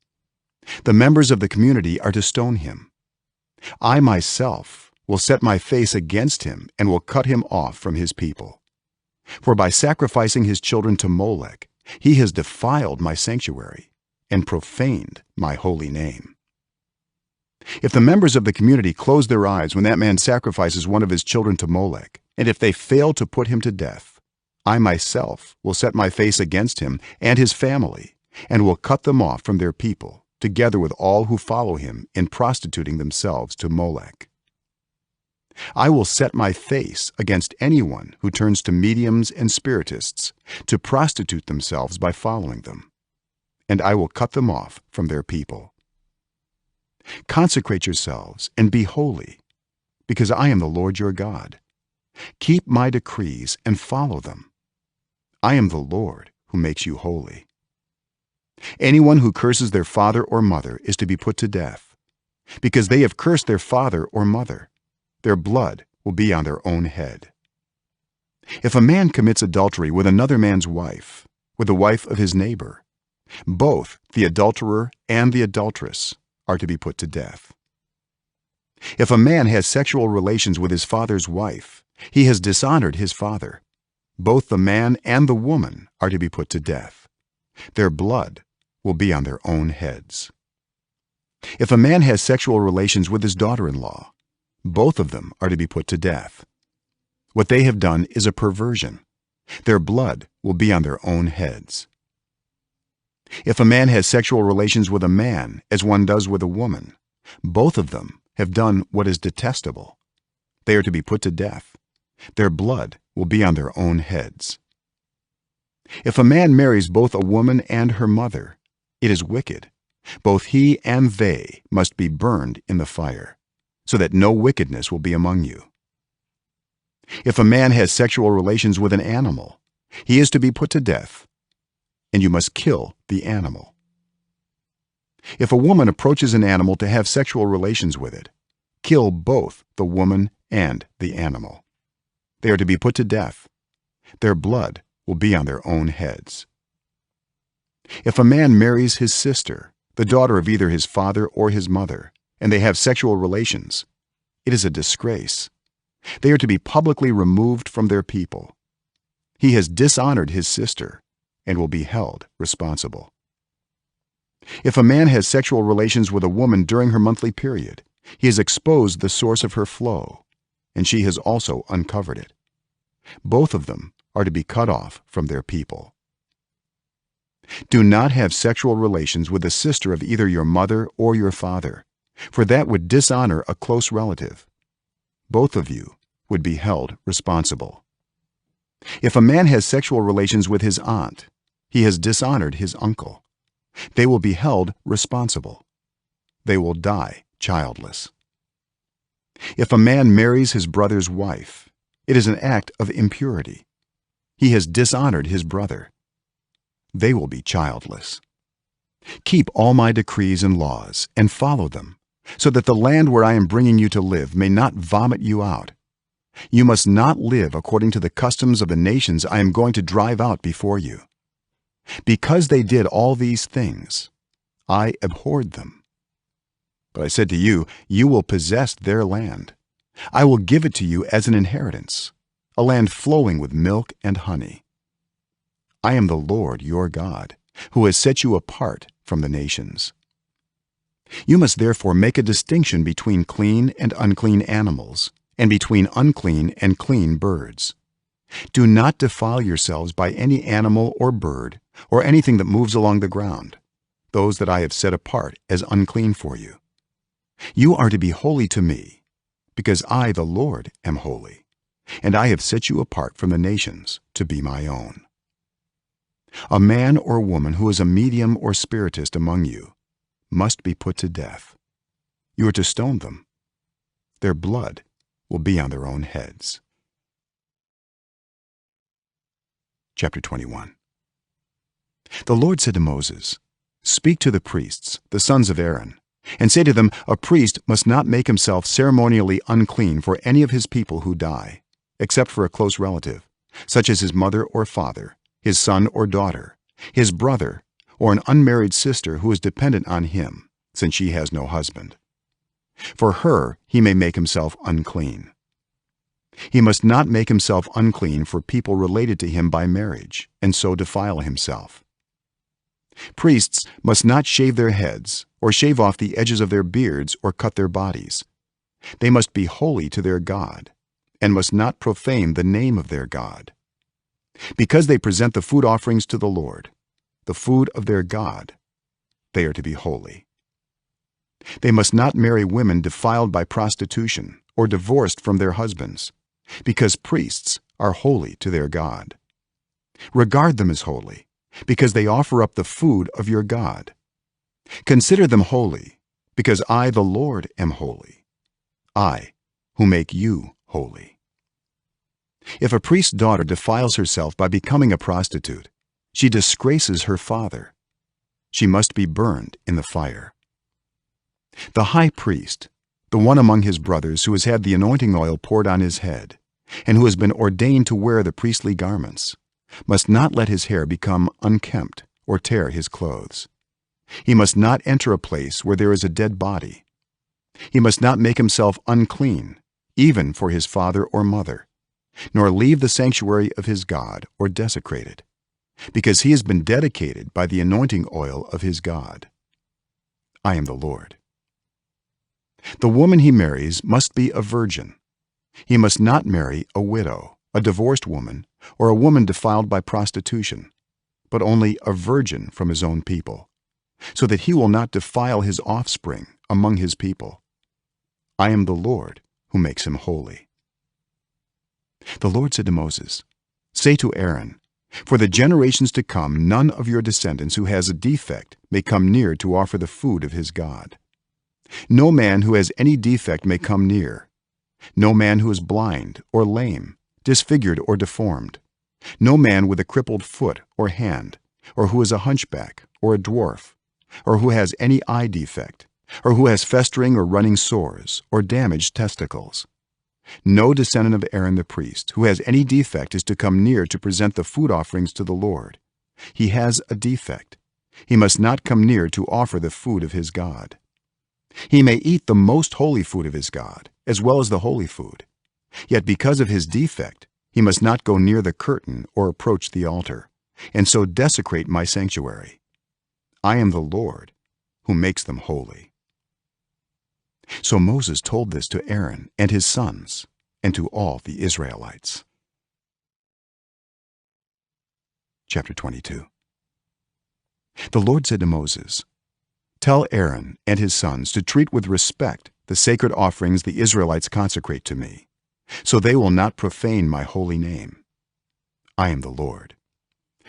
The members of the community are to stone him. I myself will set my face against him and will cut him off from his people. For by sacrificing his children to Molech, he has defiled my sanctuary and profaned my holy name. If the members of the community close their eyes when that man sacrifices one of his children to Molech, and if they fail to put him to death, I myself will set my face against him and his family and will cut them off from their people, together with all who follow him in prostituting themselves to Molech. I will set my face against anyone who turns to mediums and spiritists to prostitute themselves by following them, and I will cut them off from their people. Consecrate yourselves and be holy, because I am the Lord your God. Keep my decrees and follow them. I am the Lord who makes you holy. Anyone who curses their father or mother is to be put to death. Because they have cursed their father or mother, their blood will be on their own head. If a man commits adultery with another man's wife, with the wife of his neighbor, both the adulterer and the adulteress are to be put to death. If a man has sexual relations with his father's wife, he has dishonored his father. Both the man and the woman are to be put to death. Their blood will be on their own heads. If a man has sexual relations with his daughter-in-law, both of them are to be put to death. What they have done is a perversion. Their blood will be on their own heads. If a man has sexual relations with a man, as one does with a woman, both of them have done what is detestable. They are to be put to death. Their blood will be on their own heads. If a man marries both a woman and her mother, it is wicked. Both he and they must be burned in the fire, so that no wickedness will be among you. If a man has sexual relations with an animal, he is to be put to death, and you must kill the animal. If a woman approaches an animal to have sexual relations with it, kill both the woman and the animal. They are to be put to death. Their blood will be on their own heads. If a man marries his sister, the daughter of either his father or his mother, and they have sexual relations, it is a disgrace. They are to be publicly removed from their people. He has dishonored his sister and will be held responsible. If a man has sexual relations with a woman during her monthly period, he has exposed the source of her flow, and she has also uncovered it. Both of them are to be cut off from their people. Do not have sexual relations with the sister of either your mother or your father, for that would dishonor a close relative. Both of you would be held responsible. If a man has sexual relations with his aunt, he has dishonored his uncle. They will be held responsible. They will die childless. If a man marries his brother's wife, it is an act of impurity. He has dishonored his brother. They will be childless. Keep all my decrees and laws and follow them, so that the land where I am bringing you to live may not vomit you out. You must not live according to the customs of the nations I am going to drive out before you. Because they did all these things, I abhorred them. But I said to you, you will possess their land. I will give it to you as an inheritance, a land flowing with milk and honey. I am the Lord your God, who has set you apart from the nations. You must therefore make a distinction between clean and unclean animals, and between unclean and clean birds. Do not defile yourselves by any animal or bird or anything that moves along the ground, those that I have set apart as unclean for you. You are to be holy to me, because I, the Lord, am holy, and I have set you apart from the nations to be my own. A man or woman who is a medium or spiritist among you must be put to death. You are to stone them. Their blood will be on their own heads. Chapter 21. The Lord said to Moses, "Speak to the priests, the sons of Aaron, and say to them, a priest must not make himself ceremonially unclean for any of his people who die, except for a close relative, such as his mother or father, his son or daughter, his brother, or an unmarried sister who is dependent on him, since she has no husband. For her he may make himself unclean. He must not make himself unclean for people related to him by marriage, and so defile himself. Priests must not shave their heads, or shave off the edges of their beards, or cut their bodies. They must be holy to their God, and must not profane the name of their God. Because they present the food offerings to the Lord, the food of their God, they are to be holy. They must not marry women defiled by prostitution or divorced from their husbands, because priests are holy to their God. Regard them as holy, because they offer up the food of your God. Consider them holy, because I, the Lord, am holy, I, who make you holy. If a priest's daughter defiles herself by becoming a prostitute, she disgraces her father. She must be burned in the fire. The high priest, the one among his brothers who has had the anointing oil poured on his head, and who has been ordained to wear the priestly garments, must not let his hair become unkempt or tear his clothes. He must not enter a place where there is a dead body. He must not make himself unclean, even for his father or mother, nor leave the sanctuary of his God or desecrate it, because he has been dedicated by the anointing oil of his God. I am the Lord. The woman he marries must be a virgin. He must not marry a widow, a divorced woman, or a woman defiled by prostitution, but only a virgin from his own people, so that he will not defile his offspring among his people. I am the Lord who makes him holy. The Lord said to Moses, "Say to Aaron, for the generations to come, none of your descendants who has a defect may come near to offer the food of his God. No man who has any defect may come near. No man who is blind or lame, disfigured or deformed. No man with a crippled foot or hand, or who is a hunchback or a dwarf, or who has any eye defect, or who has festering or running sores or damaged testicles. No descendant of Aaron the priest who has any defect is to come near to present the food offerings to the Lord. He has a defect. He must not come near to offer the food of his God. He may eat the most holy food of his God, as well as the holy food. Yet because of his defect, he must not go near the curtain or approach the altar, and so desecrate my sanctuary. I am the Lord who makes them holy." So Moses told this to Aaron and his sons, and to all the Israelites. Chapter 22. The Lord said to Moses, "Tell Aaron and his sons to treat with respect the sacred offerings the Israelites consecrate to me, so they will not profane my holy name. I am the Lord.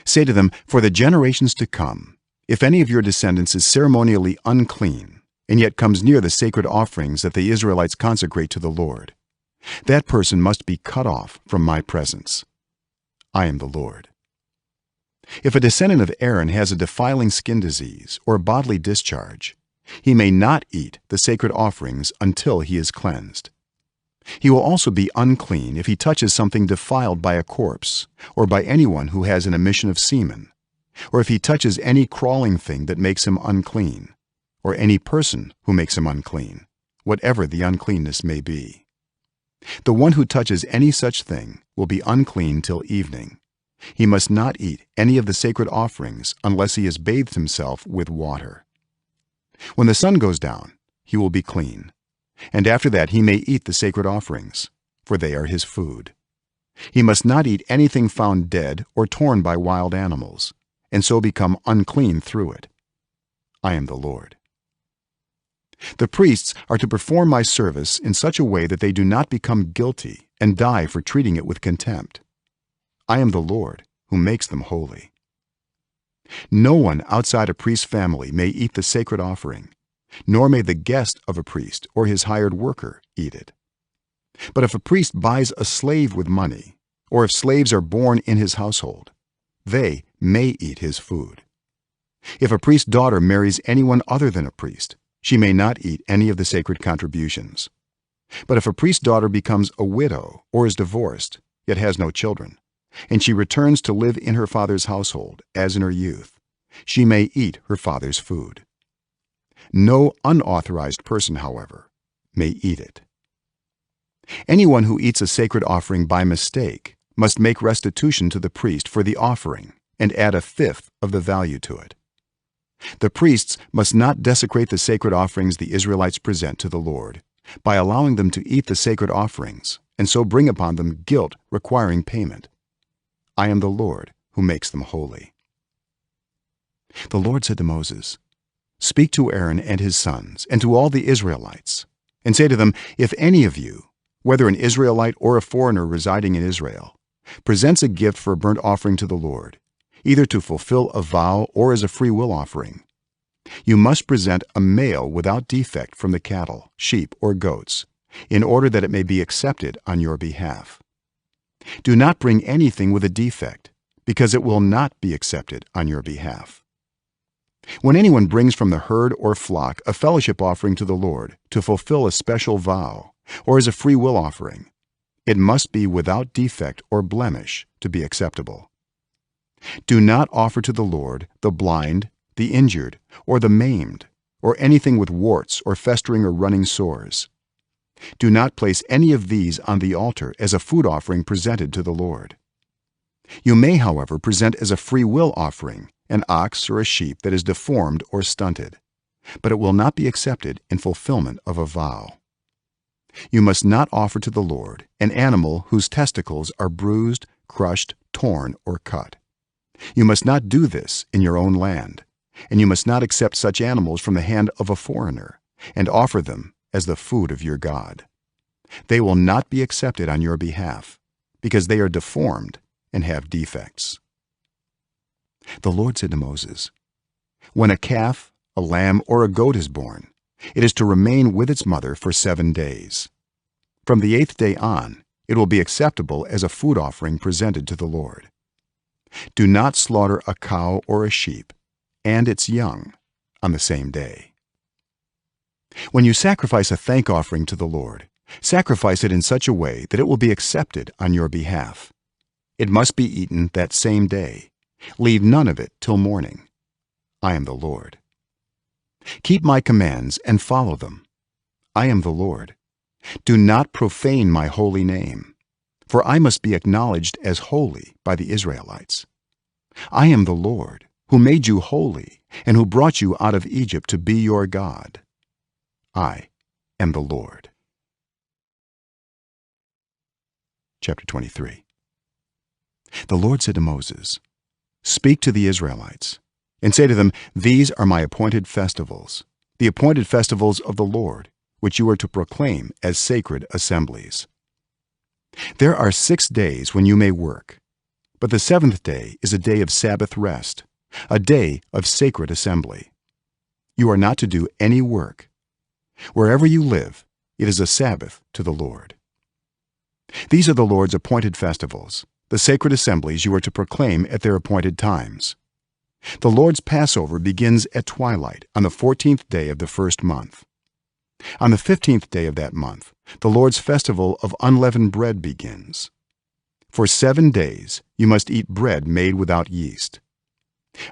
Say to them, for the generations to come, if any of your descendants is ceremonially unclean, and yet comes near the sacred offerings that the Israelites consecrate to the Lord, that person must be cut off from my presence. I am the Lord. If a descendant of Aaron has a defiling skin disease or bodily discharge, he may not eat the sacred offerings until he is cleansed. He will also be unclean if he touches something defiled by a corpse, or by anyone who has an emission of semen, or if he touches any crawling thing that makes him unclean, or any person who makes him unclean, whatever the uncleanness may be. The one who touches any such thing will be unclean till evening. He must not eat any of the sacred offerings unless he has bathed himself with water. When the sun goes down, he will be clean, and after that he may eat the sacred offerings, for they are his food. He must not eat anything found dead or torn by wild animals, and so become unclean through it. I am the Lord. The priests are to perform my service in such a way that they do not become guilty and die for treating it with contempt. I am the Lord who makes them holy. No one outside a priest's family may eat the sacred offering, nor may the guest of a priest or his hired worker eat it. But if a priest buys a slave with money, or if slaves are born in his household, they may eat his food. If a priest's daughter marries anyone other than a priest, she may not eat any of the sacred contributions. But if a priest's daughter becomes a widow or is divorced, yet has no children, and she returns to live in her father's household as in her youth, she may eat her father's food. No unauthorized person, however, may eat it. Anyone who eats a sacred offering by mistake must make restitution to the priest for the offering and add a fifth of the value to it. The priests must not desecrate the sacred offerings the Israelites present to the Lord by allowing them to eat the sacred offerings and so bring upon them guilt requiring payment. I am the Lord who makes them holy. The Lord said to Moses, "Speak to Aaron and his sons and to all the Israelites, and say to them, if any of you, whether an Israelite or a foreigner residing in Israel, presents a gift for a burnt offering to the Lord, either to fulfill a vow or as a free will offering, you must present a male without defect from the cattle, sheep, or goats, in order that it may be accepted on your behalf. Do not bring anything with a defect, because it will not be accepted on your behalf. When anyone brings from the herd or flock a fellowship offering to the Lord to fulfill a special vow, or as a free will offering, it must be without defect or blemish to be acceptable. Do not offer to the Lord the blind, the injured, or the maimed, or anything with warts or festering or running sores. Do not place any of these on the altar as a food offering presented to the Lord. You may, however, present as a free will offering an ox or a sheep that is deformed or stunted, but it will not be accepted in fulfillment of a vow. You must not offer to the Lord an animal whose testicles are bruised, crushed, torn, or cut. You must not do this in your own land, and you must not accept such animals from the hand of a foreigner and offer them as the food of your God. They will not be accepted on your behalf, because they are deformed and have defects." The Lord said to Moses, "When a calf, a lamb, or a goat is born, it is to remain with its mother for 7 days. From the 8th day on, it will be acceptable as a food offering presented to the Lord. Do not slaughter a cow or a sheep and its young on the same day." When you sacrifice a thank offering to the Lord, sacrifice it in such a way that it will be accepted on your behalf. It must be eaten that same day. Leave none of it till morning. I am the Lord. Keep my commands and follow them. I am the Lord. Do not profane my holy name, for I must be acknowledged as holy by the Israelites. I am the Lord, who made you holy and who brought you out of Egypt to be your God. I am the Lord. Chapter 23. The Lord said to Moses, "Speak to the Israelites, and say to them, these are my appointed festivals, the appointed festivals of the Lord, which you are to proclaim as sacred assemblies. There are 6 days when you may work, but the 7th day is a day of Sabbath rest, a day of sacred assembly. You are not to do any work. Wherever you live, it is a Sabbath to the Lord. These are the Lord's appointed festivals, the sacred assemblies you are to proclaim at their appointed times. The Lord's Passover begins at twilight on the 14th day of the 1st month. On the 15th day of that month, the Lord's festival of unleavened bread begins. For 7 days you must eat bread made without yeast.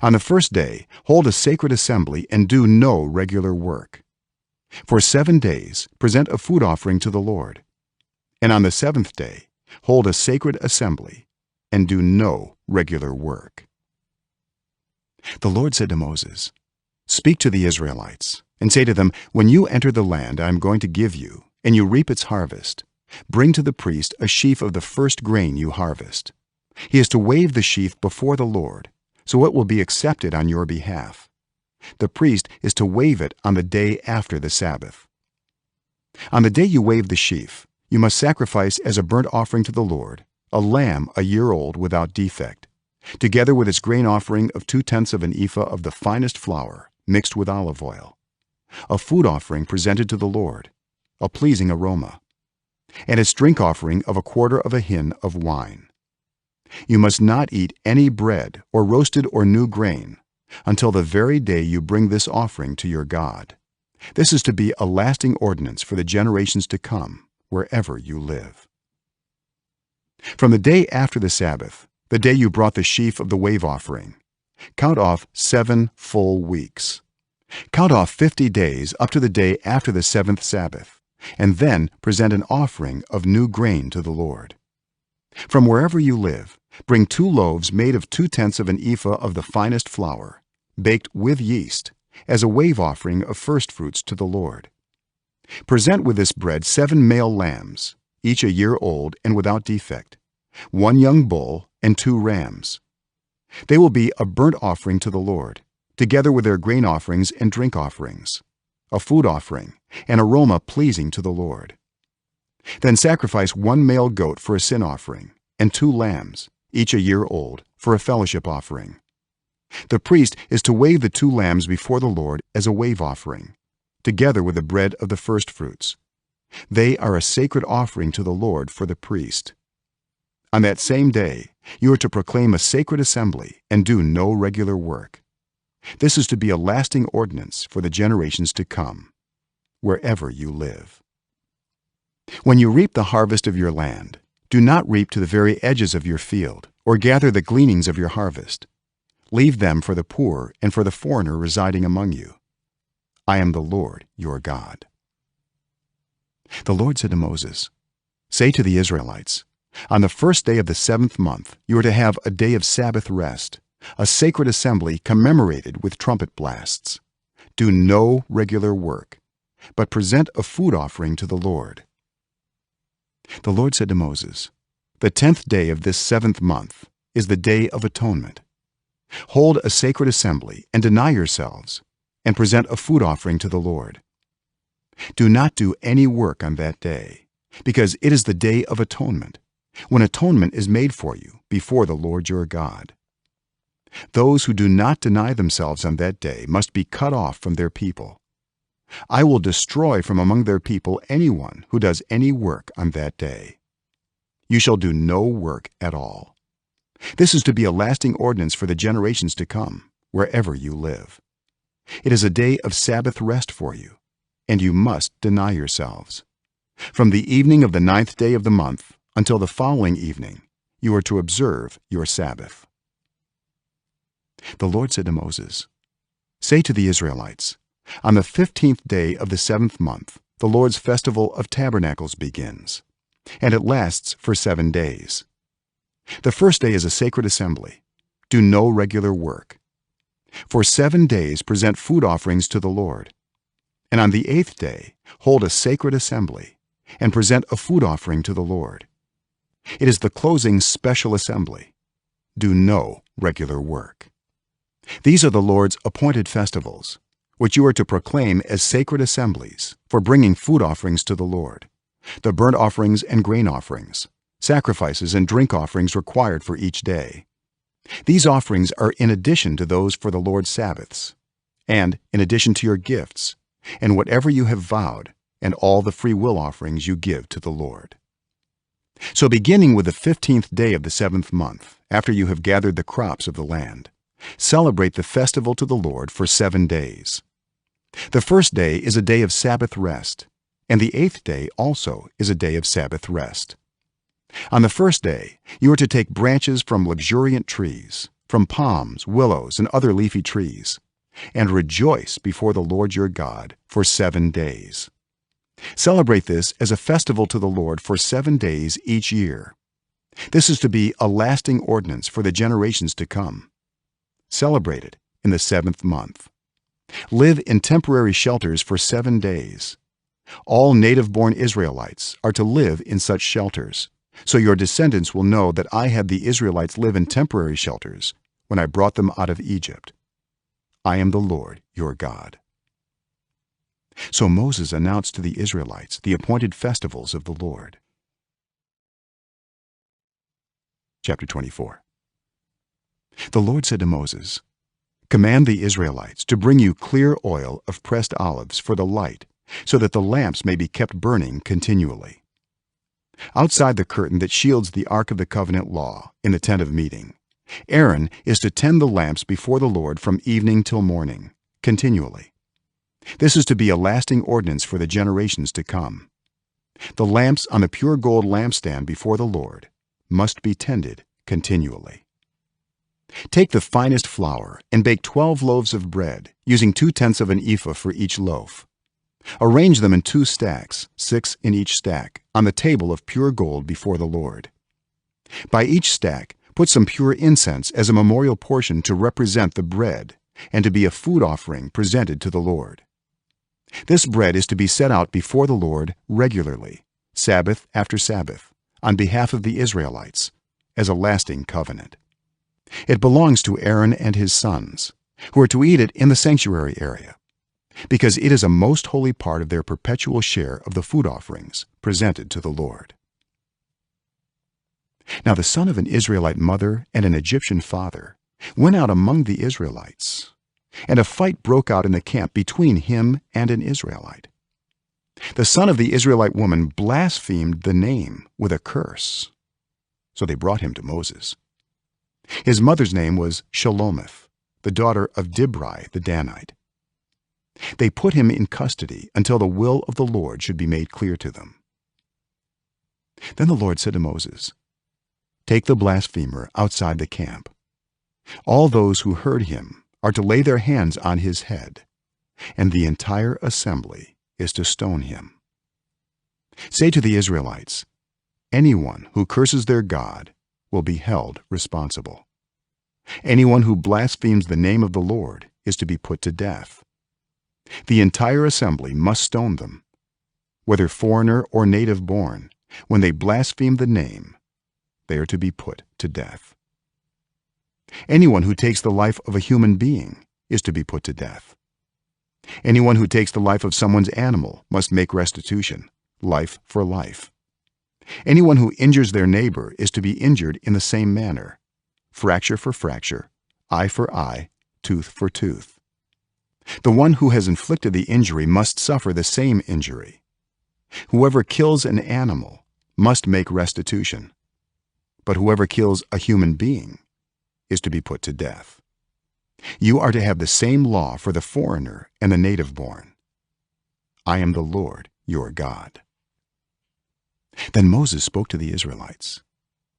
On the 1st day, hold a sacred assembly and do no regular work. For 7 days, present a food offering to the Lord. And on the 7th day, hold a sacred assembly and do no regular work." The Lord said to Moses, "Speak to the Israelites and say to them, when you enter the land I am going to give you, and you reap its harvest, bring to the priest a sheaf of the first grain you harvest. He is to wave the sheaf before the Lord, so it will be accepted on your behalf. The priest is to wave it on the day after the Sabbath. On the day you wave the sheaf, you must sacrifice as a burnt offering to the Lord a lamb a year old without defect, together with its grain offering of 2/10 of an ephah of the finest flour mixed with olive oil, a food offering presented to the Lord, a pleasing aroma, and its drink offering of 1/4 of a hin of wine. You must not eat any bread or roasted or new grain until the very day you bring this offering to your God. This is to be a lasting ordinance for the generations to come, wherever you live. From the day after the Sabbath, the day you brought the sheaf of the wave offering, count off 7 full weeks. Count off 50 days up to the day after the 7th Sabbath, and then present an offering of new grain to the Lord. From wherever you live, bring 2 loaves made of 2/10 of an ephah of the finest flour, baked with yeast, as a wave offering of firstfruits to the Lord. Present with this bread 7 male lambs, each a year old and without defect, 1 young bull and 2 rams. They will be a burnt offering to the Lord, together with their grain offerings and drink offerings, a food offering, an aroma pleasing to the Lord. Then sacrifice 1 male goat for a sin offering, and 2 lambs, each a year old, for a fellowship offering. The priest is to wave the 2 lambs before the Lord as a wave offering, together with the bread of the firstfruits. They are a sacred offering to the Lord for the priest. On that same day, you are to proclaim a sacred assembly and do no regular work. This is to be a lasting ordinance for the generations to come, wherever you live. When you reap the harvest of your land, do not reap to the very edges of your field, or gather the gleanings of your harvest. Leave them for the poor and for the foreigner residing among you. I am the Lord your God. The Lord said to Moses, "Say to the Israelites, on the first day of the 7th month you are to have a day of Sabbath rest, a sacred assembly commemorated with trumpet blasts. Do no regular work, but present a food offering to the Lord." The Lord said to Moses, "The 10th day of this 7th month is the Day of Atonement. Hold a sacred assembly and deny yourselves, and present a food offering to the Lord. Do not do any work on that day, because it is the Day of Atonement, when atonement is made for you before the Lord your God. Those who do not deny themselves on that day must be cut off from their people. I will destroy from among their people anyone who does any work on that day. You shall do no work at all. This is to be a lasting ordinance for the generations to come, wherever you live. It is a day of Sabbath rest for you, and you must deny yourselves. From the evening of the 9th day of the month until the following evening, you are to observe your Sabbath." The Lord said to Moses, "Say to the Israelites, on the 15th day of the 7th month, the Lord's festival of tabernacles begins, and it lasts for 7 days. The first day is a sacred assembly. Do no regular work. For 7 days present food offerings to the Lord, and on the 8th day hold a sacred assembly and present a food offering to the Lord. It is the closing special assembly. Do no regular work. These are the Lord's appointed festivals, which you are to proclaim as sacred assemblies for bringing food offerings to the Lord, the burnt offerings and grain offerings, sacrifices and drink offerings required for each day. These offerings are in addition to those for the Lord's Sabbaths, and in addition to your gifts, and whatever you have vowed, and all the free will offerings you give to the Lord. So beginning with the 15th day of the 7th month, after you have gathered the crops of the land, celebrate the festival to the Lord for 7 days. The first day is a day of Sabbath rest, and the 8th day also is a day of Sabbath rest. On the first day, you are to take branches from luxuriant trees, from palms, willows, and other leafy trees, and rejoice before the Lord your God for 7 days. Celebrate this as a festival to the Lord for 7 days each year. This is to be a lasting ordinance for the generations to come. Celebrate it in the 7th month. Live in temporary shelters for 7 days. All native-born Israelites are to live in such shelters, so your descendants will know that I had the Israelites live in temporary shelters when I brought them out of Egypt. I am the Lord your God. So Moses announced to the Israelites the appointed festivals of the Lord. Chapter 24. The Lord said to Moses, command the Israelites to bring you clear oil of pressed olives for the light, so that the lamps may be kept burning continually. Outside the curtain that shields the ark of the covenant law in the tent of meeting, Aaron is to tend the lamps before the Lord from evening till morning continually. This is to be a lasting ordinance for the generations to come. The lamps on the pure gold lampstand before the Lord must be tended continually. Take the finest flour and bake 12 loaves of bread, using 2/10 of an ephah for each loaf. Arrange them in 2 stacks, 6 in each stack, on the table of pure gold before the Lord. By each stack put some pure incense as a memorial portion to represent the bread and to be a food offering presented to the Lord. This bread is to be set out before the Lord regularly, Sabbath after Sabbath, on behalf of the Israelites, as a lasting covenant. It belongs to Aaron and his sons, who are to eat it in the sanctuary area, because it is a most holy part of their perpetual share of the food offerings presented to the Lord. Now the son of an Israelite mother and an Egyptian father went out among the Israelites, and a fight broke out in the camp between him and an Israelite. The son of the Israelite woman blasphemed the name with a curse, so they brought him to Moses. His mother's name was Shelomith, the daughter of Dibri the Danite. They put him in custody until the will of the Lord should be made clear to them. Then the Lord said to Moses, take the blasphemer outside the camp. All those who heard him are to lay their hands on his head, and the entire assembly is to stone him. Say to the Israelites, anyone who curses their God will be held responsible. Anyone who blasphemes the name of the Lord is to be put to death. The entire assembly must stone them, whether foreigner or native born. When they blaspheme the name, they are to be put to death. Anyone who takes the life of a human being is to be put to death. Anyone who takes the life of someone's animal must make restitution, life for life. Anyone who injures their neighbor is to be injured in the same manner, fracture for fracture, eye for eye, tooth for tooth. The one who has inflicted the injury must suffer the same injury. Whoever kills an animal must make restitution, but whoever kills a human being is to be put to death. You are to have the same law for the foreigner and the native born. I am the Lord your God. Then Moses spoke to the Israelites,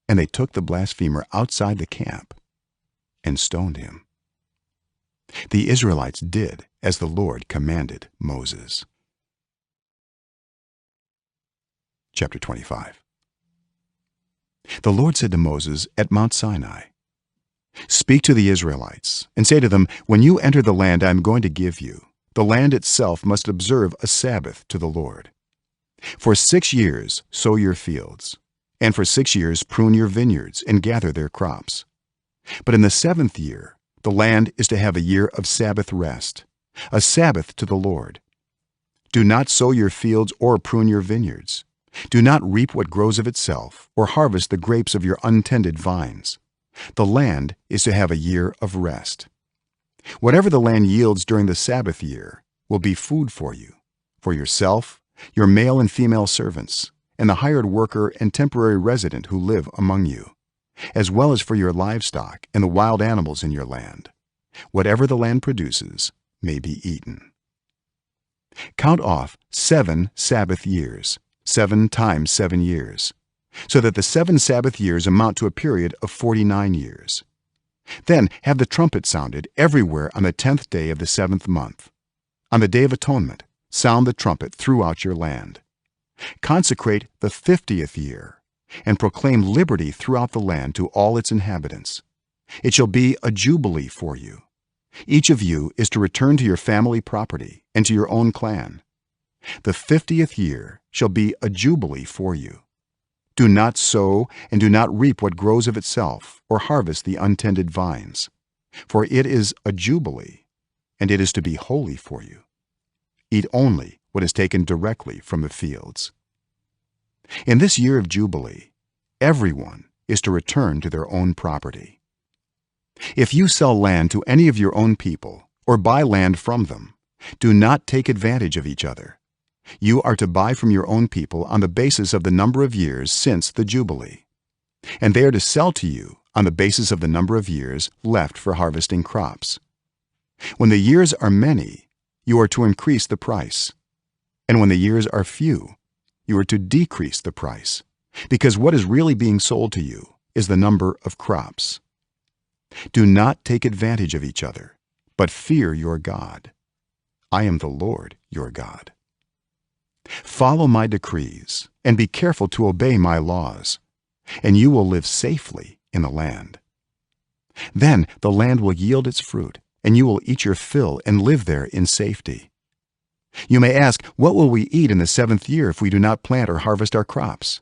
and they took the blasphemer outside the camp and stoned him. The Israelites did as the Lord commanded Moses. Chapter 25. The Lord said to Moses at Mount Sinai, speak to the Israelites and say to them, when you enter the land I am going to give you, the land itself must observe a Sabbath to the Lord. For 6 years sow your fields, and for 6 years prune your vineyards and gather their crops. But in the 7th year the land is to have a year of Sabbath rest, a Sabbath to the Lord. Do not sow your fields or prune your vineyards. Do not reap what grows of itself or harvest the grapes of your untended vines. The land is to have a year of rest. Whatever the land yields during the Sabbath year will be food for you, for yourself, your male and female servants, and the hired worker and temporary resident who live among you, as well as for your livestock and the wild animals in your land. Whatever the land produces may be eaten. Count off 7 Sabbath years, 7 times 7 years, so that the 7 Sabbath years amount to a period of 49 years. Then have the trumpet sounded everywhere on the 10th day of the 7th month. On the Day of Atonement, sound the trumpet throughout your land. Consecrate the 50th year and proclaim liberty throughout the land to all its inhabitants. It shall be a jubilee for you. Each of you is to return to your family property and to your own clan. The 50th year shall be a jubilee for you. Do not sow and do not reap what grows of itself or harvest the untended vines, for it is a jubilee, and it is to be holy for you. Eat only what is taken directly from the fields. In this year of jubilee, everyone is to return to their own property. if you sell land to any of your own people or buy land from them, do not take advantage of each other. You are to buy from your own people on the basis of the number of years since the Jubilee, and they are to sell to you on the basis of the number of years left for harvesting crops. When the years are many, you are to increase the price, and when the years are few, you are to decrease the price, because what is really being sold to you is the number of crops. Do not take advantage of each other, but fear your God. I am the Lord your God. Follow my decrees and be careful to obey my laws, and you will live safely in the land. Then the land will yield its fruit, and you will eat your fill and live there in safety. You may ask, what will we eat in the 7th year if we do not plant or harvest our crops?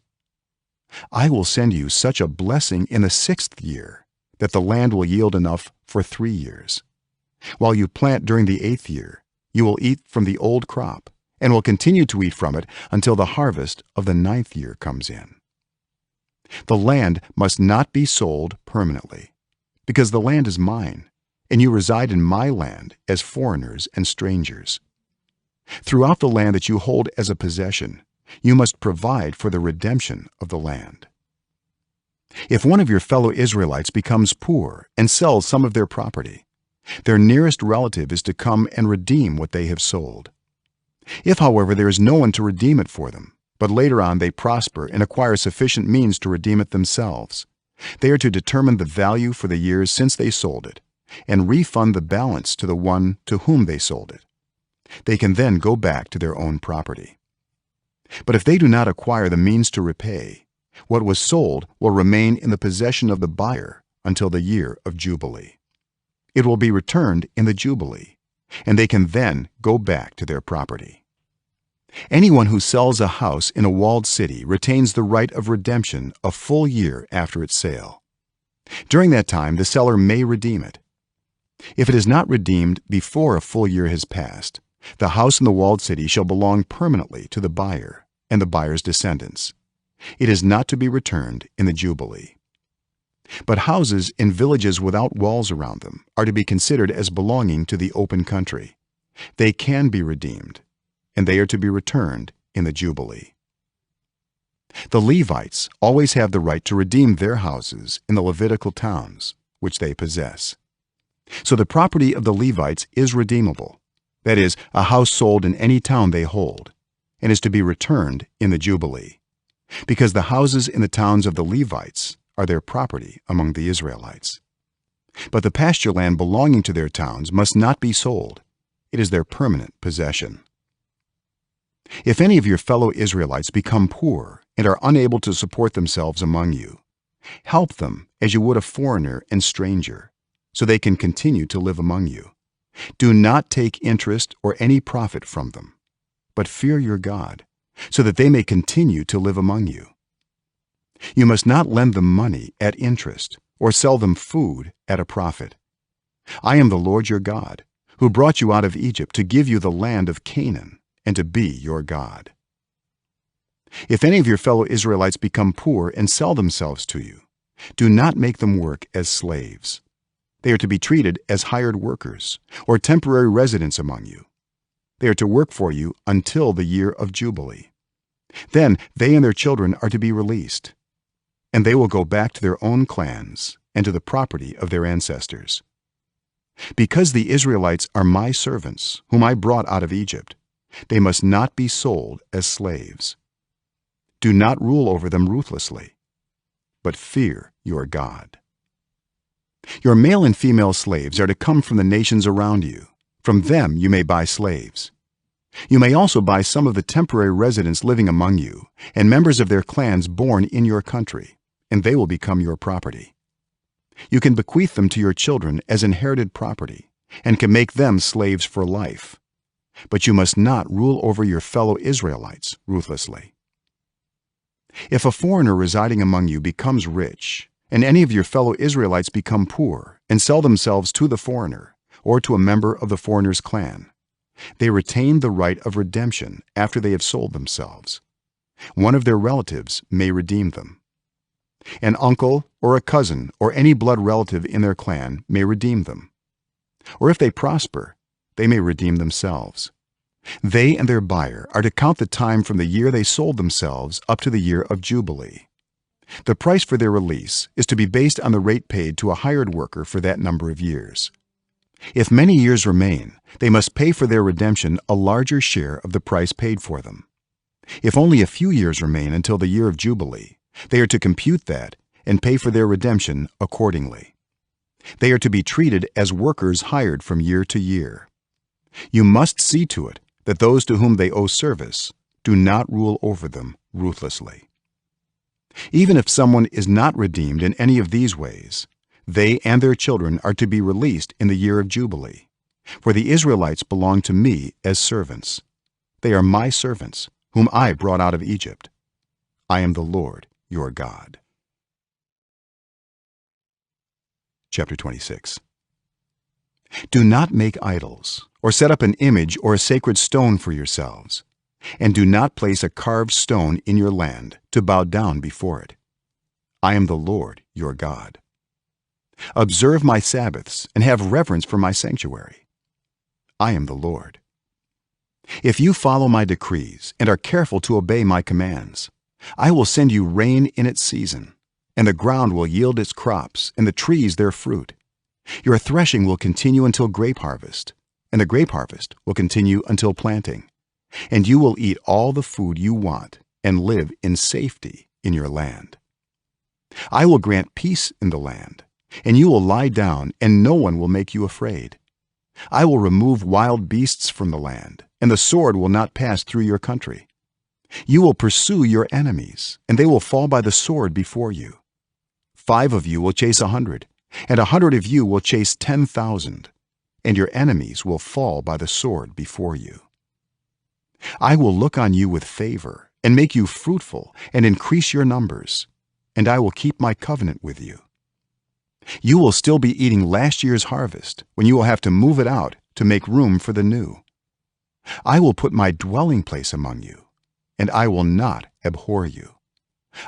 I will send you such a blessing in the 6th year that the land will yield enough for 3 years. While you plant during the 8th year, you will eat from the old crop and will continue to eat from it until the harvest of the 9th year comes in. The land must not be sold permanently, because the land is mine, and you reside in my land as foreigners and strangers. Throughout the land that you hold as a possession, you must provide for the redemption of the land. If one of your fellow Israelites becomes poor and sells some of their property, their nearest relative is to come and redeem what they have sold. If, however, there is no one to redeem it for them, but later on they prosper and acquire sufficient means to redeem it themselves, they are to determine the value for the years since they sold it and refund the balance to the one to whom they sold it. They can then go back to their own property. But if they do not acquire the means to repay, what was sold will remain in the possession of the buyer until the year of Jubilee. It will be returned in the Jubilee, and they can then go back to their property. Anyone who sells a house in a walled city retains the right of redemption a full year after its sale. During that time, the seller may redeem it. If it is not redeemed before a full year has passed, the house in the walled city shall belong permanently to the buyer and the buyer's descendants. It is not to be returned in the Jubilee. But houses in villages without walls around them are to be considered as belonging to the open country. They can be redeemed, and they are to be returned in the Jubilee. The Levites always have the right to redeem their houses in the Levitical towns, which they possess. So the property of the Levites is redeemable, that is, a house sold in any town they hold, and is to be returned in the Jubilee, because the houses in the towns of the Levites are their property among the Israelites. But the pasture land belonging to their towns must not be sold. It is their permanent possession. If any of your fellow Israelites become poor and are unable to support themselves among you, help them as you would a foreigner and stranger, so they can continue to live among you. Do not take interest or any profit from them, but fear your God, so that they may continue to live among you. You must not lend them money at interest or sell them food at a profit. I am the Lord your God, who brought you out of Egypt to give you the land of Canaan and to be your God. If any of your fellow Israelites become poor and sell themselves to you, do not make them work as slaves. They are to be treated as hired workers or temporary residents among you. They are to work for you until the year of Jubilee. Then they and their children are to be released, and they will go back to their own clans and to the property of their ancestors. Because the Israelites are my servants, whom I brought out of Egypt, they must not be sold as slaves. Do not rule over them ruthlessly, but fear your God. Your male and female slaves are to come from the nations around you. From them you may buy slaves. You may also buy some of the temporary residents living among you and members of their clans born in your country, and they will become your property. You can bequeath them to your children as inherited property and can make them slaves for life. But you must not rule over your fellow Israelites ruthlessly. If a foreigner residing among you becomes rich, and any of your fellow Israelites become poor and sell themselves to the foreigner or to a member of the foreigner's clan, they retain the right of redemption after they have sold themselves. One of their relatives may redeem them. An uncle or a cousin or any blood relative in their clan may redeem them, or if they prosper, they may redeem themselves. They and their buyer are to count the time from the year they sold themselves up to the year of Jubilee. The price for their release is to be based on the rate paid to a hired worker for that number of years. If many years remain, they must pay for their redemption a larger share of the price paid for them. If only a few years remain until the year of Jubilee, they are to compute that and pay for their redemption accordingly. They are to be treated as workers hired from year to year. You must see to it that those to whom they owe service do not rule over them ruthlessly. Even if someone is not redeemed in any of these ways, they and their children are to be released in the year of Jubilee, for the Israelites belong to me as servants. They are my servants, whom I brought out of Egypt. I am the Lord your God. Chapter 26. Do not make idols, or set up an image or a sacred stone for yourselves, and do not place a carved stone in your land to bow down before it. I am the Lord your God. Observe my Sabbaths and have reverence for my sanctuary. I am the Lord. If you follow my decrees and are careful to obey my commands, I will send you rain in its season, and the ground will yield its crops and the trees their fruit. Your threshing will continue until grape harvest, and the grape harvest will continue until planting, and you will eat all the food you want and live in safety in your land. I will grant peace in the land, and you will lie down, and no one will make you afraid. I will remove wild beasts from the land, and the sword will not pass through your country. You will pursue your enemies, and they will fall by the sword before you. 5 of you will chase 100, and 100 of you will chase 10,000, and your enemies will fall by the sword before you. I will look on you with favor and make you fruitful and increase your numbers, and I will keep my covenant with you. You will still be eating last year's harvest when you will have to move it out to make room for the new. I will put my dwelling place among you, and I will not abhor you.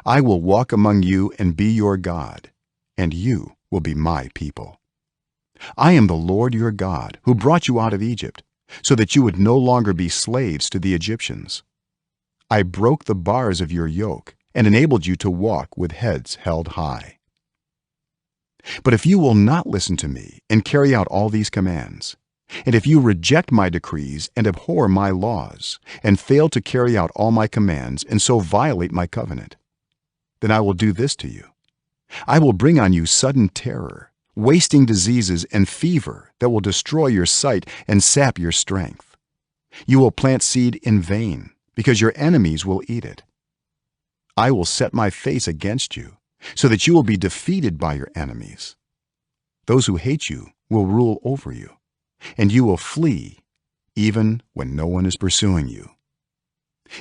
I will walk among you and be your God, and you will be my people. I am the Lord your God, who brought you out of Egypt, so that you would no longer be slaves to the Egyptians. I broke the bars of your yoke and enabled you to walk with heads held high. But if you will not listen to me and carry out all these commands, and if you reject my decrees and abhor my laws, and fail to carry out all my commands and so violate my covenant, then I will do this to you. I will bring on you sudden terror, wasting diseases and fever that will destroy your sight and sap your strength. You will plant seed in vain, because your enemies will eat it. I will set my face against you, so that you will be defeated by your enemies. Those who hate you will rule over you, and you will flee even when no one is pursuing you.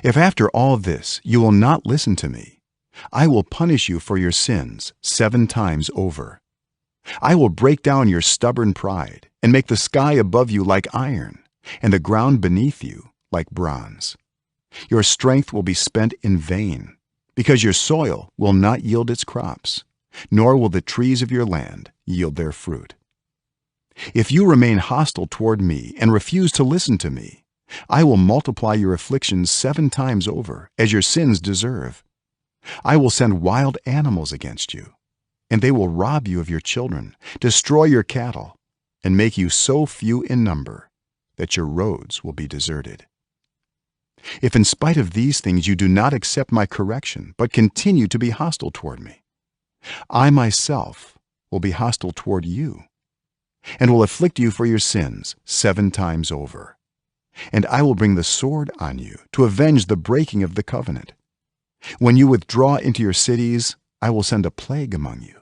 If after all this you will not listen to me, I will punish you for your sins 7 times over. I will break down your stubborn pride and make the sky above you like iron, and the ground beneath you like bronze. Your strength will be spent in vain, because your soil will not yield its crops, nor will the trees of your land yield their fruit. If you remain hostile toward me and refuse to listen to me, I will multiply your afflictions 7 times over, as your sins deserve. I will send wild animals against you, and they will rob you of your children, destroy your cattle, and make you so few in number that your roads will be deserted. If in spite of these things you do not accept my correction, but continue to be hostile toward me, I myself will be hostile toward you, and will afflict you for your sins 7 times over. And I will bring the sword on you to avenge the breaking of the covenant. When you withdraw into your cities, I will send a plague among you,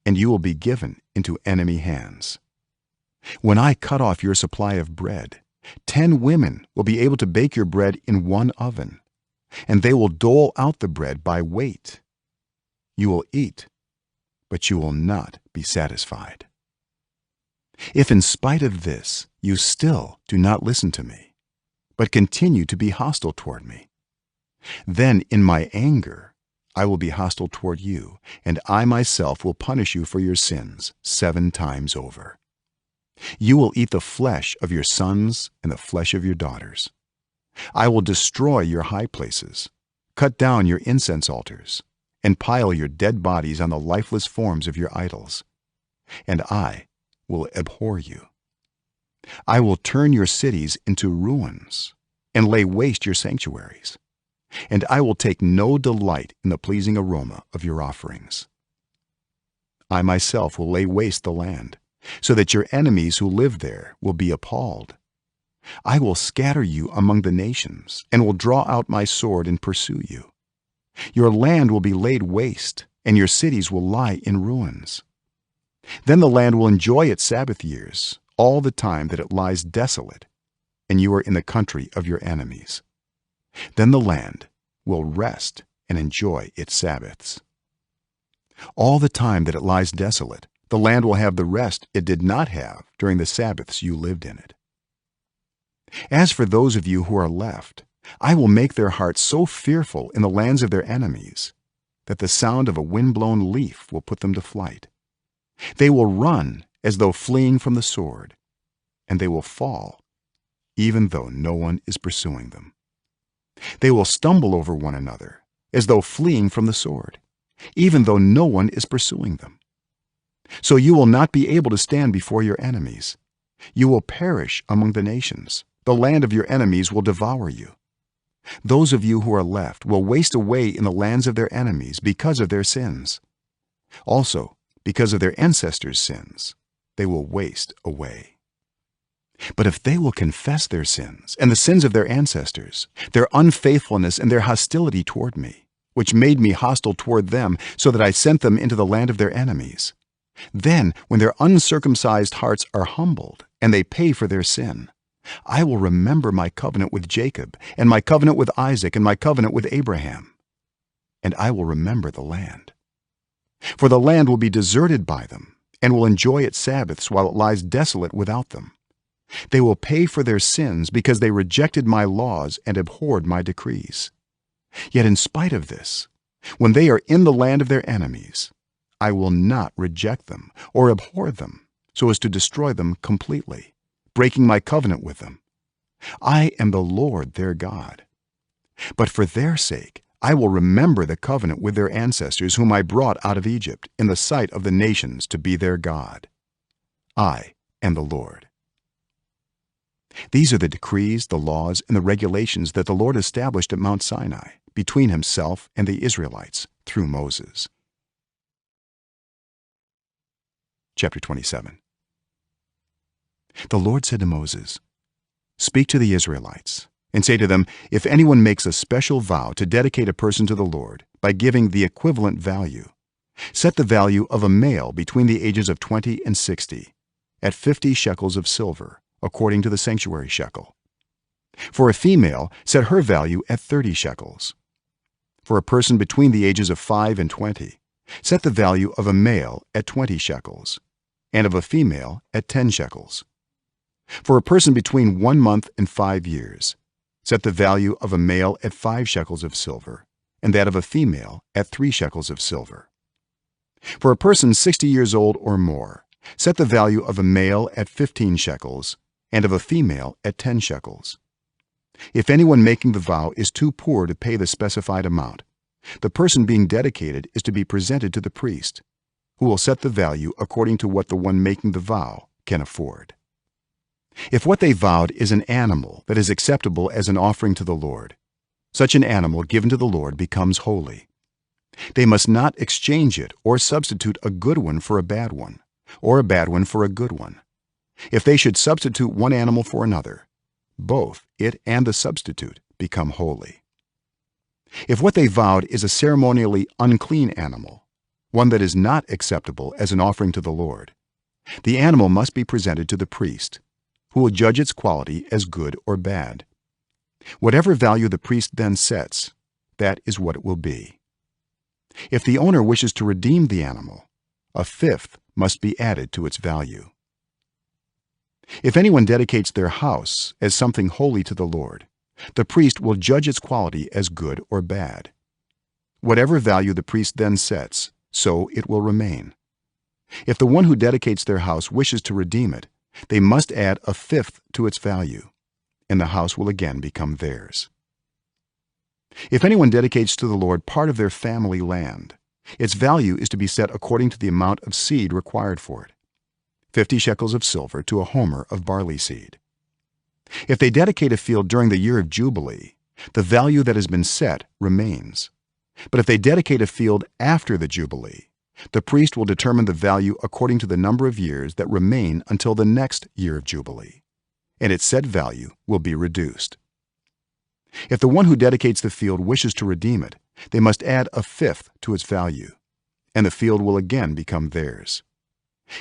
and you will be given into enemy hands. When I cut off your supply of bread, 10 women will be able to bake your bread in 1 oven, and they will dole out the bread by weight. You will eat, but you will not be satisfied. If in spite of this you still do not listen to me, but continue to be hostile toward me, then in my anger I will be hostile toward you, and I myself will punish you for your sins 7 times over. You will eat the flesh of your sons and the flesh of your daughters. I will destroy your high places, cut down your incense altars, and pile your dead bodies on the lifeless forms of your idols. And I will abhor you. I will turn your cities into ruins and lay waste your sanctuaries. And I will take no delight in the pleasing aroma of your offerings. I myself will lay waste the land, so that your enemies who live there will be appalled. I will scatter you among the nations, and will draw out my sword and pursue you. Your land will be laid waste, and your cities will lie in ruins. Then the land will enjoy its Sabbath years, all the time that it lies desolate, and you are in the country of your enemies. Then the land will rest and enjoy its Sabbaths. All the time that it lies desolate, the land will have the rest it did not have during the Sabbaths you lived in it. As for those of you who are left, I will make their hearts so fearful in the lands of their enemies that the sound of a wind-blown leaf will put them to flight. They will run as though fleeing from the sword, and they will fall even though no one is pursuing them. They will stumble over one another as though fleeing from the sword, even though no one is pursuing them. So you will not be able to stand before your enemies. You will perish among the nations. The land of your enemies will devour you. Those of you who are left will waste away in the lands of their enemies because of their sins. Also, because of their ancestors' sins, they will waste away. But if they will confess their sins and the sins of their ancestors, their unfaithfulness and their hostility toward me, which made me hostile toward them so that I sent them into the land of their enemies, then when their uncircumcised hearts are humbled and they pay for their sin, I will remember my covenant with Jacob and my covenant with Isaac and my covenant with Abraham, and I will remember the land. For the land will be deserted by them and will enjoy its Sabbaths while it lies desolate without them. They will pay for their sins because they rejected my laws and abhorred my decrees. Yet in spite of this, when they are in the land of their enemies, I will not reject them or abhor them so as to destroy them completely, breaking my covenant with them. I am the Lord their God. But for their sake, I will remember the covenant with their ancestors whom I brought out of Egypt in the sight of the nations to be their God. I am the Lord. These are the decrees, the laws, and the regulations that the Lord established at Mount Sinai between himself and the Israelites through Moses. Chapter 27. The Lord said to Moses, "Speak to the Israelites and say to them, if anyone makes a special vow to dedicate a person to the Lord by giving the equivalent value, set the value of a male between the ages of 20 and 60 at 50 shekels of silver, according to the sanctuary shekel. For a female, set her value at 30 shekels. For a person between the ages of 5 and 20, set the value of a male at 20 shekels, and of a female at 10 shekels. For a person between 1 month and 5 years, set the value of a male at 5 shekels of silver, and that of a female at 3 shekels of silver. For a person 60 years old or more, set the value of a male at 15 shekels, and of a female at 10 shekels. If anyone making the vow is too poor to pay the specified amount, the person being dedicated is to be presented to the priest, who will set the value according to what the one making the vow can afford. If what they vowed is an animal that is acceptable as an offering to the Lord, such an animal given to the Lord becomes holy. They must not exchange it or substitute a good one for a bad one, or a bad one for a good one. If they should substitute one animal for another, both it and the substitute become holy. If what they vowed is a ceremonially unclean animal, one that is not acceptable as an offering to the Lord, the animal must be presented to the priest, who will judge its quality as good or bad. Whatever value the priest then sets, that is what it will be. If the owner wishes to redeem the animal, a fifth must be added to its value. If anyone dedicates their house as something holy to the Lord, the priest will judge its quality as good or bad. whatever value the priest then sets, so it will remain. If the one who dedicates their house wishes to redeem it, they must add a fifth to its value, and the house will again become theirs. If anyone dedicates to the Lord part of their family land, its value is to be set according to the amount of seed required for it, 50 shekels of silver to a homer of barley seed. If they dedicate a field during the year of Jubilee, the value that has been set remains. But if they dedicate a field after the Jubilee, the priest will determine the value according to the number of years that remain until the next year of Jubilee, and its set value will be reduced. If the one who dedicates the field wishes to redeem it, they must add a fifth to its value, and the field will again become theirs.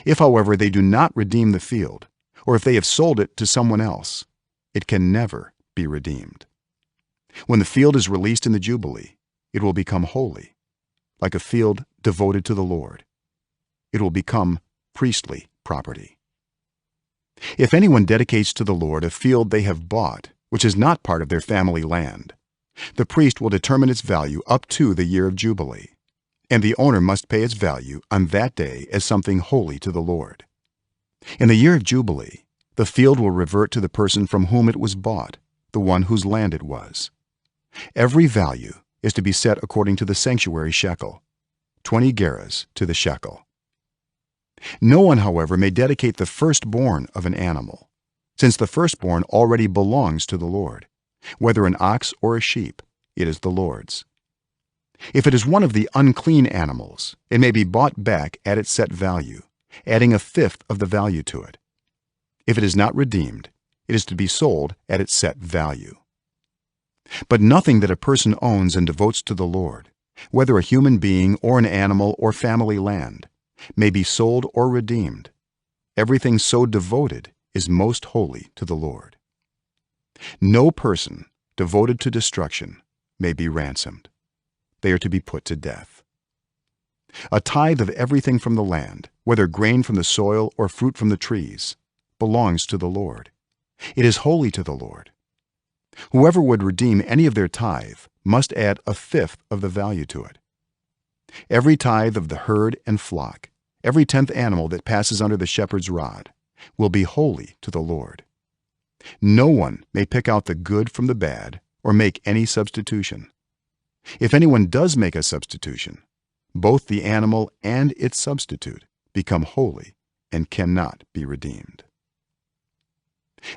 If, however, they do not redeem the field, or if they have sold it to someone else, it can never be redeemed. When the field is released in the Jubilee, it will become holy, like a field devoted to the Lord. It will become priestly property. If anyone dedicates to the Lord a field they have bought, which is not part of their family land, the priest will determine its value up to the year of Jubilee, and the owner must pay its value on that day as something holy to the Lord. In the year of Jubilee, the field will revert to the person from whom it was bought, the one whose land it was. Every value is to be set according to the sanctuary shekel, 20 gerahs to the shekel. No one, however, may dedicate the firstborn of an animal, since the firstborn already belongs to the Lord. Whether an ox or a sheep, it is the Lord's. If it is one of the unclean animals, it may be bought back at its set value, adding a fifth of the value to it. If it is not redeemed, it is to be sold at its set value. But nothing that a person owns and devotes to the Lord, whether a human being or an animal or family land, may be sold or redeemed. Everything so devoted is most holy to the Lord. No person devoted to destruction may be ransomed. They are to be put to death. A tithe of everything from the land, whether grain from the soil or fruit from the trees, belongs to the Lord. It is holy to the Lord. Whoever would redeem any of their tithe must add a fifth of the value to it. Every tithe of the herd and flock, every 10th animal that passes under the shepherd's rod, will be holy to the Lord. No one may pick out the good from the bad or make any substitution. If anyone does make a substitution, both the animal and its substitute become holy and cannot be redeemed.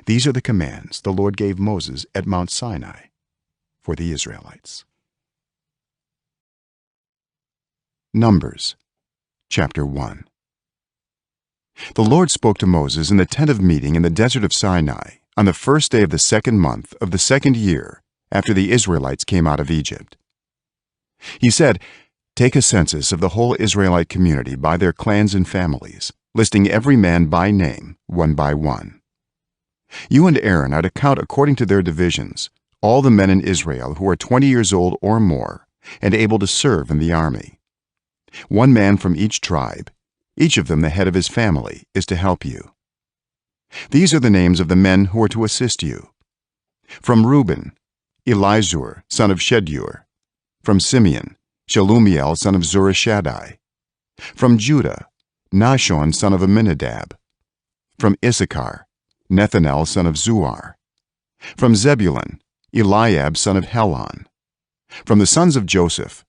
These are the commands the Lord gave Moses at Mount Sinai for the Israelites. Numbers chapter 1. The Lord spoke to Moses in the tent of meeting in the desert of Sinai on the first day of the second month of the second year after the Israelites came out of Egypt. He said, "Take a census of the whole Israelite community by their clans and families, listing every man by name, one by one. You and Aaron are to count according to their divisions all the men in Israel who are 20 years old or more and able to serve in the army. One man from each tribe, each of them the head of his family, is to help you. These are the names of the men who are to assist you. From Reuben, Elizur, son of Shedeur. From Simeon, Shelumiel, son of Zurishaddai. From Judah, Nahshon, son of Amminadab. From Issachar, Nethanel, son of Zuar. From Zebulun, Eliab, son of Helon. From the sons of Joseph,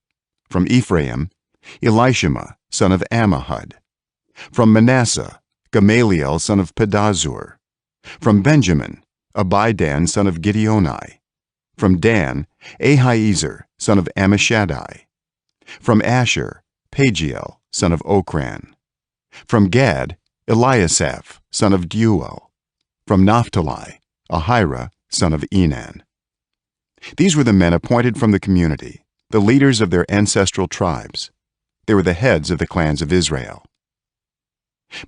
from Ephraim, Elishama, son of Ammihud. From Manasseh, Gamaliel, son of Pedazur. From Benjamin, Abidan, son of Gideoni. From Dan, Ahiezer, son of Ammishaddai. From Asher, Pagiel, son of Okran. From Gad, Eliasaph, son of Deuel. From Naphtali, Ahira, son of Enan. These were the men appointed from the community, the leaders of their ancestral tribes. They were the heads of the clans of Israel.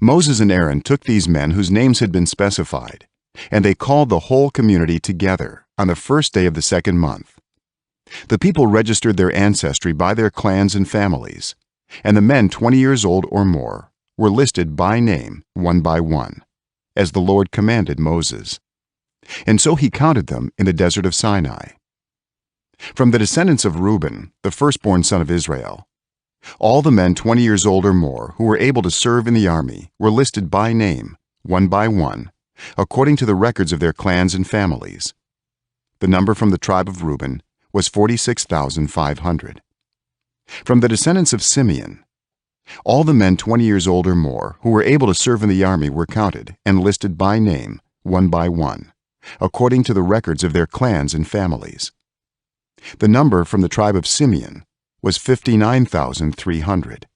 Moses and Aaron took these men whose names had been specified, and they called the whole community together on the first day of the second month. The people registered their ancestry by their clans and families, and the men 20 years old or more were listed by name, one by one, as the Lord commanded Moses. And so he counted them in the desert of Sinai. From the descendants of Reuben, the firstborn son of Israel, all the men 20 years old or more who were able to serve in the army were listed by name, one by one, according to the records of their clans and families. The number from the tribe of Reuben was 46,500. From the descendants of Simeon, all the men 20 years old or more who were able to serve in the army were counted and listed by name, one by one, according to the records of their clans and families. The number from the tribe of Simeon was 59,300.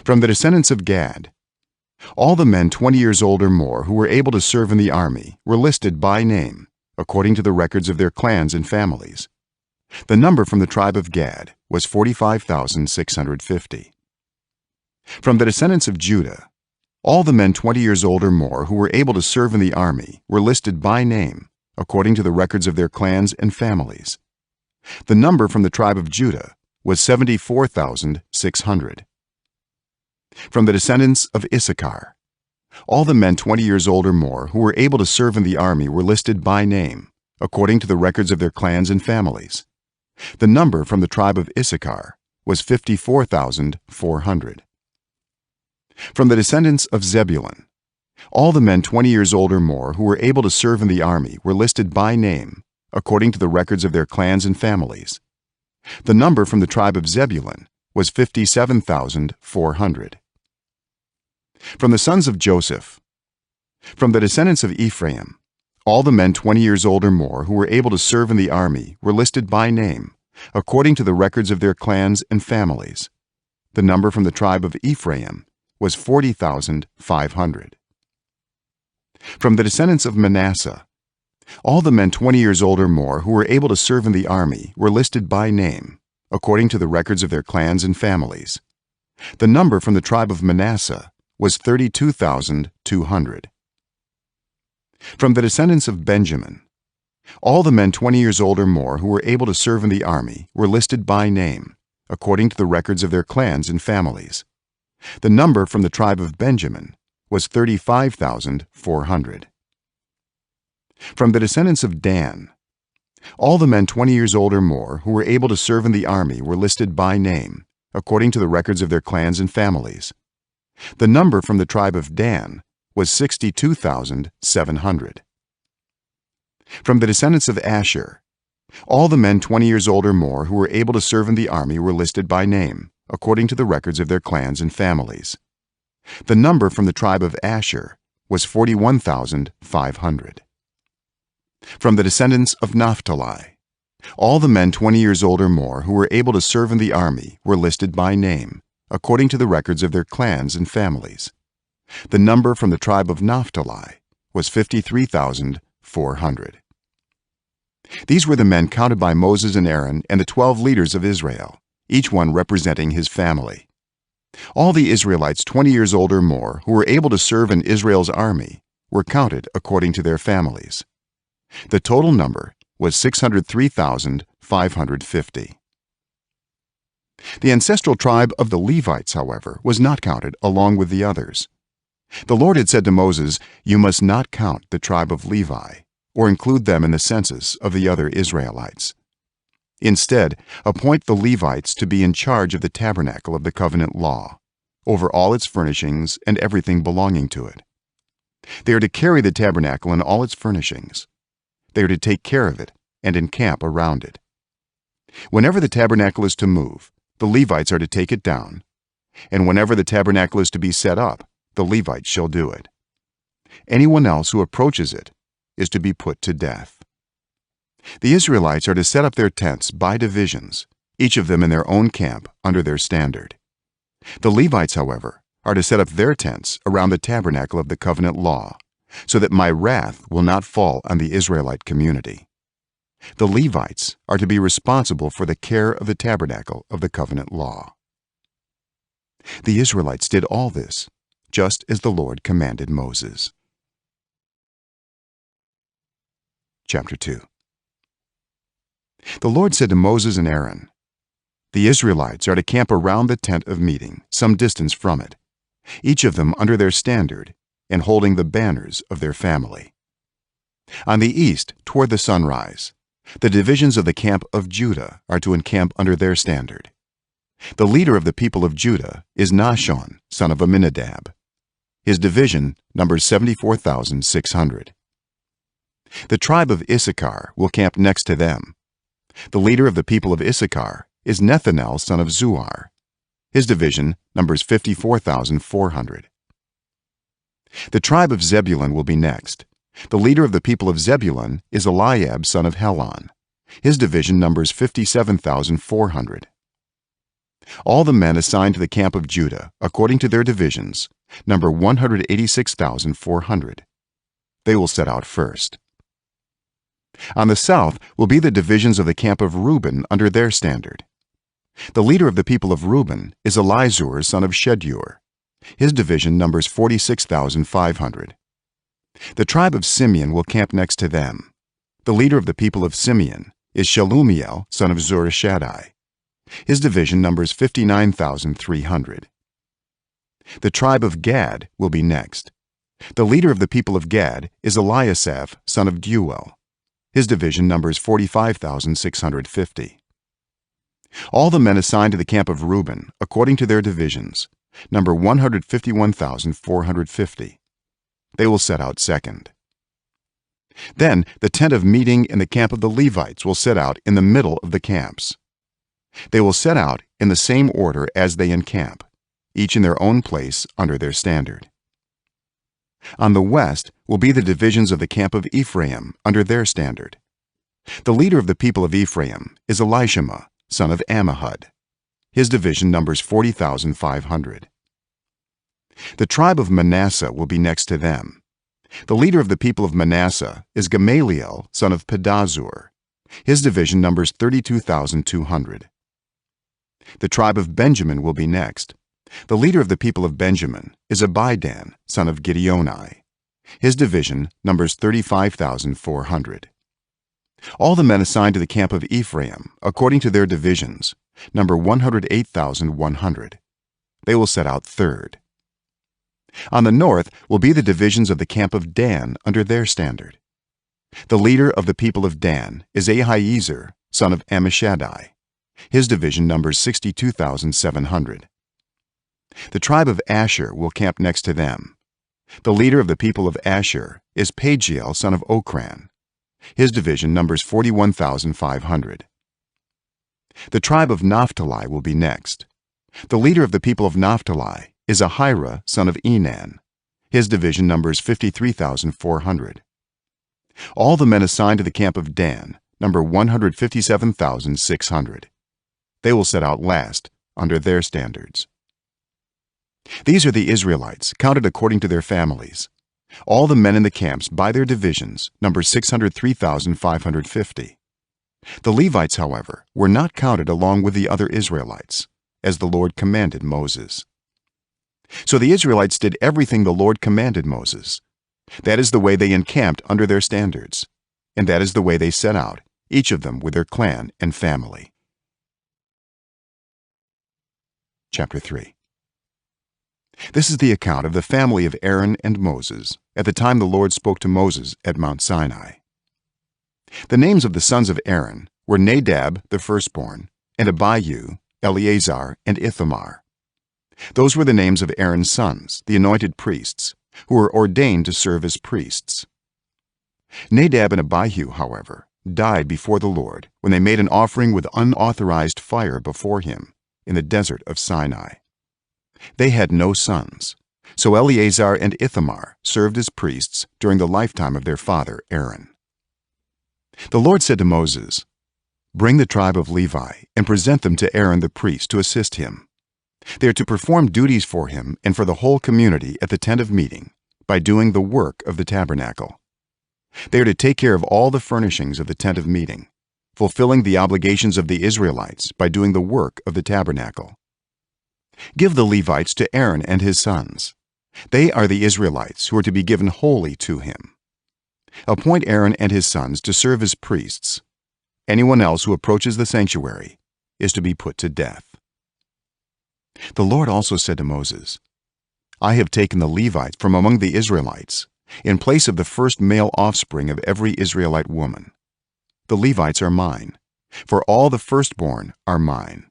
From the descendants of Gad, all the men 20 years old or more who were able to serve in the army were listed by name, according to the records of their clans and families. The number from the tribe of Gad was 45,650. From the descendants of Judah, all the men 20 years old or more who were able to serve in the army were listed by name, according to the records of their clans and families. The number from the tribe of Judah was 74,600. From the descendants of Issachar, all the men 20 years old or more who were able to serve in the army were listed by name, according to the records of their clans and families. The number from the tribe of Issachar was 54,400. From the descendants of Zebulun, all the men 20 years old or more who were able to serve in the army were listed by name, according to the records of their clans and families. The number from the tribe of Zebulun was 57,400. From the sons of Joseph, from the descendants of Ephraim, all the men 20 years old or more who were able to serve in the army were listed by name, according to the records of their clans and families. The number from the tribe of Ephraim was 40,500. From the descendants of Manasseh, all the men 20 years old or more who were able to serve in the army were listed by name, according to the records of their clans and families. The number from the tribe of Manasseh was 32,200. From the descendants of Benjamin, all the men 20 years old or more who were able to serve in the army were listed by name, according to the records of their clans and families. The number from the tribe of Benjamin was 35,400. From the descendants of Dan, all the men 20 years old or more who were able to serve in the army were listed by name, according to the records of their clans and families. The number from the tribe of Dan was 62,700. From the descendants of Asher, all the men 20 years old or more who were able to serve in the army were listed by name, according to the records of their clans and families. The number from the tribe of Asher was 41,500. From the descendants of Naphtali, all the men 20 years old or more who were able to serve in the army were listed by name, according to the records of their clans and families. The number from the tribe of Naphtali was 53,400. These were the men counted by Moses and Aaron and the 12 leaders of Israel, each one representing his family. All the Israelites 20 years old or more who were able to serve in Israel's army were counted according to their families. The total number was 603,550. The ancestral tribe of the Levites, however, was not counted along with the others. The Lord had said to Moses, "You must not count the tribe of Levi or include them in the census of the other Israelites. Instead, appoint the Levites to be in charge of the tabernacle of the covenant law, over all its furnishings and everything belonging to it. They are to carry the tabernacle and all its furnishings. They are to take care of it and encamp around it. Whenever the tabernacle is to move, the Levites are to take it down, and whenever the tabernacle is to be set up, the Levites shall do it. Anyone else who approaches it is to be put to death." The Israelites are to set up their tents by divisions, each of them in their own camp under their standard. The Levites, however, are to set up their tents around the tabernacle of the covenant law, so that my wrath will not fall on the Israelite community. The Levites are to be responsible for the care of the tabernacle of the covenant law. The Israelites did all this, just as the Lord commanded Moses. Chapter 2. The Lord said to Moses and Aaron, "The Israelites are to camp around the tent of meeting, some distance from it, each of them under their standard and holding the banners of their family. On the east, toward the sunrise, The divisions of the camp of Judah are to encamp under their standard. The leader of the people of Judah is Nahshon, son of Amminadab. His division numbers 74,600. The tribe of Issachar will camp next to them. The leader of the people of Issachar is Nethanel, son of Zuar. His division numbers 54,400. The tribe of Zebulun will be next. The leader of the people of Zebulun is Eliab, son of Helon. His division numbers 57,400. All the men assigned to the camp of Judah according to their divisions number 186,400. They will set out first. On the south will be the divisions of the camp of Reuben under their standard. The leader of the people of Reuben is Elizur, son of Shedeur. His division numbers 46,500. The tribe of Simeon will camp next to them. The leader of the people of Simeon is Shelumiel, son of Zurishaddai. His division numbers 59,300. The tribe of Gad will be next. The leader of the people of Gad is Eliasaph, son of Deuel. His division numbers 45,650. All the men assigned to the camp of Reuben according to their divisions number 151,450. They will set out second. Then the tent of meeting and the camp of the Levites will set out in the middle of the camps. They will set out in the same order as they encamp, each in their own place under their standard. On the west will be the divisions of the camp of Ephraim under their standard. The leader of the people of Ephraim is Elishama, son of Ammihud. His division numbers 40,500. The tribe of Manasseh will be next to them. The leader of the people of Manasseh is Gamaliel, son of Pedazur. His division numbers 32,200. The tribe of Benjamin will be next. The leader of the people of Benjamin is Abidan, son of Gideoni. His division numbers 35,400. All the men assigned to the camp of Ephraim according to their divisions number 108,100. They will set out third. On the north will be the divisions of the camp of Dan under their standard. The leader of the people of Dan is Ahiezer, son of Ammishaddai. His division numbers 62,700. The tribe of Asher will camp next to them. The leader of the people of Asher is Pagiel, son of Okran. His division numbers 41,500. The tribe of Naphtali will be next. The leader of the people of Naphtali is Ahira, son of Enan. His division numbers 53,400. All the men assigned to the camp of Dan number 157,600. They will set out last under their standards. These are the Israelites counted according to their families. All the men in the camps by their divisions number 603,550. The Levites, however, were not counted along with the other Israelites, as the Lord commanded Moses. So the Israelites did everything the Lord commanded Moses. That is the way they encamped under their standards, and that is the way they set out, each of them with their clan and family. Chapter 3. This is the account of the family of Aaron and Moses at the time the Lord spoke to Moses at Mount Sinai. The names of the sons of Aaron were Nadab, the firstborn, and Abihu, Eleazar, and Ithamar. Those were the names of Aaron's sons, the anointed priests, who were ordained to serve as priests. Nadab and Abihu, however, died before the Lord when they made an offering with unauthorized fire before him in the desert of Sinai. They had no sons, so Eleazar and Ithamar served as priests during the lifetime of their father Aaron. The Lord said to Moses, "Bring the tribe of Levi and present them to Aaron the priest to assist him. They are to perform duties for him and for the whole community at the tent of meeting by doing the work of the tabernacle. They are to take care of all the furnishings of the tent of meeting, fulfilling the obligations of the Israelites by doing the work of the tabernacle. Give the Levites to Aaron and his sons. They are the Israelites who are to be given wholly to him. Appoint Aaron and his sons to serve as priests. Anyone else who approaches the sanctuary is to be put to death." The Lord also said to Moses, "I have taken the Levites from among the Israelites in place of the first male offspring of every Israelite woman. the Levites are mine, for all the firstborn are mine.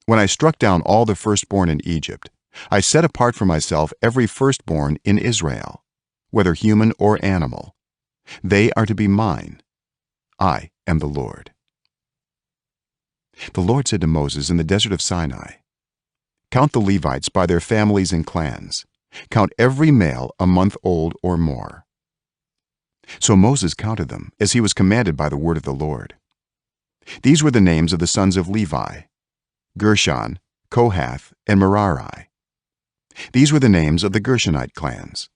When I struck down all the firstborn in Egypt, I set apart for myself every firstborn in Israel, whether human or animal. They are to be mine. I am the Lord." The Lord said to Moses in the desert of Sinai, "Count the Levites by their families and clans. Count every male a month old or more." So Moses counted them as he was commanded by the word of the Lord. These were the names of the sons of Levi: Gershon, Kohath, and Merari. These were the names of the Gershonite clans: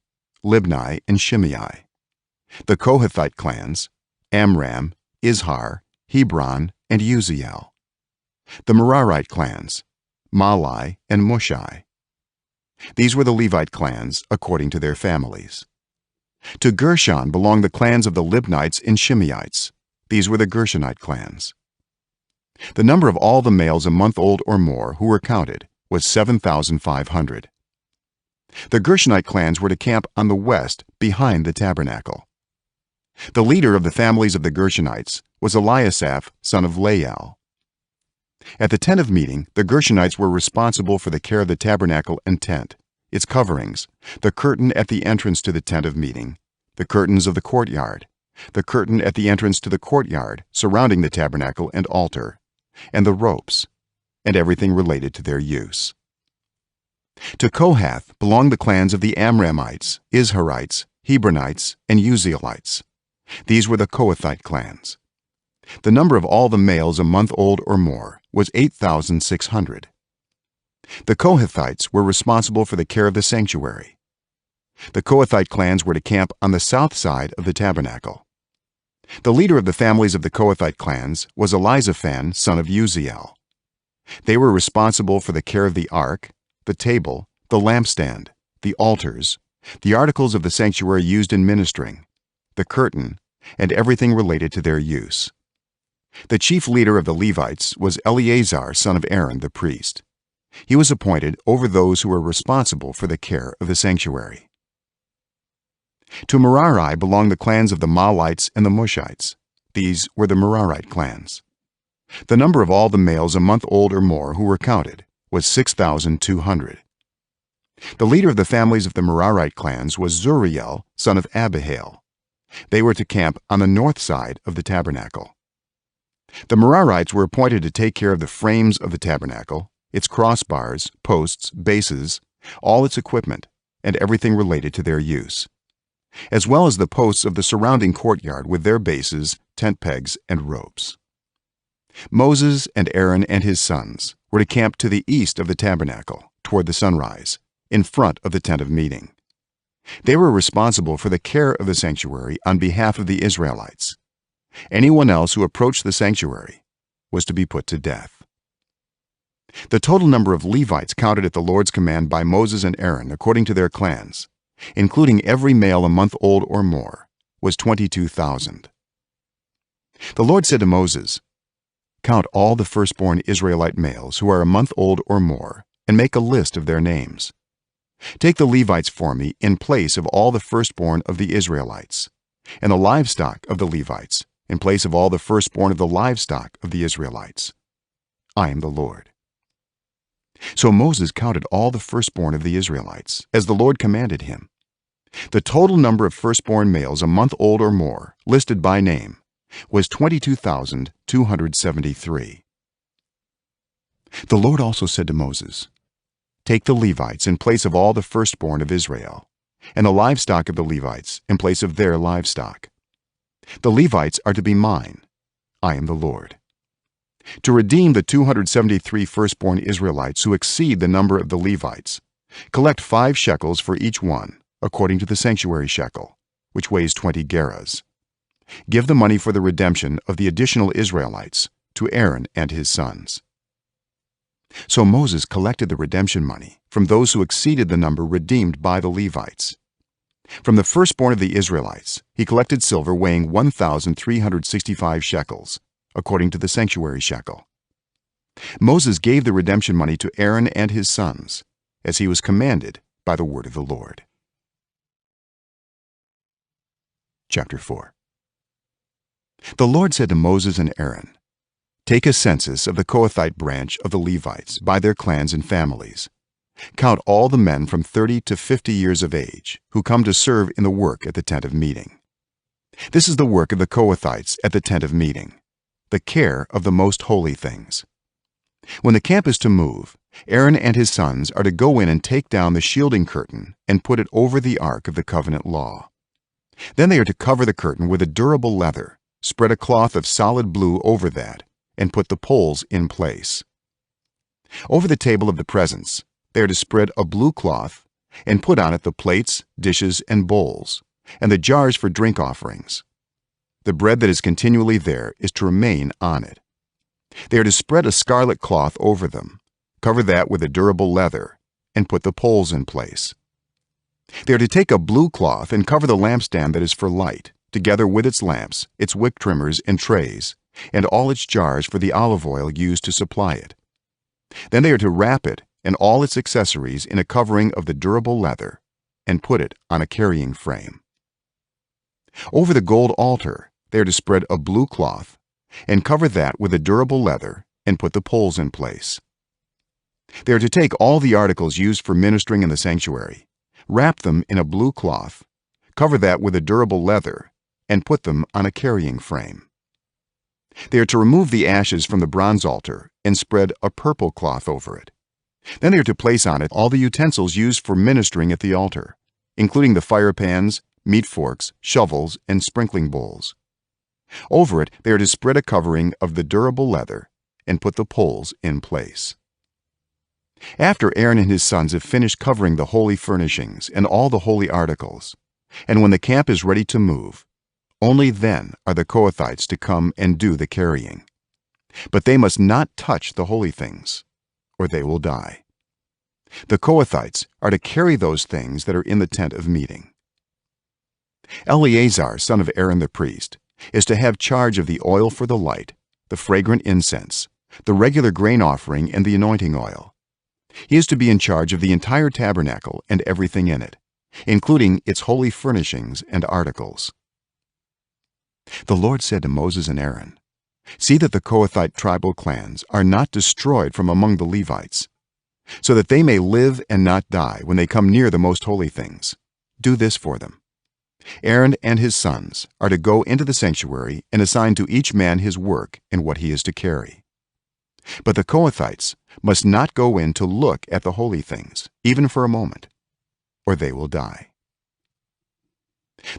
Libni and Shimei. The Kohathite clans: Amram, Izhar, Hebron, and Uziel. The Merarite clans: Mahli and Mushi. These were the Levite clans according to their families. To Gershon belonged the clans of the Libnites and Shimeites. These were the Gershonite clans. The number of all the males a month old or more who were counted was 7,500. The Gershonite clans were to camp on the west behind the tabernacle. The leader of the families of the Gershonites was Eliasaph, son of Lael. At the tent of meeting, the Gershonites were responsible for the care of the tabernacle and tent, its coverings, the curtain at the entrance to the tent of meeting, the curtains of the courtyard, the curtain at the entrance to the courtyard surrounding the tabernacle and altar, and the ropes, and everything related to their use. To Kohath belonged the clans of the Amramites, Izharites, Hebronites, and Uzielites. These were the Kohathite clans. The number of all the males a month old or more was 8,600. The Kohathites were responsible for the care of the sanctuary. The Kohathite clans were to camp on the south side of the tabernacle. The leader of the families of the Kohathite clans was Elizaphan, son of Uziel. They were responsible for the care of the ark, the table, the lampstand, the altars, the articles of the sanctuary used in ministering, the curtain, and everything related to their use. The chief leader of the Levites was Eleazar, son of Aaron, the priest. He was appointed over those who were responsible for the care of the sanctuary. To Merari belonged the clans of the Mahlites and the Mushites. These were the Merarite clans. The number of all the males a month old or more who were counted was 6,200. The leader of the families of the Merarite clans was Zuriel, son of Abihail. They were to camp on the north side of the tabernacle. The Merarites were appointed to take care of the frames of the tabernacle, its crossbars, posts, bases, all its equipment, and everything related to their use, as well as the posts of the surrounding courtyard with their bases, tent pegs, and ropes. Moses and Aaron and his sons were to camp to the east of the tabernacle, toward the sunrise, in front of the tent of meeting. They were responsible for the care of the sanctuary on behalf of the Israelites. Anyone else who approached the sanctuary was to be put to death. The total number of Levites counted at the Lord's command by Moses and Aaron according to their clans, including every male a month old or more, was 22,000. The Lord said to Moses, "Count all the firstborn Israelite males who are a month old or more, and make a list of their names. Take the Levites for me in place of all the firstborn of the Israelites, and the livestock of the Levites in place of all the firstborn of the livestock of the Israelites. I am the Lord." So Moses counted all the firstborn of the Israelites, as the Lord commanded him. The total number of firstborn males a month old or more, listed by name, was 22,273. The Lord also said to Moses, "Take the Levites in place of all the firstborn of Israel, and the livestock of the Levites in place of their livestock. The Levites are to be mine. I am the Lord. To redeem the 273 firstborn Israelites who exceed the number of the Levites, collect 5 shekels for each one, according to the sanctuary shekel, which weighs 20 gerahs. Give the money for the redemption of the additional Israelites to Aaron and his sons." So Moses collected the redemption money from those who exceeded the number redeemed by the Levites. From the firstborn of the Israelites, he collected silver weighing 1,365 shekels, according to the sanctuary shekel. Moses gave the redemption money to Aaron and his sons, as he was commanded by the word of the Lord. Chapter 4. The Lord said to Moses and Aaron, "Take a census of the Kohathite branch of the Levites by their clans and families. Count all the men from 30 to 50 years of age who come to serve in the work at the tent of meeting. This is the work of the Kohathites at the tent of meeting, the care of the most holy things. When the camp is to move, Aaron and his sons are to go in and take down the shielding curtain and put it over the ark of the covenant law. Then they are to cover the curtain with a durable leather, spread a cloth of solid blue over that, and put the poles in place. Over the table of the presence, they are to spread a blue cloth and put on it the plates, dishes, and bowls, and the jars for drink offerings. The bread that is continually there is to remain on it. They are to spread a scarlet cloth over them, cover that with a durable leather, and put the poles in place. They are to take a blue cloth and cover the lampstand that is for light, together with its lamps, its wick trimmers and trays, and all its jars for the olive oil used to supply it. Then they are to wrap it and all its accessories in a covering of the durable leather and put it on a carrying frame. Over the gold altar, they are to spread a blue cloth and cover that with a durable leather and put the poles in place. They are to take all the articles used for ministering in the sanctuary, wrap them in a blue cloth, cover that with a durable leather, and put them on a carrying frame. They are to remove the ashes from the bronze altar and spread a purple cloth over it. Then they are to place on it all the utensils used for ministering at the altar, including the fire pans, meat forks, shovels, and sprinkling bowls. Over it they are to spread a covering of the durable leather and put the poles in place. After Aaron and his sons have finished covering the holy furnishings and all the holy articles, and when the camp is ready to move, only then are the Kohathites to come and do the carrying. But they must not touch the holy things, or they will die. The Kohathites are to carry those things that are in the tent of meeting. Eleazar, son of Aaron the priest, is to have charge of the oil for the light, the fragrant incense, the regular grain offering, and the anointing oil. He is to be in charge of the entire tabernacle and everything in it, including its holy furnishings and articles. The Lord said to Moses and Aaron, "See that the Kohathite tribal clans are not destroyed from among the Levites, so that they may live and not die when they come near the most holy things. Do this for them. Aaron and his sons are to go into the sanctuary and assign to each man his work and what he is to carry. But the Kohathites must not go in to look at the holy things, even for a moment, or they will die."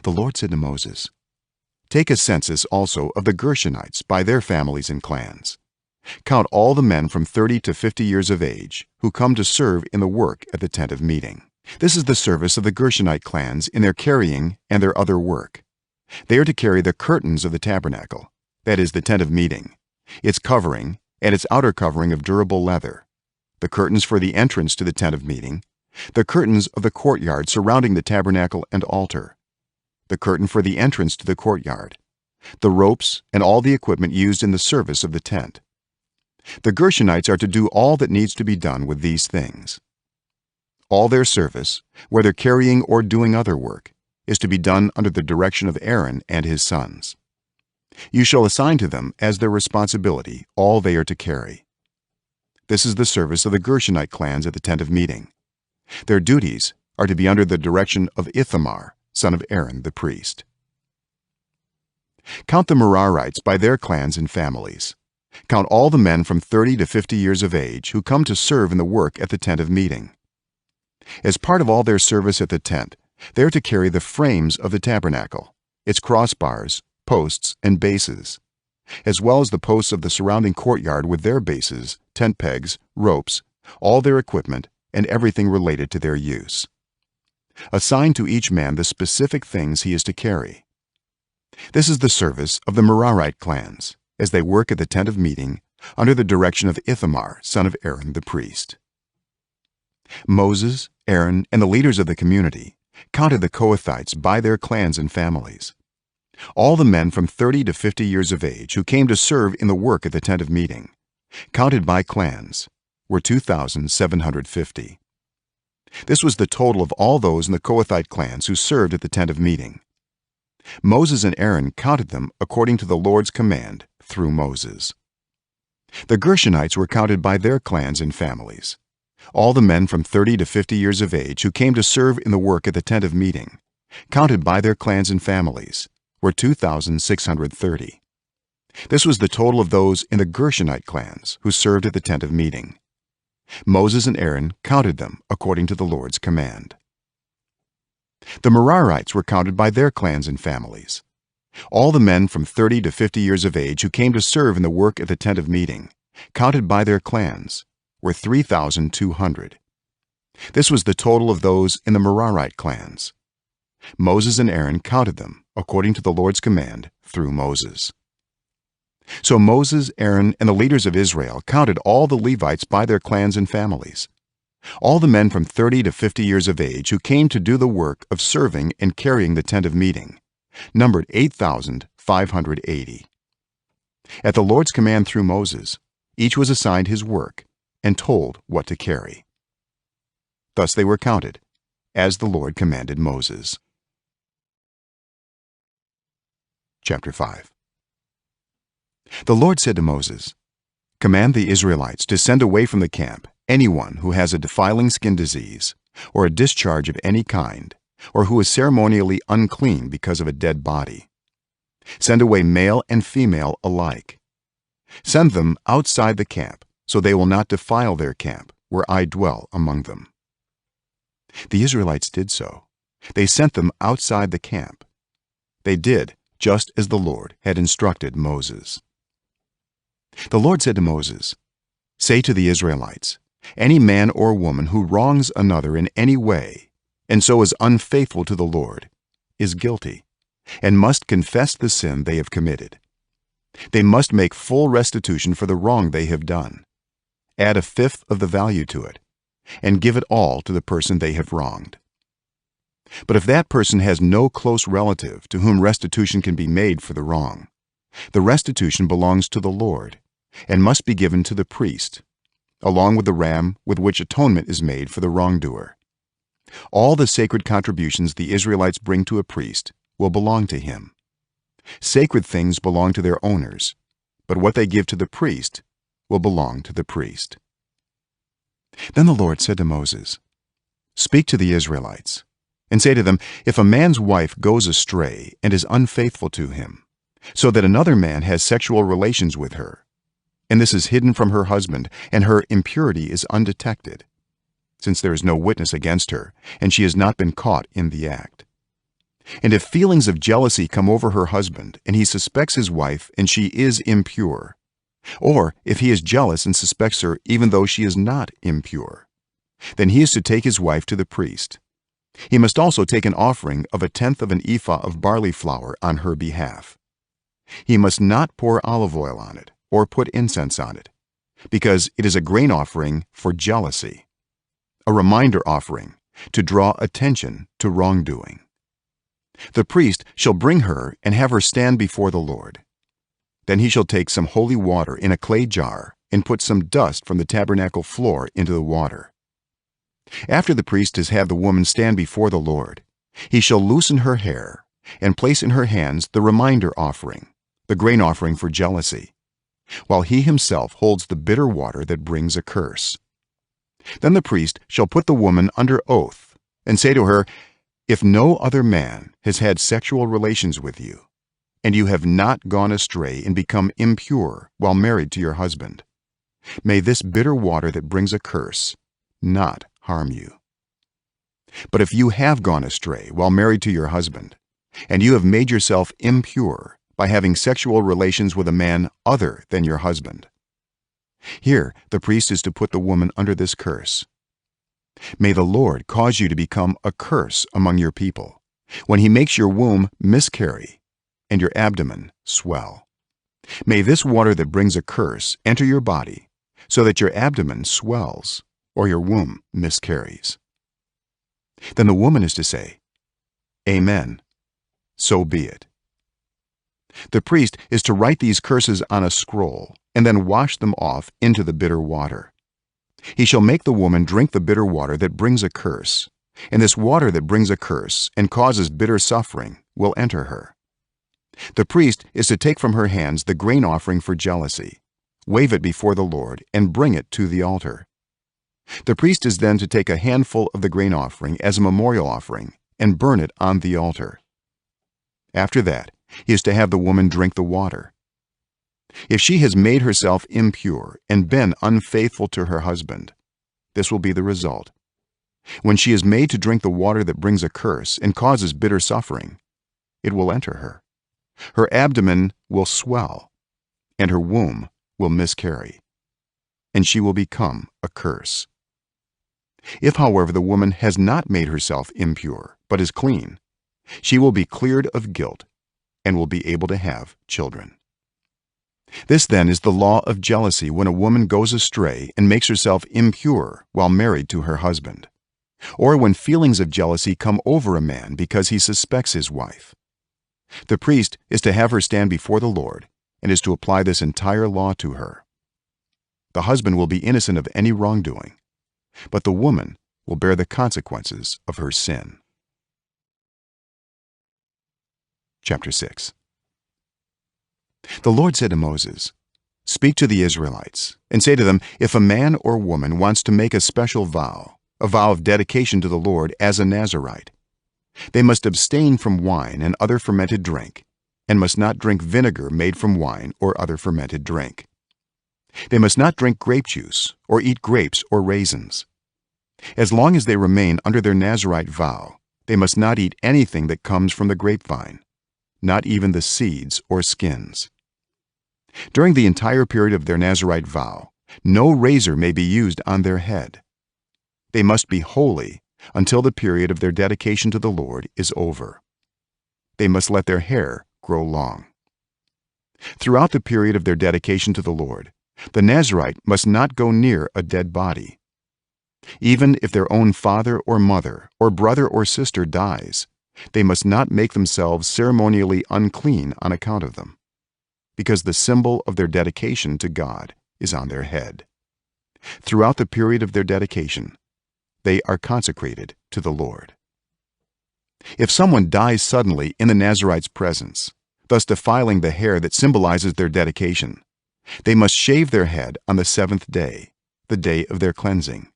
The Lord said to Moses, "Take a census also of the Gershonites by their families and clans. Count all the men from 30 to 50 years of age who come to serve in the work at the tent of meeting. This is the service of the Gershonite clans in their carrying and their other work. They are to carry the curtains of the tabernacle, that is the tent of meeting, its covering and its outer covering of durable leather, the curtains for the entrance to the tent of meeting, the curtains of the courtyard surrounding the tabernacle and altar, the curtain for the entrance to the courtyard, the ropes and all the equipment used in the service of the tent. The Gershonites are to do all that needs to be done with these things. All their service, whether carrying or doing other work, is to be done under the direction of Aaron and his sons. You shall assign to them as their responsibility all they are to carry. This is the service of the Gershonite clans at the tent of meeting. Their duties are to be under the direction of Ithamar, son of Aaron the priest. Count the Merarites by their clans and families. Count all the men from 30 to 50 years of age who come to serve in the work at the tent of meeting. As part of all their service at the tent, they are to carry the frames of the tabernacle, its crossbars, posts, and bases, as well as the posts of the surrounding courtyard with their bases, tent pegs, ropes, all their equipment, and everything related to their use. Assign to each man the specific things he is to carry. This is the service of the Merarite clans as they work at the tent of meeting under the direction of Ithamar, son of Aaron the priest. Moses, Aaron, and the leaders of the community counted the Kohathites by their clans and families. All the men from 30 to 50 years of age who came to serve in the work at the tent of meeting, counted by clans, were 2,750. This was the total of all those in the Kohathite clans who served at the tent of meeting. Moses and Aaron counted them according to the Lord's command through Moses. The Gershonites were counted by their clans and families. All the men from 30 to 50 years of age who came to serve in the work at the tent of meeting, counted by their clans and families, were 2,630. This was the total of those in the Gershonite clans who served at the tent of meeting. Moses and Aaron counted them according to the Lord's command. The Merarites were counted by their clans and families. All the men from 30 to 50 years of age who came to serve in the work at the tent of meeting, counted by their clans, were 3,200. This was the total of those in the Merarite clans. Moses and Aaron counted them according to the Lord's command through Moses. So Moses, Aaron, and the leaders of Israel counted all the Levites by their clans and families. All the men from 30 to 50 years of age who came to do the work of serving and carrying the tent of meeting numbered 8,580. At the Lord's command through Moses, each was assigned his work and told what to carry. Thus they were counted, as the Lord commanded Moses. Chapter 5. The Lord said to Moses, "Command the Israelites to send away from the camp anyone who has a defiling skin disease, or a discharge of any kind, or who is ceremonially unclean because of a dead body. Send away male and female alike. Send them outside the camp, so they will not defile their camp, where I dwell among them." The Israelites did so. They sent them outside the camp. They did just as the Lord had instructed Moses. The Lord said to Moses, "Say to the Israelites, any man or woman who wrongs another in any way, and so is unfaithful to the Lord, is guilty, and must confess the sin they have committed. They must make full restitution for the wrong they have done, add a fifth of the value to it, and give it all to the person they have wronged. But if that person has no close relative to whom restitution can be made for the wrong, the restitution belongs to the Lord and must be given to the priest, along with the ram with which atonement is made for the wrongdoer. All the sacred contributions the Israelites bring to a priest will belong to him. Sacred things belong to their owners, but what they give to the priest will belong to the priest." Then the Lord said to Moses, "Speak to the Israelites and say to them, if a man's wife goes astray and is unfaithful to him, so that another man has sexual relations with her, and this is hidden from her husband, and her impurity is undetected, since there is no witness against her, and she has not been caught in the act. And if feelings of jealousy come over her husband, and he suspects his wife and she is impure, or if he is jealous and suspects her even though she is not impure, then he is to take his wife to the priest. He must also take an offering of 1/10 of an ephah of barley flour on her behalf. He must not pour olive oil on it or put incense on it, because it is a grain offering for jealousy, a reminder offering to draw attention to wrongdoing. The priest shall bring her and have her stand before the Lord. Then he shall take some holy water in a clay jar and put some dust from the tabernacle floor into the water. After the priest has had the woman stand before the Lord, he shall loosen her hair and place in her hands the reminder offering, the grain offering for jealousy, while he himself holds the bitter water that brings a curse. Then the priest shall put the woman under oath and say to her, if no other man has had sexual relations with you, and you have not gone astray and become impure while married to your husband, may this bitter water that brings a curse not harm you. But if you have gone astray while married to your husband, and you have made yourself impure by having sexual relations with a man other than your husband, here the priest is to put the woman under this curse. May the Lord cause you to become a curse among your people, when he makes your womb miscarry and your abdomen swell. May this water that brings a curse enter your body, so that your abdomen swells or your womb miscarries. Then the woman is to say, Amen, so be it. The priest is to write these curses on a scroll and then wash them off into the bitter water. He shall make the woman drink the bitter water that brings a curse, and this water that brings a curse and causes bitter suffering will enter her. The priest is to take from her hands the grain offering for jealousy, wave it before the Lord, and bring it to the altar. The priest is then to take a handful of the grain offering as a memorial offering and burn it on the altar. After that, he is to have the woman drink the water. If she has made herself impure and been unfaithful to her husband, this will be the result. When she is made to drink the water that brings a curse and causes bitter suffering, it will enter her. Her abdomen will swell, and her womb will miscarry, and she will become a curse. If, however, the woman has not made herself impure, but is clean, she will be cleared of guilt and will be able to have children. This then is the law of jealousy when a woman goes astray and makes herself impure while married to her husband, or when feelings of jealousy come over a man because he suspects his wife. The priest is to have her stand before the Lord and is to apply this entire law to her. The husband will be innocent of any wrongdoing, but the woman will bear the consequences of her sin. Chapter 6. The Lord said to Moses, "Speak to the Israelites and say to them, if a man or woman wants to make a special vow, a vow of dedication to the Lord as a Nazirite, they must abstain from wine and other fermented drink, and must not drink vinegar made from wine or other fermented drink. They must not drink grape juice or eat grapes or raisins. As long as they remain under their Nazirite vow, they must not eat anything that comes from the grapevine, not even the seeds or skins. During the entire period of their Nazirite vow, no razor may be used on their head. They must be holy until the period of their dedication to the Lord is over. They must let their hair grow long. Throughout the period of their dedication to the Lord, the Nazirite must not go near a dead body. Even if their own father or mother or brother or sister dies, they must not make themselves ceremonially unclean on account of them, because the symbol of their dedication to God is on their head. Throughout the period of their dedication, they are consecrated to the Lord. If someone dies suddenly in the Nazirite's presence, thus defiling the hair that symbolizes their dedication, they must shave their head on the 7th day, the day of their cleansing.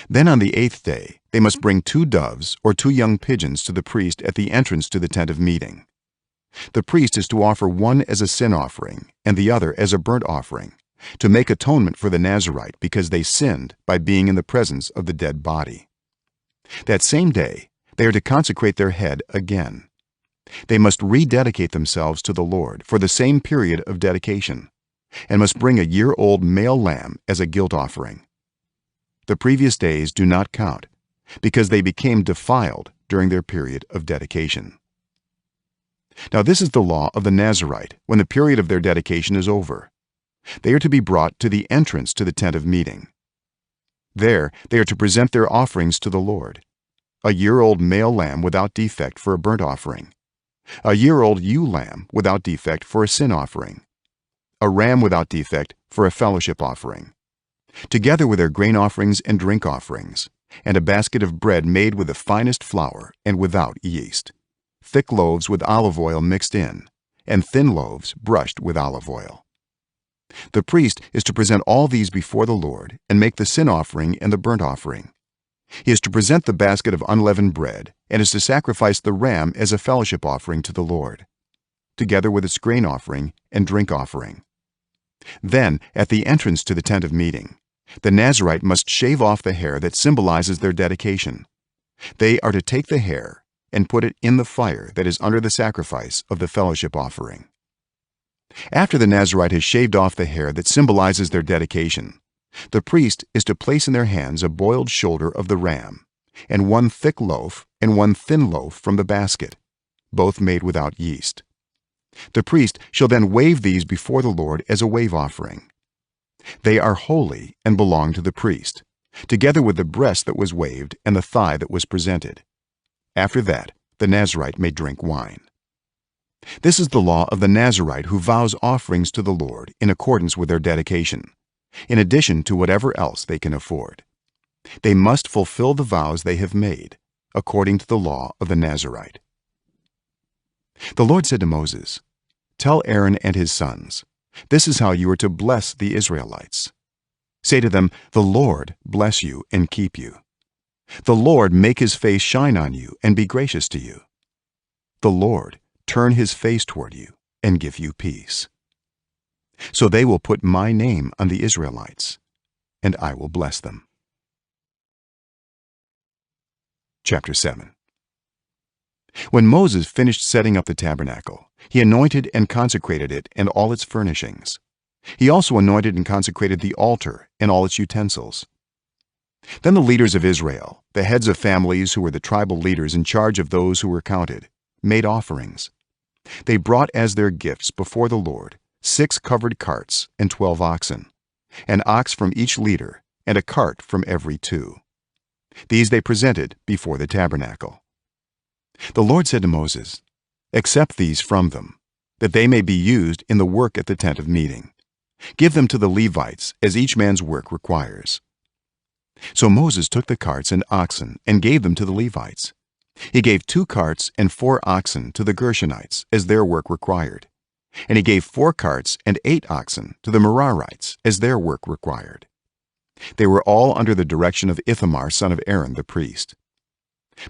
Then on the 8th day, they must bring 2 doves or 2 young pigeons to the priest at the entrance to the tent of meeting. The priest is to offer one as a sin offering and the other as a burnt offering, to make atonement for the Nazirite because they sinned by being in the presence of the dead body. That same day, they are to consecrate their head again. They must rededicate themselves to the Lord for the same period of dedication, and must bring a year-old male lamb as a guilt offering. The previous days do not count, because they became defiled during their period of dedication. Now this is the law of the Nazirite when the period of their dedication is over. They are to be brought to the entrance to the tent of meeting. There they are to present their offerings to the Lord: a year-old male lamb without defect for a burnt offering, a year-old ewe lamb without defect for a sin offering, a ram without defect for a fellowship offering, together with their grain offerings and drink offerings, and a basket of bread made with the finest flour and without yeast, thick loaves with olive oil mixed in, and thin loaves brushed with olive oil. The priest is to present all these before the Lord and make the sin offering and the burnt offering. He is to present the basket of unleavened bread and is to sacrifice the ram as a fellowship offering to the Lord, together with its grain offering and drink offering. Then, at the entrance to the tent of meeting, the Nazirite must shave off the hair that symbolizes their dedication. They are to take the hair and put it in the fire that is under the sacrifice of the fellowship offering. After the Nazirite has shaved off the hair that symbolizes their dedication, the priest is to place in their hands a boiled shoulder of the ram, and 1 thick loaf and 1 thin loaf from the basket, both made without yeast. The priest shall then wave these before the Lord as a wave offering. They are holy and belong to the priest, together with the breast that was waved and the thigh that was presented. After that, the Nazirite may drink wine. This is the law of the Nazirite who vows offerings to the Lord in accordance with their dedication, in addition to whatever else they can afford. They must fulfill the vows they have made, according to the law of the Nazirite. The Lord said to Moses, "Tell Aaron and his sons, this is how you are to bless the Israelites. Say to them, the Lord bless you and keep you. The Lord make his face shine on you and be gracious to you. The Lord turn his face toward you and give you peace. So they will put my name on the Israelites, and I will bless them." Chapter 7. When Moses finished setting up the tabernacle, he anointed and consecrated it and all its furnishings. He also anointed and consecrated the altar and all its utensils. Then the leaders of Israel, the heads of families who were the tribal leaders in charge of those who were counted, made offerings. They brought as their gifts before the Lord 6 covered carts and 12 oxen, an ox from each leader and a cart from every 2. These they presented before the tabernacle. The Lord said to Moses, "Accept these from them, that they may be used in the work at the tent of meeting. Give them to the Levites as each man's work requires." So Moses took the carts and oxen and gave them to the Levites. He gave 2 carts and 4 oxen to the Gershonites as their work required, and he gave 4 carts and 8 oxen to the Merarites as their work required. They were all under the direction of Ithamar son of Aaron the priest.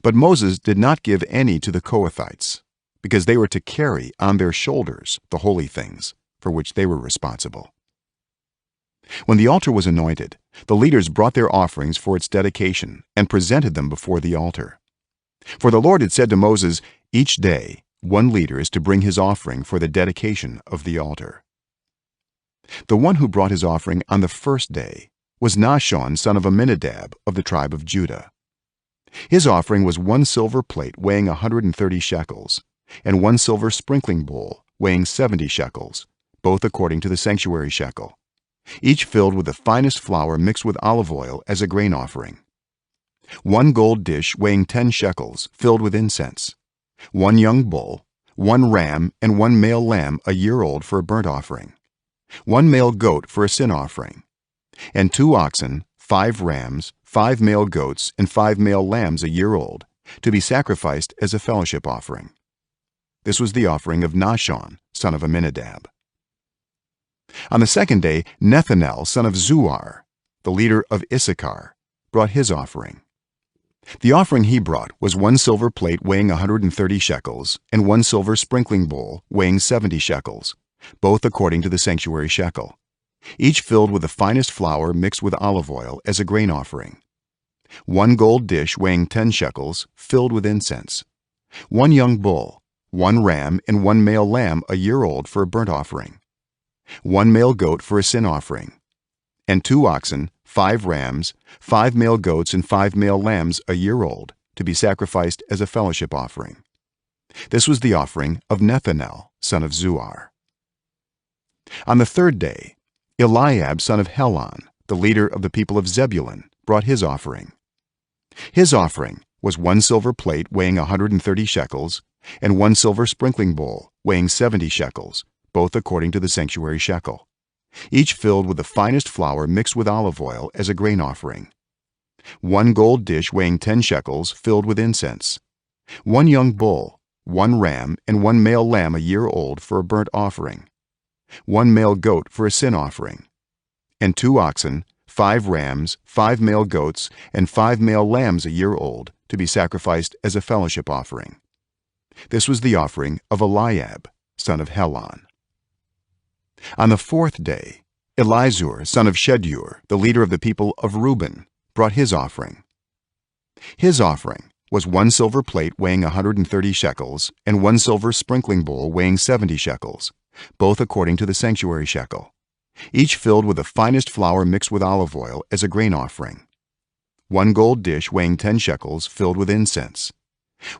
But Moses did not give any to the Kohathites, because they were to carry on their shoulders the holy things for which they were responsible. When the altar was anointed, the leaders brought their offerings for its dedication and presented them before the altar. For the Lord had said to Moses, "Each day 1 leader is to bring his offering for the dedication of the altar." The one who brought his offering on the first day was Nahshon son of Amminadab of the tribe of Judah. His offering was 1 silver plate weighing 130 shekels, and 1 silver sprinkling bowl weighing 70 shekels, both according to the sanctuary shekel, each filled with the finest flour mixed with olive oil as a grain offering. 1 gold dish weighing 10 shekels filled with incense, 1 young bull, 1 ram and 1 male lamb a year old for a burnt offering, 1 male goat for a sin offering, and 2 oxen, 5 rams, 5 male goats and 5 male lambs a year old, to be sacrificed as a fellowship offering. This was the offering of Nahshon son of Amminadab. On the second day, Nethanel son of Zuar, the leader of Issachar, brought his offering. The offering he brought was 1 silver plate weighing 130 shekels and 1 silver sprinkling bowl weighing 70 shekels, both according to the sanctuary shekel, each filled with the finest flour mixed with olive oil as a grain offering. 1 gold dish weighing 10 shekels filled with incense, 1 young bull, 1 ram and 1 male lamb a year old for a burnt offering, 1 male goat for a sin offering, and 2 oxen, 5 rams, 5 male goats and 5 male lambs a year old, to be sacrificed as a fellowship offering. This was the offering of Nethanel son of Zuar. On the third day, Eliab son of Helon, the leader of the people of Zebulun, brought his offering. His offering was 1 silver plate weighing 130 shekels and 1 silver sprinkling bowl weighing 70 shekels, both according to the sanctuary shekel, each filled with the finest flour mixed with olive oil as a grain offering. 1 gold dish weighing 10 shekels filled with incense, 1 young bull, 1 ram and 1 male lamb a year old for a burnt offering, 1 male goat for a sin offering, and 2 oxen, 5 rams, 5 male goats and 5 male lambs a year old, to be sacrificed as a fellowship offering. This was the offering of Eliab son of Helon. On the fourth day, Elizur son of Shedeur, the leader of the people of Reuben, brought his offering. His offering was 1 silver plate weighing 130 shekels and 1 silver sprinkling bowl weighing 70 shekels, both according to the sanctuary shekel, each filled with the finest flour mixed with olive oil as a grain offering. 1 gold dish weighing 10 shekels filled with incense,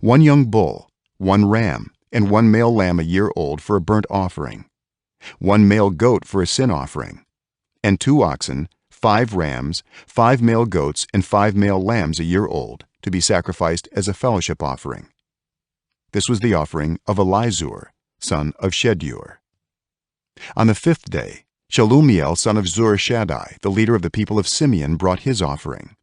1 young bull, 1 ram and 1 male lamb a year old for a burnt offering, 1 male goat for a sin offering, and 2 oxen, 5 rams, 5 male goats and 5 male lambs a year old, to be sacrificed as a fellowship offering. This was the offering of Elizur son of Shedeur. On the fifth day, Shelumiel son of Zurishaddai, the leader of the people of Simeon, brought his offering.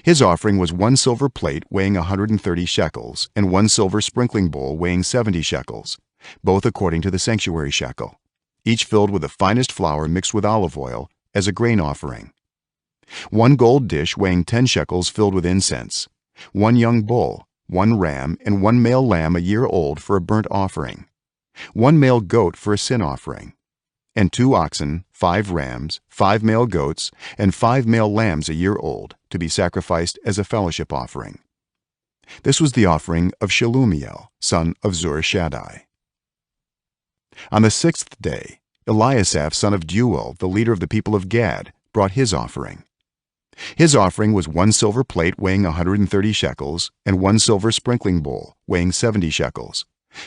His offering was 1 silver plate weighing 130 shekels and 1 silver sprinkling bowl weighing 70 shekels, both according to the sanctuary shekel, each filled with the finest flour mixed with olive oil as a grain offering. 1 gold dish weighing 10 shekels filled with incense, 1 young bull, 1 ram, and 1 male lamb a year old for a burnt offering, 1 male goat for a sin offering, and 2 oxen, 5 rams, 5 male goats, and 5 male lambs a year old to be sacrificed as a fellowship offering. This was the offering of Shelumiel, son of Zurishaddai. On the 6th day, Eliasaph, son of Deuel, the leader of the people of Gad, brought his offering. His offering was 1 silver plate weighing 130 shekels and 1 silver sprinkling bowl weighing 70 shekels,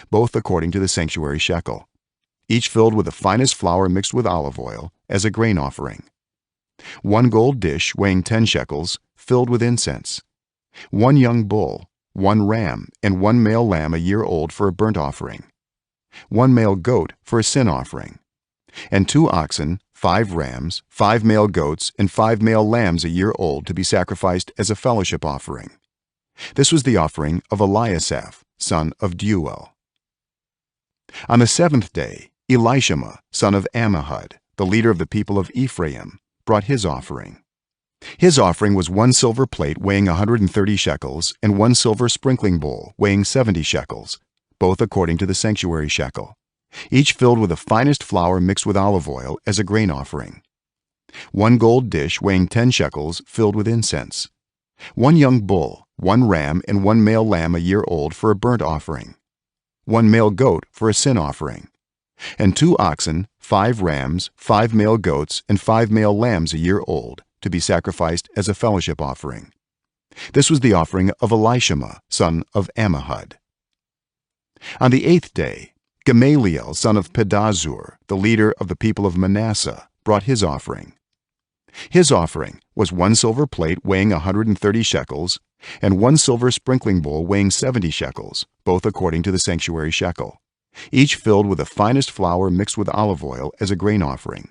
both according to the sanctuary shekel, each filled with the finest flour mixed with olive oil as a grain offering. 1 gold dish weighing 10 shekels filled with incense, 1 young bull, 1 ram, and 1 male lamb a year old for a burnt offering, 1 male goat for a sin offering, and 2 oxen, 5 rams, 5 male goats, and 5 male lambs a year old to be sacrificed as a fellowship offering. This was the offering of Eliasaph, son of Deuel. On the 7th day, Elishama, son of Ammihud, the leader of the people of Ephraim, brought his offering. His offering was 1 silver plate weighing 130 shekels and 1 silver sprinkling bowl weighing 70 shekels, both according to the sanctuary shekel, each filled with the finest flour mixed with olive oil as a grain offering. 1 gold dish weighing 10 shekels filled with incense, 1 young bull, 1 ram, and 1 male lamb a year old for a burnt offering, 1 male goat for a sin offering, and 2 oxen, 5 rams, 5 male goats, and 5 male lambs a year old to be sacrificed as a fellowship offering. This was the offering of Elishama, son of Ammihud. On the 8th day, Gamaliel, son of Pedazur, the leader of the people of Manasseh, brought his offering. His offering was 1 silver plate weighing 130 shekels and 1 silver sprinkling bowl weighing 70 shekels, both according to the sanctuary shekel, each filled with the finest flour mixed with olive oil as a grain offering.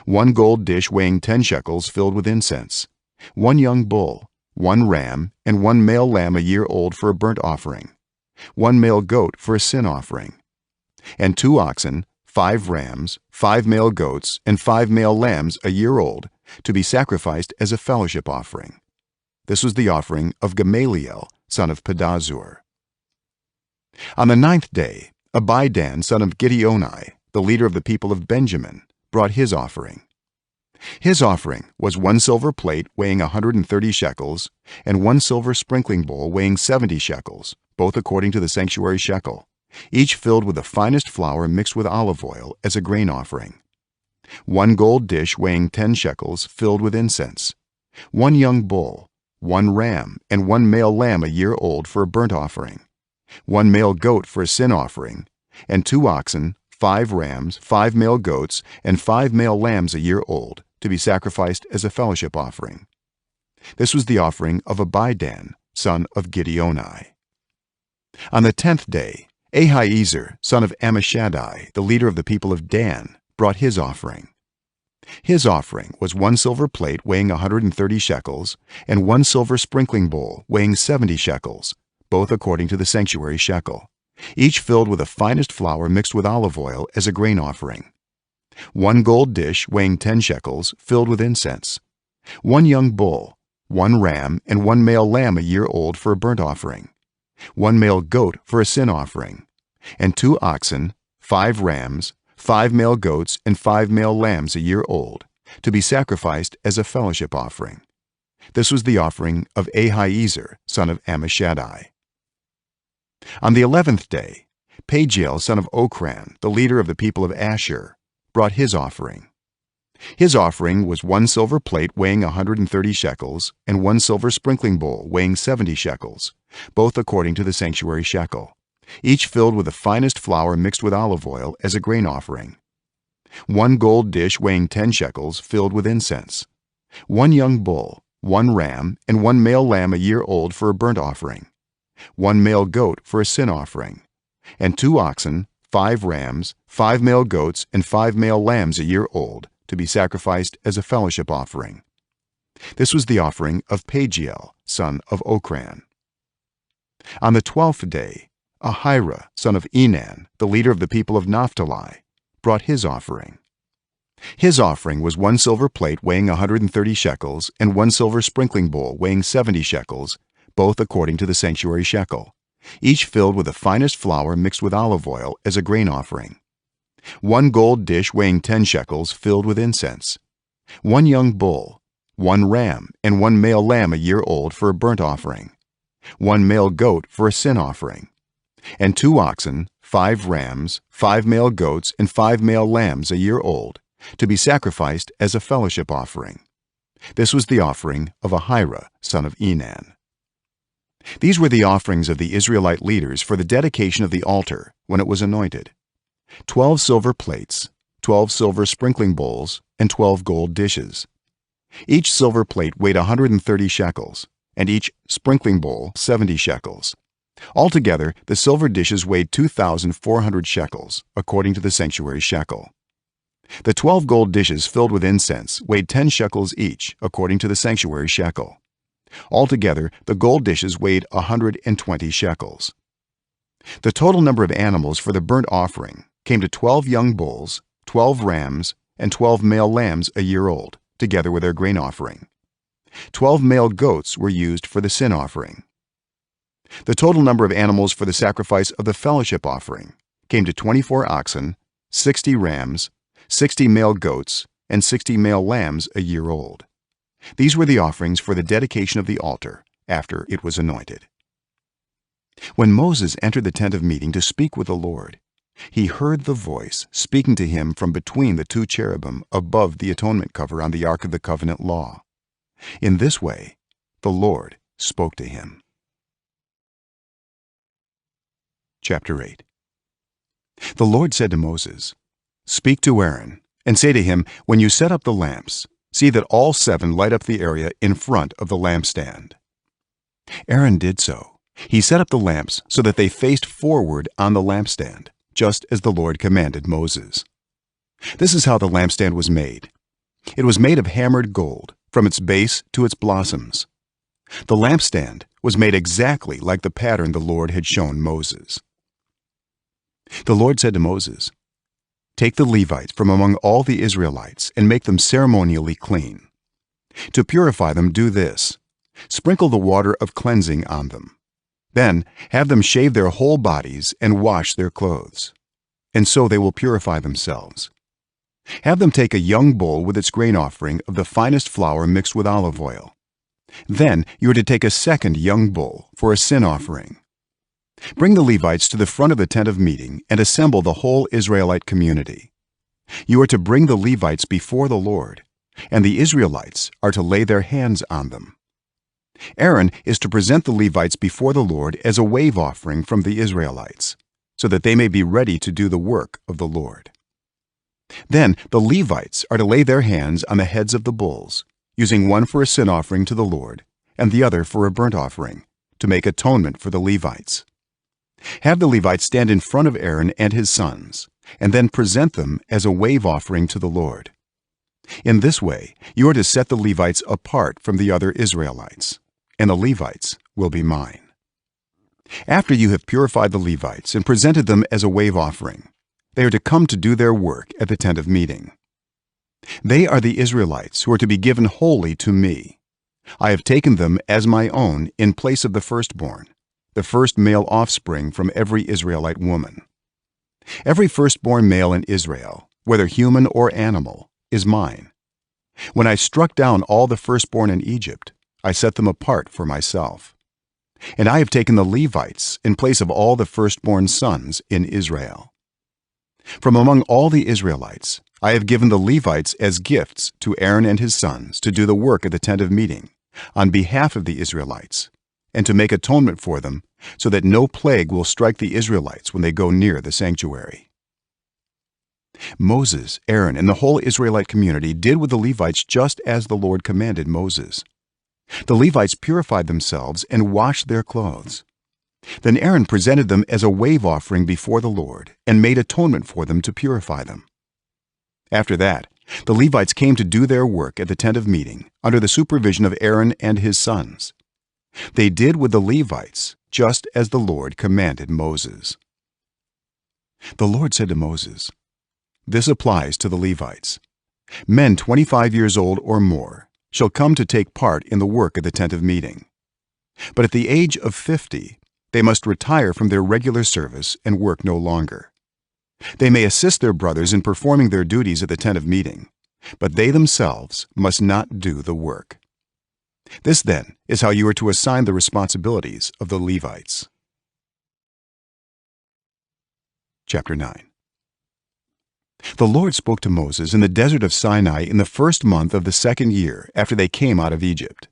1 gold dish weighing 10 shekels filled with incense, 1 young bull, 1 ram, and 1 male lamb a year old for a burnt offering, 1 male goat for a sin offering, and 2 oxen, 5 rams, 5 male goats, and 5 male lambs a year old to be sacrificed as a fellowship offering. This was the offering of Gamaliel, son of Pedazur. On the 9th day, Abidan, son of Gideoni, the leader of the people of Benjamin, brought his offering. His offering was 1 silver plate weighing 130 shekels and 1 silver sprinkling bowl weighing 70 shekels, both according to the sanctuary shekel, each filled with the finest flour mixed with olive oil as a grain offering. 1 gold dish weighing 10 shekels filled with incense, 1 young bull, 1 ram, and 1 male lamb a year old for a burnt offering, 1 male goat for a sin offering, and 2 oxen, 5 rams, 5 male goats, and 5 male lambs a year old to be sacrificed as a fellowship offering. This was the offering of Abidan, son of Gideoni. On the 10th day, Ahiezer, son of Ammishaddai, the leader of the people of Dan, brought his offering. His offering was 1 silver plate weighing 130 shekels and 1 silver sprinkling bowl weighing 70 shekels, both according to the sanctuary shekel, each filled with the finest flour mixed with olive oil as a grain offering. 1 gold dish weighing 10 shekels filled with incense, 1 young bull, 1 ram, and 1 male lamb a year old for a burnt offering, 1 male goat for a sin offering, and 2 oxen, 5 rams, 5 male goats, and 5 male lambs a year old to be sacrificed as a fellowship offering. This was the offering of Ahiezer, son of Ammishaddai. On the 11th day, Pagiel, son of Okran, the leader of the people of Asher, brought his offering. His offering was 1 silver plate weighing 130 shekels and 1 silver sprinkling bowl weighing 70 shekels, both according to the sanctuary shekel, each filled with the finest flour mixed with olive oil as a grain offering. 1 gold dish weighing 10 shekels filled with incense, 1 young bull, 1 ram, and 1 male lamb a year old for a burnt offering, 1 male goat for a sin offering, and 2 oxen, 5 rams, 5 male goats, and 5 male lambs a year old to be sacrificed as a fellowship offering. This was the offering of Pagiel, son of Okran. On the 12th day, Ahira, son of Enan, the leader of the people of Naphtali, brought his offering. His offering was 1 silver plate weighing 130 shekels and 1 silver sprinkling bowl weighing 70 shekels, both according to the sanctuary shekel, each filled with the finest flour mixed with olive oil as a grain offering. 1 gold dish weighing 10 shekels filled with incense, 1 young bull, 1 ram and 1 male lamb a year old for a burnt offering, 1 male goat for a sin offering, and 2 oxen, 5 rams, 5 male goats and 5 male lambs a year old, to be sacrificed as a fellowship offering. This was the offering of Ahira, son of Enan. These were the offerings of the Israelite leaders for the dedication of the altar when it was anointed: 12 silver plates, 12 silver sprinkling bowls, and 12 gold dishes. Each silver plate weighed 130 shekels, and each sprinkling bowl 70 shekels. Altogether, the silver dishes weighed 2,400 shekels, according to the sanctuary shekel. The 12 gold dishes filled with incense weighed 10 shekels each, according to the sanctuary shekel. Altogether, the gold dishes weighed 120 shekels. The total number of animals for the burnt offering came to 12 young bulls, 12 rams, and 12 male lambs a year old, together with their grain offering. 12 male goats were used for the sin offering. The total number of animals for the sacrifice of the fellowship offering came to 24 oxen, 60 rams, 60 male goats, and 60 male lambs a year old. These were the offerings for the dedication of the altar after it was anointed. When Moses entered the tent of meeting to speak with the Lord, he heard the voice speaking to him from between the 2 cherubim above the atonement cover on the ark of the covenant law. In this way, the Lord spoke to him. Chapter 8. The Lord said to Moses, "Speak to Aaron and say to him, when you set up the lamps, see that all 7 light up the area in front of the lampstand." Aaron did so. He set up the lamps so that they faced forward on the lampstand, just as the Lord commanded Moses. This is how the lampstand was made. It was made of hammered gold from its base to its blossoms. The lampstand was made exactly like the pattern the Lord had shown Moses. The Lord said to Moses, "Take the Levites from among all the Israelites and make them ceremonially clean. To purify them, do this: sprinkle the water of cleansing on them. Then have them shave their whole bodies and wash their clothes, and so they will purify themselves. Have them take a young bull with its grain offering of the finest flour mixed with olive oil. Then you are to take a second young bull for a sin offering. Bring the Levites to the front of the tent of meeting and assemble the whole Israelite community. You are to bring the Levites before the Lord, and the Israelites are to lay their hands on them. Aaron is to present the Levites before the Lord as a wave offering from the Israelites, so that they may be ready to do the work of the Lord. Then the Levites are to lay their hands on the heads of the bulls, using one for a sin offering to the Lord and the other for a burnt offering, to make atonement for the Levites. Have the Levites stand in front of Aaron and his sons, and then present them as a wave offering to the Lord. In this way, you are to set the Levites apart from the other Israelites, and the Levites will be mine. After you have purified the Levites and presented them as a wave offering, they are to come to do their work at the tent of meeting. They are the Israelites who are to be given wholly to me. I have taken them as my own in place of the firstborn, the first male offspring from every Israelite woman. Every firstborn male in Israel, whether human or animal, is mine. When I struck down all the firstborn in Egypt, I set them apart for myself. And I have taken the Levites in place of all the firstborn sons in Israel. From among all the Israelites, I have given the Levites as gifts to Aaron and his sons to do the work at the tent of meeting on behalf of the Israelites, and to make atonement for them, so that no plague will strike the Israelites when they go near the sanctuary. Moses, Aaron, and the whole Israelite community did with the Levites just as the Lord commanded Moses. The Levites purified themselves and washed their clothes. Then Aaron presented them as a wave offering before the Lord and made atonement for them to purify them. After that, the Levites came to do their work at the tent of meeting under the supervision of Aaron and his sons. They did with the Levites just as the Lord commanded Moses. The Lord said to Moses, "This applies to the Levites. Men 25 years old or more shall come to take part in the work of the tent of meeting. But at the age of 50, they must retire from their regular service and work no longer. They may assist their brothers in performing their duties at the tent of meeting, but they themselves must not do the work." This, then, is how you are to assign the responsibilities of the Levites. Chapter 9. The Lord spoke to Moses in the desert of Sinai in the first month of the second year after they came out of Egypt.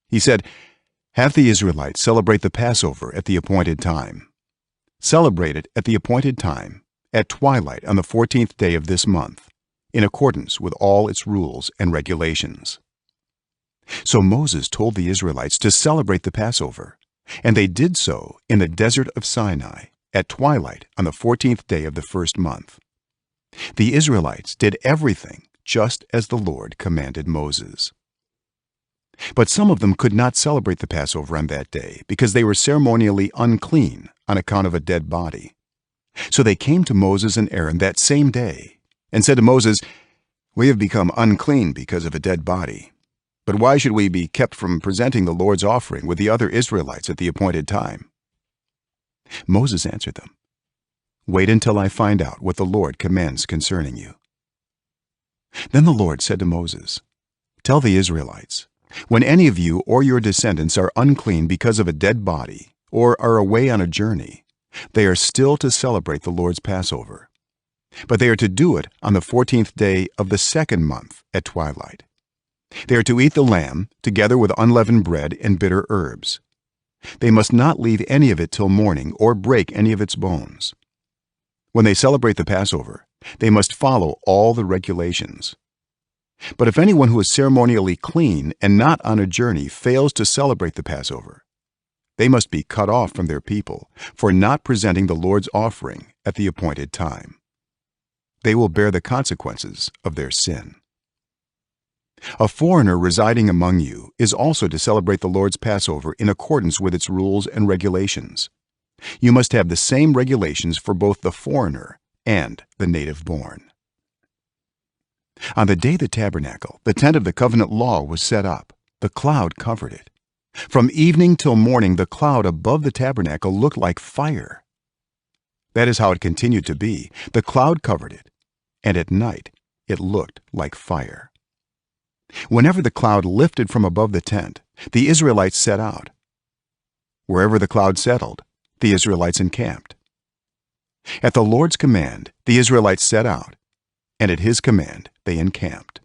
He said, "Have the Israelites celebrate the Passover at the appointed time. Celebrate it at the appointed time, at twilight on the 14th day of this month, in accordance with all its rules and regulations." So Moses told the Israelites to celebrate the Passover, and they did so in the desert of Sinai at twilight on the 14th day of the first month. The Israelites did everything just as the Lord commanded Moses. But some of them could not celebrate the Passover on that day because they were ceremonially unclean on account of a dead body. So they came to Moses and Aaron that same day and said to Moses, "We have become unclean because of a dead body. But why should we be kept from presenting the Lord's offering with the other Israelites at the appointed time?" Moses answered them, "Wait until I find out what the Lord commands concerning you." Then the Lord said to Moses, "Tell the Israelites, when any of you or your descendants are unclean because of a dead body or are away on a journey, they are still to celebrate the Lord's Passover. But they are to do it on the 14th day of the second month at twilight. They are to eat the lamb together with unleavened bread and bitter herbs. They must not leave any of it till morning or break any of its bones. When they celebrate the Passover, they must follow all the regulations. But if anyone who is ceremonially clean and not on a journey fails to celebrate the Passover, they must be cut off from their people for not presenting the Lord's offering at the appointed time. They will bear the consequences of their sin. A foreigner residing among you is also to celebrate the Lord's Passover in accordance with its rules and regulations. You must have the same regulations for both the foreigner and the native-born. On the day the tabernacle, the tent of the covenant law, was set up, the cloud covered it. From evening till morning, the cloud above the tabernacle looked like fire. That is how it continued to be. The cloud covered it, and at night it looked like fire. Whenever the cloud lifted from above the tent, the Israelites set out. Wherever the cloud settled, the Israelites encamped. At the Lord's command, the Israelites set out, and at his command they encamped.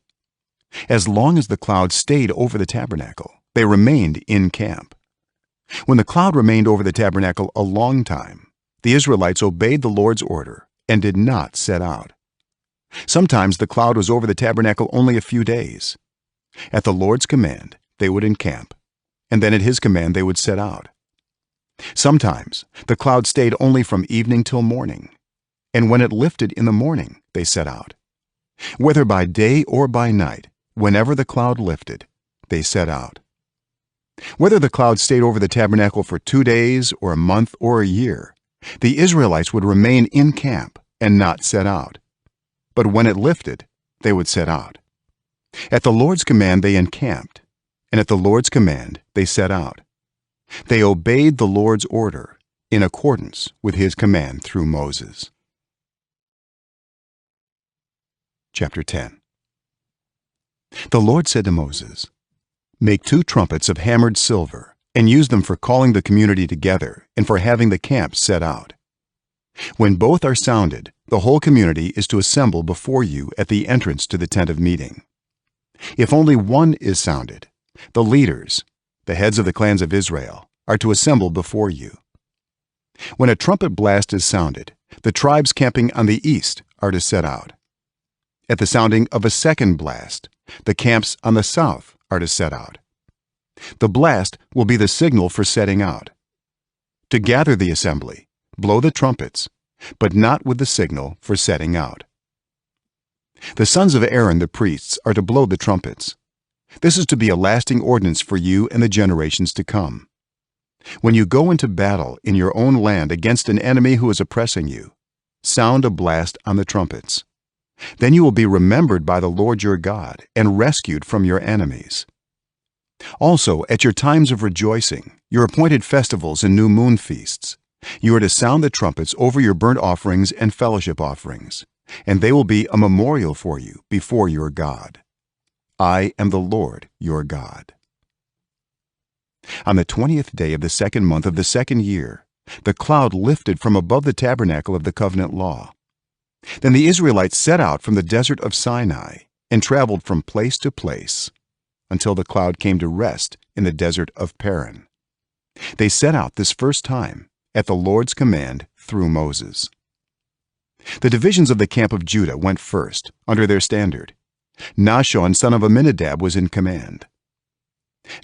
As long as the cloud stayed over the tabernacle, they remained in camp. When the cloud remained over the tabernacle a long time, the Israelites obeyed the Lord's order and did not set out. Sometimes the cloud was over the tabernacle only a few days. At the Lord's command, they would encamp, and then at his command they would set out. Sometimes the cloud stayed only from evening till morning, and when it lifted in the morning, they set out. Whether by day or by night, whenever the cloud lifted, they set out. Whether the cloud stayed over the tabernacle for 2 days or a month or a year, the Israelites would remain in camp and not set out. But when it lifted, they would set out. At the Lord's command they encamped, and at the Lord's command they set out. They obeyed the Lord's order in accordance with his command through Moses. Chapter 10. The Lord said to Moses, "Make 2 trumpets of hammered silver and use them for calling the community together and for having the camp set out. When both are sounded, the whole community is to assemble before you at the entrance to the tent of meeting. If only one is sounded, the leaders, the heads of the clans of Israel, are to assemble before you. When a trumpet blast is sounded, the tribes camping on the east are to set out. At the sounding of a second blast, the camps on the south are to set out. The blast will be the signal for setting out. To gather the assembly, blow the trumpets, but not with the signal for setting out. The sons of Aaron the priests are to blow the trumpets. This is to be a lasting ordinance for you and the generations to come. When you go into battle in your own land against an enemy who is oppressing you, sound a blast on the trumpets. Then you will be remembered by the Lord your God and rescued from your enemies. Also, at your times of rejoicing, your appointed festivals and new moon feasts, you are to sound the trumpets over your burnt offerings and fellowship offerings, and they will be a memorial for you before your God. I am the Lord your God. On the 20th day of the second month of the second year, the cloud lifted from above the tabernacle of the covenant law. Then the Israelites set out from the desert of Sinai and traveled from place to place until the cloud came to rest in the desert of Paran. They set out this first time at the Lord's command through Moses. The divisions of the camp of Judah went first under their standard. Nahshon son of Amminadab was in command.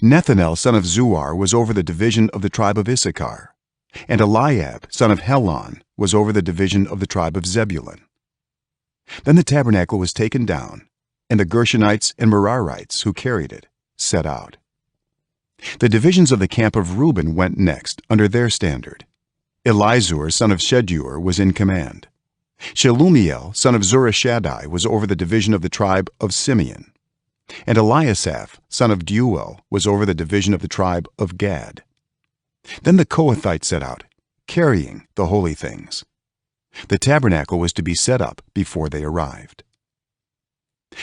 Nethanel son of Zuar was over the division of the tribe of Issachar, and Eliab son of Helon was over the division of the tribe of Zebulun. Then the tabernacle was taken down, and the Gershonites and Merarites who carried it set out. The divisions of the camp of Reuben went next under their standard. Elizur son of Shedeur was in command. Shelumiel son of Zurishaddai was over the division of the tribe of Simeon, and Eliasaph son of Deuel was over the division of the tribe of Gad. Then the Kohathites set out, carrying the holy things. The tabernacle was to be set up before they arrived.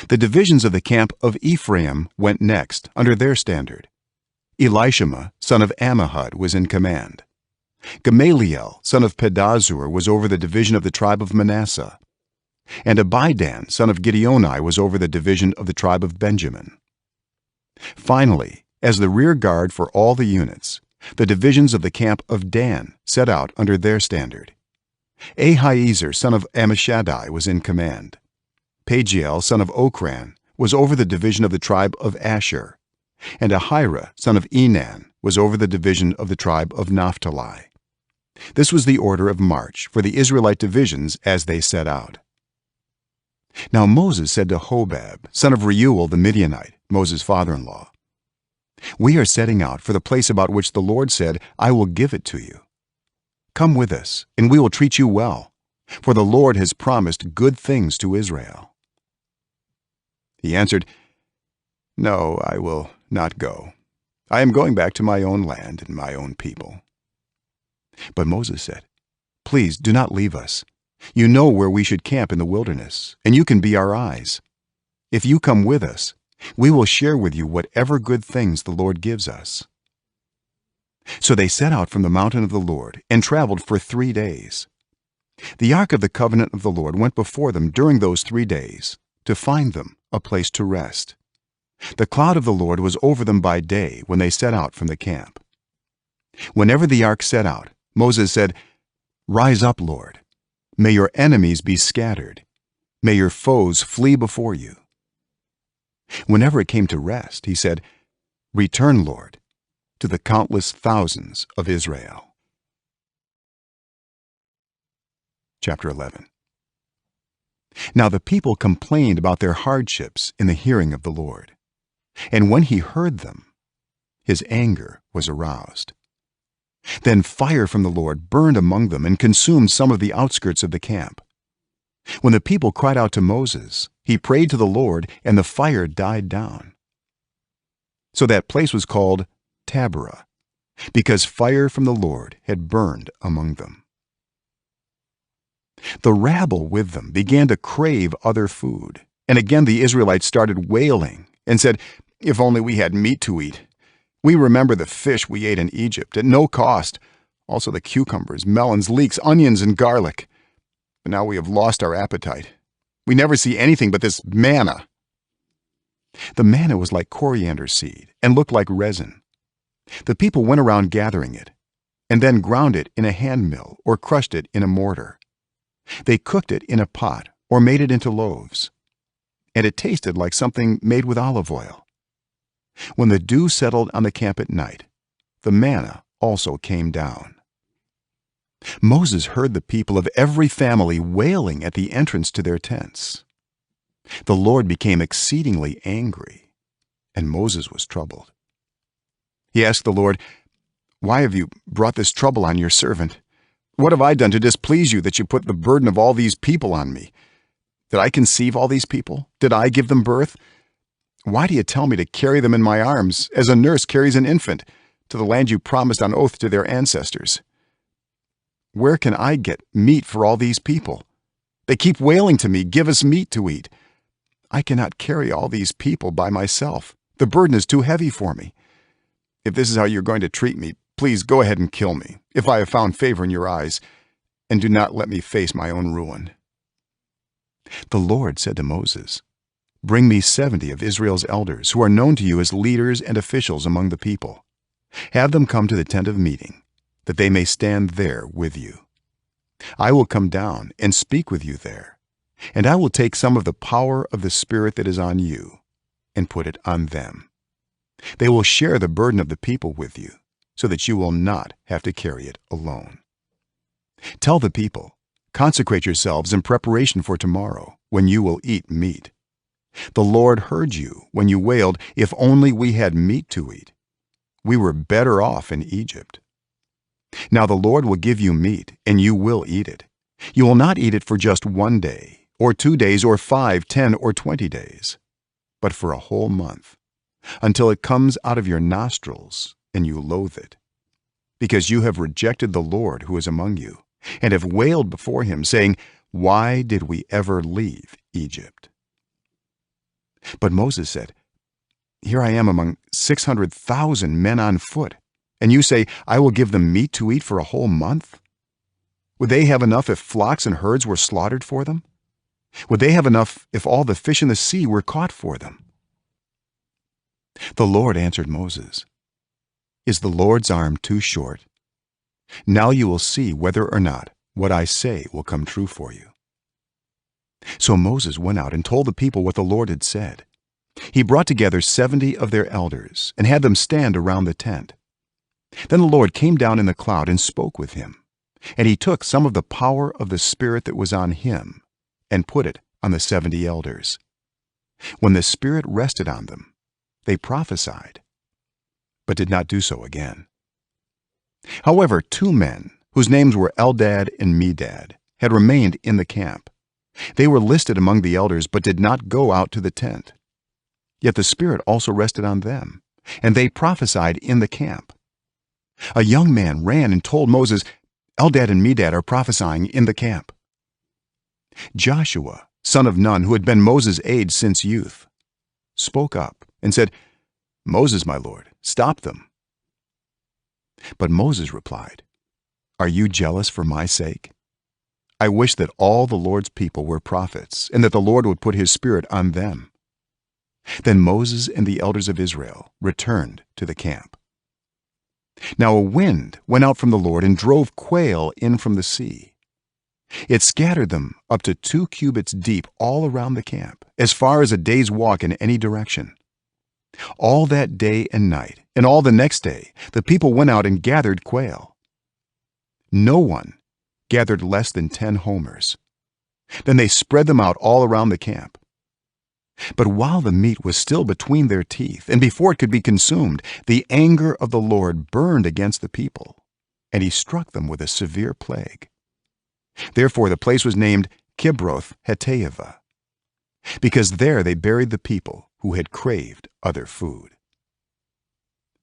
The divisions of the camp of Ephraim went next under their standard. Elishama son of Ammihud was in command. Gamaliel son of Pedazur was over the division of the tribe of Manasseh, and Abidan son of Gideoni was over the division of the tribe of Benjamin. Finally, as the rear guard for all the units, the divisions of the camp of Dan set out under their standard. Ahiezer son of Ammishaddai was in command. Pagiel son of Okran was over the division of the tribe of Asher, and Ahira son of Enan was over the division of the tribe of Naphtali. This was the order of march for the Israelite divisions as they set out. Now Moses said to Hobab son of Reuel the Midianite, Moses' father-in-law, "We are setting out for the place about which the Lord said, 'I will give it to you.' Come with us, and we will treat you well, for the Lord has promised good things to Israel." He answered, "No, I will not go. I am going back to my own land and my own people." But Moses said, "Please do not leave us. You know where we should camp in the wilderness, and you can be our eyes. If you come with us, we will share with you whatever good things the Lord gives us." So they set out from the mountain of the Lord and traveled for 3 days. The ark of the covenant of the Lord went before them during those 3 days to find them a place to rest. The cloud of the Lord was over them by day when they set out from the camp. Whenever the ark set out, Moses said, "Rise up, Lord. May your enemies be scattered. May your foes flee before you." Whenever it came to rest, he said, "Return, Lord, to the countless thousands of Israel." Chapter 11. Now the people complained about their hardships in the hearing of the Lord, and when he heard them, his anger was aroused. Then fire from the Lord burned among them and consumed some of the outskirts of the camp. When the people cried out to Moses, he prayed to the Lord, and the fire died down. So that place was called Taberah, because fire from the Lord had burned among them. The rabble with them began to crave other food, and again the Israelites started wailing and said, "If only we had meat to eat. We remember the fish we ate in Egypt at no cost, also the cucumbers, melons, leeks, onions, and garlic. But now we have lost our appetite. We never see anything but this manna." The manna was like coriander seed and looked like resin. The people went around gathering it, and then ground it in a hand mill or crushed it in a mortar. They cooked it in a pot or made it into loaves, and it tasted like something made with olive oil. When the dew settled on the camp at night, the manna also came down. Moses heard the people of every family wailing at the entrance to their tents. The Lord became exceedingly angry, and Moses was troubled. He asked the Lord, "Why have you brought this trouble on your servant? What have I done to displease you that you put the burden of all these people on me? Did I conceive all these people? Did I give them birth? Why do you tell me to carry them in my arms as a nurse carries an infant to the land you promised on oath to their ancestors? Where can I get meat for all these people? They keep wailing to me, 'Give us meat to eat.' I cannot carry all these people by myself. The burden is too heavy for me. If this is how you're going to treat me, please go ahead and kill me, if I have found favor in your eyes, and do not let me face my own ruin." The Lord said to Moses, "Bring me 70 of Israel's elders who are known to you as leaders and officials among the people. Have them come to the tent of meeting, that they may stand there with you. I will come down and speak with you there, and I will take some of the power of the Spirit that is on you and put it on them. They will share the burden of the people with you, so that you will not have to carry it alone. Tell the people, 'Consecrate yourselves in preparation for tomorrow, when you will eat meat. The Lord heard you when you wailed, "If only we had meat to eat. We were better off in Egypt." Now the Lord will give you meat, and you will eat it. You will not eat it for just 1 day, or 2 days, or 5, 10, or 20 days, but for a whole month, until it comes out of your nostrils and you loathe it, because you have rejected the Lord who is among you, and have wailed before him, saying, 'Why did we ever leave Egypt?'" But Moses said, "Here I am among 600,000 men on foot, and you say, 'I will give them meat to eat for a whole month'? Would they have enough if flocks and herds were slaughtered for them? Would they have enough if all the fish in the sea were caught for them?" The Lord answered Moses, "Is the Lord's arm too short? Now you will see whether or not what I say will come true for you." So Moses went out and told the people what the Lord had said. He brought together 70 of their elders and had them stand around the tent. Then the Lord came down in the cloud and spoke with him, and he took some of the power of the Spirit that was on him and put it on the 70 elders. When the Spirit rested on them, they prophesied, but did not do so again. However, 2 men, whose names were Eldad and Medad, had remained in the camp. They were listed among the elders, but did not go out to the tent. Yet the Spirit also rested on them, and they prophesied in the camp. A young man ran and told Moses, "Eldad and Medad are prophesying in the camp." Joshua, son of Nun, who had been Moses' aide since youth, spoke up and said, "Moses, my lord, stop them." But Moses replied, "Are you jealous for my sake? I wish that all the Lord's people were prophets, and that the Lord would put his Spirit on them." Then Moses and the elders of Israel returned to the camp. Now a wind went out from the Lord and drove quail in from the sea. It scattered them up to 2 cubits deep all around the camp, as far as a day's walk in any direction. All that day and night, and all the next day, the people went out and gathered quail. No one gathered less than 10 homers. Then they spread them out all around the camp. But while the meat was still between their teeth, and before it could be consumed, the anger of the Lord burned against the people, and he struck them with a severe plague. Therefore the place was named Kibroth Hattaavah, because there they buried the people who had craved other food.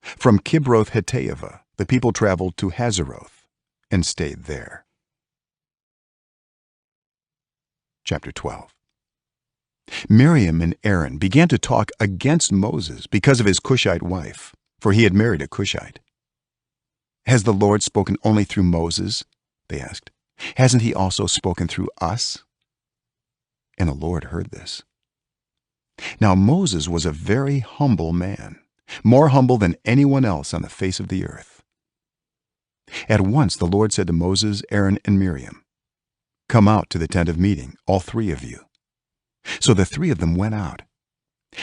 From Kibroth Hattaavah the people traveled to Hazeroth and stayed there. Chapter 12. Miriam and Aaron began to talk against Moses because of his Cushite wife, for he had married a Cushite. "Has the Lord spoken only through Moses?" they asked. "Hasn't he also spoken through us?" And the Lord heard this. Now Moses was a very humble man, more humble than anyone else on the face of the earth. At once the Lord said to Moses, Aaron, and Miriam, "Come out to the tent of meeting, all 3 of you." So the 3 of them went out.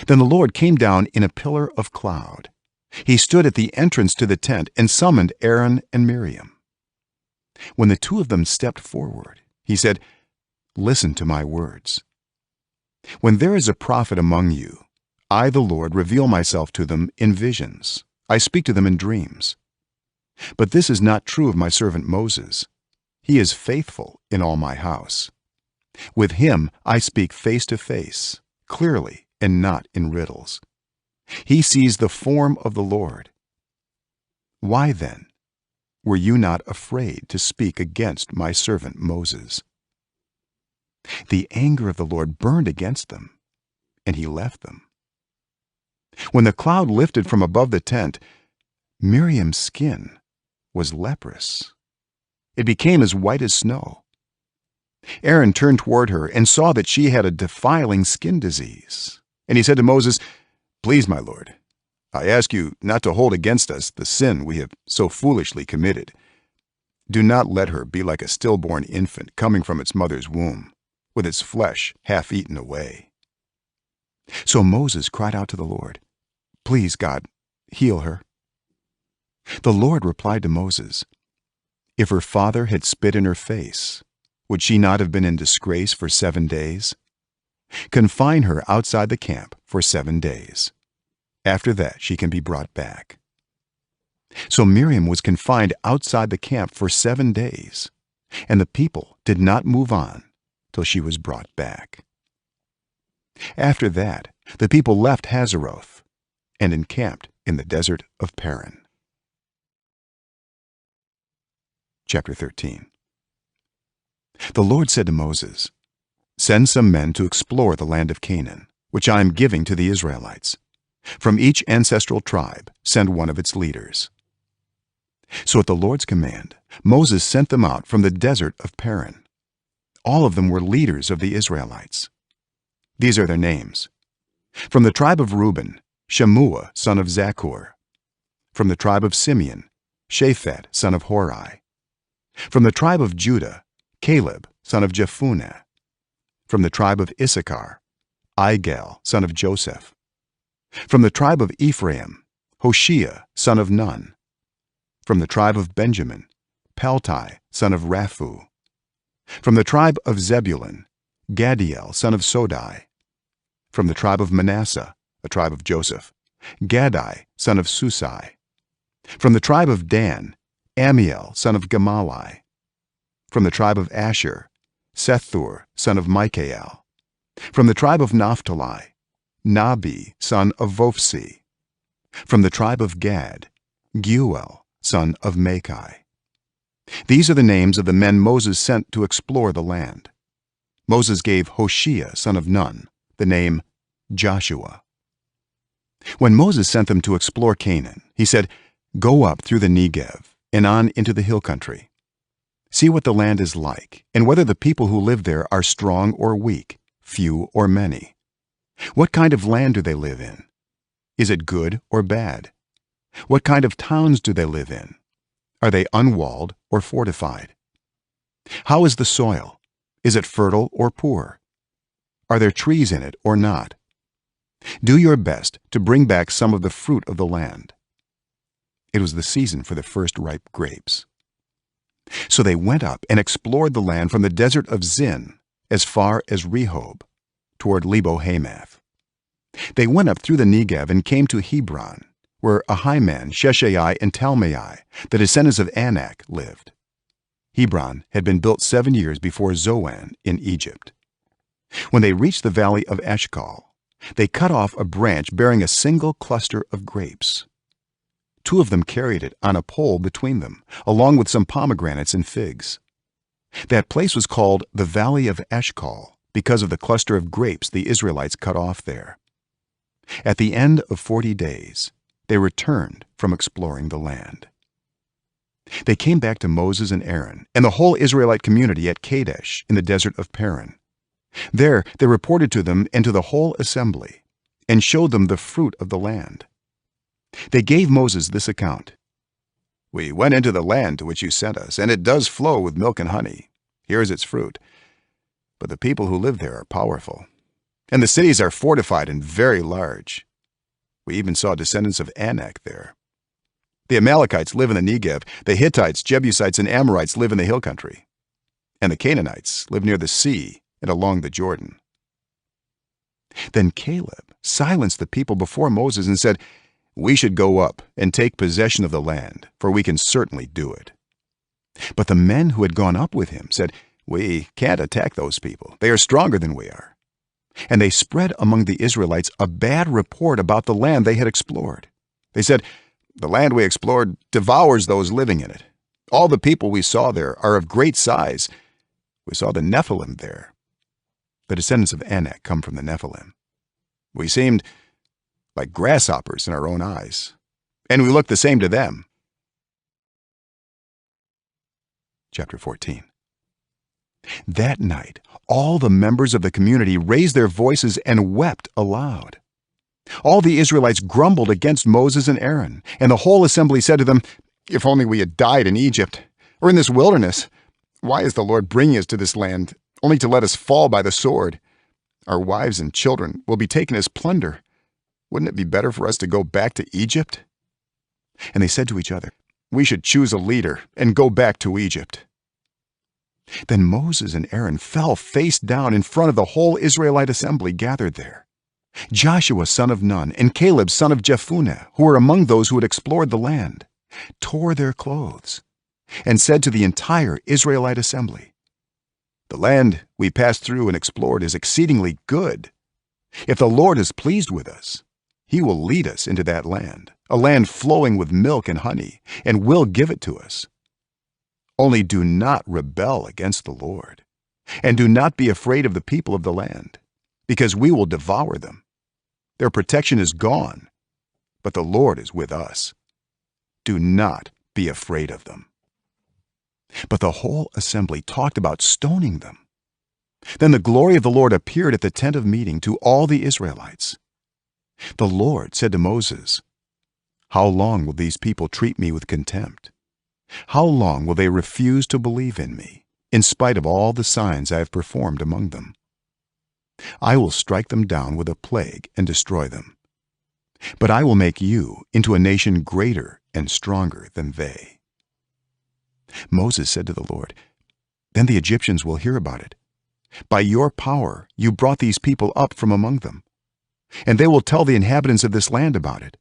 Then the Lord came down in a pillar of cloud. He stood at the entrance to the tent and summoned Aaron and Miriam. When the 2 of them stepped forward, he said, "Listen to my words. when there is a prophet among you, I the Lord reveal myself to them in visions. I speak to them in dreams. But this is not true of my servant Moses. He is faithful in all my house. With him I speak face to face, clearly and not in riddles. He sees the form of the Lord. Why then were you not afraid to speak against my servant Moses? The anger of the Lord burned against them, and he left them. When the cloud lifted from above the tent, Miriam's skin was leprous. It became as white as snow. Aaron turned toward her and saw that she had a defiling skin disease, and he said to Moses, "Please, my lord, I ask you not to hold against us the sin we have so foolishly committed. Do not let her be like a stillborn infant coming from its mother's womb, with its flesh half eaten away." So Moses cried out to the Lord, "Please, God, heal her." The Lord replied to Moses, "If her father had spit in her face, would she not have been in disgrace for 7 days? Confine her outside the camp for 7 days. After that she can be brought back." So Miriam was confined outside the camp for 7 days, and the people did not move on till she was brought back. After that, the people left Hazeroth and encamped in the desert of Paran. Chapter 13. The Lord said to Moses, "Send some men to explore the land of Canaan, which I am giving to the Israelites. From each ancestral tribe send one of its leaders." So at the Lord's command, Moses sent them out from the desert of Paran. All of them were leaders of the Israelites. These are their names: from the tribe of Reuben, Shammua son of Zaccur; from the tribe of Simeon, Shaphat son of Hori; from the tribe of Judah, Caleb son of Jephunneh; from the tribe of Issachar, Igal son of Joseph; from the tribe of Ephraim, Hoshea son of Nun; from the tribe of Benjamin, Paltai son of Raphu; from the tribe of Zebulun, Gadiel son of Sodai; from the tribe of Manasseh, a tribe of Joseph, Gadai son of Susai; from the tribe of Dan, Amiel son of Gemalli; from the tribe of Asher, Sethur son of Michael; from the tribe of Naphtali, Nabi son of Vophsi; from the tribe of Gad, Geuel son of Machi. These are the names of the men Moses sent to explore the land. Moses gave Hoshea son of Nun the name Joshua. When Moses sent them to explore Canaan, he said, "Go up through the Negev and on into the hill country. See what the land is like, and whether the people who live there are strong or weak, few or many. What kind of land do they live in? Is it good or bad? What kind of towns do they live in? Are they unwalled or fortified? How is the soil? Is it fertile or poor? Are there trees in it or not? Do your best to bring back some of the fruit of the land." It was the season for the first ripe grapes. So they went up and explored the land from the desert of Zin as far as Rehob, toward Lebo-Hamath. They went up through the Negev and came to Hebron, where Ahiman, Sheshai, and Talmai, the descendants of Anak, lived. Hebron had been built 7 years before Zoan in Egypt. When they reached the valley of Eshcol, they cut off a branch bearing a single cluster of grapes. 2 of them carried it on a pole between them, along with some pomegranates and figs. That place was called the Valley of Eshcol because of the cluster of grapes the Israelites cut off there. At the end of 40 days, they returned from exploring the land. They came back to Moses and Aaron and the whole Israelite community at Kadesh in the desert of Paran. There they reported to them and to the whole assembly and showed them the fruit of the land. They gave Moses this account: "We went into the land to which you sent us, and it does flow with milk and honey. Here is its fruit. But the people who live there are powerful, and the cities are fortified and very large. We even saw descendants of Anak there. The Amalekites live in the Negev, the Hittites, Jebusites, and Amorites live in the hill country, and the Canaanites live near the sea and along the Jordan." Then Caleb silenced the people before Moses and said, "We should go up and take possession of the land, for we can certainly do it." But the men who had gone up with him said, "We can't attack those people. They are stronger than we are." And they spread among the Israelites a bad report about the land they had explored. They said, "The land we explored devours those living in it. All the people we saw there are of great size. We saw the Nephilim there." The descendants of Anak come from the Nephilim. "We seemed like grasshoppers in our own eyes, and we looked the same to them." Chapter 14. That night all the members of the community raised their voices and wept aloud. All the Israelites grumbled against Moses and Aaron, and the whole assembly said to them, "If only we had died in Egypt or in this wilderness. Why is the Lord bringing us to this land only to let us fall by the sword? Our wives and children will be taken as plunder. Wouldn't it be better for us to go back to Egypt?" And they said to each other, "We should choose a leader and go back to Egypt." Then Moses and Aaron fell face down in front of the whole Israelite assembly gathered there. Joshua son of Nun and Caleb son of Jephunneh, who were among those who had explored the land, tore their clothes and said to the entire Israelite assembly, "The land we passed through and explored is exceedingly good. If the Lord is pleased with us, he will lead us into that land, a land flowing with milk and honey, and will give it to us. Only do not rebel against the Lord, and do not be afraid of the people of the land, because we will devour them. Their protection is gone, but the Lord is with us. Do not be afraid of them." But the whole assembly talked about stoning them. Then the glory of the Lord appeared at the tent of meeting to all the Israelites. The Lord said to Moses, "How long will these people treat me with contempt? How long will they refuse to believe in me, in spite of all the signs I have performed among them? I will strike them down with a plague and destroy them. But I will make you into a nation greater and stronger than they." Moses said to the Lord, "Then the Egyptians will hear about it. By your power you brought these people up from among them, and they will tell the inhabitants of this land about it.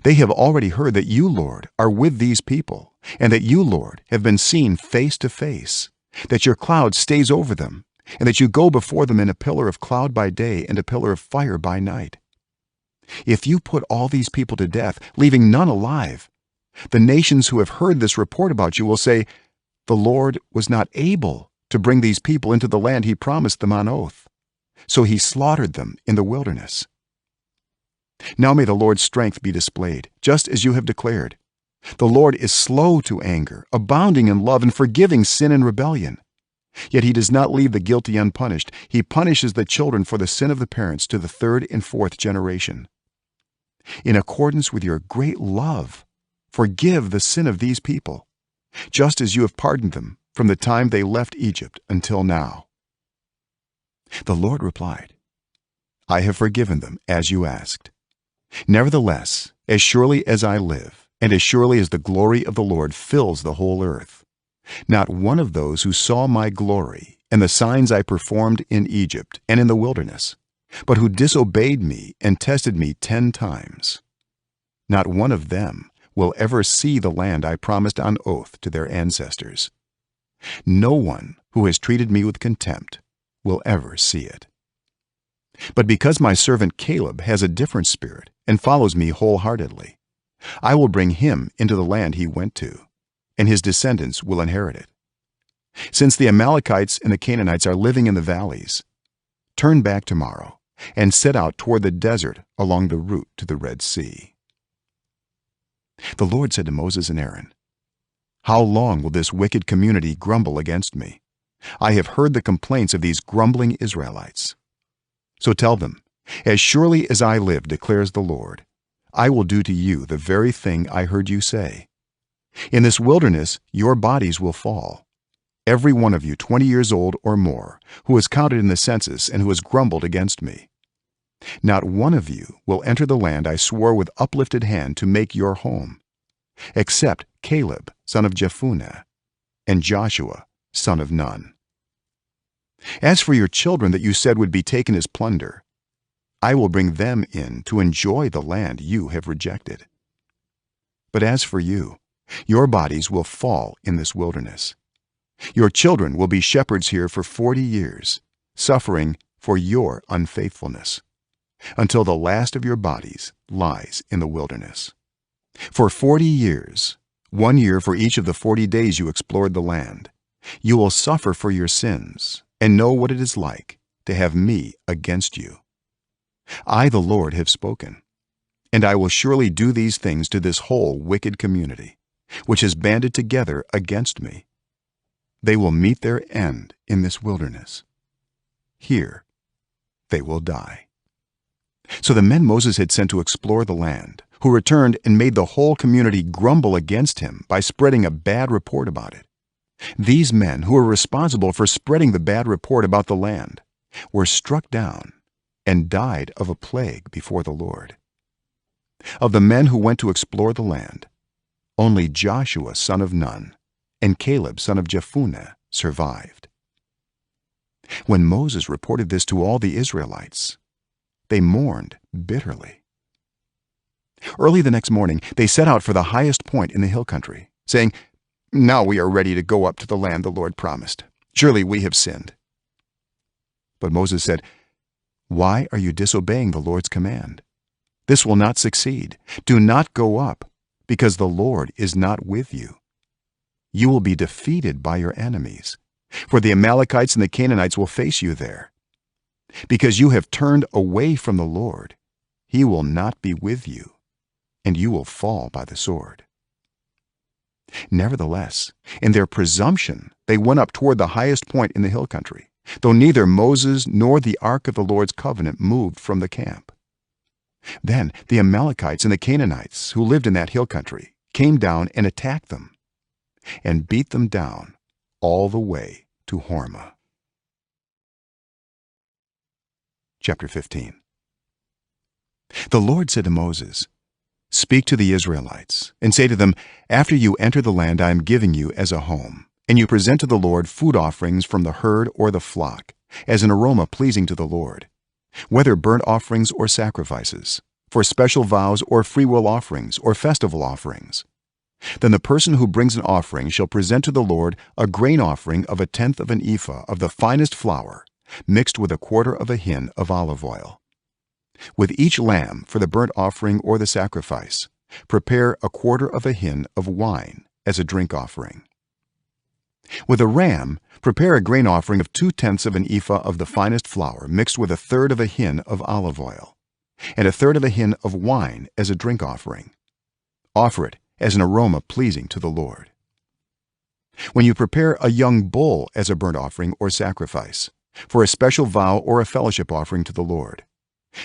They have already heard that you, Lord, are with these people, and that you, Lord, have been seen face to face, that your cloud stays over them, and that you go before them in a pillar of cloud by day and a pillar of fire by night. If you put all these people to death, leaving none alive, the nations who have heard this report about you will say, 'The Lord was not able to bring these people into the land he promised them on oath, so he slaughtered them in the wilderness.' Now may the Lord's strength be displayed, just as you have declared. The Lord is slow to anger, abounding in love, and forgiving sin and rebellion. Yet he does not leave the guilty unpunished. He punishes the children for the sin of the parents to the third and fourth generation. In accordance with your great love, forgive the sin of these people, just as you have pardoned them from the time they left Egypt until now." The Lord replied, "I have forgiven them as you asked. Nevertheless, as surely as I live, and as surely as the glory of the Lord fills the whole earth, not one of those who saw my glory and the signs I performed in Egypt and in the wilderness, but who disobeyed me and tested me 10 times, not one of them will ever see the land I promised on oath to their ancestors. No one who has treated me with contempt will ever see it. But because my servant Caleb has a different spirit and follows me wholeheartedly, I will bring him into the land he went to, and his descendants will inherit it. Since the Amalekites and the Canaanites are living in the valleys, turn back tomorrow and set out toward the desert along the route to the Red Sea." The Lord said to Moses and Aaron, "How long will this wicked community grumble against me? I have heard the complaints of these grumbling Israelites. So tell them, as surely as I live, declares the Lord, I will do to you the very thing I heard you say. In this wilderness your bodies will fall, every one of you 20 years old or more, who was counted in the census and who has grumbled against me. Not one of you will enter the land I swore with uplifted hand to make your home, except Caleb son of Jephunneh and Joshua son of Nun. As for your children that you said would be taken as plunder, I will bring them in to enjoy the land you have rejected. But as for you, your bodies will fall in this wilderness. Your children will be shepherds here for 40 years, suffering for your unfaithfulness, until the last of your bodies lies in the wilderness. For 40 years, 1 year for each of the 40 days you explored the land, you will suffer for your sins and know what it is like to have me against you. I, the Lord, have spoken, and I will surely do these things to this whole wicked community, which has banded together against me. They will meet their end in this wilderness. Here they will die." So the men Moses had sent to explore the land, who returned and made the whole community grumble against him by spreading a bad report about it. These men, who were responsible for spreading the bad report about the land, were struck down and died of a plague before the Lord. Of the men who went to explore the land, only Joshua son of Nun and Caleb son of Jephunneh survived. When Moses reported this to all the Israelites, they mourned bitterly. Early the next morning they set out for the highest point in the hill country, saying, "Now we are ready to go up to the land the Lord promised. Surely we have sinned." But Moses said, "Why are you disobeying the Lord's command? This will not succeed. Do not go up, because the Lord is not with you. You will be defeated by your enemies, for the Amalekites and the Canaanites will face you there. Because you have turned away from the Lord, he will not be with you, and you will fall by the sword." Nevertheless, in their presumption they went up toward the highest point in the hill country, though neither Moses nor the ark of the Lord's covenant moved from the camp. Then the Amalekites and the Canaanites who lived in that hill country came down and attacked them and beat them down all the way to Hormah. Chapter 15. The Lord said to Moses, "Speak to the Israelites and say to them, after you enter the land I am giving you as a home, and you present to the Lord food offerings from the herd or the flock, as an aroma pleasing to the Lord, whether burnt offerings or sacrifices, for special vows or freewill offerings or festival offerings. Then the person who brings an offering shall present to the Lord a grain offering of 1/10 of an ephah of the finest flour, mixed with 1/4 of a hin of olive oil. With each lamb for the burnt offering or the sacrifice, prepare 1/4 of a hin of wine as a drink offering. With a ram, prepare a grain offering of 2/10 of an ephah of the finest flour mixed with 1/3 of a hin of olive oil, and 1/3 of a hin of wine as a drink offering. Offer it as an aroma pleasing to the Lord. When you prepare a young bull as a burnt offering or sacrifice, for a special vow or a fellowship offering to the Lord,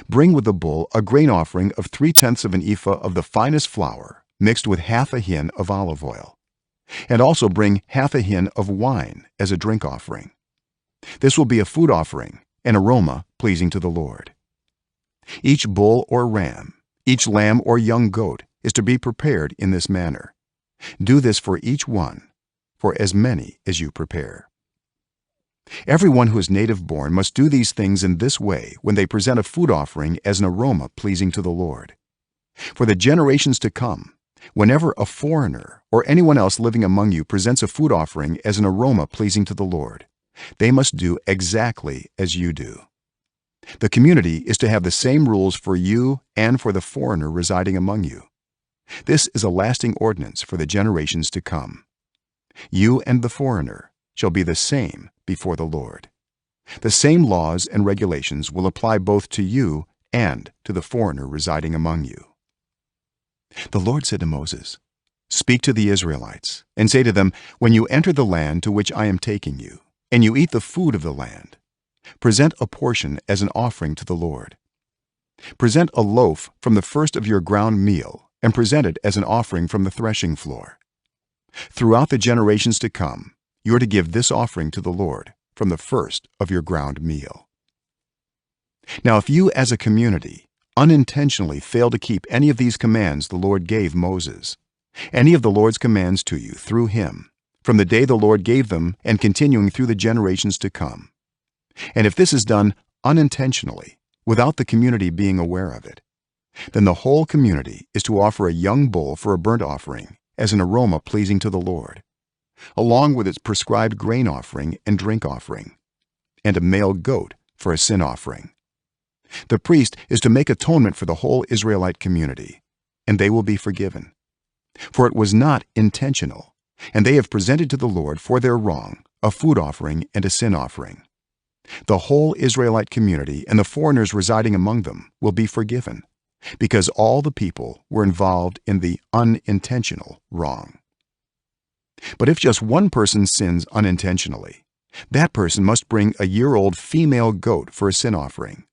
bring with the bull a grain offering of 3/10 of an ephah of the finest flour mixed with 1/2 a hin of olive oil, and also bring 1/2 a hin of wine as a drink offering. This will be a food offering, an aroma pleasing to the Lord. Each bull or ram, each lamb or young goat is to be prepared in this manner. Do this for each one, for as many as you prepare. Everyone who is native born must do these things in this way when they present a food offering as an aroma pleasing to the Lord. For the generations to come, whenever a foreigner or anyone else living among you presents a food offering as an aroma pleasing to the Lord, they must do exactly as you do. The community is to have the same rules for you and for the foreigner residing among you. This is a lasting ordinance for the generations to come. You and the foreigner shall be the same before the Lord. The same laws and regulations will apply both to you and to the foreigner residing among you." The Lord said to Moses, "Speak to the Israelites and say to them, when you enter the land to which I am taking you, and you eat the food of the land, present a portion as an offering to the Lord. Present a loaf from the first of your ground meal and present it as an offering from the threshing floor. Throughout the generations to come, you are to give this offering to the Lord from the first of your ground meal." Now if you as a community unintentionally fail to keep any of these commands the Lord gave Moses, any of the Lord's commands to you through him, from the day the Lord gave them and continuing through the generations to come, and if this is done unintentionally, without the community being aware of it. Then the whole community is to offer a young bull for a burnt offering as an aroma pleasing to the Lord, along with its prescribed grain offering and drink offering, and a male goat for a sin offering. The priest is to make atonement for the whole Israelite community, and they will be forgiven, for it was not intentional, and they have presented to the Lord for their wrong a food offering and a sin offering. The whole Israelite community and the foreigners residing among them will be forgiven, because all the people were involved in the unintentional wrong. But if just one person sins unintentionally, that person must bring a year-old female goat for a sin offering.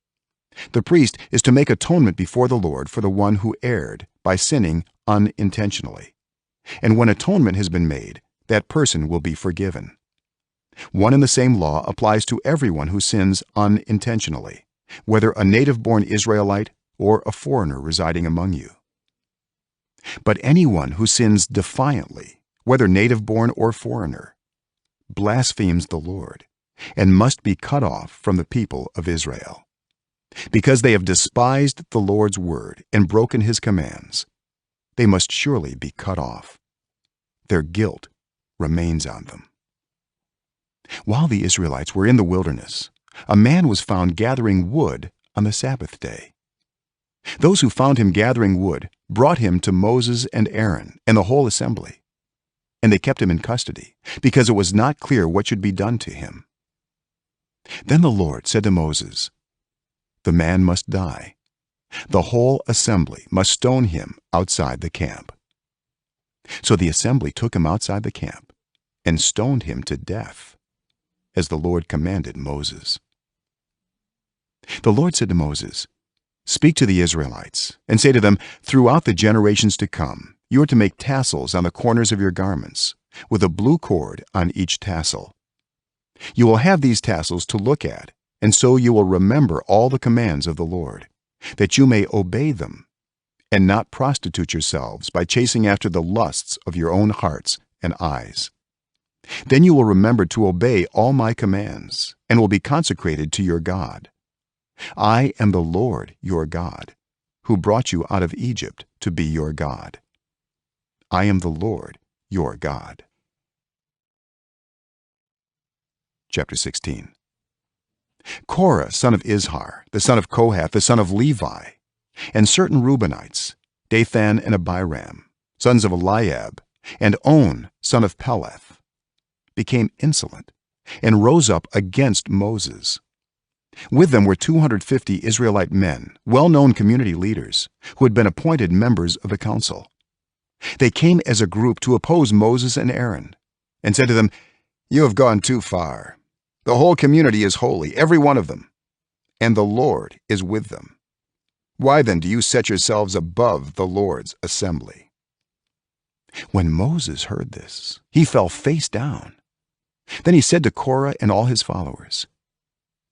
The priest is to make atonement before the Lord for the one who erred by sinning unintentionally, and when atonement has been made, that person will be forgiven. One and the same law applies to everyone who sins unintentionally, whether a native-born Israelite or a foreigner residing among you. But anyone who sins defiantly, whether native-born or foreigner, blasphemes the Lord and must be cut off from the people of Israel. Because they have despised the Lord's word and broken his commands, they must surely be cut off. Their guilt remains on them. While the Israelites were in the wilderness, a man was found gathering wood on the Sabbath day. Those who found him gathering wood brought him to Moses and Aaron and the whole assembly, and they kept him in custody because it was not clear what should be done to him. Then the Lord said to Moses, "The man must die. The whole assembly must stone him outside the camp." So the assembly took him outside the camp and stoned him to death, as the Lord commanded Moses. The Lord said to Moses, "Speak to the Israelites and say to them, throughout the generations to come, you are to make tassels on the corners of your garments, with a blue cord on each tassel. You will have these tassels to look at, and so you will remember all the commands of the Lord, that you may obey them, and not prostitute yourselves by chasing after the lusts of your own hearts and eyes. Then you will remember to obey all my commands, and will be consecrated to your God. I am the Lord your God, who brought you out of Egypt to be your God. I am the Lord your God." Chapter 16. Korah, son of Izhar, the son of Kohath, the son of Levi, and certain Reubenites, Dathan and Abiram, sons of Eliab, and On, son of Peleth, became insolent and rose up against Moses. With them were 250 Israelite men, well-known community leaders, who had been appointed members of the council. They came as a group to oppose Moses and Aaron, and said to them, "You have gone too far. The whole community is holy, every one of them, and the Lord is with them. Why then do you set yourselves above the Lord's assembly?" When Moses heard this, he fell face down. Then he said to Korah and all his followers,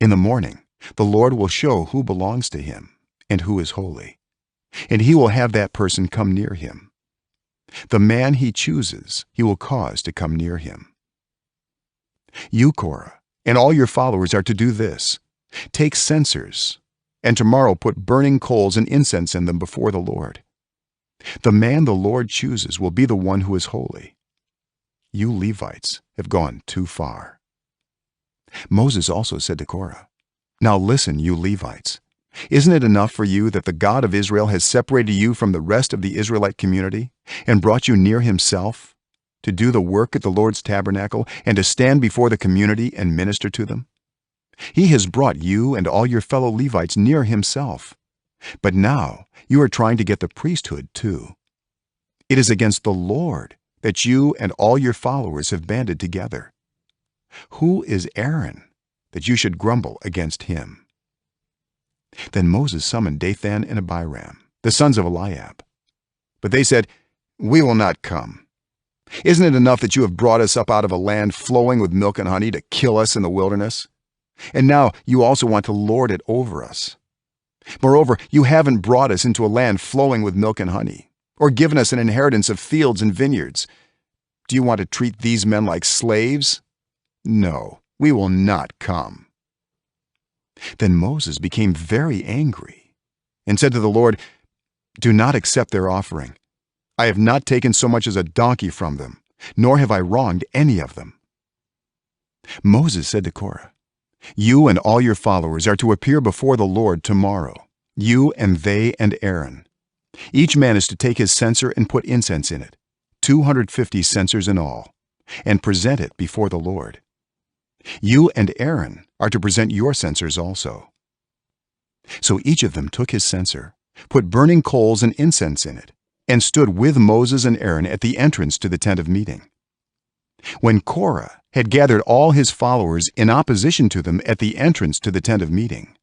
"In the morning the Lord will show who belongs to him and who is holy, and he will have that person come near him. The man he chooses he will cause to come near him. You, Korah, and all your followers are to do this: take censers, and tomorrow put burning coals and incense in them before the Lord. The man the Lord chooses will be the one who is holy. You Levites have gone too far." Moses also said to Korah, "Now listen, you Levites. Isn't it enough for you that the God of Israel has separated you from the rest of the Israelite community and brought you near himself to do the work at the Lord's tabernacle and to stand before the community and minister to them? He has brought you and all your fellow Levites near himself, but now you are trying to get the priesthood too. It is against the Lord that you and all your followers have banded together. Who is Aaron that you should grumble against him?" Then Moses summoned Dathan and Abiram, the sons of Eliab, but they said, "We will not come. Isn't it enough that you have brought us up out of a land flowing with milk and honey to kill us in the wilderness? And now you also want to lord it over us. Moreover, you haven't brought us into a land flowing with milk and honey, or given us an inheritance of fields and vineyards. Do you want to treat these men like slaves? No, we will not come." Then Moses became very angry and said to the Lord, "Do not accept their offering. I have not taken so much as a donkey from them, nor have I wronged any of them." Moses said to Korah, "You and all your followers are to appear before the Lord tomorrow, you and they and Aaron. Each man is to take his censer and put incense in it, 250 censers in all, and present it before the Lord. You and Aaron are to present your censers also." So each of them took his censer, put burning coals and incense in it, and stood with Moses and Aaron at the entrance to the tent of meeting. When Korah had gathered all his followers in opposition to them at the entrance to the tent of meeting,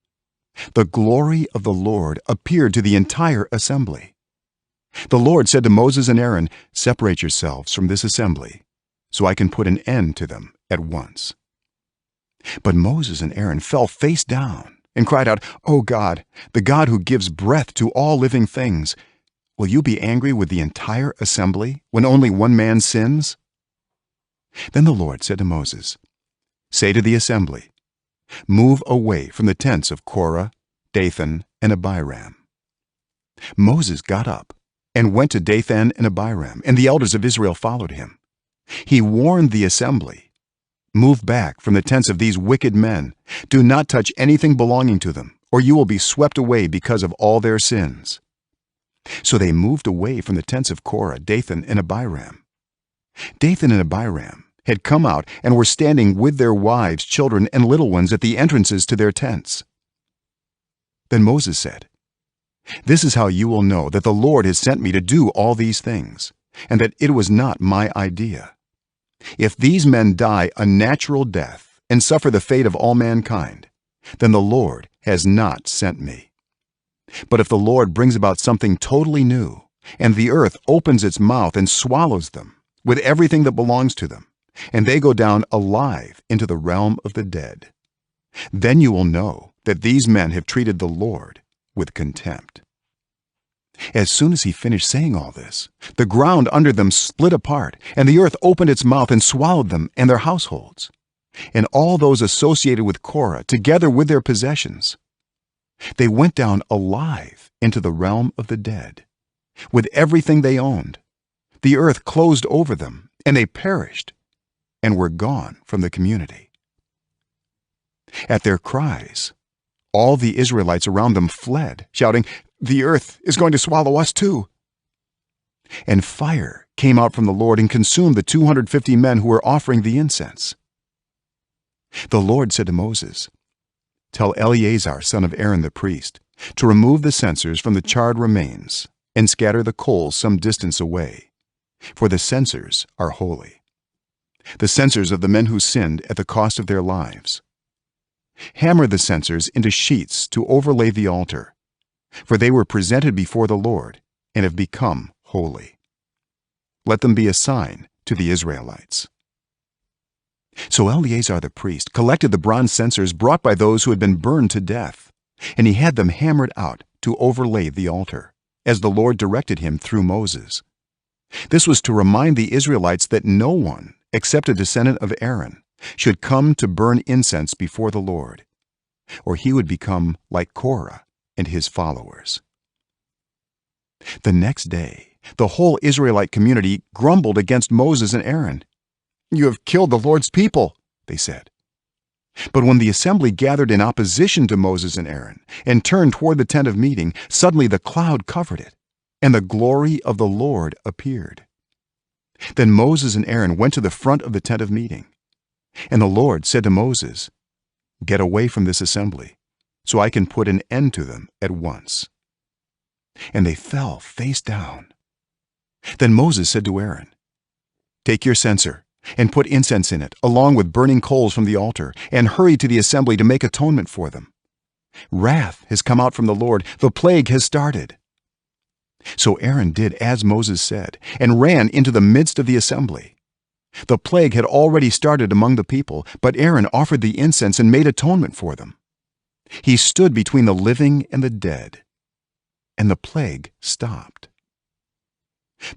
the glory of the Lord appeared to the entire assembly. The Lord said to Moses and Aaron, "Separate yourselves from this assembly, so I can put an end to them at once." But Moses and Aaron fell face down and cried out, "O God, the God who gives breath to all living things, will you be angry with the entire assembly when only one man sins?" Then the Lord said to Moses, "Say to the assembly, 'Move away from the tents of Korah, Dathan, and Abiram.'" Moses got up and went to Dathan and Abiram, and the elders of Israel followed him. He warned the assembly, "Move back from the tents of these wicked men. Do not touch anything belonging to them, or you will be swept away because of all their sins." So they moved away from the tents of Korah, Dathan, and Abiram. Dathan and Abiram had come out and were standing with their wives, children, and little ones at the entrances to their tents. Then Moses said, "This is how you will know that the Lord has sent me to do all these things, and that it was not my idea. If these men die a natural death and suffer the fate of all mankind, then the Lord has not sent me. But if the Lord brings about something totally new, and the earth opens its mouth and swallows them with everything that belongs to them, and they go down alive into the realm of the dead, then you will know that these men have treated the Lord with contempt." As soon as he finished saying all this, the ground under them split apart, and the earth opened its mouth and swallowed them and their households, and all those associated with Korah, together with their possessions. They went down alive into the realm of the dead, with everything they owned. The earth closed over them, and they perished and were gone from the community. At their cries, all the Israelites around them fled, shouting, "The earth is going to swallow us too." And fire came out from the Lord and consumed the 250 men who were offering the incense. The Lord said to Moses, "Tell Eleazar, son of Aaron the priest, to remove the censers from the charred remains and scatter the coals some distance away, for the censers are holy, the censers of the men who sinned at the cost of their lives. Hammer the censers into sheets to overlay the altar, for they were presented before the Lord and have become holy. Let them be a sign to the Israelites." So Eleazar the priest collected the bronze censers brought by those who had been burned to death, and he had them hammered out to overlay the altar, as the Lord directed him through Moses. This was to remind the Israelites that no one, except a descendant of Aaron, should come to burn incense before the Lord, or he would become like Korah and his followers. The next day, the whole Israelite community grumbled against Moses and Aaron. "You have killed the Lord's people," they said. But when the assembly gathered in opposition to Moses and Aaron and turned toward the tent of meeting, suddenly the cloud covered it, and the glory of the Lord appeared. Then Moses and Aaron went to the front of the tent of meeting, and the Lord said to Moses, "Get away from this assembly, so I can put an end to them at once." And they fell face down. Then Moses said to Aaron, "Take your censer and put incense in it, along with burning coals from the altar, and hurry to the assembly to make atonement for them. Wrath has come out from the Lord, the plague has started." So Aaron did as Moses said, and ran into the midst of the assembly. The plague had already started among the people, but Aaron offered the incense and made atonement for them. He stood between the living and the dead, and the plague stopped.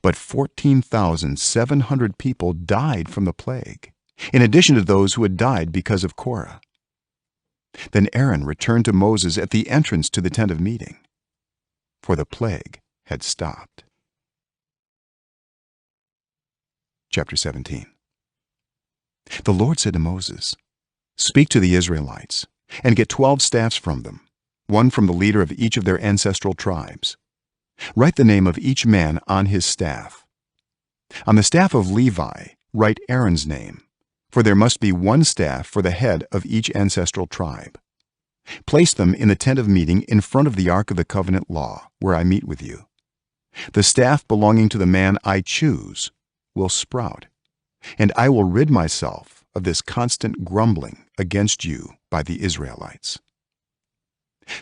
But 14,700 people died from the plague, in addition to those who had died because of Korah. Then Aaron returned to Moses at the entrance to the tent of meeting, for the plague had stopped. Chapter 17. The Lord said to Moses, "Speak to the Israelites and get 12 staffs from them, one from the leader of each of their ancestral tribes. Write the name of each man on his staff. On the staff of Levi write Aaron's name, for there must be one staff for the head of each ancestral tribe. Place them in the tent of meeting in front of the ark of the covenant law, where I meet with you. The staff belonging to the man I choose will sprout, and I will rid myself of this constant grumbling against you by the Israelites."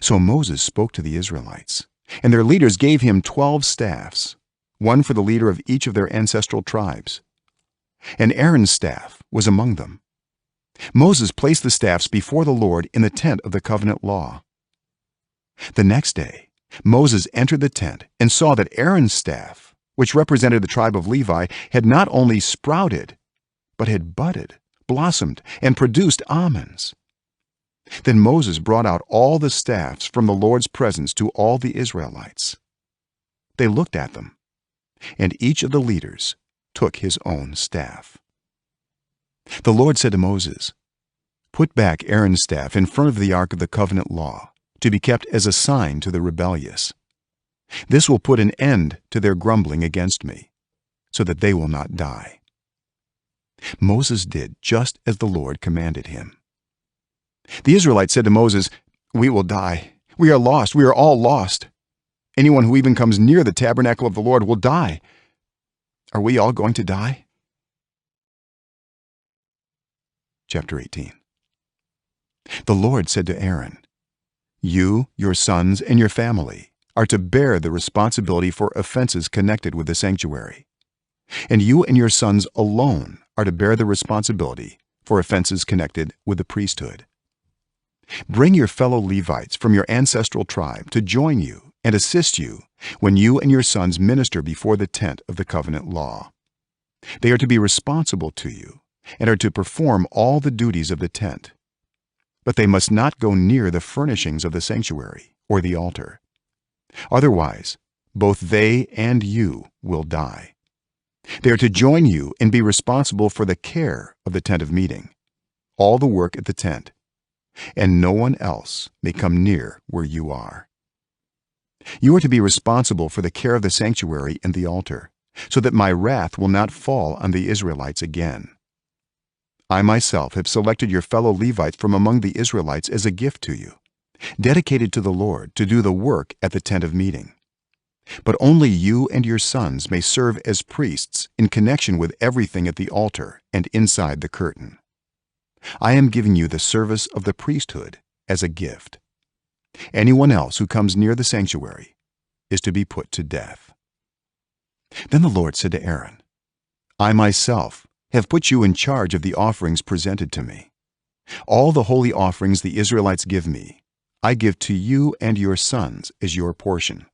So Moses spoke to the Israelites, and their leaders gave him 12 staffs, one for the leader of each of their ancestral tribes. And Aaron's staff was among them. Moses placed the staffs before the Lord in the tent of the covenant law. The next day Moses entered the tent and saw that Aaron's staff, which represented the tribe of Levi, had not only sprouted, but had budded, blossomed, and produced almonds. Then Moses brought out all the staffs from the Lord's presence to all the Israelites. They looked at them, and each of the leaders took his own staff. The Lord said to Moses, "Put back Aaron's staff in front of the ark of the covenant law, to be kept as a sign to the rebellious. This will put an end to their grumbling against me, so that they will not die." Moses did just as the Lord commanded him. The Israelites said to Moses, "We will die. We are lost. We are all lost. Anyone who even comes near the tabernacle of the Lord will die. Are we all going to die?" Chapter 18. The Lord said to Aaron, "You, your sons, and your family are to bear the responsibility for offenses connected with the sanctuary, and you and your sons alone are to bear the responsibility for offenses connected with the priesthood. Bring your fellow Levites from your ancestral tribe to join you and assist you when you and your sons minister before the tent of the covenant law. They are to be responsible to you and are to perform all the duties of the tent, but they must not go near the furnishings of the sanctuary or the altar. Otherwise, both they and you will die. They are to join you and be responsible for the care of the tent of meeting, all the work at the tent, and no one else may come near where you are. You are to be responsible for the care of the sanctuary and the altar, so that my wrath will not fall on the Israelites again. I myself have selected your fellow Levites from among the Israelites as a gift to you, dedicated to the Lord to do the work at the tent of meeting. But only you and your sons may serve as priests in connection with everything at the altar and inside the curtain. I am giving you the service of the priesthood as a gift. Anyone else who comes near the sanctuary is to be put to death." Then the Lord said to Aaron, "I myself have put you in charge of the offerings presented to me. All the holy offerings the Israelites give me, I give to you and your sons as your portion,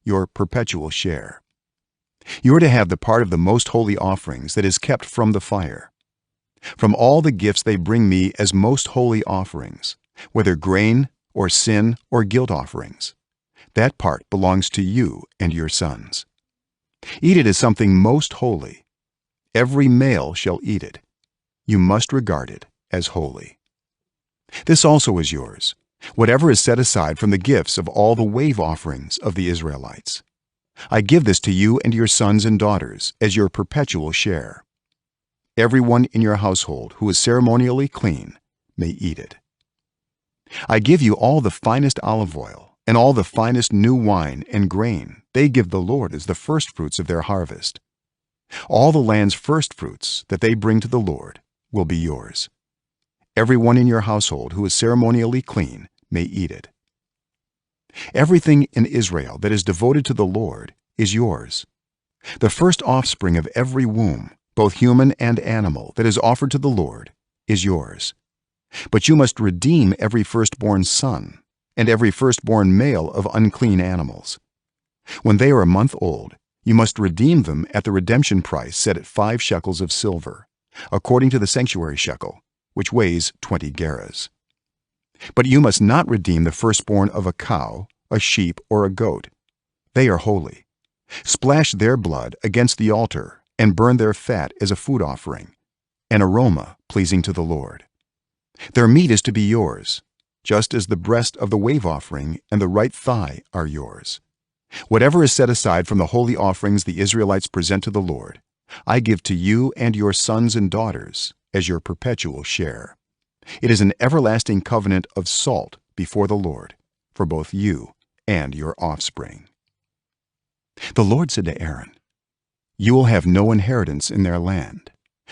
your perpetual share. You are to have the part of the most holy offerings that is kept from the fire. From all the gifts they bring me as most holy offerings, whether grain or sin or guilt offerings, that part belongs to you and your sons. Eat it as something most holy. Every male shall eat it. You must regard it as holy. This also is yours, whatever is set aside from the gifts of all the wave offerings of the Israelites. I give this to you and your sons and daughters as your perpetual share. Everyone in your household who is ceremonially clean may eat it. I give you all the finest olive oil and all the finest new wine and grain they give the Lord as the firstfruits of their harvest. All the land's firstfruits that they bring to the Lord will be yours. Everyone in your household who is ceremonially clean may eat it. Everything in Israel that is devoted to the Lord is yours. The first offspring of every womb, both human and animal, that is offered to the Lord is yours. But you must redeem every firstborn son and every firstborn male of unclean animals. When they are a month old, you must redeem them at the redemption price set at 5 shekels of silver, according to the sanctuary shekel, which weighs 20 gerahs. but you must not redeem the firstborn of a cow, a sheep, or a goat. They are holy. Splash their blood against the altar and burn their fat as a food offering, an aroma pleasing to the Lord. Their meat is to be yours, just as the breast of the wave offering and the right thigh are yours. Whatever is set aside from the holy offerings the Israelites present to the Lord, I give to you and your sons and daughters as your perpetual share. It is an everlasting covenant of salt before the Lord for both you and your offspring." The Lord said to Aaron, "You will have no inheritance in their land,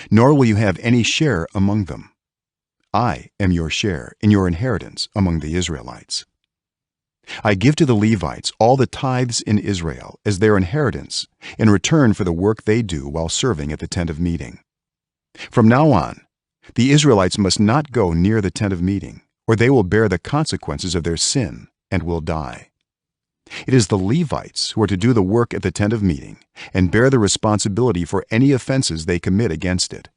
nor will you have any share among them. I am your share in your inheritance among the Israelites. I give to the Levites all the tithes in Israel as their inheritance in return for the work they do while serving at the tent of meeting. From now on, the Israelites must not go near the tent of meeting, or they will bear the consequences of their sin and will die. It is the Levites who are to do the work at the tent of meeting and bear the responsibility for any offenses they commit against it.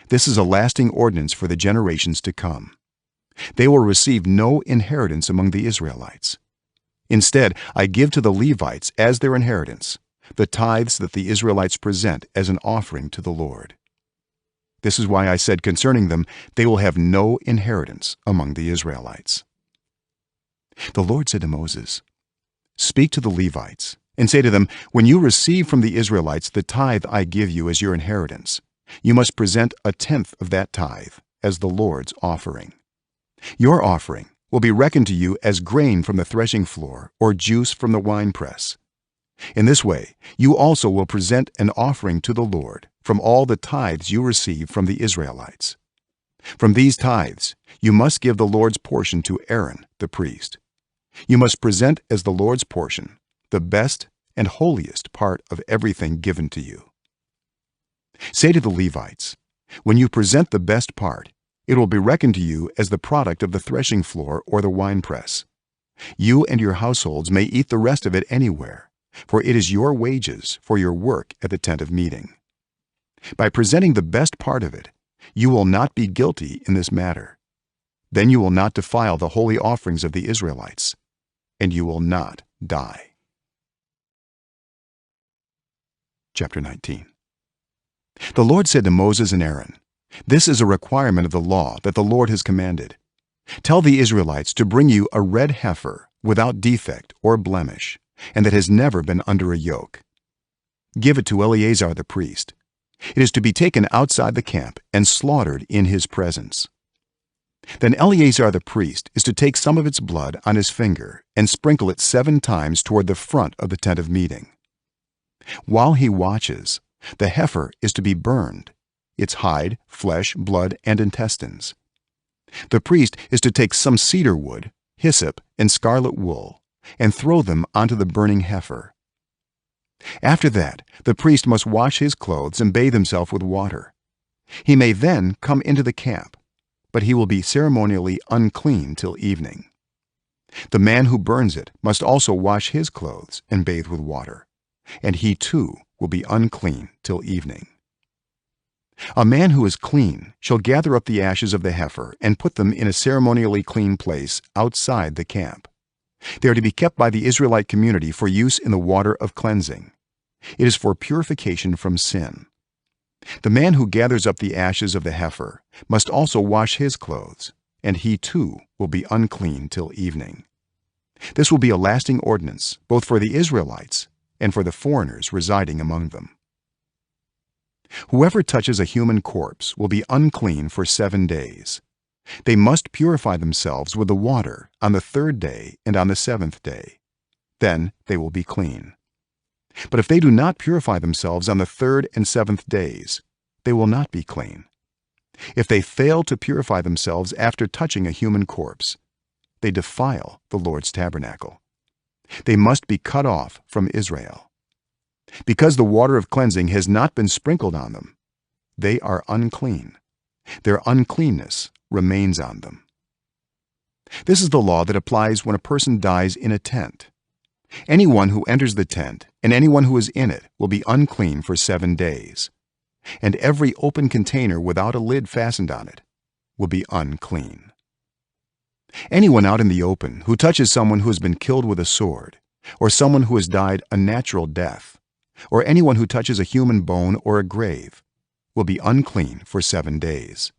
This is a lasting ordinance for the generations to come. They will receive no inheritance among the Israelites. Instead, I give to the Levites as their inheritance the tithes that the Israelites present as an offering to the Lord. This is why I said concerning them, they will have no inheritance among the Israelites." The Lord said to Moses, "Speak to the Levites and say to them, when you receive from the Israelites the tithe I give you as your inheritance, you must present a tenth of that tithe as the Lord's offering. Your offering will be reckoned to you as grain from the threshing floor or juice from the winepress. In this way, you also will present an offering to the Lord from all the tithes you receive from the Israelites. From these tithes, you must give the Lord's portion to Aaron the priest. You must present as the Lord's portion the best and holiest part of everything given to you. Say to the Levites, when you present the best part, it will be reckoned to you as the product of the threshing floor or the winepress. You and your households may eat the rest of it anywhere, for it is your wages for your work at the tent of meeting. By presenting the best part of it, you will not be guilty in this matter. Then you will not defile the holy offerings of the Israelites, and you will not die." Chapter 19. The Lord said to Moses and Aaron, "This is a requirement of the law that the Lord has commanded. Tell the Israelites to bring you a red heifer without defect or blemish, and that has never been under a yoke. Give it to Eleazar the priest. It is to be taken outside the camp and slaughtered in his presence. Then Eleazar the priest is to take some of its blood on his finger and sprinkle it 7 times toward the front of the tent of meeting. While he watches, the heifer is to be burned, its hide, flesh, blood, and intestines. The priest is to take some cedar wood, hyssop, and scarlet wool and throw them onto the burning heifer. After that, the priest must wash his clothes and bathe himself with water. He may then come into the camp, but he will be ceremonially unclean till evening. The man who burns it must also wash his clothes and bathe with water, and he too will be unclean till evening. A man who is clean shall gather up the ashes of the heifer and put them in a ceremonially clean place outside the camp. They are to be kept by the Israelite community for use in the water of cleansing. It is for purification from sin. The man who gathers up the ashes of the heifer must also wash his clothes, and he too will be unclean till evening. This will be a lasting ordinance both for the Israelites and for the foreigners residing among them. Whoever touches a human corpse will be unclean for 7 days. They must purify themselves with the water on the 3rd day and on the 7th day. Then they will be clean. But if they do not purify themselves on the 3rd and 7th days, they will not be clean. If they fail to purify themselves after touching a human corpse, they defile the Lord's tabernacle. They must be cut off from Israel. Because the water of cleansing has not been sprinkled on them, they are unclean. Their uncleanness remains on them. This is the law that applies when a person dies in a tent. Anyone who enters the tent and anyone who is in it will be unclean for 7 days, and every open container without a lid fastened on it will be unclean. anyone out in the open who touches someone who has been killed with a sword, or someone who has died a natural death, or anyone who touches a human bone or a grave will be unclean for 7 days.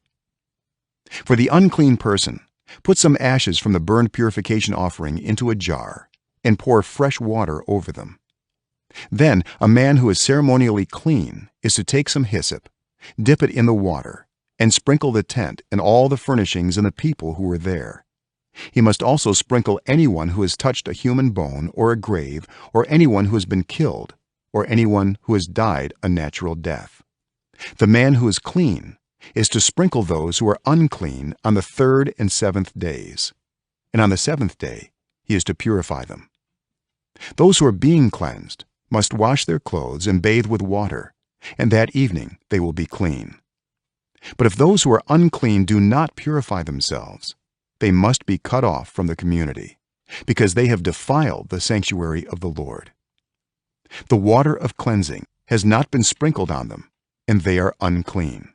For the unclean person, put some ashes from the burnt purification offering into a jar and pour fresh water over them. Then a man who is ceremonially clean is to take some hyssop, dip it in the water, and sprinkle the tent and all the furnishings and the people who were there. He must also sprinkle anyone who has touched a human bone or a grave, or anyone who has been killed, or anyone who has died a natural death. The man who is clean is to sprinkle those who are unclean on the 3rd and 7th days, and on the 7th day he is to purify them. Those who are being cleansed must wash their clothes and bathe with water, and that evening they will be clean. But if those who are unclean do not purify themselves, they must be cut off from the community, because they have defiled the sanctuary of the Lord. The water of cleansing has not been sprinkled on them, and they are unclean.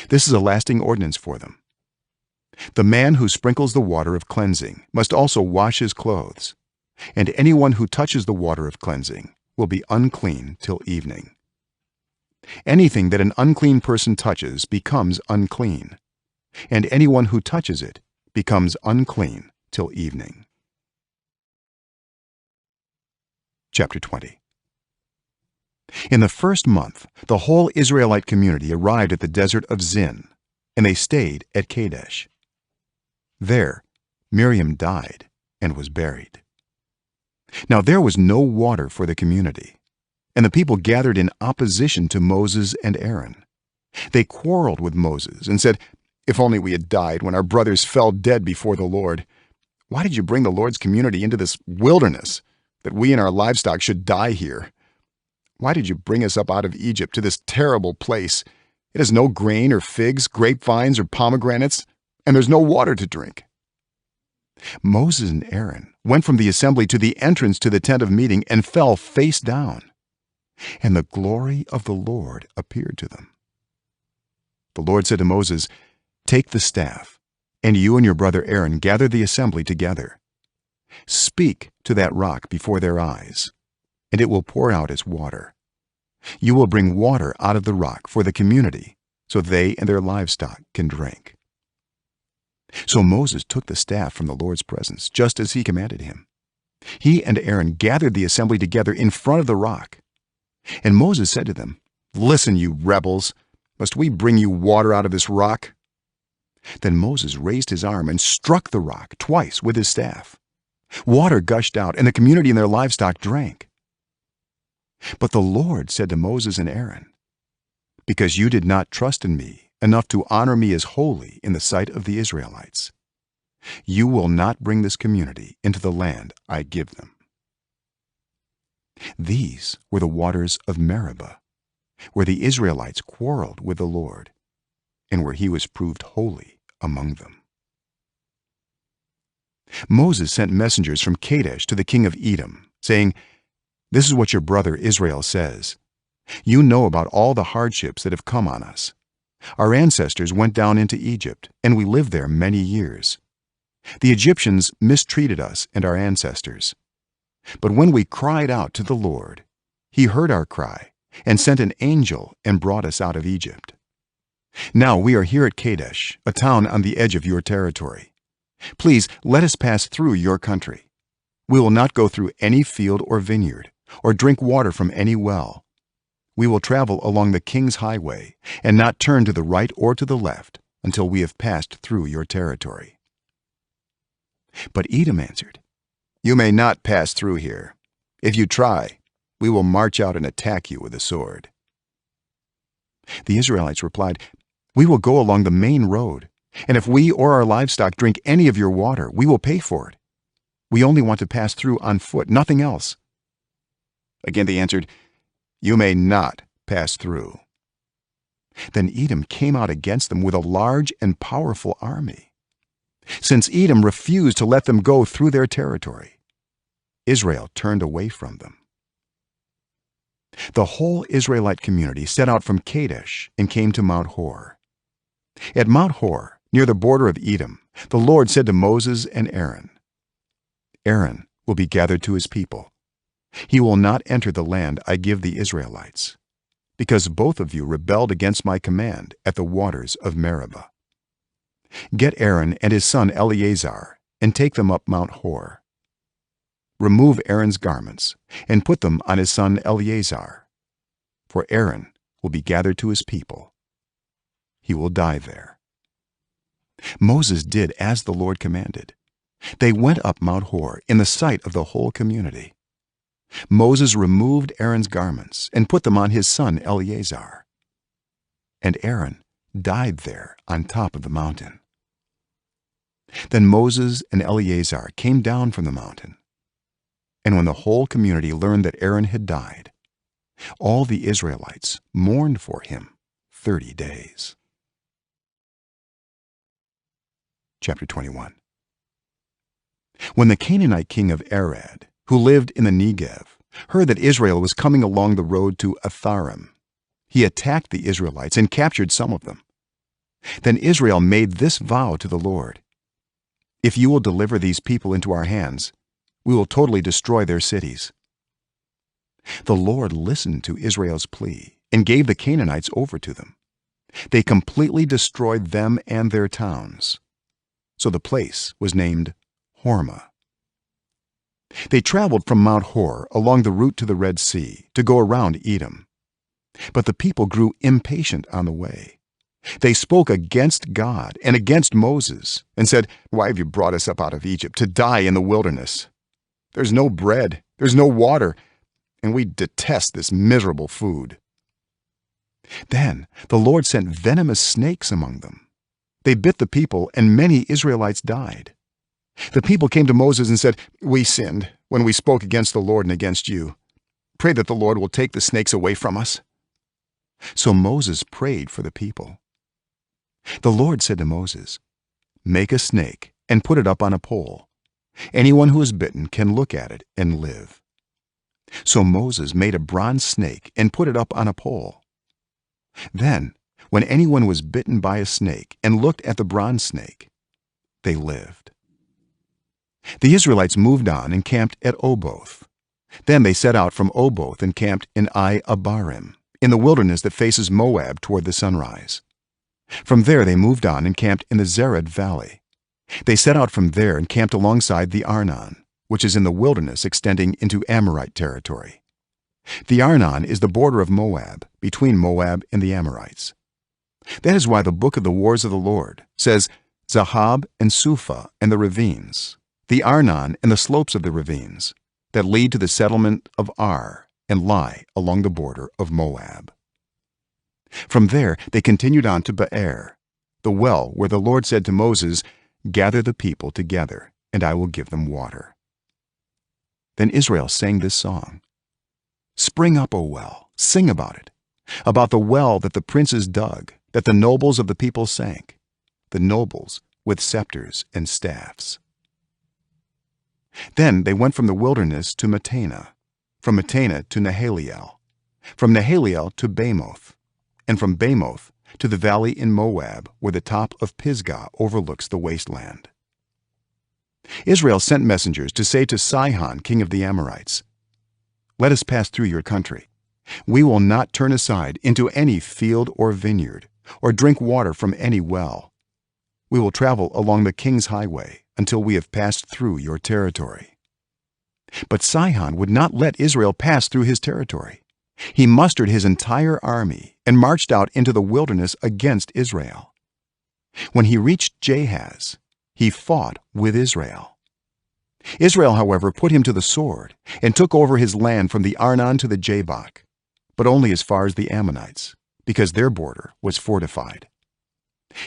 This is a lasting ordinance for them. The man who sprinkles the water of cleansing must also wash his clothes, and anyone who touches the water of cleansing will be unclean till evening. Anything that an unclean person touches becomes unclean, and anyone who touches it becomes unclean till evening. Chapter 20. In the 1st month, the whole Israelite community arrived at the desert of Zin, and they stayed at Kadesh. There Miriam died and was buried. Now there was no water for the community, and the people gathered in opposition to Moses and Aaron. They quarreled with Moses and said, "If only we had died when our brothers fell dead before the Lord. Why did you bring the Lord's community into this wilderness, that we and our livestock should die here? Why did you bring us up out of Egypt to this terrible place? It has no grain or figs, grapevines or pomegranates, and there's no water to drink." Moses and Aaron went from the assembly to the entrance to the tent of meeting and fell face down, and the glory of the Lord appeared to them. The Lord said to Moses, "Take the staff, and you and your brother Aaron gather the assembly together. Speak to that rock before their eyes, and it will pour out its water. You will bring water out of the rock for the community, so they and their livestock can drink." So Moses took the staff from the Lord's presence, just as he commanded him. He and Aaron gathered the assembly together in front of the rock. And Moses said to them, "Listen, you rebels, must we bring you water out of this rock?" Then Moses raised his arm and struck the rock twice with his staff. Water gushed out, and the community and their livestock drank. But the Lord said to Moses and Aaron, "Because you did not trust in me enough to honor me as holy in the sight of the Israelites, you will not bring this community into the land I give them." These were the waters of Meribah, where the Israelites quarreled with the Lord, and where he was proved holy among them. Moses sent messengers from Kadesh to the king of Edom, saying, "This is what your brother Israel says. You know about all the hardships that have come on us. Our ancestors went down into Egypt, and we lived there many years. The Egyptians mistreated us and our ancestors. But when we cried out to the Lord, he heard our cry and sent an angel and brought us out of Egypt. Now we are here at Kadesh, a town on the edge of your territory. Please let us pass through your country. We will not go through any field or vineyard, or drink water from any well. We will travel along the king's highway and not turn to the right or to the left until we have passed through your territory." But Edom answered, "You may not pass through here. If you try, we will march out and attack you with a sword." The Israelites replied, "We will go along the main road, and if we or our livestock drink any of your water, we will pay for it. We only want to pass through on foot, nothing else." Again they answered, "You may not pass through." Then Edom came out against them with a large and powerful army. Since Edom refused to let them go through their territory, Israel turned away from them. The whole Israelite community set out from Kadesh and came to Mount Hor. At Mount Hor, near the border of Edom, the Lord said to Moses and Aaron will be gathered to his people. He will not enter the land I give the Israelites, because both of you rebelled against my command at the waters of Meribah. Get Aaron and his son Eleazar and take them up Mount Hor. Remove Aaron's garments and put them on his son Eleazar, for Aaron will be gathered to his people. He will die there." Moses did as the Lord commanded. They went up Mount Hor in the sight of the whole community. Moses removed Aaron's garments and put them on his son Eleazar, and Aaron died there on top of the mountain. Then Moses and Eleazar came down from the mountain, and when the whole community learned that Aaron had died, all the Israelites mourned for him 30 days. Chapter 21. When the Canaanite king of Arad, who lived in the Negev, heard that Israel was coming along the road to Atharim, he attacked the Israelites and captured some of them. Then Israel made this vow to the Lord: "If you will deliver these people into our hands, we will totally destroy their cities." The Lord listened to Israel's plea and gave the Canaanites over to them. They completely destroyed them and their towns, so the place was named Hormah. They traveled from Mount Hor along the route to the Red Sea to go around Edom, but the people grew impatient on the way. They spoke against God and against Moses and said, "Why have you brought us up out of Egypt to die in the wilderness? There's no bread, there's no water, and we detest this miserable food." Then the Lord sent venomous snakes among them. They bit the people, and many Israelites died. The people came to Moses and said, "We sinned when we spoke against the Lord and against you. Pray that the Lord will take the snakes away from us." So Moses prayed for the people. The Lord said to Moses, "Make a snake and put it up on a pole. Anyone who is bitten can look at it and live." So Moses made a bronze snake and put it up on a pole. Then, when anyone was bitten by a snake and looked at the bronze snake, they lived. The Israelites moved on and camped at Oboth. Then they set out from Oboth and camped in Abarim, in the wilderness that faces Moab toward the sunrise. From there they moved on and camped in the Zered Valley. They set out from there and camped alongside the Arnon, which is in the wilderness extending into Amorite territory. The Arnon is the border of Moab, between Moab and the Amorites. That is why the book of the Wars of the Lord says, "Zahab and Suphah and the ravines, the Arnon and the slopes of the ravines, that lead to the settlement of Ar and lie along the border of Moab." From there they continued on to Beer, the well where the Lord said to Moses, "Gather the people together, and I will give them water." Then Israel sang this song: "Spring up, O well, sing about the well that the princes dug, that the nobles of the people sank, the nobles with scepters and staffs." Then they went from the wilderness to Mattanah, from Mattanah to Nahaliel, from Nahaliel to Bamoth, and from Bamoth to the valley in Moab where the top of Pisgah overlooks the wasteland. Israel sent messengers to say to Sihon, king of the Amorites, "Let us pass through your country. We will not turn aside into any field or vineyard, or drink water from any well. We will travel along the king's highway until we have passed through your territory." But Sihon would not let Israel pass through his territory. He mustered his entire army and marched out into the wilderness against Israel. When he reached Jahaz, he fought with Israel. Israel, however, put him to the sword and took over his land from the Arnon to the Jabbok, but only as far as the Ammonites, because their border was fortified.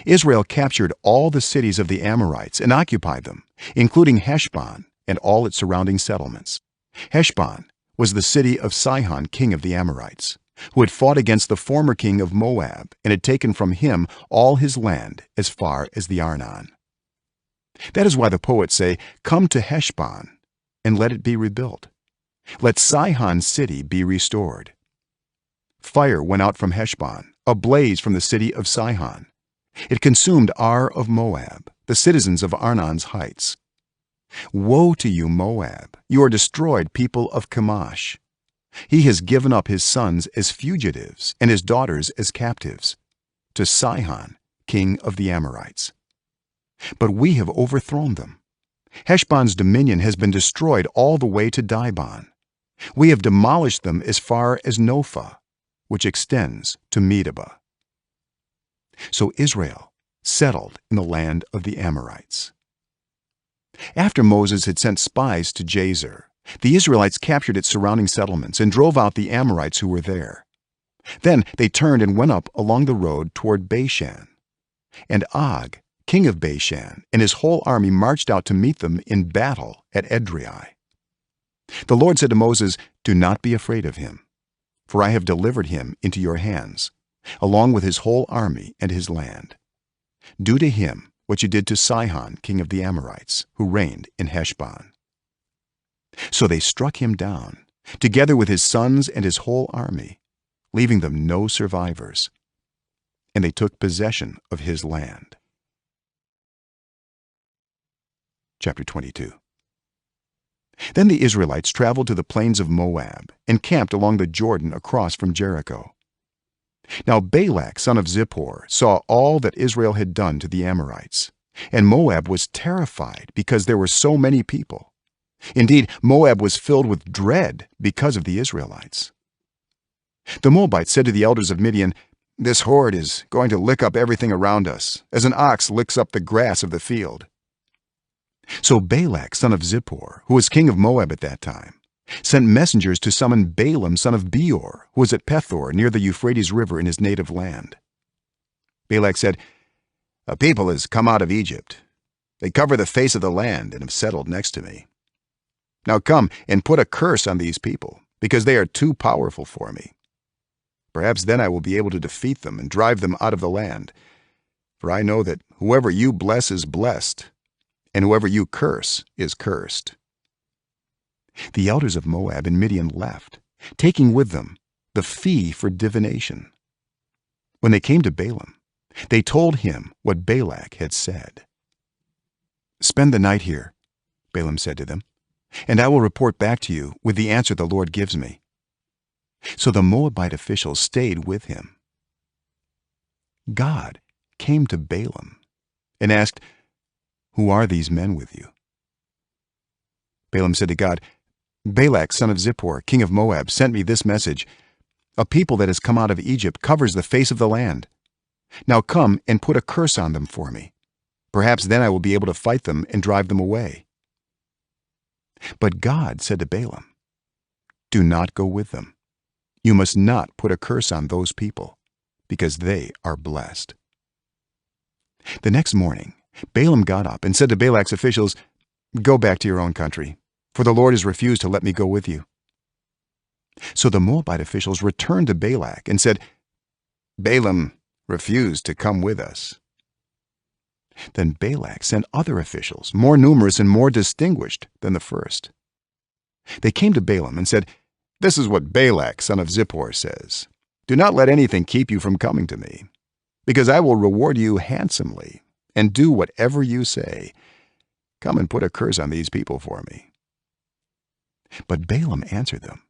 Israel captured all the cities of the Amorites and occupied them, including Heshbon and all its surrounding settlements. Heshbon was the city of Sihon, king of the Amorites, who had fought against the former king of Moab and had taken from him all his land as far as the Arnon. That is why the poets say, "Come to Heshbon and let it be rebuilt. Let Sihon's city be restored." Fire went out from Heshbon, a blaze from the city of Sihon. It consumed Ar of Moab, the citizens of Arnon's heights. Woe to you, Moab! You are destroyed, people of Chemosh. He has given up his sons as fugitives and his daughters as captives to Sihon, king of the Amorites. But we have overthrown them. Heshbon's dominion has been destroyed all the way to Dibon. We have demolished them as far as Nophah, which extends to Medeba. So Israel settled in the land of the Amorites. After Moses had sent spies to Jazer, the Israelites captured its surrounding settlements and drove out the Amorites who were there. Then they turned and went up along the road toward Bashan. And Og, king of Bashan, and his whole army marched out to meet them in battle at Edrei. The Lord said to Moses, "Do not be afraid of him, for I have delivered him into your hands, along with his whole army and his land. Do to him what you did to Sihon, king of the Amorites, who reigned in Heshbon." So they struck him down, together with his sons and his whole army, leaving them no survivors. And they took possession of his land. Chapter 22. Then the Israelites traveled to the plains of Moab and camped along the Jordan across from Jericho. Now Balak, son of Zippor, saw all that Israel had done to the Amorites, and Moab was terrified because there were so many people. Indeed, Moab was filled with dread because of the Israelites. The Moabites said to the elders of Midian, "This horde is going to lick up everything around us, as an ox licks up the grass of the field." So Balak, son of Zippor, who was king of Moab at that time, sent messengers to summon Balaam, son of Beor, who was at Pethor near the Euphrates River in his native land. Balak said, "A people has come out of Egypt. They cover the face of the land and have settled next to me. Now come and put a curse on these people, because they are too powerful for me. Perhaps then I will be able to defeat them and drive them out of the land. For I know that whoever you bless is blessed, and whoever you curse is cursed." The elders of Moab and Midian left, taking with them the fee for divination. When they came to Balaam, they told him what Balak had said. "Spend the night here," Balaam said to them, "and I will report back to you with the answer the Lord gives me." So the Moabite officials stayed with him. God came to Balaam and asked, "Who are these men with you?" Balaam said to God, "Balak, son of Zippor, king of Moab, sent me this message: A people that has come out of Egypt covers the face of the land. Now come and put a curse on them for me. Perhaps then I will be able to fight them and drive them away." But God said to Balaam, "Do not go with them. You must not put a curse on those people, because they are blessed." The next morning, Balaam got up and said to Balak's officials, "Go back to your own country, for the Lord has refused to let me go with you." So the Moabite officials returned to Balak and said, "Balaam refused to come with us." Then Balak sent other officials, more numerous and more distinguished than the first. They came to Balaam and said, "This is what Balak, son of Zippor, says: Do not let anything keep you from coming to me, because I will reward you handsomely and do whatever you say. Come and put a curse on these people for me." But Balaam answered them,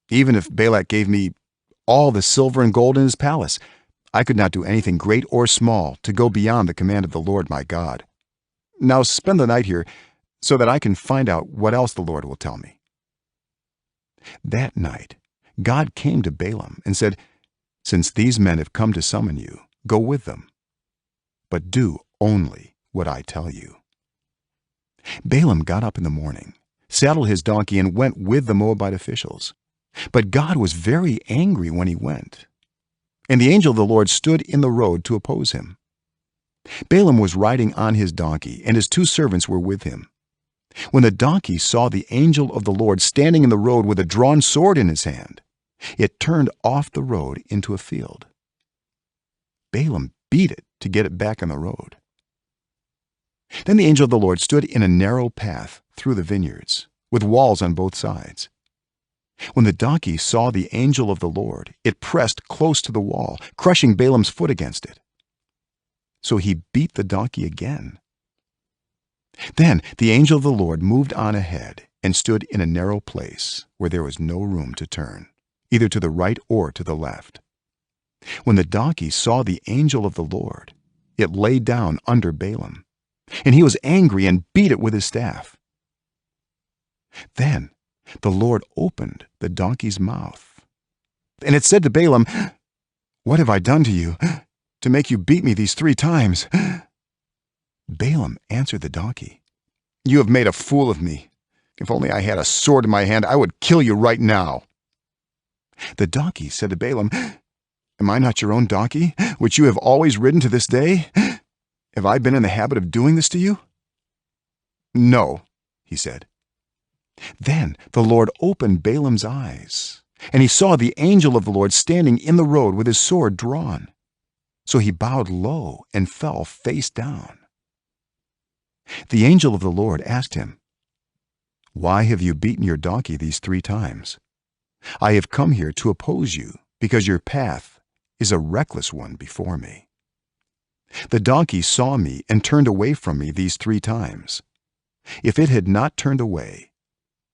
"Even if Balak gave me all the silver and gold in his palace, I could not do anything great or small to go beyond the command of the Lord my God. Now spend the night here so that I can find out what else the Lord will tell me." That night, God came to Balaam and said, "Since these men have come to summon you, go with them, but do only what I tell you." Balaam got up in the morning, saddled his donkey, and went with the Moabite officials. But God was very angry when he went, and the angel of the Lord stood in the road to oppose him. Balaam was riding on his donkey, and his 2 servants were with him. When the donkey saw the angel of the Lord standing in the road with a drawn sword in his hand, it turned off the road into a field. Balaam beat it to get it back on the road. Then the angel of the Lord stood in a narrow path through the vineyards, with walls on both sides. When the donkey saw the angel of the Lord, it pressed close to the wall, crushing Balaam's foot against it. So he beat the donkey again. Then the angel of the Lord moved on ahead and stood in a narrow place where there was no room to turn, either to the right or to the left. When the donkey saw the angel of the Lord, it lay down under Balaam, and he was angry and beat it with his staff. Then the Lord opened the donkey's mouth, and it said to Balaam, "What have I done to you to make you beat me these 3 times?" Balaam answered the donkey, "You have made a fool of me. If only I had a sword in my hand, I would kill you right now." The donkey said to Balaam, "Am I not your own donkey, which you have always ridden to this day? Have I been in the habit of doing this to you?" "No," he said. Then the Lord opened Balaam's eyes, and he saw the angel of the Lord standing in the road with his sword drawn. So he bowed low and fell face down. The angel of the Lord asked him, "Why have you beaten your donkey these 3 times? I have come here to oppose you because your path is a reckless one before me. The donkey saw me and turned away from me these 3 times. If it had not turned away,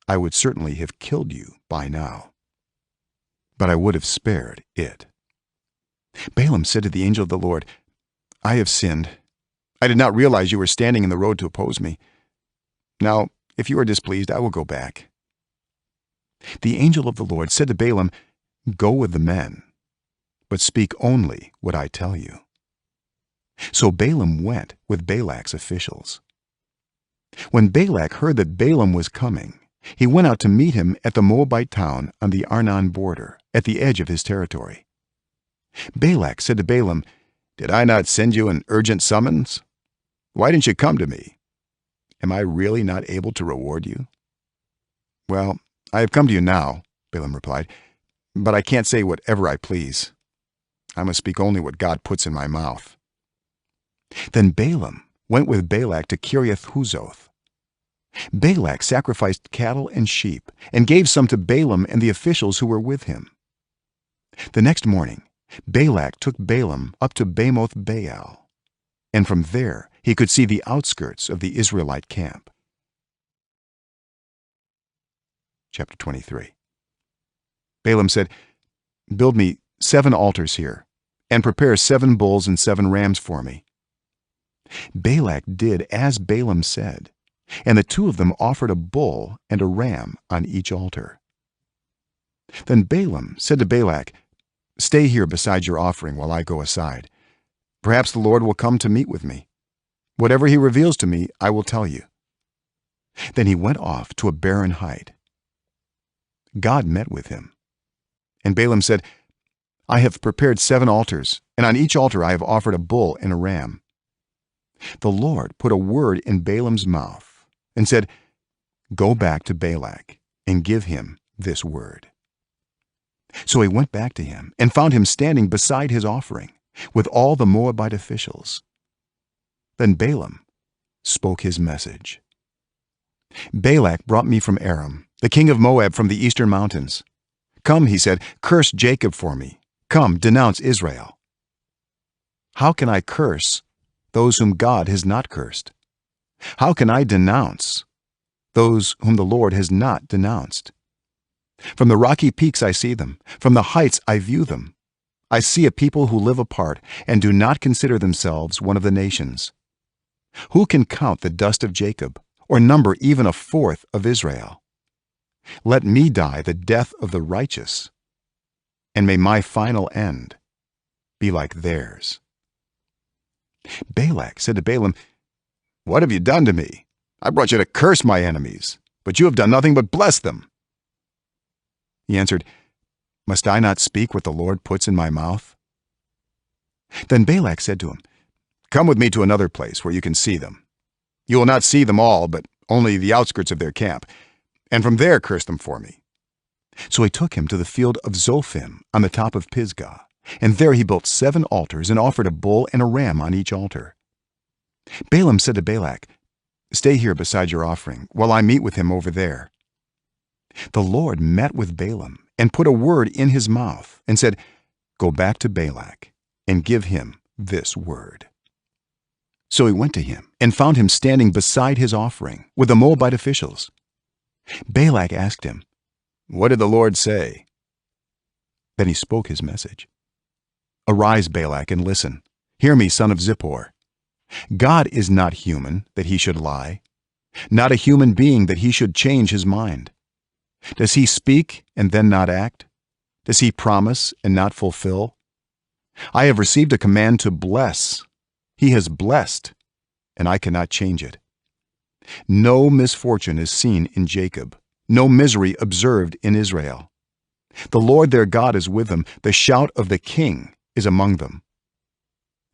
I would certainly have killed you by now. But I would have spared it." Balaam said to the angel of the Lord, "I have sinned. I did not realize you were standing in the road to oppose me. Now, if you are displeased, I will go back." The angel of the Lord said to Balaam, "Go with the men, but speak only what I tell you." So Balaam went with Balak's officials. When Balak heard that Balaam was coming, he went out to meet him at the Moabite town on the Arnon border, at the edge of his territory. Balak said to Balaam, "Did I not send you an urgent summons? Why didn't you come to me? Am I really not able to reward you?" "Well, I have come to you now," Balaam replied, "but I can't say whatever I please. I must speak only what God puts in my mouth." Then Balaam went with Balak to Kiriath-Huzoth. Balak sacrificed cattle and sheep and gave some to Balaam and the officials who were with him. The next morning Balak took Balaam up to Bamoth Baal, and from there he could see the outskirts of the Israelite camp. Chapter 23. Balaam said, "Build me 7 altars here, and prepare 7 bulls and 7 rams for me." Balak did as Balaam said, and the 2 of them offered a bull and a ram on each altar. Then Balaam said to Balak, "Stay here beside your offering while I go aside. Perhaps the Lord will come to meet with me. Whatever he reveals to me, I will tell you." Then he went off to a barren height. God met with him. And Balaam said, "I have prepared 7 altars, and on each altar I have offered a bull and a ram." The Lord put a word in Balaam's mouth and said, "Go back to Balak and give him this word." So he went back to him and found him standing beside his offering with all the Moabite officials. Then Balaam spoke his message. "Balak brought me from Aram, the king of Moab from the eastern mountains. Come," he said, "curse Jacob for me. Come, denounce Israel." How can I curse those whom God has not cursed? How can I denounce those whom the Lord has not denounced? From the rocky peaks I see them, from the heights I view them. I see a people who live apart and do not consider themselves one of the nations. Who can count the dust of Jacob, or number even a fourth of Israel? Let me die the death of the righteous, and may my final end be like theirs. Balak said to Balaam, "What have you done to me? I brought you to curse my enemies, but you have done nothing but bless them." He answered, "Must I not speak what the Lord puts in my mouth?" Then Balak said to him, "Come with me to another place where you can see them. You will not see them all, but only the outskirts of their camp, and from there curse them for me." So he took him to the field of Zophim on the top of Pisgah, and there he built 7 altars and offered a bull and a ram on each altar. Balaam said to Balak, "Stay here beside your offering while I meet with him over there." The Lord met with Balaam and put a word in his mouth and said, "Go back to Balak and give him this word." So he went to him and found him standing beside his offering with the Moabite officials. Balak asked him, "What did the Lord say?" Then he spoke his message. "Arise, Balak, and listen. Hear me, son of Zippor. God is not human that he should lie, not a human being that he should change his mind. Does he speak and then not act? Does he promise and not fulfill? I have received a command to bless. He has blessed, and I cannot change it. No misfortune is seen in Jacob, no misery observed in Israel. The Lord their God is with them. The shout of the king is among them.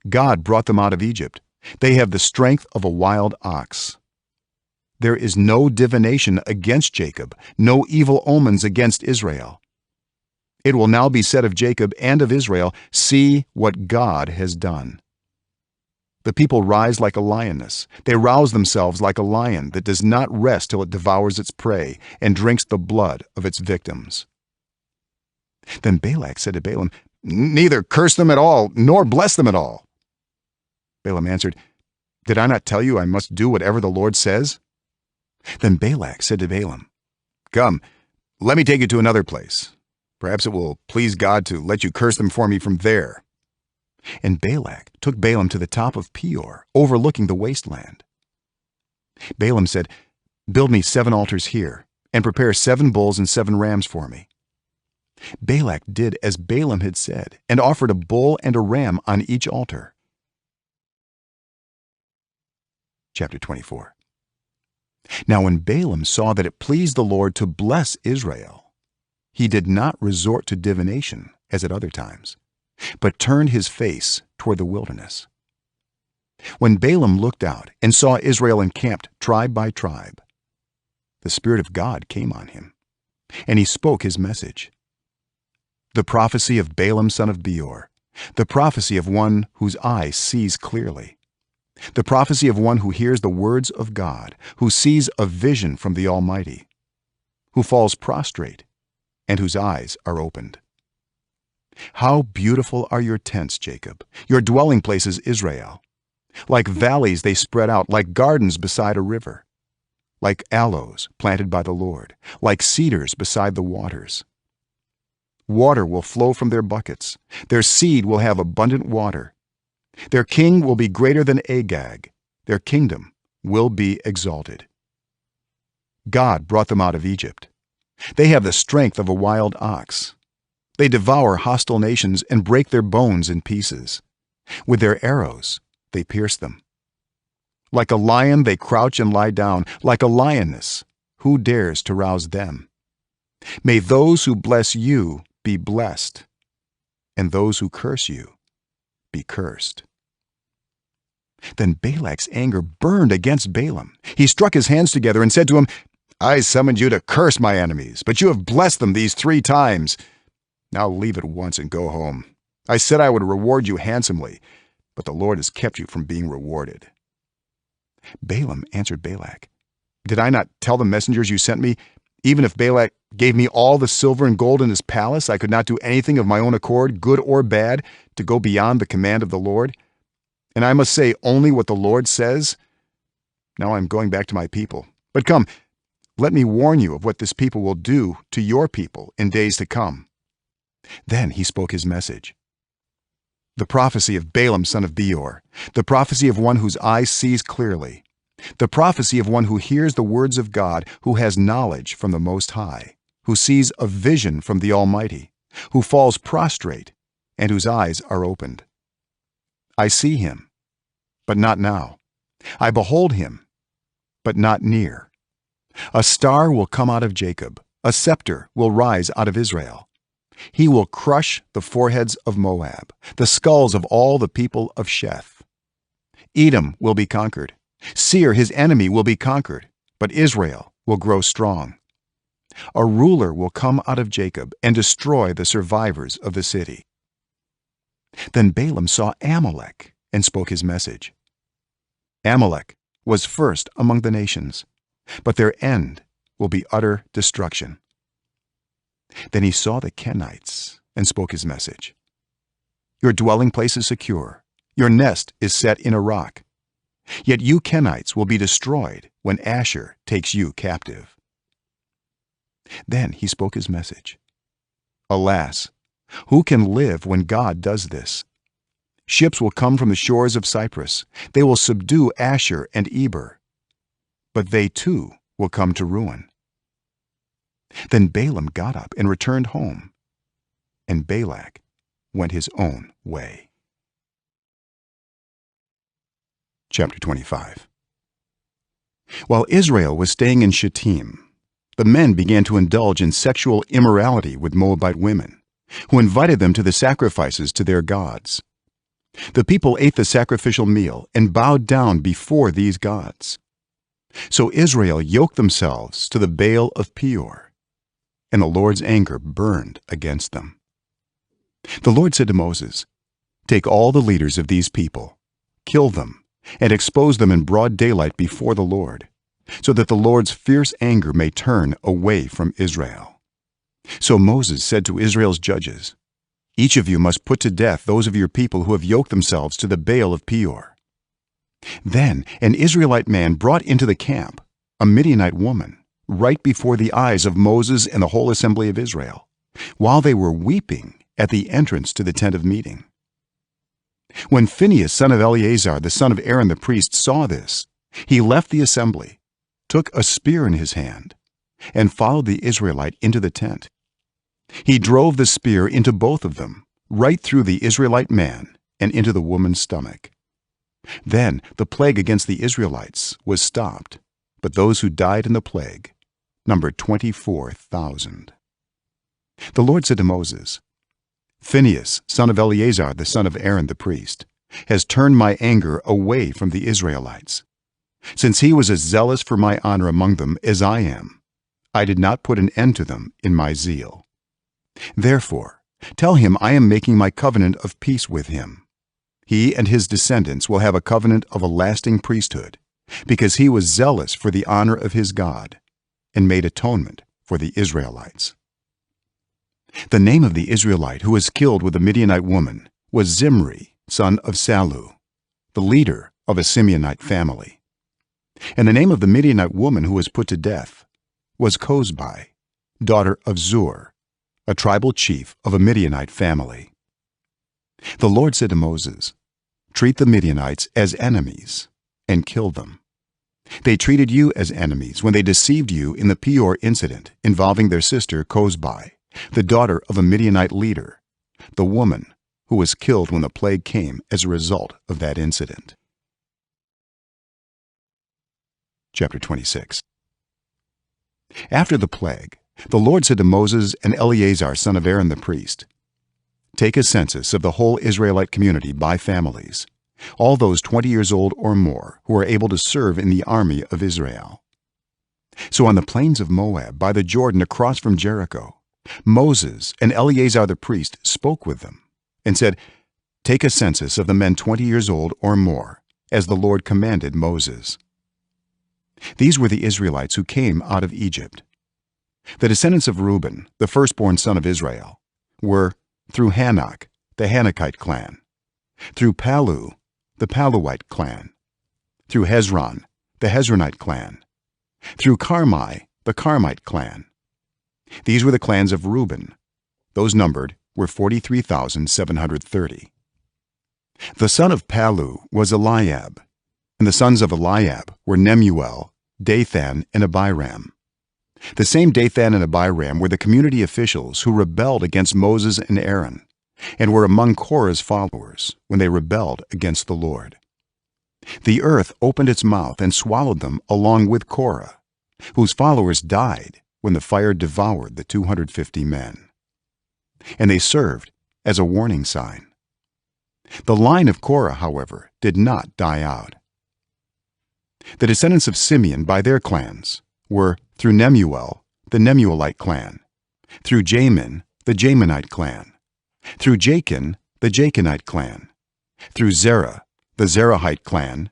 God brought them out of Egypt. They have the strength of a wild ox. There is no divination against Jacob, no evil omens against Israel. It will now be said of Jacob and of Israel, see what God has done. The people rise like a lioness. They rouse themselves like a lion that does not rest till it devours its prey and drinks the blood of its victims." Then Balak said to Balaam, "Neither curse them at all, nor bless them at all." Balaam answered, "Did I not tell you I must do whatever the Lord says?" Then Balak said to Balaam, "Come, let me take you to another place. Perhaps it will please God to let you curse them for me from there." And Balak took Balaam to the top of Peor, overlooking the wasteland. Balaam said, "Build me 7 altars here, and prepare 7 bulls and 7 rams for me." Balak did as Balaam had said, and offered a bull and a ram on each altar. Chapter 24. Now when Balaam saw that it pleased the Lord to bless Israel, he did not resort to divination as at other times, but turned his face toward the wilderness. When Balaam looked out and saw Israel encamped tribe by tribe, the Spirit of God came on him, and he spoke his message. The prophecy of Balaam son of Beor, the prophecy of one whose eye sees clearly, the prophecy of one who hears the words of God, who sees a vision from the Almighty, who falls prostrate, and whose eyes are opened. How beautiful are your tents, Jacob, your dwelling places, Israel! Like valleys they spread out, like gardens beside a river, like aloes planted by the Lord, like cedars beside the waters. Water will flow from their buckets. Their seed will have abundant water. Their king will be greater than Agag. Their kingdom will be exalted. God brought them out of Egypt. They have the strength of a wild ox. They devour hostile nations and break their bones in pieces. With their arrows they pierce them. Like a lion they crouch and lie down. Like a lioness, who dares to rouse them? May those who bless you be blessed, and those who curse you be cursed. Then Balak's anger burned against Balaam. He struck his hands together and said to him, "I summoned you to curse my enemies, but you have blessed them these 3 times. Now leave at once and go home. I said I would reward you handsomely, but the Lord has kept you from being rewarded." Balaam answered Balak, "Did I not tell the messengers you sent me, even if Balak gave me all the silver and gold in his palace, I could not do anything of my own accord, good or bad, to go beyond the command of the Lord? And I must say only what the Lord says? Now I am going back to my people. But come, let me warn you of what this people will do to your people in days to come." Then he spoke his message. The prophecy of Balaam son of Beor, the prophecy of one whose eye sees clearly, the prophecy of one who hears the words of God, who has knowledge from the Most High, who sees a vision from the Almighty, who falls prostrate, and whose eyes are opened. I see him, but not now. I behold him, but not near. A star will come out of Jacob, a scepter will rise out of Israel. He will crush the foreheads of Moab, the skulls of all the people of Sheth. Edom will be conquered. Seir, his enemy, will be conquered, but Israel will grow strong. A ruler will come out of Jacob and destroy the survivors of the city. Then Balaam saw Amalek and spoke his message. Amalek was first among the nations, but their end will be utter destruction. Then he saw the Kenites and spoke his message. Your dwelling place is secure. Your nest is set in a rock. yet you Kenites will be destroyed when Asher takes you captive." Then he spoke his message. "Alas, who can live when God does this? Ships will come from the shores of Cyprus. They will subdue Asher and Eber, but they too will come to ruin." Then Balaam got up and returned home, and Balak went his own way. Chapter 25. While Israel was staying in Shittim, the men began to indulge in sexual immorality with Moabite women, who invited them to the sacrifices to their gods. The people ate the sacrificial meal and bowed down before these gods. So Israel yoked themselves to the Baal of Peor, and the Lord's anger burned against them. The Lord said to Moses, "Take all the leaders of these people, kill them, and expose them in broad daylight before the Lord, so that the Lord's fierce anger may turn away from Israel." So Moses said to Israel's judges, "Each of you must put to death those of your people who have yoked themselves to the Baal of Peor." Then an Israelite man brought into the camp a Midianite woman right before the eyes of Moses and the whole assembly of Israel, while they were weeping at the entrance to the tent of meeting. When Phinehas, son of Eleazar, the son of Aaron the priest, saw this, he left the assembly, took a spear in his hand, and followed the Israelite into the tent. He drove the spear into both of them, right through the Israelite man and into the woman's stomach. Then the plague against the Israelites was stopped, but those who died in the plague numbered 24,000. The Lord said to Moses, "Phinehas, son of Eleazar, the son of Aaron the priest, has turned my anger away from the Israelites. Since he was as zealous for my honor among them as I am, I did not put an end to them in my zeal. Therefore, tell him I am making my covenant of peace with him. He and his descendants will have a covenant of a lasting priesthood, because he was zealous for the honor of his God and made atonement for the Israelites." The name of the Israelite who was killed with the Midianite woman was Zimri, son of Salu, the leader of a Simeonite family. And the name of the Midianite woman who was put to death was Cozbi, daughter of Zur, a tribal chief of a Midianite family. The Lord said to Moses, "Treat the Midianites as enemies and kill them. They treated you as enemies when they deceived you in the Peor incident involving their sister Cozbi, the daughter of a Midianite leader, the woman who was killed when the plague came as a result of that incident." Chapter 26. After the plague, the Lord said to Moses and Eleazar, son of Aaron the priest, "Take a census of the whole Israelite community by families, all those 20 years old or more who are able to serve in the army of Israel." So on the plains of Moab, by the Jordan across from Jericho, Moses and Eleazar the priest spoke with them and said, "Take a census of the men 20 years old or more, as the Lord commanded Moses." These were the Israelites who came out of Egypt. The descendants of Reuben, the firstborn son of Israel, were through Hanok, the Hanokite clan, through Palu, the Paluite clan, through Hezron, the Hezronite clan, through Carmi, the Carmite clan. These were the clans of Reuben. Those numbered were 43,730. The son of Palu was Eliab, and the sons of Eliab were Nemuel, Dathan, and Abiram. The same Dathan and Abiram were the community officials who rebelled against Moses and Aaron, and were among Korah's followers when they rebelled against the Lord. The earth opened its mouth and swallowed them along with Korah, whose followers died when the fire devoured the 250 men. And they served as a warning sign. The line of Korah, however, did not die out. The descendants of Simeon by their clans were through Nemuel, the Nemuelite clan, through Jamin, the Jaminite clan, through Jachin, the Jachinite clan, through Zerah, the Zerahite clan,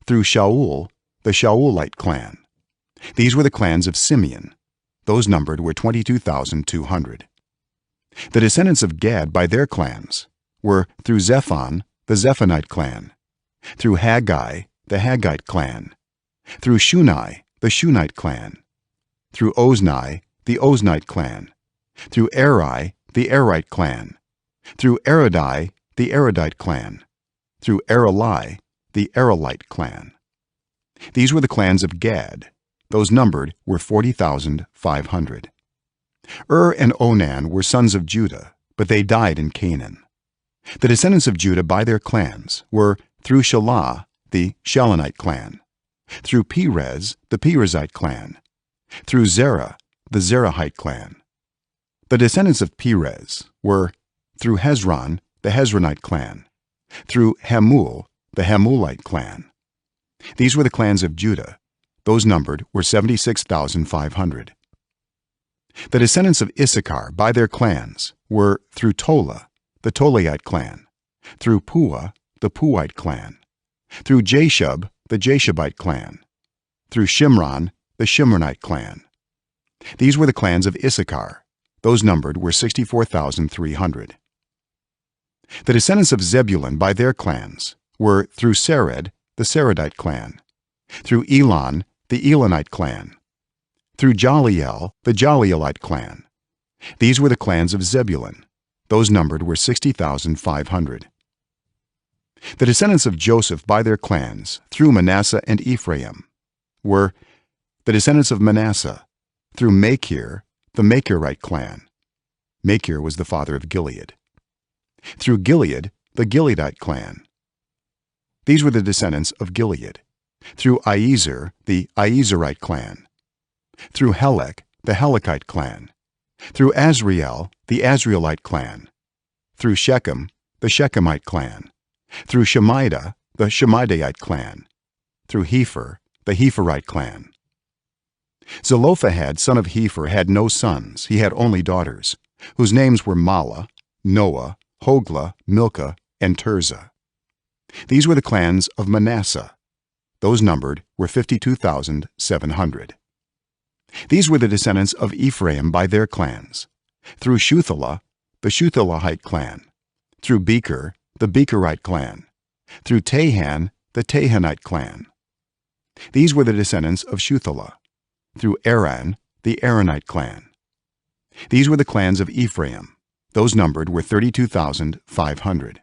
through Shaul, the Shaulite clan. These were the clans of Simeon. Those numbered were 22,200. The descendants of Gad by their clans were through Zephon, the Zephonite clan, through Haggai, the Haggite clan; through Shunai, the Shunite clan; through Ozni, the Oznite clan; through Eri, the Erite clan; through Eridai, the Eridite clan; through Erelai, the Erelite clan. These were the clans of Gad; those numbered were 40,500. And Onan were sons of Judah, but they died in Canaan. The descendants of Judah by their clans were through Shelah, the Shalonite clan; through Perez, the Perezite clan; through Zerah, the Zerahite clan. The descendants of Perez were through Hezron, the Hezronite clan; through Hamul, the Hamulite clan. These were the clans of Judah; those numbered were 76,500. The descendants of Issachar by their clans were through Tola, the Tolaite clan; through Puah, the Puite clan; through Jashub, the Jashabite clan; through Shimron, the Shimronite clan. These were the clans of Issachar; those numbered were 64,300. The descendants of Zebulun by their clans were through Sered, the Seredite clan; through Elon, the Elonite clan; through Jaliel, the Jalielite clan. These were the clans of Zebulun; those numbered were 60,500. The descendants of Joseph by their clans through Manasseh and Ephraim were the descendants of Manasseh through Machir, the Machirite clan. Machir was the father of Gilead; through Gilead, the Gileadite clan. These were the descendants of Gilead; through Iezer, the Iezerite clan; through Helek, the Helekite clan; through Azriel, the Azrielite clan; through Shechem, the Shechemite clan; through Shemida, the Shemidaite clan; through Hepher, the Hepherite clan. Zelophehad son of Hepher had no sons; he had only daughters, whose names were Mahlah, Noah, Hoglah, Milcah, and Tirzah. These were the clans of Manasseh; those numbered were 52,700. These were the descendants of Ephraim by their clans through Shuthelah, the Shuthelahite clan; through Becher, the Becherite clan; through Tahan, the Tahanite clan. These were the descendants of Shuthelah; through Aran, the Aranite clan. These were the clans of Ephraim; those numbered were 32,500.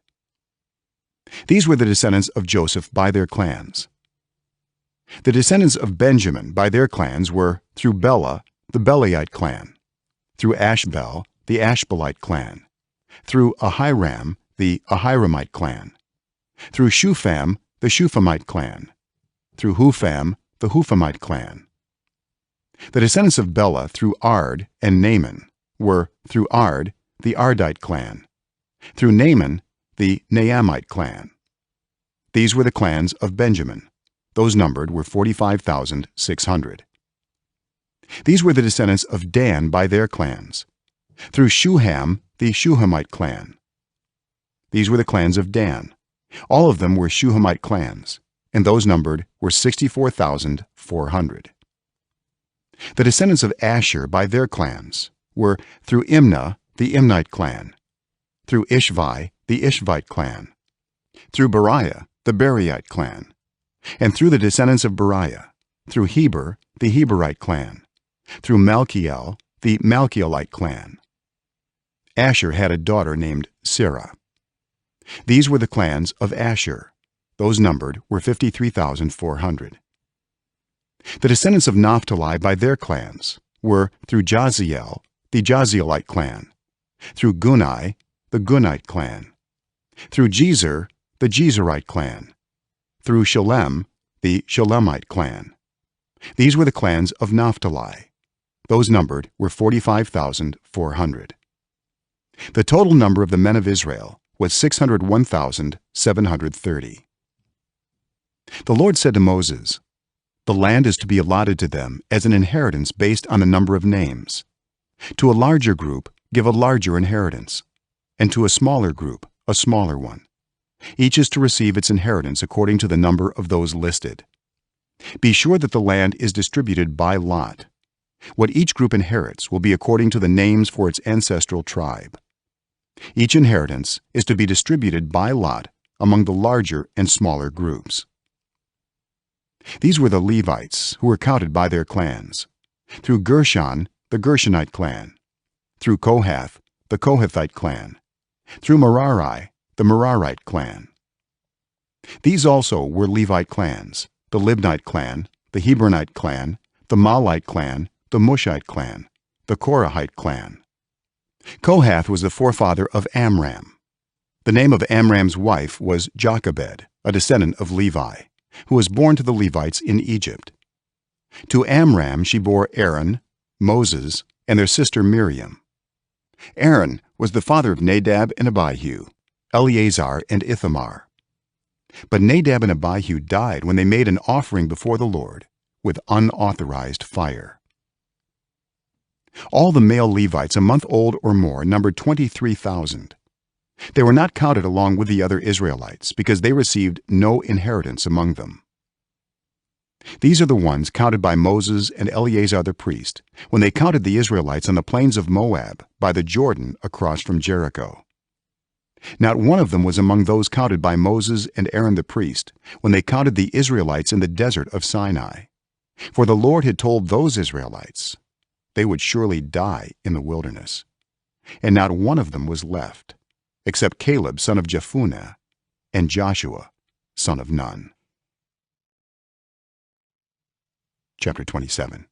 These were the descendants of Joseph by their clans. The descendants of Benjamin by their clans were through Bela, the Belaite clan; through Ashbel, the Ashbelite clan; through Ahiram, the Ahiramite clan; through Shupham, the Shuphamite clan; through Hupham, the Huphamite clan. The descendants of Bela through Ard and Naaman were through Ard, the Ardite clan; through Naaman, the Naamite clan. These were the clans of Benjamin; those numbered were 45,600. These were the descendants of Dan by their clans through Shuham, the Shuhamite clan. These were the clans of Dan; all of them were Shuhamite clans, and those numbered were 64,400. The descendants of Asher by their clans were through Imnah, the Imnite clan; through Ishvi, the Ishvite clan; through Beriah, the Beriite clan; and through the descendants of Beriah through Heber, the Heberite clan; through Malchiel, the Malchielite clan. Asher had a daughter named Sarah. These were the clans of Asher; those numbered were 53,400. The descendants of Naphtali by their clans were through Jaziel, the Jazielite clan; through Gunai, the Gunite clan; through Jezer, the Jezerite clan; through Shalem, the Shalemite clan. These were the clans of Naphtali; those numbered were 45,400. The total number of the men of Israel was 601,730. The Lord said to Moses, "The land is to be allotted to them as an inheritance based on the number of names. To a larger group give a larger inheritance, and to a smaller group a smaller one. Each is to receive its inheritance according to the number of those listed. Be sure that the land is distributed by lot. What each group inherits will be according to the names for its ancestral tribe. Each inheritance is to be distributed by lot among the larger and smaller groups." These were the Levites who were counted by their clans: through Gershon, the Gershonite clan; through Kohath, the Kohathite clan; through Merari, the Merarite clan. These also were Levite clans: the Libnite clan, the Hebronite clan, the Malite clan, the Mushite clan, the Korahite clan. Kohath was the forefather of Amram. The name of Amram's wife was Jochebed, a descendant of Levi, who was born to the Levites in Egypt. To Amram she bore Aaron, Moses, and their sister Miriam. Aaron was the father of Nadab and Abihu, Eleazar and Ithamar. But Nadab and Abihu died when they made an offering before the Lord with unauthorized fire. All the male Levites a month old or more numbered 23,000. They were not counted along with the other Israelites because they received no inheritance among them. These are the ones counted by Moses and Eleazar the priest when they counted the Israelites on the plains of Moab by the Jordan across from Jericho. Not one of them was among those counted by Moses and Aaron the priest when they counted the Israelites in the desert of Sinai, for the Lord had told those Israelites they would surely die in the wilderness, and not one of them was left except Caleb son of Jephunneh and Joshua son of Nun. Chapter 27.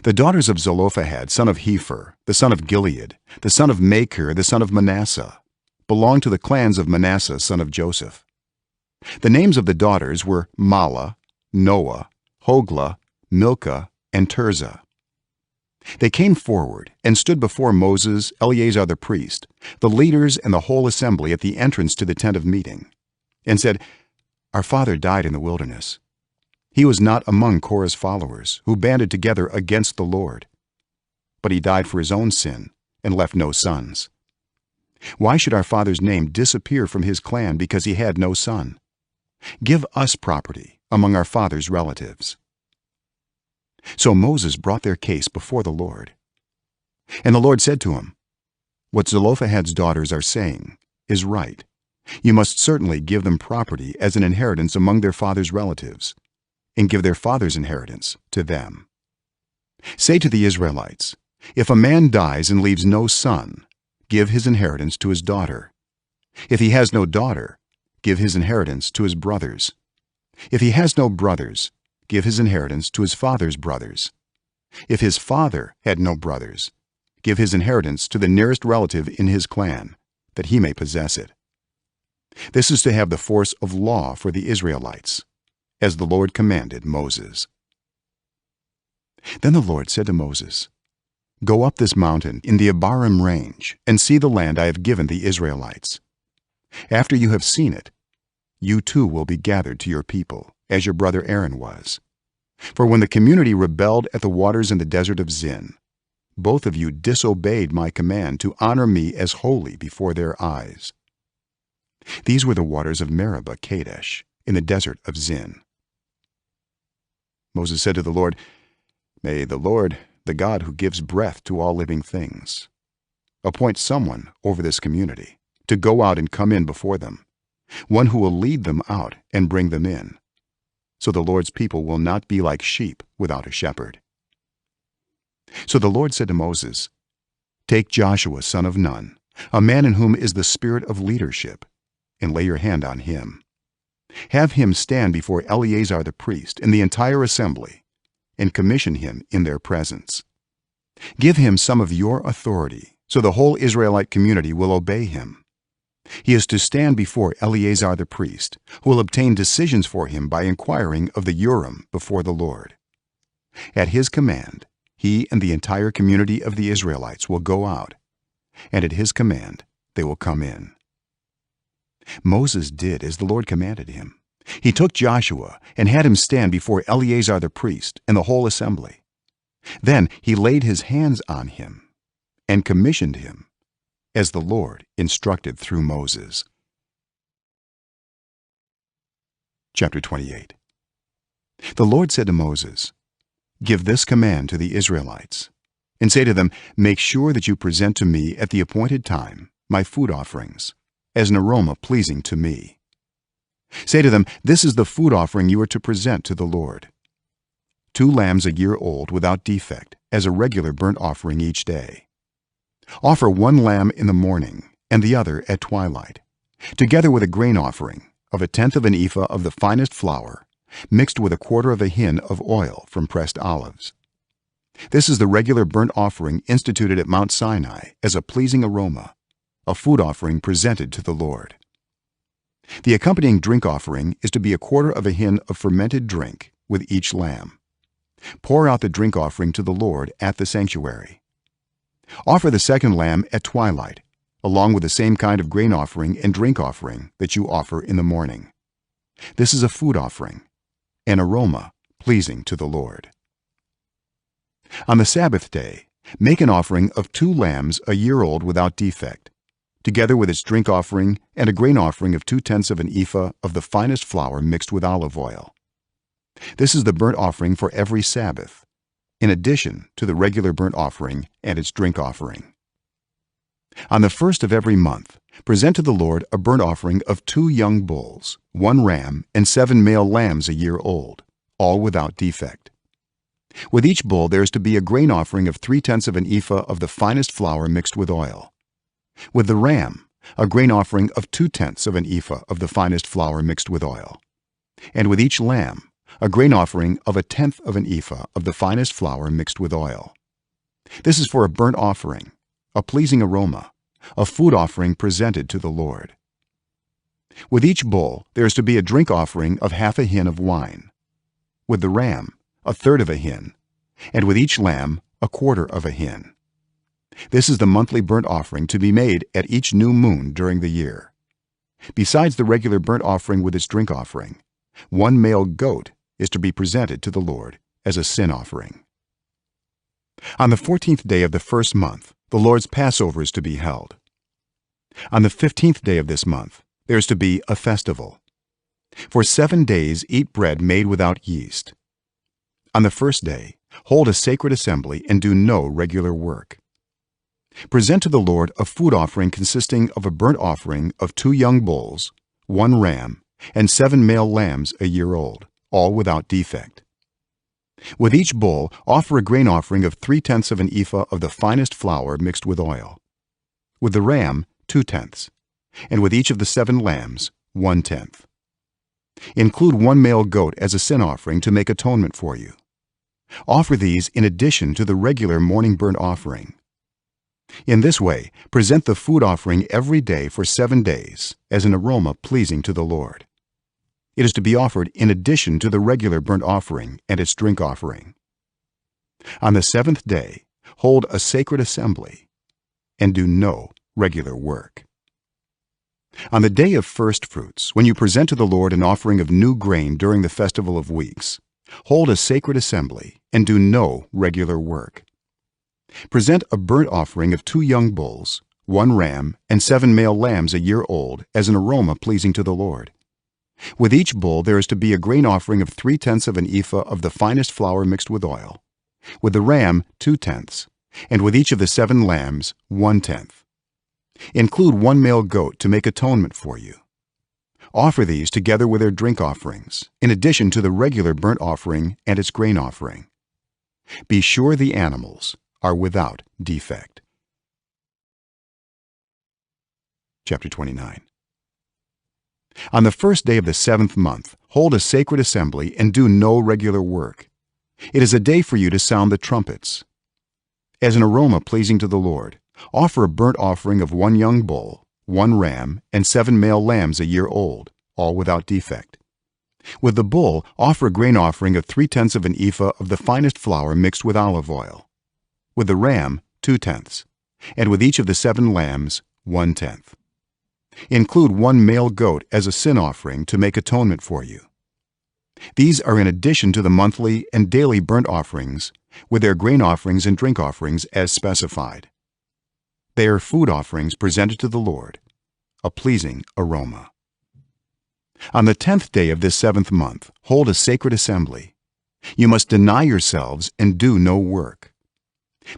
The daughters of Zelophehad son of Hepher, the son of Gilead, the son of Machir, the son of Manasseh, belonged to the clans of Manasseh son of Joseph. The names of the daughters were Mahlah, Noah, Hoglah, Milcah, and Tirzah. They came forward and stood before Moses, Eleazar the priest, the leaders and the whole assembly at the entrance to the tent of meeting, and said, "Our father died in the wilderness. He was not among Korah's followers who banded together against the Lord, but he died for his own sin and left no sons. Why should our father's name disappear from his clan because he had no son? Give us property among our father's relatives." So Moses brought their case before the Lord. And the Lord said to him, "What Zelophehad's daughters are saying is right. You must certainly give them property as an inheritance among their father's relatives, and give their father's inheritance to them. Say to the Israelites, if a man dies and leaves no son, give his inheritance to his daughter. If he has no daughter, give his inheritance to his brothers. If he has no brothers, give his inheritance to his father's brothers. If his father had no brothers, give his inheritance to the nearest relative in his clan, that he may possess it. This is to have the force of law for the Israelites, as the Lord commanded Moses." Then the Lord said to Moses, "Go up this mountain in the Abarim range and see the land I have given the Israelites. After you have seen it, you too will be gathered to your people, as your brother Aaron was. For when the community rebelled at the waters in the desert of Zin, both of you disobeyed my command to honor me as holy before their eyes." These were the waters of Meribah Kadesh in the desert of Zin. Moses said to the Lord, "May the Lord, the God who gives breath to all living things, appoint someone over this community to go out and come in before them, one who will lead them out and bring them in, so the Lord's people will not be like sheep without a shepherd." So the Lord said to Moses, "Take Joshua son of Nun, a man in whom is the spirit of leadership, and lay your hand on him. Have him stand before Eleazar the priest and the entire assembly, and commission him in their presence. Give him some of your authority, so the whole Israelite community will obey him. He is to stand before Eleazar the priest, who will obtain decisions for him by inquiring of the Urim before the Lord. At his command, he and the entire community of the Israelites will go out, and at his command they will come in." Moses did as the Lord commanded him. He took Joshua and had him stand before Eleazar the priest and the whole assembly. Then he laid his hands on him and commissioned him, as the Lord instructed through Moses. Chapter 28. The Lord said to Moses, "Give this command to the Israelites, and say to them, make sure that you present to me at the appointed time my food offerings, as an aroma pleasing to me. Say to them, this is the food offering you are to present to the Lord: 2 lambs a year old without defect, as a regular burnt offering each day. Offer 1 lamb in the morning and the other at twilight, together with a grain offering of 1/10 of an ephah of the finest flour, mixed with 1/4 of a hin of oil from pressed olives. This is the regular burnt offering instituted at Mount Sinai as a pleasing aroma, a food offering presented to the Lord. The accompanying drink offering is to be 1/4 of a hin of fermented drink with each lamb. Pour out the drink offering to the Lord at the sanctuary. Offer the second lamb at twilight, along with the same kind of grain offering and drink offering that you offer in the morning. This is a food offering, an aroma pleasing to the Lord. On the Sabbath day, make an offering of 2 lambs a year old without defect, together with its drink offering and a grain offering of 2/10 of an ephah of the finest flour mixed with olive oil. This is the burnt offering for every Sabbath, in addition to the regular burnt offering and its drink offering. On the first of every month, present to the Lord a burnt offering of 2 young bulls, 1 ram, and 7 male lambs a year old, all without defect. With each bull there is to be a grain offering of 3/10 of an ephah of the finest flour mixed with oil. With the ram, a grain offering of 2/10 of an ephah of the finest flour mixed with oil. And with each lamb, a grain offering of 1/10 of an ephah of the finest flour mixed with oil. This is for a burnt offering, a pleasing aroma, a food offering presented to the Lord. With each bull there is to be a drink offering of 1/2 a hin of wine. With the ram, 1/3 of a hin, and with each lamb, 1/4 of a hin. This is the monthly burnt offering to be made at each new moon during the year. Besides the regular burnt offering with its drink offering, 1 male goat is to be presented to the Lord as a sin offering. On the 14th day of the first month, the Lord's Passover is to be held. On the 15th day of this month, there is to be a festival. For 7 days eat bread made without yeast. On the first day, hold a sacred assembly and do no regular work. Present to the Lord a food offering consisting of a burnt offering of 2 young bulls, 1 ram, and 7 male lambs a year old, all without defect. With each bull, offer a grain offering of 3/10 of an ephah of the finest flour mixed with oil. With the ram, 2/10, and with each of the 7 lambs, 1/10. Include 1 male goat as a sin offering to make atonement for you. Offer these in addition to the regular morning burnt offering. In this way, present the food offering every day for 7 days as an aroma pleasing to the Lord. It is to be offered in addition to the regular burnt offering and its drink offering. On the 7th day, hold a sacred assembly and do no regular work. On the day of first fruits, when you present to the Lord an offering of new grain during the festival of weeks, hold a sacred assembly and do no regular work. Present a burnt offering of 2 young bulls, 1 ram, and 7 male lambs a year old as an aroma pleasing to the Lord. With each bull there is to be a grain offering of 3/10 of an ephah of the finest flour mixed with oil. With the ram, 2/10, and with each of the 7 lambs, 1/10. Include 1 male goat to make atonement for you. Offer these together with their drink offerings, in addition to the regular burnt offering and its grain offering. Be sure the animals are without defect. Chapter 29. On the first day of the 7th month, hold a sacred assembly and do no regular work. It is a day for you to sound the trumpets. As an aroma pleasing to the Lord, offer a burnt offering of 1 young bull, 1 ram, and 7 male lambs a year old, all without defect. With the bull, offer a grain offering of 3/10 of an ephah of the finest flour mixed with olive oil. With the ram, 2/10, and with each of the 7 lambs, 1/10. Include 1 male goat as a sin offering to make atonement for you. These are in addition to the monthly and daily burnt offerings, with their grain offerings and drink offerings as specified. They are food offerings presented to the Lord, a pleasing aroma. On the 10th day of this 7th month, hold a sacred assembly. You must deny yourselves and do no work.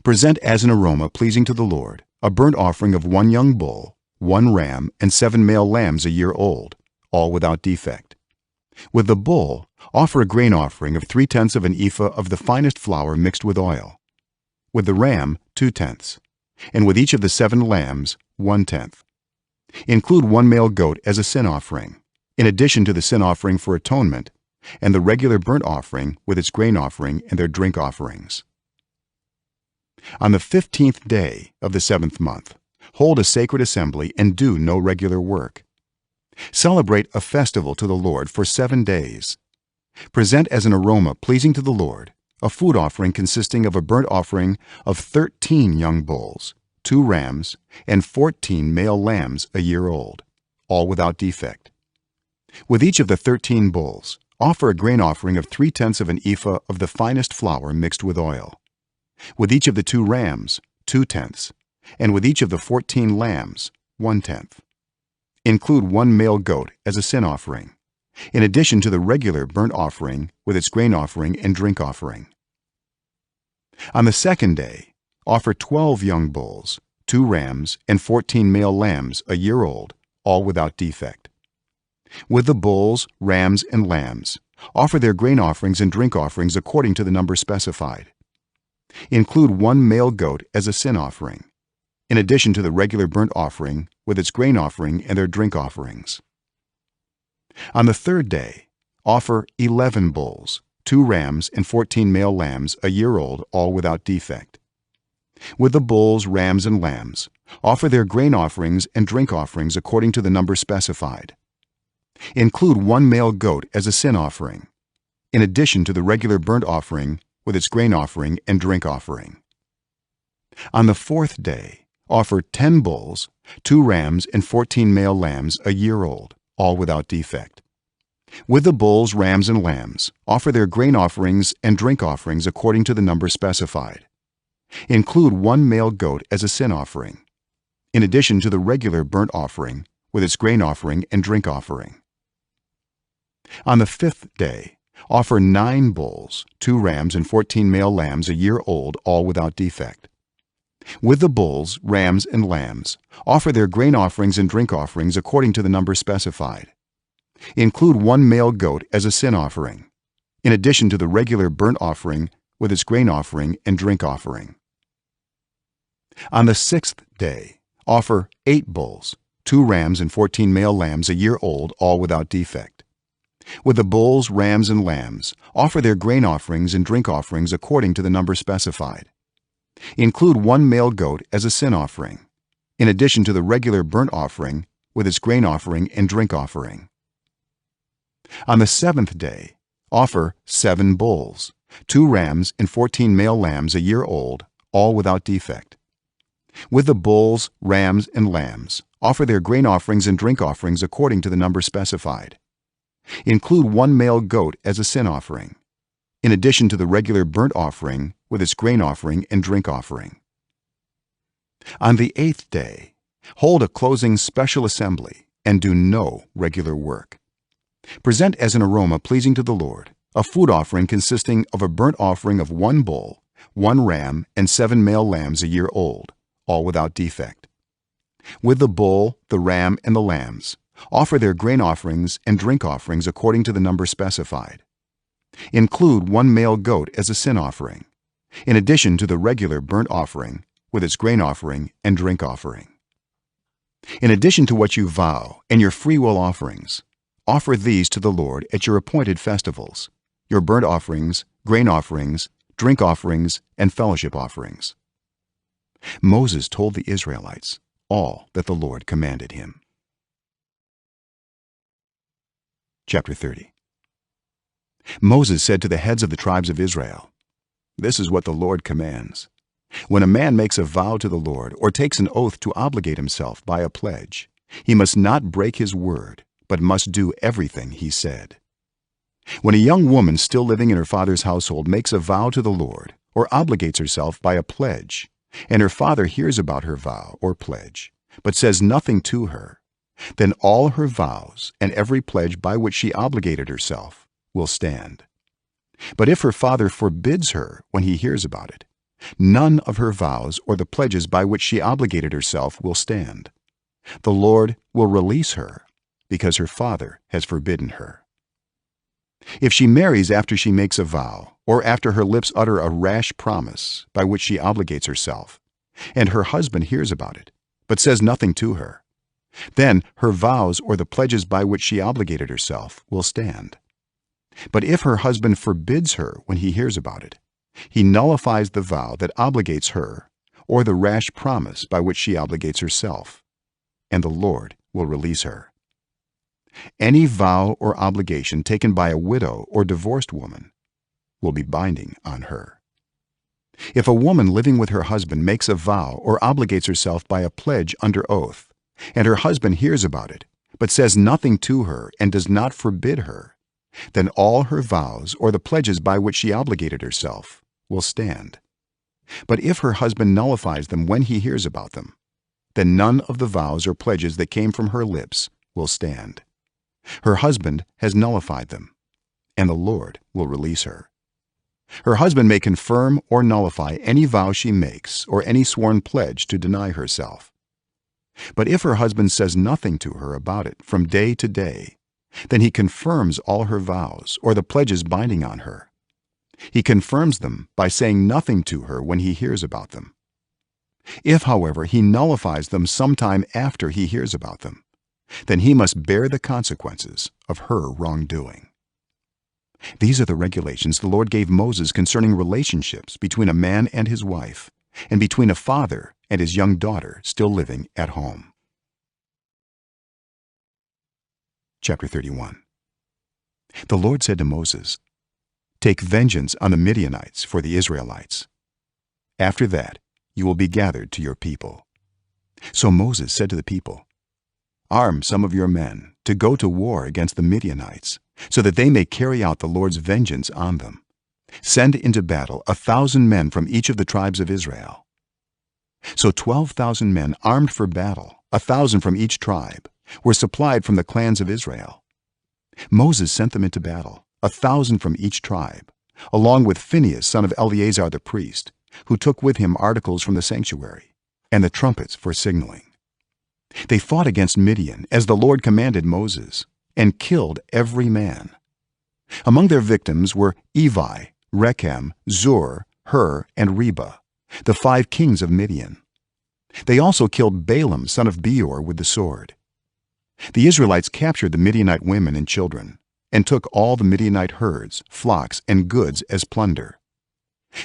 Present as an aroma pleasing to the Lord a burnt offering of 1 young bull, 1 ram, and 7 male lambs a year old, all without defect. With the bull, offer a grain offering of 3/10 of an ephah of the finest flour mixed with oil. With the ram, 2/10, and with each of the 7 lambs, 1/10. Include 1 male goat as a sin offering, in addition to the sin offering for atonement, and the regular burnt offering with its grain offering and their drink offerings. On the 15th day of the 7th month, hold a sacred assembly and do no regular work. Celebrate a festival to the Lord for 7 days. Present as an aroma pleasing to the Lord a food offering consisting of a burnt offering of 13 young bulls, 2 rams, and 14 male lambs a year old, all without defect. With each of the 13 bulls, offer a grain offering of 3/10 of an ephah of the finest flour mixed with oil. With each of the 2 rams, 2/10, and with each of the 14 lambs, 1/10. Include 1 male goat as a sin offering, in addition to the regular burnt offering with its grain offering and drink offering. On the 2nd day, offer 12 young bulls, 2 rams, and 14 male lambs a year old, all without defect. With the bulls, rams, and lambs, offer their grain offerings and drink offerings according to the number specified. Include 1 male goat as a sin offering, in addition to the regular burnt offering with its grain offering and their drink offerings. On the 3rd day, offer 11 bulls, 2 rams, and 14 male lambs a year old, all without defect. With the bulls, rams, and lambs, offer their grain offerings and drink offerings according to the number specified. Include 1 male goat as a sin offering, in addition to the regular burnt offering with its grain offering and drink offering. On the 4th day, offer 10 bulls, 2 rams, and 14 male lambs a year old, all without defect. With the bulls, rams, and lambs, offer their grain offerings and drink offerings according to the number specified. Include 1 male goat as a sin offering, in addition to the regular burnt offering with its grain offering and drink offering. On the 5th day, offer 9 bulls, 2 rams, and 14 male lambs a year old, all without defect. With the bulls, rams, and lambs, offer their grain offerings and drink offerings according to the number specified. Include 1 male goat as a sin offering, in addition to the regular burnt offering with its grain offering and drink offering. On the 6th day, offer 8 bulls, 2 rams, and 14 male lambs a year old, all without defect. With the bulls, rams, and lambs, offer their grain offerings and drink offerings according to the number specified. Include 1 male goat as a sin offering, in addition to the regular burnt offering with its grain offering and drink offering. On the 7th day, offer 7 bulls, 2 rams, and 14 male lambs a year old, all without defect. With the bulls, rams, and lambs, offer their grain offerings and drink offerings according to the number specified. Include 1 male goat as a sin offering, in addition to the regular burnt offering with its grain offering and drink offering. On the 8th day, hold a closing special assembly and do no regular work. Present as an aroma pleasing to the Lord a food offering consisting of a burnt offering of 1 bull, 1 ram, and 7 male lambs a year old, all without defect. With the bull, the ram, and the lambs, offer their grain offerings and drink offerings according to the number specified. Include 1 male goat as a sin offering, in addition to the regular burnt offering with its grain offering and drink offering. In addition to what you vow and your freewill offerings, offer these to the Lord at your appointed festivals: your burnt offerings, grain offerings, drink offerings, and fellowship offerings. Moses told the Israelites all that the Lord commanded him. Chapter 30. Moses said to the heads of the tribes of Israel, "This is what the Lord commands. When a man makes a vow to the Lord or takes an oath to obligate himself by a pledge, he must not break his word, but must do everything he said. When a young woman still living in her father's household makes a vow to the Lord or obligates herself by a pledge, and her father hears about her vow or pledge, but says nothing to her, then all her vows and every pledge by which she obligated herself will stand. But if her father forbids her when he hears about it, none of her vows or the pledges by which she obligated herself will stand. The Lord will release her, because her father has forbidden her. If she marries after she makes a vow, or after her lips utter a rash promise by which she obligates herself, and her husband hears about it, but says nothing to her, then her vows or the pledges by which she obligated herself will stand. But if her husband forbids her when he hears about it, he nullifies the vow that obligates her or the rash promise by which she obligates herself, and the Lord will release her. Any vow or obligation taken by a widow or divorced woman will be binding on her. If a woman living with her husband makes a vow or obligates herself by a pledge under oath, and her husband hears about it, but says nothing to her and does not forbid her, then all her vows or the pledges by which she obligated herself will stand. But if her husband nullifies them when he hears about them, then none of the vows or pledges that came from her lips will stand. Her husband has nullified them, and the Lord will release her. Her husband may confirm or nullify any vow she makes or any sworn pledge to deny herself. But if her husband says nothing to her about it from day to day, then he confirms all her vows or the pledges binding on her. He confirms them by saying nothing to her when he hears about them. If, however, he nullifies them sometime after he hears about them, then he must bear the consequences of her wrongdoing. These are the regulations the Lord gave Moses concerning relationships between a man and his wife, and between a father and his young daughter still living at home. Chapter 31. The Lord said to Moses, "Take vengeance on the Midianites for the Israelites. After that, you will be gathered to your people." So Moses said to the people, "Arm some of your men to go to war against the Midianites, so that they may carry out the Lord's vengeance on them. Send into battle 1,000 men from each of the tribes of Israel." So 12,000 men armed for battle, 1,000 from each tribe, were supplied from the clans of Israel. Moses sent them into battle, 1,000 from each tribe, along with Phinehas son of Eleazar the priest, who took with him articles from the sanctuary and the trumpets for signaling. They fought against Midian as the Lord commanded Moses, and killed every man. Among their victims were Evi, Rechem, Zur, Hur, and Reba, the 5 kings of Midian. They also killed Balaam son of Beor with the sword. The Israelites captured the Midianite women and children, and took all the Midianite herds, flocks, and goods as plunder.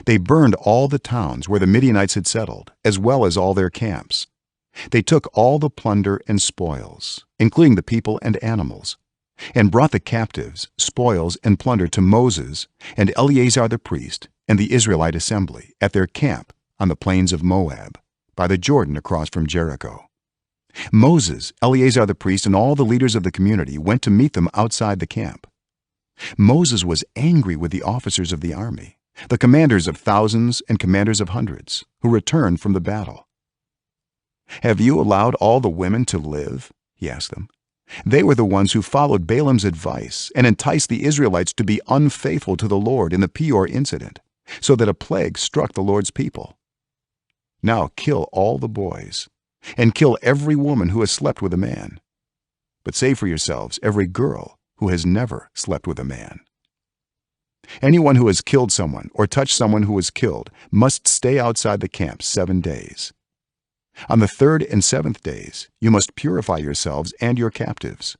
They burned all the towns where the Midianites had settled, as well as all their camps. They took all the plunder and spoils, including the people and animals, and brought the captives, spoils, and plunder to Moses and Eleazar the priest and the Israelite assembly at their camp on the plains of Moab, by the Jordan across from Jericho. Moses, Eleazar the priest, and all the leaders of the community went to meet them outside the camp. Moses was angry with the officers of the army, the commanders of thousands and commanders of hundreds, who returned from the battle. "Have you allowed all the women to live?" he asked them. "They were the ones who followed Balaam's advice and enticed the Israelites to be unfaithful to the Lord in the Peor incident, so that a plague struck the Lord's people. Now kill all the boys, and kill every woman who has slept with a man, but save for yourselves every girl who has never slept with a man. Anyone who has killed someone or touched someone who was killed must stay outside the camp 7 days. On the 3rd and 7th days you must purify yourselves and your captives.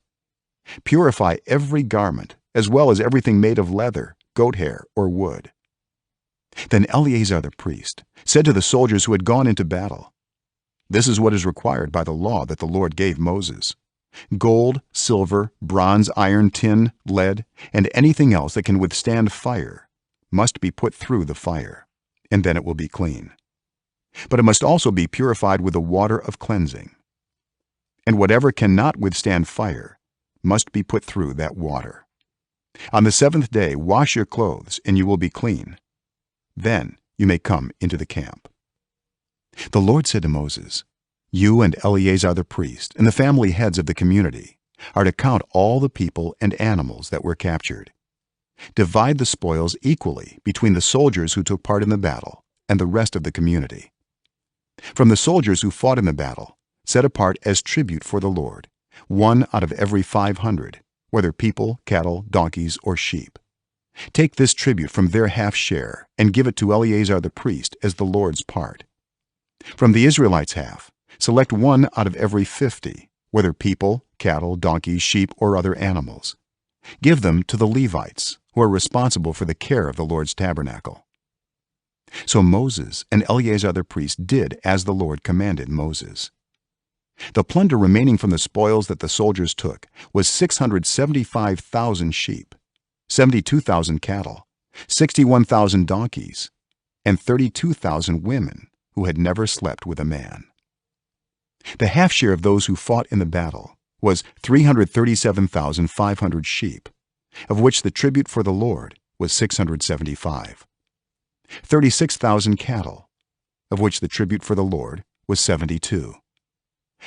Purify every garment, as well as everything made of leather, goat hair, or wood." Then Eleazar the priest said to the soldiers who had gone into battle, "This is what is required by the law that the Lord gave Moses. Gold, silver, bronze, iron, tin, lead, and anything else that can withstand fire must be put through the fire, and then it will be clean. But it must also be purified with the water of cleansing. And whatever cannot withstand fire must be put through that water. On the 7th day wash your clothes, and you will be clean. Then you may come into the camp." The Lord said to Moses, "You and Eleazar the priest and the family heads of the community are to count all the people and animals that were captured. Divide the spoils equally between the soldiers who took part in the battle and the rest of the community. From the soldiers who fought in the battle, set apart as tribute for the Lord one out of every 500, whether people, cattle, donkeys, or sheep. Take this tribute from their half share and give it to Eleazar the priest as the Lord's part. From the Israelites' half, select one out of every 50, whether people, cattle, donkeys, sheep, or other animals. Give them to the Levites, who are responsible for the care of the Lord's tabernacle. So Moses and Eleazar the priest did as the Lord commanded Moses. The plunder remaining from the spoils that the soldiers took was 675,000 sheep, 72,000 cattle, 61,000 donkeys, and 32,000 women who had never slept with a man. The half share of those who fought in the battle was 337,500 sheep, of which the tribute for the Lord was 675, 36,000 cattle, of which the tribute for the Lord was 72,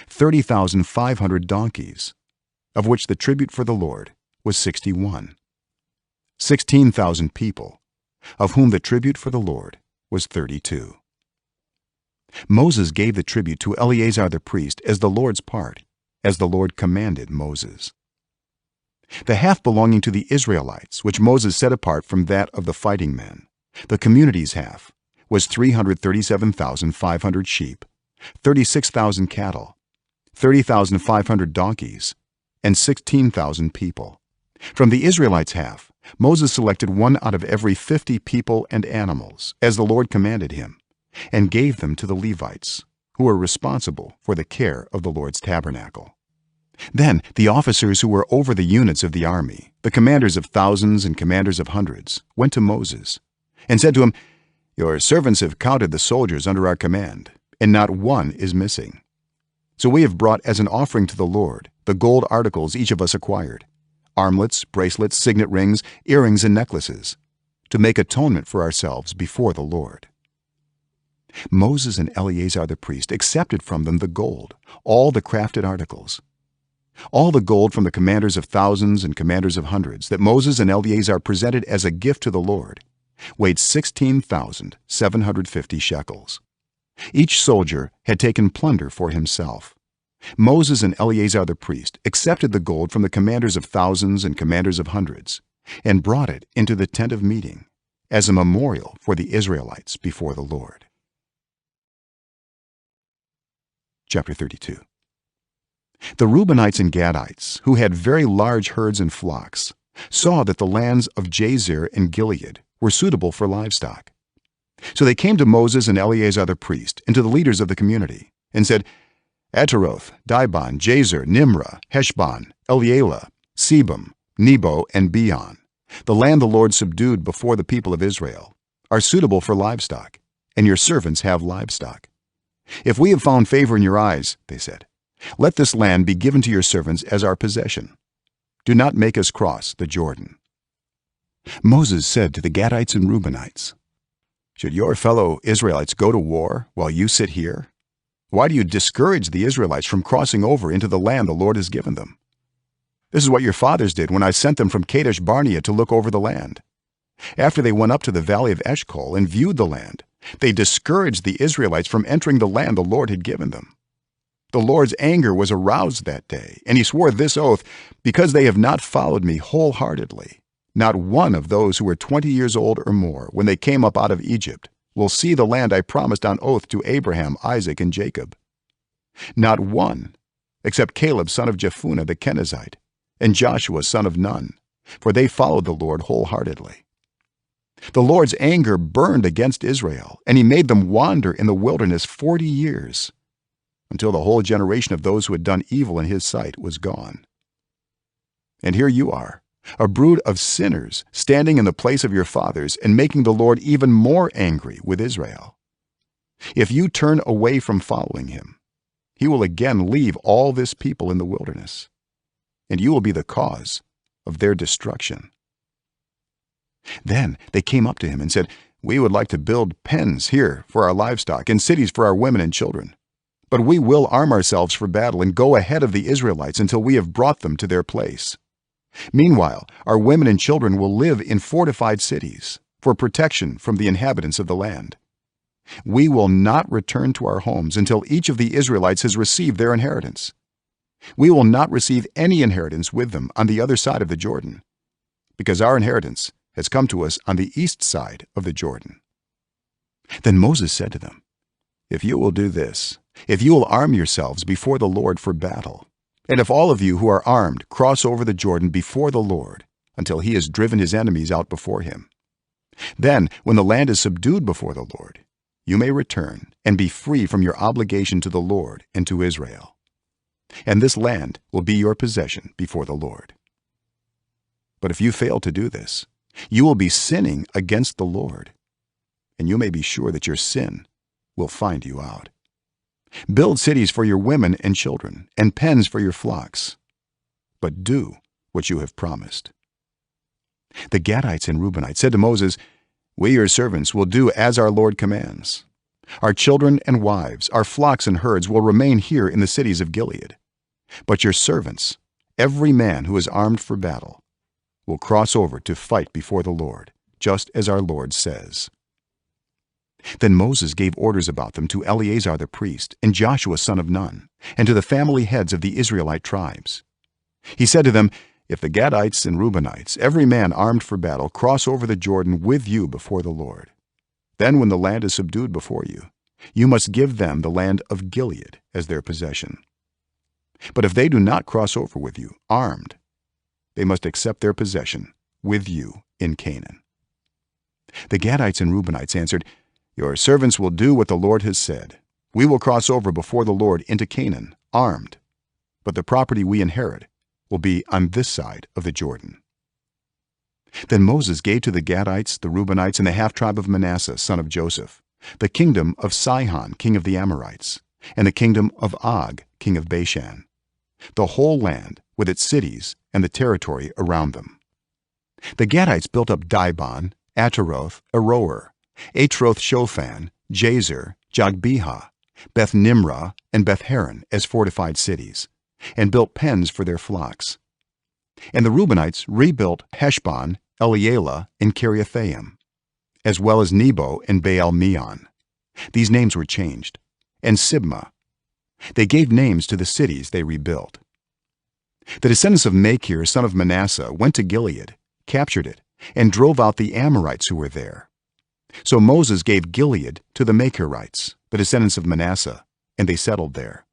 30,500 donkeys, of which the tribute for the Lord was 61, 16,000 people, of whom the tribute for the Lord was 32. Moses gave the tribute to Eleazar the priest as the Lord's part, as the Lord commanded Moses. The half belonging to the Israelites, which Moses set apart from that of the fighting men, the community's half, was 337,500 sheep, 36,000 cattle, 30,500 donkeys, and 16,000 people. From the Israelites' half, Moses selected one out of every 50 people and animals, as the Lord commanded him, and gave them to the Levites, who were responsible for the care of the Lord's tabernacle. Then the officers who were over the units of the army, the commanders of thousands and commanders of hundreds, went to Moses and said to him, "Your servants have counted the soldiers under our command, and not one is missing. So we have brought as an offering to the Lord the gold articles each of us acquired, armlets, bracelets, signet rings, earrings, and necklaces, to make atonement for ourselves before the Lord." Moses and Eleazar the priest accepted from them the gold, all the crafted articles. All the gold from the commanders of thousands and commanders of hundreds that Moses and Eleazar presented as a gift to the Lord weighed 16,750 shekels. Each soldier had taken plunder for himself. Moses and Eleazar the priest accepted the gold from the commanders of thousands and commanders of hundreds and brought it into the tent of meeting as a memorial for the Israelites before the Lord. Chapter 32. The Reubenites and Gadites, who had very large herds and flocks, saw that the lands of Jazer and Gilead were suitable for livestock. So they came to Moses and Eleazar the priest and to the leaders of the community and said, "Ataroth, Dibon, Jazer, Nimrah, Heshbon, Elealeh, Sebam, Nebo, and Beon, the land the Lord subdued before the people of Israel, are suitable for livestock, and your servants have livestock. If we have found favor in your eyes," they said, "let this land be given to your servants as our possession. Do not make us cross the Jordan." Moses said to the Gadites and Reubenites, "Should your fellow Israelites go to war while you sit here? Why do you discourage the Israelites from crossing over into the land the Lord has given them? This is what your fathers did when I sent them from Kadesh Barnea to look over the land. After they went up to the valley of Eshcol and viewed the land, they discouraged the Israelites from entering the land the Lord had given them. The Lord's anger was aroused that day, and he swore this oath, because they have not followed me wholeheartedly, not one of those who were 20 years old or more when they came up out of Egypt will see the land I promised on oath to Abraham, Isaac, and Jacob. Not one, except Caleb son of Jephunneh the Kenizzite, and Joshua son of Nun, for they followed the Lord wholeheartedly. The Lord's anger burned against Israel, and he made them wander in the wilderness 40 years, until the whole generation of those who had done evil in his sight was gone. And here you are, a brood of sinners, standing in the place of your fathers and making the Lord even more angry with Israel. If you turn away from following him, he will again leave all this people in the wilderness, and you will be the cause of their destruction." Then they came up to him and said, "We would like to build pens here for our livestock and cities for our women and children. But we will arm ourselves for battle and go ahead of the Israelites until we have brought them to their place. Meanwhile, our women and children will live in fortified cities for protection from the inhabitants of the land. We will not return to our homes until each of the Israelites has received their inheritance. We will not receive any inheritance with them on the other side of the Jordan, because our inheritance has come to us on the east side of the Jordan." Then Moses said to them, "If you will do this, if you will arm yourselves before the Lord for battle, and if all of you who are armed cross over the Jordan before the Lord until he has driven his enemies out before him, then when the land is subdued before the Lord, you may return and be free from your obligation to the Lord and to Israel, and this land will be your possession before the Lord. But if you fail to do this, you will be sinning against the Lord, and you may be sure that your sin will find you out. Build cities for your women and children, and pens for your flocks, but do what you have promised." The Gadites and Reubenites said to Moses, "We, your servants, will do as our Lord commands. Our children and wives, our flocks and herds will remain here in the cities of Gilead. But your servants, every man who is armed for battle, will cross over to fight before the Lord, just as our Lord says." Then Moses gave orders about them to Eleazar the priest and Joshua son of Nun, and to the family heads of the Israelite tribes. He said to them, "If the Gadites and Reubenites, every man armed for battle, cross over the Jordan with you before the Lord, then when the land is subdued before you, you must give them the land of Gilead as their possession. But if they do not cross over with you armed, they must accept their possession with you in Canaan." The Gadites and Reubenites answered, "Your servants will do what the Lord has said. We will cross over before the Lord into Canaan armed, but the property we inherit will be on this side of the Jordan." Then Moses gave to the Gadites, the Reubenites, and the half-tribe of Manasseh son of Joseph the kingdom of Sihon king of the Amorites, and the kingdom of Og king of Bashan, the whole land with its cities and the territory around them. The Gadites built up Dibon, Ataroth, Aroer, Atroth-Shophan, Jazer, Jogbehah, Beth-Nimrah, and Beth-Haran as fortified cities, and built pens for their flocks. And the Reubenites rebuilt Heshbon, Elealeh, and Kiriathaim, as well as Nebo and Baal-Meon. These names were changed, and Sibmah. They gave names to the cities they rebuilt. The descendants of Machir son of Manasseh went to Gilead, captured it, and drove out the Amorites who were there. So Moses gave Gilead to the Machirites, the descendants of Manasseh, and they settled there.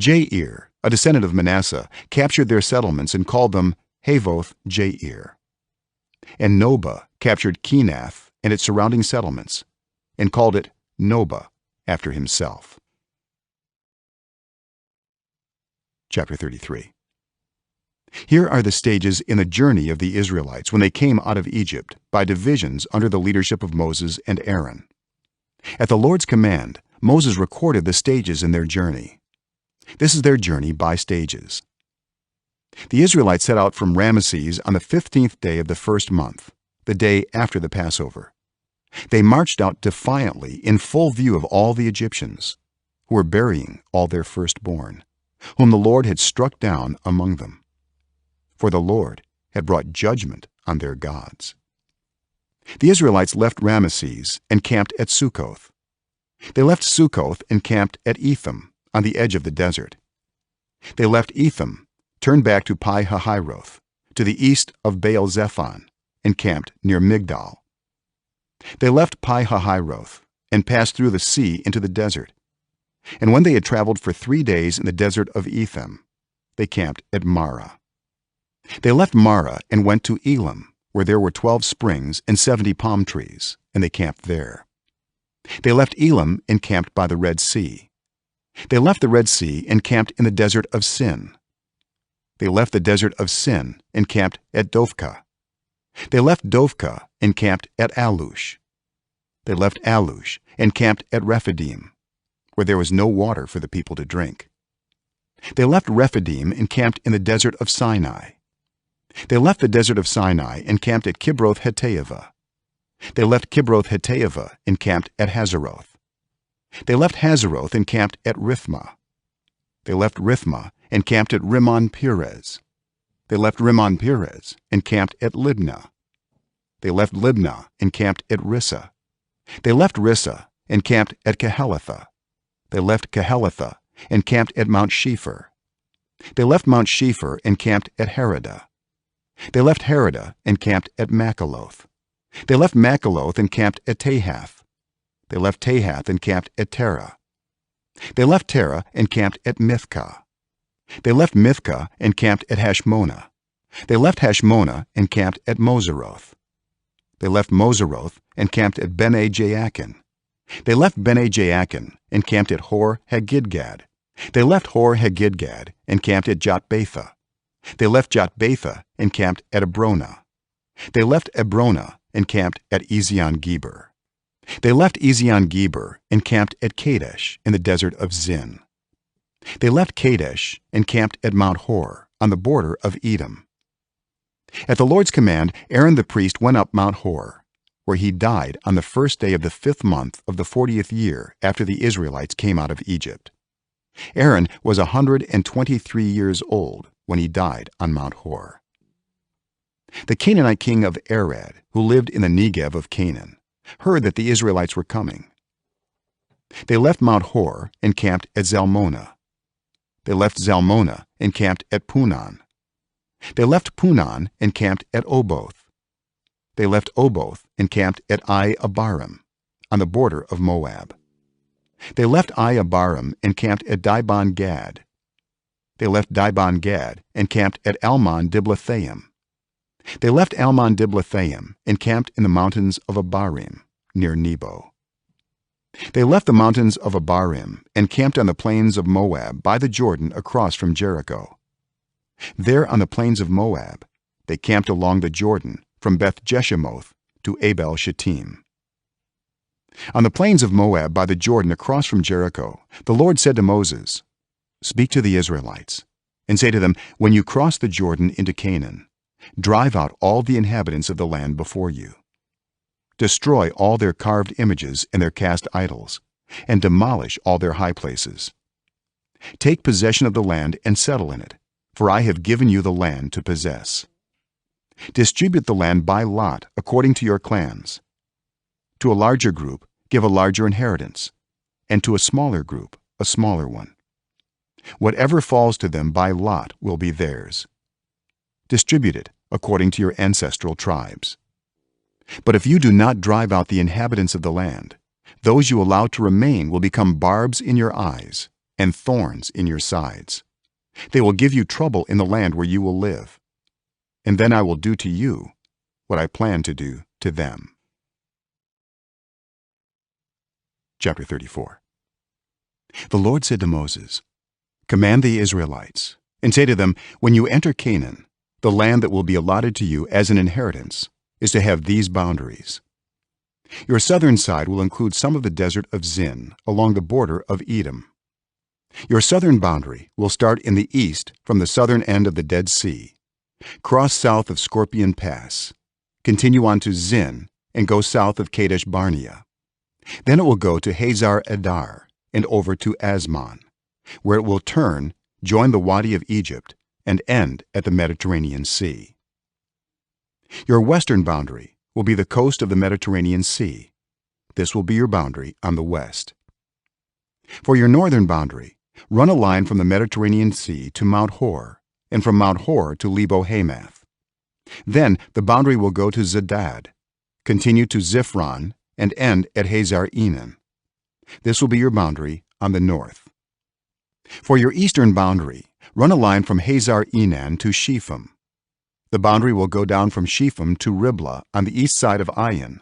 Jair, a descendant of Manasseh, captured their settlements and called them Havoth Jair. And Nobah captured Kenath and its surrounding settlements and called it Nobah after himself. Chapter 33. Here are the stages in the journey of the Israelites when they came out of Egypt by divisions under the leadership of Moses and Aaron. At the Lord's command, Moses recorded the stages in their journey. This is their journey by stages. The Israelites set out from Ramesses on the 15th day of the first month, the day after the Passover. They marched out defiantly in full view of all the Egyptians, who were burying all their firstborn, whom the Lord had struck down among them. For the Lord had brought judgment on their gods. The Israelites left Ramesses and camped at Succoth. They left Succoth and camped at Etham on the edge of the desert. They left Etham, turned back to Pi-hahiroth, to the east of Baal-Zephon, and camped near Migdal. They left Pi-hahiroth and passed through the sea into the desert. And when they had traveled for 3 days in the desert of Etham, they camped at Marah. They left Marah and went to Elim, where there were 12 springs and 70 palm trees, and they camped there. They left Elim and camped by the Red Sea. They left the Red Sea and camped in the desert of Sin. They left the desert of Sin and camped at Dophkah. They left Dophkah and camped at Alush. They left Alush and camped at Rephidim, where there was no water for the people to drink. They left Rephidim and camped in the desert of Sinai. They left the desert of Sinai and camped at Kibroth-Hattaavah. They left Kibroth-Hattaavah and camped at Hazeroth. They left Hazeroth and camped at Rithmah. They left Rithmah and camped at Rimmon-Perez. They left Rimmon-Perez and camped at Libnah. They left Libnah and camped at Rissah. They left Rissah and camped at Kehelatha. They left Kehelatha and camped at Mount Shepher. They left Mount Shepher and camped at Haradah. They left Haradah and camped at Makaloth. They left Makaloth and camped at Tahath. They left Tahath and camped at Terah. They left Terah and camped at Mithkah. They left Mithkah and camped at Hashmonah. They left Hashmonah and camped at Moseroth. They left Moseroth and camped at Bene-Jaakan. They left Bene-Jaakan and camped at Hor-Haggidgad. They left Hor-Haggidgad and camped at Jotbatha. They left Jotbatha and camped at Abronah. They left Abronah and camped at Ezion-Geber. They left Ezion-Geber and camped at Kadesh in the desert of Zin. They left Kadesh and camped at Mount Hor on the border of Edom. At the Lord's command, Aaron the priest went up Mount Hor, where he died on the first day of the 5th month of the 40th year after the Israelites came out of Egypt. Aaron was 123 years old when he died on Mount Hor. The Canaanite king of Arad, who lived in the Negev of Canaan, heard that the Israelites were coming. They left Mount Hor and camped at Zalmonah. They left Zalmonah and camped at Punon. They left Punon and camped at Oboth. They left Oboth and camped at Ai-Abarim on the border of Moab. They left Ai-Abarim and camped at Dibon-Gad. They left Dibon-Gad and camped at Almon-Diblathaim. They left Almon-Diblathaim and camped in the mountains of Abarim near Nebo. They left the mountains of Abarim and camped on the plains of Moab by the Jordan across from Jericho. There on the plains of Moab they camped along the Jordan from Beth-Jeshimoth to Abel-Shittim. On the plains of Moab by the Jordan across from Jericho, the Lord said to Moses, "Speak to the Israelites and say to them, when you cross the Jordan into Canaan, drive out all the inhabitants of the land before you. Destroy all their carved images and their cast idols, and demolish all their high places. Take possession of the land and settle in it, for I have given you the land to possess. Distribute the land by lot according to your clans. To a larger group give a larger inheritance, and to a smaller group a smaller one. Whatever falls to them by lot will be theirs. Distribute it according to your ancestral tribes. But if you do not drive out the inhabitants of the land, those you allow to remain will become barbs in your eyes and thorns in your sides. They will give you trouble in the land where you will live. And then I will do to you what I plan to do to them." Chapter 34. The Lord said to Moses, "Command the Israelites, and say to them, when you enter Canaan, the land that will be allotted to you as an inheritance is to have these boundaries. Your southern side will include some of the desert of Zin along the border of Edom. Your southern boundary will start in the east from the southern end of the Dead Sea, cross south of Scorpion Pass, continue on to Zin, and go south of Kadesh Barnea. Then it will go to Hazar Adar and over to Asmon, where it will turn, join the Wadi of Egypt, and end at the Mediterranean Sea. Your western boundary will be the coast of the Mediterranean Sea. This will be your boundary on the west. For your northern boundary, run a line from the Mediterranean Sea to Mount Hor, and from Mount Hor to Lebo-Hamath. Then the boundary will go to Zedad, continue to Ziphron, and end at Hazar-Enan. This will be your boundary on the north. For your eastern boundary, run a line from Hazar-Enan to Shepham. The boundary will go down from Shepham to Riblah on the east side of Ayin,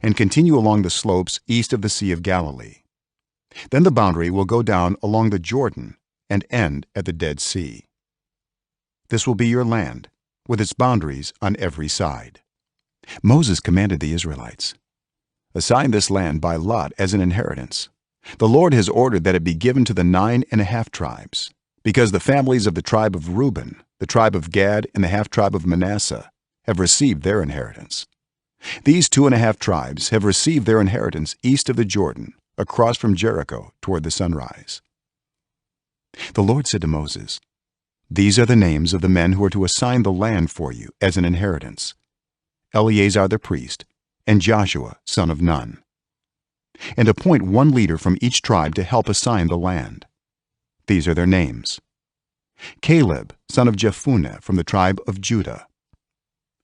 and continue along the slopes east of the Sea of Galilee. Then the boundary will go down along the Jordan and end at the Dead Sea. This will be your land, with its boundaries on every side." Moses commanded the Israelites, "Assign this land by lot as an inheritance. The Lord has ordered that it be given to the 9.5 tribes, because the families of the tribe of Reuben, the tribe of Gad, and the half-tribe of Manasseh have received their inheritance. These 2.5 tribes have received their inheritance east of the Jordan, across from Jericho toward the sunrise." The Lord said to Moses, "These are the names of the men who are to assign the land for you as an inheritance: Eleazar the priest, and Joshua son of Nun. And appoint one leader from each tribe to help assign the land. These are their names: Caleb son of Jephunneh from the tribe of Judah,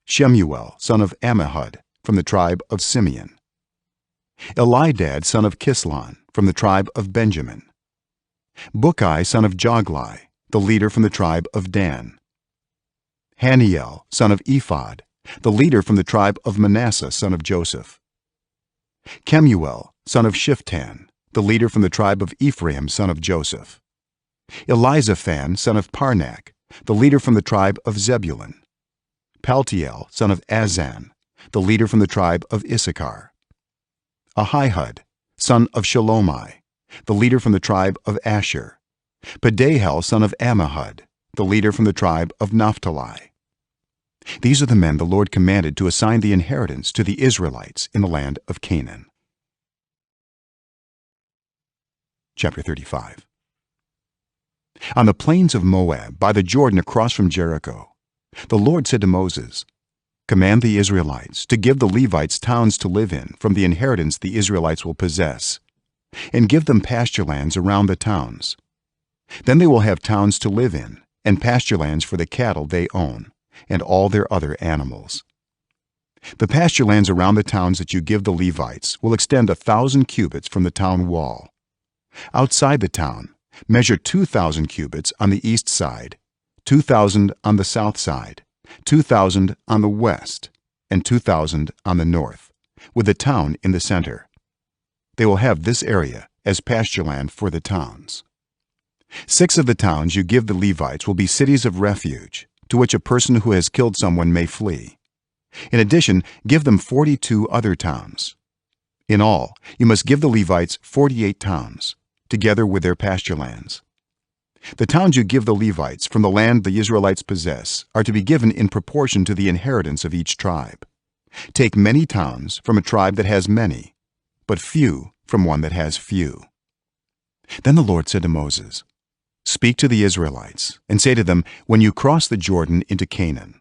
Shemuel son of Ammihud from the tribe of Simeon, Elidad son of Kislon from the tribe of Benjamin, Bukki son of Joglai, the leader from the tribe of Dan, Haniel son of Ephod, the leader from the tribe of Manasseh son of Joseph, Kemuel son of Shiftan, the leader from the tribe of Ephraim son of Joseph, Elizaphan son of Parnak, the leader from the tribe of Zebulun, Paltiel son of Azan, the leader from the tribe of Issachar, Ahihud son of Shalomai, the leader from the tribe of Asher, Pedahel son of Ammihud, the leader from the tribe of Naphtali. These are the men the Lord commanded to assign the inheritance to the Israelites in the land of Canaan. Chapter 35. On the plains of Moab, by the Jordan across from Jericho, the Lord said to Moses, "Command the Israelites to give the Levites towns to live in from the inheritance the Israelites will possess, and give them pasture lands around the towns. Then they will have towns to live in and pasture lands for the cattle they own and all their other animals. The pasture lands around the towns that you give the Levites will extend 1,000 cubits from the town wall. Outside the town, measure 2,000 cubits on the east side, 2,000 on the south side, 2,000 on the west, and 2,000 on the north, with the town in the center. They will have this area as pasture land for the towns. 6 of the towns you give the Levites will be cities of refuge, to which a person who has killed someone may flee. In addition, give them 42 other towns. In all, you must give the Levites 48 towns, together with their pasture lands. The towns you give the Levites from the land the Israelites possess are to be given in proportion to the inheritance of each tribe. Take many towns from a tribe that has many, but few from one that has few." Then the Lord said to Moses, "Speak to the Israelites and say to them, when you cross the Jordan into Canaan,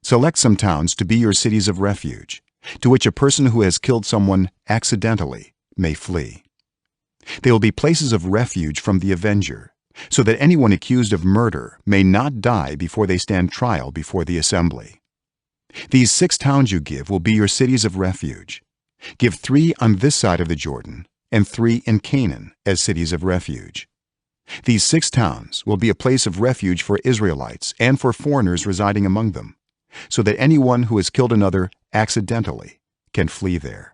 select some towns to be your cities of refuge, to which a person who has killed someone accidentally may flee. They will be places of refuge from the avenger, so that anyone accused of murder may not die before they stand trial before the assembly. These 6 towns you give will be your cities of refuge. Give 3 on this side of the Jordan and 3 in Canaan as cities of refuge. These 6 towns will be a place of refuge for Israelites and for foreigners residing among them, so that anyone who has killed another accidentally can flee there.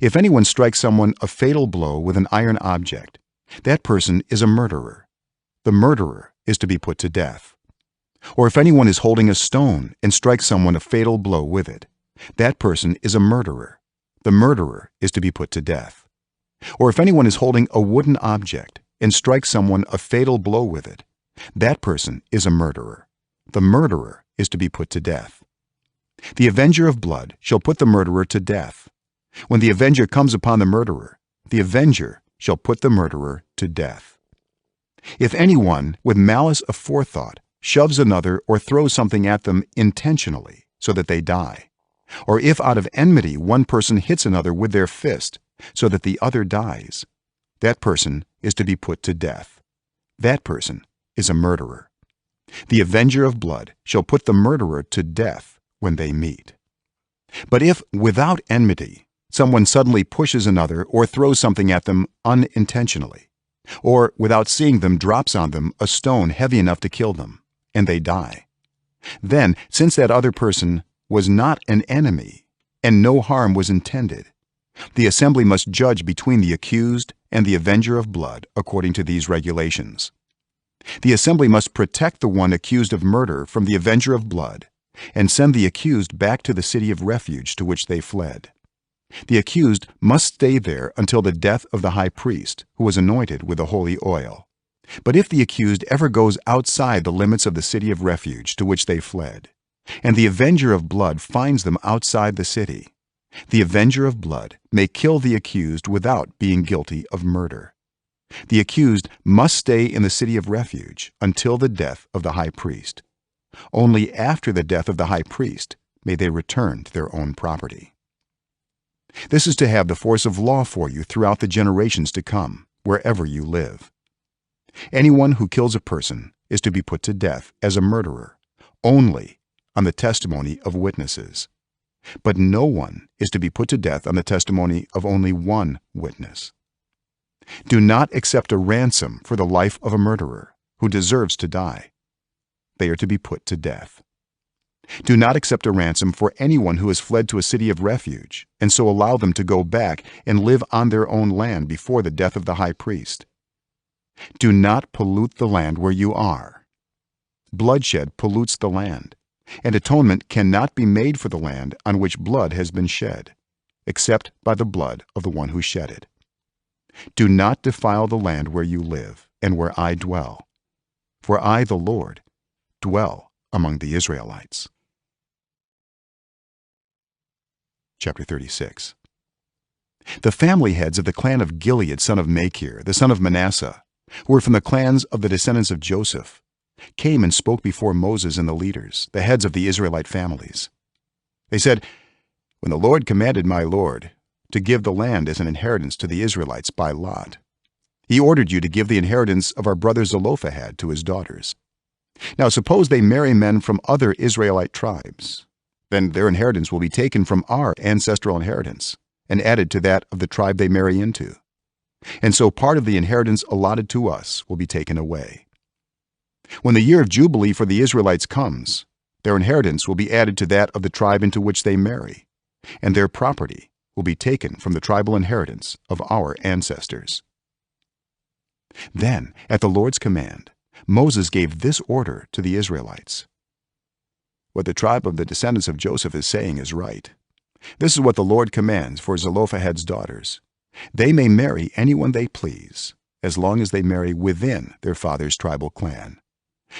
If anyone strikes someone a fatal blow with an iron object, that person is a murderer. The murderer is to be put to death. Or if anyone is holding a stone and strikes someone a fatal blow with it, that person is a murderer. The murderer is to be put to death. Or if anyone is holding a wooden object and strikes someone a fatal blow with it, that person is a murderer. The murderer is to be put to death. The avenger of blood shall put the murderer to death. When the avenger comes upon the murderer, the avenger shall put the murderer to death. If anyone with malice aforethought shoves another or throws something at them intentionally so that they die, or if out of enmity one person hits another with their fist so that the other dies, that person is to be put to death. That person is a murderer. The avenger of blood shall put the murderer to death when they meet. But if without enmity someone suddenly pushes another or throws something at them unintentionally, or without seeing them drops on them a stone heavy enough to kill them, and they die, then since that other person was not an enemy and no harm was intended, the assembly must judge between the accused and the avenger of blood according to these regulations. The assembly must protect the one accused of murder from the avenger of blood and send the accused back to the city of refuge to which they fled. The accused must stay there until the death of the high priest, who was anointed with the holy oil. But if the accused ever goes outside the limits of the city of refuge to which they fled, and the avenger of blood finds them outside the city, the avenger of blood may kill the accused without being guilty of murder. The accused must stay in the city of refuge until the death of the high priest. Only after the death of the high priest may they return to their own property. This is to have the force of law for you throughout the generations to come, wherever you live. Anyone who kills a person is to be put to death as a murderer only on the testimony of witnesses, but no one is to be put to death on the testimony of only one witness. Do not accept a ransom for the life of a murderer who deserves to die. They are to be put to death. Do not accept a ransom for anyone who has fled to a city of refuge, and so allow them to go back and live on their own land before the death of the high priest. Do not pollute the land where you are. Bloodshed pollutes the land, and atonement cannot be made for the land on which blood has been shed, except by the blood of the one who shed it. Do not defile the land where you live and where I dwell, for I, the Lord, dwell among the Israelites. Chapter 36. The family heads of the clan of Gilead son of Machir, the son of Manasseh, who were from the clans of the descendants of Joseph, came and spoke before Moses and the leaders, the heads of the Israelite families. They said, "When the Lord commanded my lord to give the land as an inheritance to the Israelites by lot, he ordered you to give the inheritance of our brother Zelophehad to his daughters. Now suppose they marry men from other Israelite tribes, then their inheritance will be taken from our ancestral inheritance and added to that of the tribe they marry into, and so part of the inheritance allotted to us will be taken away. When the year of jubilee for the Israelites comes, their inheritance will be added to that of the tribe into which they marry, and their property will be taken from the tribal inheritance of our ancestors." Then, at the Lord's command, Moses gave this order to the Israelites: "What the tribe of the descendants of Joseph is saying is right. This is what the Lord commands for Zelophehad's daughters. They may marry anyone they please, as long as they marry within their father's tribal clan.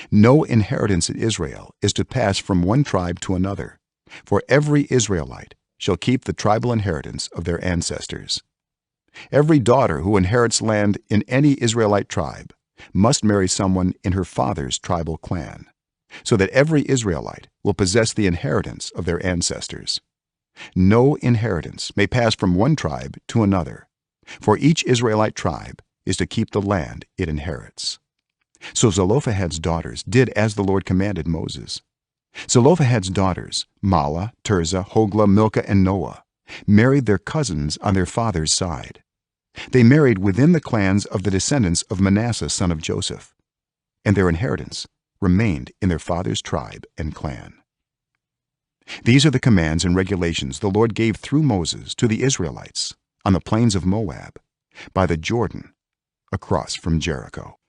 No inheritance in Israel is to pass from one tribe to another, for every Israelite shall keep the tribal inheritance of their ancestors. Every daughter who inherits land in any Israelite tribe must marry someone in her father's tribal clan, so that every Israelite will possess the inheritance of their ancestors. No inheritance may pass from one tribe to another, for each Israelite tribe is to keep the land it inherits." So Zelophehad's daughters did as the Lord commanded Moses. Zelophehad's daughters, Mahlah, Tirzah, Hoglah, Milcah, and Noah, married their cousins on their father's side. They married within the clans of the descendants of Manasseh son of Joseph, and their inheritance remained in their father's tribe and clan. These are the commands and regulations the Lord gave through Moses to the Israelites on the plains of Moab, by the Jordan, across from Jericho.